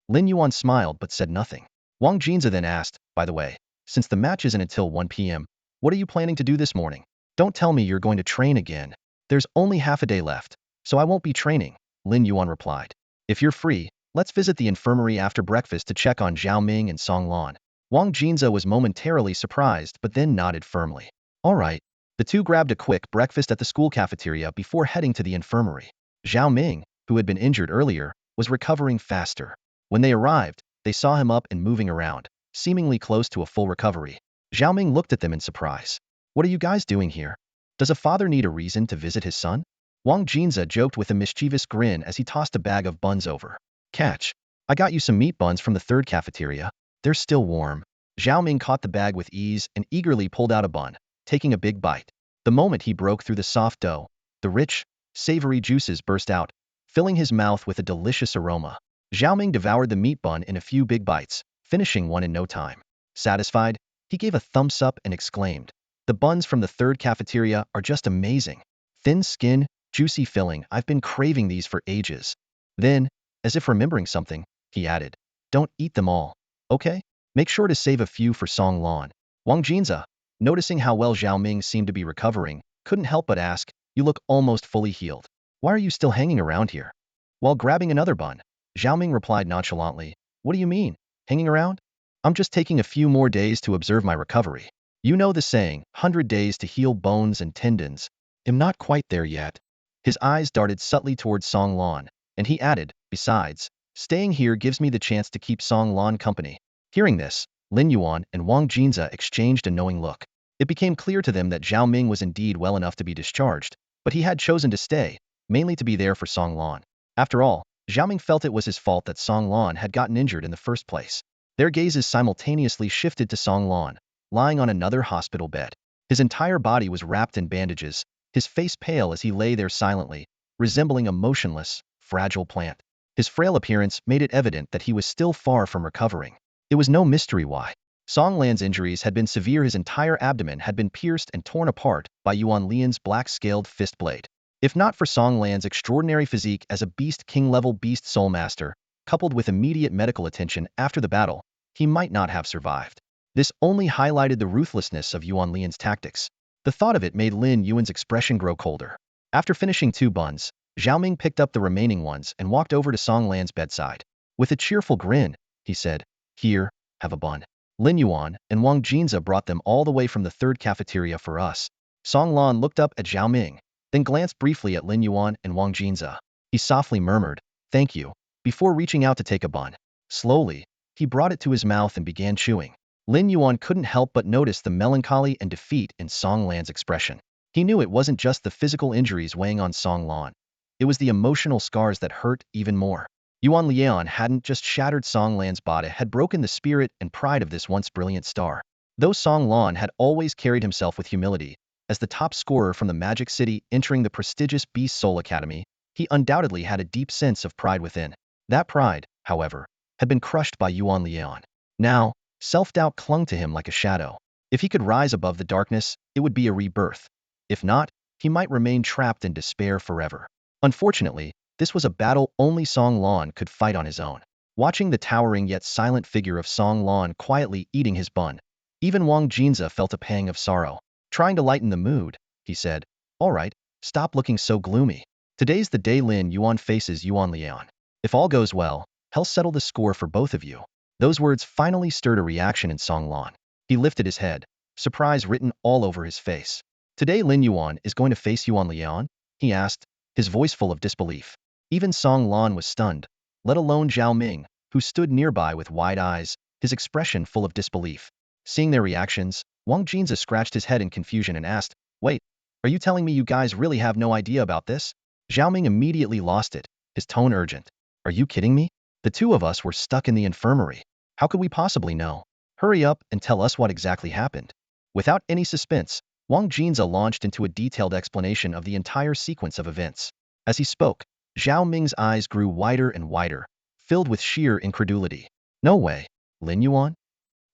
Lin Yuan smiled but said nothing. Wang Jinza then asked, by the way, since the match isn't until 1 p.m., what are you planning to do this morning? Don't tell me you're going to train again. There's only half a day left, so I won't be training, Lin Yuan replied. If you're free, let's visit the infirmary after breakfast to check on Zhao Ming and Song Lan. Wang Jinza was momentarily surprised but then nodded firmly. All right. The two grabbed a quick breakfast at the school cafeteria before heading to the infirmary. Zhao Ming, who had been injured earlier, was recovering faster. When they arrived, they saw him up and moving around, seemingly close to a full recovery. Zhao Ming looked at them in surprise. What are you guys doing here? Does a father need a reason to visit his son? Wang Jinza joked with a mischievous grin as he tossed a bag of buns over. Catch. I got you some meat buns from the third cafeteria. They're still warm. Zhao Ming caught the bag with ease and eagerly pulled out a bun, taking a big bite. The moment he broke through the soft dough, the rich, savory juices burst out, filling his mouth with a delicious aroma. Zhao Ming devoured the meat bun in a few big bites, finishing one in no time. Satisfied, he gave a thumbs up and exclaimed, the buns from the third cafeteria are just amazing. Thin skin, juicy filling, I've been craving these for ages. Then, as if remembering something, he added, don't eat them all, okay? Make sure to save a few for Song Lan. Wang Jinza, noticing how well Zhao Ming seemed to be recovering, couldn't help but ask, you look almost fully healed. Why are you still hanging around here? While grabbing another bun, Zhao Ming replied nonchalantly, what do you mean, hanging around? I'm just taking a few more days to observe my recovery. You know the saying, 100 days to heal bones and tendons. I'm not quite there yet. His eyes darted subtly towards Song Lan, and he added, besides, staying here gives me the chance to keep Song Lan company. Hearing this, Lin Yuan and Wang Jinza exchanged a knowing look. It became clear to them that Zhao Ming was indeed well enough to be discharged, but he had chosen to stay, mainly to be there for Song Lan. After all, Zhao Ming felt it was his fault that Song Lan had gotten injured in the first place. Their gazes simultaneously shifted to Song Lan, lying on another hospital bed. His entire body was wrapped in bandages, his face pale as he lay there silently, resembling a motionless, fragile plant. His frail appearance made it evident that he was still far from recovering. It was no mystery why. Song Lan's injuries had been severe. His entire abdomen had been pierced and torn apart by Yuan Lian's black-scaled fist blade. If not for Song Lan's extraordinary physique as a Beast King-level Beast Soul Master, coupled with immediate medical attention after the battle, he might not have survived. This only highlighted the ruthlessness of Yuan Lian's tactics. The thought of it made Lin Yuan's expression grow colder. After finishing 2 buns, Zhao Ming picked up the remaining ones and walked over to Song Lan's bedside. With a cheerful grin, he said, here, have a bun. Lin Yuan and Wang Jinza brought them all the way from the third cafeteria for us. Song Lan looked up at Zhao Ming, then glanced briefly at Lin Yuan and Wang Jinza. He softly murmured, thank you, before reaching out to take a bun. Slowly, he brought it to his mouth and began chewing. Lin Yuan couldn't help but notice the melancholy and defeat in Song Lan's expression. He knew it wasn't just the physical injuries weighing on Song Lan. It was the emotional scars that hurt even more. Yuan Lian hadn't just shattered Song Lan's body, had broken the spirit and pride of this once brilliant star. Though Song Lan had always carried himself with humility, as the top scorer from the Magic City entering the prestigious Beast Soul Academy, he undoubtedly had a deep sense of pride within. That pride, however, had been crushed by Yuan Lian. Now, self-doubt clung to him like a shadow. If he could rise above the darkness, it would be a rebirth. If not, he might remain trapped in despair forever. Unfortunately, this was a battle only Song Lan could fight on his own. Watching the towering yet silent figure of Song Lan quietly eating his bun, even Wang Jinza felt a pang of sorrow. Trying to lighten the mood, he said, all right, stop looking so gloomy. Today's the day Lin Yuan faces Yuan Lian. If all goes well, he'll settle the score for both of you. Those words finally stirred a reaction in Song Lan. He lifted his head, surprise written all over his face. Today Lin Yuan is going to face Yuan Lian? He asked, his voice full of disbelief. Even Song Lan was stunned, let alone Zhao Ming, who stood nearby with wide eyes, his expression full of disbelief. Seeing their reactions, Wang Jinza scratched his head in confusion and asked, wait, are you telling me you guys really have no idea about this? Zhao Ming immediately lost it, his tone urgent. Are you kidding me? The two of us were stuck in the infirmary. How could we possibly know? Hurry up and tell us what exactly happened. Without any suspense, Wang Jinza launched into a detailed explanation of the entire sequence of events. As he spoke, Zhao Ming's eyes grew wider and wider, filled with sheer incredulity. No way. Lin Yuan?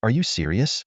Are you serious?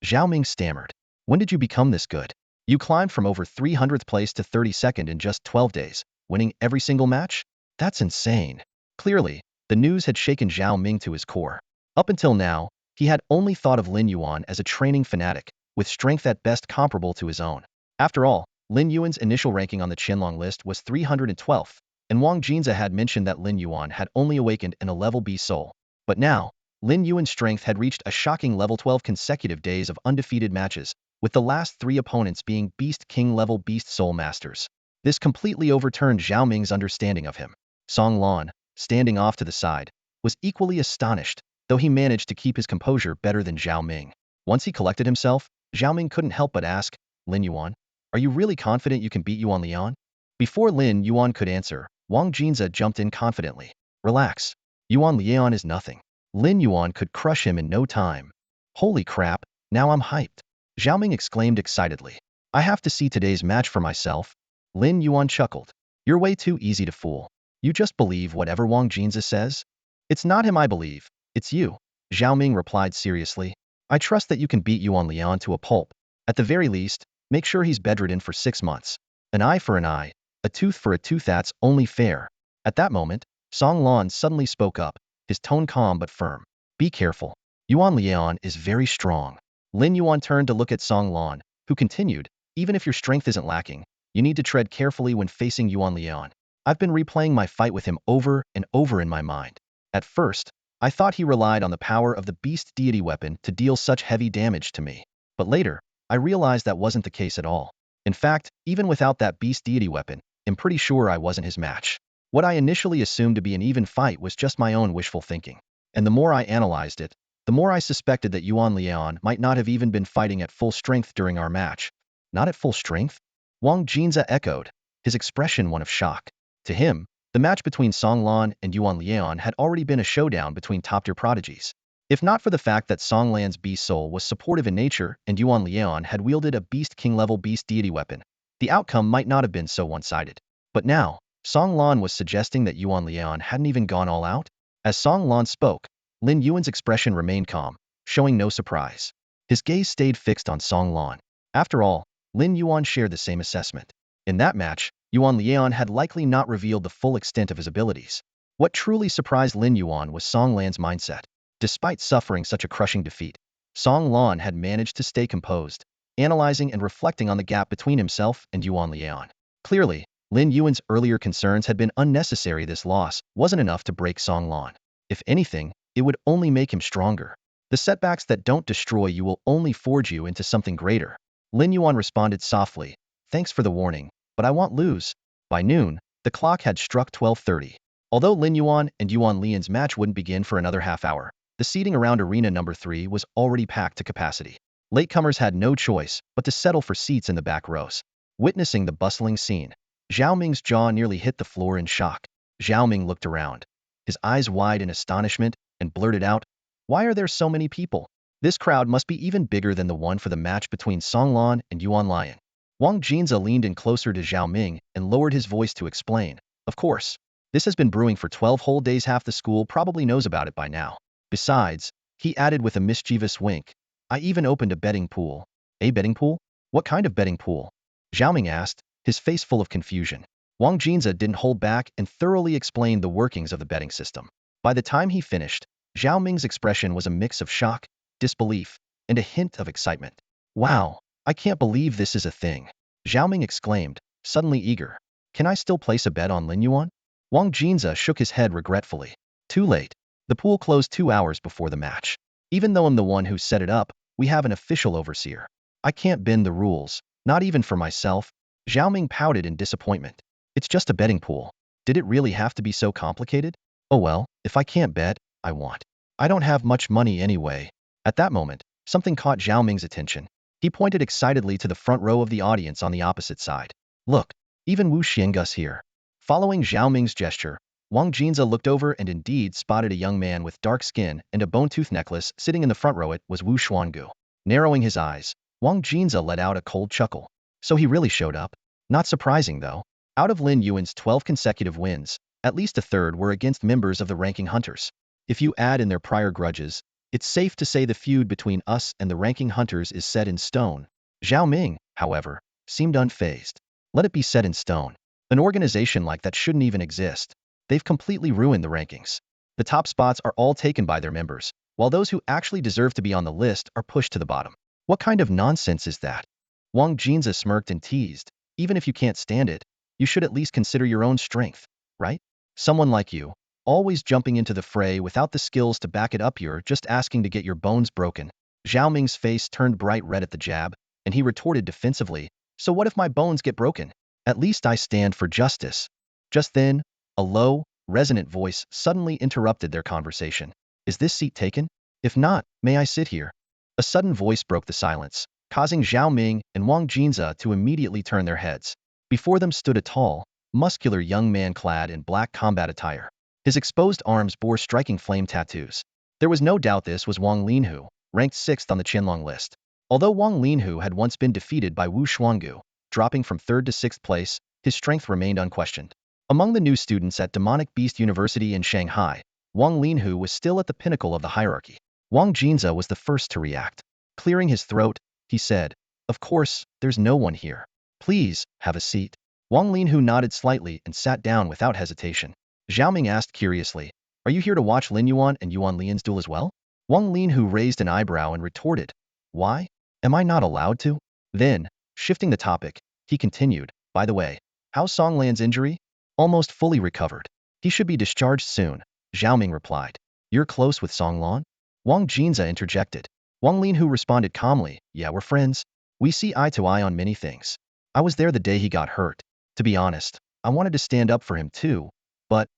Zhao Ming stammered. When did you become this good? You climbed from over 300th place to 32nd in just 12 days, winning every single match? That's insane. Clearly, the news had shaken Zhao Ming to his core. Up until now, he had only thought of Lin Yuan as a training fanatic, with strength at best comparable to his own. After all, Lin Yuan's initial ranking on the Qianlong list was 312th, and Wang Jinza had mentioned that Lin Yuan had only awakened in a level B soul. But now, Lin Yuan's strength had reached a shocking level 12 consecutive days of undefeated matches, with the last 3 opponents being Beast King level Beast Soul masters. This completely overturned Zhao Ming's understanding of him. Song Lan, standing off to the side, was equally astonished, though he managed to keep his composure better than Zhao Ming. Once he collected himself, Zhao Ming couldn't help but ask, Lin Yuan, are you really confident you can beat Yuan Lian? Before Lin Yuan could answer, Wang Jinza jumped in confidently. Relax. Yuan Lian is nothing. Lin Yuan could crush him in no time. Holy crap, now I'm hyped. Zhao Ming exclaimed excitedly. I have to see today's match for myself. Lin Yuan chuckled. You're way too easy to fool. You just believe whatever Wang Jinza says? It's not him I believe, it's you. Zhao Ming replied seriously. I trust that you can beat Yuan Lian to a pulp. At the very least, make sure he's bedridden for 6 months. An eye for an eye, a tooth for a tooth, that's only fair. At that moment, Song Lan suddenly spoke up, his tone calm but firm. Be careful. Yuan Lian is very strong. Lin Yuan turned to look at Song Lan, who continued, even if your strength isn't lacking, you need to tread carefully when facing Yuan Lian. I've been replaying my fight with him over and over in my mind. At first, I thought he relied on the power of the beast deity weapon to deal such heavy damage to me. But later, I realized that wasn't the case at all. In fact, even without that beast deity weapon, I'm pretty sure I wasn't his match. What I initially assumed to be an even fight was just my own wishful thinking. And the more I analyzed it, the more I suspected that Yuan Lian might not have even been fighting at full strength during our match. Not at full strength? Wang Jinza echoed, his expression one of shock. To him, the match between Song Lan and Yuan Lian had already been a showdown between top-tier prodigies. If not for the fact that Song Lan's Beast Soul was supportive in nature and Yuan Lian had wielded a Beast King-level Beast Deity weapon, the outcome might not have been so one-sided. But now, Song Lan was suggesting that Yuan Lian hadn't even gone all out? As Song Lan spoke, Lin Yuan's expression remained calm, showing no surprise. His gaze stayed fixed on Song Lan. After all, Lin Yuan shared the same assessment. In that match, Yuan Lian had likely not revealed the full extent of his abilities. What truly surprised Lin Yuan was Song Lan's mindset. Despite suffering such a crushing defeat, Song Lan had managed to stay composed, analyzing and reflecting on the gap between himself and Yuan Lian. Clearly, Lin Yuan's earlier concerns had been unnecessary. This loss wasn't enough to break Song Lan. If anything, it would only make him stronger. The setbacks that don't destroy you will only forge you into something greater. Lin Yuan responded softly, thanks for the warning, but I won't lose. By noon, the clock had struck 12:30. Although Lin Yuan and Yuan Lian's match wouldn't begin for another half hour, the seating around arena number 3 was already packed to capacity. Latecomers had no choice but to settle for seats in the back rows. Witnessing the bustling scene, Zhao Ming's jaw nearly hit the floor in shock. Zhao Ming looked around, his eyes wide in astonishment, and blurted out, why are there so many people? This crowd must be even bigger than the one for the match between Song Lan and Yuan Lian. Wang Jinza leaned in closer to Zhao Ming and lowered his voice to explain, of course. This has been brewing for 12 whole days. Half the school probably knows about it by now. Besides, he added with a mischievous wink, I even opened a betting pool. A betting pool? What kind of betting pool? Zhao Ming asked, his face full of confusion. Wang Jinza didn't hold back and thoroughly explained the workings of the betting system. By the time he finished, Zhao Ming's expression was a mix of shock, disbelief, and a hint of excitement. Wow, I can't believe this is a thing. Zhao Ming exclaimed, suddenly eager. Can I still place a bet on Lin Yuan? Wang Jinza shook his head regretfully. Too late. The pool closed 2 hours before the match. Even though I'm the one who set it up, we have an official overseer. I can't bend the rules, not even for myself. Zhao Ming pouted in disappointment. It's just a betting pool. Did it really have to be so complicated? Oh well, if I can't bet, I won't. I don't have much money anyway. At that moment, something caught Zhao Ming's attention. He pointed excitedly to the front row of the audience on the opposite side. Look, even Wu Xiang's here. Following Zhao Ming's gesture, Wang Jinza looked over and indeed spotted a young man with dark skin and a bone-tooth necklace sitting in the front row. It was Wu Xuangu. Narrowing his eyes, Wang Jinza let out a cold chuckle. So he really showed up? Not surprising though. Out of Lin Yuan's 12 consecutive wins, At least a third were against members of the ranking hunters. If you add in their prior grudges, it's safe to say the feud between us and the ranking hunters is set in stone. Zhao Ming, however, seemed unfazed. Let it be set in stone. An organization like that shouldn't even exist. They've completely ruined the rankings. The top spots are all taken by their members, while those who actually deserve to be on the list are pushed to the bottom. What kind of nonsense is that? Wang Jinza smirked and teased. Even if you can't stand it, you should at least consider your own strength, right? Someone like you, always jumping into the fray without the skills to back it up, you're just asking to get your bones broken. Zhao Ming's face turned bright red at the jab, and he retorted defensively, so what if my bones get broken? At least I stand for justice. Just then, a low, resonant voice suddenly interrupted their conversation. Is this seat taken? If not, may I sit here? A sudden voice broke the silence, causing Zhao Ming and Wang Jinza to immediately turn their heads. Before them stood a tall, muscular young man clad in black combat attire. His exposed arms bore striking flame tattoos. There was no doubt this was Wang Linhu, ranked 6th on the Qianlong list. Although Wang Linhu had once been defeated by Wu Shuanggu, dropping from 3rd to 6th place, his strength remained unquestioned. Among the new students at Demonic Beast University in Shanghai, Wang Linhu was still at the pinnacle of the hierarchy. Wang Jinza was the first to react. Clearing his throat, he said, "Of course, there's no one here. Please, have a seat." Wang Linhu nodded slightly and sat down without hesitation. Zhao Ming asked curiously, "Are you here to watch Lin Yuan and Yuan Lian's duel as well?" Wang Linhu raised an eyebrow and retorted, "Why? Am I not allowed to?" Then, shifting the topic, he continued, "By the way, how's Song Lan's injury?" "Almost fully recovered. He should be discharged soon," Zhao Ming replied. "You're close with Song Lan?" Wang Jinza interjected. Wang Linhu responded calmly, "Yeah, we're friends. We see eye to eye on many things. I was there the day he got hurt. To be honest, I wanted to stand up for him too, but..."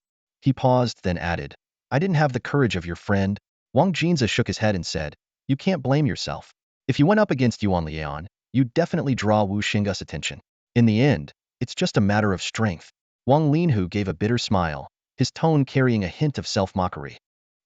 He paused, then added, "I didn't have the courage of your friend." Wang Jinza shook his head and said, "You can't blame yourself. If you went up against Yuan Lian, you'd definitely draw Wu Xinggu's attention. In the end, it's just a matter of strength." Wang Linhu gave a bitter smile, his tone carrying a hint of self-mockery.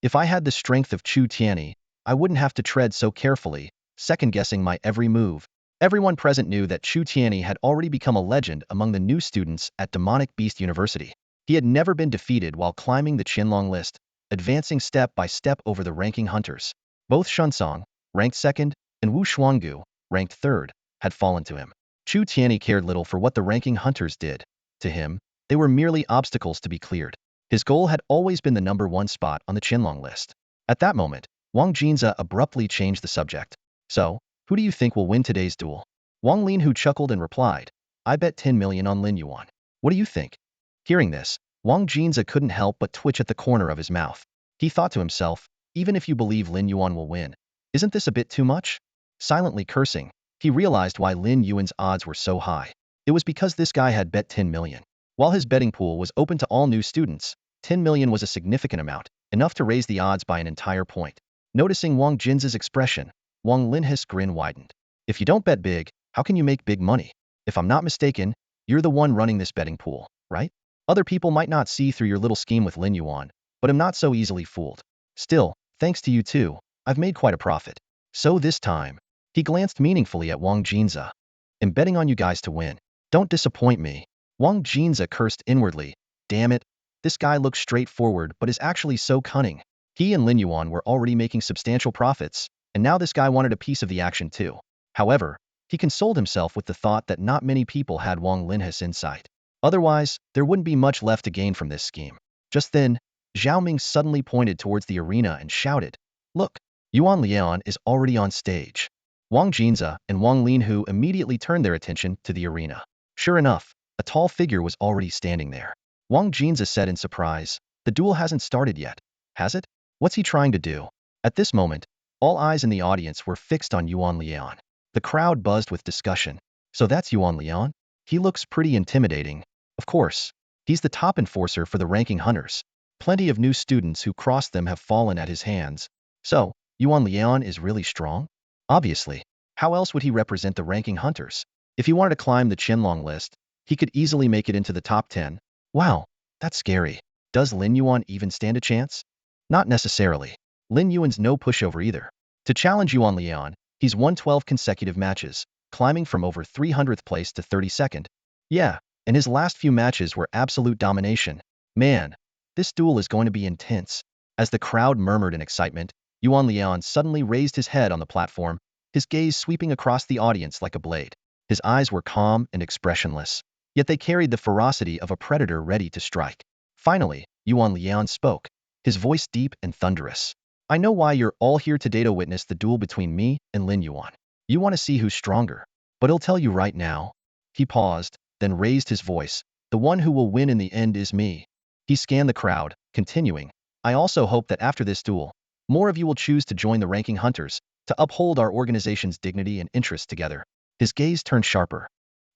"If I had the strength of Chu Tianyi, I wouldn't have to tread so carefully, second-guessing my every move." Everyone present knew that Chu Tianyi had already become a legend among the new students at Demonic Beast University. He had never been defeated while climbing the Qianlong list, advancing step by step over the ranking hunters. Both Shunsong, ranked 2nd, and Wu Shuanggu, ranked 3rd, had fallen to him. Chu Tianyi cared little for what the ranking hunters did. To him, they were merely obstacles to be cleared. His goal had always been the #1 spot on the Qianlong list. At that moment, Wang Jinza abruptly changed the subject. "So, who do you think will win today's duel?" Wang Linhu chuckled and replied, "I bet 10 million on Lin Yuan. What do you think?" Hearing this, Wang Jinza couldn't help but twitch at the corner of his mouth. He thought to himself, even if you believe Lin Yuan will win, isn't this a bit too much? Silently cursing, he realized why Lin Yuan's odds were so high. It was because this guy had bet 10 million. While his betting pool was open to all new students, 10 million was a significant amount, enough to raise the odds by an entire point. Noticing Wang Jinza's expression, Wang Linhu's grin widened. "If you don't bet big, how can you make big money? If I'm not mistaken, you're the one running this betting pool, right? Other people might not see through your little scheme with Lin Yuan, but I'm not so easily fooled. Still, thanks to you too, I've made quite a profit. So this time," he glanced meaningfully at Wang Jinza, "I'm betting on you guys to win. Don't disappoint me." Wang Jinza cursed inwardly. Damn it, this guy looks straightforward but is actually so cunning. He and Lin Yuan were already making substantial profits, and now this guy wanted a piece of the action too. However, he consoled himself with the thought that not many people had Wang Linhu's insight. Otherwise, there wouldn't be much left to gain from this scheme. Just then, Zhao Ming suddenly pointed towards the arena and shouted, "Look, Yuan Lian is already on stage." Wang Jinza and Wang Linhu immediately turned their attention to the arena. Sure enough, a tall figure was already standing there. Wang Jinza said in surprise, "The duel hasn't started yet, has it? What's he trying to do?" At this moment, all eyes in the audience were fixed on Yuan Lian. The crowd buzzed with discussion. "So that's Yuan Lian? He looks pretty intimidating. Of course, he's the top enforcer for the ranking hunters. Plenty of new students who crossed them have fallen at his hands. So, Yuan Lian is really strong? Obviously. How else would he represent the ranking hunters? If he wanted to climb the Qianlong list, he could easily make it into the top 10. Wow, that's scary. Does Lin Yuan even stand a chance? Not necessarily. Lin Yuan's no pushover either. To challenge Yuan Lian, he's won 12 consecutive matches, climbing from over 300th place to 32nd. Yeah, and his last few matches were absolute domination. Man, this duel is going to be intense. As the crowd murmured in excitement, Lin suddenly raised his head on the platform, his gaze sweeping across the audience like a blade. His eyes were calm and expressionless, yet they carried the ferocity of a predator ready to strike. Finally, Lin spoke, his voice deep and thunderous. I know why you're all here today to witness the duel between me and Lin Yuan. You want to see who's stronger. But I'll tell you right now. He paused, then raised his voice. The one who will win in the end is me. He scanned the crowd, continuing, I also hope that after this duel, more of you will choose to join the ranking hunters, to uphold our organization's dignity and interests together. His gaze turned sharper.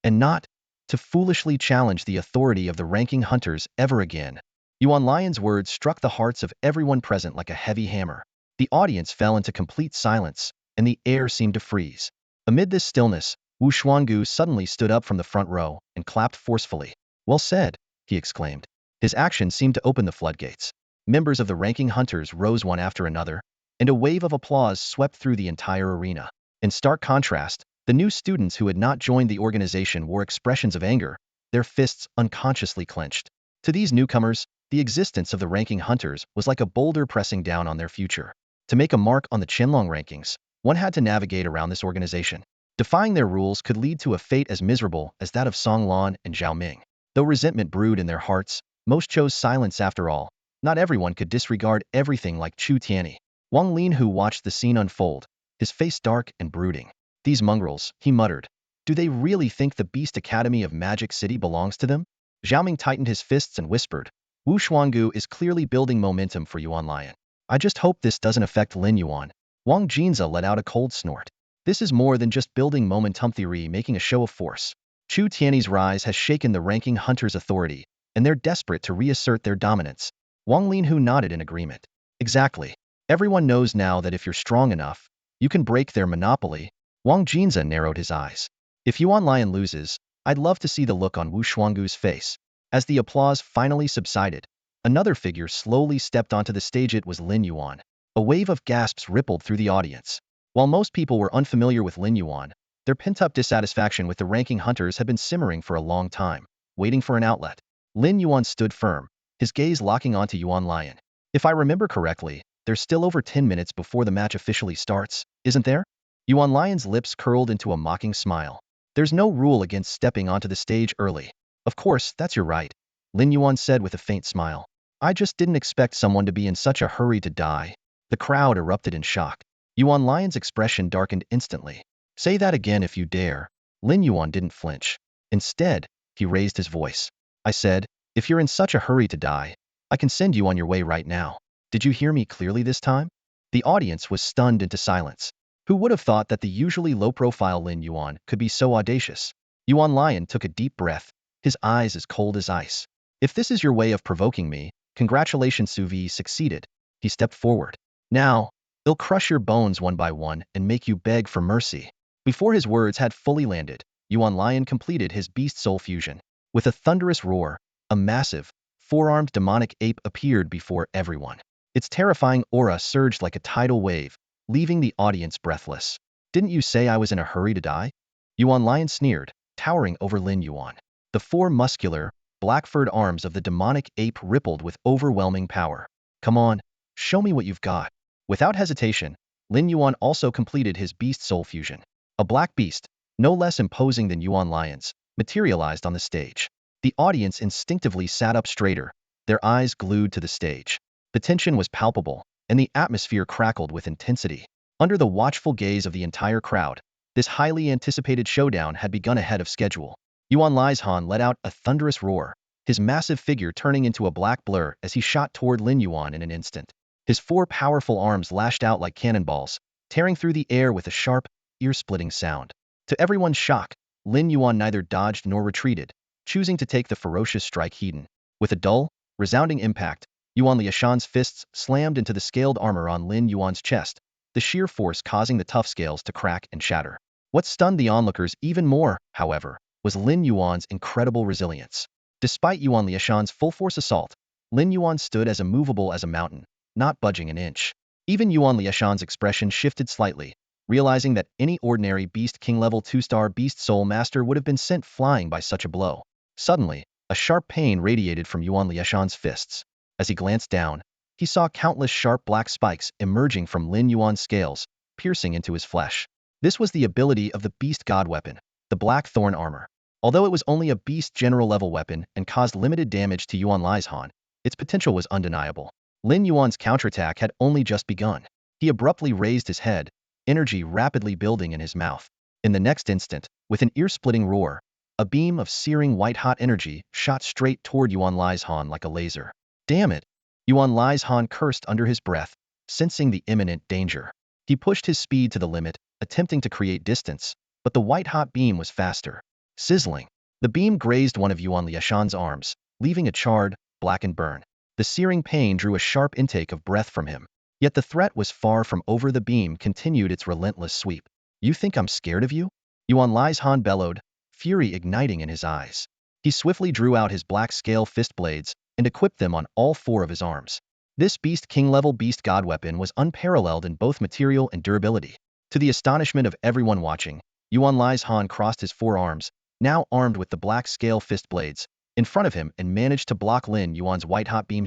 And not to foolishly challenge the authority of the ranking hunters ever again. Lion's words struck the hearts of everyone present like a heavy hammer. The audience fell into complete silence, and the air seemed to freeze. Amid this stillness, Wu Xuangu suddenly stood up from the front row and clapped forcefully. Well said, he exclaimed. His action seemed to open the floodgates. Members of the ranking hunters rose one after another, and a wave of applause swept through the entire arena. In stark contrast, the new students who had not joined the organization wore expressions of anger, their fists unconsciously clenched. To these newcomers, the existence of the ranking hunters was like a boulder pressing down on their future. To make a mark on the Qianlong rankings, one had to navigate around this organization. Defying their rules could lead to a fate as miserable as that of Song Lan and Zhao Ming. Though resentment brewed in their hearts, most chose silence after all. Not everyone could disregard everything like Chu Tianyi. Wang Lin, who watched the scene unfold, his face dark and brooding. These mongrels, he muttered. Do they really think the Beast Academy of Magic City belongs to them? Zhao Ming tightened his fists and whispered, Wu Xuangu is clearly building momentum for Yuan Lion. I just hope this doesn't affect Lin Yuan. Wang Jinza let out a cold snort. This is more than just building momentum theory, making a show of force. Chu Tianyi's rise has shaken the ranking hunters' authority, and they're desperate to reassert their dominance. Wang Linhu nodded in agreement. Exactly. Everyone knows now that if you're strong enough, you can break their monopoly. Wang Jinza narrowed his eyes. If Yuan Lion loses, I'd love to see the look on Wu Xuangu's face. As the applause finally subsided, another figure slowly stepped onto the stage. It was Lin Yuan. A wave of gasps rippled through the audience. While most people were unfamiliar with Lin Yuan, their pent-up dissatisfaction with the ranking hunters had been simmering for a long time, waiting for an outlet. Lin Yuan stood firm, his gaze locking onto Yuan Lion. If I remember correctly, there's still over 10 minutes before the match officially starts, isn't there? Yuan Lion's lips curled into a mocking smile. There's no rule against stepping onto the stage early. Of course, that's your right, Lin Yuan said with a faint smile. I just didn't expect someone to be in such a hurry to die. The crowd erupted in shock. Yuan Lion's expression darkened instantly. Say that again if you dare. Lin Yuan didn't flinch. Instead, he raised his voice. I said, if you're in such a hurry to die, I can send you on your way right now. Did you hear me clearly this time? The audience was stunned into silence. Who would have thought that the usually low-profile Lin Yuan could be so audacious? Yuan Lion took a deep breath, his eyes as cold as ice. If this is your way of provoking me, congratulations, Suvi succeeded. He stepped forward. Now, I'll crush your bones one by one and make you beg for mercy. Before his words had fully landed, Yuan Lion completed his Beast Soul fusion. With a thunderous roar, a massive, four-armed demonic ape appeared before everyone. Its terrifying aura surged like a tidal wave, leaving the audience breathless. Didn't you say I was in a hurry to die? Yuan Lion sneered, towering over Lin Yuan. The four muscular, black-furred arms of the demonic ape rippled with overwhelming power. Come on, show me what you've got. Without hesitation, Lin Yuan also completed his Beast Soul fusion. A black beast, no less imposing than Yuan Lion's, materialized on the stage. The audience instinctively sat up straighter, their eyes glued to the stage. The tension was palpable, and the atmosphere crackled with intensity. Under the watchful gaze of the entire crowd, this highly anticipated showdown had begun ahead of schedule. Yuan Lihan let out a thunderous roar, his massive figure turning into a black blur as he shot toward Lin Yuan in an instant. His four powerful arms lashed out like cannonballs, tearing through the air with a sharp, ear-splitting sound. To everyone's shock, Lin Yuan neither dodged nor retreated, choosing to take the ferocious strike heed. With a dull, resounding impact, Yuan Liashan's fists slammed into the scaled armor on Lin Yuan's chest, the sheer force causing the tough scales to crack and shatter. What stunned the onlookers even more, however, was Lin Yuan's incredible resilience. Despite Yuan Liashan's full-force assault, Lin Yuan stood as immovable as a mountain, not budging an inch. Even Yuan Liashan's expression shifted slightly, realizing that any ordinary Beast King level 2-star Beast Soul Master would have been sent flying by such a blow. Suddenly, A sharp pain radiated from Yuan Lieshan's fists. As he glanced down, he saw countless sharp black spikes emerging from Lin Yuan's scales, piercing into his flesh. This was the ability of the Beast God weapon, the Black Thorn Armor. Although it was only a Beast General level weapon and caused limited damage to Yuan Lieshan, its potential was undeniable. Lin Yuan's counterattack had only just begun. He abruptly raised his head, energy rapidly building in his mouth. In the next instant, with an ear-splitting roar, a beam of searing white-hot energy shot straight toward Yuan Lieshan like a laser. Damn it! Yuan Lieshan cursed under his breath, sensing the imminent danger. He pushed his speed to the limit, attempting to create distance, but the white-hot beam was faster. Sizzling. The beam grazed one of Yuan Lieshan's arms, leaving a charred, blackened burn. The searing pain drew a sharp intake of breath from him. Yet the threat was far from over. The beam continued its relentless sweep. You think I'm scared of you? Yuan Lieshan bellowed, fury igniting in his eyes. He swiftly drew out his black scale fist blades and equipped them on all four of his arms. This Beast King-level Beast God weapon was unparalleled in both material and durability. To the astonishment of everyone watching, Yuan Lieshan crossed his forearms, now armed with the black scale fist blades, in front of him and managed to block Lin Yuan's white-hot beam.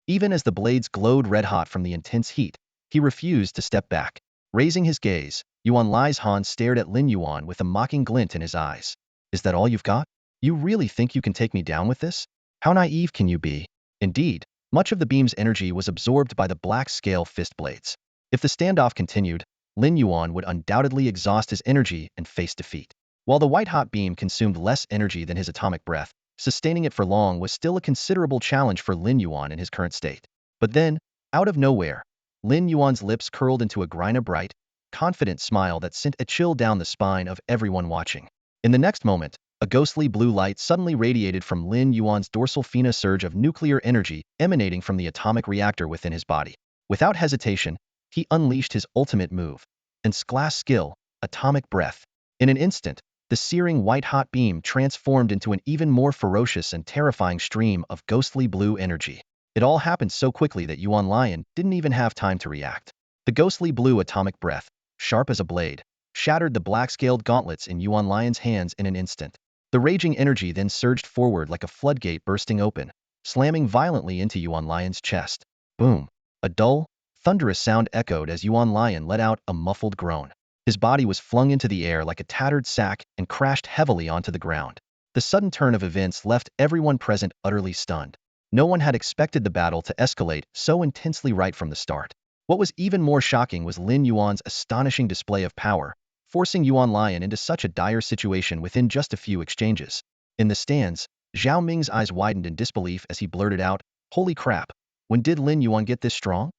Even as the blades glowed red-hot from the intense heat, he refused to step back. Raising his gaze, Yuan Lieshan stared at Lin Yuan with a mocking glint in his eyes. Is that all you've got? You really think you can take me down with this? How naive can you be? Indeed, much of the beam's energy was absorbed by the black scale fist blades. If the standoff continued, Lin Yuan would undoubtedly exhaust his energy and face defeat. While the white-hot beam consumed less energy than his atomic breath, sustaining it for long was still a considerable challenge for Lin Yuan in his current state. But then, out of nowhere, Lin Yuan's lips curled into a bright, confident smile that sent a chill down the spine of everyone watching. In the next moment, a ghostly blue light suddenly radiated from Lin Yuan's dorsal fin, a surge of nuclear energy emanating from the atomic reactor within his body. Without hesitation, he unleashed his ultimate move, and class skill, Atomic Breath. In an instant, the searing white-hot beam transformed into an even more ferocious and terrifying stream of ghostly blue energy. It all happened so quickly that Yuan Lion didn't even have time to react. The ghostly blue atomic breath, sharp as a blade, shattered the black-scaled gauntlets in Yuan Lion's hands in an instant. The raging energy then surged forward like a floodgate bursting open, slamming violently into Yuan Lion's chest. Boom! A dull, thunderous sound echoed as Yuan Lion let out a muffled groan. His body was flung into the air like a tattered sack and crashed heavily onto the ground. The sudden turn of events left everyone present utterly stunned. No one had expected the battle to escalate so intensely right from the start. What was even more shocking was Lin Yuan's astonishing display of power, forcing Yuan Lion into such a dire situation within just a few exchanges. In the stands, Zhao Ming's eyes widened in disbelief as he blurted out, "Holy crap, when did Lin Yuan get this strong?"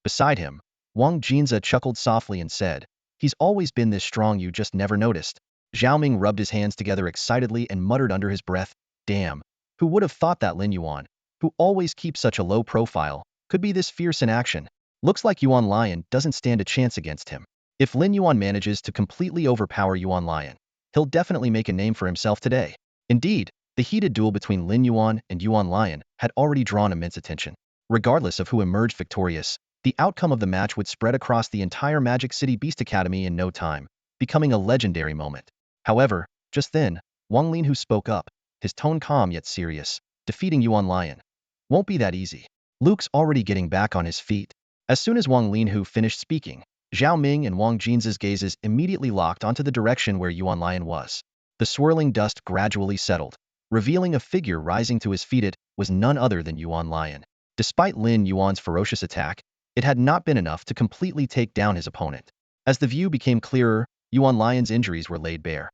Beside him, Wang Jinzi chuckled softly and said, "He's always been this strong, you just never noticed." Zhao Ming rubbed his hands together excitedly and muttered under his breath, "Damn, who would have thought that Lin Yuan, who always keeps such a low profile, could be this fierce in action? Looks like Yuan Lion doesn't stand a chance against him." If Lin Yuan manages to completely overpower Yuan Lion, he'll definitely make a name for himself today. Indeed, the heated duel between Lin Yuan and Yuan Lion had already drawn immense attention. Regardless of who emerged victorious, the outcome of the match would spread across the entire Magic City Beast Academy in no time, becoming a legendary moment. However, just then, Wang Linhu spoke up, his tone calm yet serious. "Defeating Yuan Lion won't be that easy. Luke's already getting back on his feet." As soon as Wang Linhu finished speaking, Zhao Ming and Wang Jinzi's gazes immediately locked onto the direction where Yuan Lion was. The swirling dust gradually settled, revealing a figure rising to his feet. It was none other than Yuan Lion. Despite Lin Yuan's ferocious attack, it had not been enough to completely take down his opponent. As the view became clearer, Yuan Lion's injuries were laid bare.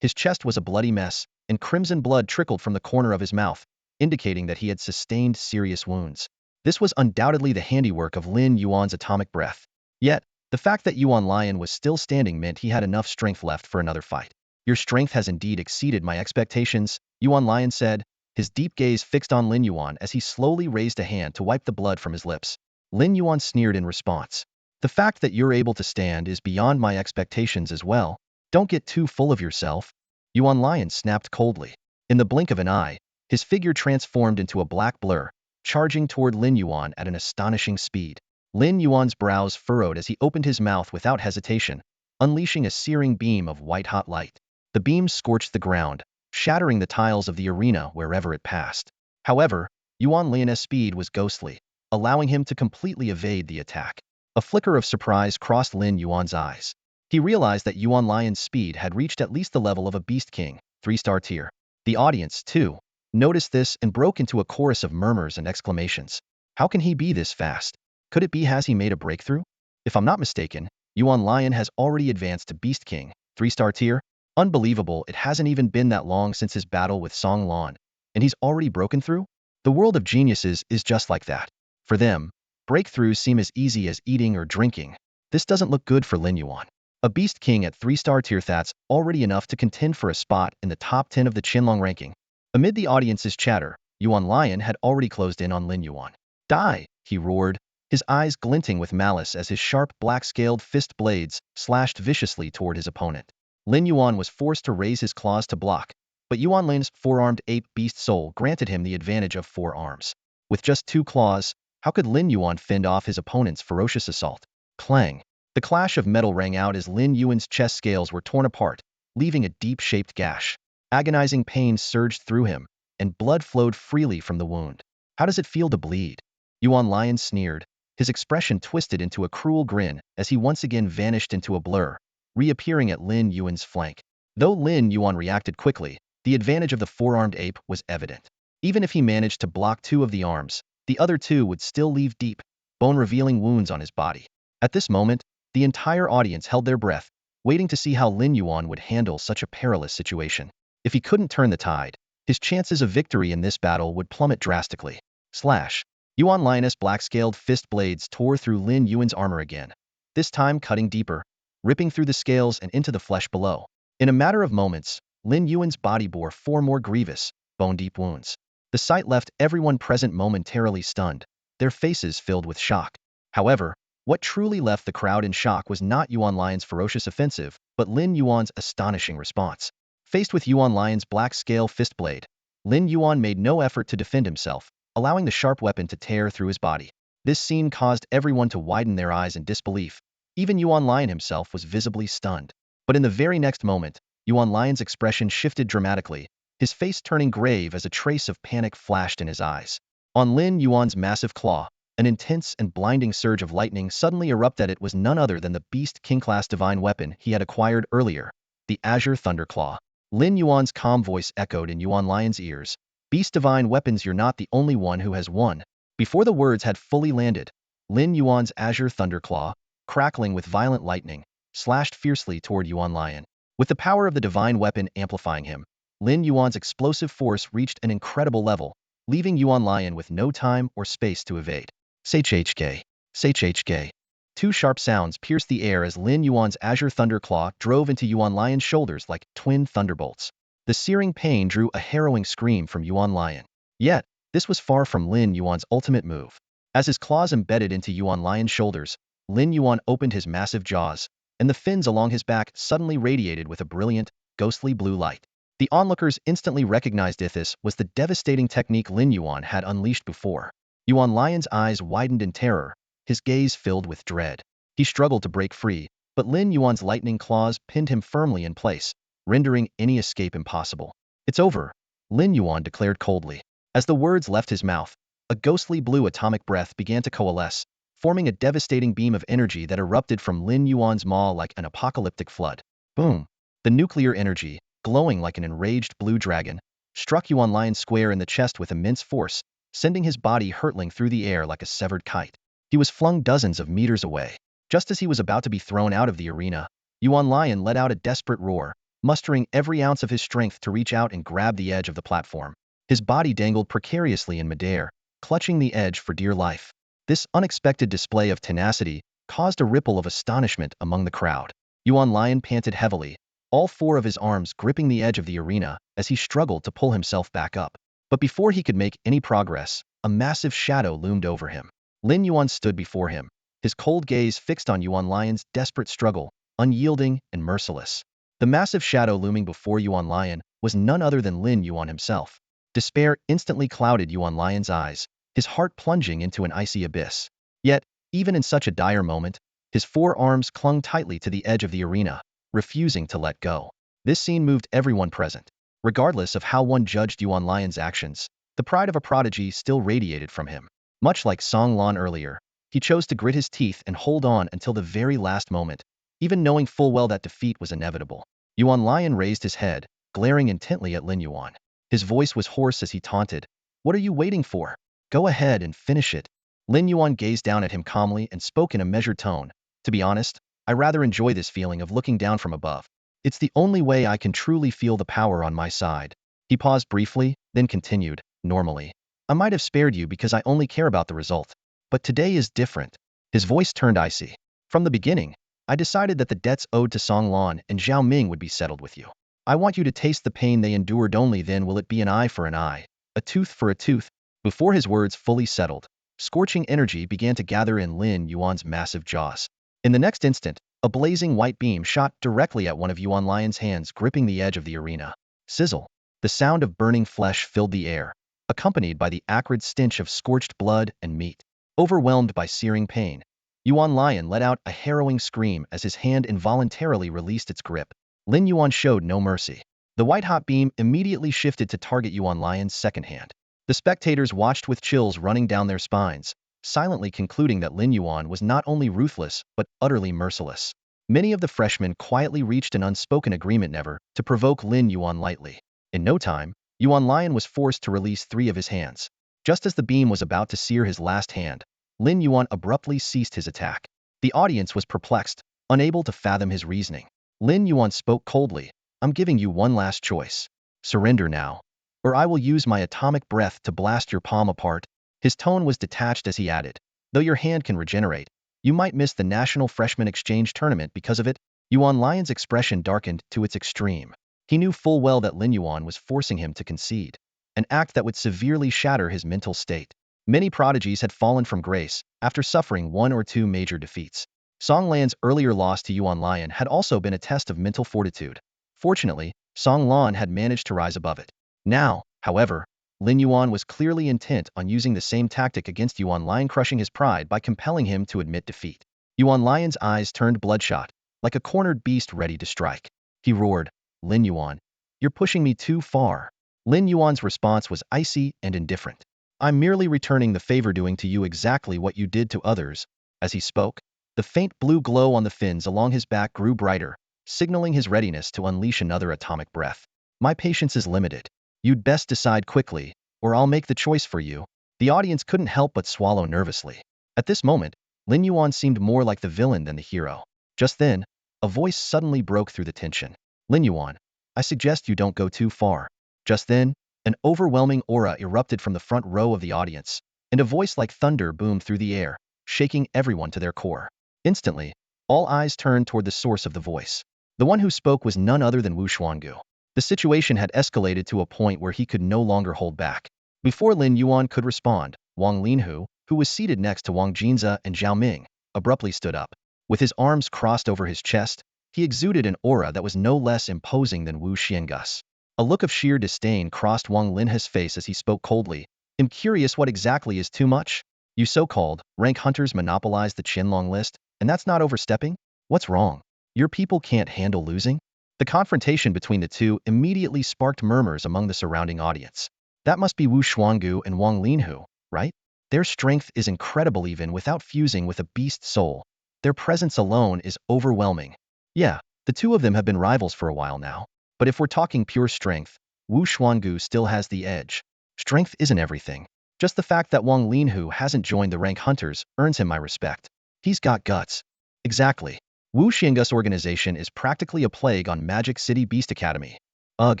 His chest was a bloody mess, and crimson blood trickled from the corner of his mouth, indicating that he had sustained serious wounds. This was undoubtedly the handiwork of Lin Yuan's atomic breath. Yet, the fact that Yuan Lion was still standing meant he had enough strength left for another fight. "Your strength has indeed exceeded my expectations," Yuan Lion said, his deep gaze fixed on Lin Yuan as he slowly raised a hand to wipe the blood from his lips. Lin Yuan sneered in response. "The fact that you're able to stand is beyond my expectations as well. Don't get too full of yourself." Yuan Lion snapped coldly. In the blink of an eye, his figure transformed into a black blur, charging toward Lin Yuan at an astonishing speed. Lin Yuan's brows furrowed as he opened his mouth without hesitation, unleashing a searing beam of white-hot light. The beam scorched the ground, shattering the tiles of the arena wherever it passed. However, Yuan Lian's speed was ghostly, allowing him to completely evade the attack. A flicker of surprise crossed Lin Yuan's eyes. He realized that Yuan Lian's speed had reached at least the level of a Beast King, 3-star tier. The audience, too, noticed this and broke into a chorus of murmurs and exclamations. How can he be this fast? Could it be has he made a breakthrough? If I'm not mistaken, Yuan Lian has already advanced to Beast King, 3-star tier? Unbelievable, it hasn't even been that long since his battle with Song Lan, and he's already broken through? The world of geniuses is just like that. For them, breakthroughs seem as easy as eating or drinking. This doesn't look good for Lin Yuan. A Beast King at 3-star tier, that's already enough to contend for a spot in the top 10 of the Qinlong ranking. Amid the audience's chatter, Yuan Lian had already closed in on Lin Yuan. Die, he roared, his eyes glinting with malice as his sharp black-scaled fist blades slashed viciously toward his opponent. Lin Yuan was forced to raise his claws to block, but Yuan Lin's four-armed ape beast soul granted him the advantage of 4 arms. With just 2 claws, how could Lin Yuan fend off his opponent's ferocious assault? Clang! The clash of metal rang out as Lin Yuan's chest scales were torn apart, leaving a deep-shaped gash. Agonizing pain surged through him, and blood flowed freely from the wound. How does it feel to bleed? Yuan Lian sneered, his expression twisted into a cruel grin as he once again vanished into a blur, reappearing at Lin Yuan's flank. Though Lin Yuan reacted quickly, the advantage of the 4-armed ape was evident. Even if he managed to block 2 of the arms, the other 2 would still leave deep, bone-revealing wounds on his body. At this moment, the entire audience held their breath, waiting to see how Lin Yuan would handle such a perilous situation. If he couldn't turn the tide, his chances of victory in this battle would plummet drastically. Slash! Yuan Lian's black-scaled fist blades tore through Lin Yuan's armor again, this time cutting deeper, ripping through the scales and into the flesh below. In a matter of moments, Lin Yuan's body bore 4 more grievous, bone-deep wounds. The sight left everyone present momentarily stunned, their faces filled with shock. However, what truly left the crowd in shock was not Yuan Lian's ferocious offensive, but Lin Yuan's astonishing response. Faced with Yuan Lian's black-scale fist blade, Lin Yuan made no effort to defend himself, allowing the sharp weapon to tear through his body. This scene caused everyone to widen their eyes in disbelief. Even Yuan Lian himself was visibly stunned. But in the very next moment, Yuan Lian's expression shifted dramatically, his face turning grave as a trace of panic flashed in his eyes. On Lin Yuan's massive claw, an intense and blinding surge of lightning suddenly erupted. It was none other than the Beast King-class divine weapon he had acquired earlier, the Azure Thunderclaw. Lin Yuan's calm voice echoed in Yuan Lian's ears. Beast divine weapons, you're not the only one who has one. Before the words had fully landed, Lin Yuan's Azure Thunderclaw, crackling with violent lightning, slashed fiercely toward Yuan Lian. With the power of the divine weapon amplifying him, Lin Yuan's explosive force reached an incredible level, leaving Yuan Lian with no time or space to evade. SHHK. SHHK. 2 sharp sounds pierced the air as Lin Yuan's Azure Thunderclaw drove into Yuan Lian's shoulders like twin thunderbolts. The searing pain drew a harrowing scream from Yuan Lian. Yet, this was far from Lin Yuan's ultimate move. As his claws embedded into Yuan Lian's shoulders, Lin Yuan opened his massive jaws, and the fins along his back suddenly radiated with a brilliant, ghostly blue light. The onlookers instantly recognized this was the devastating technique Lin Yuan had unleashed before. Yuan Lian's eyes widened in terror, his gaze filled with dread. He struggled to break free, but Lin Yuan's lightning claws pinned him firmly in place, rendering any escape impossible. It's over, Lin Yuan declared coldly. As the words left his mouth, a ghostly blue atomic breath began to coalesce, forming a devastating beam of energy that erupted from Lin Yuan's maw like an apocalyptic flood. Boom! The nuclear energy, glowing like an enraged blue dragon, struck Yuan Lian square in the chest with immense force, sending his body hurtling through the air like a severed kite. He was flung dozens of meters away. Just as he was about to be thrown out of the arena, Yuan Lian let out a desperate roar, mustering every ounce of his strength to reach out and grab the edge of the platform. His body dangled precariously in midair, clutching the edge for dear life. This unexpected display of tenacity caused a ripple of astonishment among the crowd. Yuan Lian panted heavily, all 4 of his arms gripping the edge of the arena as he struggled to pull himself back up. But before he could make any progress, a massive shadow loomed over him. Lin Yuan stood before him, his cold gaze fixed on Yuan Lian's desperate struggle, unyielding and merciless. The massive shadow looming before Yuan Lian was none other than Lin Yuan himself. Despair instantly clouded Yuan Lian's eyes, his heart plunging into an icy abyss. Yet, even in such a dire moment, his 4 arms clung tightly to the edge of the arena, refusing to let go. This scene moved everyone present. Regardless of how one judged Yuan Lion's actions, the pride of a prodigy still radiated from him. Much like Song Lan earlier, he chose to grit his teeth and hold on until the very last moment, even knowing full well that defeat was inevitable. Yuan Lion raised his head, glaring intently at Lin Yuan. His voice was hoarse as he taunted, "What are you waiting for? Go ahead and finish it." Lin Yuan gazed down at him calmly and spoke in a measured tone. "To be honest, I rather enjoy this feeling of looking down from above. It's the only way I can truly feel the power on my side." He paused briefly, then continued, "Normally, I might have spared you because I only care about the result. But today is different." His voice turned icy. "From the beginning, I decided that the debts owed to Song Lan and Zhao Ming would be settled with you. I want you to taste the pain they endured, only then will it be an eye for an eye, a tooth for a tooth." Before his words fully settled, scorching energy began to gather in Lin Yuan's massive jaws. In the next instant, a blazing white beam shot directly at one of Yuan Lion's hands, gripping the edge of the arena. Sizzle! The sound of burning flesh filled the air, accompanied by the acrid stench of scorched blood and meat. Overwhelmed by searing pain, Yuan Lion let out a harrowing scream as his hand involuntarily released its grip. Lin Yuan showed no mercy. The white-hot beam immediately shifted to target Yuan Lion's second hand. The spectators watched with chills running down their spines, silently concluding that Lin Yuan was not only ruthless but utterly merciless. Many of the freshmen quietly reached an unspoken agreement never to provoke Lin Yuan lightly. In no time, Yuan Lion was forced to release 3 of his hands. Just as the beam was about to sear his last hand, Lin Yuan abruptly ceased his attack. The audience was perplexed, unable to fathom his reasoning. Lin Yuan spoke coldly, "I'm giving you one last choice. Surrender now, or I will use my atomic breath to blast your palm apart." His tone was detached as he added, "Though your hand can regenerate, you might miss the National Freshman Exchange Tournament because of it." Yuan Lion's expression darkened to its extreme. He knew full well that Lin Yuan was forcing him to concede, an act that would severely shatter his mental state. Many prodigies had fallen from grace after suffering 1 or 2 major defeats. Song Lan's earlier loss to Yuan Lion had also been a test of mental fortitude. Fortunately, Song Lan had managed to rise above it. Now, however, Lin Yuan was clearly intent on using the same tactic against Yuan Lion, crushing his pride by compelling him to admit defeat. Yuan Lion's eyes turned bloodshot, like a cornered beast ready to strike. He roared, "Lin Yuan, you're pushing me too far." Lin Yuan's response was icy and indifferent. "I'm merely returning the favor, doing to you exactly what you did to others." As he spoke, the faint blue glow on the fins along his back grew brighter, signaling his readiness to unleash another atomic breath. "My patience is limited. You'd best decide quickly, or I'll make the choice for you." The audience couldn't help but swallow nervously. At this moment, Lin Yuan seemed more like the villain than the hero. Just then, a voice suddenly broke through the tension. "Lin Yuan, I suggest you don't go too far." Just then, an overwhelming aura erupted from the front row of the audience, and a voice like thunder boomed through the air, shaking everyone to their core. Instantly, all eyes turned toward the source of the voice. The one who spoke was none other than Wu Xuangu. The situation had escalated to a point where he could no longer hold back. Before Lin Yuan could respond, Wang Linhu, who was seated next to Wang Jinze and Zhao Ming, abruptly stood up. With his arms crossed over his chest, he exuded an aura that was no less imposing than Wu Xiangu's. A look of sheer disdain crossed Wang Linhu's face as he spoke coldly. "I'm curious, what exactly is too much? You so-called rank hunters monopolize the Qianlong list, and that's not overstepping? What's wrong? Your people can't handle losing?" The confrontation between the two immediately sparked murmurs among the surrounding audience. "That must be Wu Xuangu and Wang Linhu, right? Their strength is incredible even without fusing with a beast soul. Their presence alone is overwhelming." Yeah, the two of them have been rivals for a while now. But if we're talking pure strength, Wu Xuangu still has the edge. Strength isn't everything. Just the fact that Wang Linhu hasn't joined the rank hunters earns him my respect. He's got guts. Exactly. Wu Xiangu's organization is practically a plague on Magic City Beast Academy. Ugh,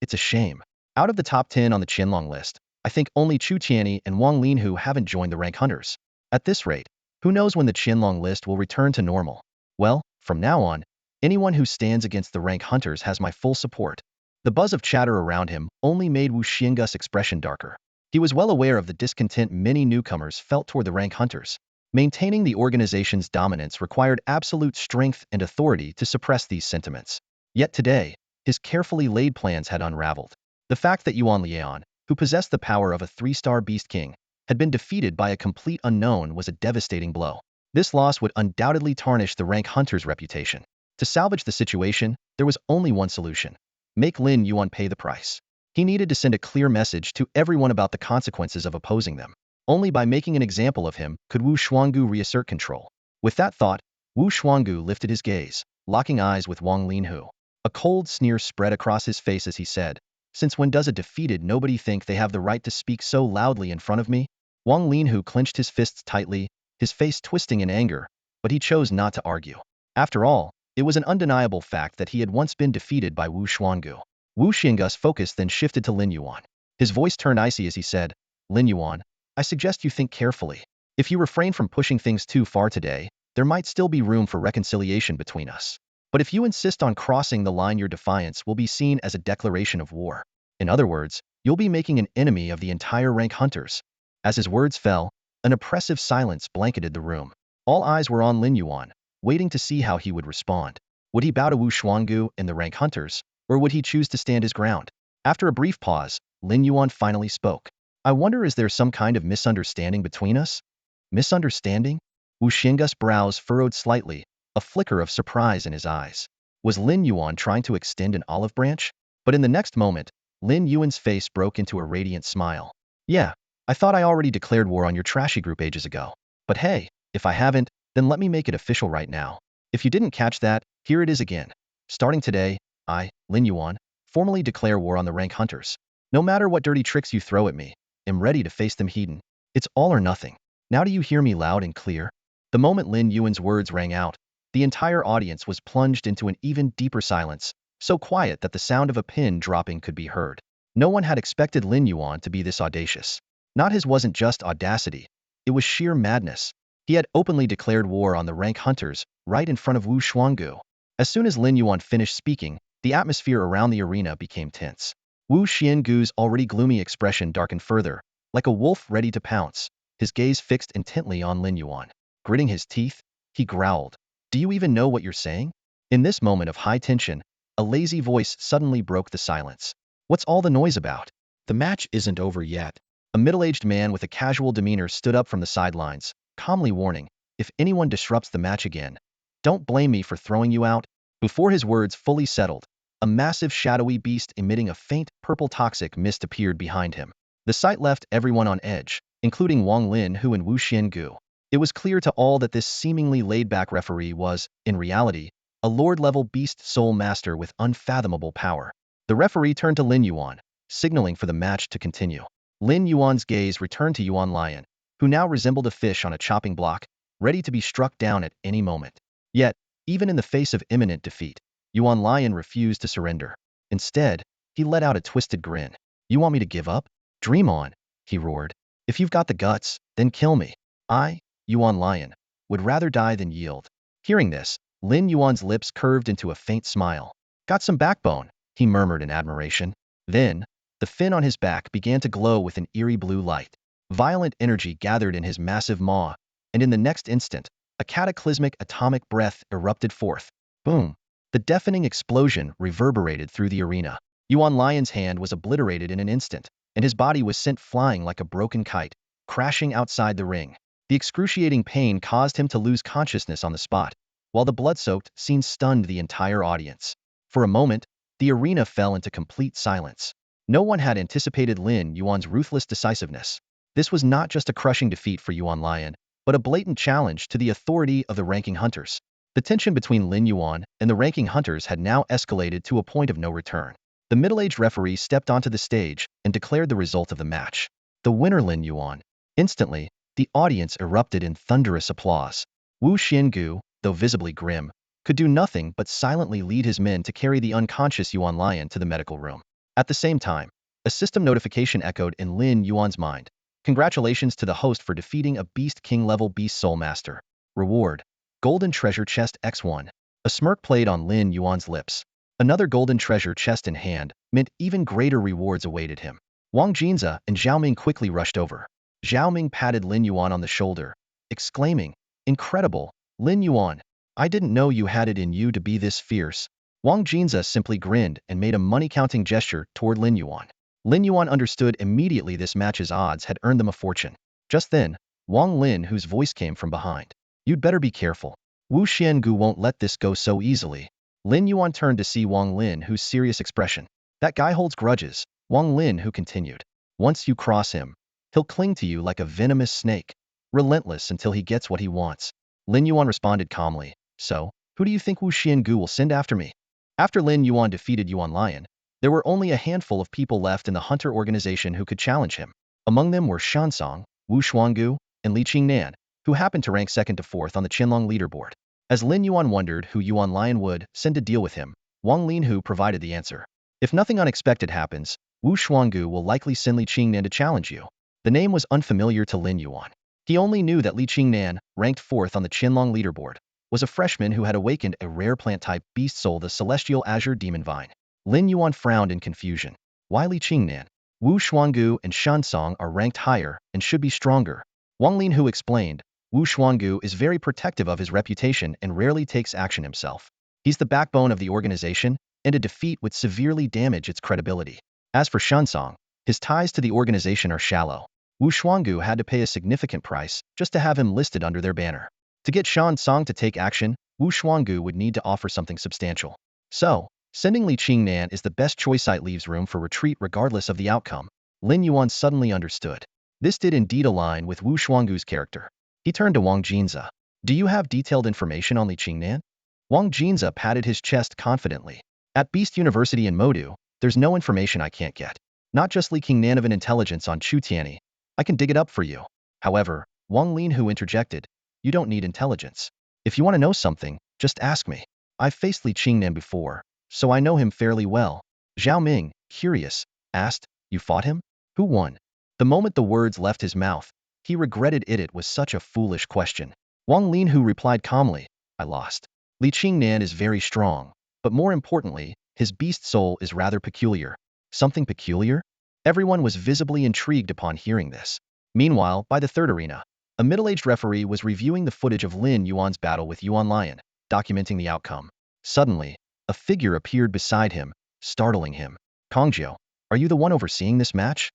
it's a shame. Out of the top 10 on the Qianlong list, I think only Chu Tianyi and Wang Linhu haven't joined the rank hunters. At this rate, who knows when the Qianlong list will return to normal? Well, from now on, anyone who stands against the rank hunters has my full support. The buzz of chatter around him only made Wu Xiangu's expression darker. He was well aware of the discontent many newcomers felt toward the rank hunters. Maintaining the organization's dominance required absolute strength and authority to suppress these sentiments. Yet today, his carefully laid plans had unraveled. The fact that Yuan Lian, who possessed the power of a 3-star Beast King, had been defeated by a complete unknown was a devastating blow. This loss would undoubtedly tarnish the rank hunter's reputation. To salvage the situation, there was only one solution: make Lin Yuan pay the price. He needed to send a clear message to everyone about the consequences of opposing them. Only by making an example of him could Wu Shuanggu reassert control. With that thought, Wu Shuanggu lifted his gaze, locking eyes with Wang Linhu. A cold sneer spread across his face as he said, "Since when does a defeated nobody think they have the right to speak so loudly in front of me?" Wang Linhu clenched his fists tightly, his face twisting in anger, but he chose not to argue. After all, it was an undeniable fact that he had once been defeated by Wu Shuanggu. Wu Xinggu's focus then shifted to Lin Yuan. His voice turned icy as he said, "Lin Yuan, I suggest you think carefully. If you refrain from pushing things too far today, there might still be room for reconciliation between us. But if you insist on crossing the line, your defiance will be seen as a declaration of war. In other words, you'll be making an enemy of the entire rank hunters." As his words fell, an oppressive silence blanketed the room. All eyes were on Lin Yuan, waiting to see how he would respond. Would he bow to Wu Shuanggu and the rank hunters, or would he choose to stand his ground? After a brief pause, Lin Yuan finally spoke. "I wonder, is there some kind of misunderstanding between us?" Misunderstanding? Wu Xinggu's brows furrowed slightly, a flicker of surprise in his eyes. Was Lin Yuan trying to extend an olive branch? But in the next moment, Lin Yuan's face broke into a radiant smile. "Yeah, I thought I already declared war on your trashy group ages ago. But hey, if I haven't, then let me make it official right now. If you didn't catch that, here it is again. Starting today, I, Lin Yuan, formally declare war on the rank hunters. No matter what dirty tricks you throw at me, am ready to face them heed. It's all or nothing. Now do you hear me loud and clear?" The moment Lin Yuan's words rang out, the entire audience was plunged into an even deeper silence, so quiet that the sound of a pin dropping could be heard. No one had expected Lin Yuan to be this audacious. Not his wasn't just audacity, it was sheer madness. He had openly declared war on the rank hunters, right in front of Wu Shuanggu. As soon as Lin Yuan finished speaking, the atmosphere around the arena became tense. Wu Xiangu's already gloomy expression darkened further, like a wolf ready to pounce, his gaze fixed intently on Lin Yuan. Gritting his teeth, he growled, "Do you even know what you're saying?" In this moment of high tension, a lazy voice suddenly broke the silence. "What's all the noise about? The match isn't over yet." A middle-aged man with a casual demeanor stood up from the sidelines, calmly warning, "If anyone disrupts the match again, don't blame me for throwing you out." Before his words fully settled, a massive shadowy beast emitting a faint, purple toxic mist appeared behind him. The sight left everyone on edge, including Wang Linhu and Wu Xiangu. It was clear to all that this seemingly laid-back referee was, in reality, a Lord-level Beast Soul master with unfathomable power. The referee turned to Lin Yuan, signaling for the match to continue. Lin Yuan's gaze returned to Yuan Lion, who now resembled a fish on a chopping block, ready to be struck down at any moment. Yet, even in the face of imminent defeat, Yuan Lion refused to surrender. Instead, he let out a twisted grin. "You want me to give up? Dream on," he roared. "If you've got the guts, then kill me. I, Yuan Lion, would rather die than yield." Hearing this, Lin Yuan's lips curved into a faint smile. "Got some backbone," he murmured in admiration. Then, the fin on his back began to glow with an eerie blue light. Violent energy gathered in his massive maw, and in the next instant, a cataclysmic atomic breath erupted forth. Boom! The deafening explosion reverberated through the arena. Yuan Lion's hand was obliterated in an instant, and his body was sent flying like a broken kite, crashing outside the ring. The excruciating pain caused him to lose consciousness on the spot, while the blood-soaked scene stunned the entire audience. For a moment, the arena fell into complete silence. No one had anticipated Lin Yuan's ruthless decisiveness. This was not just a crushing defeat for Yuan Lion, but a blatant challenge to the authority of the ranking hunters. The tension between Lin Yuan and the ranking hunters had now escalated to a point of no return. The middle-aged referee stepped onto the stage and declared the result of the match. The winner, Lin Yuan. Instantly, the audience erupted in thunderous applause. Wu Xiangu, though visibly grim, could do nothing but silently lead his men to carry the unconscious Yuan Lion to the medical room. At the same time, a system notification echoed in Lin Yuan's mind. "Congratulations to the host for defeating a Beast King-level Beast Soul Master. Reward: Golden Treasure Chest X1. A smirk played on Lin Yuan's lips. Another golden treasure chest in hand meant even greater rewards awaited him. Wang Jinza and Zhao Ming quickly rushed over. Zhao Ming patted Lin Yuan on the shoulder, exclaiming, "Incredible, Lin Yuan. I didn't know you had it in you to be this fierce." Wang Jinza simply grinned and made a money-counting gesture toward Lin Yuan. Lin Yuan understood immediately this match's odds had earned them a fortune. Just then, Wang Lin, whose voice came from behind. "You'd better be careful. Wu Xiangu won't let this go so easily." Lin Yuan turned to see Wang Lin, whose serious expression. "That guy holds grudges. Wang Lin, who continued. Once you cross him, he'll cling to you like a venomous snake, relentless until he gets what he wants. Lin Yuan responded calmly. So, who do you think Wu Xiangu will send after me? After Lin Yuan defeated Yuan Lion, there were only a handful of people left in the hunter organization who could challenge him. Among them were Shansong, Wu Xuangu, and Li Qingnan, who happened to rank second to fourth on the Qianlong leaderboard. As Lin Yuan wondered who Yuan Lion would send to deal with him, Wang Linhu provided the answer. If nothing unexpected happens, Wu Xuangu will likely send Li Qingnan to challenge you. The name was unfamiliar to Lin Yuan. He only knew that Li Qingnan, ranked fourth on the Qianlong leaderboard, was a freshman who had awakened a rare plant-type beast soul, the celestial azure demon vine. Lin Yuan frowned in confusion. Why Li Qingnan? Wu Xuangu and Shansong are ranked higher and should be stronger. Wang Linhu explained. Wu Xuangu is very protective of his reputation and rarely takes action himself. He's the backbone of the organization, and a defeat would severely damage its credibility. As for Shansong, his ties to the organization are shallow. Wu Xuangu had to pay a significant price just to have him listed under their banner. To get Shansong to take action, Wu Xuangu would need to offer something substantial. So, sending Li Qingnan is the best choice. It leaves room for retreat regardless of the outcome. Lin Yuan suddenly understood. This did indeed align with Wu Xuangu's character. He turned to Wang Jinza. Do you have detailed information on Li Qingnan? Wang Jinza patted his chest confidently. At Beast University in Modu, there's no information I can't get. Not just Li Qingnan of an intelligence on Chu Tianyi. I can dig it up for you. However, Wang Linhu interjected. You don't need intelligence. If you want to know something, just ask me. I've faced Li Qingnan before, so I know him fairly well. Zhao Ming, curious, asked, you fought him? Who won? The moment the words left his mouth, he regretted it. It was such a foolish question. Wang Linhu replied calmly, I lost. Li Qingnan is very strong, but more importantly, his beast soul is rather peculiar. Something peculiar? Everyone was visibly intrigued upon hearing this. Meanwhile, by the third arena, a middle-aged referee was reviewing the footage of Lin Yuan's battle with Yuan Lion, documenting the outcome. Suddenly, a figure appeared beside him, startling him. Kongjiu, are you the one overseeing this match?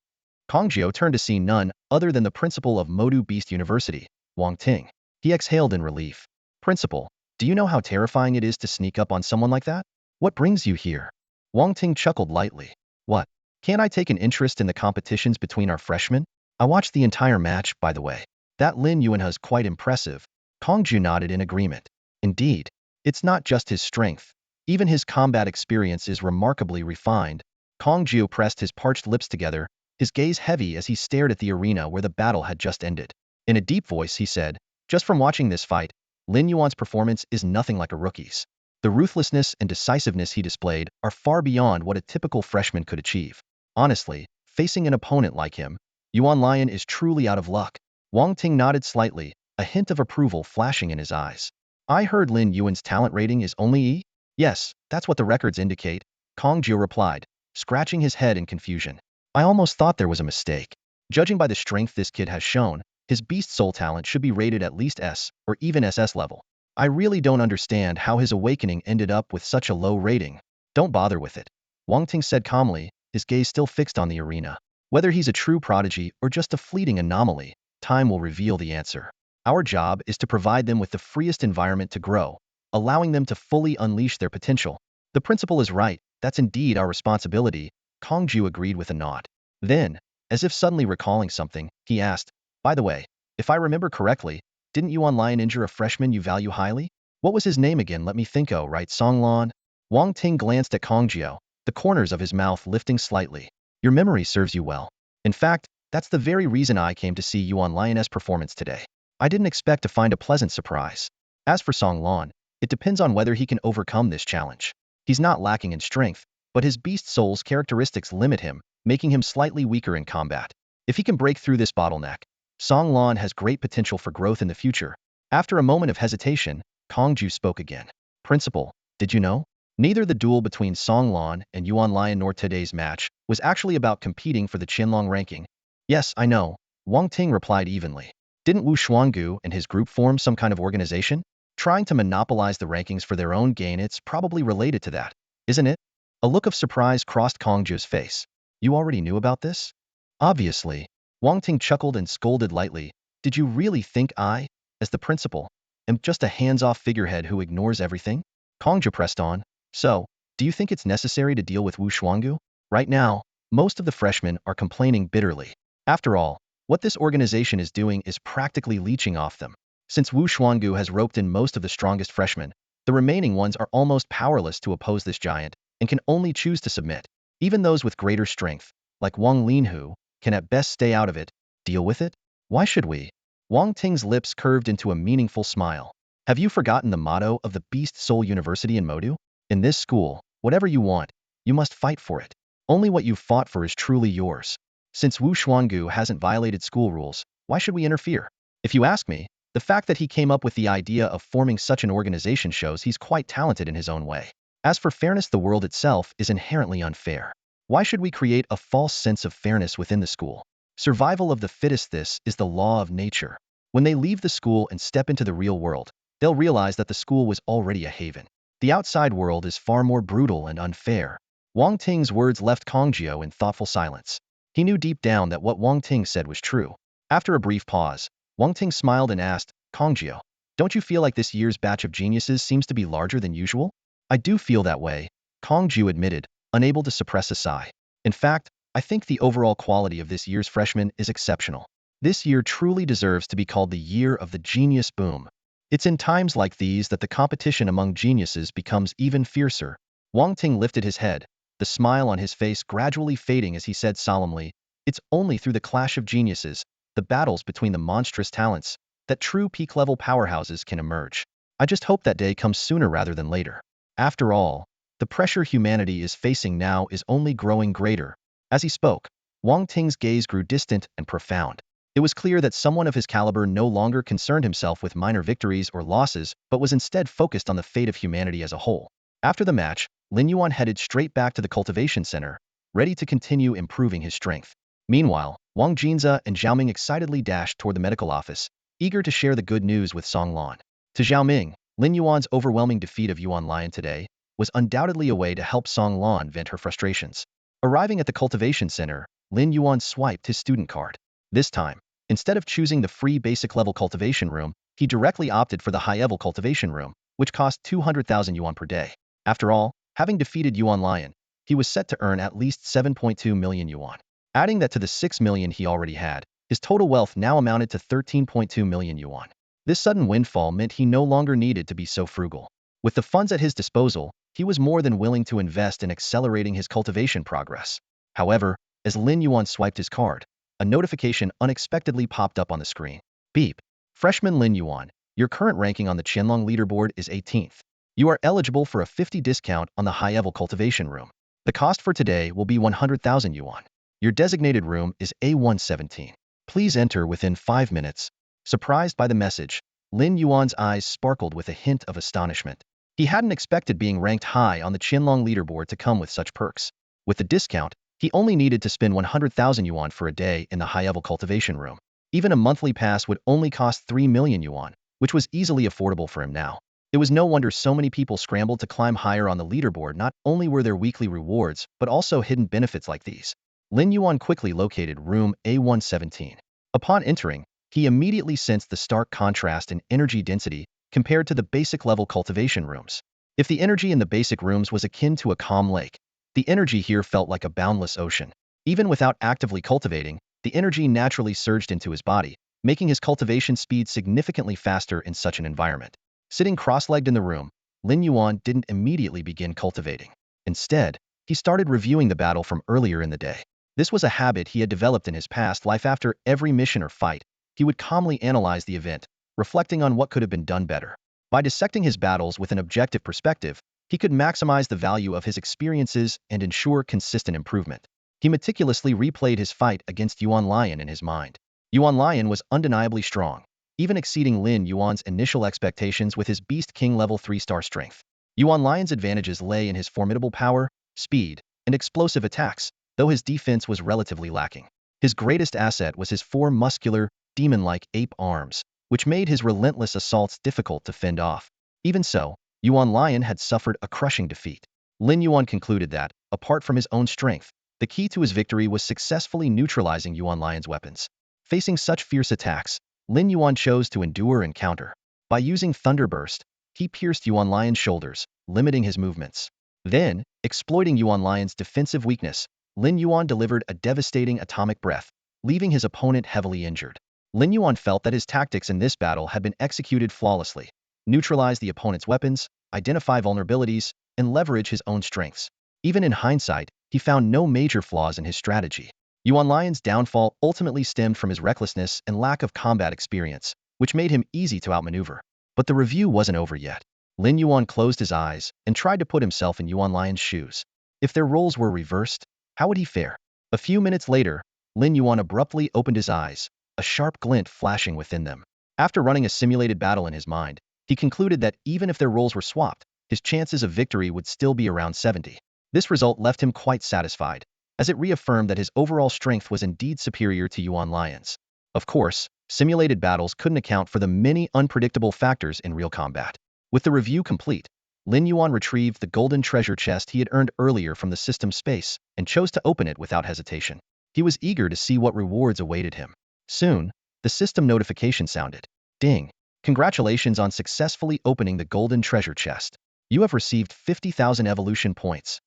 Kongjiu turned to see none other than the principal of Modu Beast University, Wang Ting. He exhaled in relief. Principal, do you know how terrifying it is to sneak up on someone like that? What brings you here? Wang Ting chuckled lightly. What? Can't I take an interest in the competitions between our freshmen? I watched the entire match, by the way. That Lin Yuan is quite impressive. Kongjiu nodded in agreement. Indeed, it's not just his strength. Even his combat experience is remarkably refined. Kongjiu pressed his parched lips together, his gaze heavy as he stared at the arena where the battle had just ended. In a deep voice he said, just from watching this fight, Lin Yuan's performance is nothing like a rookie's. The ruthlessness and decisiveness he displayed are far beyond what a typical freshman could achieve. Honestly, facing an opponent like him, Yuan Lion is truly out of luck. Wang Ting nodded slightly, a hint of approval flashing in his eyes. I heard Lin Yuan's talent rating is only E? Yes, that's what the records indicate, Kongjiu replied, scratching his head in confusion. I almost thought there was a mistake. Judging by the strength this kid has shown, his beast soul talent should be rated at least S, or even SS level. I really don't understand how his awakening ended up with such a low rating. Don't bother with it. Wang Ting said calmly, his gaze still fixed on the arena. Whether he's a true prodigy or just a fleeting anomaly, time will reveal the answer. Our job is to provide them with the freest environment to grow, allowing them to fully unleash their potential. The principal is right, that's indeed our responsibility, Kongjiu agreed with a nod. Then, as if suddenly recalling something, he asked, by the way, if I remember correctly, didn't Yuan Lion injure a freshman you value highly? What was his name again? Let me think. Oh, right, Songlon. Wang Ting glanced at Kongjiu, the corners of his mouth lifting slightly. Your memory serves you well. In fact, that's the very reason I came to see Yuan Lion's performance today. I didn't expect to find a pleasant surprise. As for Songlon, it depends on whether he can overcome this challenge. He's not lacking in strength, but his beast soul's characteristics limit him, making him slightly weaker in combat. If he can break through this bottleneck, Songlon has great potential for growth in the future. After a moment of hesitation, Kongjiu spoke again. Principal, did you know? Neither the duel between Songlon and Yuan Lion nor today's match was actually about competing for the Qianlong ranking. Yes, I know, Wang Ting replied evenly. Didn't Wu Xuangu and his group form some kind of organization? Trying to monopolize the rankings for their own gain? It's probably related to that, isn't it? A look of surprise crossed Kongjiu's face. You already knew about this? Obviously. Wang Ting chuckled and scolded lightly. Did you really think I, as the principal, am just a hands-off figurehead who ignores everything? Kongjiu pressed on. So, do you think it's necessary to deal with Wu Xuangu? Right now, most of the freshmen are complaining bitterly. After all, what this organization is doing is practically leeching off them. Since Wu Xuangu has roped in most of the strongest freshmen, the remaining ones are almost powerless to oppose this giant and can only choose to submit. Even those with greater strength, like Wang Linhu, can at best stay out of it. Deal with it? Why should we? Wang Ting's lips curved into a meaningful smile. Have you forgotten the motto of the Beast Soul University in Modu? In this school, whatever you want, you must fight for it. Only what you've fought for is truly yours. Since Wu Xuangu hasn't violated school rules, why should we interfere? If you ask me, the fact that he came up with the idea of forming such an organization shows he's quite talented in his own way. As for fairness, the world itself is inherently unfair. Why should we create a false sense of fairness within the school? Survival of the fittest, this is the law of nature. When they leave the school and step into the real world, they'll realize that the school was already a haven. The outside world is far more brutal and unfair. Wang Ting's words left Congzhou in thoughtful silence. He knew deep down that what Wang Ting said was true. After a brief pause, Wang Ting smiled and asked, Congzhou, don't you feel like this year's batch of geniuses seems to be larger than usual? I do feel that way, Congzhou admitted, unable to suppress a sigh. In fact, I think the overall quality of this year's freshmen is exceptional. This year truly deserves to be called the year of the genius boom. It's in times like these that the competition among geniuses becomes even fiercer. Wang Ting lifted his head, the smile on his face gradually fading as he said solemnly, it's only through the clash of geniuses, the battles between the monstrous talents, that true peak-level powerhouses can emerge. I just hope that day comes sooner rather than later. After all, the pressure humanity is facing now is only growing greater. As he spoke, Wang Ting's gaze grew distant and profound. It was clear that someone of his caliber no longer concerned himself with minor victories or losses, but was instead focused on the fate of humanity as a whole. After the match, Lin Yuan headed straight back to the cultivation center, ready to continue improving his strength. Meanwhile, Wang Jinze and Xiaoming excitedly dashed toward the medical office, eager to share the good news with Song Lan. To Xiaoming, Lin Yuan's overwhelming defeat of Yuan Lion today was undoubtedly a way to help Song Lan vent her frustrations. Arriving at the cultivation center, Lin Yuan swiped his student card. This time, instead of choosing the free basic-level cultivation room, he directly opted for the high-level cultivation room, which cost 200,000 yuan per day. After all, having defeated Yuan Lion, he was set to earn at least 7.2 million yuan. Adding that to the 6 million he already had, his total wealth now amounted to 13.2 million yuan. This sudden windfall meant he no longer needed to be so frugal. With the funds at his disposal, he was more than willing to invest in accelerating his cultivation progress. However, as Lin Yuan swiped his card, a notification unexpectedly popped up on the screen. Beep. Freshman Lin Yuan, your current ranking on the Qianlong leaderboard is 18th. You are eligible for a 50 discount on the high-level cultivation room. The cost for today will be 100,000 yuan. Your designated room is A117. Please enter within 5 minutes. Surprised by the message, Lin Yuan's eyes sparkled with a hint of astonishment. He hadn't expected being ranked high on the Qianlong leaderboard to come with such perks. With the discount, he only needed to spend 100,000 yuan for a day in the high-level cultivation room. Even a monthly pass would only cost 3 million yuan, which was easily affordable for him now. It was no wonder so many people scrambled to climb higher on the leaderboard. Not only were there weekly rewards, but also hidden benefits like these. Lin Yuan quickly located room A117. Upon entering, he immediately sensed the stark contrast in energy density compared to the basic-level cultivation rooms. If the energy in the basic rooms was akin to a calm lake, the energy here felt like a boundless ocean. Even without actively cultivating, the energy naturally surged into his body, making his cultivation speed significantly faster in such an environment. Sitting cross-legged in the room, Lin Yuan didn't immediately begin cultivating. Instead, he started reviewing the battle from earlier in the day. This was a habit he had developed in his past life. After every mission or fight, he would calmly analyze the event, reflecting on what could have been done better. By dissecting his battles with an objective perspective, he could maximize the value of his experiences and ensure consistent improvement. He meticulously replayed his fight against Yuan Lion in his mind. Yuan Lion was undeniably strong, even exceeding Lin Yuan's initial expectations with his Beast King level 3-star strength. Yuan Lion's advantages lay in his formidable power, speed, and explosive attacks, though his defense was relatively lacking. His greatest asset was his 4 muscular, demon-like ape arms, which made his relentless assaults difficult to fend off. Even so, Yuan Lion had suffered a crushing defeat. Lin Yuan concluded that, apart from his own strength, the key to his victory was successfully neutralizing Yuan Lion's weapons. Facing such fierce attacks, Lin Yuan chose to endure and counter. By using Thunderburst, he pierced Yuan Lion's shoulders, limiting his movements. Then, exploiting Yuan Lion's defensive weakness, Lin Yuan delivered a devastating atomic breath, leaving his opponent heavily injured. Lin Yuan felt that his tactics in this battle had been executed flawlessly. Neutralize the opponent's weapons, identify vulnerabilities, and leverage his own strengths. Even in hindsight, he found no major flaws in his strategy. Yuan Lion's downfall ultimately stemmed from his recklessness and lack of combat experience, which made him easy to outmaneuver. But the review wasn't over yet. Lin Yuan closed his eyes and tried to put himself in Yuan Lion's shoes. If their roles were reversed, how would he fare? A few minutes later, Lin Yuan abruptly opened his eyes, a sharp glint flashing within them. After running a simulated battle in his mind, he concluded that even if their roles were swapped, his chances of victory would still be around 70. This result left him quite satisfied, as it reaffirmed that his overall strength was indeed superior to Yuan Lion's. Of course, simulated battles couldn't account for the many unpredictable factors in real combat. With the review complete, Lin Yuan retrieved the golden treasure chest he had earned earlier from the system space and chose to open it without hesitation. He was eager to see what rewards awaited him. Soon, the system notification sounded. Ding! Congratulations on successfully opening the golden treasure chest. You have received 50,000 evolution points.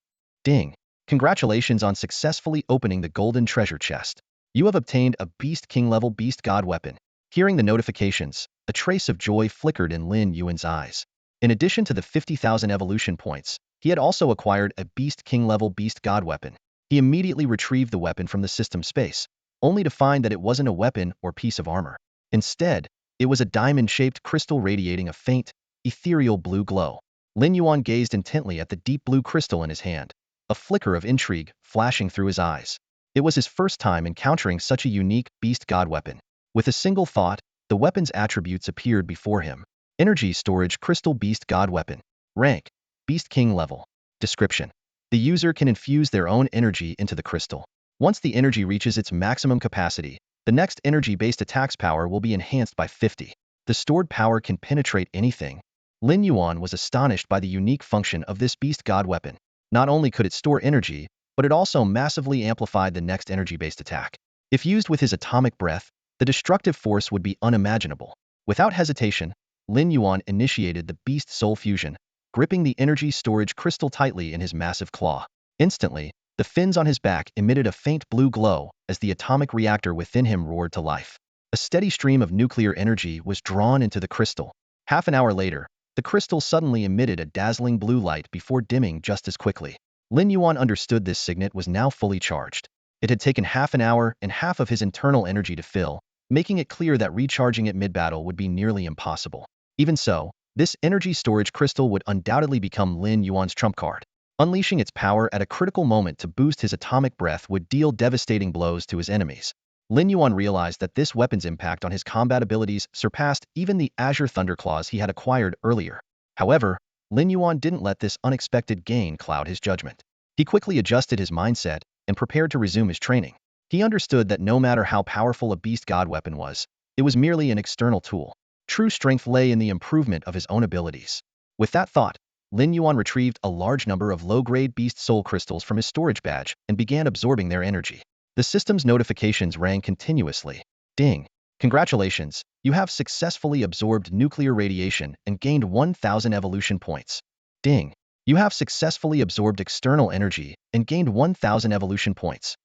Ding! Congratulations on successfully opening the golden treasure chest. You have obtained a Beast King level Beast God weapon. Hearing the notifications, a trace of joy flickered in Lin Yuan's eyes. In addition to the 50,000 evolution points, he had also acquired a Beast King level Beast God weapon. He immediately retrieved the weapon from the system space, only to find that it wasn't a weapon or piece of armor. Instead, it was a diamond-shaped crystal radiating a faint, ethereal blue glow. Lin Yuan gazed intently at the deep blue crystal in his hand, a flicker of intrigue flashing through his eyes. It was his first time encountering such a unique Beast God weapon. With a single thought, the weapon's attributes appeared before him. Energy Storage Crystal Beast God Weapon. Rank: Beast King level. Description: the user can infuse their own energy into the crystal. Once the energy reaches its maximum capacity, the next energy-based attack's power will be enhanced by 50. The stored power can penetrate anything. Lin Yuan was astonished by the unique function of this Beast God weapon. Not only could it store energy, but it also massively amplified the next energy-based attack. If used with his atomic breath, the destructive force would be unimaginable. Without hesitation, Lin Yuan initiated the Beast Soul fusion, gripping the energy storage crystal tightly in his massive claw. Instantly, the fins on his back emitted a faint blue glow as the atomic reactor within him roared to life. A steady stream of nuclear energy was drawn into the crystal. Half an hour later, the crystal suddenly emitted a dazzling blue light before dimming just as quickly. Lin Yuan understood this signet was now fully charged. It had taken half an hour and half of his internal energy to fill, making it clear that recharging it mid-battle would be nearly impossible. Even so, this energy storage crystal would undoubtedly become Lin Yuan's trump card. Unleashing its power at a critical moment to boost his atomic breath would deal devastating blows to his enemies. Lin Yuan realized that this weapon's impact on his combat abilities surpassed even the Azure Thunderclaws he had acquired earlier. However, Lin Yuan didn't let this unexpected gain cloud his judgment. He quickly adjusted his mindset and prepared to resume his training. He understood that no matter how powerful a Beast God weapon was, it was merely an external tool. True strength lay in the improvement of his own abilities. With that thought, Lin Yuan retrieved a large number of low-grade Beast Soul crystals from his storage badge and began absorbing their energy. The system's notifications rang continuously. Ding! Congratulations, you have successfully absorbed nuclear radiation and gained 1,000 evolution points. Ding! You have successfully absorbed external energy and gained 1,000 evolution points.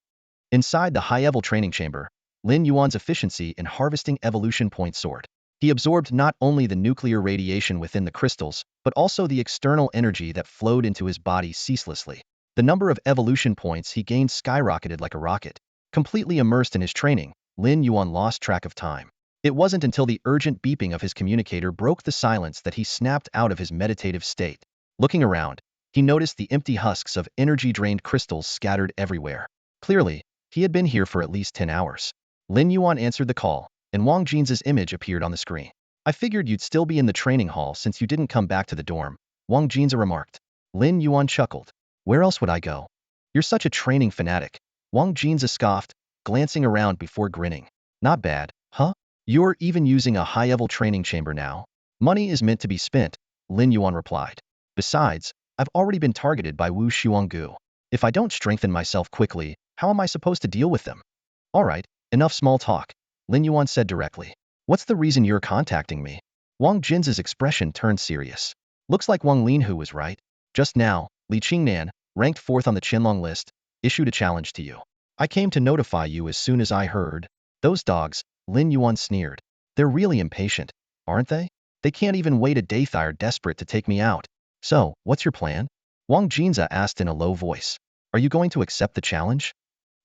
Inside the high-level training chamber, Lin Yuan's efficiency in harvesting evolution points soared. He absorbed not only the nuclear radiation within the crystals, but also the external energy that flowed into his body ceaselessly. The number of evolution points he gained skyrocketed like a rocket. Completely immersed in his training, Lin Yuan lost track of time. It wasn't until the urgent beeping of his communicator broke the silence that he snapped out of his meditative state. Looking around, he noticed the empty husks of energy-drained crystals scattered everywhere. Clearly, he had been here for at least 10 hours. Lin Yuan answered the call, and Wang Jin's image appeared on the screen. I figured you'd still be in the training hall since you didn't come back to the dorm, Wang Jin remarked. Lin Yuan chuckled. Where else would I go? You're such a training fanatic. Wang Jin scoffed, glancing around before grinning. Not bad, huh? You're even using a high-level training chamber now. Money is meant to be spent, Lin Yuan replied. Besides, I've already been targeted by Wu Xuanggu. If I don't strengthen myself quickly, how am I supposed to deal with them? Alright, enough small talk, Lin Yuan said directly. What's the reason you're contacting me? Wang Jin's expression turned serious. Looks like Wang Linhu was right. Just now, Li Qingnan, ranked 4th on the Qianlong list, issued a challenge to you. I came to notify you as soon as I heard. Those dogs, Lin Yuan sneered. They're really impatient, aren't they? They can't even wait a day. They're desperate to take me out. So, what's your plan? Wang Jinza asked in a low voice. Are you going to accept the challenge?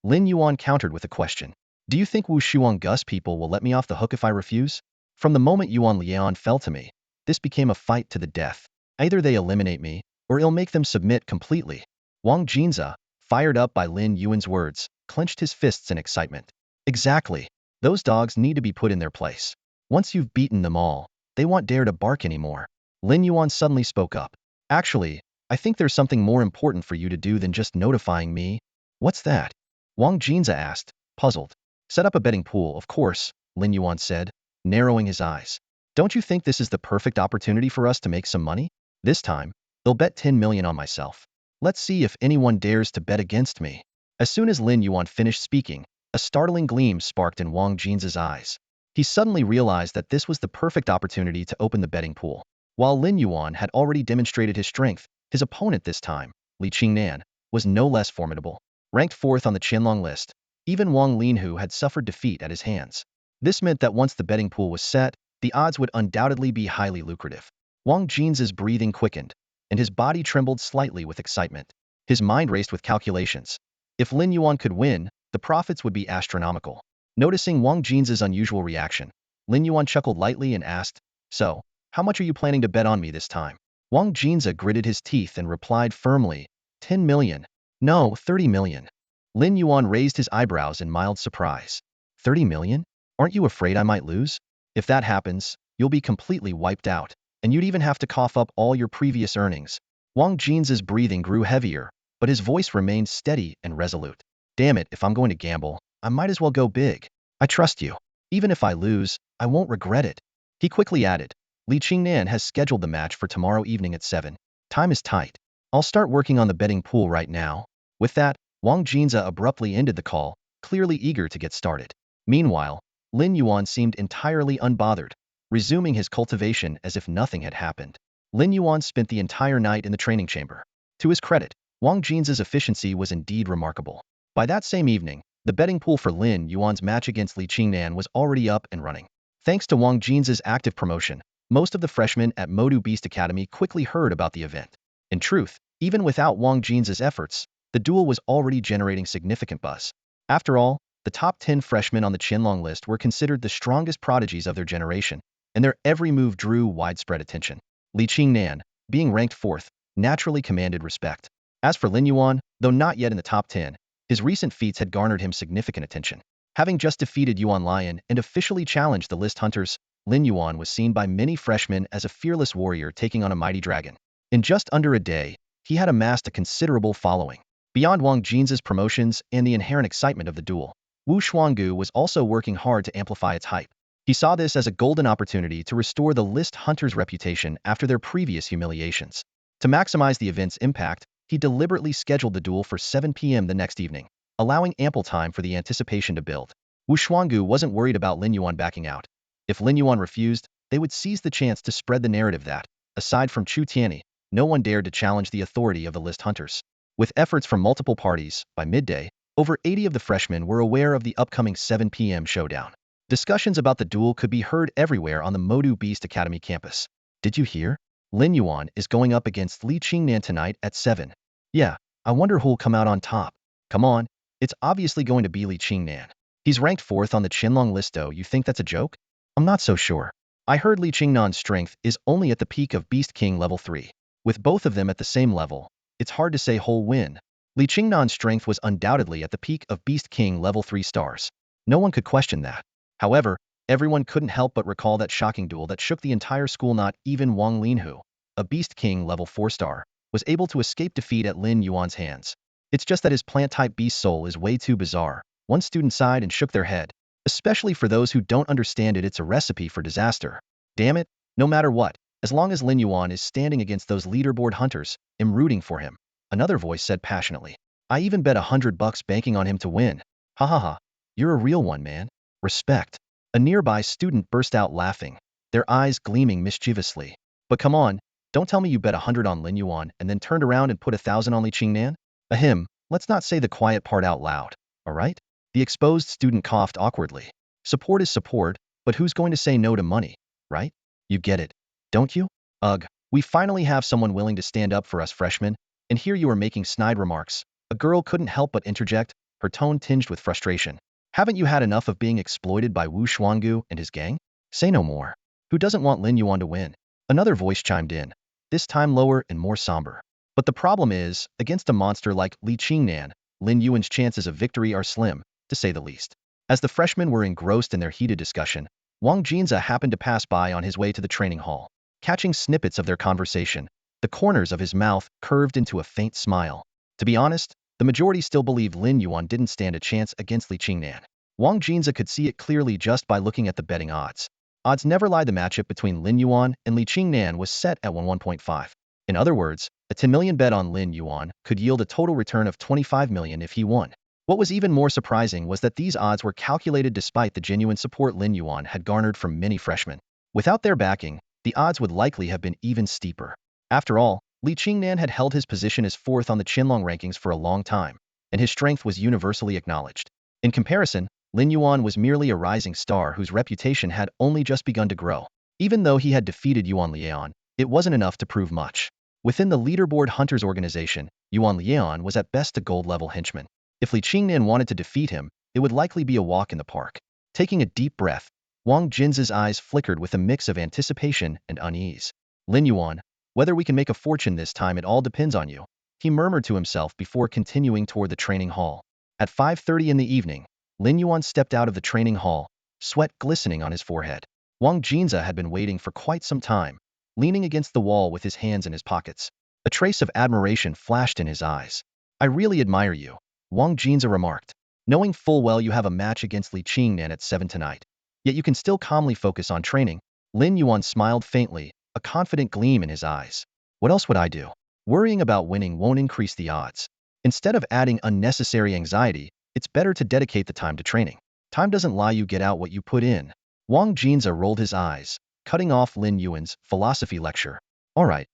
Lin Yuan countered with a question. Do you think Wu Shuang Gus people will let me off the hook if I refuse? From the moment Yuan Lian fell to me, this became a fight to the death. Either they eliminate me, or it'll make them submit completely. Wang Jinza, fired up by Lin Yuan's words, clenched his fists in excitement. Exactly. Those dogs need to be put in their place. Once you've beaten them all, they won't dare to bark anymore. Lin Yuan suddenly spoke up. Actually, I think there's something more important for you to do than just notifying me. What's that? Wang Jinza asked, puzzled. Set up a betting pool, of course, Lin Yuan said, narrowing his eyes. Don't you think this is the perfect opportunity for us to make some money? This time, they'll bet 10 million on myself. Let's see if anyone dares to bet against me. As soon as Lin Yuan finished speaking, a startling gleam sparked in Wang Jinza's eyes. He suddenly realized that this was the perfect opportunity to open the betting pool. While Lin Yuan had already demonstrated his strength, his opponent this time, Li Qingnan, was no less formidable. Ranked 4th on the Qianlong list, even Wang Linhu had suffered defeat at his hands. This meant that once the betting pool was set, the odds would undoubtedly be highly lucrative. Wang Jinza's breathing quickened, and his body trembled slightly with excitement. His mind raced with calculations. If Lin Yuan could win, the profits would be astronomical. Noticing Wang Jinza's unusual reaction, Lin Yuan chuckled lightly and asked, So, how much are you planning to bet on me this time? Wang Jinza gritted his teeth and replied firmly, 10 million. No, 30 million. Lin Yuan raised his eyebrows in mild surprise. 30 million? Aren't you afraid I might lose? If that happens, you'll be completely wiped out, and you'd even have to cough up all your previous earnings. Wang Jinza's breathing grew heavier, but his voice remained steady and resolute. Damn it, if I'm going to gamble, I might as well go big. I trust you. Even if I lose, I won't regret it. He quickly added, Li Qingnan has scheduled the match for tomorrow evening at 7. Time is tight. I'll start working on the betting pool right now. With that, Wang Jinza abruptly ended the call, clearly eager to get started. Meanwhile, Lin Yuan seemed entirely unbothered, resuming his cultivation as if nothing had happened. Lin Yuan spent the entire night in the training chamber. To his credit, Wang Jinza's efficiency was indeed remarkable. By that same evening, the betting pool for Lin Yuan's match against Li Qingnan was already up and running. Thanks to Wang Jinza's active promotion, most of the freshmen at Modu Beast Academy quickly heard about the event. In truth, even without Wang Jinza's efforts, the duel was already generating significant buzz. After all, the top 10 freshmen on the Qianlong list were considered the strongest prodigies of their generation, and their every move drew widespread attention. Li Qingnan, being ranked 4th, naturally commanded respect. As for Lin Yuan, though not yet in the top 10, his recent feats had garnered him significant attention. Having just defeated Yuan Lion and officially challenged the list hunters, Lin Yuan was seen by many freshmen as a fearless warrior taking on a mighty dragon. In just under a day, he had amassed a considerable following. Beyond Wang Jinza's promotions and the inherent excitement of the duel, Wu Shuanggu was also working hard to amplify its hype. He saw this as a golden opportunity to restore the list hunters' reputation after their previous humiliations. To maximize the event's impact, he deliberately scheduled the duel for 7 p.m. the next evening, allowing ample time for the anticipation to build. Wu Shuanggu wasn't worried about Lin Yuan backing out. If Lin Yuan refused, they would seize the chance to spread the narrative that, aside from Chu Tianyi, no one dared to challenge the authority of the list hunters. With efforts from multiple parties, by midday, over 80 of the freshmen were aware of the upcoming 7 p.m. showdown. Discussions about the duel could be heard everywhere on the Modu Beast Academy campus. Did you hear? Lin Yuan is going up against Li Qingnan tonight at 7. Yeah, I wonder who'll come out on top. Come on, it's obviously going to be Li Qingnan. He's ranked 4th on the Qianlong list though. You think that's a joke? I'm not so sure. I heard Li Qingnan's strength is only at the peak of Beast King level 3. With both of them at the same level, it's hard to say who'll win. Li Qingnan's strength was undoubtedly at the peak of Beast King level 3 stars. No one could question that. However, everyone couldn't help but recall that shocking duel that shook the entire school. Not even Wang Linhu, a Beast King level 4 star, was able to escape defeat at Lin Yuan's hands. It's just that his plant-type Beast Soul is way too bizarre. One student sighed and shook their head. Especially for those who don't understand it, it's a recipe for disaster. Damn it, no matter what, as long as Lin Yuan is standing against those leaderboard hunters, I'm rooting for him. Another voice said passionately. I even bet $100 banking on him to win. Ha ha ha, you're a real one, man. Respect. A nearby student burst out laughing, their eyes gleaming mischievously. But come on, don't tell me you bet 100 on Lin Yuan and then turned around and put 1,000 on Li Qingnan? Ahem, Let's not say the quiet part out loud, all right? The exposed student coughed awkwardly. Support is support, but who's going to say no to money, right? You get it, don't you? Ugh, we finally have someone willing to stand up for us freshmen, and here you are making snide remarks. A girl couldn't help but interject, her tone tinged with frustration. Haven't you had enough of being exploited by Wu Xuangu and his gang? Say no more. Who doesn't want Lin Yuan to win? Another voice chimed in, this time lower and more somber. But the problem is, against a monster like Li Qingnan, Lin Yuan's chances of victory are slim, to say the least. As the freshmen were engrossed in their heated discussion, Wang Jinza happened to pass by on his way to the training hall. Catching snippets of their conversation, the corners of his mouth curved into a faint smile. To be honest, the majority still believed Lin Yuan didn't stand a chance against Li Qingnan. Wang Jinza could see it clearly just by looking at the betting odds. Odds never lied. The matchup between Lin Yuan and Li Qingnan was set at 1.5. In other words, a 10 million bet on Lin Yuan could yield a total return of 25 million if he won. What was even more surprising was that these odds were calculated despite the genuine support Lin Yuan had garnered from many freshmen. Without their backing, the odds would likely have been even steeper. After all, Li Qingnan had held his position as fourth on the Qianlong rankings for a long time, and his strength was universally acknowledged. In comparison, Lin Yuan was merely a rising star whose reputation had only just begun to grow. Even though he had defeated Yuan Lian, it wasn't enough to prove much. Within the leaderboard Hunters organization, Yuan Lian was at best a gold-level henchman. If Li Qingnan wanted to defeat him, it would likely be a walk in the park. Taking a deep breath, Wang Jinza's eyes flickered with a mix of anticipation and unease. Lin Yuan, whether we can make a fortune this time it all depends on you, he murmured to himself before continuing toward the training hall. At 5:30 in the evening, Lin Yuan stepped out of the training hall, sweat glistening on his forehead. Wang Jinza had been waiting for quite some time, leaning against the wall with his hands in his pockets. A trace of admiration flashed in his eyes. I really admire you, Wang Jinza remarked, knowing full well you have a match against Li Qingnan at 7 tonight. Yet you can still calmly focus on training. Lin Yuan smiled faintly, a confident gleam in his eyes. What else would I do? Worrying about winning won't increase the odds. Instead of adding unnecessary anxiety, it's better to dedicate the time to training. Time doesn't lie, you get out what you put in. Wang Jinza rolled his eyes, cutting off Lin Yuan's philosophy lecture. All right.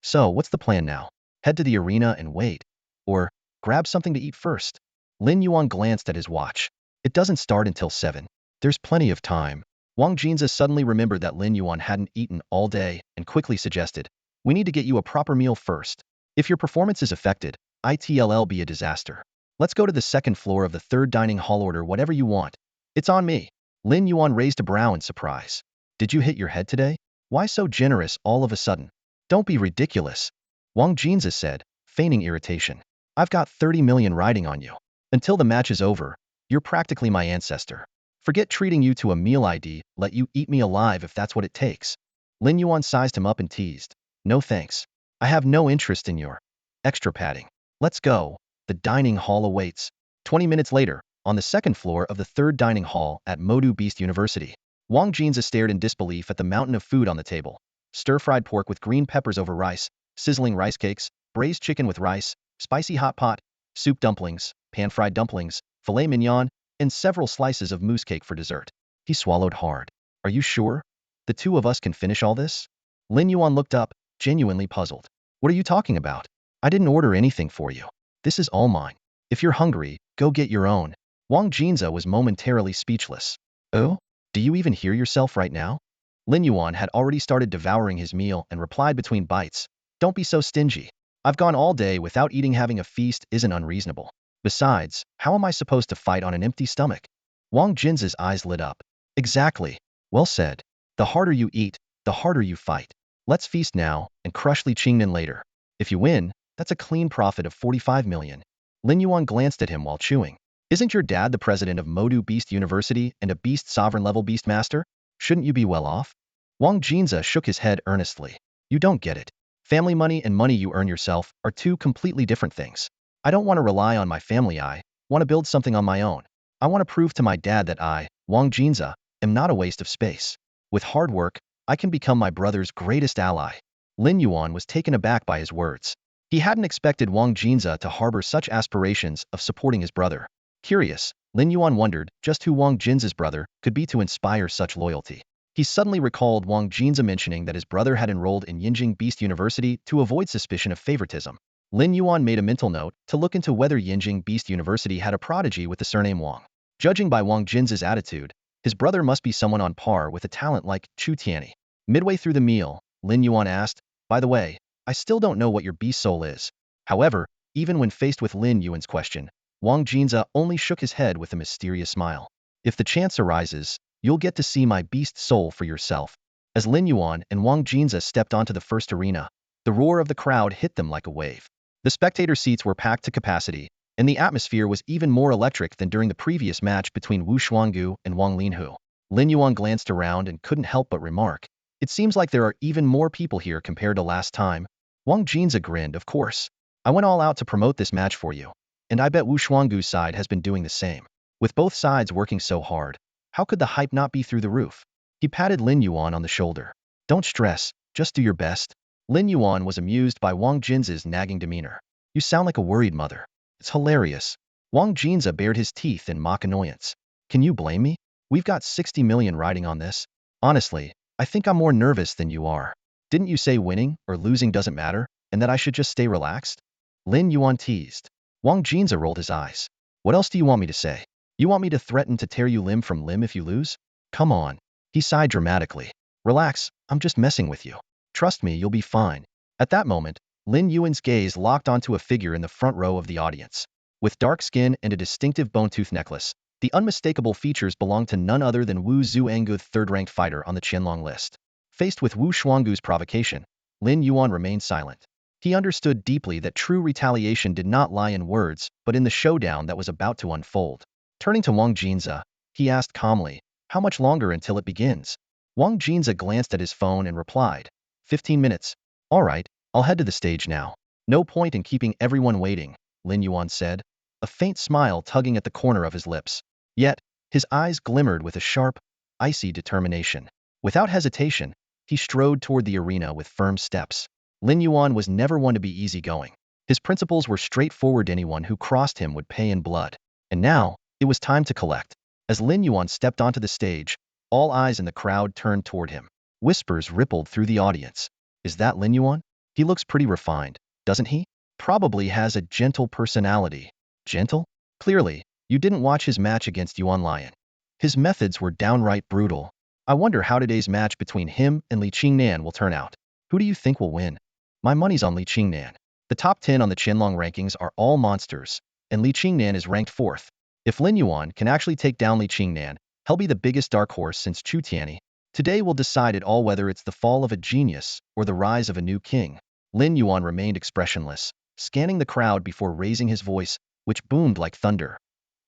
So what's the plan now? Head to the arena and wait? Or grab something to eat first? Lin Yuan glanced at his watch. It doesn't start until 7. There's plenty of time. Wang Jinza suddenly remembered that Lin Yuan hadn't eaten all day and quickly suggested, we need to get you a proper meal first. If your performance is affected, it'll be a disaster. Let's go to the second floor of the third dining hall, order whatever you want. It's on me. Lin Yuan raised a brow in surprise. Did you hit your head today? Why so generous all of a sudden? Don't be ridiculous, Wang Jinza said, feigning irritation. I've got 30 million riding on you. Until the match is over, you're practically my ancestor. Forget treating you to a meal, I'd let you eat me alive if that's what it takes. Lin Yuan sized him up and teased. No thanks. I have no interest in your extra padding. Let's go. The dining hall awaits. 20 minutes later, on the second floor of the third dining hall at Modu Beast University, Wang Jinza stared in disbelief at the mountain of food on the table. Stir-fried pork with green peppers over rice, sizzling rice cakes, braised chicken with rice, spicy hot pot, soup dumplings, pan-fried dumplings, filet mignon, and several slices of mousse cake for dessert. He swallowed hard. Are you sure? The two of us can finish all this? Lin Yuan looked up, genuinely puzzled. What are you talking about? I didn't order anything for you. This is all mine. If you're hungry, go get your own. Wang Jinza was momentarily speechless. Oh? Do you even hear yourself right now? Lin Yuan had already started devouring his meal and replied between bites. Don't be so stingy. I've gone all day without eating. Having a feast isn't unreasonable. Besides, how am I supposed to fight on an empty stomach? Wang Jinza's eyes lit up. Exactly. Well said. The harder you eat, the harder you fight. Let's feast now and crush Li Qingnan later. If you win, that's a clean profit of 45 million. Lin Yuan glanced at him while chewing. Isn't your dad the president of Modu Beast University and a beast sovereign-level beast master? Shouldn't you be well off? Wang Jinza shook his head earnestly. You don't get it. Family money and money you earn yourself are two completely different things. I don't want to rely on my family. I want to build something on my own. I want to prove to my dad that I, Wang Jinza, am not a waste of space. With hard work, I can become my brother's greatest ally. Lin Yuan was taken aback by his words. He hadn't expected Wang Jinza to harbor such aspirations of supporting his brother. Curious, Lin Yuan wondered just who Wang Jinza's brother could be to inspire such loyalty. He suddenly recalled Wang Jinza mentioning that his brother had enrolled in Yinjing Beast University to avoid suspicion of favoritism. Lin Yuan made a mental note to look into whether Yinjing Beast University had a prodigy with the surname Wang. Judging by Wang Jin's attitude, his brother must be someone on par with a talent like Chu Tianyi. Midway through the meal, Lin Yuan asked, "By the way, I still don't know what your beast soul is." However, even when faced with Lin Yuan's question, Wang Jinza only shook his head with a mysterious smile. "If the chance arises, you'll get to see my beast soul for yourself." As Lin Yuan and Wang Jinza stepped onto the first arena, the roar of the crowd hit them like a wave. The spectator seats were packed to capacity, and the atmosphere was even more electric than during the previous match between Wu Shuanggu and Wang Linhu. Lin Yuan glanced around and couldn't help but remark, "It seems like there are even more people here compared to last time." Wang Jinza grinned, "Of course. I went all out to promote this match for you, and I bet Wu Shuanggu's side has been doing the same. With both sides working so hard, how could the hype not be through the roof?" He patted Lin Yuan on the shoulder. "Don't stress, just do your best." Lin Yuan was amused by Wang Jinza's nagging demeanor. "You sound like a worried mother." "It's hilarious." Wang Jinza bared his teeth in mock annoyance. "Can you blame me? We've got 60 million riding on this. Honestly, I think I'm more nervous than you are. Didn't you say winning or losing doesn't matter, and that I should just stay relaxed?" Lin Yuan teased. Wang Jinza rolled his eyes. "What else do you want me to say? You want me to threaten to tear you limb from limb if you lose? Come on." He sighed dramatically. "Relax, I'm just messing with you. Trust me, you'll be fine." At that moment, Lin Yuan's gaze locked onto a figure in the front row of the audience. With dark skin and a distinctive bone-tooth necklace, the unmistakable features belonged to none other than Wu Zuanggu, third-ranked fighter on the Qianlong list. Faced with Wu Shuanggu's provocation, Lin Yuan remained silent. He understood deeply that true retaliation did not lie in words, but in the showdown that was about to unfold. Turning to Wang Jinza, he asked calmly, "How much longer until it begins?" Wang Jinza glanced at his phone and replied, 15 minutes. "All right, I'll head to the stage now." "No point in keeping everyone waiting," Lin Yuan said, a faint smile tugging at the corner of his lips. Yet, his eyes glimmered with a sharp, icy determination. Without hesitation, he strode toward the arena with firm steps. Lin Yuan was never one to be easygoing. His principles were straightforward. Anyone who crossed him would pay in blood. And now, it was time to collect. As Lin Yuan stepped onto the stage, all eyes in the crowd turned toward him. Whispers rippled through the audience. "Is that Lin Yuan? He looks pretty refined, doesn't he? Probably has a gentle personality." Gentle? Clearly, you didn't watch his match against Yuan Lion. His methods were downright brutal. I wonder how today's match between him and Li Qingnan will turn out. Who do you think will win? My money's on Li Qingnan. The top 10 on the Qianlong rankings are all monsters, and Li Qingnan is ranked 4th. If Lin Yuan can actually take down Li Qingnan, he'll be the biggest dark horse since Chu Tianyi. Today will decide it all, whether it's the fall of a genius or the rise of a new king. Lin Yuan remained expressionless, scanning the crowd before raising his voice, which boomed like thunder.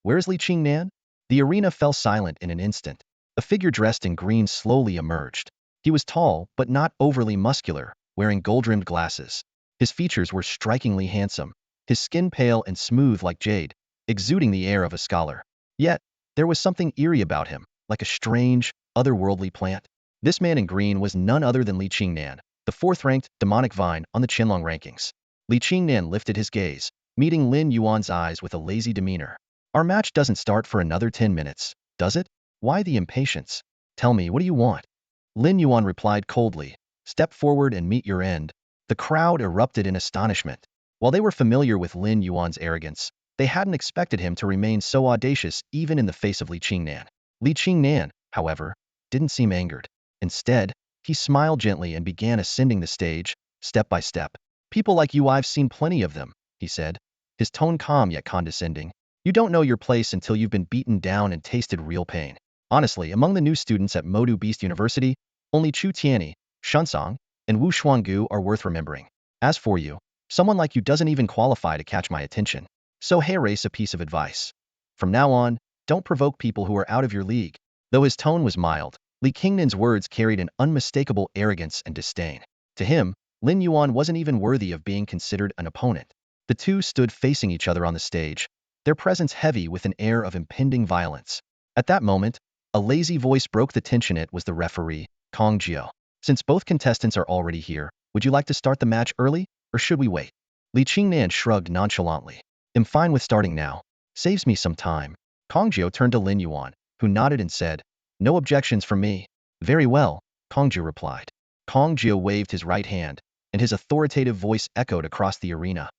"Where's Li Qingnan?" The arena fell silent in an instant. A figure dressed in green slowly emerged. He was tall, but not overly muscular, wearing gold-rimmed glasses. His features were strikingly handsome, his skin pale and smooth like jade, exuding the air of a scholar. Yet, there was something eerie about him, like a strange, otherworldly plant. This man in green was none other than Li Qingnan, the 4th-ranked demonic vine on the Qianlong rankings. Li Qingnan lifted his gaze, meeting Lin Yuan's eyes with a lazy demeanor. "Our match doesn't start for another 10 minutes, does it? Why the impatience? Tell me, what do you want?" Lin Yuan replied coldly, "Step forward and meet your end." The crowd erupted in astonishment. While they were familiar with Lin Yuan's arrogance, they hadn't expected him to remain so audacious even in the face of Li Qingnan. Li Qingnan, however, didn't seem angered. Instead, he smiled gently and began ascending the stage, step by step. "People like you, I've seen plenty of them," he said, his tone calm yet condescending. "You don't know your place until you've been beaten down and tasted real pain." Honestly, among the new students at Modu Beast University, only Chu Tianyi, Shunsong, and Wu Shuanggu are worth remembering. As for you, someone like you doesn't even qualify to catch my attention. So hey, race, a piece of advice. From now on, don't provoke people who are out of your league. Though his tone was mild, Li Qingnan's words carried an unmistakable arrogance and disdain. To him, Lin Yuan wasn't even worthy of being considered an opponent. The two stood facing each other on the stage, their presence heavy with an air of impending violence. At that moment, a lazy voice broke the tension. It was the referee, Kong Jiao. "Since both contestants are already here, would you like to start the match early, or should we wait?" Li Qingnan shrugged nonchalantly. "I'm fine with starting now. Saves me some time." Kong Jiao turned to Lin Yuan, who nodded and said, "No objections from me." "Very well," Kong Jiao replied. Kong Jiao waved his right hand, and his authoritative voice echoed across the arena.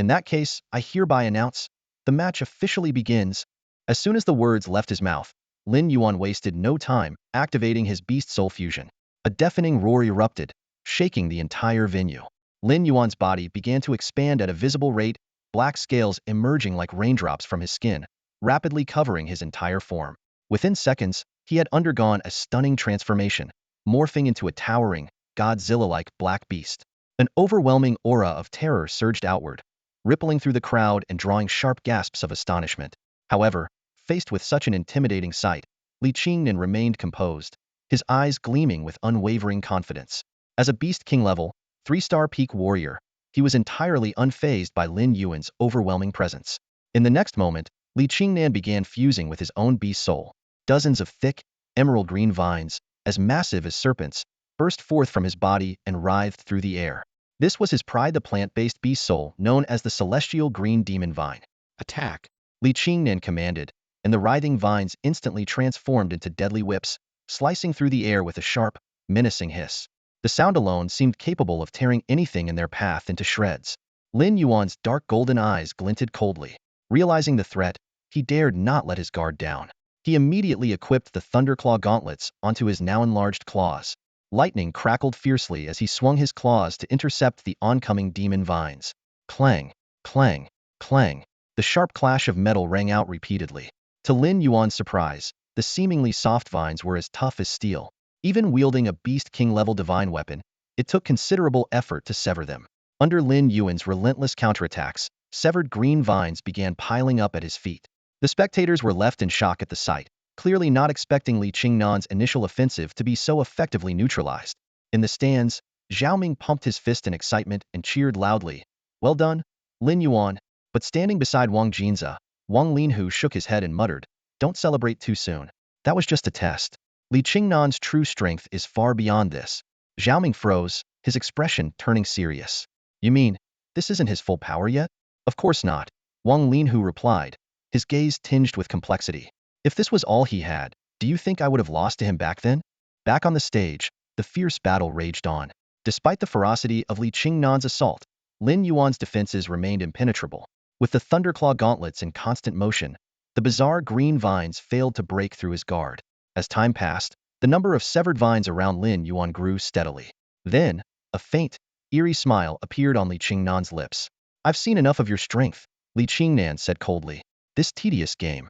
In that case, I hereby announce, the match officially begins. As soon as the words left his mouth, Lin Yuan wasted no time, activating his Beast Soul fusion. A deafening roar erupted, shaking the entire venue. Lin Yuan's body began to expand at a visible rate, black scales emerging like raindrops from his skin, rapidly covering his entire form. Within seconds, he had undergone a stunning transformation, morphing into a towering, Godzilla-like black beast. An overwhelming aura of terror surged outward, rippling through the crowd and drawing sharp gasps of astonishment. However, faced with such an intimidating sight, Li Qingnan remained composed, his eyes gleaming with unwavering confidence. As a Beast King level, 3-star peak warrior, he was entirely unfazed by Lin Yuan's overwhelming presence. In the next moment, Li Qingnan began fusing with his own Beast Soul. Dozens of thick, emerald green vines, as massive as serpents, burst forth from his body and writhed through the air. This was his pride, the plant-based Beast Soul known as the Celestial Green Demon Vine. Attack! Li Qingnan commanded, and the writhing vines instantly transformed into deadly whips, slicing through the air with a sharp, menacing hiss. The sound alone seemed capable of tearing anything in their path into shreds. Lin Yuan's dark golden eyes glinted coldly. Realizing the threat, he dared not let his guard down. He immediately equipped the Thunderclaw gauntlets onto his now enlarged claws. Lightning crackled fiercely as he swung his claws to intercept the oncoming demon vines. Clang, clang, clang. The sharp clash of metal rang out repeatedly. To Lin Yuan's surprise, the seemingly soft vines were as tough as steel. Even wielding a Beast King-level divine weapon, it took considerable effort to sever them. Under Lin Yuan's relentless counterattacks, severed green vines began piling up at his feet. The spectators were left in shock at the sight, clearly not expecting Li Qingnan's initial offensive to be so effectively neutralized. In the stands, Xiaoming pumped his fist in excitement and cheered loudly. Well done, Lin Yuan. But standing beside Wang Jinza, Wang Linhu shook his head and muttered, don't celebrate too soon. That was just a test. Li Qingnan's true strength is far beyond this. Xiaoming froze, his expression turning serious. You mean, this isn't his full power yet? Of course not, Wang Linhu replied, his gaze tinged with complexity. If this was all he had, do you think I would have lost to him back then? Back on the stage, the fierce battle raged on. Despite the ferocity of Li Qingnan's assault, Lin Yuan's defenses remained impenetrable. With the Thunderclaw gauntlets in constant motion, the bizarre green vines failed to break through his guard. As time passed, the number of severed vines around Lin Yuan grew steadily. Then, a faint, eerie smile appeared on Li Qingnan's lips. I've seen enough of your strength, Li Qingnan said coldly. This tedious game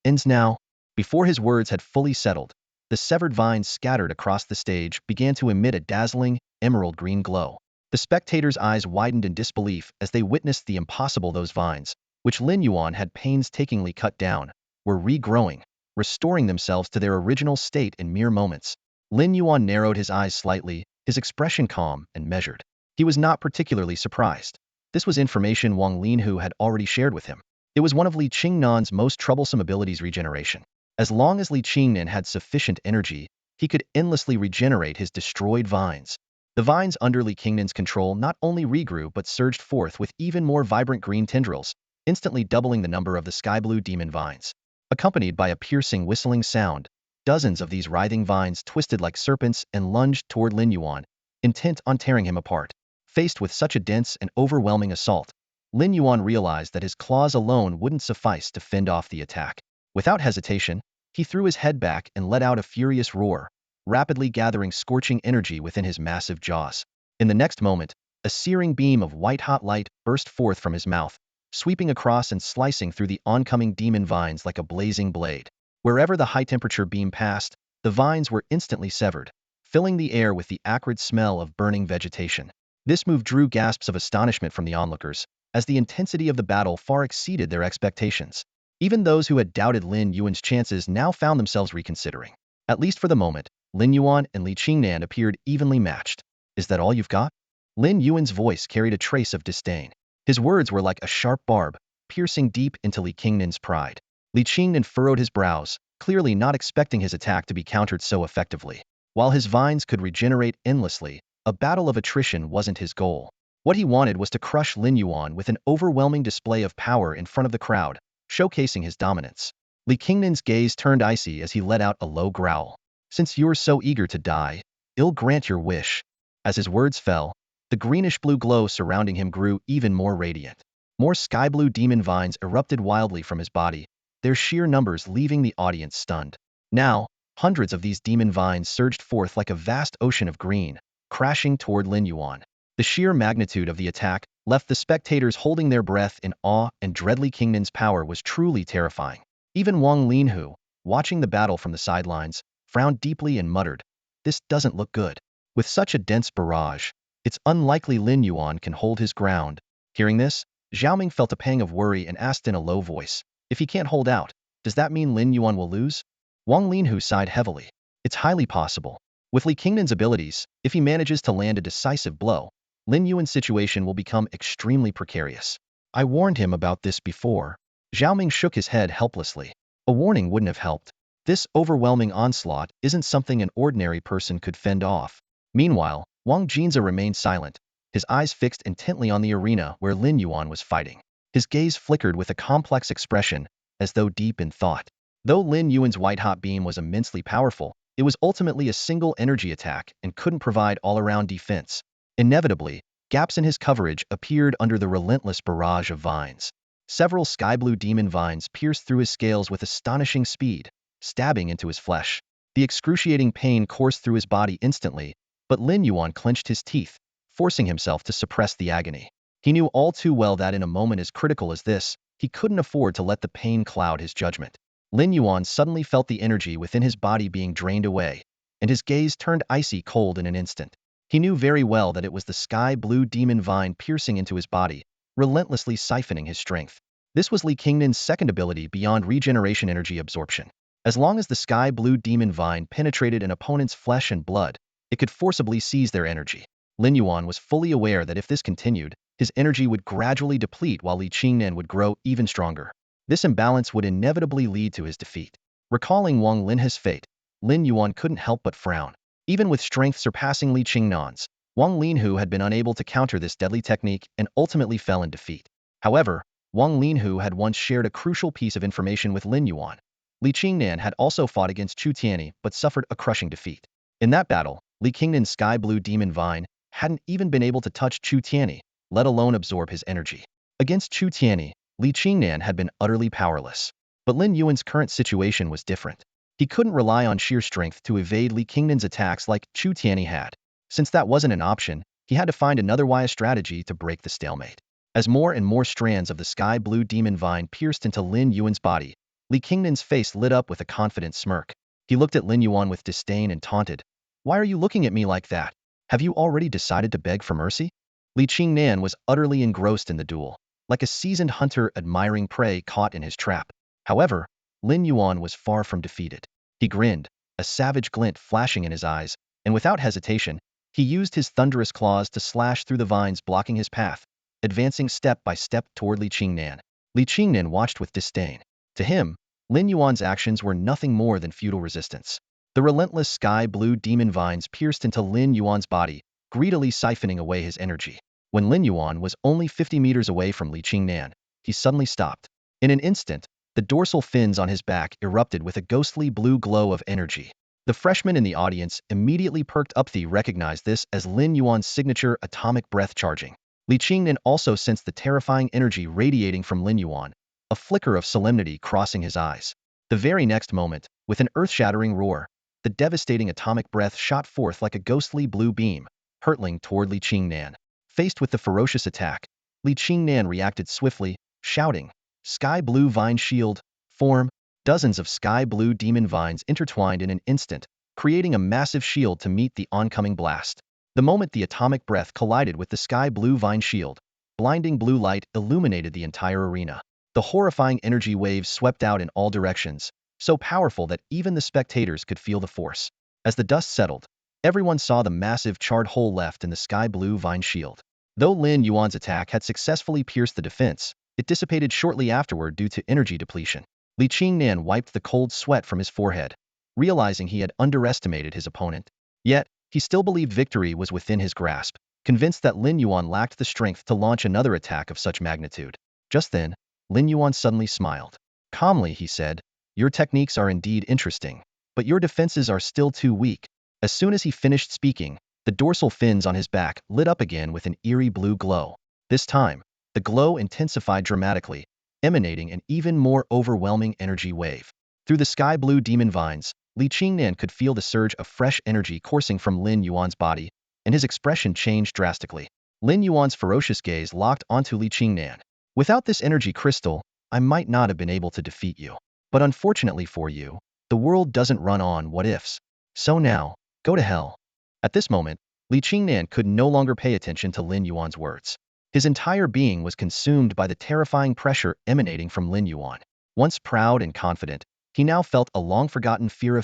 ends now. Before his words had fully settled, the severed vines scattered across the stage began to emit a dazzling, emerald green glow. The spectators' eyes widened in disbelief as they witnessed the impossible. Those vines, which Lin Yuan had painstakingly cut down, were regrowing, restoring themselves to their original state in mere moments. Lin Yuan narrowed his eyes slightly, his expression calm and measured. He was not particularly surprised. This was information Wang Linhu had already shared with him. It was one of Li Qingnan's most troublesome abilities, regeneration. As long as Li Qingnan had sufficient energy, he could endlessly regenerate his destroyed vines. The vines under Li Qingnan's control not only regrew but surged forth with even more vibrant green tendrils, instantly doubling the number of the sky-blue demon vines. Accompanied by a piercing whistling sound, dozens of these writhing vines twisted like serpents and lunged toward Lin Yuan, intent on tearing him apart. Faced with such a dense and overwhelming assault, Lin Yuan realized that his claws alone wouldn't suffice to fend off the attack. Without hesitation, he threw his head back and let out a furious roar, rapidly gathering scorching energy within his massive jaws. In the next moment, a searing beam of white-hot light burst forth from his mouth, sweeping across and slicing through the oncoming demon vines like a blazing blade. Wherever the high-temperature beam passed, the vines were instantly severed, filling the air with the acrid smell of burning vegetation. This move drew gasps of astonishment from the onlookers, as the intensity of the battle far exceeded their expectations. Even those who had doubted Lin Yuan's chances now found themselves reconsidering. At least for the moment, Lin Yuan and Li Qingnan appeared evenly matched. Is that all you've got? Lin Yuan's voice carried a trace of disdain. His words were like a sharp barb, piercing deep into Li Qingnan's pride. Li Qingnan furrowed his brows, clearly not expecting his attack to be countered so effectively. While his vines could regenerate endlessly, a battle of attrition wasn't his goal. What he wanted was to crush Lin Yuan with an overwhelming display of power in front of the crowd, showcasing his dominance. Li Qingnan's gaze turned icy as he let out a low growl. Since you're so eager to die, I'll grant your wish. As his words fell, the greenish-blue glow surrounding him grew even more radiant. More sky-blue demon vines erupted wildly from his body, their sheer numbers leaving the audience stunned. Now, hundreds of these demon vines surged forth like a vast ocean of green, crashing toward Lin Yuan. The sheer magnitude of the attack left the spectators holding their breath in awe, and Dreadly Kingdon's power was truly terrifying. Even Wang Linhu, watching the battle from the sidelines, frowned deeply and muttered, "This doesn't look good. With such a dense barrage, it's unlikely Lin Yuan can hold his ground." Hearing this, Xiaoming felt a pang of worry and asked in a low voice, "If he can't hold out, does that mean Lin Yuan will lose?" Wang Linhu sighed heavily. "It's highly possible. With Li Qingdon's abilities, if he manages to land a decisive blow, Lin Yuan's situation will become extremely precarious. I warned him about this before." Xiaoming shook his head helplessly. A warning wouldn't have helped. This overwhelming onslaught isn't something an ordinary person could fend off. Meanwhile, Wang Jinza remained silent, his eyes fixed intently on the arena where Lin Yuan was fighting. His gaze flickered with a complex expression, as though deep in thought. Though Lin Yuan's white-hot beam was immensely powerful, it was ultimately a single energy attack and couldn't provide all-around defense. Inevitably, gaps in his coverage appeared under the relentless barrage of vines. Several sky-blue demon vines pierced through his scales with astonishing speed, stabbing into his flesh. The excruciating pain coursed through his body instantly, but Lin Yuan clenched his teeth, forcing himself to suppress the agony. He knew all too well that in a moment as critical as this, he couldn't afford to let the pain cloud his judgment. Lin Yuan suddenly felt the energy within his body being drained away, and his gaze turned icy cold in an instant. He knew very well that it was the sky-blue demon vine piercing into his body, relentlessly siphoning his strength. This was Li Qingdon's second ability beyond regeneration energy absorption. As long as the sky-blue demon vine penetrated an opponent's flesh and blood, it could forcibly seize their energy. Lin Yuan was fully aware that if this continued, his energy would gradually deplete while Li Qingdan would grow even stronger. This imbalance would inevitably lead to his defeat. Recalling Wang Linhu's fate, Lin Yuan couldn't help but frown. Even with strength surpassing Li Qingnan's, Wang Linhu had been unable to counter this deadly technique and ultimately fell in defeat. However, Wang Linhu had once shared a crucial piece of information with Lin Yuan. Li Qingnan had also fought against Chu Tianyi but suffered a crushing defeat. In that battle, Li Qingdan's sky-blue demon vine hadn't even been able to touch Chu Tianyi, let alone absorb his energy. Against Chu Tianyi, Li Qingnan had been utterly powerless. But Lin Yuan's current situation was different. He couldn't rely on sheer strength to evade Li Qingdan's attacks like Chu Tianyi had. Since that wasn't an option, he had to find another wise strategy to break the stalemate. As more and more strands of the sky-blue demon vine pierced into Lin Yuan's body, Li Qingdan's face lit up with a confident smirk. He looked at Lin Yuan with disdain and taunted, "Why are you looking at me like that? Have you already decided to beg for mercy?" Li Qingnan was utterly engrossed in the duel, like a seasoned hunter admiring prey caught in his trap. However, Lin Yuan was far from defeated. He grinned, a savage glint flashing in his eyes, and without hesitation, he used his thunderous claws to slash through the vines blocking his path, advancing step by step toward Li Qingnan. Li Qingnan watched with disdain. To him, Lin Yuan's actions were nothing more than futile resistance. The relentless sky-blue demon vines pierced into Lin Yuan's body, greedily siphoning away his energy. When Lin Yuan was only 50 meters away from Li Qingnan, he suddenly stopped. In an instant, the dorsal fins on his back erupted with a ghostly blue glow of energy. The freshmen in the audience immediately perked up. They recognized this as Lin Yuan's signature atomic breath charging. Li Qingnan also sensed the terrifying energy radiating from Lin Yuan, a flicker of solemnity crossing his eyes. The very next moment, with an earth-shattering roar, the devastating atomic breath shot forth like a ghostly blue beam, hurtling toward Li Qingnan. Faced with the ferocious attack, Li Qingnan reacted swiftly, shouting, "Sky blue vine shield, form!" Dozens of sky blue demon vines intertwined in an instant, creating a massive shield to meet the oncoming blast. The moment the atomic breath collided with the sky blue vine shield, blinding blue light illuminated the entire arena. The horrifying energy waves swept out in all directions, so powerful that even the spectators could feel the force. As the dust settled, everyone saw the massive charred hole left in the sky blue vine shield. Though Lin Yuan's attack had successfully pierced the defense, it dissipated shortly afterward due to energy depletion. Li Qingnan wiped the cold sweat from his forehead, realizing he had underestimated his opponent. Yet, he still believed victory was within his grasp, convinced that Lin Yuan lacked the strength to launch another attack of such magnitude. Just then, Lin Yuan suddenly smiled. Calmly, he said, "Your techniques are indeed interesting, but your defenses are still too weak." As soon as he finished speaking, the dorsal fins on his back lit up again with an eerie blue glow. This time, The glow intensified dramatically, emanating an even more overwhelming energy wave. Through the sky-blue demon vines, Li Qingnan could feel the surge of fresh energy coursing from Lin Yuan's body, and his expression changed drastically. Lin Yuan's ferocious gaze locked onto Li Qingnan. Without this energy crystal, I might not have been able to defeat you. But unfortunately for you, the world doesn't run on what-ifs. So now, go to hell. At this moment, Li Qingnan could no longer pay attention to Lin Yuan's words. His entire being was consumed by the terrifying pressure emanating from Lin Yuan. Once proud and confident, he now felt a long-forgotten fear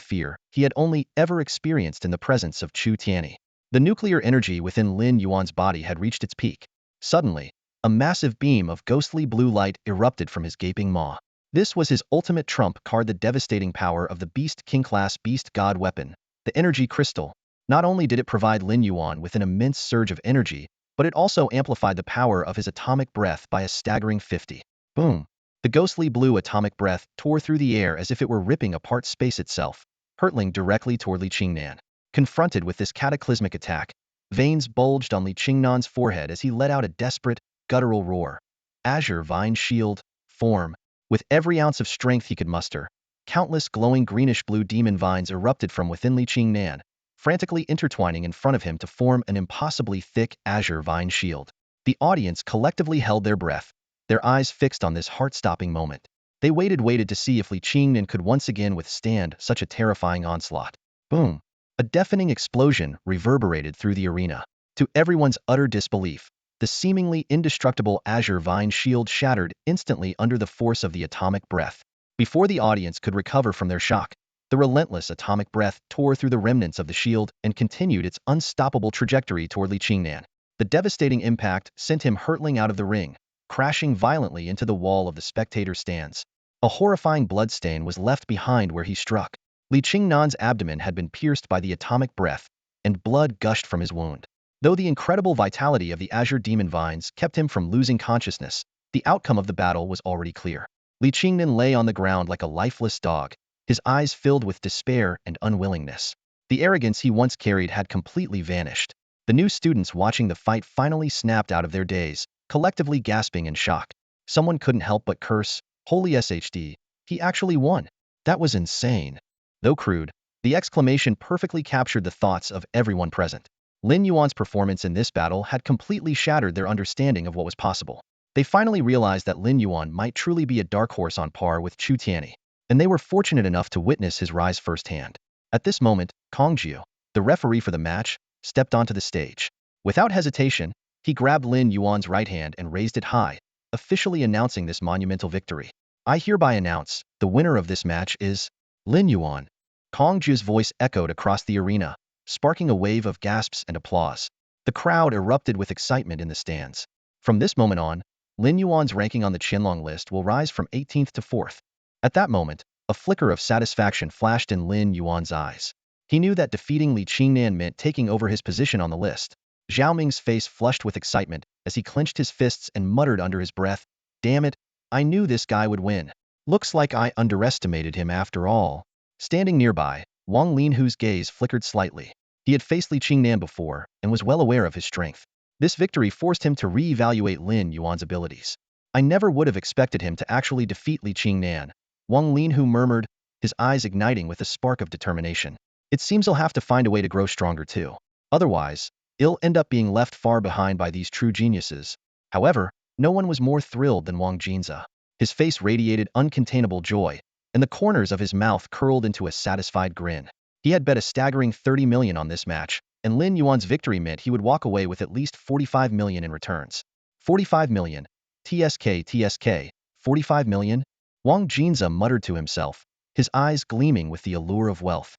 he had only ever experienced in the presence of Chu Tianyi. The nuclear energy within Lin Yuan's body had reached its peak. Suddenly, a massive beam of ghostly blue light erupted from his gaping maw. This was his ultimate trump card, the devastating power of the Beast King-class Beast God weapon, the Energy Crystal. Not only did it provide Lin Yuan with an immense surge of energy, but it also amplified the power of his atomic breath by a staggering 50. Boom! The ghostly blue atomic breath tore through the air as if it were ripping apart space itself, hurtling directly toward Li Qingnan. Confronted with this cataclysmic attack, veins bulged on Li Qingnan's forehead as he let out a desperate, guttural roar. Azure Vine Shield, form. With every ounce of strength he could muster, countless glowing greenish-blue demon vines erupted from within Li Qingnan, frantically intertwining in front of him to form an impossibly thick azure vine shield. The audience collectively held their breath, their eyes fixed on this heart-stopping moment. They waited to see if Li Qingnan could once again withstand such a terrifying onslaught. Boom! A deafening explosion reverberated through the arena. To everyone's utter disbelief, the seemingly indestructible azure vine shield shattered instantly under the force of the atomic breath. Before the audience could recover from their shock, the relentless atomic breath tore through the remnants of the shield and continued its unstoppable trajectory toward Li Qingnan. The devastating impact sent him hurtling out of the ring, crashing violently into the wall of the spectator stands. A horrifying bloodstain was left behind where he struck. Li Qingnan's abdomen had been pierced by the atomic breath, and blood gushed from his wound. Though the incredible vitality of the azure demon vines kept him from losing consciousness, the outcome of the battle was already clear. Li Qingnan lay on the ground like a lifeless dog, his eyes filled with despair and unwillingness. The arrogance he once carried had completely vanished. The new students watching the fight finally snapped out of their daze, collectively gasping in shock. Someone couldn't help but curse, "Holy SHD, he actually won." That was insane. Though crude, the exclamation perfectly captured the thoughts of everyone present. Lin Yuan's performance in this battle had completely shattered their understanding of what was possible. They finally realized that Lin Yuan might truly be a dark horse on par with Chu Tianyi, and they were fortunate enough to witness his rise firsthand. At this moment, Kong Jiu, the referee for the match, stepped onto the stage. Without hesitation, he grabbed Lin Yuan's right hand and raised it high, officially announcing this monumental victory. "I hereby announce, the winner of this match is Lin Yuan." Kong Jiu's voice echoed across the arena, sparking a wave of gasps and applause. The crowd erupted with excitement in the stands. From this moment on, Lin Yuan's ranking on the Qianlong list will rise from 18th to 4th. At that moment, a flicker of satisfaction flashed in Lin Yuan's eyes. He knew that defeating Li Qingnan meant taking over his position on the list. Zhao Ming's face flushed with excitement as he clenched his fists and muttered under his breath, "Damn it, I knew this guy would win. Looks like I underestimated him after all." Standing nearby, Wang Linhu's gaze flickered slightly. He had faced Li Qingnan before and was well aware of his strength. This victory forced him to re-evaluate Lin Yuan's abilities. "I never would have expected him to actually defeat Li Qingnan," Wang Linhu murmured, his eyes igniting with a spark of determination. "It seems he'll have to find a way to grow stronger too. Otherwise, he'll end up being left far behind by these true geniuses." However, no one was more thrilled than Wang Jinza. His face radiated uncontainable joy, and the corners of his mouth curled into a satisfied grin. He had bet a staggering 30 million on this match, and Lin Yuan's victory meant he would walk away with at least 45 million in returns. 45 million. TSK, 45 million? Wang Jinza muttered to himself, his eyes gleaming with the allure of wealth.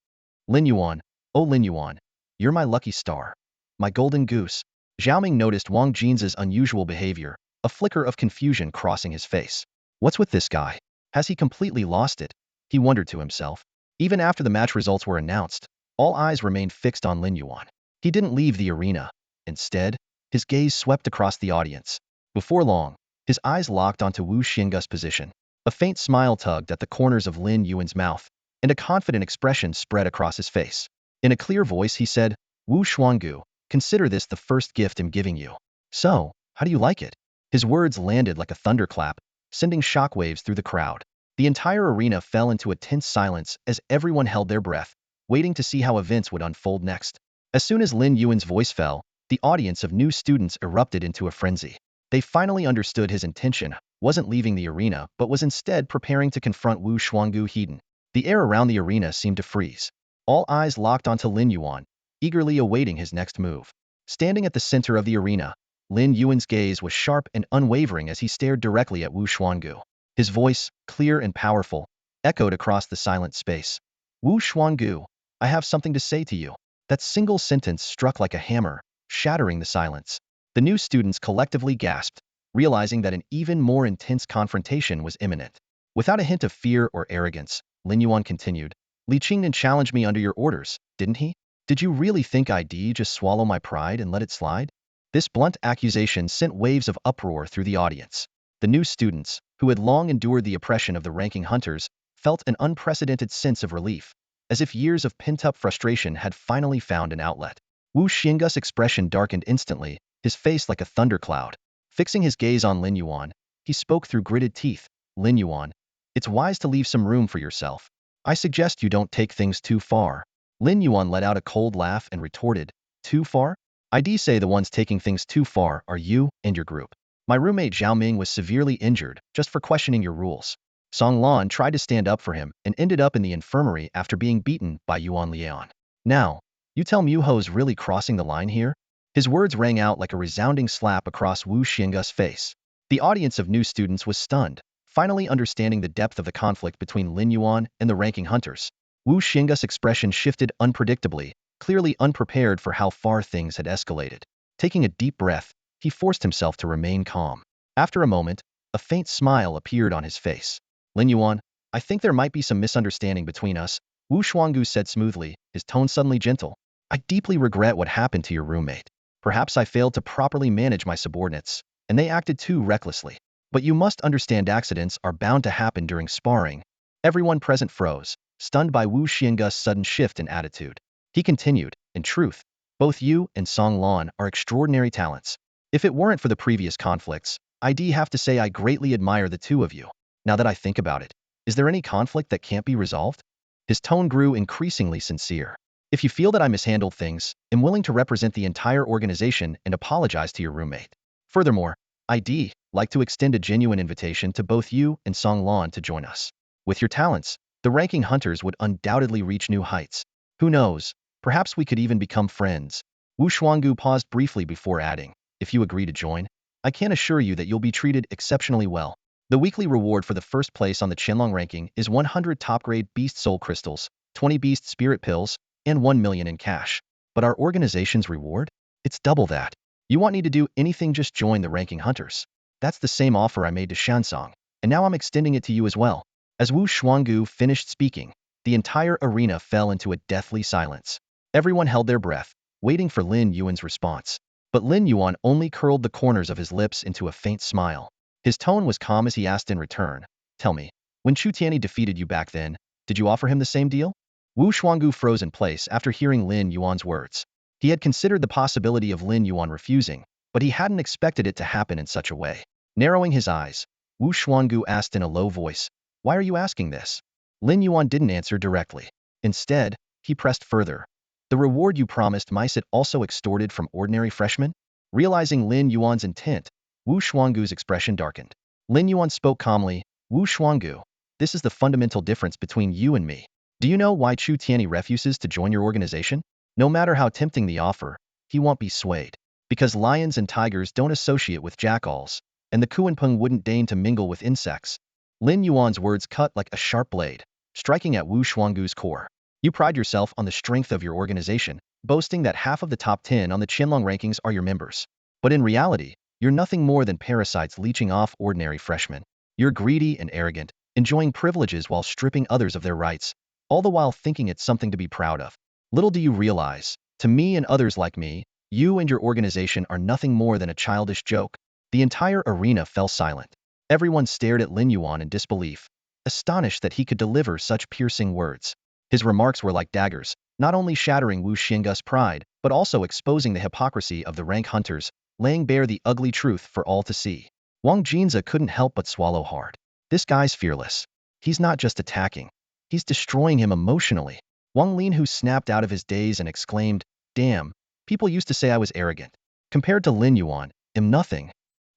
"Lin Yuan, oh Lin Yuan, you're my lucky star. My golden goose." Xiaoming noticed Wang Jinza's unusual behavior, a flicker of confusion crossing his face. "What's with this guy? Has he completely lost it?" he wondered to himself. Even after the match results were announced, all eyes remained fixed on Lin Yuan. He didn't leave the arena. Instead, his gaze swept across the audience. Before long, his eyes locked onto Wu Xingu's position. A faint smile tugged at the corners of Lin Yuan's mouth, and a confident expression spread across his face. In a clear voice he said, "Wu Xuangu, consider this the first gift I'm giving you. So, how do you like it?" His words landed like a thunderclap, sending shockwaves through the crowd. The entire arena fell into a tense silence as everyone held their breath, waiting to see how events would unfold next. As soon as Lin Yuan's voice fell, the audience of new students erupted into a frenzy. They finally understood his intention wasn't leaving the arena but was instead preparing to confront Wu Shuanggu Heiden. The air around the arena seemed to freeze. All eyes locked onto Lin Yuan, eagerly awaiting his next move. Standing at the center of the arena, Lin Yuan's gaze was sharp and unwavering as he stared directly at Wu Shuanggu. His voice, clear and powerful, echoed across the silent space. Wu Shuanggu, I have something to say to you. That single sentence struck like a hammer, shattering the silence. The new students collectively gasped, realizing that an even more intense confrontation was imminent. Without a hint of fear or arrogance, Lin Yuan continued, Li Qingnan challenged me under your orders, didn't he? Did you really think I'd just swallow my pride and let it slide? This blunt accusation sent waves of uproar through the audience. The new students, who had long endured the oppression of the ranking hunters, felt an unprecedented sense of relief, as if years of pent-up frustration had finally found an outlet. Wu Xinggu's expression darkened instantly, his face like a thundercloud. Fixing his gaze on Lin Yuan, he spoke through gritted teeth. Lin Yuan, it's wise to leave some room for yourself. I suggest you don't take things too far. Lin Yuan let out a cold laugh and retorted, too far? I'd say the ones taking things too far are you and your group. My roommate Zhao Ming was severely injured just for questioning your rules. Song Lan tried to stand up for him and ended up in the infirmary after being beaten by Yuan Lian. Now, you tell me Yuho's really crossing the line here? His words rang out like a resounding slap across Wu Xinggu's face. The audience of new students was stunned, finally understanding the depth of the conflict between Lin Yuan and the ranking hunters. Wu Xinggu's expression shifted unpredictably, clearly unprepared for how far things had escalated. Taking a deep breath, he forced himself to remain calm. After a moment, a faint smile appeared on his face. Lin Yuan, I think there might be some misunderstanding between us, Wu Shuanggu said smoothly, his tone suddenly gentle. I deeply regret what happened to your roommate. Perhaps I failed to properly manage my subordinates, and they acted too recklessly. But you must understand accidents are bound to happen during sparring. Everyone present froze, stunned by Wu Xinggu's sudden shift in attitude. He continued, in truth, both you and Song Lan are extraordinary talents. If it weren't for the previous conflicts, I'd have to say I greatly admire the two of you. Now that I think about it, is there any conflict that can't be resolved? His tone grew increasingly sincere. If you feel that I mishandled things, I'm willing to represent the entire organization and apologize to your roommate. Furthermore, I'd like to extend a genuine invitation to both you and Song Lan to join us. With your talents, the ranking hunters would undoubtedly reach new heights. Who knows, perhaps we could even become friends. Wu Shuanggu paused briefly before adding, if you agree to join, I can assure you that you'll be treated exceptionally well. The weekly reward for the first place on the Qianlong ranking is 100 top-grade Beast Soul crystals, 20 Beast Spirit pills, and 1 million in cash. But our organization's reward? It's double that. You want me to do anything, just join the ranking hunters. That's the same offer I made to Shansong, and now I'm extending it to you as well. As Wu Shuanggu finished speaking, the entire arena fell into a deathly silence. Everyone held their breath, waiting for Lin Yuan's response. But Lin Yuan only curled the corners of his lips into a faint smile. His tone was calm as he asked in return, tell me, when Chu Tianyi defeated you back then, did you offer him the same deal? Wu Shuanggu froze in place after hearing Lin Yuan's words. He had considered the possibility of Lin Yuan refusing, but he hadn't expected it to happen in such a way. Narrowing his eyes, Wu Shuanggu asked in a low voice, why are you asking this? Lin Yuan didn't answer directly. Instead, he pressed further. The reward you promised might it also extorted from ordinary freshmen? Realizing Lin Yuan's intent, Wu Shuanggu's expression darkened. Lin Yuan spoke calmly, Wu Shuanggu, this is the fundamental difference between you and me. Do you know why Chu Tianyi refuses to join your organization? No matter how tempting the offer, he won't be swayed. Because lions and tigers don't associate with jackals, and the Kuanpeng wouldn't deign to mingle with insects. Lin Yuan's words cut like a sharp blade, striking at Wu Shuanggu's core. You pride yourself on the strength of your organization, boasting that half of the top 10 on the Qianlong rankings are your members. But in reality, you're nothing more than parasites leeching off ordinary freshmen. You're greedy and arrogant, enjoying privileges while stripping others of their rights, all the while thinking it's something to be proud of. Little do you realize, to me and others like me, you and your organization are nothing more than a childish joke. The entire arena fell silent. Everyone stared at Lin Yuan in disbelief, astonished that he could deliver such piercing words. His remarks were like daggers, not only shattering Wu Xinggu's pride, but also exposing the hypocrisy of the rank hunters, laying bare the ugly truth for all to see. Wang Jinza couldn't help but swallow hard. This guy's fearless. He's not just attacking. He's destroying him emotionally. Wang Linhu snapped out of his daze and exclaimed, "Damn, people used to say I was arrogant. Compared to Lin Yuan, I'm nothing."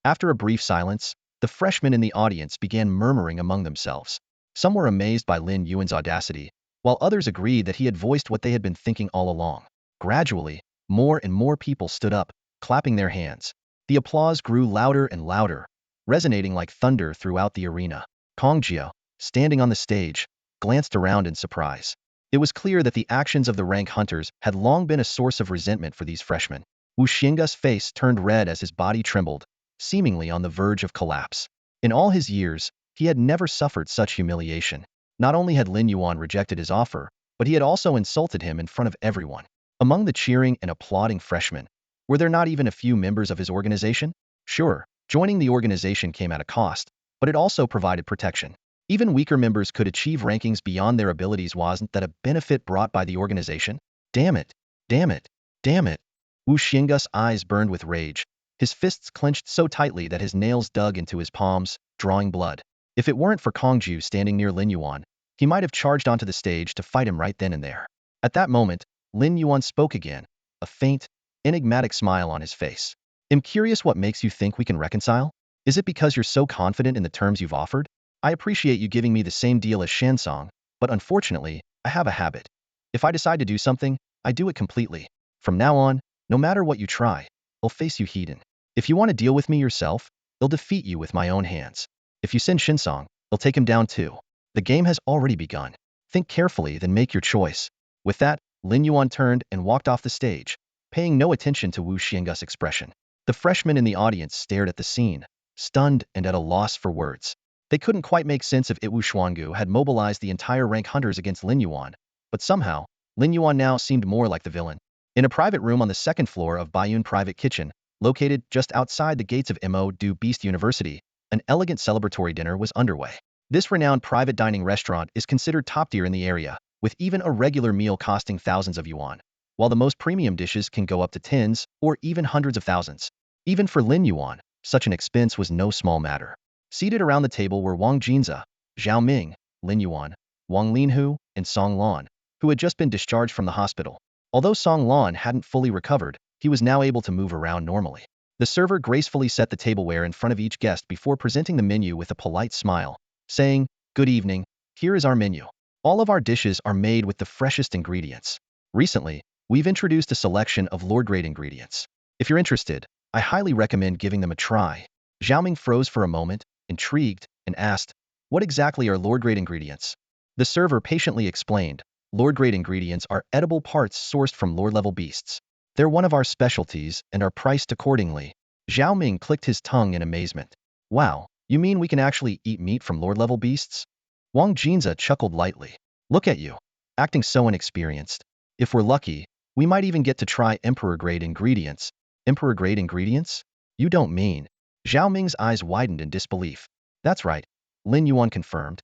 After a brief silence, the freshmen in the audience began murmuring among themselves. Some were amazed by Lin Yuan's audacity, while others agreed that he had voiced what they had been thinking all along. Gradually, more and more people stood up, clapping their hands. The applause grew louder and louder, resonating like thunder throughout the arena. Kong Jiao, standing on the stage, glanced around in surprise. It was clear that the actions of the rank hunters had long been a source of resentment for these freshmen. Wu Xingge's face turned red as his body trembled, seemingly on the verge of collapse. In all his years, he had never suffered such humiliation. Not only had Lin Yuan rejected his offer, but he had also insulted him in front of everyone. Among the cheering and applauding freshmen, were there not even a few members of his organization? Sure, joining the organization came at a cost, but it also provided protection. Even weaker members could achieve rankings beyond their abilities. Wasn't that a benefit brought by the organization? Damn it! Damn it! Damn it! Wu Xingge's eyes burned with rage. His fists clenched so tightly that his nails dug into his palms, drawing blood. If it weren't for Kongju standing near Lin Yuan, he might have charged onto the stage to fight him right then and there. At that moment, Lin Yuan spoke again, a faint, enigmatic smile on his face. "I'm curious what makes you think we can reconcile? Is it because you're so confident in the terms you've offered? I appreciate you giving me the same deal as Shansong, but unfortunately, I have a habit. If I decide to do something, I do it completely. From now on, no matter what you try, I'll face you heathen. If you want to deal with me yourself, I'll defeat you with my own hands. If you send Shinsong, I'll take him down too. The game has already begun. Think carefully, then make your choice." With that, Lin Yuan turned and walked off the stage, paying no attention to Wu Xingge's expression. The freshmen in the audience stared at the scene, stunned and at a loss for words. They couldn't quite make sense if Wu Shuanggu had mobilized the entire rank hunters against Lin Yuan, but somehow, Lin Yuan now seemed more like the villain. In a private room on the second floor of Baiyun Private Kitchen, located just outside the gates of Mo Du Beast University, an elegant celebratory dinner was underway. This renowned private dining restaurant is considered top tier in the area, with even a regular meal costing thousands of yuan, while the most premium dishes can go up to tens or even hundreds of thousands. Even for Lin Yuan, such an expense was no small matter. Seated around the table were Wang Jinza, Zhao Ming, Lin Yuan, Wang Linhu, and Song Lan, who had just been discharged from the hospital. Although Song Lan hadn't fully recovered, he was now able to move around normally. The server gracefully set the tableware in front of each guest before presenting the menu with a polite smile, saying, "Good evening, here is our menu. All of our dishes are made with the freshest ingredients. Recently, we've introduced a selection of Lord-grade ingredients. If you're interested, I highly recommend giving them a try." Zhao froze for a moment, intrigued, and asked, "What exactly are Lord-grade ingredients?" The server patiently explained, "Lord-grade ingredients are edible parts sourced from Lord-level beasts. They're one of our specialties and are priced accordingly." Zhao Ming clicked his tongue in amazement. "Wow, you mean we can actually eat meat from Lord-level beasts?" Wang Jinza chuckled lightly. "Look at you, acting so inexperienced. If we're lucky, we might even get to try Emperor-grade ingredients." "Emperor-grade ingredients? You don't mean..." Zhao Ming's eyes widened in disbelief. "That's right," Lin Yuan confirmed.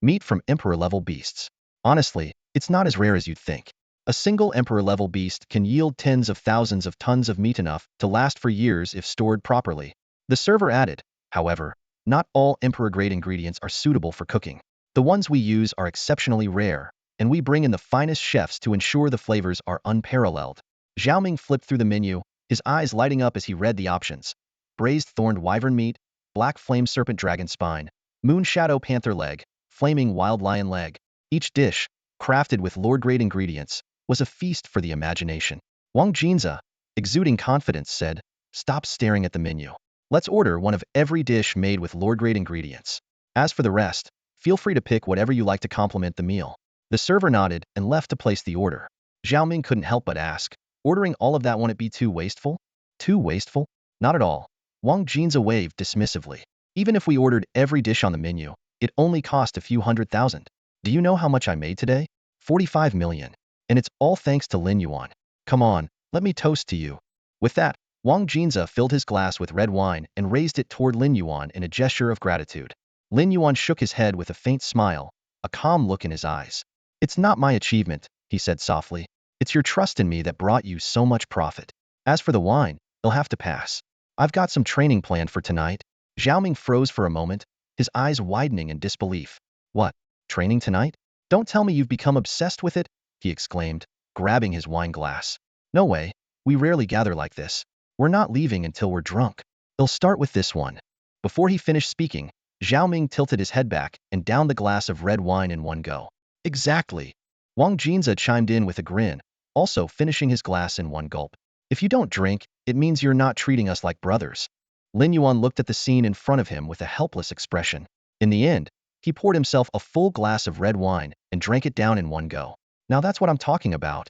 "Meat from Emperor-level beasts. Honestly, it's not as rare as you'd think. A single Emperor-level beast can yield tens of thousands of tons of meat, enough to last for years if stored properly." The server added, "However, not all Emperor-grade ingredients are suitable for cooking. The ones we use are exceptionally rare, and we bring in the finest chefs to ensure the flavors are unparalleled." Zhao Ming flipped through the menu, his eyes lighting up as he read the options. Braised thorned wyvern meat, black flame serpent dragon spine, moon shadow panther leg, flaming wild lion leg. Each dish, crafted with Lord-grade ingredients, was a feast for the imagination. Wang Jinza, exuding confidence, said, "Stop staring at the menu. Let's order one of every dish made with Lord-grade ingredients. As for the rest, feel free to pick whatever you like to complement the meal." The server nodded and left to place the order. Zhao Ming couldn't help but ask, "Ordering all of that, won't it be too wasteful?" "Too wasteful? Not at all." Wang Jinza waved dismissively. "Even if we ordered every dish on the menu, it only cost a few 100,000. Do you know how much I made today? 45 million. And it's all thanks to Lin Yuan. Come on, let me toast to you." With that, Wang Jinza filled his glass with red wine and raised it toward Lin Yuan in a gesture of gratitude. Lin Yuan shook his head with a faint smile, a calm look in his eyes. "It's not my achievement," he said softly. "It's your trust in me that brought you so much profit. As for the wine, it'll have to pass. I've got some training planned for tonight." Zhao Ming froze for a moment, his eyes widening in disbelief. What? Training tonight? Don't tell me you've become obsessed with it, he exclaimed, grabbing his wine glass. No way, we rarely gather like this. We're not leaving until we're drunk. They'll start with this one. Before he finished speaking, Zhao Ming tilted his head back and downed the glass of red wine in one go. Exactly. Wang Jinza chimed in with a grin, also finishing his glass in one gulp. If you don't drink, it means you're not treating us like brothers. Lin Yuan looked at the scene in front of him with a helpless expression. In the end, he poured himself a full glass of red wine and drank it down in one go. Now that's what I'm talking about.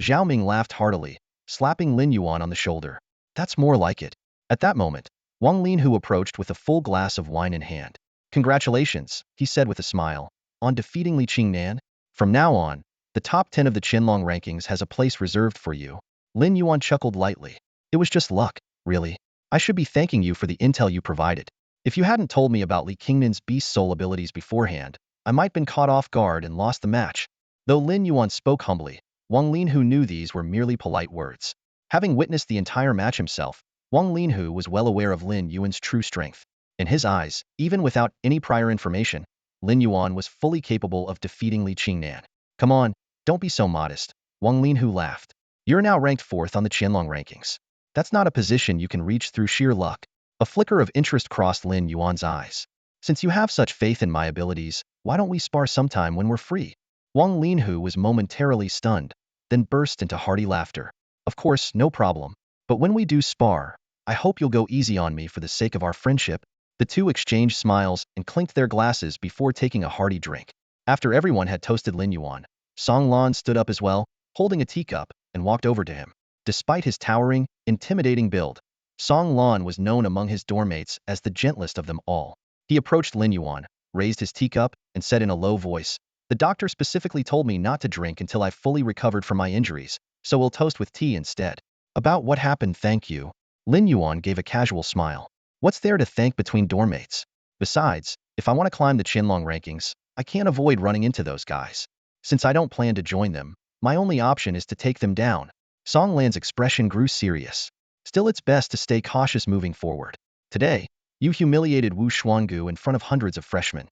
Zhao Ming laughed heartily, slapping Lin Yuan on the shoulder. That's more like it. At that moment, Wang Linhu approached with a full glass of wine in hand. Congratulations, he said with a smile, on defeating Li Qingnan. From now on, the top 10 of the Qianlong rankings has a place reserved for you. Lin Yuan chuckled lightly. It was just luck, really. I should be thanking you for the intel you provided. If you hadn't told me about Li Qingnan's Beast Soul abilities beforehand, I might been caught off guard and lost the match. Though Lin Yuan spoke humbly, Wang Linhu knew these were merely polite words. Having witnessed the entire match himself, Wang Linhu was well aware of Lin Yuan's true strength. In his eyes, even without any prior information, Lin Yuan was fully capable of defeating Li Qingnan. Come on, don't be so modest, Wang Linhu laughed. You're now ranked 4th on the Qianlong rankings. That's not a position you can reach through sheer luck. A flicker of interest crossed Lin Yuan's eyes. Since you have such faith in my abilities, why don't we spar sometime when we're free? Wang Linhu was momentarily stunned, then burst into hearty laughter. Of course, no problem. But when we do spar, I hope you'll go easy on me for the sake of our friendship. The two exchanged smiles and clinked their glasses before taking a hearty drink. After everyone had toasted Lin Yuan, Song Lan stood up as well, holding a teacup, and walked over to him. Despite his towering, intimidating build, Song Lan was known among his dormmates as the gentlest of them all. He approached Lin Yuan, raised his teacup, and said in a low voice, "The doctor specifically told me not to drink until I fully recovered from my injuries, so we'll toast with tea instead." About what happened, thank you. Lin Yuan gave a casual smile. What's there to thank between dormmates? Besides, if I want to climb the Qianlong rankings, I can't avoid running into those guys. Since I don't plan to join them, my only option is to take them down. Song Lan's expression grew serious. Still, it's best to stay cautious moving forward. Today, you humiliated Wu Xuangu in front of hundreds of freshmen.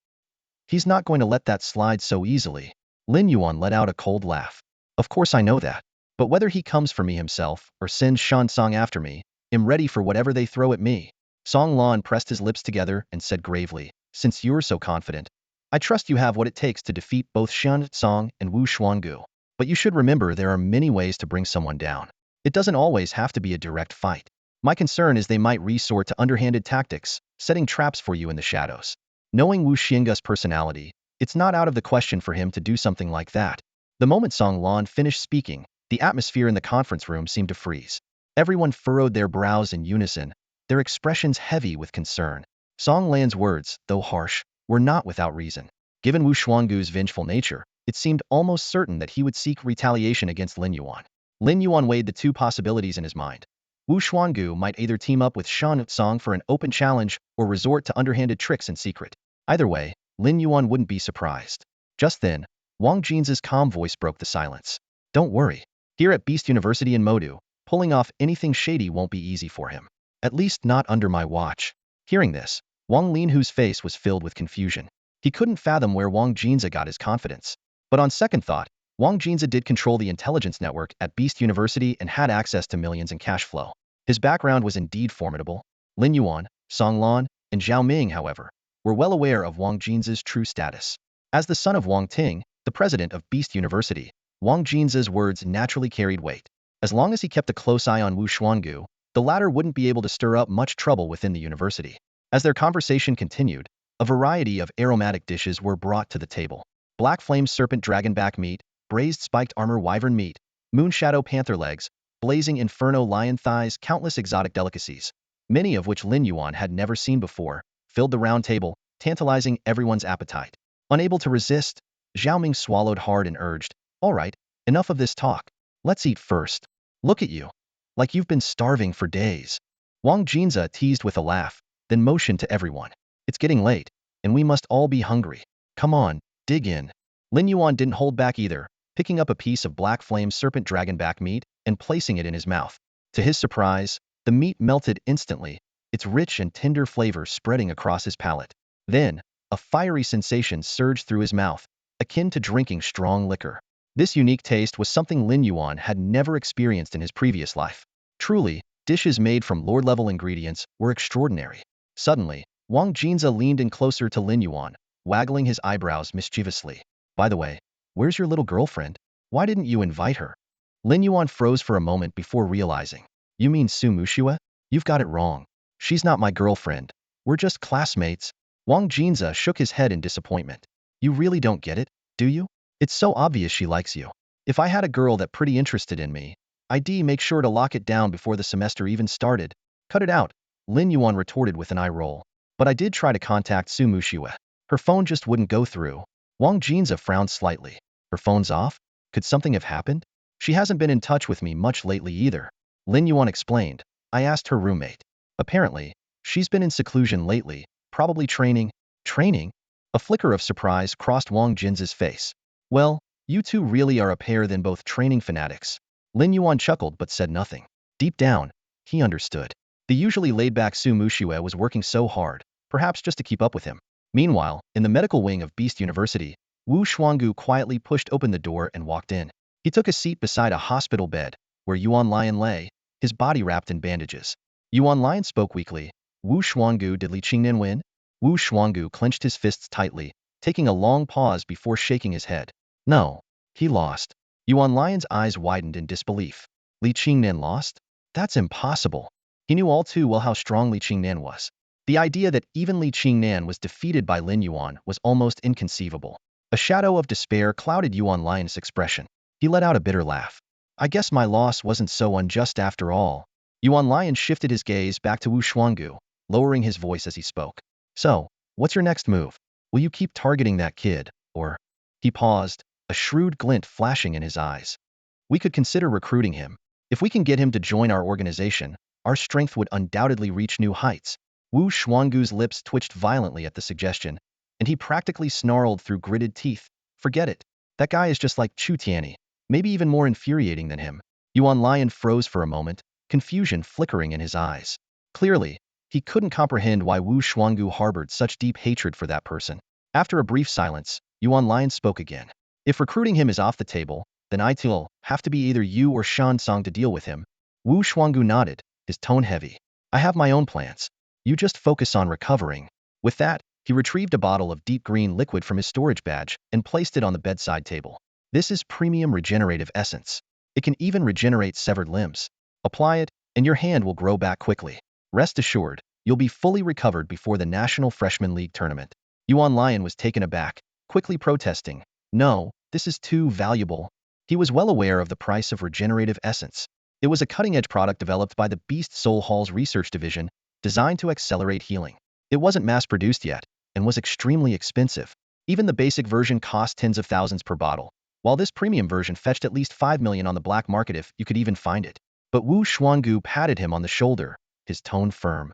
He's not going to let that slide so easily. Lin Yuan let out a cold laugh. Of course I know that. But whether he comes for me himself or sends Shan Song after me, I'm ready for whatever they throw at me. Song Lan pressed his lips together and said gravely, since you're so confident, I trust you have what it takes to defeat both Shan Song and Wu Xuangu. But you should remember there are many ways to bring someone down. It doesn't always have to be a direct fight. My concern is they might resort to underhanded tactics, setting traps for you in the shadows. Knowing Wu Xinggu's personality, it's not out of the question for him to do something like that. The moment Song Lan finished speaking, the atmosphere in the conference room seemed to freeze. Everyone furrowed their brows in unison, their expressions heavy with concern. Song Lan's words, though harsh, were not without reason. Given Wu Xuangu's vengeful nature, it seemed almost certain that he would seek retaliation against Lin Yuan. Lin Yuan weighed the two possibilities in his mind. Wu Xuangu might either team up with Shan Song for an open challenge or resort to underhanded tricks in secret. Either way, Lin Yuan wouldn't be surprised. Just then, Wang Jin's calm voice broke the silence. Don't worry. Here at Beast University in Modu, pulling off anything shady won't be easy for him. At least not under my watch. Hearing this, Wang Linhu's face was filled with confusion. He couldn't fathom where Wang Jinza got his confidence. But on second thought, Wang Jinza did control the intelligence network at Beast University and had access to millions in cash flow. His background was indeed formidable. Lin Yuan, Song Lan, and Zhao Ming, however, were well aware of Wang Jinza's true status. As the son of Wang Ting, the president of Beast University, Wang Jinza's words naturally carried weight. As long as he kept a close eye on Wu Xuangu, the latter wouldn't be able to stir up much trouble within the university. As their conversation continued, a variety of aromatic dishes were brought to the table. Black flame serpent dragonback meat, braised spiked armor wyvern meat, moonshadow panther legs, blazing inferno lion thighs, countless exotic delicacies, many of which Lin Yuan had never seen before, filled the round table, tantalizing everyone's appetite. Unable to resist, Zhao Ming swallowed hard and urged, all right, enough of this talk. Let's eat first. Look at you. Like you've been starving for days. Wang Jinza teased with a laugh, then motioned to everyone. It's getting late, and we must all be hungry. Come on, dig in. Lin Yuan didn't hold back either, picking up a piece of black flame serpent dragonback meat and placing it in his mouth. To his surprise, the meat melted instantly, its rich and tender flavor spreading across his palate. Then, a fiery sensation surged through his mouth, akin to drinking strong liquor. This unique taste was something Lin Yuan had never experienced in his previous life. Truly, dishes made from lord-level ingredients were extraordinary. Suddenly, Wang Jinza leaned in closer to Lin Yuan, waggling his eyebrows mischievously. By the way, where's your little girlfriend? Why didn't you invite her? Lin Yuan froze for a moment before realizing. You mean Su Muxue? You've got it wrong. She's not my girlfriend. We're just classmates. Wang Jinza shook his head in disappointment. You really don't get it, do you? It's so obvious she likes you. If I had a girl that pretty interested in me, I'd make sure to lock it down before the semester even started. Cut it out, Lin Yuan retorted with an eye roll. But I did try to contact Su Muxue. Her phone just wouldn't go through. Wang Jinza frowned slightly. Her phone's off? Could something have happened? She hasn't been in touch with me much lately either. Lin Yuan explained. I asked her roommate. Apparently, she's been in seclusion lately, probably training. Training? A flicker of surprise crossed Wang Jinza's face. Well, you two really are a pair than both training fanatics. Lin Yuan chuckled but said nothing. Deep down, he understood. The usually laid-back Su Muxue was working so hard, perhaps just to keep up with him. Meanwhile, in the medical wing of Beast University, Wu Xuangu quietly pushed open the door and walked in. He took a seat beside a hospital bed, where Yuan Lion lay, his body wrapped in bandages. Yuan Lion spoke weakly. Wu Xuangu, did Li Qingnan win? Wu Xuangu clenched his fists tightly, taking a long pause before shaking his head. No, he lost. Yuan Lion's eyes widened in disbelief. Li Qingnan lost? That's impossible. He knew all too well how strong Li Qingnan was. The idea that even Li Qingnan was defeated by Lin Yuan was almost inconceivable. A shadow of despair clouded Yuan Lion's expression. He let out a bitter laugh. I guess my loss wasn't so unjust after all. Yuan Lion shifted his gaze back to Wu Xuangu, lowering his voice as he spoke. So, what's your next move? Will you keep targeting that kid, or? He paused, a shrewd glint flashing in his eyes. We could consider recruiting him. If we can get him to join our organization, our strength would undoubtedly reach new heights. Wu Xuangu's lips twitched violently at the suggestion, and he practically snarled through gritted teeth. Forget it. That guy is just like Chu Tianyi, maybe even more infuriating than him. Yuan Lion froze for a moment, confusion flickering in his eyes. Clearly, he couldn't comprehend why Wu Xuangu harbored such deep hatred for that person. After a brief silence, Yuan Lion spoke again. If recruiting him is off the table, then it'll have to be either you or Shan Song to deal with him. Wu Xuangu nodded, his tone heavy. I have my own plans. You just focus on recovering. With that, he retrieved a bottle of deep green liquid from his storage badge and placed it on the bedside table. This is premium regenerative essence. It can even regenerate severed limbs. Apply it, and your hand will grow back quickly. Rest assured, you'll be fully recovered before the National Freshman League tournament. Yuan Lion was taken aback, quickly protesting. No, this is too valuable. He was well aware of the price of regenerative essence. It was a cutting-edge product developed by the Beast Soul Hall's research division, designed to accelerate healing. It wasn't mass-produced yet, and was extremely expensive. Even the basic version cost tens of thousands per bottle, while this premium version fetched at least 5 million on the black market if you could even find it. But Wu Xuangu patted him on the shoulder, his tone firm.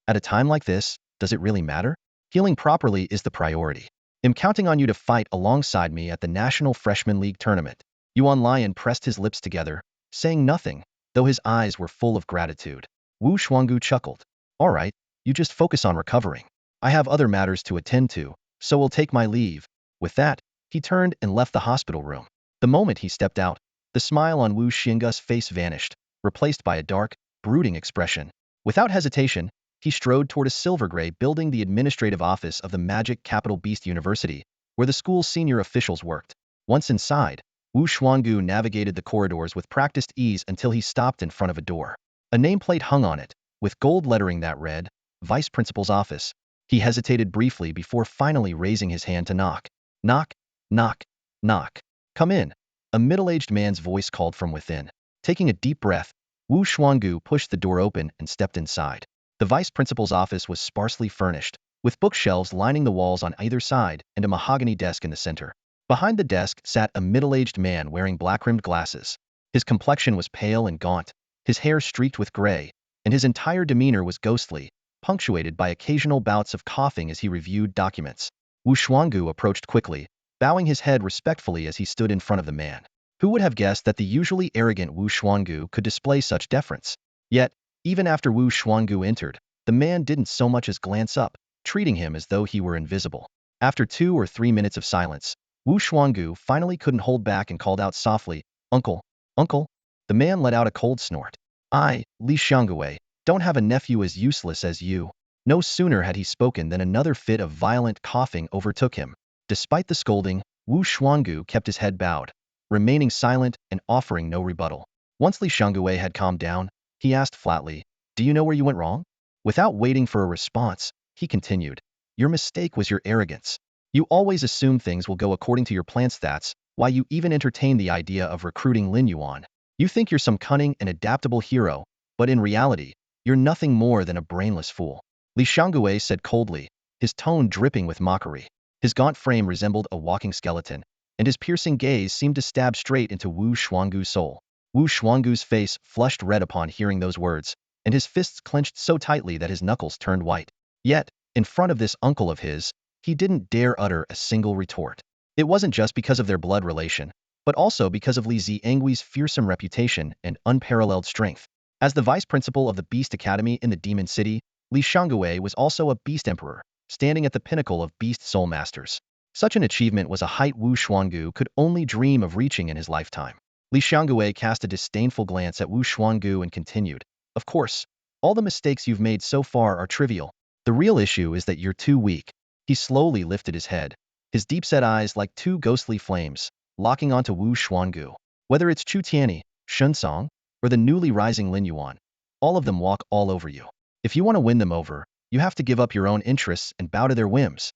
At a time like this, does it really matter? Healing properly is the priority. I'm counting on you to fight alongside me at the National Freshman League tournament. Yuan Lion pressed his lips together, saying nothing, though his eyes were full of gratitude. Wu Xuangu chuckled. All right, you just focus on recovering. I have other matters to attend to, so will take my leave. With that, he turned and left the hospital room. The moment he stepped out, the smile on Wu Xinga's face vanished, replaced by a dark, brooding expression. Without hesitation, he strode toward a silver-gray building, the administrative office of the Magic Capital Beast University, where the school's senior officials worked. Once inside, Wu Xuangu navigated the corridors with practiced ease until he stopped in front of a door. A nameplate hung on it, with gold lettering that read, Vice Principal's Office. He hesitated briefly before finally raising his hand to knock. Knock, knock, knock. Come in. A middle-aged man's voice called from within. Taking a deep breath, Wu Xuangu pushed the door open and stepped inside. The vice principal's office was sparsely furnished, with bookshelves lining the walls on either side and a mahogany desk in the center. Behind the desk sat a middle-aged man wearing black-rimmed glasses. His complexion was pale and gaunt, his hair streaked with gray, and his entire demeanor was ghostly, punctuated by occasional bouts of coughing as he reviewed documents. Wu Xuangu approached quickly, bowing his head respectfully as he stood in front of the man. Who would have guessed that the usually arrogant Wu Xuangu could display such deference? Yet, even after Wu Xuangu entered, The man didn't so much as glance up, treating him as though he were invisible. After 2 or 3 minutes of silence, Wu Xuangu finally couldn't hold back and called out softly, "Uncle, uncle." The man let out a cold snort. "I, Li Xiangwei, don't have a nephew as useless as you." No sooner had he spoken than another fit of violent coughing overtook him. Despite the scolding, Wu Xuangu kept his head bowed, remaining silent and offering no rebuttal. Once Li Xiangwei had calmed down, he asked flatly, "Do you know where you went wrong?" Without waiting for a response, he continued, "Your mistake was your arrogance. You always assume things will go according to your plan. That's why you even entertain the idea of recruiting Lin Yuan. You think you're some cunning and adaptable hero, but in reality, you're nothing more than a brainless fool." Li Xiangwei said coldly, his tone dripping with mockery. His gaunt frame resembled a walking skeleton, and his piercing gaze seemed to stab straight into Wu Xuangu's soul. Wu Xuangu's face flushed red upon hearing those words, and his fists clenched so tightly that his knuckles turned white. Yet, in front of this uncle of his, he didn't dare utter a single retort. It wasn't just because of their blood relation, but also because of Li Zianggui's fearsome reputation and unparalleled strength. As the vice principal of the Beast Academy in the Demon City, Li Xiangwei was also a Beast Emperor, standing at the pinnacle of Beast Soul Masters. Such an achievement was a height Wu Xuangu could only dream of reaching in his lifetime. Li Xiangwei cast a disdainful glance at Wu Xuangu and continued, "Of course, all the mistakes you've made so far are trivial. The real issue is that you're too weak." He slowly lifted his head, his deep-set eyes like two ghostly flames, locking onto Wu Xuangu. "Whether it's Chu Tianyi, Shun Song, or the newly rising Lin Yuan, all of them walk all over you. If you want to win them over, you have to give up your own interests and bow to their whims."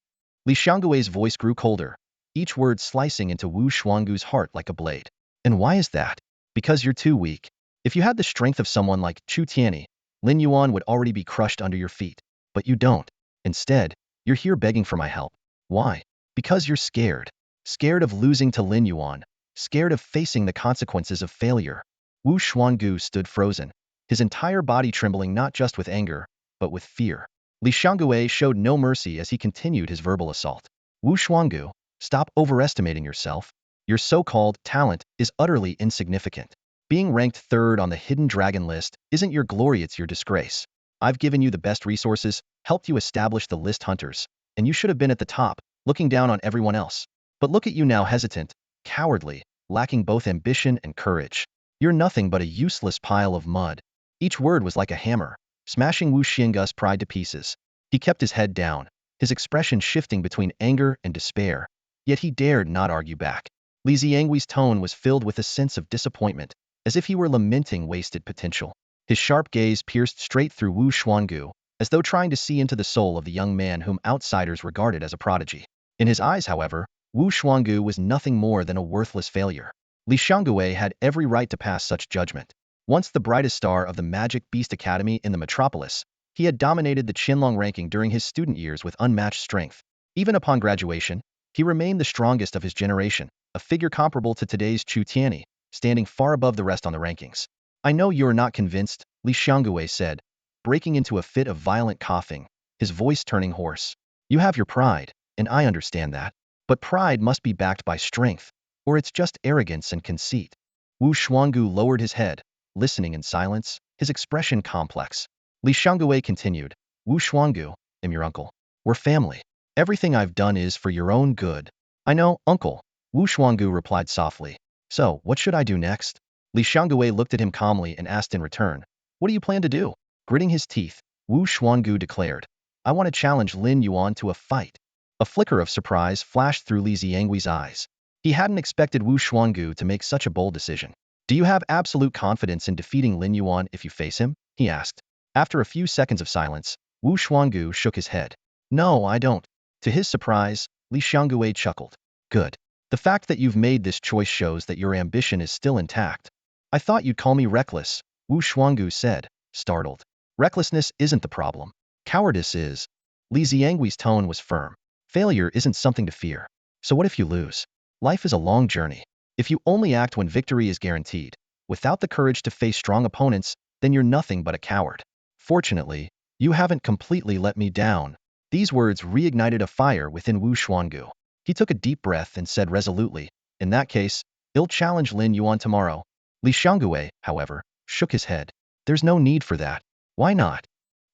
Li Xianggui's voice grew colder, each word slicing into Wu Xuangu's heart like a blade. "And why is that?" "Because you're too weak. If you had the strength of someone like Chu Tianyi, Lin Yuan would already be crushed under your feet. But you don't. Instead, you're here begging for my help. Why? Because you're scared. Scared of losing to Lin Yuan. Scared of facing the consequences of failure." Wu Xuangu stood frozen, his entire body trembling not just with anger, but with fear. Li Xiangwei showed no mercy as he continued his verbal assault. "Wu Xuangu, stop overestimating yourself. Your so-called talent is utterly insignificant. Being ranked third on the Hidden Dragon list isn't your glory, it's your disgrace. I've given you the best resources, helped you establish the list hunters, and you should have been at the top, looking down on everyone else. But look at you now, hesitant, cowardly, lacking both ambition and courage. You're nothing but a useless pile of mud." Each word was like a hammer, smashing Wu Xianggui's pride to pieces. He kept his head down, his expression shifting between anger and despair, yet he dared not argue back. Li Zianggui's tone was filled with a sense of disappointment, as if he were lamenting wasted potential. His sharp gaze pierced straight through Wu Xuangu, as though trying to see into the soul of the young man whom outsiders regarded as a prodigy. In his eyes, however, Wu Xuangu was nothing more than a worthless failure. Li Xiangwei had every right to pass such judgment. Once the brightest star of the Magic Beast Academy in the metropolis, he had dominated the Qinlong ranking during his student years with unmatched strength. Even upon graduation, he remained the strongest of his generation, a figure comparable to today's Chu Tianyi, standing far above the rest on the rankings. "I know you're not convinced," Li Xiangwei said, breaking into a fit of violent coughing, his voice turning hoarse. "You have your pride, and I understand that. But pride must be backed by strength, or it's just arrogance and conceit." Wu Xuangu lowered his head, listening in silence, his expression complex. Li Xiangwei continued, "Wu Xuangu, I'm your uncle. We're family. Everything I've done is for your own good." "I know, uncle," Wu Xuangu replied softly. "So, what should I do next?" Li Xiangwei looked at him calmly and asked in return, "What do you plan to do?" Gritting his teeth, Wu Xuangu declared, "I want to challenge Lin Yuan to a fight." A flicker of surprise flashed through Li Zianggui's eyes. He hadn't expected Wu Xuangu to make such a bold decision. "Do you have absolute confidence in defeating Lin Yuan if you face him?" he asked. After a few seconds of silence, Wu Xuangu shook his head. "No, I don't." To his surprise, Li Xiangwei chuckled. "Good. The fact that you've made this choice shows that your ambition is still intact." "I thought you'd call me reckless," Wu Xuangu said, startled. "Recklessness isn't the problem. Cowardice is." Li Zianggui's tone was firm. "Failure isn't something to fear. So what if you lose? Life is a long journey. If you only act when victory is guaranteed, without the courage to face strong opponents, then you're nothing but a coward. Fortunately, you haven't completely let me down." These words reignited a fire within Wu Xuangu. He took a deep breath and said resolutely, "In that case, I'll challenge Lin Yuan tomorrow." Li Xiangwei, however, shook his head. "There's no need for that." "Why not?"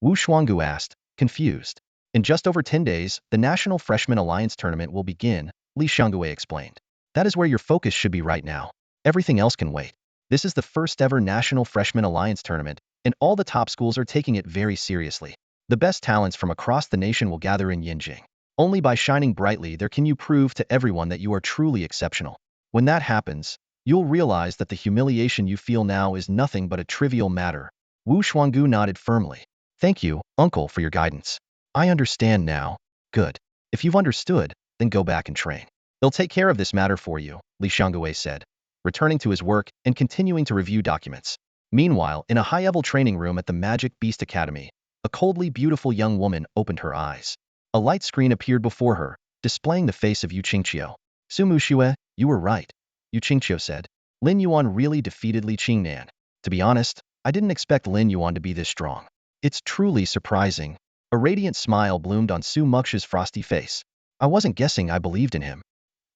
Wu Shuanggu asked, confused. In just over 10 days, the National Freshman Alliance Tournament will begin, Li Xianggui explained. That is where your focus should be right now. Everything else can wait. This is the first ever National Freshman Alliance Tournament, and all the top schools are taking it very seriously. The best talents from across the nation will gather in Yinjing. Only by shining brightly there can you prove to everyone that you are truly exceptional. When that happens, you'll realize that the humiliation you feel now is nothing but a trivial matter. Wu Shuanggu nodded firmly. Thank you, uncle, for your guidance. I understand now. Good. If you've understood, then go back and train. They'll take care of this matter for you, Li Xianggui said, returning to his work and continuing to review documents. Meanwhile, in a high-level training room at the Magic Beast Academy, a coldly beautiful young woman opened her eyes. A light screen appeared before her, displaying the face of Yu Qingqiu. Su Muxue, you were right, Yu Qingqiu said. Lin Yuan really defeated Li Qingnan. To be honest, I didn't expect Lin Yuan to be this strong. It's truly surprising. A radiant smile bloomed on Su Muxue's frosty face. I wasn't guessing, I believed in him.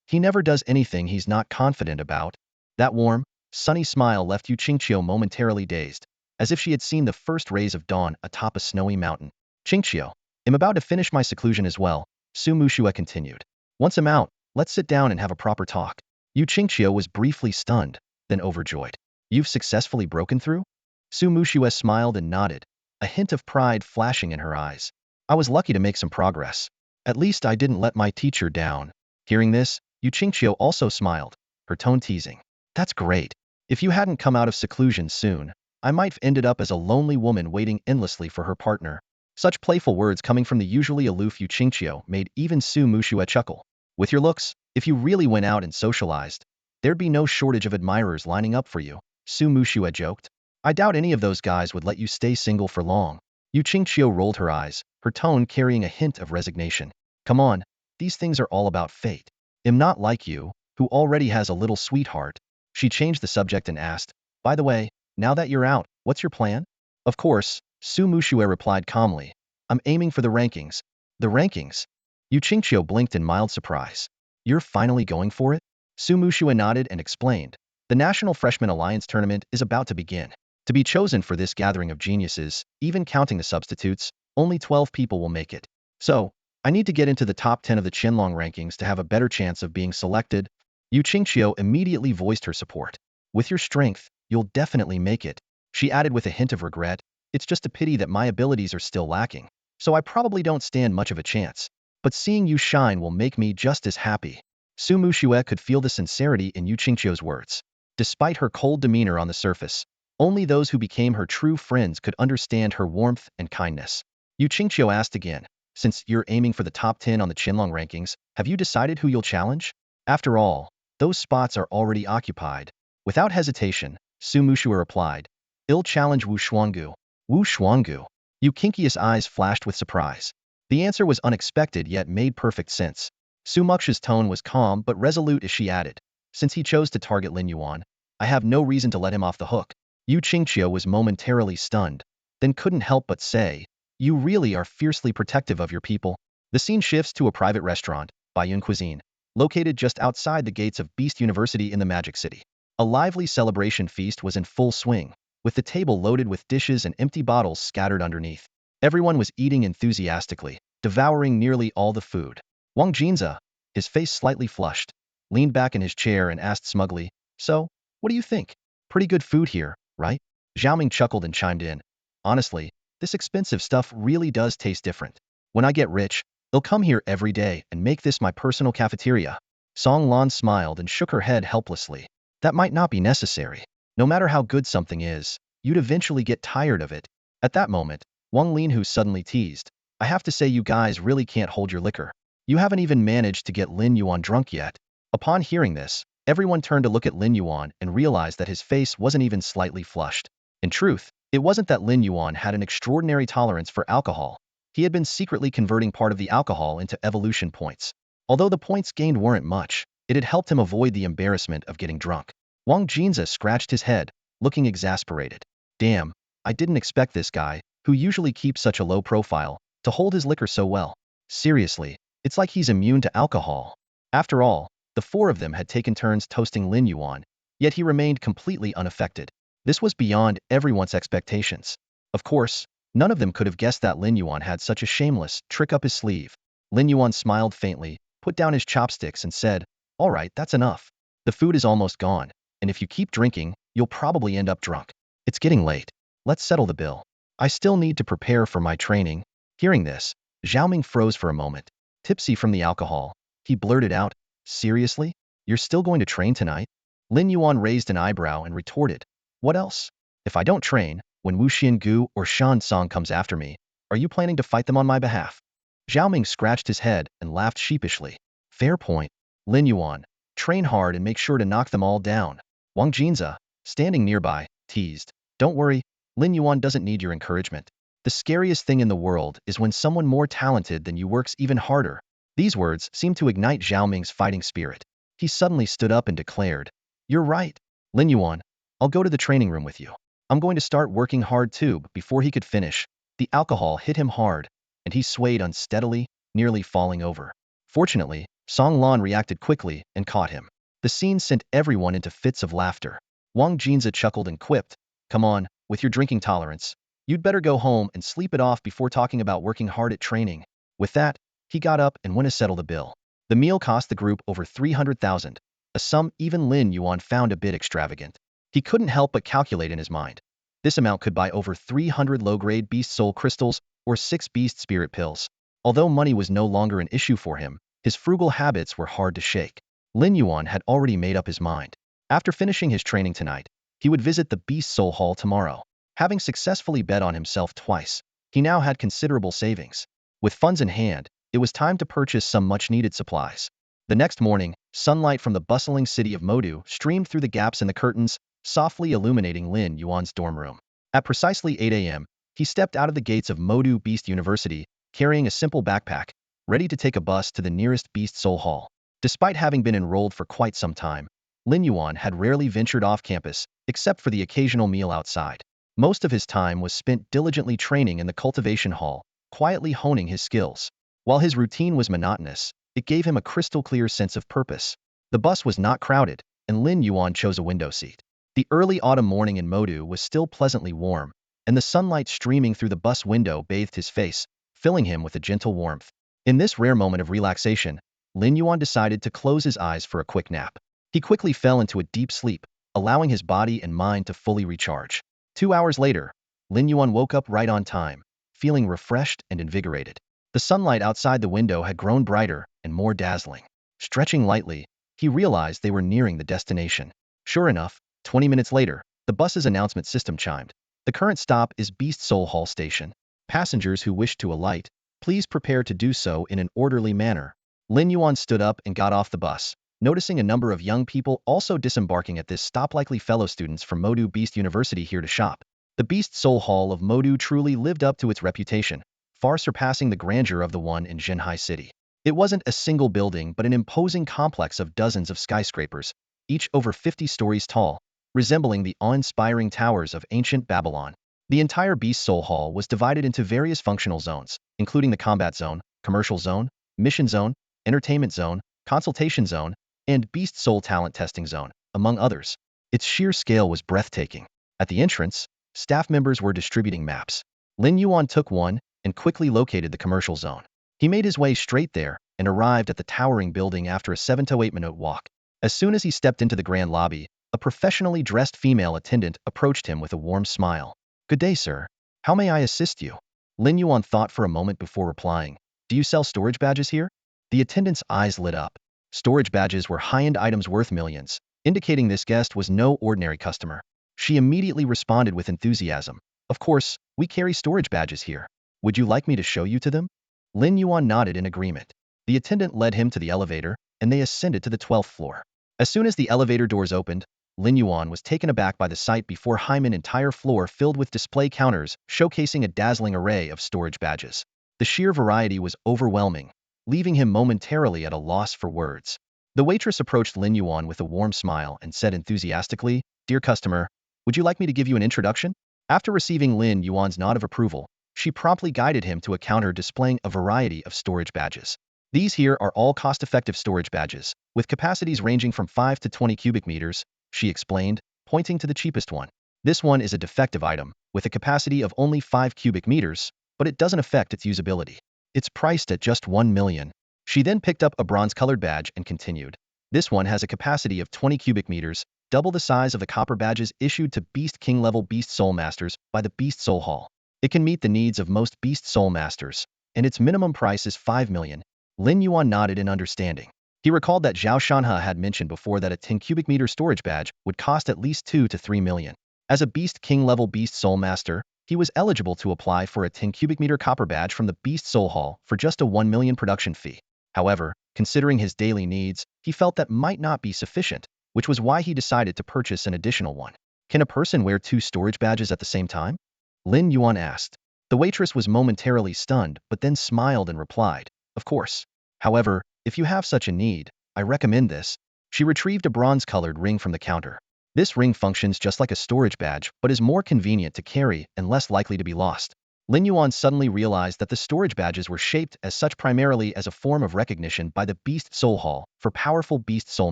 He never does anything he's not confident about. That warm, sunny smile left Yu Qingqiu momentarily dazed, as if she had seen the first rays of dawn atop a snowy mountain. Qingqiu, I'm about to finish my seclusion as well, Su Muxue continued. Once I'm out, let's sit down and have a proper talk. Yu Qingqiu was briefly stunned, then overjoyed. You've successfully broken through? Su Muxue smiled and nodded, a hint of pride flashing in her eyes. I was lucky to make some progress. At least I didn't let my teacher down. Hearing this, Yu Qingqiu also smiled, her tone teasing. That's great. If you hadn't come out of seclusion soon, I might have ended up as a lonely woman waiting endlessly for her partner. Such playful words coming from the usually aloof Yu Qingqiu made even Su Muxue chuckle. With your looks, if you really went out and socialized, there'd be no shortage of admirers lining up for you, Su Muxue joked. I doubt any of those guys would let you stay single for long. Yu Qingqiu rolled her eyes, her tone carrying a hint of resignation. Come on, these things are all about fate. I'm not like you, who already has a little sweetheart. She changed the subject and asked, by the way, now that you're out, what's your plan? Of course, Su Muxue replied calmly. I'm aiming for the rankings. The rankings? Yu Qingqiu blinked in mild surprise. You're finally going for it? Su Muxue nodded and explained. The National Freshman Alliance Tournament is about to begin. To be chosen for this gathering of geniuses, even counting the substitutes, only 12 people will make it. So, I need to get into the top 10 of the Qianlong rankings to have a better chance of being selected. Yu Qingqiu immediately voiced her support. With your strength, you'll definitely make it. She added with a hint of regret. It's just a pity that my abilities are still lacking, so I probably don't stand much of a chance. But seeing you shine will make me just as happy. Su Muxue could feel the sincerity in Yu Qingqiu's words. Despite her cold demeanor on the surface, only those who became her true friends could understand her warmth and kindness. Yu Qingqiu asked again, since you're aiming for the top 10 on the Qianlong rankings, have you decided who you'll challenge? After all, those spots are already occupied. Without hesitation, Su Muxue replied, I'll challenge Wu Shuanggu. Wu Shuanggu. Yu Qingqiu's eyes flashed with surprise. The answer was unexpected yet made perfect sense. Su Muxue's tone was calm but resolute as she added, since he chose to target Lin Yuan, I have no reason to let him off the hook. Yu Qingqiu was momentarily stunned, then couldn't help but say, you really are fiercely protective of your people. The scene shifts to a private restaurant, Baiyun Cuisine, located just outside the gates of Beast University in the Magic City. A lively celebration feast was in full swing, with the table loaded with dishes and empty bottles scattered underneath. Everyone was eating enthusiastically, devouring nearly all the food. Wang Jinza, his face slightly flushed, leaned back in his chair and asked smugly, so, what do you think? Pretty good food here, right? Xiaoming chuckled and chimed in. Honestly, this expensive stuff really does taste different. When I get rich, I'll come here every day and make this my personal cafeteria. Song Lan smiled and shook her head helplessly. That might not be necessary. No matter how good something is, you'd eventually get tired of it. At that moment, Wang Linhu suddenly teased. I have to say you guys really can't hold your liquor. You haven't even managed to get Lin Yuan drunk yet. Upon hearing this, everyone turned to look at Lin Yuan and realized that his face wasn't even slightly flushed. In truth, it wasn't that Lin Yuan had an extraordinary tolerance for alcohol. He had been secretly converting part of the alcohol into evolution points. Although the points gained weren't much, it had helped him avoid the embarrassment of getting drunk. Wang Jinza scratched his head, looking exasperated. Damn, I didn't expect this guy, who usually keeps such a low profile, to hold his liquor so well. Seriously, it's like he's immune to alcohol. After all, the four of them had taken turns toasting Lin Yuan, yet he remained completely unaffected. This was beyond everyone's expectations. Of course, None of them could have guessed that Lin Yuan had such a shameless trick up his sleeve. Lin Yuan smiled faintly, put down his chopsticks and said, "All right, that's enough. The food is almost gone, and if you keep drinking, you'll probably end up drunk. It's getting late. Let's settle the bill. I still need to prepare for my training." Hearing this, Xiaoming froze for a moment. Tipsy from the alcohol, he blurted out, "Seriously? You're still going to train tonight?" Lin Yuan raised an eyebrow and retorted, "What else? If I don't train, when Wu Xiangu or Shan Song comes after me, are you planning to fight them on my behalf?" Xiaoming scratched his head and laughed sheepishly. "Fair point. Lin Yuan, train hard and make sure to knock them all down." Wang Jinza, standing nearby, teased, "Don't worry, Lin Yuan doesn't need your encouragement. The scariest thing in the world is when someone more talented than you works even harder." These words seemed to ignite Xiaoming's fighting spirit. He suddenly stood up and declared, "You're right. Lin Yuan, I'll go to the training room with you. I'm going to start working hard too." But before he could finish, the alcohol hit him hard, and he swayed unsteadily, nearly falling over. Fortunately, Song Lan reacted quickly and caught him. The scene sent everyone into fits of laughter. Wang Jinza chuckled and quipped, "Come on, with your drinking tolerance. You'd better go home and sleep it off before talking about working hard at training." With that, he got up and went to settle the bill. The meal cost the group over 300,000, a sum even Lin Yuan found a bit extravagant. He couldn't help but calculate in his mind. This amount could buy over 300 low-grade Beast Soul crystals or 6 Beast Spirit pills. Although money was no longer an issue for him, his frugal habits were hard to shake. Lin Yuan had already made up his mind. After finishing his training tonight, he would visit the Beast Soul Hall tomorrow. Having successfully bet on himself twice, he now had considerable savings. With funds in hand, it was time to purchase some much-needed supplies. The next morning, sunlight from the bustling city of Modu streamed through the gaps in the curtains, softly illuminating Lin Yuan's dorm room. At precisely 8 a.m., he stepped out of the gates of Modu Beast University, carrying a simple backpack, ready to take a bus to the nearest Beast Soul Hall. Despite having been enrolled for quite some time, Lin Yuan had rarely ventured off campus, except for the occasional meal outside. Most of his time was spent diligently training in the cultivation hall, quietly honing his skills. While his routine was monotonous, it gave him a crystal-clear sense of purpose. The bus was not crowded, and Lin Yuan chose a window seat. The early autumn morning in Modu was still pleasantly warm, and the sunlight streaming through the bus window bathed his face, filling him with a gentle warmth. In this rare moment of relaxation, Lin Yuan decided to close his eyes for a quick nap. He quickly fell into a deep sleep, allowing his body and mind to fully recharge. 2 hours later, Lin Yuan woke up right on time, feeling refreshed and invigorated. The sunlight outside the window had grown brighter and more dazzling. Stretching lightly, he realized they were nearing the destination. Sure enough, 20 minutes later, the bus's announcement system chimed. "The current stop is Beast Soul Hall Station. Passengers who wish to alight, please prepare to do so in an orderly manner." Lin Yuan stood up and got off the bus, noticing a number of young people also disembarking at this stop, likely fellow students from Modu Beast University here to shop. The Beast Soul Hall of Modu truly lived up to its reputation, far surpassing the grandeur of the one in Zhenhai City. It wasn't a single building but an imposing complex of dozens of skyscrapers, each over 50 stories tall, resembling the awe-inspiring towers of ancient Babylon. The entire Beast Soul Hall was divided into various functional zones, including the combat zone, commercial zone, mission zone, entertainment zone, consultation zone, and Beast Soul talent testing zone, among others. Its sheer scale was breathtaking. At the entrance, staff members were distributing maps. Lin Yuan took one and quickly located the commercial zone. He made his way straight there and arrived at the towering building after a 7 to 8 minute walk. As soon as he stepped into the grand lobby, a professionally dressed female attendant approached him with a warm smile. "Good day, sir. How may I assist you?" Lin Yuan thought for a moment before replying, "Do you sell storage badges here?" The attendant's eyes lit up. Storage badges were high-end items worth millions, indicating this guest was no ordinary customer. She immediately responded with enthusiasm, "Of course, we carry storage badges here. Would you like me to show you to them?" Lin Yuan nodded in agreement. The attendant led him to the elevator, and they ascended to the 12th floor. As soon as the elevator doors opened, Lin Yuan was taken aback by the sight before him: an entire floor filled with display counters showcasing a dazzling array of storage badges. The sheer variety was overwhelming, leaving him momentarily at a loss for words. The waitress approached Lin Yuan with a warm smile and said enthusiastically, "Dear customer, would you like me to give you an introduction?" After receiving Lin Yuan's nod of approval, she promptly guided him to a counter displaying a variety of storage badges. "These here are all cost-effective storage badges, with capacities ranging from 5 to 20 cubic meters, she explained, pointing to the cheapest one. "This one is a defective item, with a capacity of only 5 cubic meters, but it doesn't affect its usability. It's priced at just 1 million. She then picked up a bronze-colored badge and continued. This one has a capacity of 20 cubic meters, double the size of the copper badges issued to Beast King level Beast Soul Masters by the Beast Soul Hall. It can meet the needs of most Beast Soul Masters, and its minimum price is 5 million. Lin Yuan nodded in understanding. He recalled that Zhao Shanhe had mentioned before that a 10 cubic meter storage badge would cost at least 2 to 3 million. As a Beast King level Beast Soul Master, he was eligible to apply for a 10 cubic meter copper badge from the Beast Soul Hall for just a 1 million production fee. However, considering his daily needs, he felt that might not be sufficient, which was why he decided to purchase an additional one. Can a person wear 2 storage badges at the same time? Lin Yuan asked. The waitress was momentarily stunned, but then smiled and replied, of course. However, if you have such a need, I recommend this. She retrieved a bronze-colored ring from the counter. This ring functions just like a storage badge, but is more convenient to carry and less likely to be lost. Lin Yuan suddenly realized that the storage badges were shaped as such primarily as a form of recognition by the Beast Soul Hall for powerful Beast Soul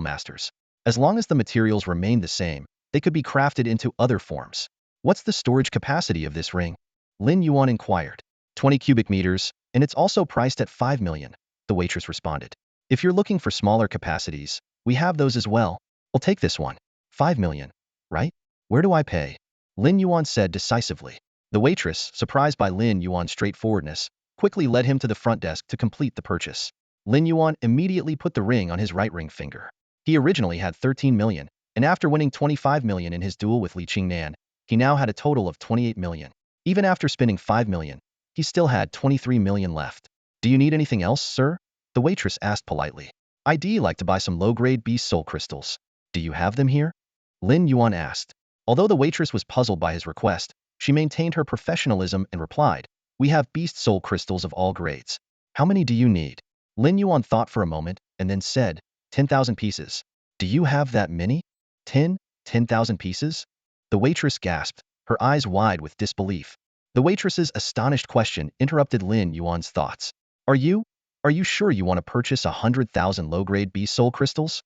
Masters. As long as the materials remained the same, they could be crafted into other forms. What's the storage capacity of this ring? Lin Yuan inquired. 20 cubic meters, and it's also priced at 5 million, the waitress responded. If you're looking for smaller capacities, we have those as well. I'll take this one. 5 million, right? Where do I pay? Lin Yuan said decisively. The waitress, surprised by Lin Yuan's straightforwardness, quickly led him to the front desk to complete the purchase. Lin Yuan immediately put the ring on his right ring finger. He originally had 13 million, and after winning 25 million in his duel with Li Qingnan, he now had a total of 28 million. Even after spending 5 million, he still had 23 million left. Do you need anything else, sir? The waitress asked politely. I'd like to buy some low-grade Beast Soul crystals. Do you have them here? Lin Yuan asked. Although the waitress was puzzled by his request, she maintained her professionalism and replied, we have Beast Soul crystals of all grades. How many do you need? Lin Yuan thought for a moment and then said, 10,000 pieces. Do you have that many? 10,000 pieces? The waitress gasped, her eyes wide with disbelief. The waitress's astonished question interrupted Lin Yuan's thoughts. Are you sure you want to purchase 100,000 low-grade Beast Soul crystals?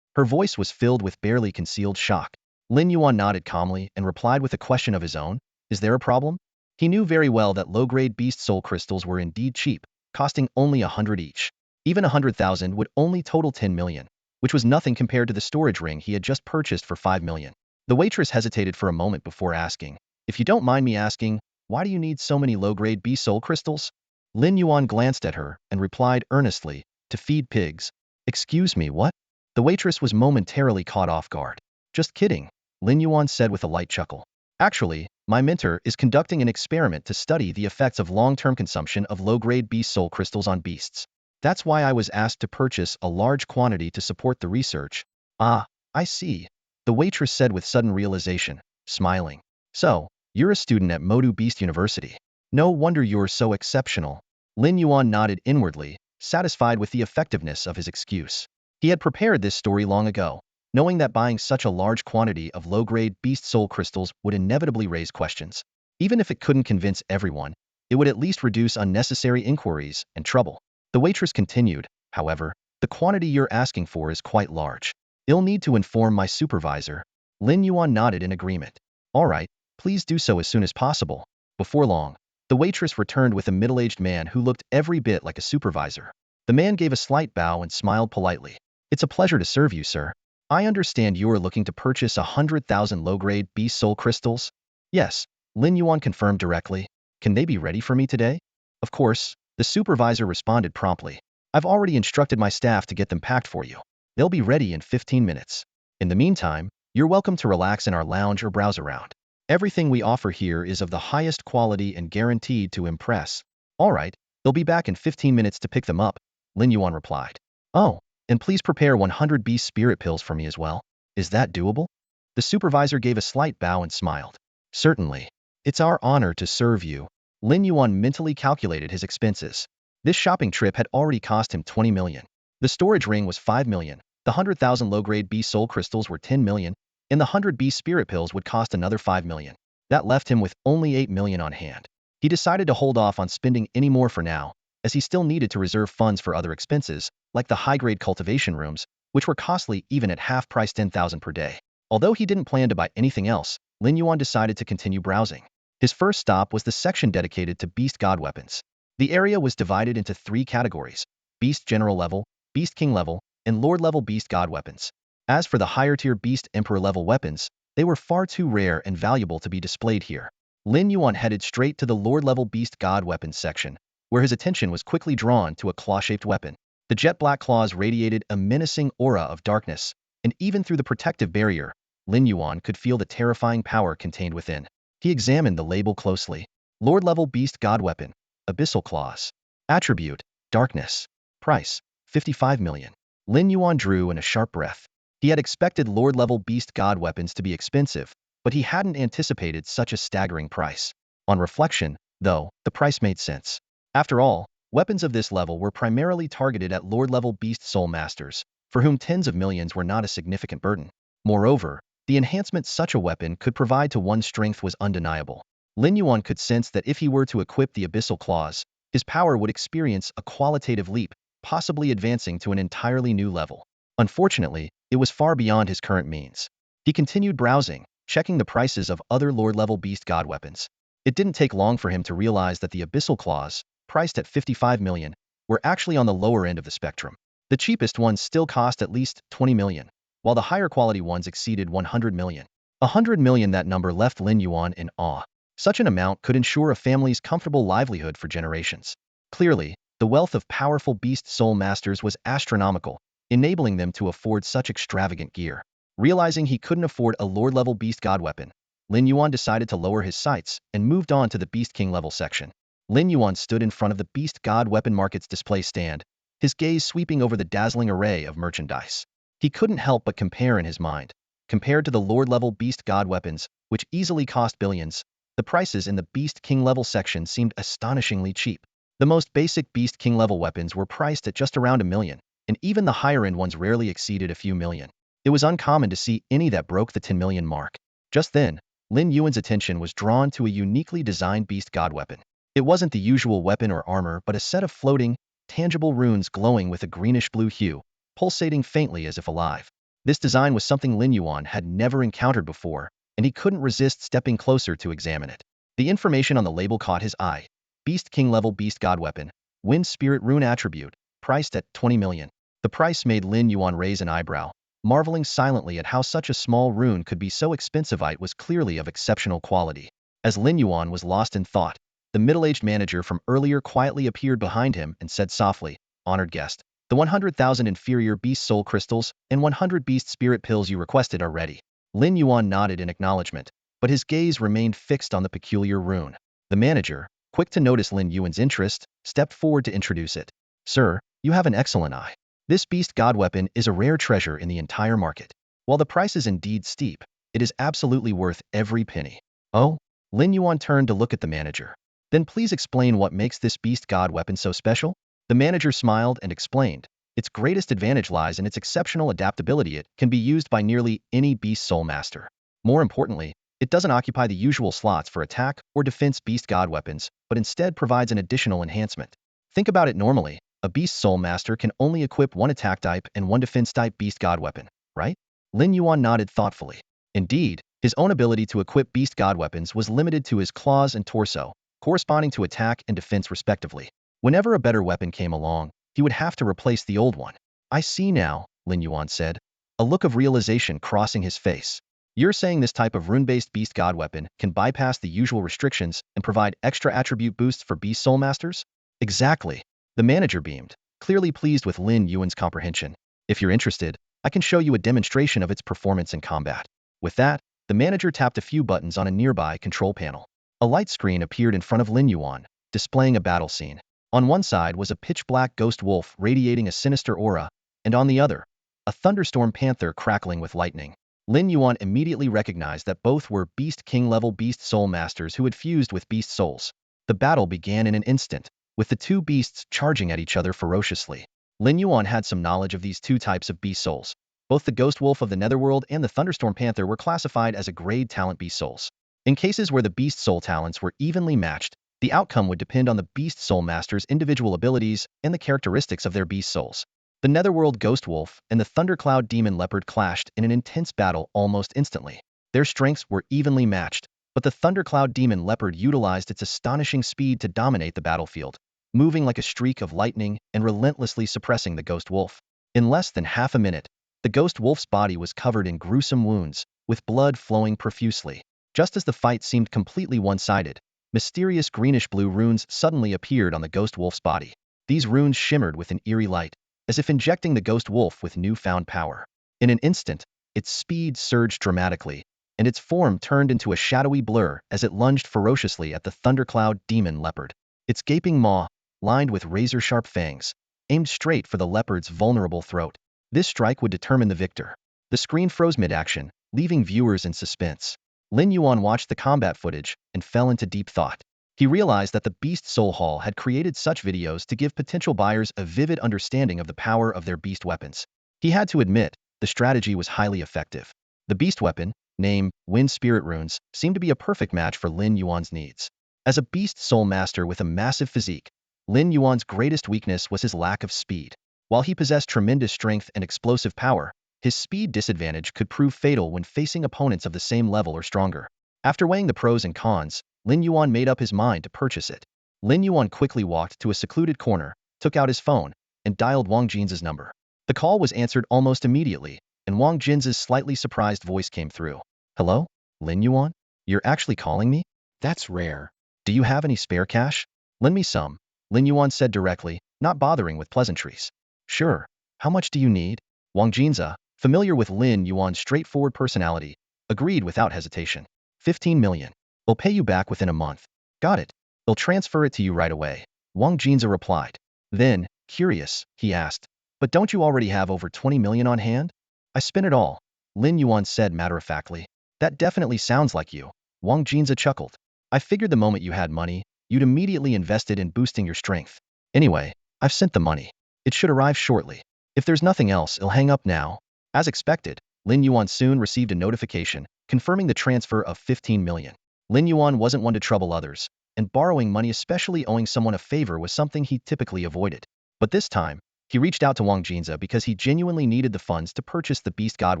Her voice was filled with barely concealed shock. Lin Yuan nodded calmly and replied with a question of his own. Is there a problem? He knew very well that low-grade Beast Soul crystals were indeed cheap, costing only 100 each. Even 100,000 would only total 10 million, which was nothing compared to the storage ring he had just purchased for 5 million. The waitress hesitated for a moment before asking, if you don't mind me asking, why do you need so many low-grade Beast Soul crystals? Lin Yuan glanced at her and replied earnestly, to feed pigs. Excuse me, what? The waitress was momentarily caught off guard. Just kidding, Lin Yuan said with a light chuckle. Actually, my mentor is conducting an experiment to study the effects of long-term consumption of low-grade Beast Soul crystals on beasts. That's why I was asked to purchase a large quantity to support the research. Ah, I see, the waitress said with sudden realization, smiling. So, you're a student at Modu Beast University. No wonder you're so exceptional. Lin Yuan nodded inwardly, satisfied with the effectiveness of his excuse. He had prepared this story long ago, knowing that buying such a large quantity of low-grade Beast Soul crystals would inevitably raise questions. Even if it couldn't convince everyone, it would at least reduce unnecessary inquiries and trouble. The waitress continued, however, the quantity you're asking for is quite large. You'll need to inform my supervisor. Lin Yuan nodded in agreement. All right, please do so as soon as possible. Before long, the waitress returned with a middle-aged man who looked every bit like a supervisor. The man gave a slight bow and smiled politely. It's a pleasure to serve you, sir. I understand you are looking to purchase 100,000 low-grade Beast Soul crystals? Yes, Lin Yuan confirmed directly. Can they be ready for me today? Of course, the supervisor responded promptly. I've already instructed my staff to get them packed for you. They'll be ready in 15 minutes. In the meantime, you're welcome to relax in our lounge or browse around. Everything we offer here is of the highest quality and guaranteed to impress. All right, they'll be back in 15 minutes to pick them up, Lin Yuan replied. Oh, and please prepare 100 beast spirit pills for me as well. Is that doable? The supervisor gave a slight bow and smiled. Certainly. It's our honor to serve you. Lin Yuan mentally calculated his expenses. This shopping trip had already cost him 20 million. The storage ring was 5 million, the 100,000 low-grade Beast Soul crystals were 10 million, and the 100 beast spirit pills would cost another 5 million. That left him with only 8 million on hand. He decided to hold off on spending any more for now, as he still needed to reserve funds for other expenses, like the high-grade cultivation rooms, which were costly even at half price 10,000 per day. Although he didn't plan to buy anything else, Lin Yuan decided to continue browsing. His first stop was the section dedicated to Beast God weapons. The area was divided into 3 categories: Beast General level, Beast King level, and Lord level Beast God weapons. As for the higher-tier Beast Emperor level weapons, they were far too rare and valuable to be displayed here. Lin Yuan headed straight to the Lord level Beast God weapons section, where his attention was quickly drawn to a claw-shaped weapon. The jet black claws radiated a menacing aura of darkness, and even through the protective barrier, Lin Yuan could feel the terrifying power contained within. He examined the label closely. Lord level Beast God weapon, Abyssal Claws. Attribute, Darkness. Price, 55 million. Lin Yuan drew in a sharp breath. He had expected Lord level Beast God weapons to be expensive, but he hadn't anticipated such a staggering price. On reflection, though, the price made sense. After all, weapons of this level were primarily targeted at Lord level Beast Soul masters, for whom tens of millions were not a significant burden. Moreover, the enhancement such a weapon could provide to one's strength was undeniable. Lin Yuan could sense that if he were to equip the Abyssal Claws, his power would experience a qualitative leap, possibly advancing to an entirely new level. Unfortunately, it was far beyond his current means. He continued browsing, checking the prices of other Lord-level Beast God weapons. It didn't take long for him to realize that the Abyssal Claws, priced at 55 million, were actually on the lower end of the spectrum. The cheapest ones still cost at least 20 million, while the higher quality ones exceeded 100 million. 100 million, that number left Lin Yuan in awe. Such an amount could ensure a family's comfortable livelihood for generations. Clearly, the wealth of powerful Beast Soul masters was astronomical, enabling them to afford such extravagant gear. Realizing he couldn't afford a Lord-level Beast God weapon, Lin Yuan decided to lower his sights and moved on to the Beast King level section. Lin Yuan stood in front of the Beast God weapon market's display stand, his gaze sweeping over the dazzling array of merchandise. He couldn't help but compare in his mind. Compared to the Lord-level Beast God weapons, which easily cost billions, the prices in the Beast King level section seemed astonishingly cheap. The most basic Beast King level weapons were priced at just around 1 million, and even the higher-end ones rarely exceeded a few million. It was uncommon to see any that broke the 10 million mark. Just then, Lin Yuan's attention was drawn to a uniquely designed Beast God weapon. It wasn't the usual weapon or armor, but a set of floating, tangible runes glowing with a greenish-blue hue, pulsating faintly as if alive. This design was something Lin Yuan had never encountered before, and he couldn't resist stepping closer to examine it. The information on the label caught his eye. Beast King level Beast God weapon, Wind Spirit rune attribute, priced at 20 million. The price made Lin Yuan raise an eyebrow, marveling silently at how such a small rune could be so expensive. It was clearly of exceptional quality. As Lin Yuan was lost in thought, the middle-aged manager from earlier quietly appeared behind him and said softly, "Honored guest, the 100,000 inferior Beast Soul crystals and 100 Beast Spirit pills you requested are ready." Lin Yuan nodded in acknowledgement, but his gaze remained fixed on the peculiar rune. The manager, quick to notice Lin Yuan's interest, stepped forward to introduce it. "Sir, you have an excellent eye. This Beast God weapon is a rare treasure in the entire market. While the price is indeed steep, it is absolutely worth every penny." "Oh?" Lin Yuan turned to look at the manager. "Then please explain what makes this Beast God weapon so special?" The manager smiled and explained, "Its greatest advantage lies in its exceptional adaptability. It can be used by nearly any Beast Soul master. More importantly, it doesn't occupy the usual slots for attack or defense Beast God weapons, but instead provides an additional enhancement. Think about it. Normally, a Beast Soul master can only equip one attack type and one defense type Beast God weapon, right?" Lin Yuan nodded thoughtfully. Indeed, his own ability to equip Beast God weapons was limited to his claws and torso, corresponding to attack and defense respectively. Whenever a better weapon came along, he would have to replace the old one. "I see now," Lin Yuan said, a look of realization crossing his face. "You're saying this type of rune-based Beast God weapon can bypass the usual restrictions and provide extra attribute boosts for Beast Soul masters?" "Exactly." The manager beamed, clearly pleased with Lin Yuan's comprehension. "If you're interested, I can show you a demonstration of its performance in combat." With that, the manager tapped a few buttons on a nearby control panel. A light screen appeared in front of Lin Yuan, displaying a battle scene. On one side was a pitch-black ghost wolf radiating a sinister aura, and on the other, a thunderstorm panther crackling with lightning. Lin Yuan immediately recognized that both were Beast King-level Beast Soul masters who had fused with Beast Souls. The battle began in an instant, with the two beasts charging at each other ferociously. Lin Yuan had some knowledge of these two types of Beast Souls. Both the Ghost Wolf of the Netherworld and the Thunderstorm Panther were classified as a grade talent Beast Souls. In cases where the Beast Soul talents were evenly matched, the outcome would depend on the Beast Soul Master's individual abilities and the characteristics of their Beast Souls. The Netherworld Ghost Wolf and the Thundercloud Demon Leopard clashed in an intense battle almost instantly. Their strengths were evenly matched, But the Thundercloud Demon Leopard utilized its astonishing speed to dominate the battlefield, moving like a streak of lightning and relentlessly suppressing the Ghost Wolf. In less than half a minute, the Ghost Wolf's body was covered in gruesome wounds, with blood flowing profusely. Just as the fight seemed completely one-sided, mysterious greenish-blue runes suddenly appeared on the Ghost Wolf's body. These runes shimmered with an eerie light, as if injecting the Ghost Wolf with newfound power. In an instant, its speed surged dramatically, and its form turned into a shadowy blur as it lunged ferociously at the Thundercloud Demon Leopard. Its gaping maw, lined with razor-sharp fangs, aimed straight for the leopard's vulnerable throat. This strike would determine the victor. The screen froze mid-action, leaving viewers in suspense. Lin Yuan watched the combat footage and fell into deep thought. He realized that the Beast Soul Hall had created such videos to give potential buyers a vivid understanding of the power of their beast weapons. He had to admit, the strategy was highly effective. The beast weapon, named Wind Spirit Runes, seemed to be a perfect match for Lin Yuan's needs. As a beast soul master with a massive physique, Lin Yuan's greatest weakness was his lack of speed. While he possessed tremendous strength and explosive power, his speed disadvantage could prove fatal when facing opponents of the same level or stronger. After weighing the pros and cons, Lin Yuan made up his mind to purchase it. Lin Yuan quickly walked to a secluded corner, took out his phone, and dialed Wang Jin's number. The call was answered almost immediately, and Wang Jin's slightly surprised voice came through. Hello? Lin Yuan? You're actually calling me? That's rare. Do you have any spare cash? Lend me some, Lin Yuan said directly, not bothering with pleasantries. Sure. How much do you need? Wang Jinza, familiar with Lin Yuan's straightforward personality, agreed without hesitation. 15 million. I'll pay you back within a month. Got it. I'll transfer it to you right away, Wang Jinza replied. Then, curious, he asked, but don't you already have over 20 million on hand? I spent it all, Lin Yuan said matter-of-factly. That definitely sounds like you, Wang Jinza chuckled. I figured the moment you had money, you'd immediately invest it in boosting your strength. Anyway, I've sent the money. It should arrive shortly. If there's nothing else, I'll hang up now. As expected, Lin Yuan soon received a notification confirming the transfer of 15 million. Lin Yuan wasn't one to trouble others, and borrowing money, especially owing someone a favor, was something he typically avoided. But this time, he reached out to Wang Jinza because he genuinely needed the funds to purchase the Beast God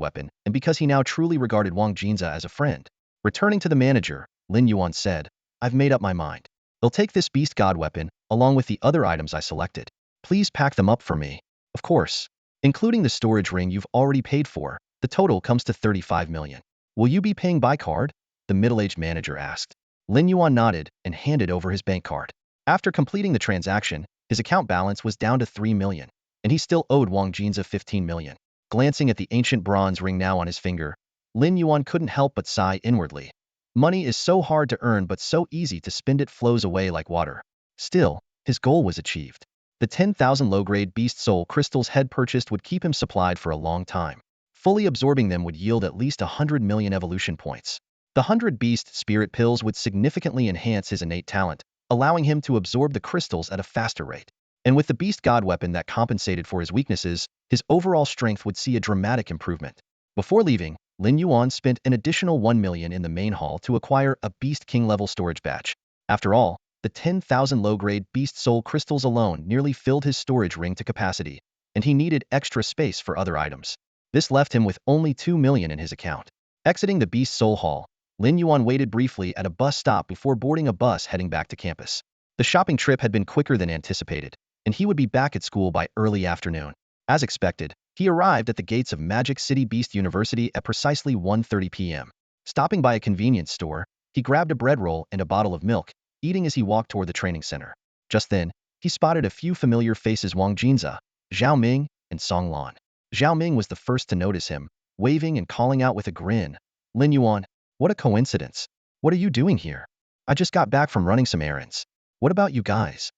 weapon and because he now truly regarded Wang Jinza as a friend. Returning to the manager, Lin Yuan said, I've made up my mind. I'll take this Beast God weapon, along with the other items I selected. Please pack them up for me. Of course. Including the storage ring you've already paid for, the total comes to 35 million. Will you be paying by card? The middle-aged manager asked. Lin Yuan nodded and handed over his bank card. After completing the transaction, his account balance was down to 3 million, and he still owed Wang Jinza 15 million. Glancing at the ancient bronze ring now on his finger, Lin Yuan couldn't help but sigh inwardly. Money is so hard to earn but so easy to spend, it flows away like water. Still, his goal was achieved. The 10,000 low-grade Beast Soul crystals head purchased would keep him supplied for a long time. Fully absorbing them would yield at least 100 million evolution points. The 100 Beast Spirit Pills would significantly enhance his innate talent, allowing him to absorb the crystals at a faster rate. And with the Beast God weapon that compensated for his weaknesses, his overall strength would see a dramatic improvement. Before leaving, Lin Yuan spent an additional 1 million in the main hall to acquire a Beast King level storage batch. After all, the 10,000 low-grade Beast Soul crystals alone nearly filled his storage ring to capacity, and he needed extra space for other items. This left him with only 2 million in his account. Exiting the Beast Soul Hall, Lin Yuan waited briefly at a bus stop before boarding a bus heading back to campus. The shopping trip had been quicker than anticipated, and he would be back at school by early afternoon. As expected, he arrived at the gates of Magic City Beast University at precisely 1:30 p.m. Stopping by a convenience store, he grabbed a bread roll and a bottle of milk, eating as he walked toward the training center. Just then, he spotted a few familiar faces: Wang Jinza, Zhao Ming, and Song Lan. Zhao Ming was the first to notice him, waving and calling out with a grin. Lin Yuan, what a coincidence. What are you doing here? I just got back from running some errands. What about you guys?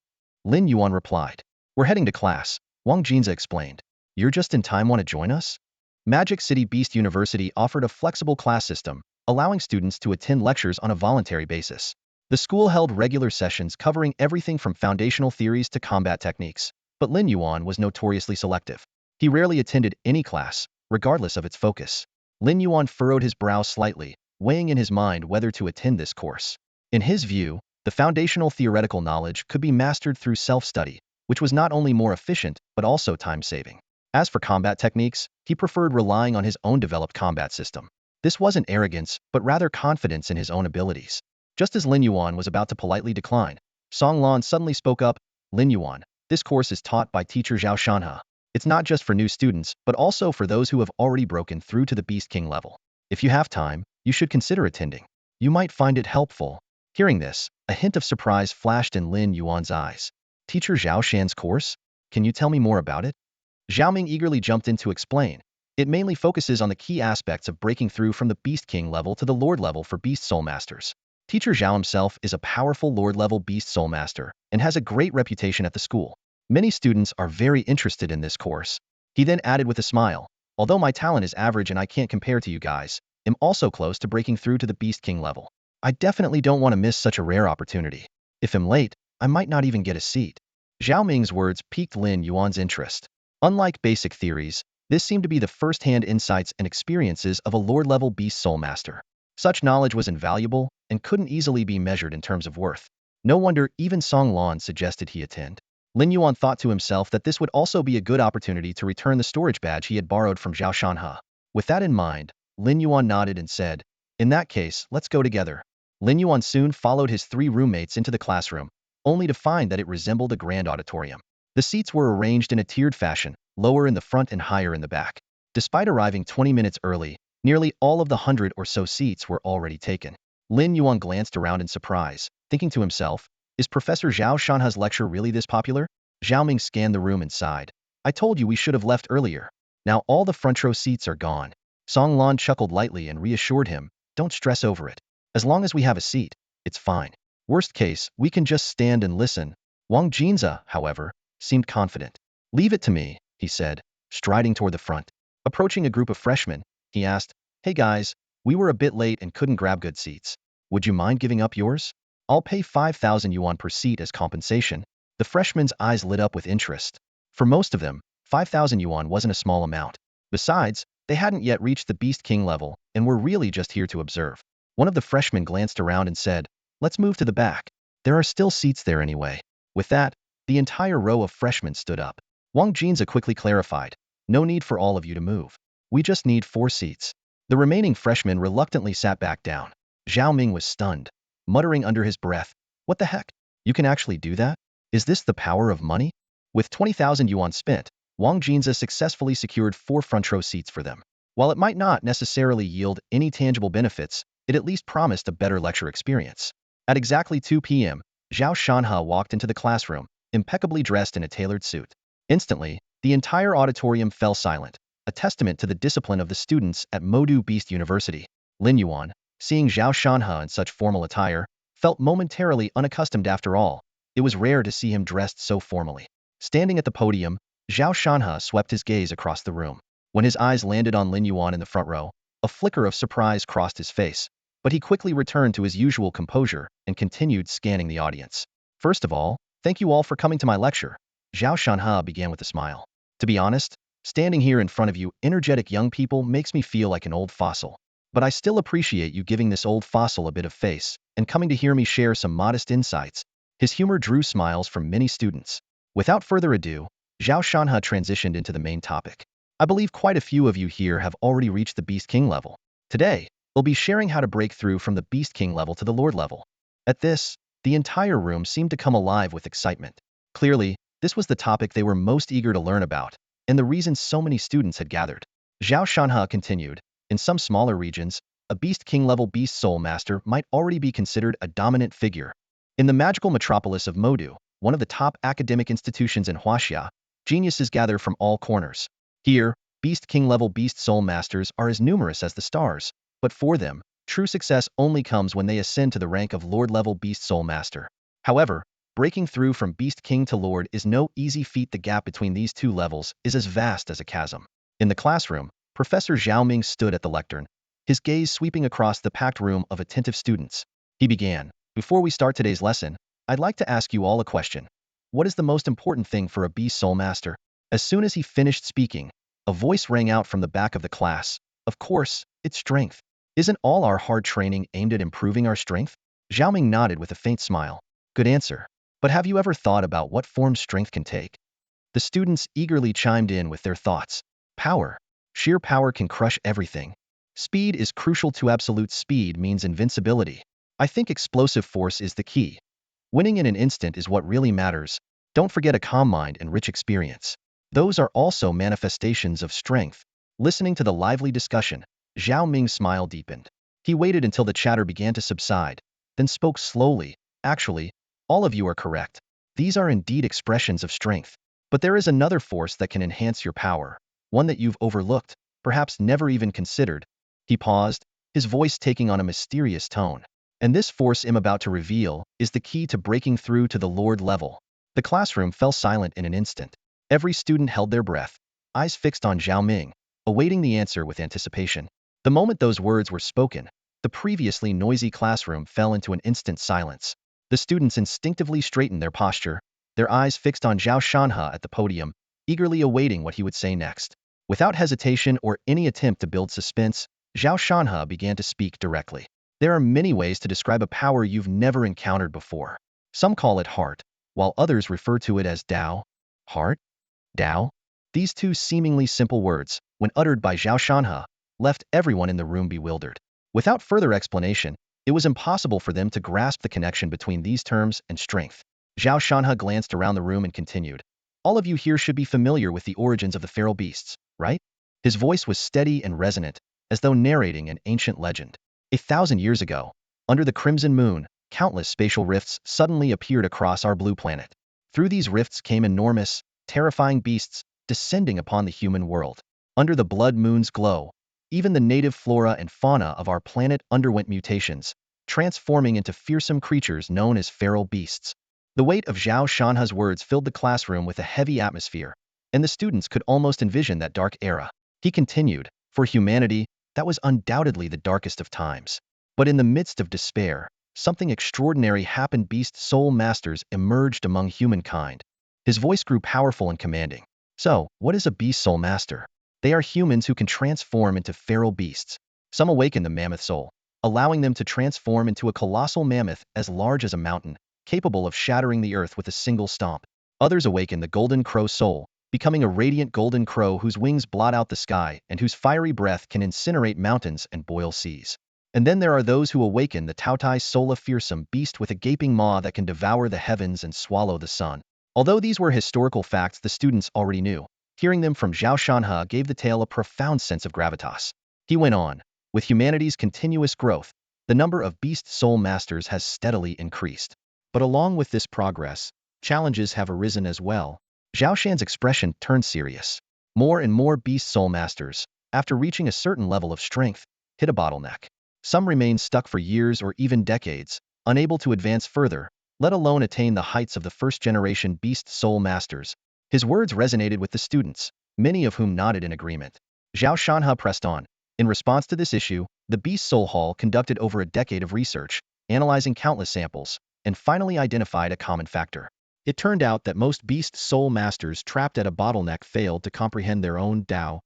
Lin Yuan replied. We're heading to class, Wang Jinza explained. You're just in time. Want to join us? Magic City Beast University offered a flexible class system, allowing students to attend lectures on a voluntary basis. The school held regular sessions covering everything from foundational theories to combat techniques, but Lin Yuan was notoriously selective. He rarely attended any class, regardless of its focus. Lin Yuan furrowed his brow slightly, weighing in his mind whether to attend this course. In his view, the foundational theoretical knowledge could be mastered through self-study, which was not only more efficient but also time-saving. As for combat techniques, he preferred relying on his own developed combat system. This wasn't arrogance, but rather confidence in his own abilities. Just as Lin Yuan was about to politely decline, Song Lan suddenly spoke up. Lin Yuan, this course is taught by teacher Zhao Shanhe. It's not just for new students, but also for those who have already broken through to the Beast King level. If you have time, you should consider attending. You might find it helpful. Hearing this, a hint of surprise flashed in Lin Yuan's eyes. Teacher Zhao Shan's course? Can you tell me more about it? Zhao Ming eagerly jumped in to explain. It mainly focuses on the key aspects of breaking through from the Beast King level to the Lord level for Beast Soul Masters. Teacher Zhao himself is a powerful Lord level Beast Soul Master and has a great reputation at the school. Many students are very interested in this course. He then added with a smile, although my talent is average and I can't compare to you guys, I'm also close to breaking through to the Beast King level. I definitely don't want to miss such a rare opportunity. If I'm late, I might not even get a seat. Zhao Ming's words piqued Lin Yuan's interest. Unlike basic theories, this seemed to be the first-hand insights and experiences of a Lord-level Beast Soul Master. Such knowledge was invaluable and couldn't easily be measured in terms of worth. No wonder even Song Lan suggested he attend. Lin Yuan thought to himself that this would also be a good opportunity to return the storage badge he had borrowed from Zhao Shanhe. With that in mind, Lin Yuan nodded and said, "In that case, let's go together." Lin Yuan soon followed his 3 roommates into the classroom, only to find that it resembled a grand auditorium. The seats were arranged in a tiered fashion, lower in the front and higher in the back. Despite arriving 20 minutes early, nearly all of the 100 or so seats were already taken. Lin Yuan glanced around in surprise, thinking to himself, is Professor Zhao Shanhe's lecture really this popular? Zhao Ming scanned the room and sighed. I told you we should have left earlier. Now all the front row seats are gone. Song Lan chuckled lightly and reassured him, don't stress over it. As long as we have a seat, it's fine. Worst case, we can just stand and listen. Wang Jinze, however, seemed confident. Leave it to me, he said, striding toward the front. Approaching a group of freshmen, he asked, hey guys, we were a bit late and couldn't grab good seats. Would you mind giving up yours? I'll pay 5,000 yuan per seat as compensation. The freshmen's eyes lit up with interest. For most of them, 5,000 yuan wasn't a small amount. Besides, they hadn't yet reached the Beast King level and were really just here to observe. One of the freshmen glanced around and said, let's move to the back. There are still seats there anyway. With that, the entire row of freshmen stood up. Wang Jinze quickly clarified, no need for all of you to move. We just need 4 seats. The remaining freshmen reluctantly sat back down. Zhao Ming was stunned, muttering under his breath, what the heck? You can actually do that? Is this the power of money? With 20,000 yuan spent, Wang Jinze successfully secured 4 front row seats for them. While it might not necessarily yield any tangible benefits, it at least promised a better lecture experience. At exactly 2 p.m., Zhao Shanhe walked into the classroom, impeccably dressed in a tailored suit. Instantly, the entire auditorium fell silent, a testament to the discipline of the students at Modu Beast University. Lin Yuan, seeing Zhao Shanhe in such formal attire, felt momentarily unaccustomed after all. It was rare to see him dressed so formally. Standing at the podium, Zhao Shanhe swept his gaze across the room. When his eyes landed on Lin Yuan in the front row, a flicker of surprise crossed his face, but he quickly returned to his usual composure and continued scanning the audience. First of all, thank you all for coming to my lecture. Zhao Shanhe began with a smile. To be honest, standing here in front of you energetic young people makes me feel like an old fossil. But I still appreciate you giving this old fossil a bit of face and coming to hear me share some modest insights. His humor drew smiles from many students. Without further ado, Zhao Shanhe transitioned into the main topic. I believe quite a few of you here have already reached the Beast King level. Today, we'll be sharing how to break through from the Beast King level to the Lord level. At this, the entire room seemed to come alive with excitement. Clearly, this was the topic they were most eager to learn about, and the reason so many students had gathered. Zhao Shanhe continued, in some smaller regions, a Beast King level Beast Soul Master might already be considered a dominant figure. In the magical metropolis of Modu, one of the top academic institutions in Huaxia, geniuses gather from all corners. Here, Beast King level Beast Soul Masters are as numerous as the stars, but for them, true success only comes when they ascend to the rank of Lord level Beast Soul Master. However, breaking through from Beast King to Lord is no easy feat. The gap between these 2 levels is as vast as a chasm. In the classroom, Professor Zhao Ming stood at the lectern, his gaze sweeping across the packed room of attentive students. He began, before we start today's lesson, I'd like to ask you all a question. What is the most important thing for a Beast Soul Master? As soon as he finished speaking, a voice rang out from the back of the class. Of course, it's strength. Isn't all our hard training aimed at improving our strength? Zhao Ming nodded with a faint smile. Good answer. But have you ever thought about what form strength can take? The students eagerly chimed in with their thoughts. Power. Sheer power can crush everything. Speed is crucial to absolute speed means invincibility. I think explosive force is the key. Winning in an instant is what really matters. Don't forget a calm mind and rich experience. Those are also manifestations of strength. Listening to the lively discussion, Zhao Ming's smile deepened. He waited until the chatter began to subside, then spoke slowly. Actually, all of you are correct. These are indeed expressions of strength. But there is another force that can enhance your power, one that you've overlooked, perhaps never even considered. He paused, his voice taking on a mysterious tone. And this force I'm about to reveal is the key to breaking through to the Lord level. The classroom fell silent in an instant. Every student held their breath, eyes fixed on Zhao Ming, awaiting the answer with anticipation. The moment those words were spoken, the previously noisy classroom fell into an instant silence. The students instinctively straightened their posture, their eyes fixed on Zhao Shanhe at the podium, eagerly awaiting what he would say next. Without hesitation or any attempt to build suspense, Zhao Shanhe began to speak directly. There are many ways to describe a power you've never encountered before. Some call it heart, while others refer to it as Dao. Heart? Dao? These two seemingly simple words, when uttered by Zhao Shanhe, left everyone in the room bewildered. Without further explanation, it was impossible for them to grasp the connection between these terms and strength. Zhao Shanhe glanced around the room and continued. All of you here should be familiar with the origins of the feral beasts, right? His voice was steady and resonant, as though narrating an ancient legend. 1,000 years ago, under the crimson moon, countless spatial rifts suddenly appeared across our blue planet. Through these rifts came enormous, terrifying beasts, descending upon the human world. Under the blood moon's glow, even the native flora and fauna of our planet underwent mutations, transforming into fearsome creatures known as feral beasts. The weight of Zhao Shanhe's words filled the classroom with a heavy atmosphere, and the students could almost envision that dark era. He continued, for humanity, that was undoubtedly the darkest of times. But in the midst of despair, something extraordinary happened. Beast Soul Masters emerged among humankind. His voice grew powerful and commanding. So, what is a Beast Soul Master? They are humans who can transform into feral beasts. Some awaken the mammoth soul, allowing them to transform into a colossal mammoth as large as a mountain, capable of shattering the earth with a single stomp. Others awaken the golden crow soul, becoming a radiant golden crow whose wings blot out the sky and whose fiery breath can incinerate mountains and boil seas. And then there are those who awaken the Taotai soul, a fearsome beast with a gaping maw that can devour the heavens and swallow the sun. Although these were historical facts the students already knew, hearing them from Zhao Shanhe gave the tale a profound sense of gravitas. He went on, with humanity's continuous growth, the number of beast soul masters has steadily increased. But along with this progress, challenges have arisen as well. Zhao Shan's expression turned serious. More and more beast soul masters, after reaching a certain level of strength, hit a bottleneck. Some remain stuck for years or even decades, unable to advance further, let alone attain the heights of the first-generation beast soul masters. His words resonated with the students, many of whom nodded in agreement. Zhao Shanhe pressed on. In response to this issue, the Beast Soul Hall conducted over a decade of research, analyzing countless samples, and finally identified a common factor. It turned out that most beast soul masters trapped at a bottleneck failed to comprehend their own Dao.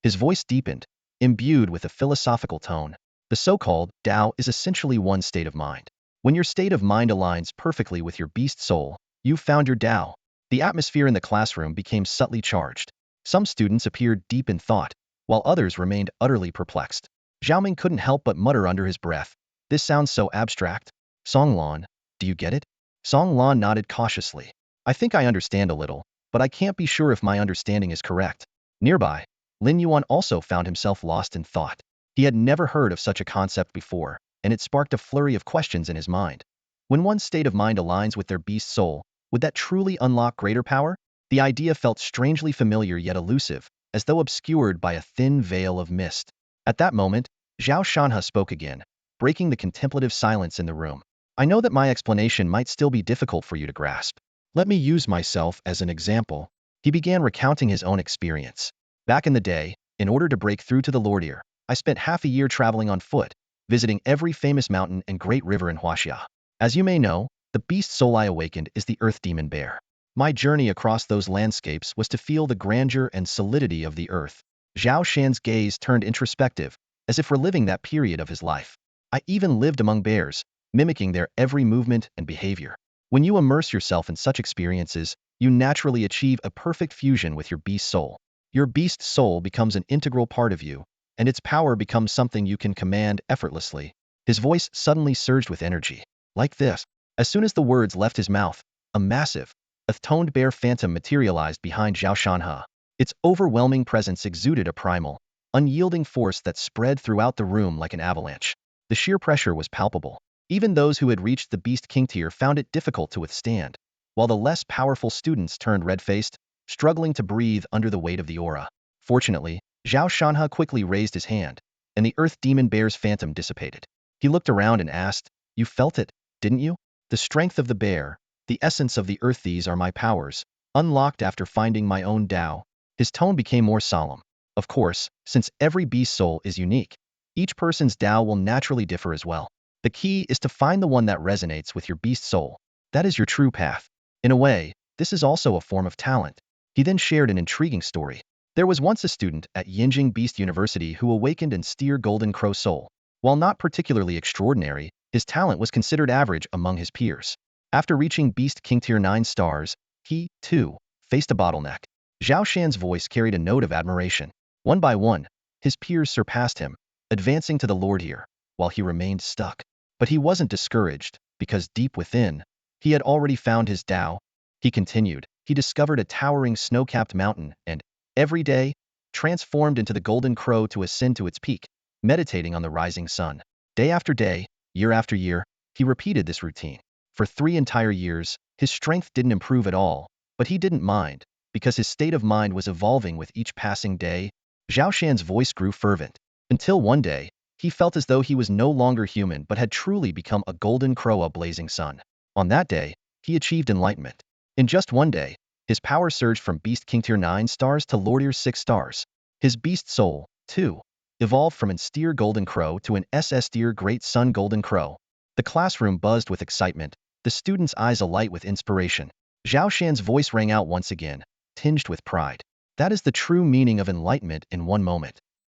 His voice deepened, imbued with a philosophical tone. The so-called Dao is essentially one state of mind. When your state of mind aligns perfectly with your beast soul, you've found your Dao. The atmosphere in the classroom became subtly charged. Some students appeared deep in thought, while others remained utterly perplexed. Zhao Ming couldn't help but mutter under his breath, "This sounds so abstract." Song Lan, do you get it? Song Lan nodded cautiously. I think I understand a little, but I can't be sure if my understanding is correct. Nearby, Lin Yuan also found himself lost in thought. He had never heard of such a concept before, and it sparked a flurry of questions in his mind. When one's state of mind aligns with their beast soul, would that truly unlock greater power? The idea felt strangely familiar yet elusive, as though obscured by a thin veil of mist. At that moment, Zhao Shanhe spoke again, breaking the contemplative silence in the room. I know that my explanation might still be difficult for you to grasp. Let me use myself as an example. He began recounting his own experience. Back in the day, in order to break through to the Lord Ear, I spent half a year traveling on foot, visiting every famous mountain and great river in Huaxia. As you may know, the beast soul I awakened is the earth demon bear. My journey across those landscapes was to feel the grandeur and solidity of the earth. Zhao Shan's gaze turned introspective, as if reliving that period of his life. I even lived among bears, mimicking their every movement and behavior. When you immerse yourself in such experiences, you naturally achieve a perfect fusion with your beast soul. Your beast soul becomes an integral part of you, and its power becomes something you can command effortlessly. His voice suddenly surged with energy. Like this. As soon as the words left his mouth, a massive, toned bear phantom materialized behind Zhao Shanhe. Its overwhelming presence exuded a primal, unyielding force that spread throughout the room like an avalanche. The sheer pressure was palpable. Even those who had reached the Beast King tier found it difficult to withstand, while the less powerful students turned red-faced, struggling to breathe under the weight of the aura. Fortunately, Zhao Shanhe quickly raised his hand, and the Earth Demon Bear's phantom dissipated. He looked around and asked, "You felt it, didn't you? The strength of the bear, the essence of the earth, these are my powers, unlocked after finding my own Tao." His tone became more solemn. Of course, since every beast soul is unique, each person's Tao will naturally differ as well. The key is to find the one that resonates with your beast soul. That is your true path. In a way, this is also a form of talent. He then shared an intriguing story. There was once a student at Yinjing Beast University who awakened in Steer Golden Crow Soul. While not particularly extraordinary, his talent was considered average among his peers. After reaching Beast King Tier 9 stars, he, too, faced a bottleneck. Zhao Shan's voice carried a note of admiration. One by one, his peers surpassed him, advancing to the Lord tier, while he remained stuck. But he wasn't discouraged, because deep within, he had already found his Tao. He continued. He discovered a towering snow-capped mountain and, every day, transformed into the Golden Crow to ascend to its peak, meditating on the rising sun. Day after day, year after year, he repeated this routine. For 3 entire years, his strength didn't improve at all, but he didn't mind, because his state of mind was evolving with each passing day. Zhao Shan's voice grew fervent, until one day, he felt as though he was no longer human but had truly become a golden crow, a blazing sun. On that day, he achieved enlightenment. In just one day, his power surged from Beast King Tier 9 stars to Lord Tier 6 stars. His beast soul, too, evolved from an Steer Golden Crow to an SS Steer Great Sun Golden Crow. The classroom buzzed with excitement, the students' eyes alight with inspiration. Zhao Shan's voice rang out once again, tinged with pride. That is the true meaning of enlightenment in one moment.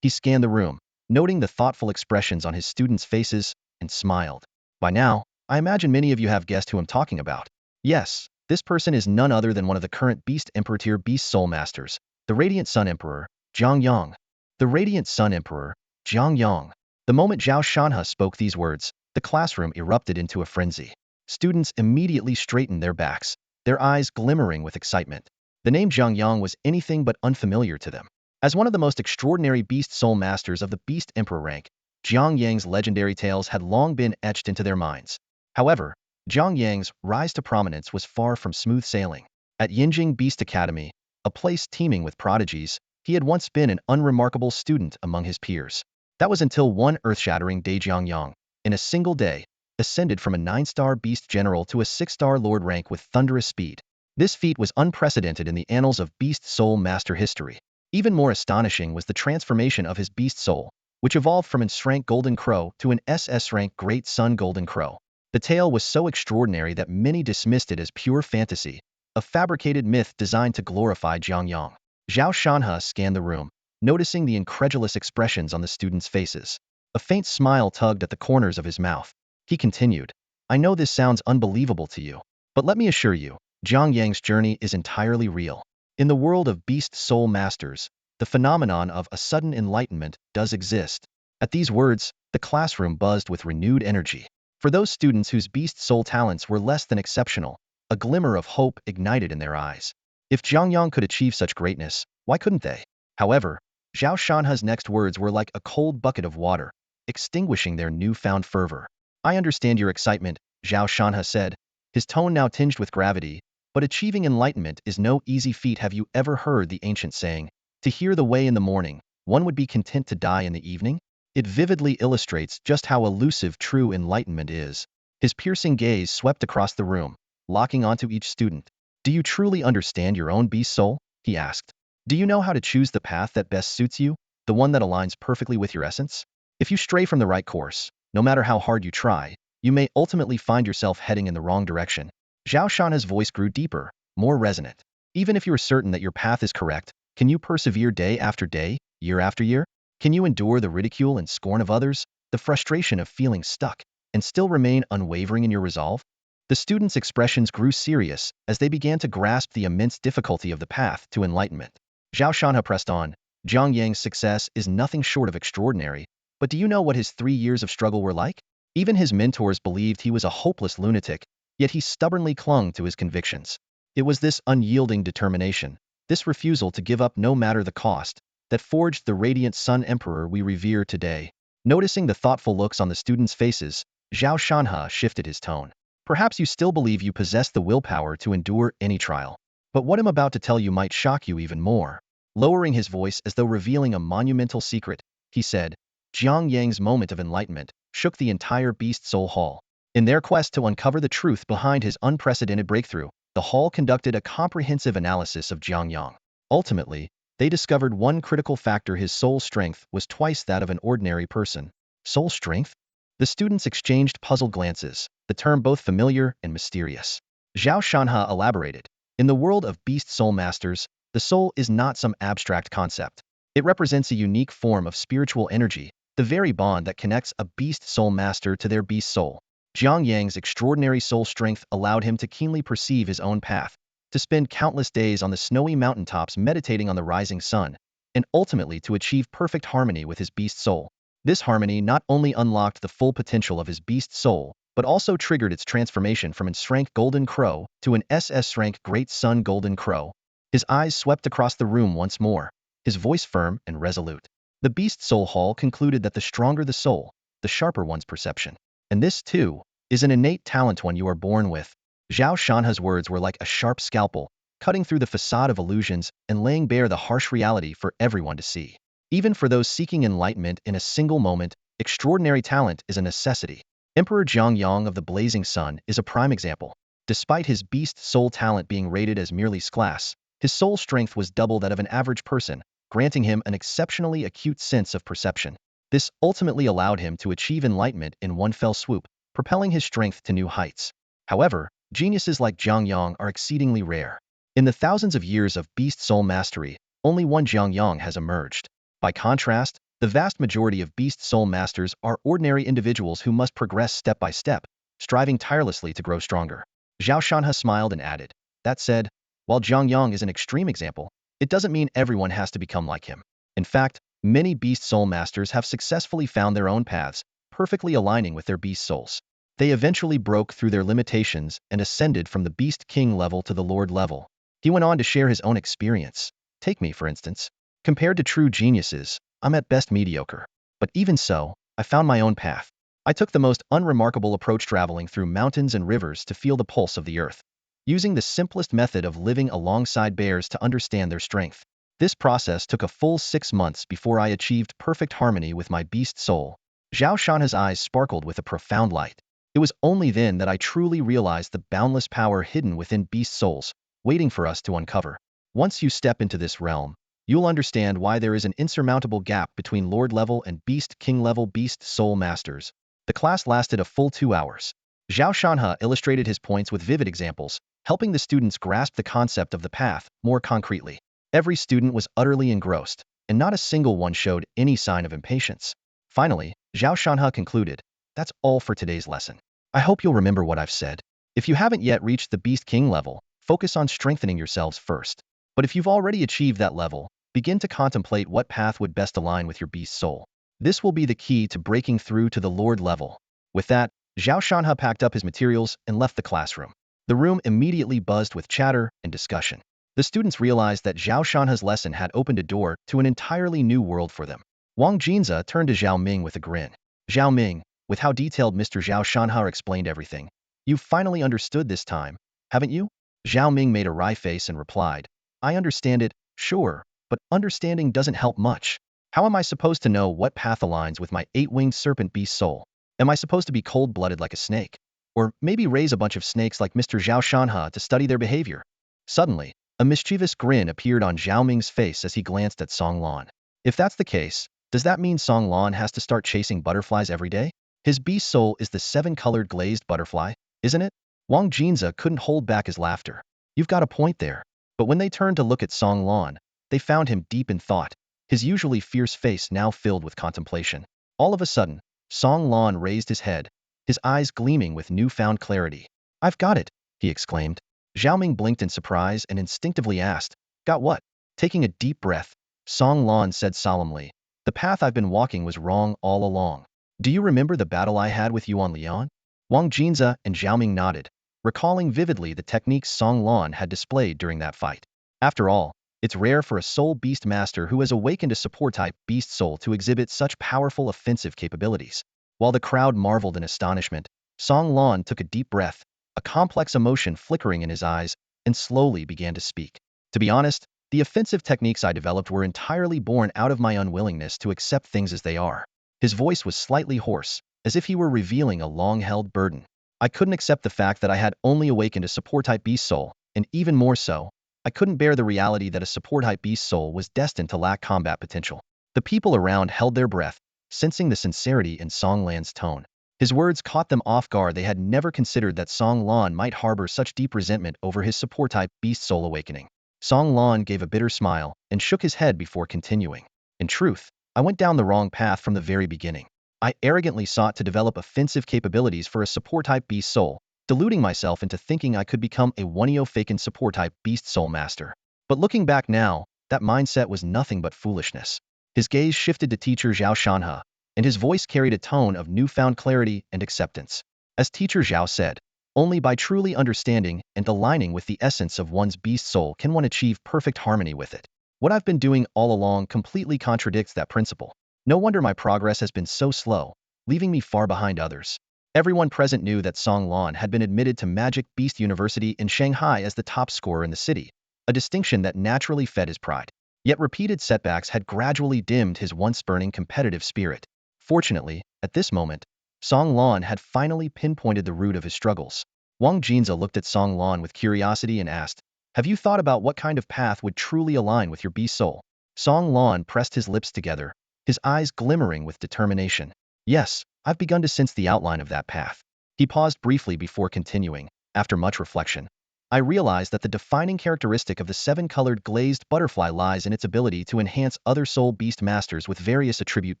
He scanned the room, noting the thoughtful expressions on his students' faces, and smiled. By now, I imagine many of you have guessed who I'm talking about. Yes, this person is none other than one of the current Beast Emperor Tier Beast Soul Masters, the Radiant Sun Emperor, Zhang Yang. The Radiant Sun Emperor, Zhang Yang. The moment Zhao Shanhe spoke these words, the classroom erupted into a frenzy. Students immediately straightened their backs, their eyes glimmering with excitement. The name Zhang Yang was anything but unfamiliar to them. As one of the most extraordinary Beast Soul Masters of the Beast Emperor rank, Zhang Yang's legendary tales had long been etched into their minds. However, Zhang Yang's rise to prominence was far from smooth sailing. At Yinjing Beast Academy, a place teeming with prodigies, he had once been an unremarkable student among his peers. That was until one earth-shattering day Zhang Yang, in a single day, ascended from a 9-star Beast General to a 6-star Lord rank with thunderous speed. This feat was unprecedented in the annals of Beast Soul Master history. Even more astonishing was the transformation of his Beast Soul, which evolved from an S-rank Golden Crow to an SS-rank Great Sun Golden Crow. The tale was so extraordinary that many dismissed it as pure fantasy, a fabricated myth designed to glorify Zhang Yang. Zhao Shanhe scanned the room, noticing the incredulous expressions on the students' faces. A faint smile tugged at the corners of his mouth. He continued, "I know this sounds unbelievable to you, but let me assure you, Zhang Yang's journey is entirely real. In the world of Beast Soul Masters, the phenomenon of a sudden enlightenment does exist." At these words, the classroom buzzed with renewed energy. For those students whose Beast Soul talents were less than exceptional, a glimmer of hope ignited in their eyes. If Zhang Yang could achieve such greatness, why couldn't they? However, Zhao Shanhe's next words were like a cold bucket of water, extinguishing their newfound fervor. "I understand your excitement," Zhao Shanhe said, his tone now tinged with gravity, "but achieving enlightenment is no easy feat. Have you ever heard the ancient saying, 'To hear the way in the morning, one would be content to die in the evening'? It vividly illustrates just how elusive true enlightenment is." His piercing gaze swept across the room, locking onto each student. "Do you truly understand your own beast soul?" he asked. "Do you know how to choose the path that best suits you, the one that aligns perfectly with your essence? If you stray from the right course, no matter how hard you try, you may ultimately find yourself heading in the wrong direction." Zhao Shanhe's voice grew deeper, more resonant. "Even if you are certain that your path is correct, can you persevere day after day, year after year? Can you endure the ridicule and scorn of others, the frustration of feeling stuck, and still remain unwavering in your resolve?" The students' expressions grew serious as they began to grasp the immense difficulty of the path to enlightenment. Zhao Shanhe pressed on, Jiang Yang's success is nothing short of extraordinary, but do you know what his 3 years of struggle were like? Even his mentors believed he was a hopeless lunatic, yet he stubbornly clung to his convictions. It was this unyielding determination, this refusal to give up no matter the cost, that forged the radiant Sun Emperor we revere today. Noticing the thoughtful looks on the students' faces, Zhao Shanhe shifted his tone. Perhaps you still believe you possess the willpower to endure any trial. But what I'm about to tell you might shock you even more. Lowering his voice as though revealing a monumental secret, he said, Jiang Yang's moment of enlightenment shook the entire Beast Soul Hall. In their quest to uncover the truth behind his unprecedented breakthrough, the Hall conducted a comprehensive analysis of Jiang Yang. Ultimately, they discovered one critical factor: his soul strength was twice that of an ordinary person. Soul strength? The students exchanged puzzled glances, the term both familiar and mysterious. Zhao Shanhe elaborated. In the world of Beast Soul Masters, the soul is not some abstract concept. It represents a unique form of spiritual energy, the very bond that connects a Beast Soul Master to their Beast Soul. Jiang Yang's extraordinary soul strength allowed him to keenly perceive his own path, to spend countless days on the snowy mountaintops meditating on the rising sun, and ultimately to achieve perfect harmony with his Beast Soul. This harmony not only unlocked the full potential of his Beast Soul, but also triggered its transformation from an S-rank Golden Crow to an SS-rank Great Sun Golden Crow. His eyes swept across the room once more, his voice firm and resolute. The Beast Soul Hall concluded that the stronger the soul, the sharper one's perception. And this, too, is an innate talent one you are born with. Zhao Shanhe's words were like a sharp scalpel, cutting through the facade of illusions and laying bare the harsh reality for everyone to see. Even for those seeking enlightenment in a single moment, extraordinary talent is a necessity. Emperor Jiang Yang of the Blazing Sun is a prime example. Despite his Beast Soul talent being rated as merely class, his soul strength was double that of an average person, granting him an exceptionally acute sense of perception. This ultimately allowed him to achieve enlightenment in one fell swoop, propelling his strength to new heights. However, geniuses like Jiang Yang are exceedingly rare. In the thousands of years of Beast Soul mastery, only one Jiang Yang has emerged. By contrast, the vast majority of Beast Soul masters are ordinary individuals who must progress step by step, striving tirelessly to grow stronger. Zhao Shanhe smiled and added, that said, while Jiang Yang is an extreme example, it doesn't mean everyone has to become like him. In fact, many Beast Soul masters have successfully found their own paths, perfectly aligning with their Beast Souls. They eventually broke through their limitations and ascended from the Beast King level to the Lord level. He went on to share his own experience. Take me, for instance. Compared to true geniuses, I'm at best mediocre. But even so, I found my own path. I took the most unremarkable approach, traveling through mountains and rivers to feel the pulse of the earth, using the simplest method of living alongside bears to understand their strength. This process took a full 6 months before I achieved perfect harmony with my Beast Soul. Zhao Shanhe's eyes sparkled with a profound light. It was only then that I truly realized the boundless power hidden within Beast Souls, waiting for us to uncover. Once you step into this realm, you'll understand why there is an insurmountable gap between Lord level and Beast King level Beast Soul Masters. The class lasted a full 2 hours. Zhao Shanhe illustrated his points with vivid examples, helping the students grasp the concept of the path more concretely. Every student was utterly engrossed, and not a single one showed any sign of impatience. Finally, Zhao Shanhe concluded, that's all for today's lesson. I hope you'll remember what I've said. If you haven't yet reached the Beast King level, focus on strengthening yourselves first. But if you've already achieved that level, begin to contemplate what path would best align with your Beast Soul. This will be the key to breaking through to the Lord level. With that, Zhao Shanhe packed up his materials and left the classroom. The room immediately buzzed with chatter and discussion. The students realized that Zhao Shanhe's lesson had opened a door to an entirely new world for them. Wang Jinze turned to Zhao Ming with a grin. Zhao Ming, with how detailed Mr. Zhao Shanhe explained everything, you've finally understood this time, haven't you? Zhao Ming made a wry face and replied, I understand it, sure, but understanding doesn't help much. How am I supposed to know what path aligns with my 8-winged serpent Beast Soul? Am I supposed to be cold-blooded like a snake? Or maybe raise a bunch of snakes like Mr. Zhao Shanhe to study their behavior? Suddenly, a mischievous grin appeared on Zhao Ming's face as he glanced at Song Lan. If that's the case, does that mean Song Lan has to start chasing butterflies every day? His Beast Soul is the 7-colored glazed butterfly, isn't it? Wang Jinze couldn't hold back his laughter. You've got a point there. But when they turned to look at Song Lan, they found him deep in thought, his usually fierce face now filled with contemplation. All of a sudden, Song Lan raised his head, his eyes gleaming with newfound clarity. I've got it, he exclaimed. Zhao Ming blinked in surprise and instinctively asked, got what? Taking a deep breath, Song Lan said solemnly. The path I've been walking was wrong all along. Do you remember the battle I had with you on Lian? Wang Jinza and Xiaoming nodded, recalling vividly the techniques Song Lan had displayed during that fight. After all, it's rare for a soul beast master who has awakened a support-type beast soul to exhibit such powerful offensive capabilities. While the crowd marveled in astonishment, Song Lan took a deep breath, a complex emotion flickering in his eyes, and slowly began to speak. To be honest, the offensive techniques I developed were entirely born out of my unwillingness to accept things as they are. His voice was slightly hoarse, as if he were revealing a long-held burden. I couldn't accept the fact that I had only awakened a support-type beast soul, and even more so, I couldn't bear the reality that a support-type beast soul was destined to lack combat potential. The people around held their breath, sensing the sincerity in Song Lan's tone. His words caught them off guard. They had never considered that Song Lan might harbor such deep resentment over his support-type beast soul awakening. Song Lan gave a bitter smile and shook his head before continuing. In truth, I went down the wrong path from the very beginning. I arrogantly sought to develop offensive capabilities for a support-type beast soul, deluding myself into thinking I could become a Wunio Faken support-type beast soul master. But looking back now, that mindset was nothing but foolishness. His gaze shifted to teacher Zhao Shanhe, and his voice carried a tone of newfound clarity and acceptance. As teacher Zhao said, only by truly understanding and aligning with the essence of one's beast soul can one achieve perfect harmony with it. What I've been doing all along completely contradicts that principle. No wonder my progress has been so slow, leaving me far behind others. Everyone present knew that Song Lan had been admitted to Magic Beast University in Shanghai as the top scorer in the city, a distinction that naturally fed his pride. Yet repeated setbacks had gradually dimmed his once burning competitive spirit. Fortunately, at this moment, Song Lan had finally pinpointed the root of his struggles. Wang Jinza looked at Song Lan with curiosity and asked, "Have you thought about what kind of path would truly align with your beast soul?" Song Lan pressed his lips together, his eyes glimmering with determination. "Yes, I've begun to sense the outline of that path." He paused briefly before continuing. After much reflection, I realized that the defining characteristic of the seven-colored glazed butterfly lies in its ability to enhance other soul beast masters with various attribute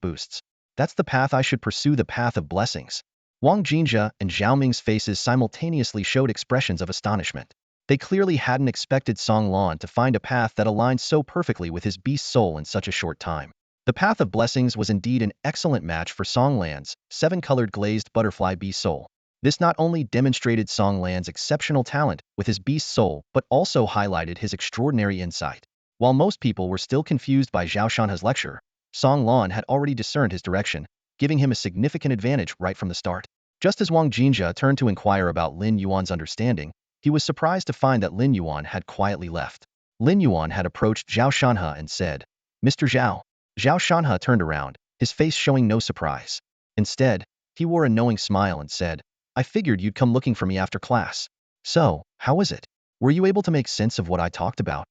boosts. That's the path I should pursue, the path of blessings. Wang Jinja and Zhao Ming's faces simultaneously showed expressions of astonishment. They clearly hadn't expected Song Lan to find a path that aligned so perfectly with his beast soul in such a short time. The path of blessings was indeed an excellent match for Song Lan's seven-colored glazed butterfly beast soul. This not only demonstrated Song Lan's exceptional talent with his beast soul, but also highlighted his extraordinary insight. While most people were still confused by Zhao Shanhe's lecture, Song Lan had already discerned his direction, giving him a significant advantage right from the start. Just as Wang Jinja turned to inquire about Lin Yuan's understanding, he was surprised to find that Lin Yuan had quietly left. Lin Yuan had approached Zhao Shanhe and said, "Mr. Zhao." Zhao Shanhe turned around, his face showing no surprise. Instead, he wore a knowing smile and said, "I figured you'd come looking for me after class. So, how was it? Were you able to make sense of what I talked about?"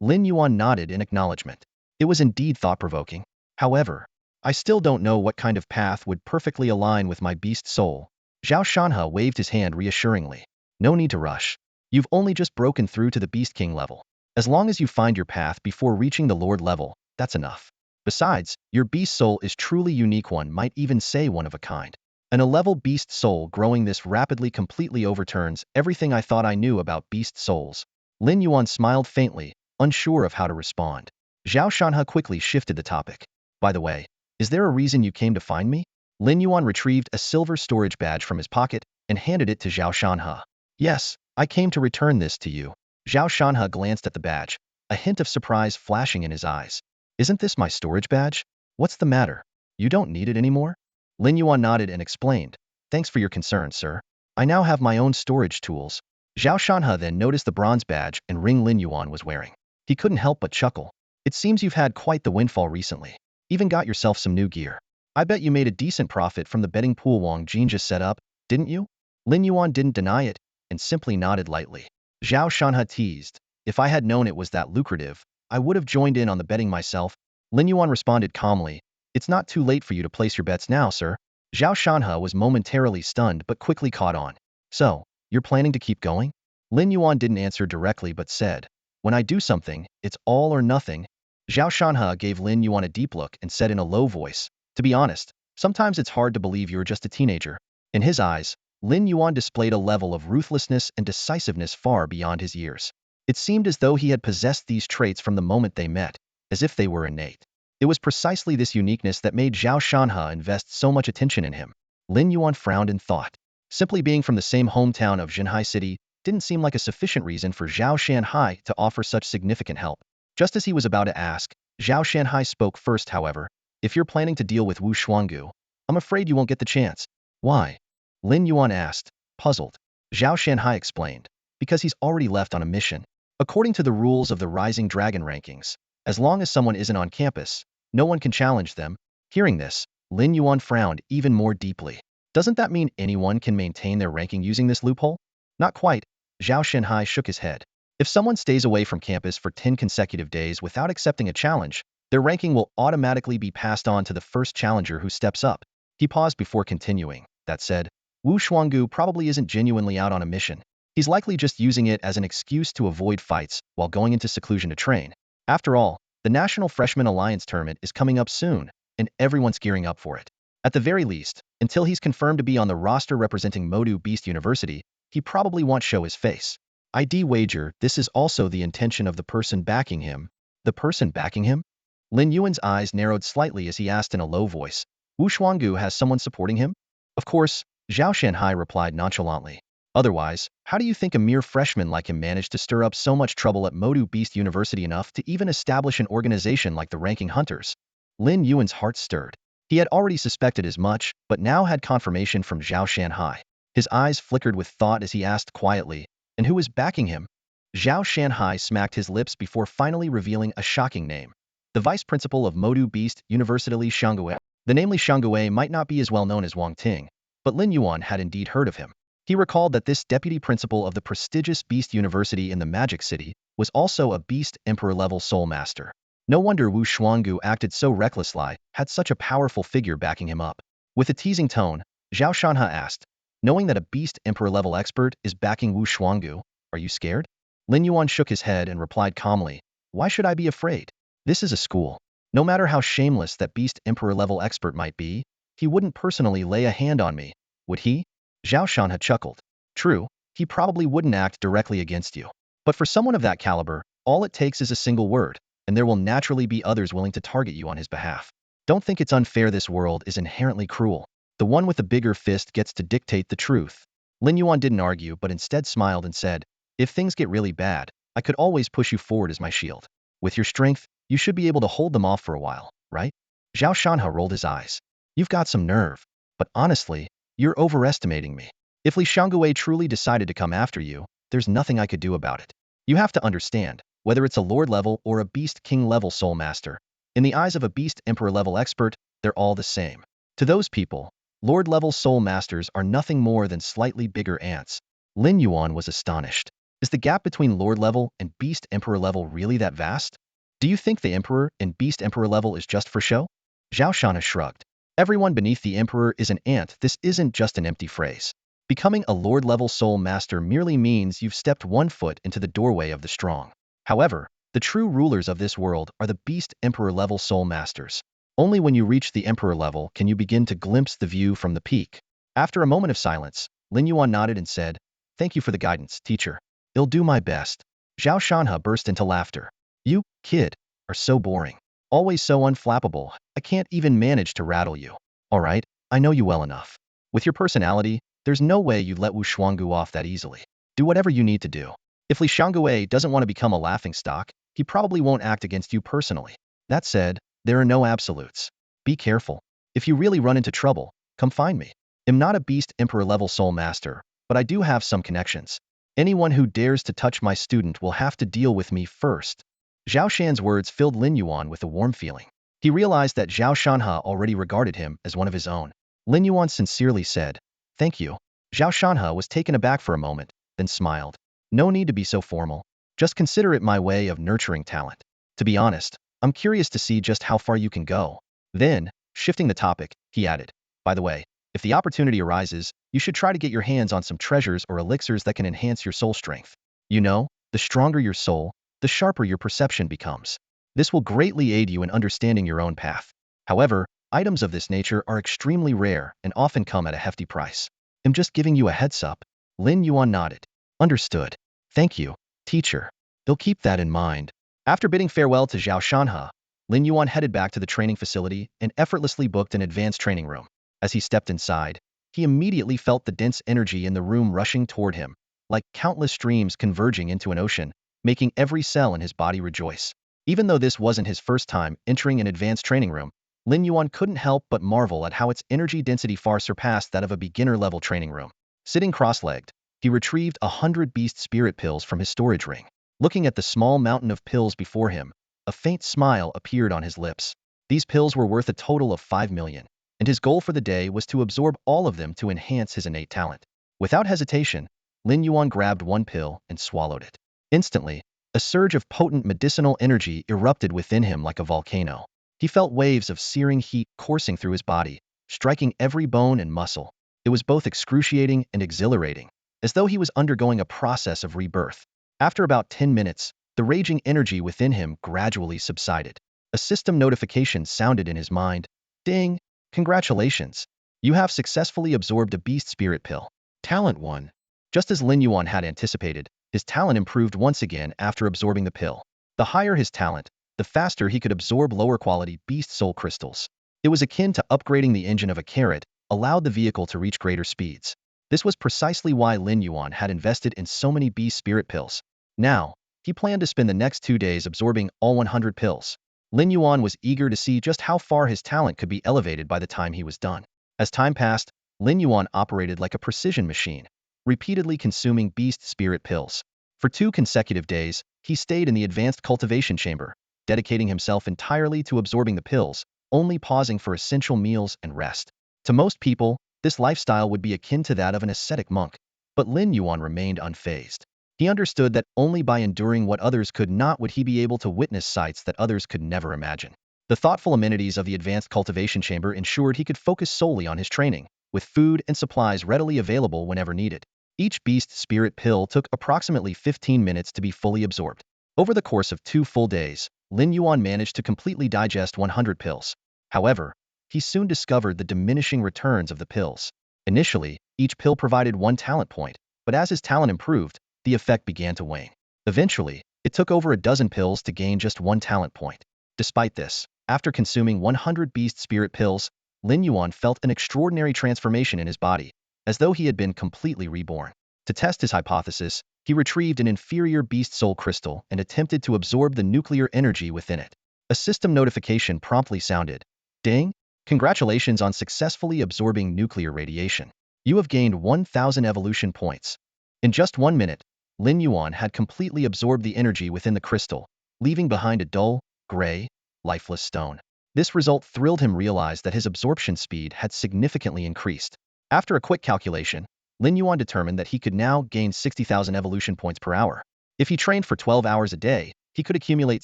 Lin Yuan nodded in acknowledgement. It was indeed thought-provoking. However, I still don't know what kind of path would perfectly align with my beast soul. Zhao Shanhe waved his hand reassuringly. No need to rush. You've only just broken through to the Beast King level. As long as you find your path before reaching the Lord level, that's enough. Besides, your beast soul is truly unique, one might even say one of a kind. An A-level beast soul growing this rapidly completely overturns everything I thought I knew about beast souls. Lin Yuan smiled faintly, unsure of how to respond. Zhao Shanhe quickly shifted the topic. By the way, is there a reason you came to find me? Lin Yuan retrieved a silver storage badge from his pocket and handed it to Zhao Shanhe. Yes, I came to return this to you. Zhao Shanhe glanced at the badge, a hint of surprise flashing in his eyes. Isn't this my storage badge? What's the matter? You don't need it anymore? Lin Yuan nodded and explained. Thanks for your concern, sir. I now have my own storage tools. Zhao Shanhe then noticed the bronze badge and ring Lin Yuan was wearing. He couldn't help but chuckle. It seems you've had quite the windfall recently. Even got yourself some new gear. I bet you made a decent profit from the betting pool Wang Jinja set up, didn't you? Lin Yuan didn't deny it, and simply nodded lightly. Zhao Shanhe teased. If I had known it was that lucrative, I would have joined in on the betting myself. Lin Yuan responded calmly. It's not too late for you to place your bets now, sir. Zhao Shanhe was momentarily stunned but quickly caught on. So, you're planning to keep going? Lin Yuan didn't answer directly but said, when I do something, it's all or nothing. Zhao Shanhe gave Lin Yuan a deep look and said in a low voice, to be honest, sometimes it's hard to believe you're just a teenager. In his eyes, Lin Yuan displayed a level of ruthlessness and decisiveness far beyond his years. It seemed as though he had possessed these traits from the moment they met, as if they were innate. It was precisely this uniqueness that made Zhao Shanhe invest so much attention in him. Lin Yuan frowned and thought. Simply being from the same hometown of Jinhai City didn't seem like a sufficient reason for Zhao Shanhai to offer such significant help. Just as he was about to ask, Zhao Shanhai spoke first, however. If you're planning to deal with Wu Shuanggu, I'm afraid you won't get the chance. Why? Lin Yuan asked, puzzled. Zhao Shanhai explained. Because he's already left on a mission. According to the rules of the Rising Dragon rankings, as long as someone isn't on campus, no one can challenge them. Hearing this, Lin Yuan frowned even more deeply. Doesn't that mean anyone can maintain their ranking using this loophole? Not quite. Zhao Shanhai shook his head. If someone stays away from campus for 10 consecutive days without accepting a challenge, their ranking will automatically be passed on to the first challenger who steps up. He paused before continuing. That said, Wu Shuanggu probably isn't genuinely out on a mission. He's likely just using it as an excuse to avoid fights while going into seclusion to train. After all, the National Freshman Alliance tournament is coming up soon, and everyone's gearing up for it. At the very least, until he's confirmed to be on the roster representing Modu Beast University, he probably won't show his face. I'd wager this is also the intention of the person backing him. The person backing him? Lin Yuan's eyes narrowed slightly as he asked in a low voice, Wu Shuanggu has someone supporting him? Of course, Zhao Shanhai replied nonchalantly. Otherwise, how do you think a mere freshman like him managed to stir up so much trouble at Modu Beast University enough to even establish an organization like the Ranking Hunters? Lin Yuan's heart stirred. He had already suspected as much, but now had confirmation from Zhao Shanhai. His eyes flickered with thought as he asked quietly, and who is backing him? Zhao Shanhai smacked his lips before finally revealing a shocking name. The vice principal of Modu Beast University, Li Shangue. The name Li Shangue might not be as well known as Wang Ting, but Lin Yuan had indeed heard of him. He recalled that this deputy principal of the prestigious Beast University in the Magic City was also a Beast Emperor-level Soul Master. No wonder Wu Shuanggu acted so recklessly, had such a powerful figure backing him up. With a teasing tone, Zhao Shanhe asked, knowing that a Beast Emperor-level expert is backing Wu Shuanggu, are you scared? Lin Yuan shook his head and replied calmly, why should I be afraid? This is a school. No matter how shameless that Beast Emperor-level expert might be, he wouldn't personally lay a hand on me, would he? Zhao Shanhe chuckled. True, he probably wouldn't act directly against you. But for someone of that caliber, all it takes is a single word, and there will naturally be others willing to target you on his behalf. Don't think it's unfair. This world is inherently cruel. The one with the bigger fist gets to dictate the truth. Lin Yuan didn't argue but instead smiled and said, if things get really bad, I could always push you forward as my shield. With your strength, you should be able to hold them off for a while, right? Zhao Shanhe rolled his eyes. You've got some nerve. But honestly, you're overestimating me. If Li Shangue truly decided to come after you, there's nothing I could do about it. You have to understand, whether it's a Lord level or a Beast King level Soul Master, in the eyes of a Beast Emperor level expert, they're all the same. To those people, Lord level Soul Masters are nothing more than slightly bigger ants. Lin Yuan was astonished. Is the gap between Lord level and Beast Emperor level really that vast? Do you think the Emperor and Beast Emperor level is just for show? Zhao Shanhe shrugged. Everyone beneath the Emperor is an ant. This isn't just an empty phrase. Becoming a Lord-level Soul Master merely means you've stepped one foot into the doorway of the strong. However, the true rulers of this world are the Beast Emperor-level Soul Masters. Only when you reach the Emperor level can you begin to glimpse the view from the peak. After a moment of silence, Lin Yuan nodded and said, thank you for the guidance, teacher. I'll do my best. Zhao Shanhe burst into laughter. You, kid, are so boring. Always so unflappable, I can't even manage to rattle you. Alright, I know you well enough. With your personality, there's no way you'd let Wu Shuanggu off that easily. Do whatever you need to do. If Li Shangue doesn't want to become a laughingstock, he probably won't act against you personally. That said, there are no absolutes. Be careful. If you really run into trouble, come find me. I'm not a Beast Emperor level Soul Master, but I do have some connections. Anyone who dares to touch my student will have to deal with me first. Zhao Shan's words filled Lin Yuan with a warm feeling. He realized that Zhao Shanhe already regarded him as one of his own. Lin Yuan sincerely said, thank you. Zhao Shanhe was taken aback for a moment, then smiled. No need to be so formal. Just consider it my way of nurturing talent. To be honest, I'm curious to see just how far you can go. Then, shifting the topic, he added, by the way, if the opportunity arises, you should try to get your hands on some treasures or elixirs that can enhance your soul strength. You know, the stronger your soul, the sharper your perception becomes. This will greatly aid you in understanding your own path. However, items of this nature are extremely rare and often come at a hefty price. I'm just giving you a heads up. Lin Yuan nodded. Understood. Thank you, teacher. They'll keep that in mind. After bidding farewell to Zhao Shanhe, Lin Yuan headed back to the training facility and effortlessly booked an advanced training room. As he stepped inside, he immediately felt the dense energy in the room rushing toward him, like countless streams converging into an ocean, making every cell in his body rejoice. Even though this wasn't his first time entering an advanced training room, Lin Yuan couldn't help but marvel at how its energy density far surpassed that of a beginner-level training room. Sitting cross-legged, he retrieved 100 beast spirit pills from his storage ring. Looking at the small mountain of pills before him, a faint smile appeared on his lips. These pills were worth a total of 5 million, and his goal for the day was to absorb all of them to enhance his innate talent. Without hesitation, Lin Yuan grabbed one pill and swallowed it. Instantly, a surge of potent medicinal energy erupted within him like a volcano. He felt waves of searing heat coursing through his body, striking every bone and muscle. It was both excruciating and exhilarating, as though he was undergoing a process of rebirth. After about 10 minutes, the raging energy within him gradually subsided. A system notification sounded in his mind. Ding! Congratulations! You have successfully absorbed a beast spirit pill. Talent 1. Just as Lin Yuan had anticipated, his talent improved once again after absorbing the pill. The higher his talent, the faster he could absorb lower-quality beast soul crystals. It was akin to upgrading the engine of a carrot, allowed the vehicle to reach greater speeds. This was precisely why Lin Yuan had invested in so many beast spirit pills. Now, he planned to spend the next 2 days absorbing all 100 pills. Lin Yuan was eager to see just how far his talent could be elevated by the time he was done. As time passed, Lin Yuan operated like a precision machine, repeatedly consuming beast spirit pills. For 2 consecutive days, he stayed in the advanced cultivation chamber, dedicating himself entirely to absorbing the pills, only pausing for essential meals and rest. To most people, this lifestyle would be akin to that of an ascetic monk, but Lin Yuan remained unfazed. He understood that only by enduring what others could not would he be able to witness sights that others could never imagine. The thoughtful amenities of the advanced cultivation chamber ensured he could focus solely on his training, with food and supplies readily available whenever needed. Each beast spirit pill took approximately 15 minutes to be fully absorbed. Over the course of 2 full days, Lin Yuan managed to completely digest 100 pills. However, he soon discovered the diminishing returns of the pills. Initially, each pill provided 1 talent point, but as his talent improved, the effect began to wane. Eventually, it took over a dozen pills to gain just 1 talent point. Despite this, after consuming 100 beast spirit pills, Lin Yuan felt an extraordinary transformation in his body, as though he had been completely reborn. To test his hypothesis, he retrieved an inferior beast soul crystal and attempted to absorb the nuclear energy within it. A system notification promptly sounded. Ding! Congratulations on successfully absorbing nuclear radiation. You have gained 1,000 evolution points. In just 1 minute, Lin Yuan had completely absorbed the energy within the crystal, leaving behind a dull, gray, lifeless stone. This result thrilled him to realize that his absorption speed had significantly increased. After a quick calculation, Lin Yuan determined that he could now gain 60,000 evolution points per hour. If he trained for 12 hours a day, he could accumulate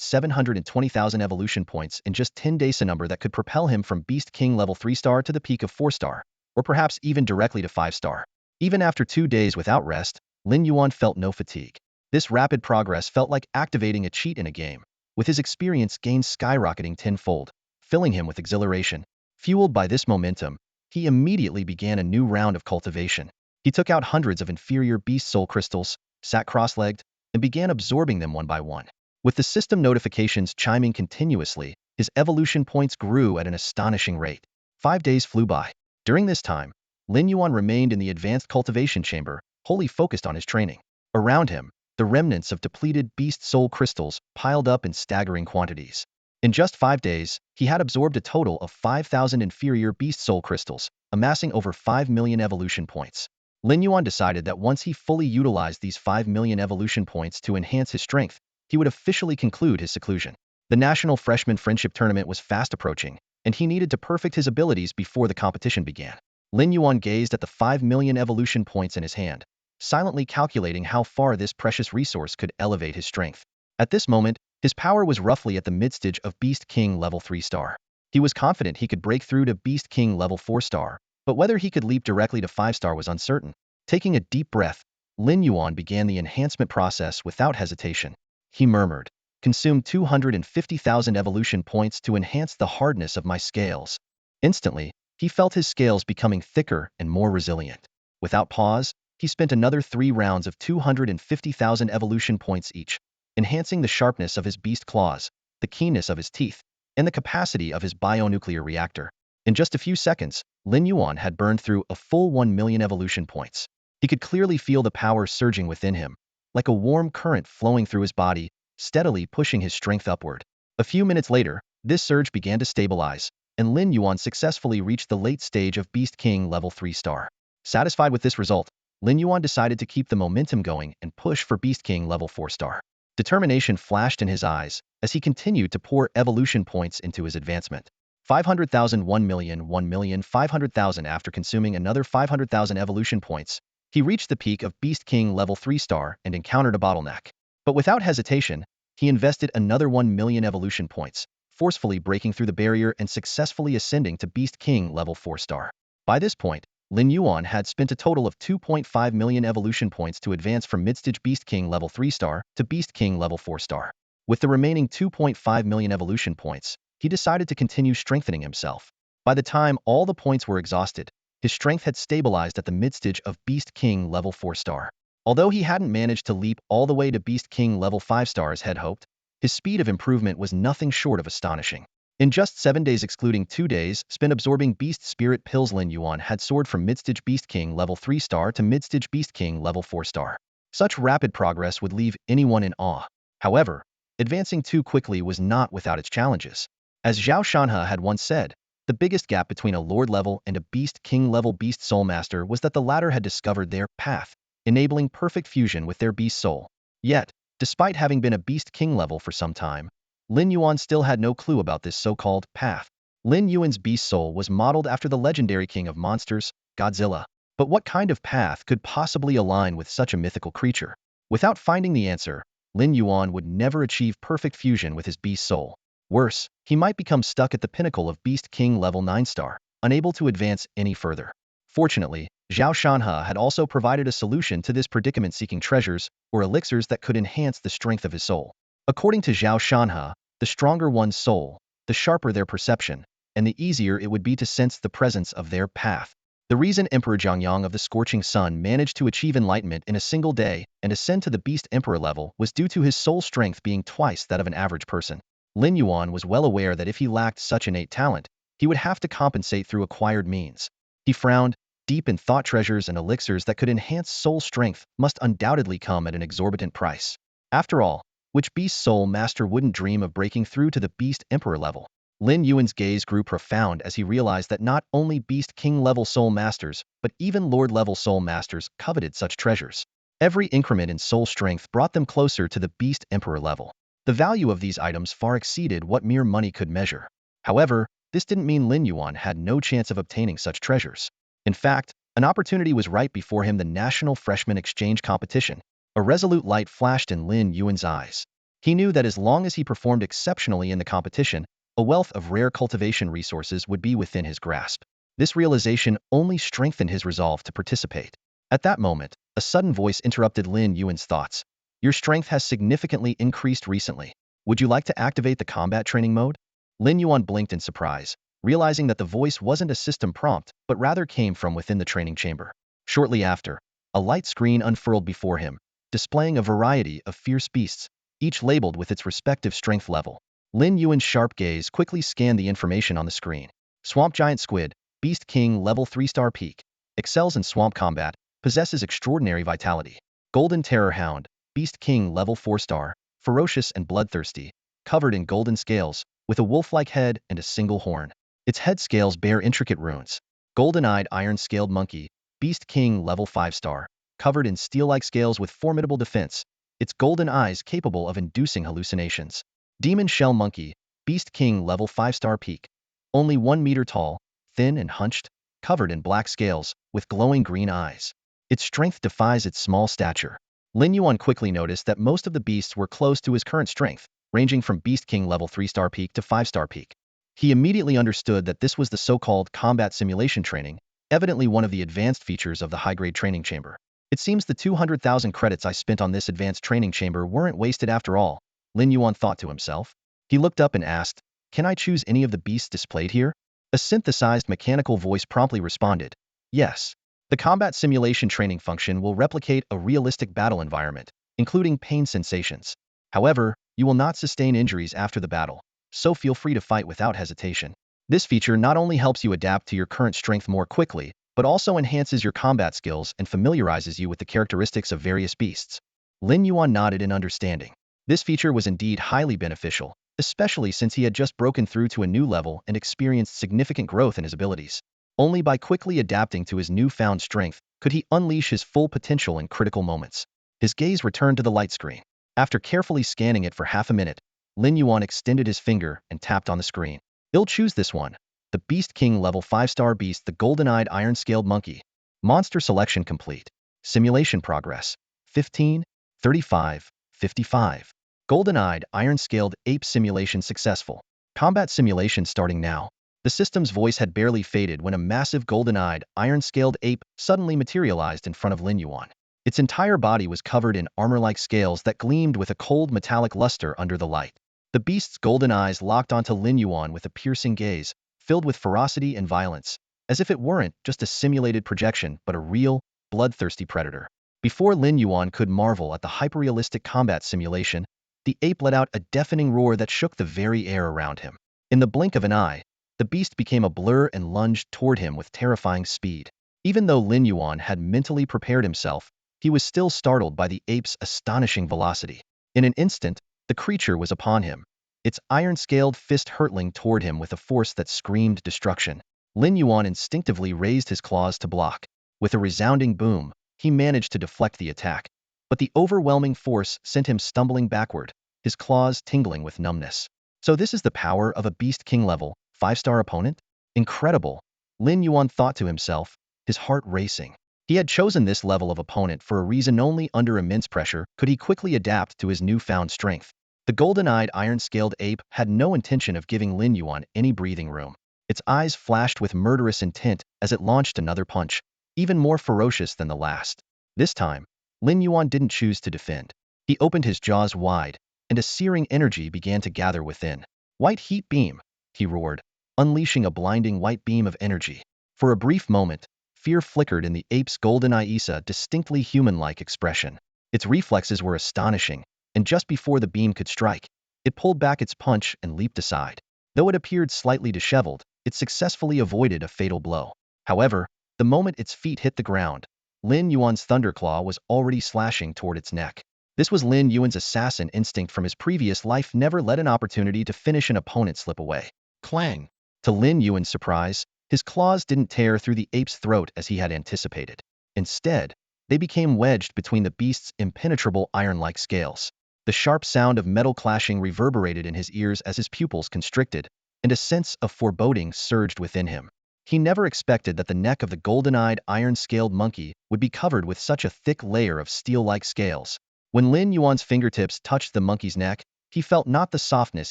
720,000 evolution points in just 10 days, a number that could propel him from Beast King level 3-star to the peak of 4-star, or perhaps even directly to 5-star. Even after 2 days without rest, Lin Yuan felt no fatigue. This rapid progress felt like activating a cheat in a game, with his experience gains skyrocketing tenfold, filling him with exhilaration. Fueled by this momentum, he immediately began a new round of cultivation. He took out hundreds of inferior beast soul crystals, sat cross-legged, and began absorbing them one by one. With the system notifications chiming continuously, his evolution points grew at an astonishing rate. 5 days flew by. During this time, Lin Yuan remained in the advanced cultivation chamber, wholly focused on his training. Around him, the remnants of depleted beast soul crystals piled up in staggering quantities. In just 5 days, he had absorbed a total of 5,000 inferior beast soul crystals, amassing over 5 million evolution points. Lin Yuan decided that once he fully utilized these 5 million evolution points to enhance his strength, he would officially conclude his seclusion. The National Freshman Friendship Tournament was fast approaching, and he needed to perfect his abilities before the competition began. Lin Yuan gazed at the 5 million evolution points in his hand, silently calculating how far this precious resource could elevate his strength. At this moment, his power was roughly at the mid-stage of Beast King level 3-star. He was confident he could break through to Beast King level 4-star, but whether he could leap directly to 5-star was uncertain. Taking a deep breath, Lin Yuan began the enhancement process without hesitation. He murmured, "Consume 250,000 evolution points to enhance the hardness of my scales." Instantly, he felt his scales becoming thicker and more resilient. Without pause, he spent another 3 rounds of 250,000 evolution points each, enhancing the sharpness of his beast claws, the keenness of his teeth, and the capacity of his bionuclear reactor. In just a few seconds, Lin Yuan had burned through a full 1 million evolution points. He could clearly feel the power surging within him, like a warm current flowing through his body, steadily pushing his strength upward. A few minutes later, this surge began to stabilize, and Lin Yuan successfully reached the late stage of Beast King level 3 star. Satisfied with this result, Lin Yuan decided to keep the momentum going and push for Beast King level 4 star. Determination flashed in his eyes as he continued to pour evolution points into his advancement. 500,000, 1,000,000, after consuming another 500,000 evolution points, he reached the peak of Beast King level 3 star and encountered a bottleneck. But without hesitation, he invested another 1 million evolution points, forcefully breaking through the barrier and successfully ascending to Beast King level 4 star. By this point, Lin Yuan had spent a total of 2.5 million evolution points to advance from midstage Beast King level 3 star to Beast King level 4 star. With the remaining 2.5 million evolution points, he decided to continue strengthening himself. By the time all the points were exhausted, his strength had stabilized at the midstage of Beast King level 4 star. Although he hadn't managed to leap all the way to Beast King level 5 star as had hoped, his speed of improvement was nothing short of astonishing. In just 7 days, excluding 2 days spent absorbing Beast Spirit pills, Lin Yuan had soared from midstage Beast King level 3 star to midstage Beast King level 4 star. Such rapid progress would leave anyone in awe. However, advancing too quickly was not without its challenges. As Zhao Shanhe had once said, the biggest gap between a Lord level and a Beast King level Beast Soul Master was that the latter had discovered their path, enabling perfect fusion with their Beast Soul. Yet, despite having been a Beast King level for some time, Lin Yuan still had no clue about this so-called path. Lin Yuan's Beast Soul was modeled after the legendary king of monsters, Godzilla. But what kind of path could possibly align with such a mythical creature? Without finding the answer, Lin Yuan would never achieve perfect fusion with his Beast Soul. Worse, he might become stuck at the pinnacle of Beast King level 9 star, unable to advance any further. Fortunately, Zhao Shanhe had also provided a solution to this predicament, seeking treasures or elixirs that could enhance the strength of his soul. According to Zhao Shanhe, the stronger one's soul, the sharper their perception, and the easier it would be to sense the presence of their path. The reason Emperor Zhongyang of the Scorching Sun managed to achieve enlightenment in a single day and ascend to the Beast Emperor level was due to his soul strength being twice that of an average person. Lin Yuan was well aware that if he lacked such innate talent, he would have to compensate through acquired means. He frowned. Deep in thought, treasures and elixirs that could enhance soul strength must undoubtedly come at an exorbitant price. After all, which Beast Soul Master wouldn't dream of breaking through to the Beast Emperor level? Lin Yuan's gaze grew profound as he realized that not only Beast King level Soul Masters, but even Lord level Soul Masters coveted such treasures. Every increment in soul strength brought them closer to the Beast Emperor level. The value of these items far exceeded what mere money could measure. However, this didn't mean Lin Yuan had no chance of obtaining such treasures. In fact, an opportunity was right before him: the National Freshman Exchange Competition. A resolute light flashed in Lin Yuan's eyes. He knew that as long as he performed exceptionally in the competition, a wealth of rare cultivation resources would be within his grasp. This realization only strengthened his resolve to participate. At that moment, a sudden voice interrupted Lin Yuan's thoughts. Your strength has significantly increased recently. Would you like to activate the combat training mode? Lin Yuan blinked in surprise, realizing that the voice wasn't a system prompt, but rather came from within the training chamber. Shortly after, a light screen unfurled before him, displaying a variety of fierce beasts, each labeled with its respective strength level. Lin Yuan's sharp gaze quickly scanned the information on the screen. Swamp Giant Squid, Beast King level 3 star peak. Excels in swamp combat, possesses extraordinary vitality. Golden Terror Hound, Beast King level 4 star, ferocious and bloodthirsty, covered in golden scales, with a wolf-like head and a single horn. Its head scales bear intricate runes. Golden-eyed iron-scaled monkey, Beast King level 5 star, covered in steel-like scales with formidable defense, its golden eyes capable of inducing hallucinations. Demon Shell Monkey, Beast King level 5 star peak. Only 1 meter tall, thin and hunched, covered in black scales, with glowing green eyes. Its strength defies its small stature. Lin Yuan quickly noticed that most of the beasts were close to his current strength, ranging from Beast King level 3 star peak to 5 star peak. He immediately understood that this was the so-called combat simulation training, evidently one of the advanced features of the high-grade training chamber. It seems the 200,000 credits I spent on this advanced training chamber weren't wasted after all, Lin Yuan thought to himself. He looked up and asked, can I choose any of the beasts displayed here? A synthesized mechanical voice promptly responded, yes. The combat simulation training function will replicate a realistic battle environment, including pain sensations. However, you will not sustain injuries after the battle. so feel free to fight without hesitation. This feature not only helps you adapt to your current strength more quickly, but also enhances your combat skills and familiarizes you with the characteristics of various beasts. Lin Yuan nodded in understanding. This feature was indeed highly beneficial, especially since he had just broken through to a new level and experienced significant growth in his abilities. Only by quickly adapting to his newfound strength could he unleash his full potential in critical moments. His gaze returned to the light screen. After carefully scanning it for half a minute, Lin Yuan extended his finger and tapped on the screen. He'll choose this one. The Beast King level 5-star beast, the golden-eyed iron-scaled monkey. Monster selection complete. Simulation progress. 15, 35, 55. Golden-eyed iron-scaled ape simulation successful. Combat simulation starting now. The system's voice had barely faded when a massive golden-eyed iron-scaled ape suddenly materialized in front of Lin Yuan. Its entire body was covered in armor-like scales that gleamed with a cold metallic luster under the light. The beast's golden eyes locked onto Lin Yuan with a piercing gaze, filled with ferocity and violence, as if it weren't just a simulated projection but a real, bloodthirsty predator. Before Lin Yuan could marvel at the hyperrealistic combat simulation, the ape let out a deafening roar that shook the very air around him. In the blink of an eye, the beast became a blur and lunged toward him with terrifying speed. Even though Lin Yuan had mentally prepared himself, he was still startled by the ape's astonishing velocity. In an instant, the creature was upon him, its iron-scaled fist hurtling toward him with a force that screamed destruction. Lin Yuan instinctively raised his claws to block. With a resounding boom, he managed to deflect the attack, but the overwhelming force sent him stumbling backward, his claws tingling with numbness. So this is the power of a Beast King level 5-star opponent? Incredible, Lin Yuan thought to himself, his heart racing. He had chosen this level of opponent for a reason. Only under immense pressure could he quickly adapt to his newfound strength. The golden-eyed iron-scaled ape had no intention of giving Lin Yuan any breathing room. Its eyes flashed with murderous intent as it launched another punch, even more ferocious than the last. This time, Lin Yuan didn't choose to defend. He opened his jaws wide, and a searing energy began to gather within. White heat beam, he roared, unleashing a blinding white beam of energy. For a brief moment, fear flickered in the ape's golden eye's distinctly human-like expression. Its reflexes were astonishing, and just before the beam could strike, it pulled back its punch and leaped aside. Though it appeared slightly disheveled, it successfully avoided a fatal blow. However, the moment its feet hit the ground, Lin Yuan's thunderclaw was already slashing toward its neck. This was Lin Yuan's assassin instinct from his previous life. Never let an opportunity to finish an opponent slip away. Clang! To Lin Yuan's surprise, his claws didn't tear through the ape's throat as he had anticipated. Instead, they became wedged between the beast's impenetrable iron-like scales. The sharp sound of metal clashing reverberated in his ears as his pupils constricted, and a sense of foreboding surged within him. He never expected that the neck of the golden-eyed iron-scaled monkey would be covered with such a thick layer of steel-like scales. When Lin Yuan's fingertips touched the monkey's neck, he felt not the softness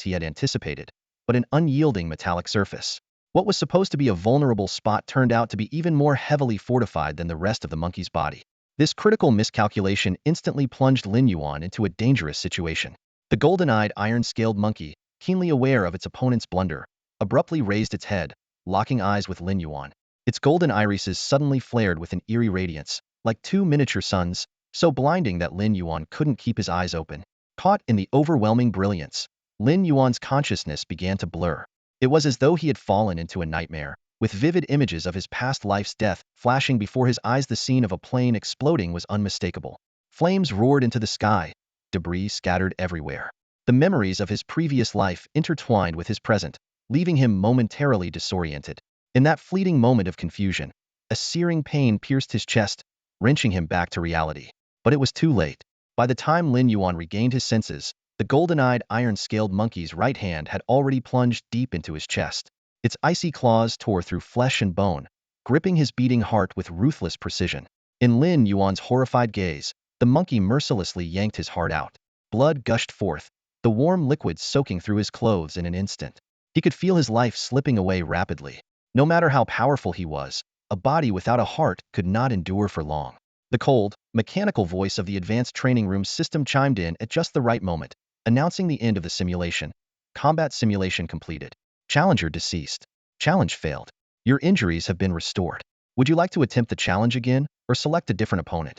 he had anticipated, but an unyielding metallic surface. What was supposed to be a vulnerable spot turned out to be even more heavily fortified than the rest of the monkey's body. This critical miscalculation instantly plunged Lin Yuan into a dangerous situation. The golden-eyed iron-scaled monkey, keenly aware of its opponent's blunder, abruptly raised its head, locking eyes with Lin Yuan. Its golden irises suddenly flared with an eerie radiance, like two miniature suns, so blinding that Lin Yuan couldn't keep his eyes open. Caught in the overwhelming brilliance, Lin Yuan's consciousness began to blur. It was as though he had fallen into a nightmare, with vivid images of his past life's death flashing before his eyes. The scene of a plane exploding was unmistakable. Flames roared into the sky, debris scattered everywhere. The memories of his previous life intertwined with his present, leaving him momentarily disoriented. In that fleeting moment of confusion, a searing pain pierced his chest, wrenching him back to reality. But it was too late. By the time Lin Yuan regained his senses, the golden-eyed iron-scaled monkey's right hand had already plunged deep into his chest. Its icy claws tore through flesh and bone, gripping his beating heart with ruthless precision. In Lin Yuan's horrified gaze, the monkey mercilessly yanked his heart out. Blood gushed forth, the warm liquid soaking through his clothes in an instant. He could feel his life slipping away rapidly. No matter how powerful he was, a body without a heart could not endure for long. The cold, mechanical voice of the advanced training room system chimed in at just the right moment, announcing the end of the simulation. Combat simulation completed. Challenger deceased. Challenge failed. Your injuries have been restored. Would you like to attempt the challenge again, or select a different opponent?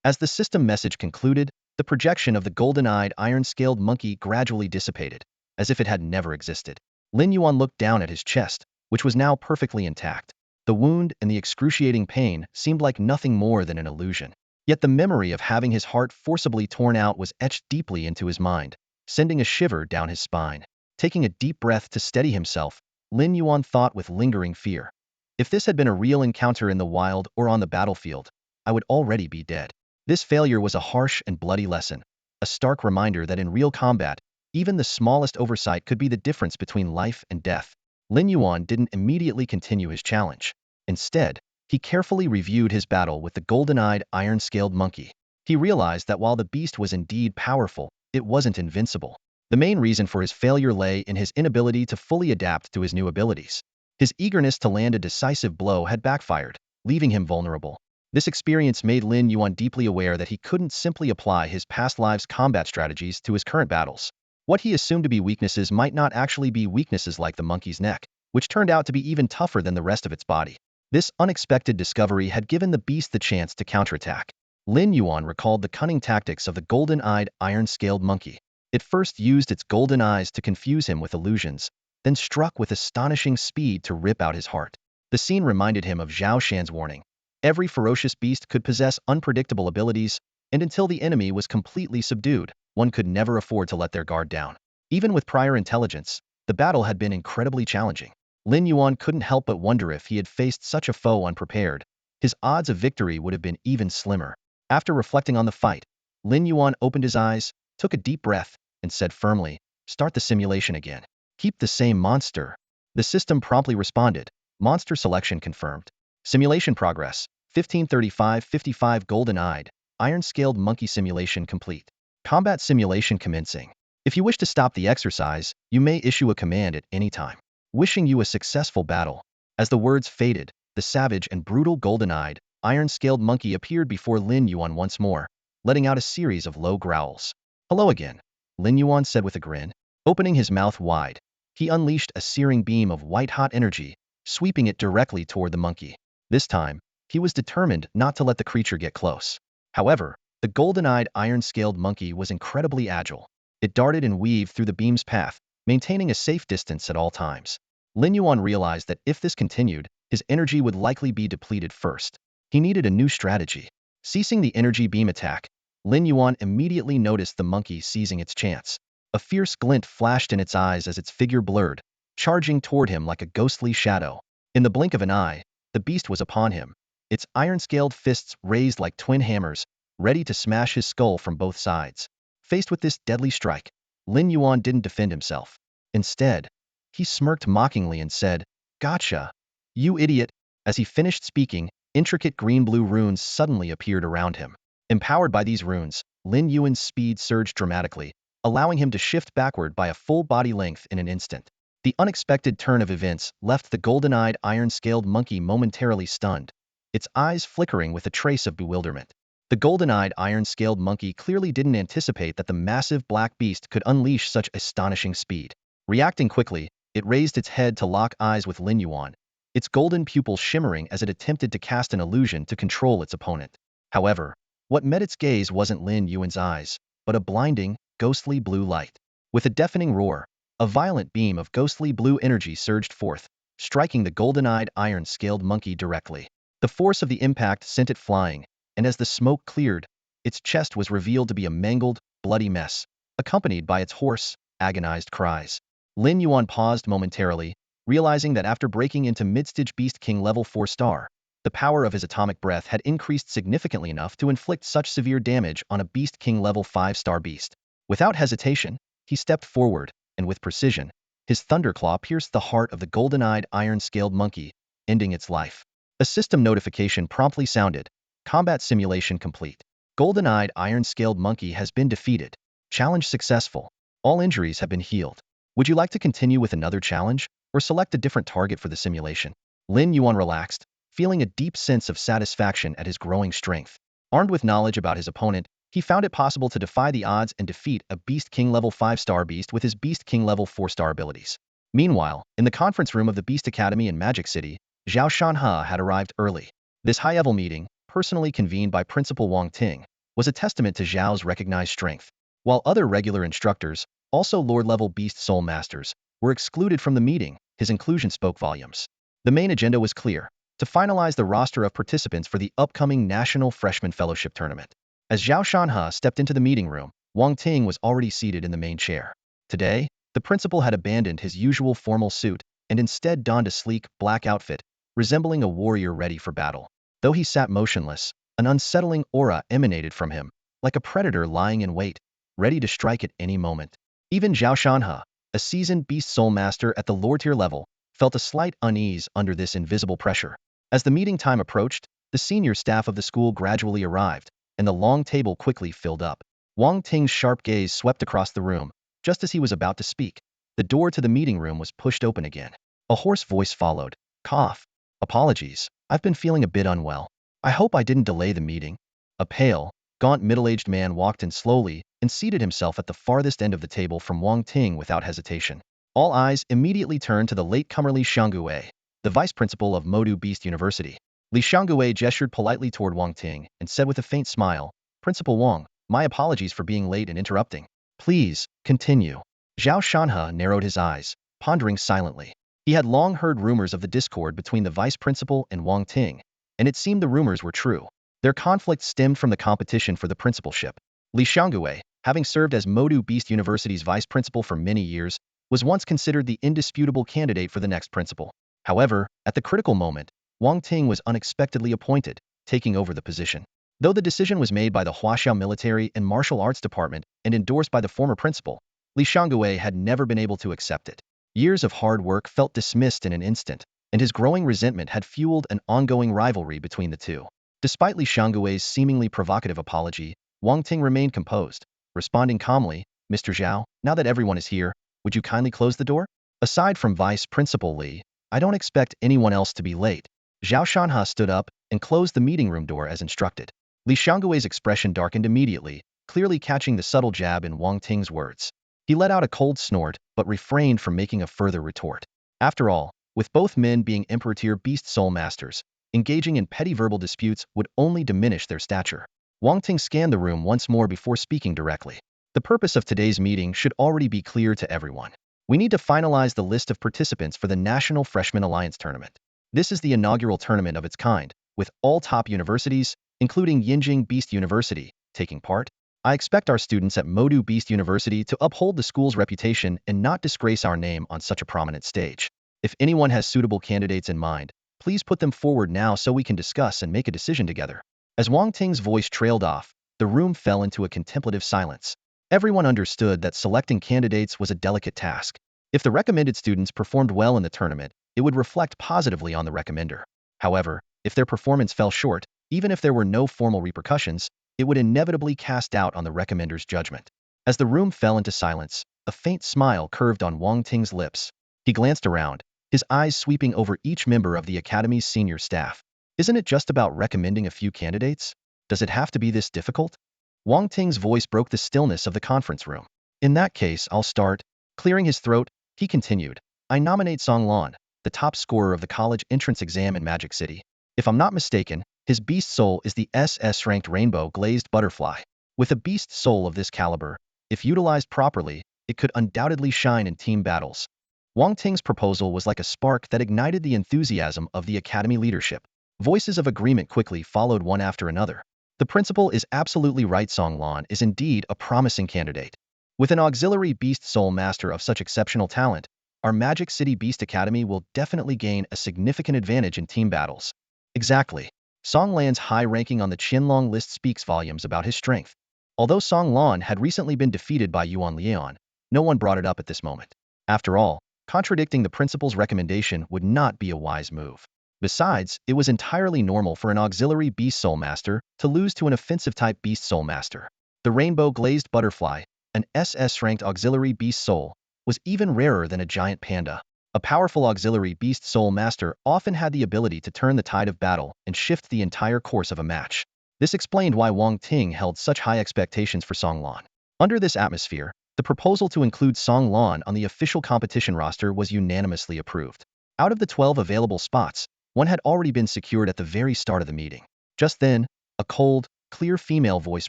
As the system message concluded, the projection of the golden-eyed iron-scaled monkey gradually dissipated, as if it had never existed. Lin Yuan looked down at his chest, which was now perfectly intact. The wound and the excruciating pain seemed like nothing more than an illusion. Yet the memory of having his heart forcibly torn out was etched deeply into his mind, sending a shiver down his spine. Taking a deep breath to steady himself, Lin Yuan thought with lingering fear. If this had been a real encounter in the wild or on the battlefield, I would already be dead. This failure was a harsh and bloody lesson, a stark reminder that in real combat, even the smallest oversight could be the difference between life and death. Lin Yuan didn't immediately continue his challenge. Instead, he carefully reviewed his battle with the golden-eyed, iron-scaled monkey. He realized that while the beast was indeed powerful, it wasn't invincible. The main reason for his failure lay in his inability to fully adapt to his new abilities. His eagerness to land a decisive blow had backfired, leaving him vulnerable. This experience made Lin Yuan deeply aware that he couldn't simply apply his past lives' combat strategies to his current battles. What he assumed to be weaknesses might not actually be weaknesses, like the monkey's neck, which turned out to be even tougher than the rest of its body. This unexpected discovery had given the beast the chance to counterattack. Lin Yuan recalled the cunning tactics of the golden-eyed, iron-scaled monkey. It first used its golden eyes to confuse him with illusions, then struck with astonishing speed to rip out his heart. The scene reminded him of Zhao Shan's warning. Every ferocious beast could possess unpredictable abilities, and until the enemy was completely subdued, one could never afford to let their guard down. Even with prior intelligence, the battle had been incredibly challenging. Lin Yuan couldn't help but wonder if he had faced such a foe unprepared. His odds of victory would have been even slimmer. After reflecting on the fight, Lin Yuan opened his eyes, took a deep breath, and said firmly, "Start the simulation again. Keep the same monster." The system promptly responded, "Monster selection confirmed. Simulation progress, 1535-55 golden-eyed, iron-scaled monkey simulation complete. Combat simulation commencing. If you wish to stop the exercise, you may issue a command at any time. Wishing you a successful battle." As the words faded, the savage and brutal golden-eyed, iron-scaled monkey appeared before Lin Yuan once more, letting out a series of low growls. "Hello again," Lin Yuan said with a grin. Opening his mouth wide, he unleashed a searing beam of white-hot energy, sweeping it directly toward the monkey. This time, he was determined not to let the creature get close. However, the golden-eyed, iron-scaled monkey was incredibly agile. It darted and weaved through the beam's path, maintaining a safe distance at all times. Lin Yuan realized that if this continued, his energy would likely be depleted first. He needed a new strategy. Ceasing the energy beam attack, Lin Yuan immediately noticed the monkey seizing its chance. A fierce glint flashed in its eyes as its figure blurred, charging toward him like a ghostly shadow. In the blink of an eye, the beast was upon him, its iron-scaled fists raised like twin hammers, ready to smash his skull from both sides. Faced with this deadly strike, Lin Yuan didn't defend himself. Instead, he smirked mockingly and said, "Gotcha, you idiot." As he finished speaking, intricate green-blue runes suddenly appeared around him. Empowered by these runes, Lin Yuan's speed surged dramatically, allowing him to shift backward by a full body length in an instant. The unexpected turn of events left the golden-eyed, iron-scaled monkey momentarily stunned, its eyes flickering with a trace of bewilderment. The golden-eyed, iron-scaled monkey clearly didn't anticipate that the massive black beast could unleash such astonishing speed. Reacting quickly, it raised its head to lock eyes with Lin Yuan, its golden pupils shimmering as it attempted to cast an illusion to control its opponent. However, what met its gaze wasn't Lin Yuan's eyes, but a blinding, ghostly blue light. With a deafening roar, a violent beam of ghostly blue energy surged forth, striking the golden-eyed, iron-scaled monkey directly. The force of the impact sent it flying, and as the smoke cleared, its chest was revealed to be a mangled, bloody mess, accompanied by its hoarse, agonized cries. Lin Yuan paused momentarily, realizing that after breaking into mid-stage Beast King level 4-star, the power of his atomic breath had increased significantly enough to inflict such severe damage on a Beast King level 5-star beast. Without hesitation, he stepped forward, and with precision, his thunderclaw pierced the heart of the golden-eyed, iron-scaled monkey, ending its life. A system notification promptly sounded. Combat simulation complete. Golden-eyed, iron-scaled monkey has been defeated. Challenge successful. All injuries have been healed. Would you like to continue with another challenge, or select a different target for the simulation? Lin Yuan relaxed, feeling a deep sense of satisfaction at his growing strength. Armed with knowledge about his opponent, he found it possible to defy the odds and defeat a Beast King level 5-star beast with his Beast King level 4-star abilities. Meanwhile, in the conference room of the Beast Academy in Magic City, Zhao Shanhe had arrived early. This high-level meeting, personally convened by Principal Wang Ting, was a testament to Zhao's recognized strength. While other regular instructors, also Lord-level Beast Soul Masters, were excluded from the meeting. His inclusion spoke volumes. The main agenda was clear: to finalize the roster of participants for the upcoming National Freshman Fellowship Tournament. As Zhao Shanhe stepped into the meeting room, Wang Ting was already seated in the main chair. Today, the principal had abandoned his usual formal suit and instead donned a sleek, black outfit, resembling a warrior ready for battle. Though he sat motionless, an unsettling aura emanated from him, like a predator lying in wait, ready to strike at any moment. Even Zhao Shanhe, a seasoned Beast Soul Master at the lower-tier level, felt a slight unease under this invisible pressure. As the meeting time approached, the senior staff of the school gradually arrived, and the long table quickly filled up. Wang Ting's sharp gaze swept across the room. Just as he was about to speak, the door to the meeting room was pushed open again. A hoarse voice followed. Cough. Apologies, I've been feeling a bit unwell. I hope I didn't delay the meeting. A pale, gaunt middle-aged man walked in slowly and seated himself at the farthest end of the table from Wang Ting without hesitation. All eyes immediately turned to the latecomer Li Xiangue, the vice principal of Modu Beast University. Li Xiangue gestured politely toward Wang Ting and said with a faint smile, "Principal Wang, my apologies for being late and interrupting. Please, continue." Zhao Shanhe narrowed his eyes, pondering silently. He had long heard rumors of the discord between the vice principal and Wang Ting, and it seemed the rumors were true. Their conflict stemmed from the competition for the principalship. Li Xiangue, having served as Modu Beast University's vice principal for many years, was once considered the indisputable candidate for the next principal. However, at the critical moment, Wang Ting was unexpectedly appointed, taking over the position. Though the decision was made by the Huaxiao Military and Martial Arts Department and endorsed by the former principal, Li Xiangue had never been able to accept it. Years of hard work felt dismissed in an instant, and his growing resentment had fueled an ongoing rivalry between the two. Despite Li Xiangue's seemingly provocative apology, Wang Ting remained composed, responding calmly, "Mr. Zhao, now that everyone is here, would you kindly close the door? Aside from Vice Principal Li, I don't expect anyone else to be late." Zhao Shanhe stood up and closed the meeting room door as instructed. Li Xiangue's expression darkened immediately, clearly catching the subtle jab in Wang Ting's words. He let out a cold snort, but refrained from making a further retort. After all, with both men being Emperor-tier Beast Soul Masters, engaging in petty verbal disputes would only diminish their stature. Wang Ting scanned the room once more before speaking directly. The purpose of today's meeting should already be clear to everyone. We need to finalize the list of participants for the National Freshman Alliance Tournament. This is the inaugural tournament of its kind, with all top universities, including Yinjing Beast University, taking part. I expect our students at Modu Beast University to uphold the school's reputation and not disgrace our name on such a prominent stage. If anyone has suitable candidates in mind, please put them forward now so we can discuss and make a decision together. As Wang Ting's voice trailed off, the room fell into a contemplative silence. Everyone understood that selecting candidates was a delicate task. If the recommended students performed well in the tournament, it would reflect positively on the recommender. However, if their performance fell short, even if there were no formal repercussions, it would inevitably cast doubt on the recommender's judgment. As the room fell into silence, a faint smile curved on Wang Ting's lips. He glanced around, his eyes sweeping over each member of the academy's senior staff. Isn't it just about recommending a few candidates? Does it have to be this difficult? Wang Ting's voice broke the stillness of the conference room. In that case, I'll start. Clearing his throat, he continued. I nominate Song Lan, the top scorer of the college entrance exam in Magic City. If I'm not mistaken, his beast soul is the SS-ranked rainbow glazed butterfly. With a beast soul of this caliber, if utilized properly, it could undoubtedly shine in team battles. Wang Ting's proposal was like a spark that ignited the enthusiasm of the academy leadership. Voices of agreement quickly followed one after another. The principal is absolutely right. Song Lan is indeed a promising candidate. With an auxiliary beast soul master of such exceptional talent, our Magic City Beast Academy will definitely gain a significant advantage in team battles. Exactly. Song Lan's high ranking on the Qianlong list speaks volumes about his strength. Although Song Lan had recently been defeated by Lin Yuan, no one brought it up at this moment. After all, contradicting the principal's recommendation would not be a wise move. Besides, it was entirely normal for an auxiliary Beast Soul Master to lose to an offensive-type Beast Soul Master. The rainbow-glazed butterfly, an SS-ranked auxiliary Beast Soul, was even rarer than a giant panda. A powerful auxiliary Beast Soul Master often had the ability to turn the tide of battle and shift the entire course of a match. This explained why Wang Ting held such high expectations for Song Lan. Under this atmosphere, the proposal to include Song Lan on the official competition roster was unanimously approved. Out of the 12 available spots, one had already been secured at the very start of the meeting. Just then, a cold, clear female voice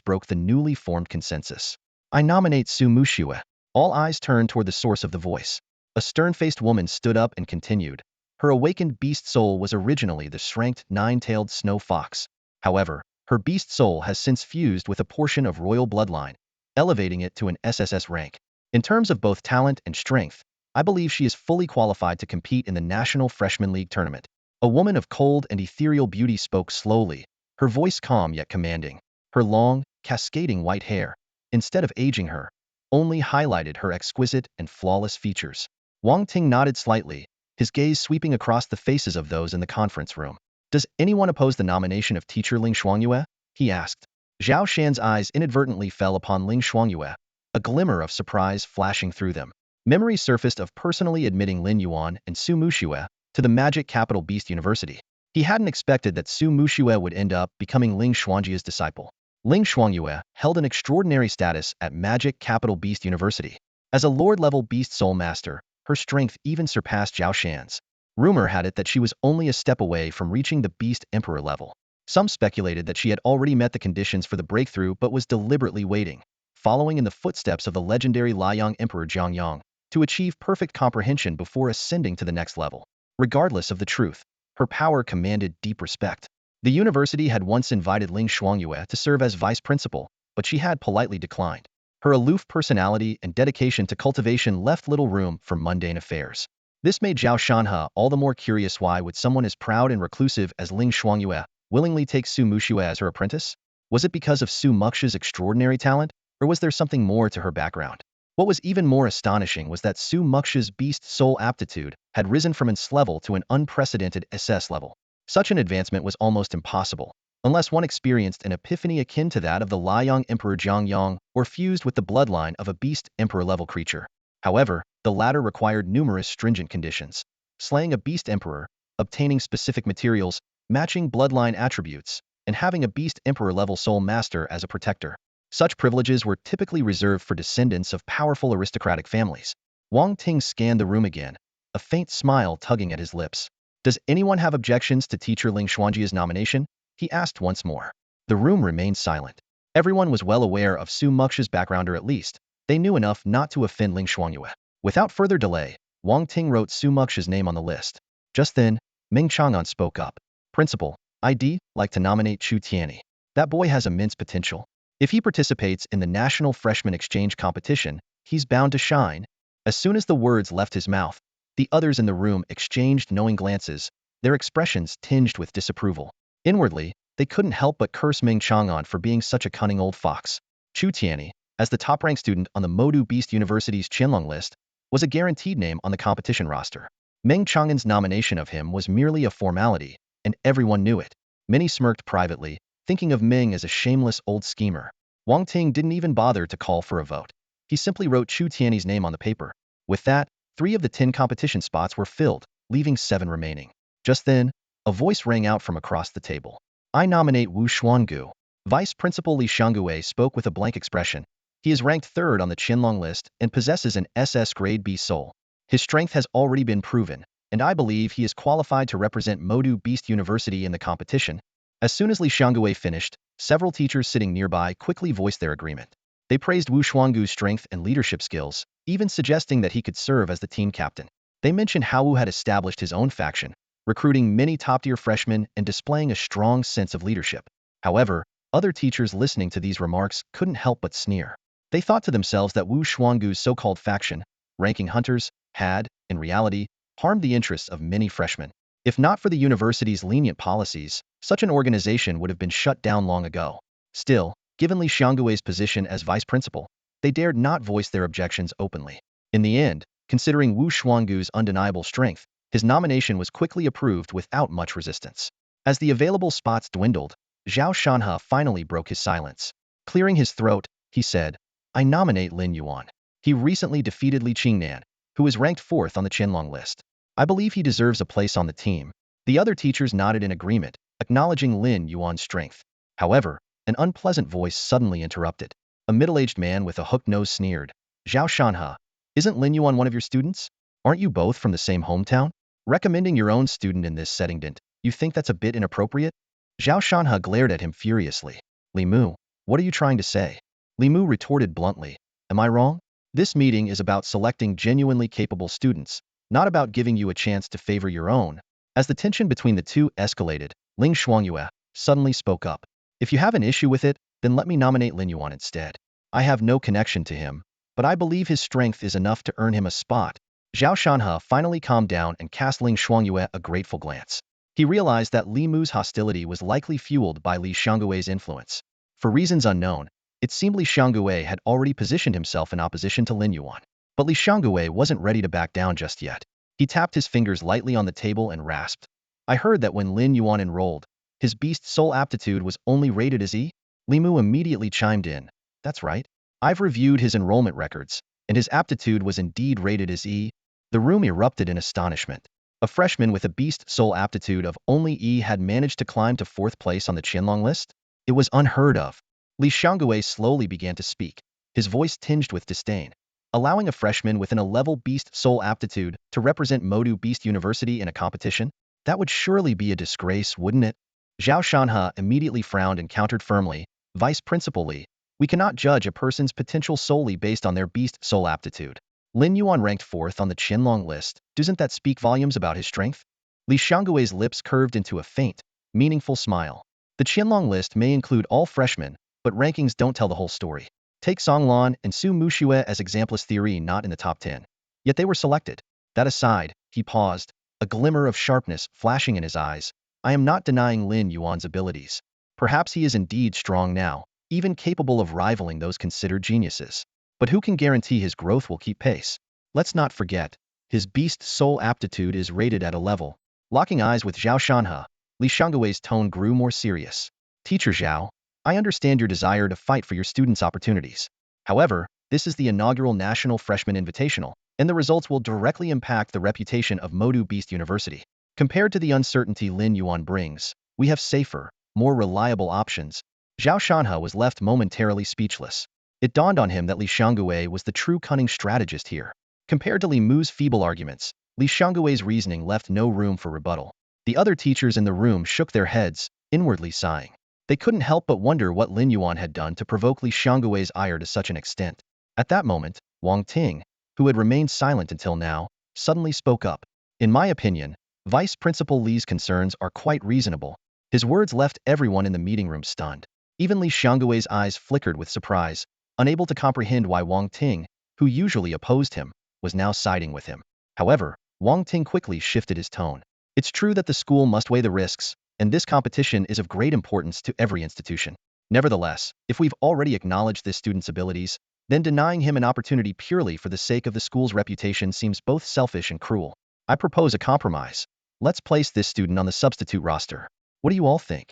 broke the newly formed consensus. I nominate Su Muxue. All eyes turned toward the source of the voice. A stern-faced woman stood up and continued. Her awakened beast soul was originally the shranked, nine-tailed snow fox. However, her beast soul has since fused with a portion of royal bloodline, elevating it to an SSS rank. In terms of both talent and strength, I believe she is fully qualified to compete in the National Freshman League tournament. A woman of cold and ethereal beauty spoke slowly, her voice calm yet commanding. Her long, cascading white hair, instead of aging her, only highlighted her exquisite and flawless features. Wang Ting nodded slightly, his gaze sweeping across the faces of those in the conference room. Does anyone oppose the nomination of teacher Ling Xuangyue? He asked. Zhao Shan's eyes inadvertently fell upon Ling Xuangyue, a glimmer of surprise flashing through them. Memory surfaced of personally admitting Lin Yuan and Su Muxue to the Magic Capital Beast University. He hadn't expected that Su Muxue would end up becoming Ling Xuangyue's disciple. Ling Xuangyue held an extraordinary status at Magic Capital Beast University. As a Lord-level Beast Soul Master, her strength even surpassed Zhao Shan's. Rumor had it that she was only a step away from reaching the Beast Emperor level. Some speculated that she had already met the conditions for the breakthrough but was deliberately waiting, following in the footsteps of the legendary Liang Emperor Zhongyang, to achieve perfect comprehension before ascending to the next level. Regardless of the truth, her power commanded deep respect. The university had once invited Ling Xuangyue to serve as vice principal, but she had politely declined. Her aloof personality and dedication to cultivation left little room for mundane affairs. This made Zhao Shanhe all the more curious. Why would someone as proud and reclusive as Ling Xuangyue willingly take Su Muxue as her apprentice? Was it because of Su Muxue's extraordinary talent, or was there something more to her background? What was even more astonishing was that Su Muxue's beast soul aptitude had risen from its level to an unprecedented SS level. Such an advancement was almost impossible, unless one experienced an epiphany akin to that of the Liang Emperor Zhongyang or fused with the bloodline of a Beast Emperor-level creature. However, the latter required numerous stringent conditions. Slaying a Beast Emperor, obtaining specific materials, matching bloodline attributes, and having a Beast Emperor-level soul master as a protector. Such privileges were typically reserved for descendants of powerful aristocratic families. Wang Ting scanned the room again, a faint smile tugging at his lips. Does anyone have objections to teacher Ling Xuangyue's nomination? He asked once more. The room remained silent. Everyone was well aware of Su Muxue's background, or at least, they knew enough not to offend Ling Xuangyue. Without further delay, Wang Ting wrote Su Muxue's name on the list. Just then, Ming Chang'an spoke up. Principal, I'd like to nominate Chu Tianyi. That boy has immense potential. If he participates in the National Freshman Exchange competition, he's bound to shine. As soon as the words left his mouth, the others in the room exchanged knowing glances, their expressions tinged with disapproval. Inwardly, they couldn't help but curse Ming Chang'an for being such a cunning old fox. Chu Tianyi, as the top-ranked student on the Modu Beast University's Qianlong list, was a guaranteed name on the competition roster. Ming Chang'an's nomination of him was merely a formality, and everyone knew it. Many smirked privately, thinking of Ming as a shameless old schemer. Wang Ting didn't even bother to call for a vote. He simply wrote Chu Tianyi's name on the paper. With that, 3 of the 10 competition spots were filled, leaving 7 remaining. Just then, a voice rang out from across the table. I nominate Wu Xuangu. Vice Principal Li Xiangue spoke with a blank expression. He is ranked 3rd on the Qianlong list and possesses an SS grade B soul. His strength has already been proven, and I believe he is qualified to represent Modu Beast University in the competition. As soon as Li Xiangue finished, several teachers sitting nearby quickly voiced their agreement. They praised Wu Xuangu's strength and leadership skills, even suggesting that he could serve as the team captain. They mentioned how Wu had established his own faction, recruiting many top-tier freshmen and displaying a strong sense of leadership. However, other teachers listening to these remarks couldn't help but sneer. They thought to themselves that Wu Xuangu's so-called faction, ranking hunters, had, in reality, harmed the interests of many freshmen. If not for the university's lenient policies, such an organization would have been shut down long ago. Still, given Li Xiangue's position as vice principal, they dared not voice their objections openly. In the end, considering Wu Xuangu's undeniable strength, his nomination was quickly approved without much resistance. As the available spots dwindled, Zhao Shanhe finally broke his silence. Clearing his throat, he said, I nominate Lin Yuan. He recently defeated Li Qingnan, who is ranked 4th on the Qianlong list. I believe he deserves a place on the team. The other teachers nodded in agreement, acknowledging Lin Yuan's strength. However, an unpleasant voice suddenly interrupted. A middle-aged man with a hooked nose sneered. Zhao Shanhe, isn't Lin Yuan one of your students? Aren't you both from the same hometown? Recommending your own student in this setting, didn't you think that's a bit inappropriate? Zhao Shanhe glared at him furiously. Li Mu, what are you trying to say? Li Mu retorted bluntly. Am I wrong? This meeting is about selecting genuinely capable students, not about giving you a chance to favor your own. As the tension between the two escalated, Ling Shuangyue suddenly spoke up. If you have an issue with it, then let me nominate Lin Yuan instead. I have no connection to him, but I believe his strength is enough to earn him a spot. Zhao Shanhe finally calmed down and cast Ling Shuangyue a grateful glance. He realized that Li Mu's hostility was likely fueled by Li Xiangue's influence. For reasons unknown, it seemed Li Xiangue had already positioned himself in opposition to Lin Yuan. But Li Xiangue wasn't ready to back down just yet. He tapped his fingers lightly on the table and rasped. I heard that when Lin Yuan enrolled, his Beast Soul aptitude was only rated as E? Li Mu immediately chimed in. That's right. I've reviewed his enrollment records, and his aptitude was indeed rated as E. The room erupted in astonishment. A freshman with a Beast Soul aptitude of only E had managed to climb to 4th place on the Qianlong list? It was unheard of. Li Xiangue slowly began to speak, his voice tinged with disdain. Allowing a freshman with an A-level Beast Soul aptitude to represent Modu Beast University in a competition? That would surely be a disgrace, wouldn't it? Zhao Shanhe immediately frowned and countered firmly, Vice Principal Li, we cannot judge a person's potential solely based on their Beast Soul aptitude. Lin Yuan ranked 4th on the Qianlong list. Doesn't that speak volumes about his strength? Li Xiangue's lips curved into a faint, meaningful smile. The Qianlong list may include all freshmen, but rankings don't tell the whole story. Take Songlan and Su Muxue as exemplars theory not in the top 10. Yet they were selected. That aside, he paused, a glimmer of sharpness flashing in his eyes. I am not denying Lin Yuan's abilities. Perhaps he is indeed strong now, even capable of rivaling those considered geniuses. But who can guarantee his growth will keep pace? Let's not forget, his Beast Soul aptitude is rated at a level. Locking eyes with Zhao Shanhe, Li Xiangue's tone grew more serious. Teacher Zhao, I understand your desire to fight for your students' opportunities. However, this is the inaugural National Freshman Invitational, and the results will directly impact the reputation of Modu Beast University. Compared to the uncertainty Lin Yuan brings, we have safer, more reliable options. Zhao Shanhe was left momentarily speechless. It dawned on him that Li Xiangue was the true cunning strategist here. Compared to Li Mu's feeble arguments, Li Xiangue's reasoning left no room for rebuttal. The other teachers in the room shook their heads, inwardly sighing. They couldn't help but wonder what Lin Yuan had done to provoke Li Xiangue's ire to such an extent. At that moment, Wang Ting, who had remained silent until now, suddenly spoke up. In my opinion, Vice Principal Li's concerns are quite reasonable. His words left everyone in the meeting room stunned. Even Li Xiangue's eyes flickered with surprise, unable to comprehend why Wang Ting, who usually opposed him, was now siding with him. However, Wang Ting quickly shifted his tone. It's true that the school must weigh the risks, and this competition is of great importance to every institution. Nevertheless, if we've already acknowledged this student's abilities, then denying him an opportunity purely for the sake of the school's reputation seems both selfish and cruel. I propose a compromise. Let's place this student on the substitute roster. What do you all think?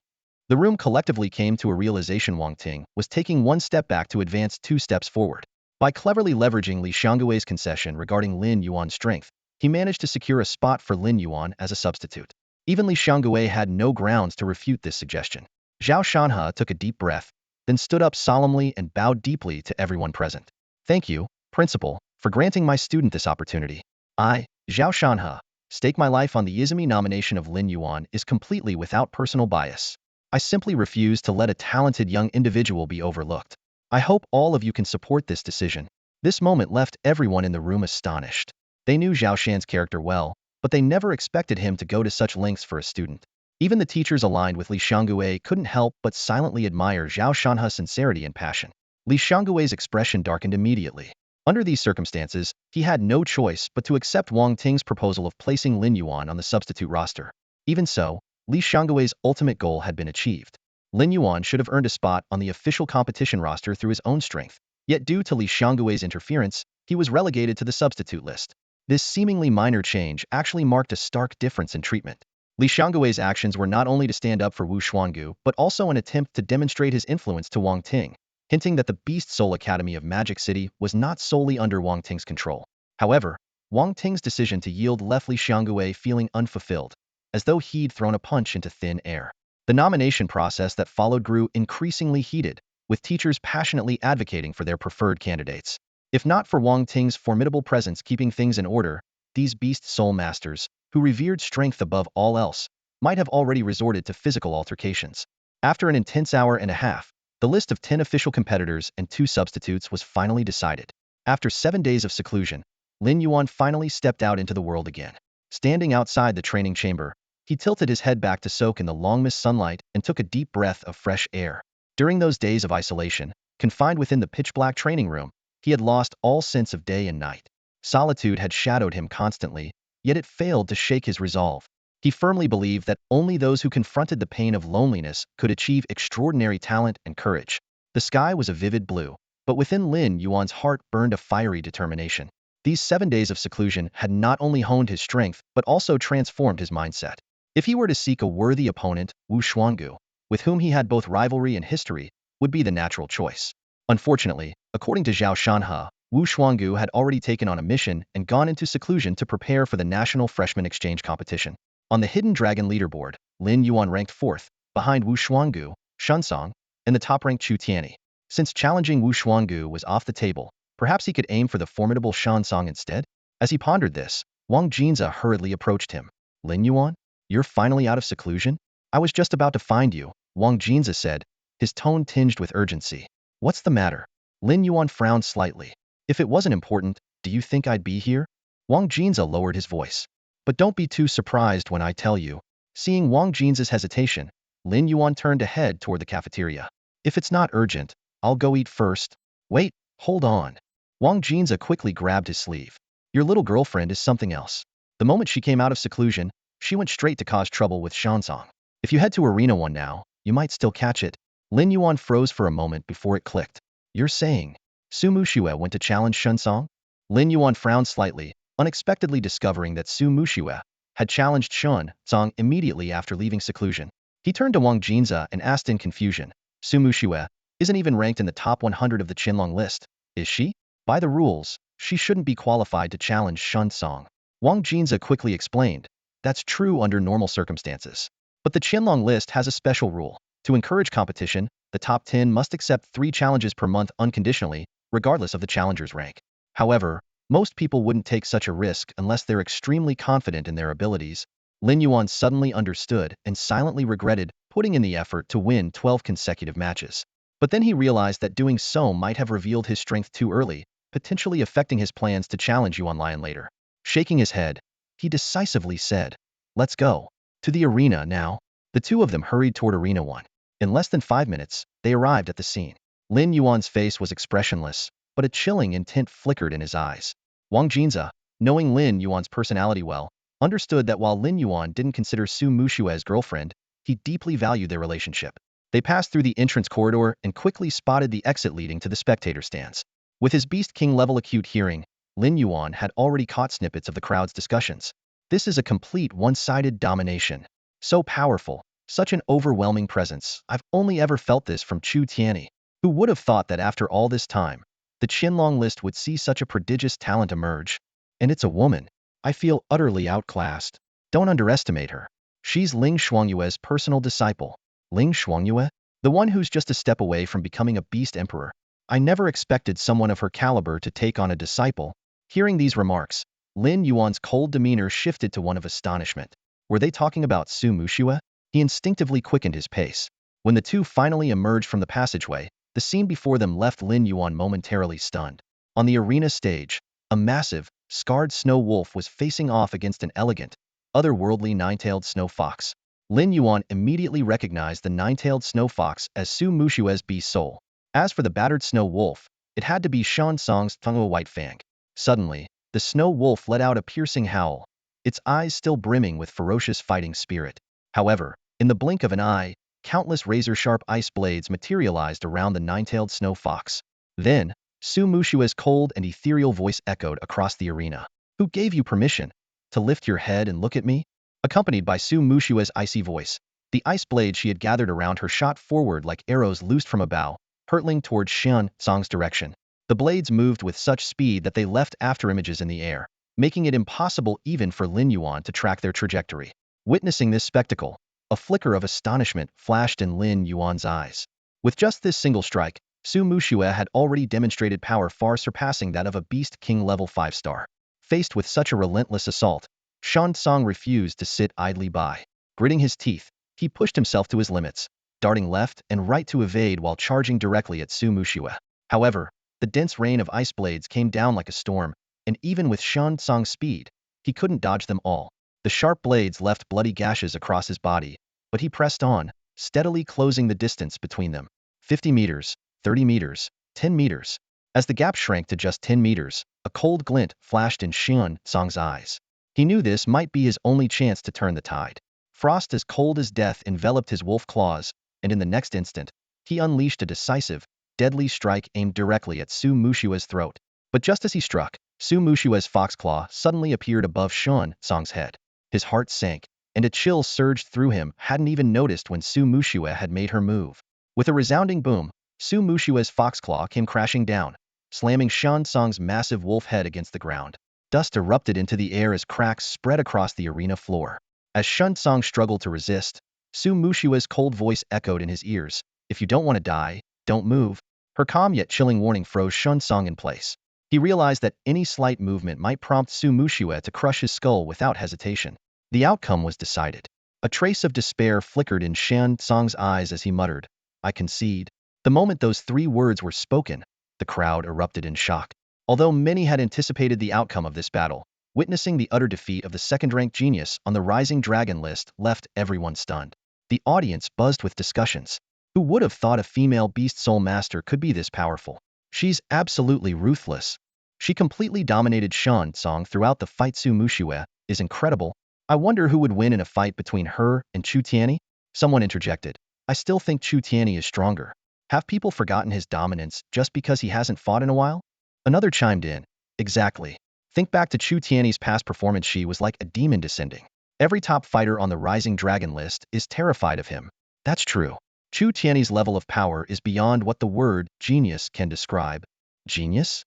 The room collectively came to a realization Wang Ting was taking one step back to advance 2 steps forward. By cleverly leveraging Li Xiangue's concession regarding Lin Yuan's strength, he managed to secure a spot for Lin Yuan as a substitute. Even Li Xiangue had no grounds to refute this suggestion. Zhao Shanhe took a deep breath, then stood up solemnly and bowed deeply to everyone present. Thank you, Principal, for granting my student this opportunity. I, Zhao Shanhe, stake my life on the Izumi nomination of Lin Yuan is completely without personal bias. I simply refuse to let a talented young individual be overlooked. I hope all of you can support this decision. This moment left everyone in the room astonished. They knew Zhao Shan's character well, but they never expected him to go to such lengths for a student. Even the teachers aligned with Li Xiangue couldn't help but silently admire Zhao Shanhe's sincerity and passion. Li Xiangue's expression darkened immediately. Under these circumstances, he had no choice but to accept Wang Ting's proposal of placing Lin Yuan on the substitute roster. Even so, Li Xiangue's ultimate goal had been achieved. Lin Yuan should have earned a spot on the official competition roster through his own strength. Yet due to Li Xiangue's interference, he was relegated to the substitute list. This seemingly minor change actually marked a stark difference in treatment. Li Xiangue's actions were not only to stand up for Wu Xuangu, but also an attempt to demonstrate his influence to Wang Ting, hinting that the Beast Soul Academy of Magic City was not solely under Wang Ting's control. However, Wang Ting's decision to yield left Li Xiangue feeling unfulfilled, as though he'd thrown a punch into thin air. The nomination process that followed grew increasingly heated, with teachers passionately advocating for their preferred candidates. If not for Wang Ting's formidable presence keeping things in order, these Beast Soul Masters, who revered strength above all else, might have already resorted to physical altercations. After an intense hour and a half, the list of 10 official competitors and 2 substitutes was finally decided. After 7 days of seclusion, Lin Yuan finally stepped out into the world again. Standing outside the training chamber, he tilted his head back to soak in the long-missed sunlight and took a deep breath of fresh air. During those days of isolation, confined within the pitch-black training room, he had lost all sense of day and night. Solitude had shadowed him constantly, yet it failed to shake his resolve. He firmly believed that only those who confronted the pain of loneliness could achieve extraordinary talent and courage. The sky was a vivid blue, but within Lin Yuan's heart burned a fiery determination. These 7 days of seclusion had not only honed his strength, but also transformed his mindset. If he were to seek a worthy opponent, Wu Xuangu, with whom he had both rivalry and history, would be the natural choice. Unfortunately, according to Zhao Shanhe, Wu Xuangu had already taken on a mission and gone into seclusion to prepare for the national freshman exchange competition. On the Hidden Dragon leaderboard, Lin Yuan ranked 4th, behind Wu Xuangu, Shunsong, and the top-ranked Chu Tianyi. Since challenging Wu Xuangu was off the table, perhaps he could aim for the formidable Shunsong instead? As he pondered this, Wang Jinzi hurriedly approached him. Lin Yuan? You're finally out of seclusion? I was just about to find you, Wang Jinzi said, his tone tinged with urgency. What's the matter? Lin Yuan frowned slightly. If it wasn't important, do you think I'd be here? Wang Jinzi lowered his voice. But don't be too surprised when I tell you. Seeing Wang Jinzi's hesitation, Lin Yuan turned to head toward the cafeteria. If it's not urgent, I'll go eat first. Wait, hold on. Wang Jinzi quickly grabbed his sleeve. Your little girlfriend is something else. The moment she came out of seclusion, she went straight to cause trouble with Shansong. If you head to Arena 1 now, you might still catch it. Lin Yuan froze for a moment before it clicked. You're saying Su Muxue went to challenge Shansong? Lin Yuan frowned slightly, unexpectedly discovering that Su Muxue had challenged Shansong immediately after leaving seclusion. He turned to Wang Jinzi and asked in confusion, Su Muxue isn't even ranked in the top 100 of the Qinlong list, is she? By the rules, she shouldn't be qualified to challenge Shansong. Wang Jinzi quickly explained, that's true under normal circumstances. But the Qinlong list has a special rule. To encourage competition, the top 10 must accept 3 challenges per month unconditionally, regardless of the challenger's rank. However, most people wouldn't take such a risk unless they're extremely confident in their abilities. Lin Yuan suddenly understood and silently regretted putting in the effort to win 12 consecutive matches. But then he realized that doing so might have revealed his strength too early, potentially affecting his plans to challenge Yuan Lion later. Shaking his head, he decisively said, let's go. To the arena now. The two of them hurried toward Arena 1. In less than 5 minutes, they arrived at the scene. Lin Yuan's face was expressionless, but a chilling intent flickered in his eyes. Wang Jinzi, knowing Lin Yuan's personality well, understood that while Lin Yuan didn't consider Su Muxue's girlfriend, he deeply valued their relationship. They passed through the entrance corridor and quickly spotted the exit leading to the spectator stands. With his Beast King level acute hearing, Lin Yuan had already caught snippets of the crowd's discussions. This is a complete one-sided domination. So powerful, such an overwhelming presence. I've only ever felt this from Chu Tianyi. Who would have thought that after all this time, the Qinlong list would see such a prodigious talent emerge? And it's a woman. I feel utterly outclassed. Don't underestimate her. She's Ling Xuanyue's personal disciple. Ling Xuanyue? The one who's just a step away from becoming a beast emperor. I never expected someone of her caliber to take on a disciple. Hearing these remarks, Lin Yuan's cold demeanor shifted to one of astonishment. Were they talking about Su Muxue? He instinctively quickened his pace. When the two finally emerged from the passageway, the scene before them left Lin Yuan momentarily stunned. On the arena stage, a massive, scarred snow wolf was facing off against an elegant, otherworldly nine-tailed snow fox. Lin Yuan immediately recognized the nine-tailed snow fox as Su Muxue's Beast Soul. As for the battered snow wolf, it had to be Shansong's Tungwa White Fang. Suddenly, the snow wolf let out a piercing howl, its eyes still brimming with ferocious fighting spirit. However, in the blink of an eye, countless razor-sharp ice blades materialized around the nine-tailed snow fox. Then, Su Muxue's cold and ethereal voice echoed across the arena. Who gave you permission to lift your head and look at me? Accompanied by Su Muxue's icy voice, the ice blades she had gathered around her shot forward like arrows loosed from a bow, hurtling toward Xian Song's direction. The blades moved with such speed that they left afterimages in the air, making it impossible even for Lin Yuan to track their trajectory. Witnessing this spectacle, a flicker of astonishment flashed in Lin Yuan's eyes. With just this single strike, Su Muxue had already demonstrated power far surpassing that of a Beast King level 5-star. Faced with such a relentless assault, Shan Song refused to sit idly by. Gritting his teeth, he pushed himself to his limits, darting left and right to evade while charging directly at Su Muxue. However, The dense rain of ice blades came down like a storm, and even with Shan Tsang's speed, he couldn't dodge them all. The sharp blades left bloody gashes across his body, but he pressed on, steadily closing the distance between them. 50 meters, 30 meters, 10 meters. As the gap shrank to just 10 meters, a cold glint flashed in Shan Tsang's eyes. He knew this might be his only chance to turn the tide. Frost as cold as death enveloped his wolf claws, and in the next instant, he unleashed a decisive, deadly strike aimed directly at Su Mushua's throat. But just as he struck, Su Mushua's foxclaw suddenly appeared above Shan Tsang's head. His heart sank, and a chill surged through him. Hadn't even noticed when Su Mushua had made her move. With a resounding boom, Su Mushua's foxclaw came crashing down, slamming Shan Tsang's massive wolf head against the ground. Dust erupted into the air as cracks spread across the arena floor. As Shan Tsang struggled to resist, Su Mushua's cold voice echoed in his ears. If you don't want to die, don't move. Her calm yet chilling warning froze Shan Tsang in place. He realized that any slight movement might prompt Su Mushua to crush his skull without hesitation. The outcome was decided. A trace of despair flickered in Shan Tsang's eyes as he muttered, I concede. The moment those 3 words were spoken, the crowd erupted in shock. Although many had anticipated the outcome of this battle, witnessing the utter defeat of the second-ranked genius on the Rising Dragon list left everyone stunned. The audience buzzed with discussions. Who would have thought a female Beast Soul master could be this powerful? She's absolutely ruthless. She completely dominated Shan Tsang throughout the fight. Su Mushua is incredible. I wonder who would win in a fight between her and Chu Tianyi? Someone interjected. I still think Chu Tianyi is stronger. Have people forgotten his dominance just because he hasn't fought in a while? Another chimed in. Exactly. Think back to Chu Tianyi's past performance. She was like a demon descending. Every top fighter on the Rising Dragon list is terrified of him. That's true. Chu Tianyi's level of power is beyond what the word genius can describe. Genius?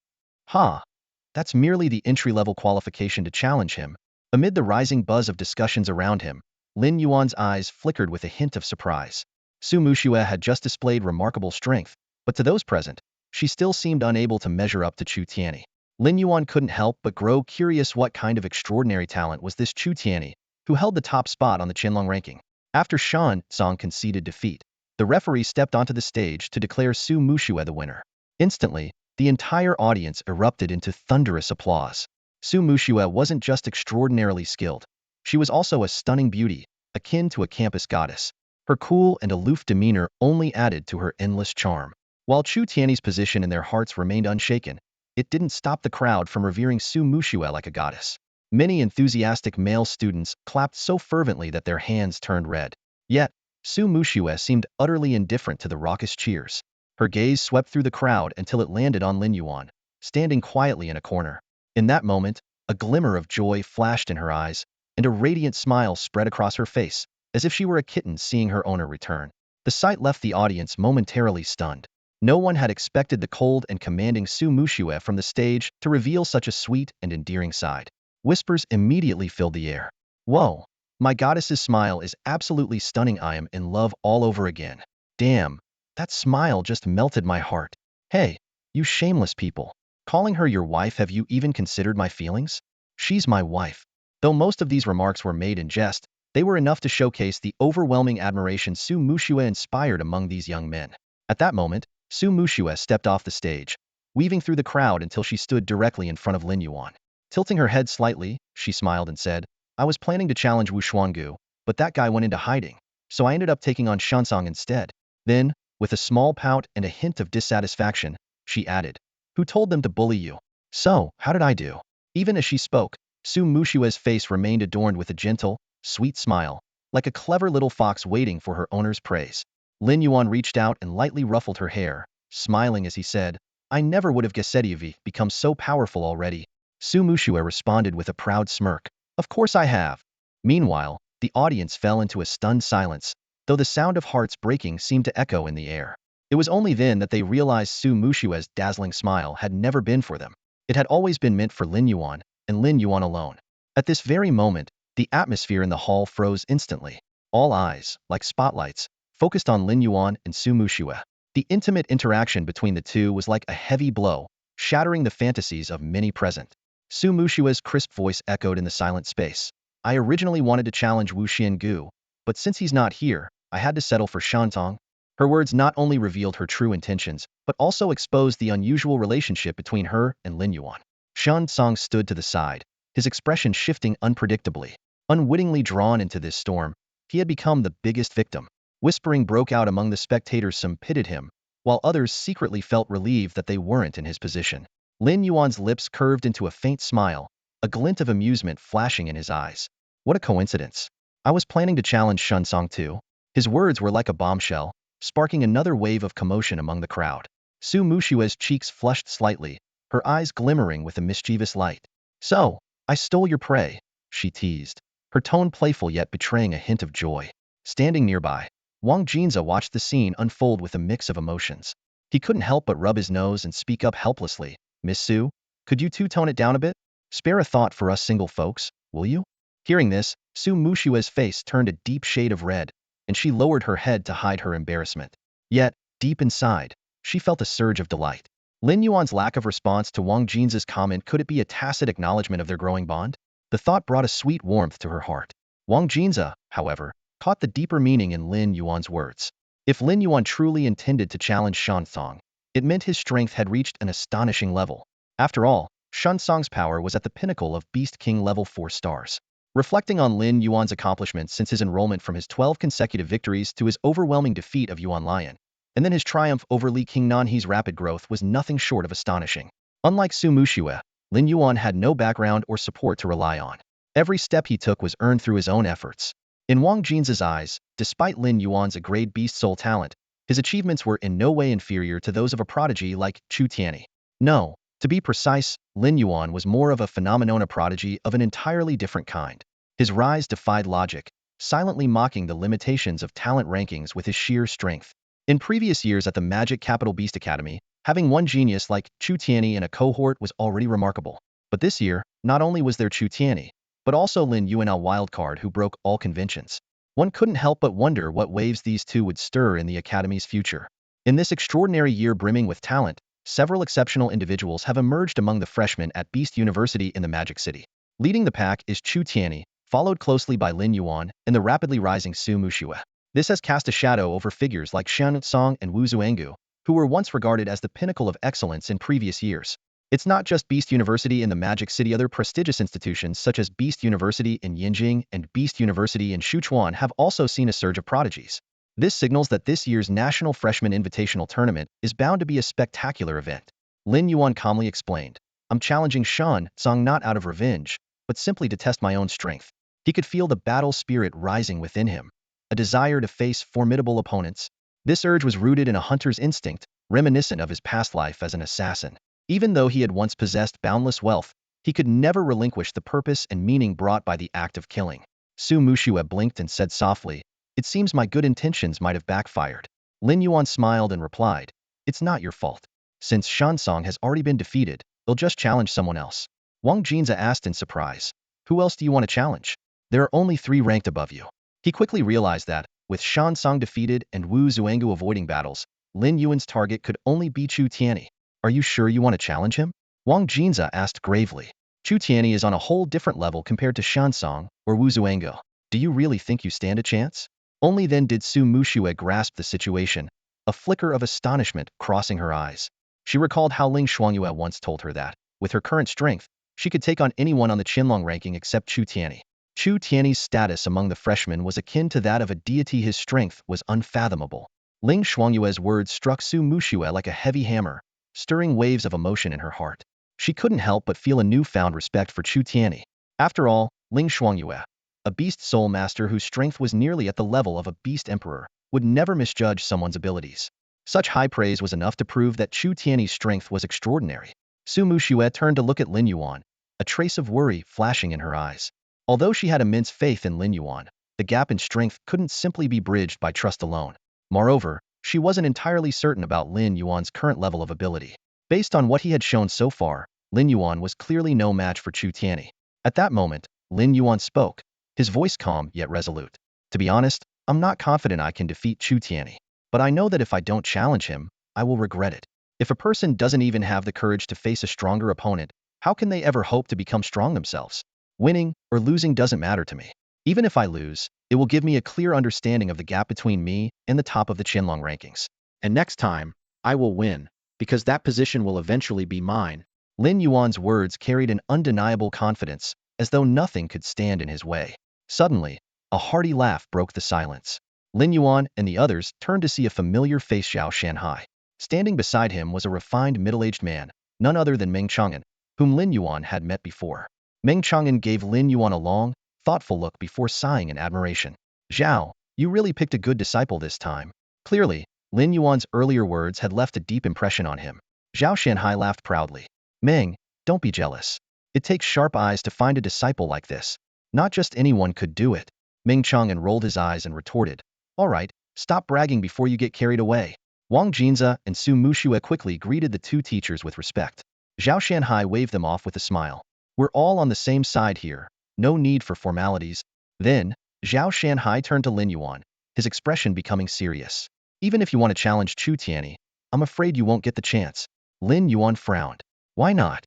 That's merely the entry-level qualification to challenge him. Amid the rising buzz of discussions around him, Lin Yuan's eyes flickered with a hint of surprise. Su Mushua had just displayed remarkable strength, but to those present, she still seemed unable to measure up to Chu Tianyi. Lin Yuan couldn't help but grow curious. What kind of extraordinary talent was this Chu Tianyi, who held the top spot on the Qianlong ranking? After Shan Tsang conceded defeat, the referee stepped onto the stage to declare Su Mushua the winner. Instantly, the entire audience erupted into thunderous applause. Su Mushua wasn't just extraordinarily skilled. She was also a stunning beauty, akin to a campus goddess. Her cool and aloof demeanor only added to her endless charm. While Chu Tianyi's position in their hearts remained unshaken, it didn't stop the crowd from revering Su Mushua like a goddess. Many enthusiastic male students clapped so fervently that their hands turned red. Yet, Su Mushua seemed utterly indifferent to the raucous cheers. Her gaze swept through the crowd until it landed on Lin Yuan, standing quietly in a corner. In that moment, a glimmer of joy flashed in her eyes, and a radiant smile spread across her face, as if she were a kitten seeing her owner return. The sight left the audience momentarily stunned. No one had expected the cold and commanding Su Mushua from the stage to reveal such a sweet and endearing side. Whispers immediately filled the air. Whoa, my goddess's smile is absolutely stunning. I am in love all over again. Damn, that smile just melted my heart. Hey, you shameless people. Calling her your wife, have you even considered my feelings? She's my wife. Though most of these remarks were made in jest, they were enough to showcase the overwhelming admiration Su Mushua inspired among these young men. At that moment, Su Mushua stepped off the stage, weaving through the crowd until she stood directly in front of Lin Yuan. Tilting her head slightly, she smiled and said, I was planning to challenge Wu Xuangu, but that guy went into hiding, so I ended up taking on Shansong instead. Then, with a small pout and a hint of dissatisfaction, she added, Who told them to bully you? So, how did I do? Even as she spoke, Su Mushua's face remained adorned with a gentle, sweet smile, like a clever little fox waiting for her owner's praise. Lin Yuan reached out and lightly ruffled her hair, smiling as he said, I never would have guessed you've become so powerful already. Su Mushua responded with a proud smirk. Of course I have. Meanwhile, the audience fell into a stunned silence, though the sound of hearts breaking seemed to echo in the air. It was only then that they realized Su Mushua's dazzling smile had never been for them. It had always been meant for Lin Yuan, and Lin Yuan alone. At this very moment, the atmosphere in the hall froze instantly. All eyes, like spotlights, focused on Lin Yuan and Su Mushua. The intimate interaction between the two was like a heavy blow, shattering the fantasies of many present. Su Mushua's crisp voice echoed in the silent space. I originally wanted to challenge Wu Xiangu, but since he's not here, I had to settle for Shantong. Her words not only revealed her true intentions, but also exposed the unusual relationship between her and Lin Yuan. Shan Song stood to the side, his expression shifting unpredictably. Unwittingly drawn into this storm, he had become the biggest victim. Whispering broke out among the spectators. Some pitied him, while others secretly felt relieved that they weren't in his position. Lin Yuan's lips curved into a faint smile, a glint of amusement flashing in his eyes. What a coincidence. I was planning to challenge Shan Song too. His words were like a bombshell, sparking another wave of commotion among the crowd. Su Mushue's cheeks flushed slightly, her eyes glimmering with a mischievous light. So, I stole your prey, she teased, her tone playful yet betraying a hint of joy. Standing nearby, Wang Jinza watched the scene unfold with a mix of emotions. He couldn't help but rub his nose and speak up helplessly. Miss Su, could you two tone it down a bit? Spare a thought for us single folks, will you? Hearing this, Su Mushue's face turned a deep shade of red, and she lowered her head to hide her embarrassment. Yet, deep inside, she felt a surge of delight. Lin Yuan's lack of response to Wang Jinza's comment, could it be a tacit acknowledgement of their growing bond? The thought brought a sweet warmth to her heart. Wang Jinza, however, caught the deeper meaning in Lin Yuan's words. If Lin Yuan truly intended to challenge Shan Song, it meant his strength had reached an astonishing level. After all, Shan Song's power was at the pinnacle of Beast King level 4 stars. Reflecting on Lin Yuan's accomplishments since his enrollment, from his 12 consecutive victories to his overwhelming defeat of Yuan Lion, and then his triumph over Li King Nanhe's rapid growth was nothing short of astonishing. Unlike Su Mushue, Lin Yuan had no background or support to rely on. Every step he took was earned through his own efforts. In Wang Jinza's eyes, despite Lin Yuan's A-grade Beast Soul talent, his achievements were in no way inferior to those of a prodigy like Chu Tianyi. No, to be precise, Lin Yuan was more of a phenomenon, a prodigy of an entirely different kind. His rise defied logic, silently mocking the limitations of talent rankings with his sheer strength. In previous years at the Magic Capital Beast Academy, having one genius like Chu Tianyi in a cohort was already remarkable. But this year, not only was there Chu Tianyi, but also Lin Yuan, a wildcard who broke all conventions. One couldn't help but wonder what waves these two would stir in the Academy's future. In this extraordinary year brimming with talent, several exceptional individuals have emerged among the freshmen at Beast University in the Magic City. Leading the pack is Chu Tianyi, followed closely by Lin Yuan and the rapidly rising Su Mushue. This has cast a shadow over figures like Shan Song and Wu Zuanggu, who were once regarded as the pinnacle of excellence in previous years. It's not just Beast University in the Magic City. Other prestigious institutions such as Beast University in Yinjing and Beast University in Sichuan have also seen a surge of prodigies. This signals that this year's National Freshman Invitational Tournament is bound to be a spectacular event. Lin Yuan calmly explained, I'm challenging Shan Song not out of revenge, but simply to test my own strength. He could feel the battle spirit rising within him, a desire to face formidable opponents. This urge was rooted in a hunter's instinct, reminiscent of his past life as an assassin. Even though he had once possessed boundless wealth, he could never relinquish the purpose and meaning brought by the act of killing. Su Mushue blinked and said softly, it seems my good intentions might have backfired. Lin Yuan smiled and replied, it's not your fault. Since Shan Song has already been defeated, they'll just challenge someone else. Wang Jinza asked in surprise, who else do you want to challenge? There are only 3 ranked above you. He quickly realized that, with Shan Song defeated and Wu Zuanggu avoiding battles, Lin Yuan's target could only be Chu Tianyi. Are you sure you want to challenge him? Wang Jinza asked gravely. Chu Tianyi is on a whole different level compared to Shan Song or Wu Zuanggu. Do you really think you stand a chance? Only then did Su Mushue grasp the situation, a flicker of astonishment crossing her eyes. She recalled how Ling Shuangyue once told her that, with her current strength, she could take on anyone on the Qinlong ranking except Chu Tianyi. Chu Tianyi's status among the freshmen was akin to that of a deity. His strength was unfathomable. Ling Shuangyue's words struck Su Mushue like a heavy hammer, stirring waves of emotion in her heart. She couldn't help but feel a newfound respect for Chu Tianyi. After all, Ling Shuangyue, a beast soul master whose strength was nearly at the level of a beast emperor, would never misjudge someone's abilities. Such high praise was enough to prove that Chu Tianyi's strength was extraordinary. Su Mushue turned to look at Lin Yuan, a trace of worry flashing in her eyes. Although she had immense faith in Lin Yuan, the gap in strength couldn't simply be bridged by trust alone. Moreover, she wasn't entirely certain about Lin Yuan's current level of ability. Based on what he had shown so far, Lin Yuan was clearly no match for Chu Tianyi. At that moment, Lin Yuan spoke, his voice calm yet resolute. To be honest, I'm not confident I can defeat Chu Tianyi, but I know that if I don't challenge him, I will regret it. If a person doesn't even have the courage to face a stronger opponent, how can they ever hope to become strong themselves? Winning or losing doesn't matter to me. Even if I lose, It will give me a clear understanding of the gap between me and the top of the Qianlong rankings. And next time, I will win, because that position will eventually be mine. Lin Yuan's words carried an undeniable confidence, as though nothing could stand in his way. Suddenly, a hearty laugh broke the silence. Lin Yuan and the others turned to see a familiar face. Zhao Shanhai. Standing beside him was a refined middle-aged man, none other than Meng Chang'an, whom Lin Yuan had met before. Meng Chang'an gave Lin Yuan a long, thoughtful look before sighing in admiration. Zhao, you really picked a good disciple this time. Clearly, Lin Yuan's earlier words had left a deep impression on him. Zhao Shanhai laughed proudly. Meng, don't be jealous. It takes sharp eyes to find a disciple like this. Not just anyone could do it. Meng Chang'an rolled his eyes and retorted. All right, stop bragging before you get carried away. Wang Jinza and Su Mushue quickly greeted the two teachers with respect. Zhao Shanhai waved them off with a smile. We're all on the same side here. No need for formalities. Then, Zhao Shanhai turned to Lin Yuan, his expression becoming serious. Even if you want to challenge Chu Tianyi, I'm afraid you won't get the chance. Lin Yuan frowned. Why not?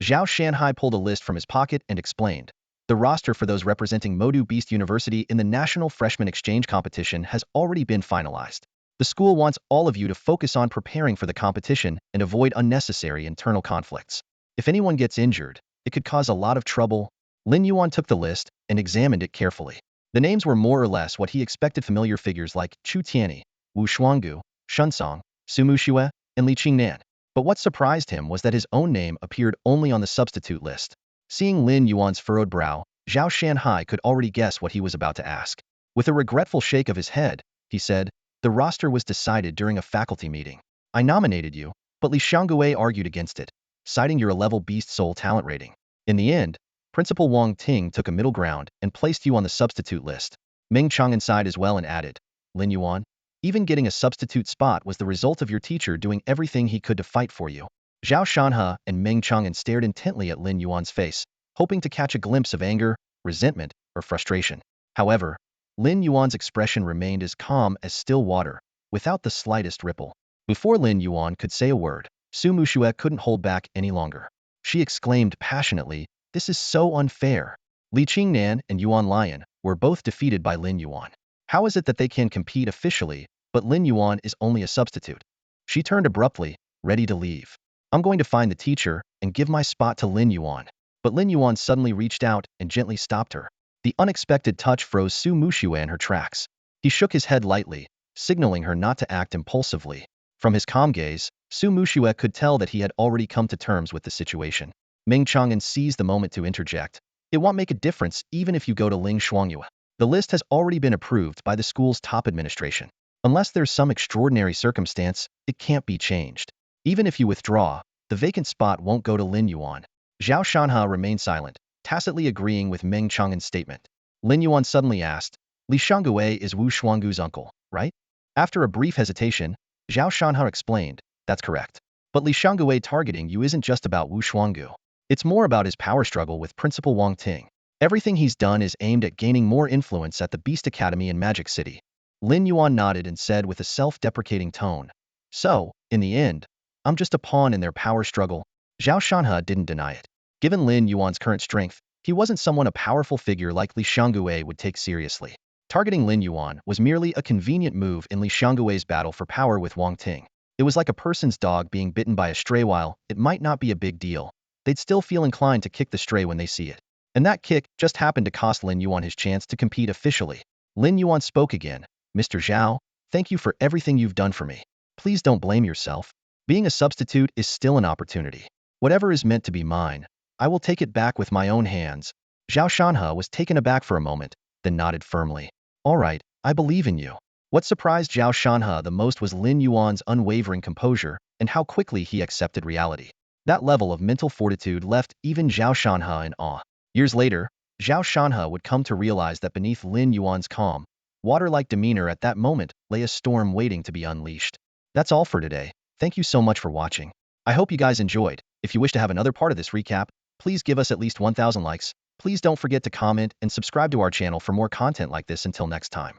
Zhao Shanhai pulled a list from his pocket and explained. The roster for those representing Modu Beast University in the National Freshman Exchange Competition has already been finalized. The school wants all of you to focus on preparing for the competition and avoid unnecessary internal conflicts. If anyone gets injured, it could cause a lot of trouble. Lin Yuan took the list and examined it carefully. The names were more or less what he expected: familiar figures like Chu Tianyi, Wu Shuanggu, Shunsong, Su Mushue, and Li Qingnan. But what surprised him was that his own name appeared only on the substitute list. Seeing Lin Yuan's furrowed brow, Zhao Shanhai could already guess what he was about to ask. With a regretful shake of his head, he said, the roster was decided during a faculty meeting. I nominated you, but Li Xiangue argued against it, citing your 11 Beast Soul talent rating. In the end, Principal Wang Ting took a middle ground and placed you on the substitute list. Meng Chang'an sighed as well and added, Lin Yuan, even getting a substitute spot was the result of your teacher doing everything he could to fight for you. Zhao Shanhe and Meng Chang'an stared intently at Lin Yuan's face, hoping to catch a glimpse of anger, resentment, or frustration. However, Lin Yuan's expression remained as calm as still water, without the slightest ripple. Before Lin Yuan could say a word, Su Mushue couldn't hold back any longer. She exclaimed passionately, this is so unfair. Li Qingnan and Yuan Lion were both defeated by Lin Yuan. How is it that they can compete officially, but Lin Yuan is only a substitute? She turned abruptly, ready to leave. I'm going to find the teacher and give my spot to Lin Yuan. But Lin Yuan suddenly reached out and gently stopped her. The unexpected touch froze Su Mushue in her tracks. He shook his head lightly, signaling her not to act impulsively. From his calm gaze, Su Mushue could tell that he had already come to terms with the situation. Meng Chang'an seized the moment to interject. It won't make a difference even if you go to Ling Shuangyue. The list has already been approved by the school's top administration. Unless there's some extraordinary circumstance, it can't be changed. Even if you withdraw, the vacant spot won't go to Lin Yuan. Zhao Shanhe remained silent, tacitly agreeing with Meng Chang'an's statement. Lin Yuan suddenly asked, Li Xiangue is Wu Shuanggu's uncle, right? After a brief hesitation, Zhao Shanhe explained, that's correct. But Li Xiangue targeting you isn't just about Wu Shuanggu. It's more about his power struggle with Principal Wang Ting. Everything he's done is aimed at gaining more influence at the Beast Academy in Magic City. Lin Yuan nodded and said with a self-deprecating tone, so, in the end, I'm just a pawn in their power struggle. Zhao Shanhe didn't deny it. Given Lin Yuan's current strength, he wasn't someone a powerful figure like Li Xiangue would take seriously. Targeting Lin Yuan was merely a convenient move in Li Xiangue's battle for power with Wang Ting. It was like a person's dog being bitten by a stray. While it might not be a big deal, they'd still feel inclined to kick the stray when they see it. And that kick just happened to cost Lin Yuan his chance to compete officially. Lin Yuan spoke again. Mr. Zhao, thank you for everything you've done for me. Please don't blame yourself. Being a substitute is still an opportunity. Whatever is meant to be mine, I will take it back with my own hands. Zhao Shanhe was taken aback for a moment, then nodded firmly. All right, I believe in you. What surprised Zhao Shanhe the most was Lin Yuan's unwavering composure and how quickly he accepted reality. That level of mental fortitude left even Zhao Shanhe in awe. Years later, Zhao Shanhe would come to realize that beneath Lin Yuan's calm, water-like demeanor at that moment lay a storm waiting to be unleashed. That's all for today. Thank you so much for watching. I hope you guys enjoyed. If you wish to have another part of this recap, please give us at least 1,000 likes. Please don't forget to comment and subscribe to our channel for more content like this. Until next time.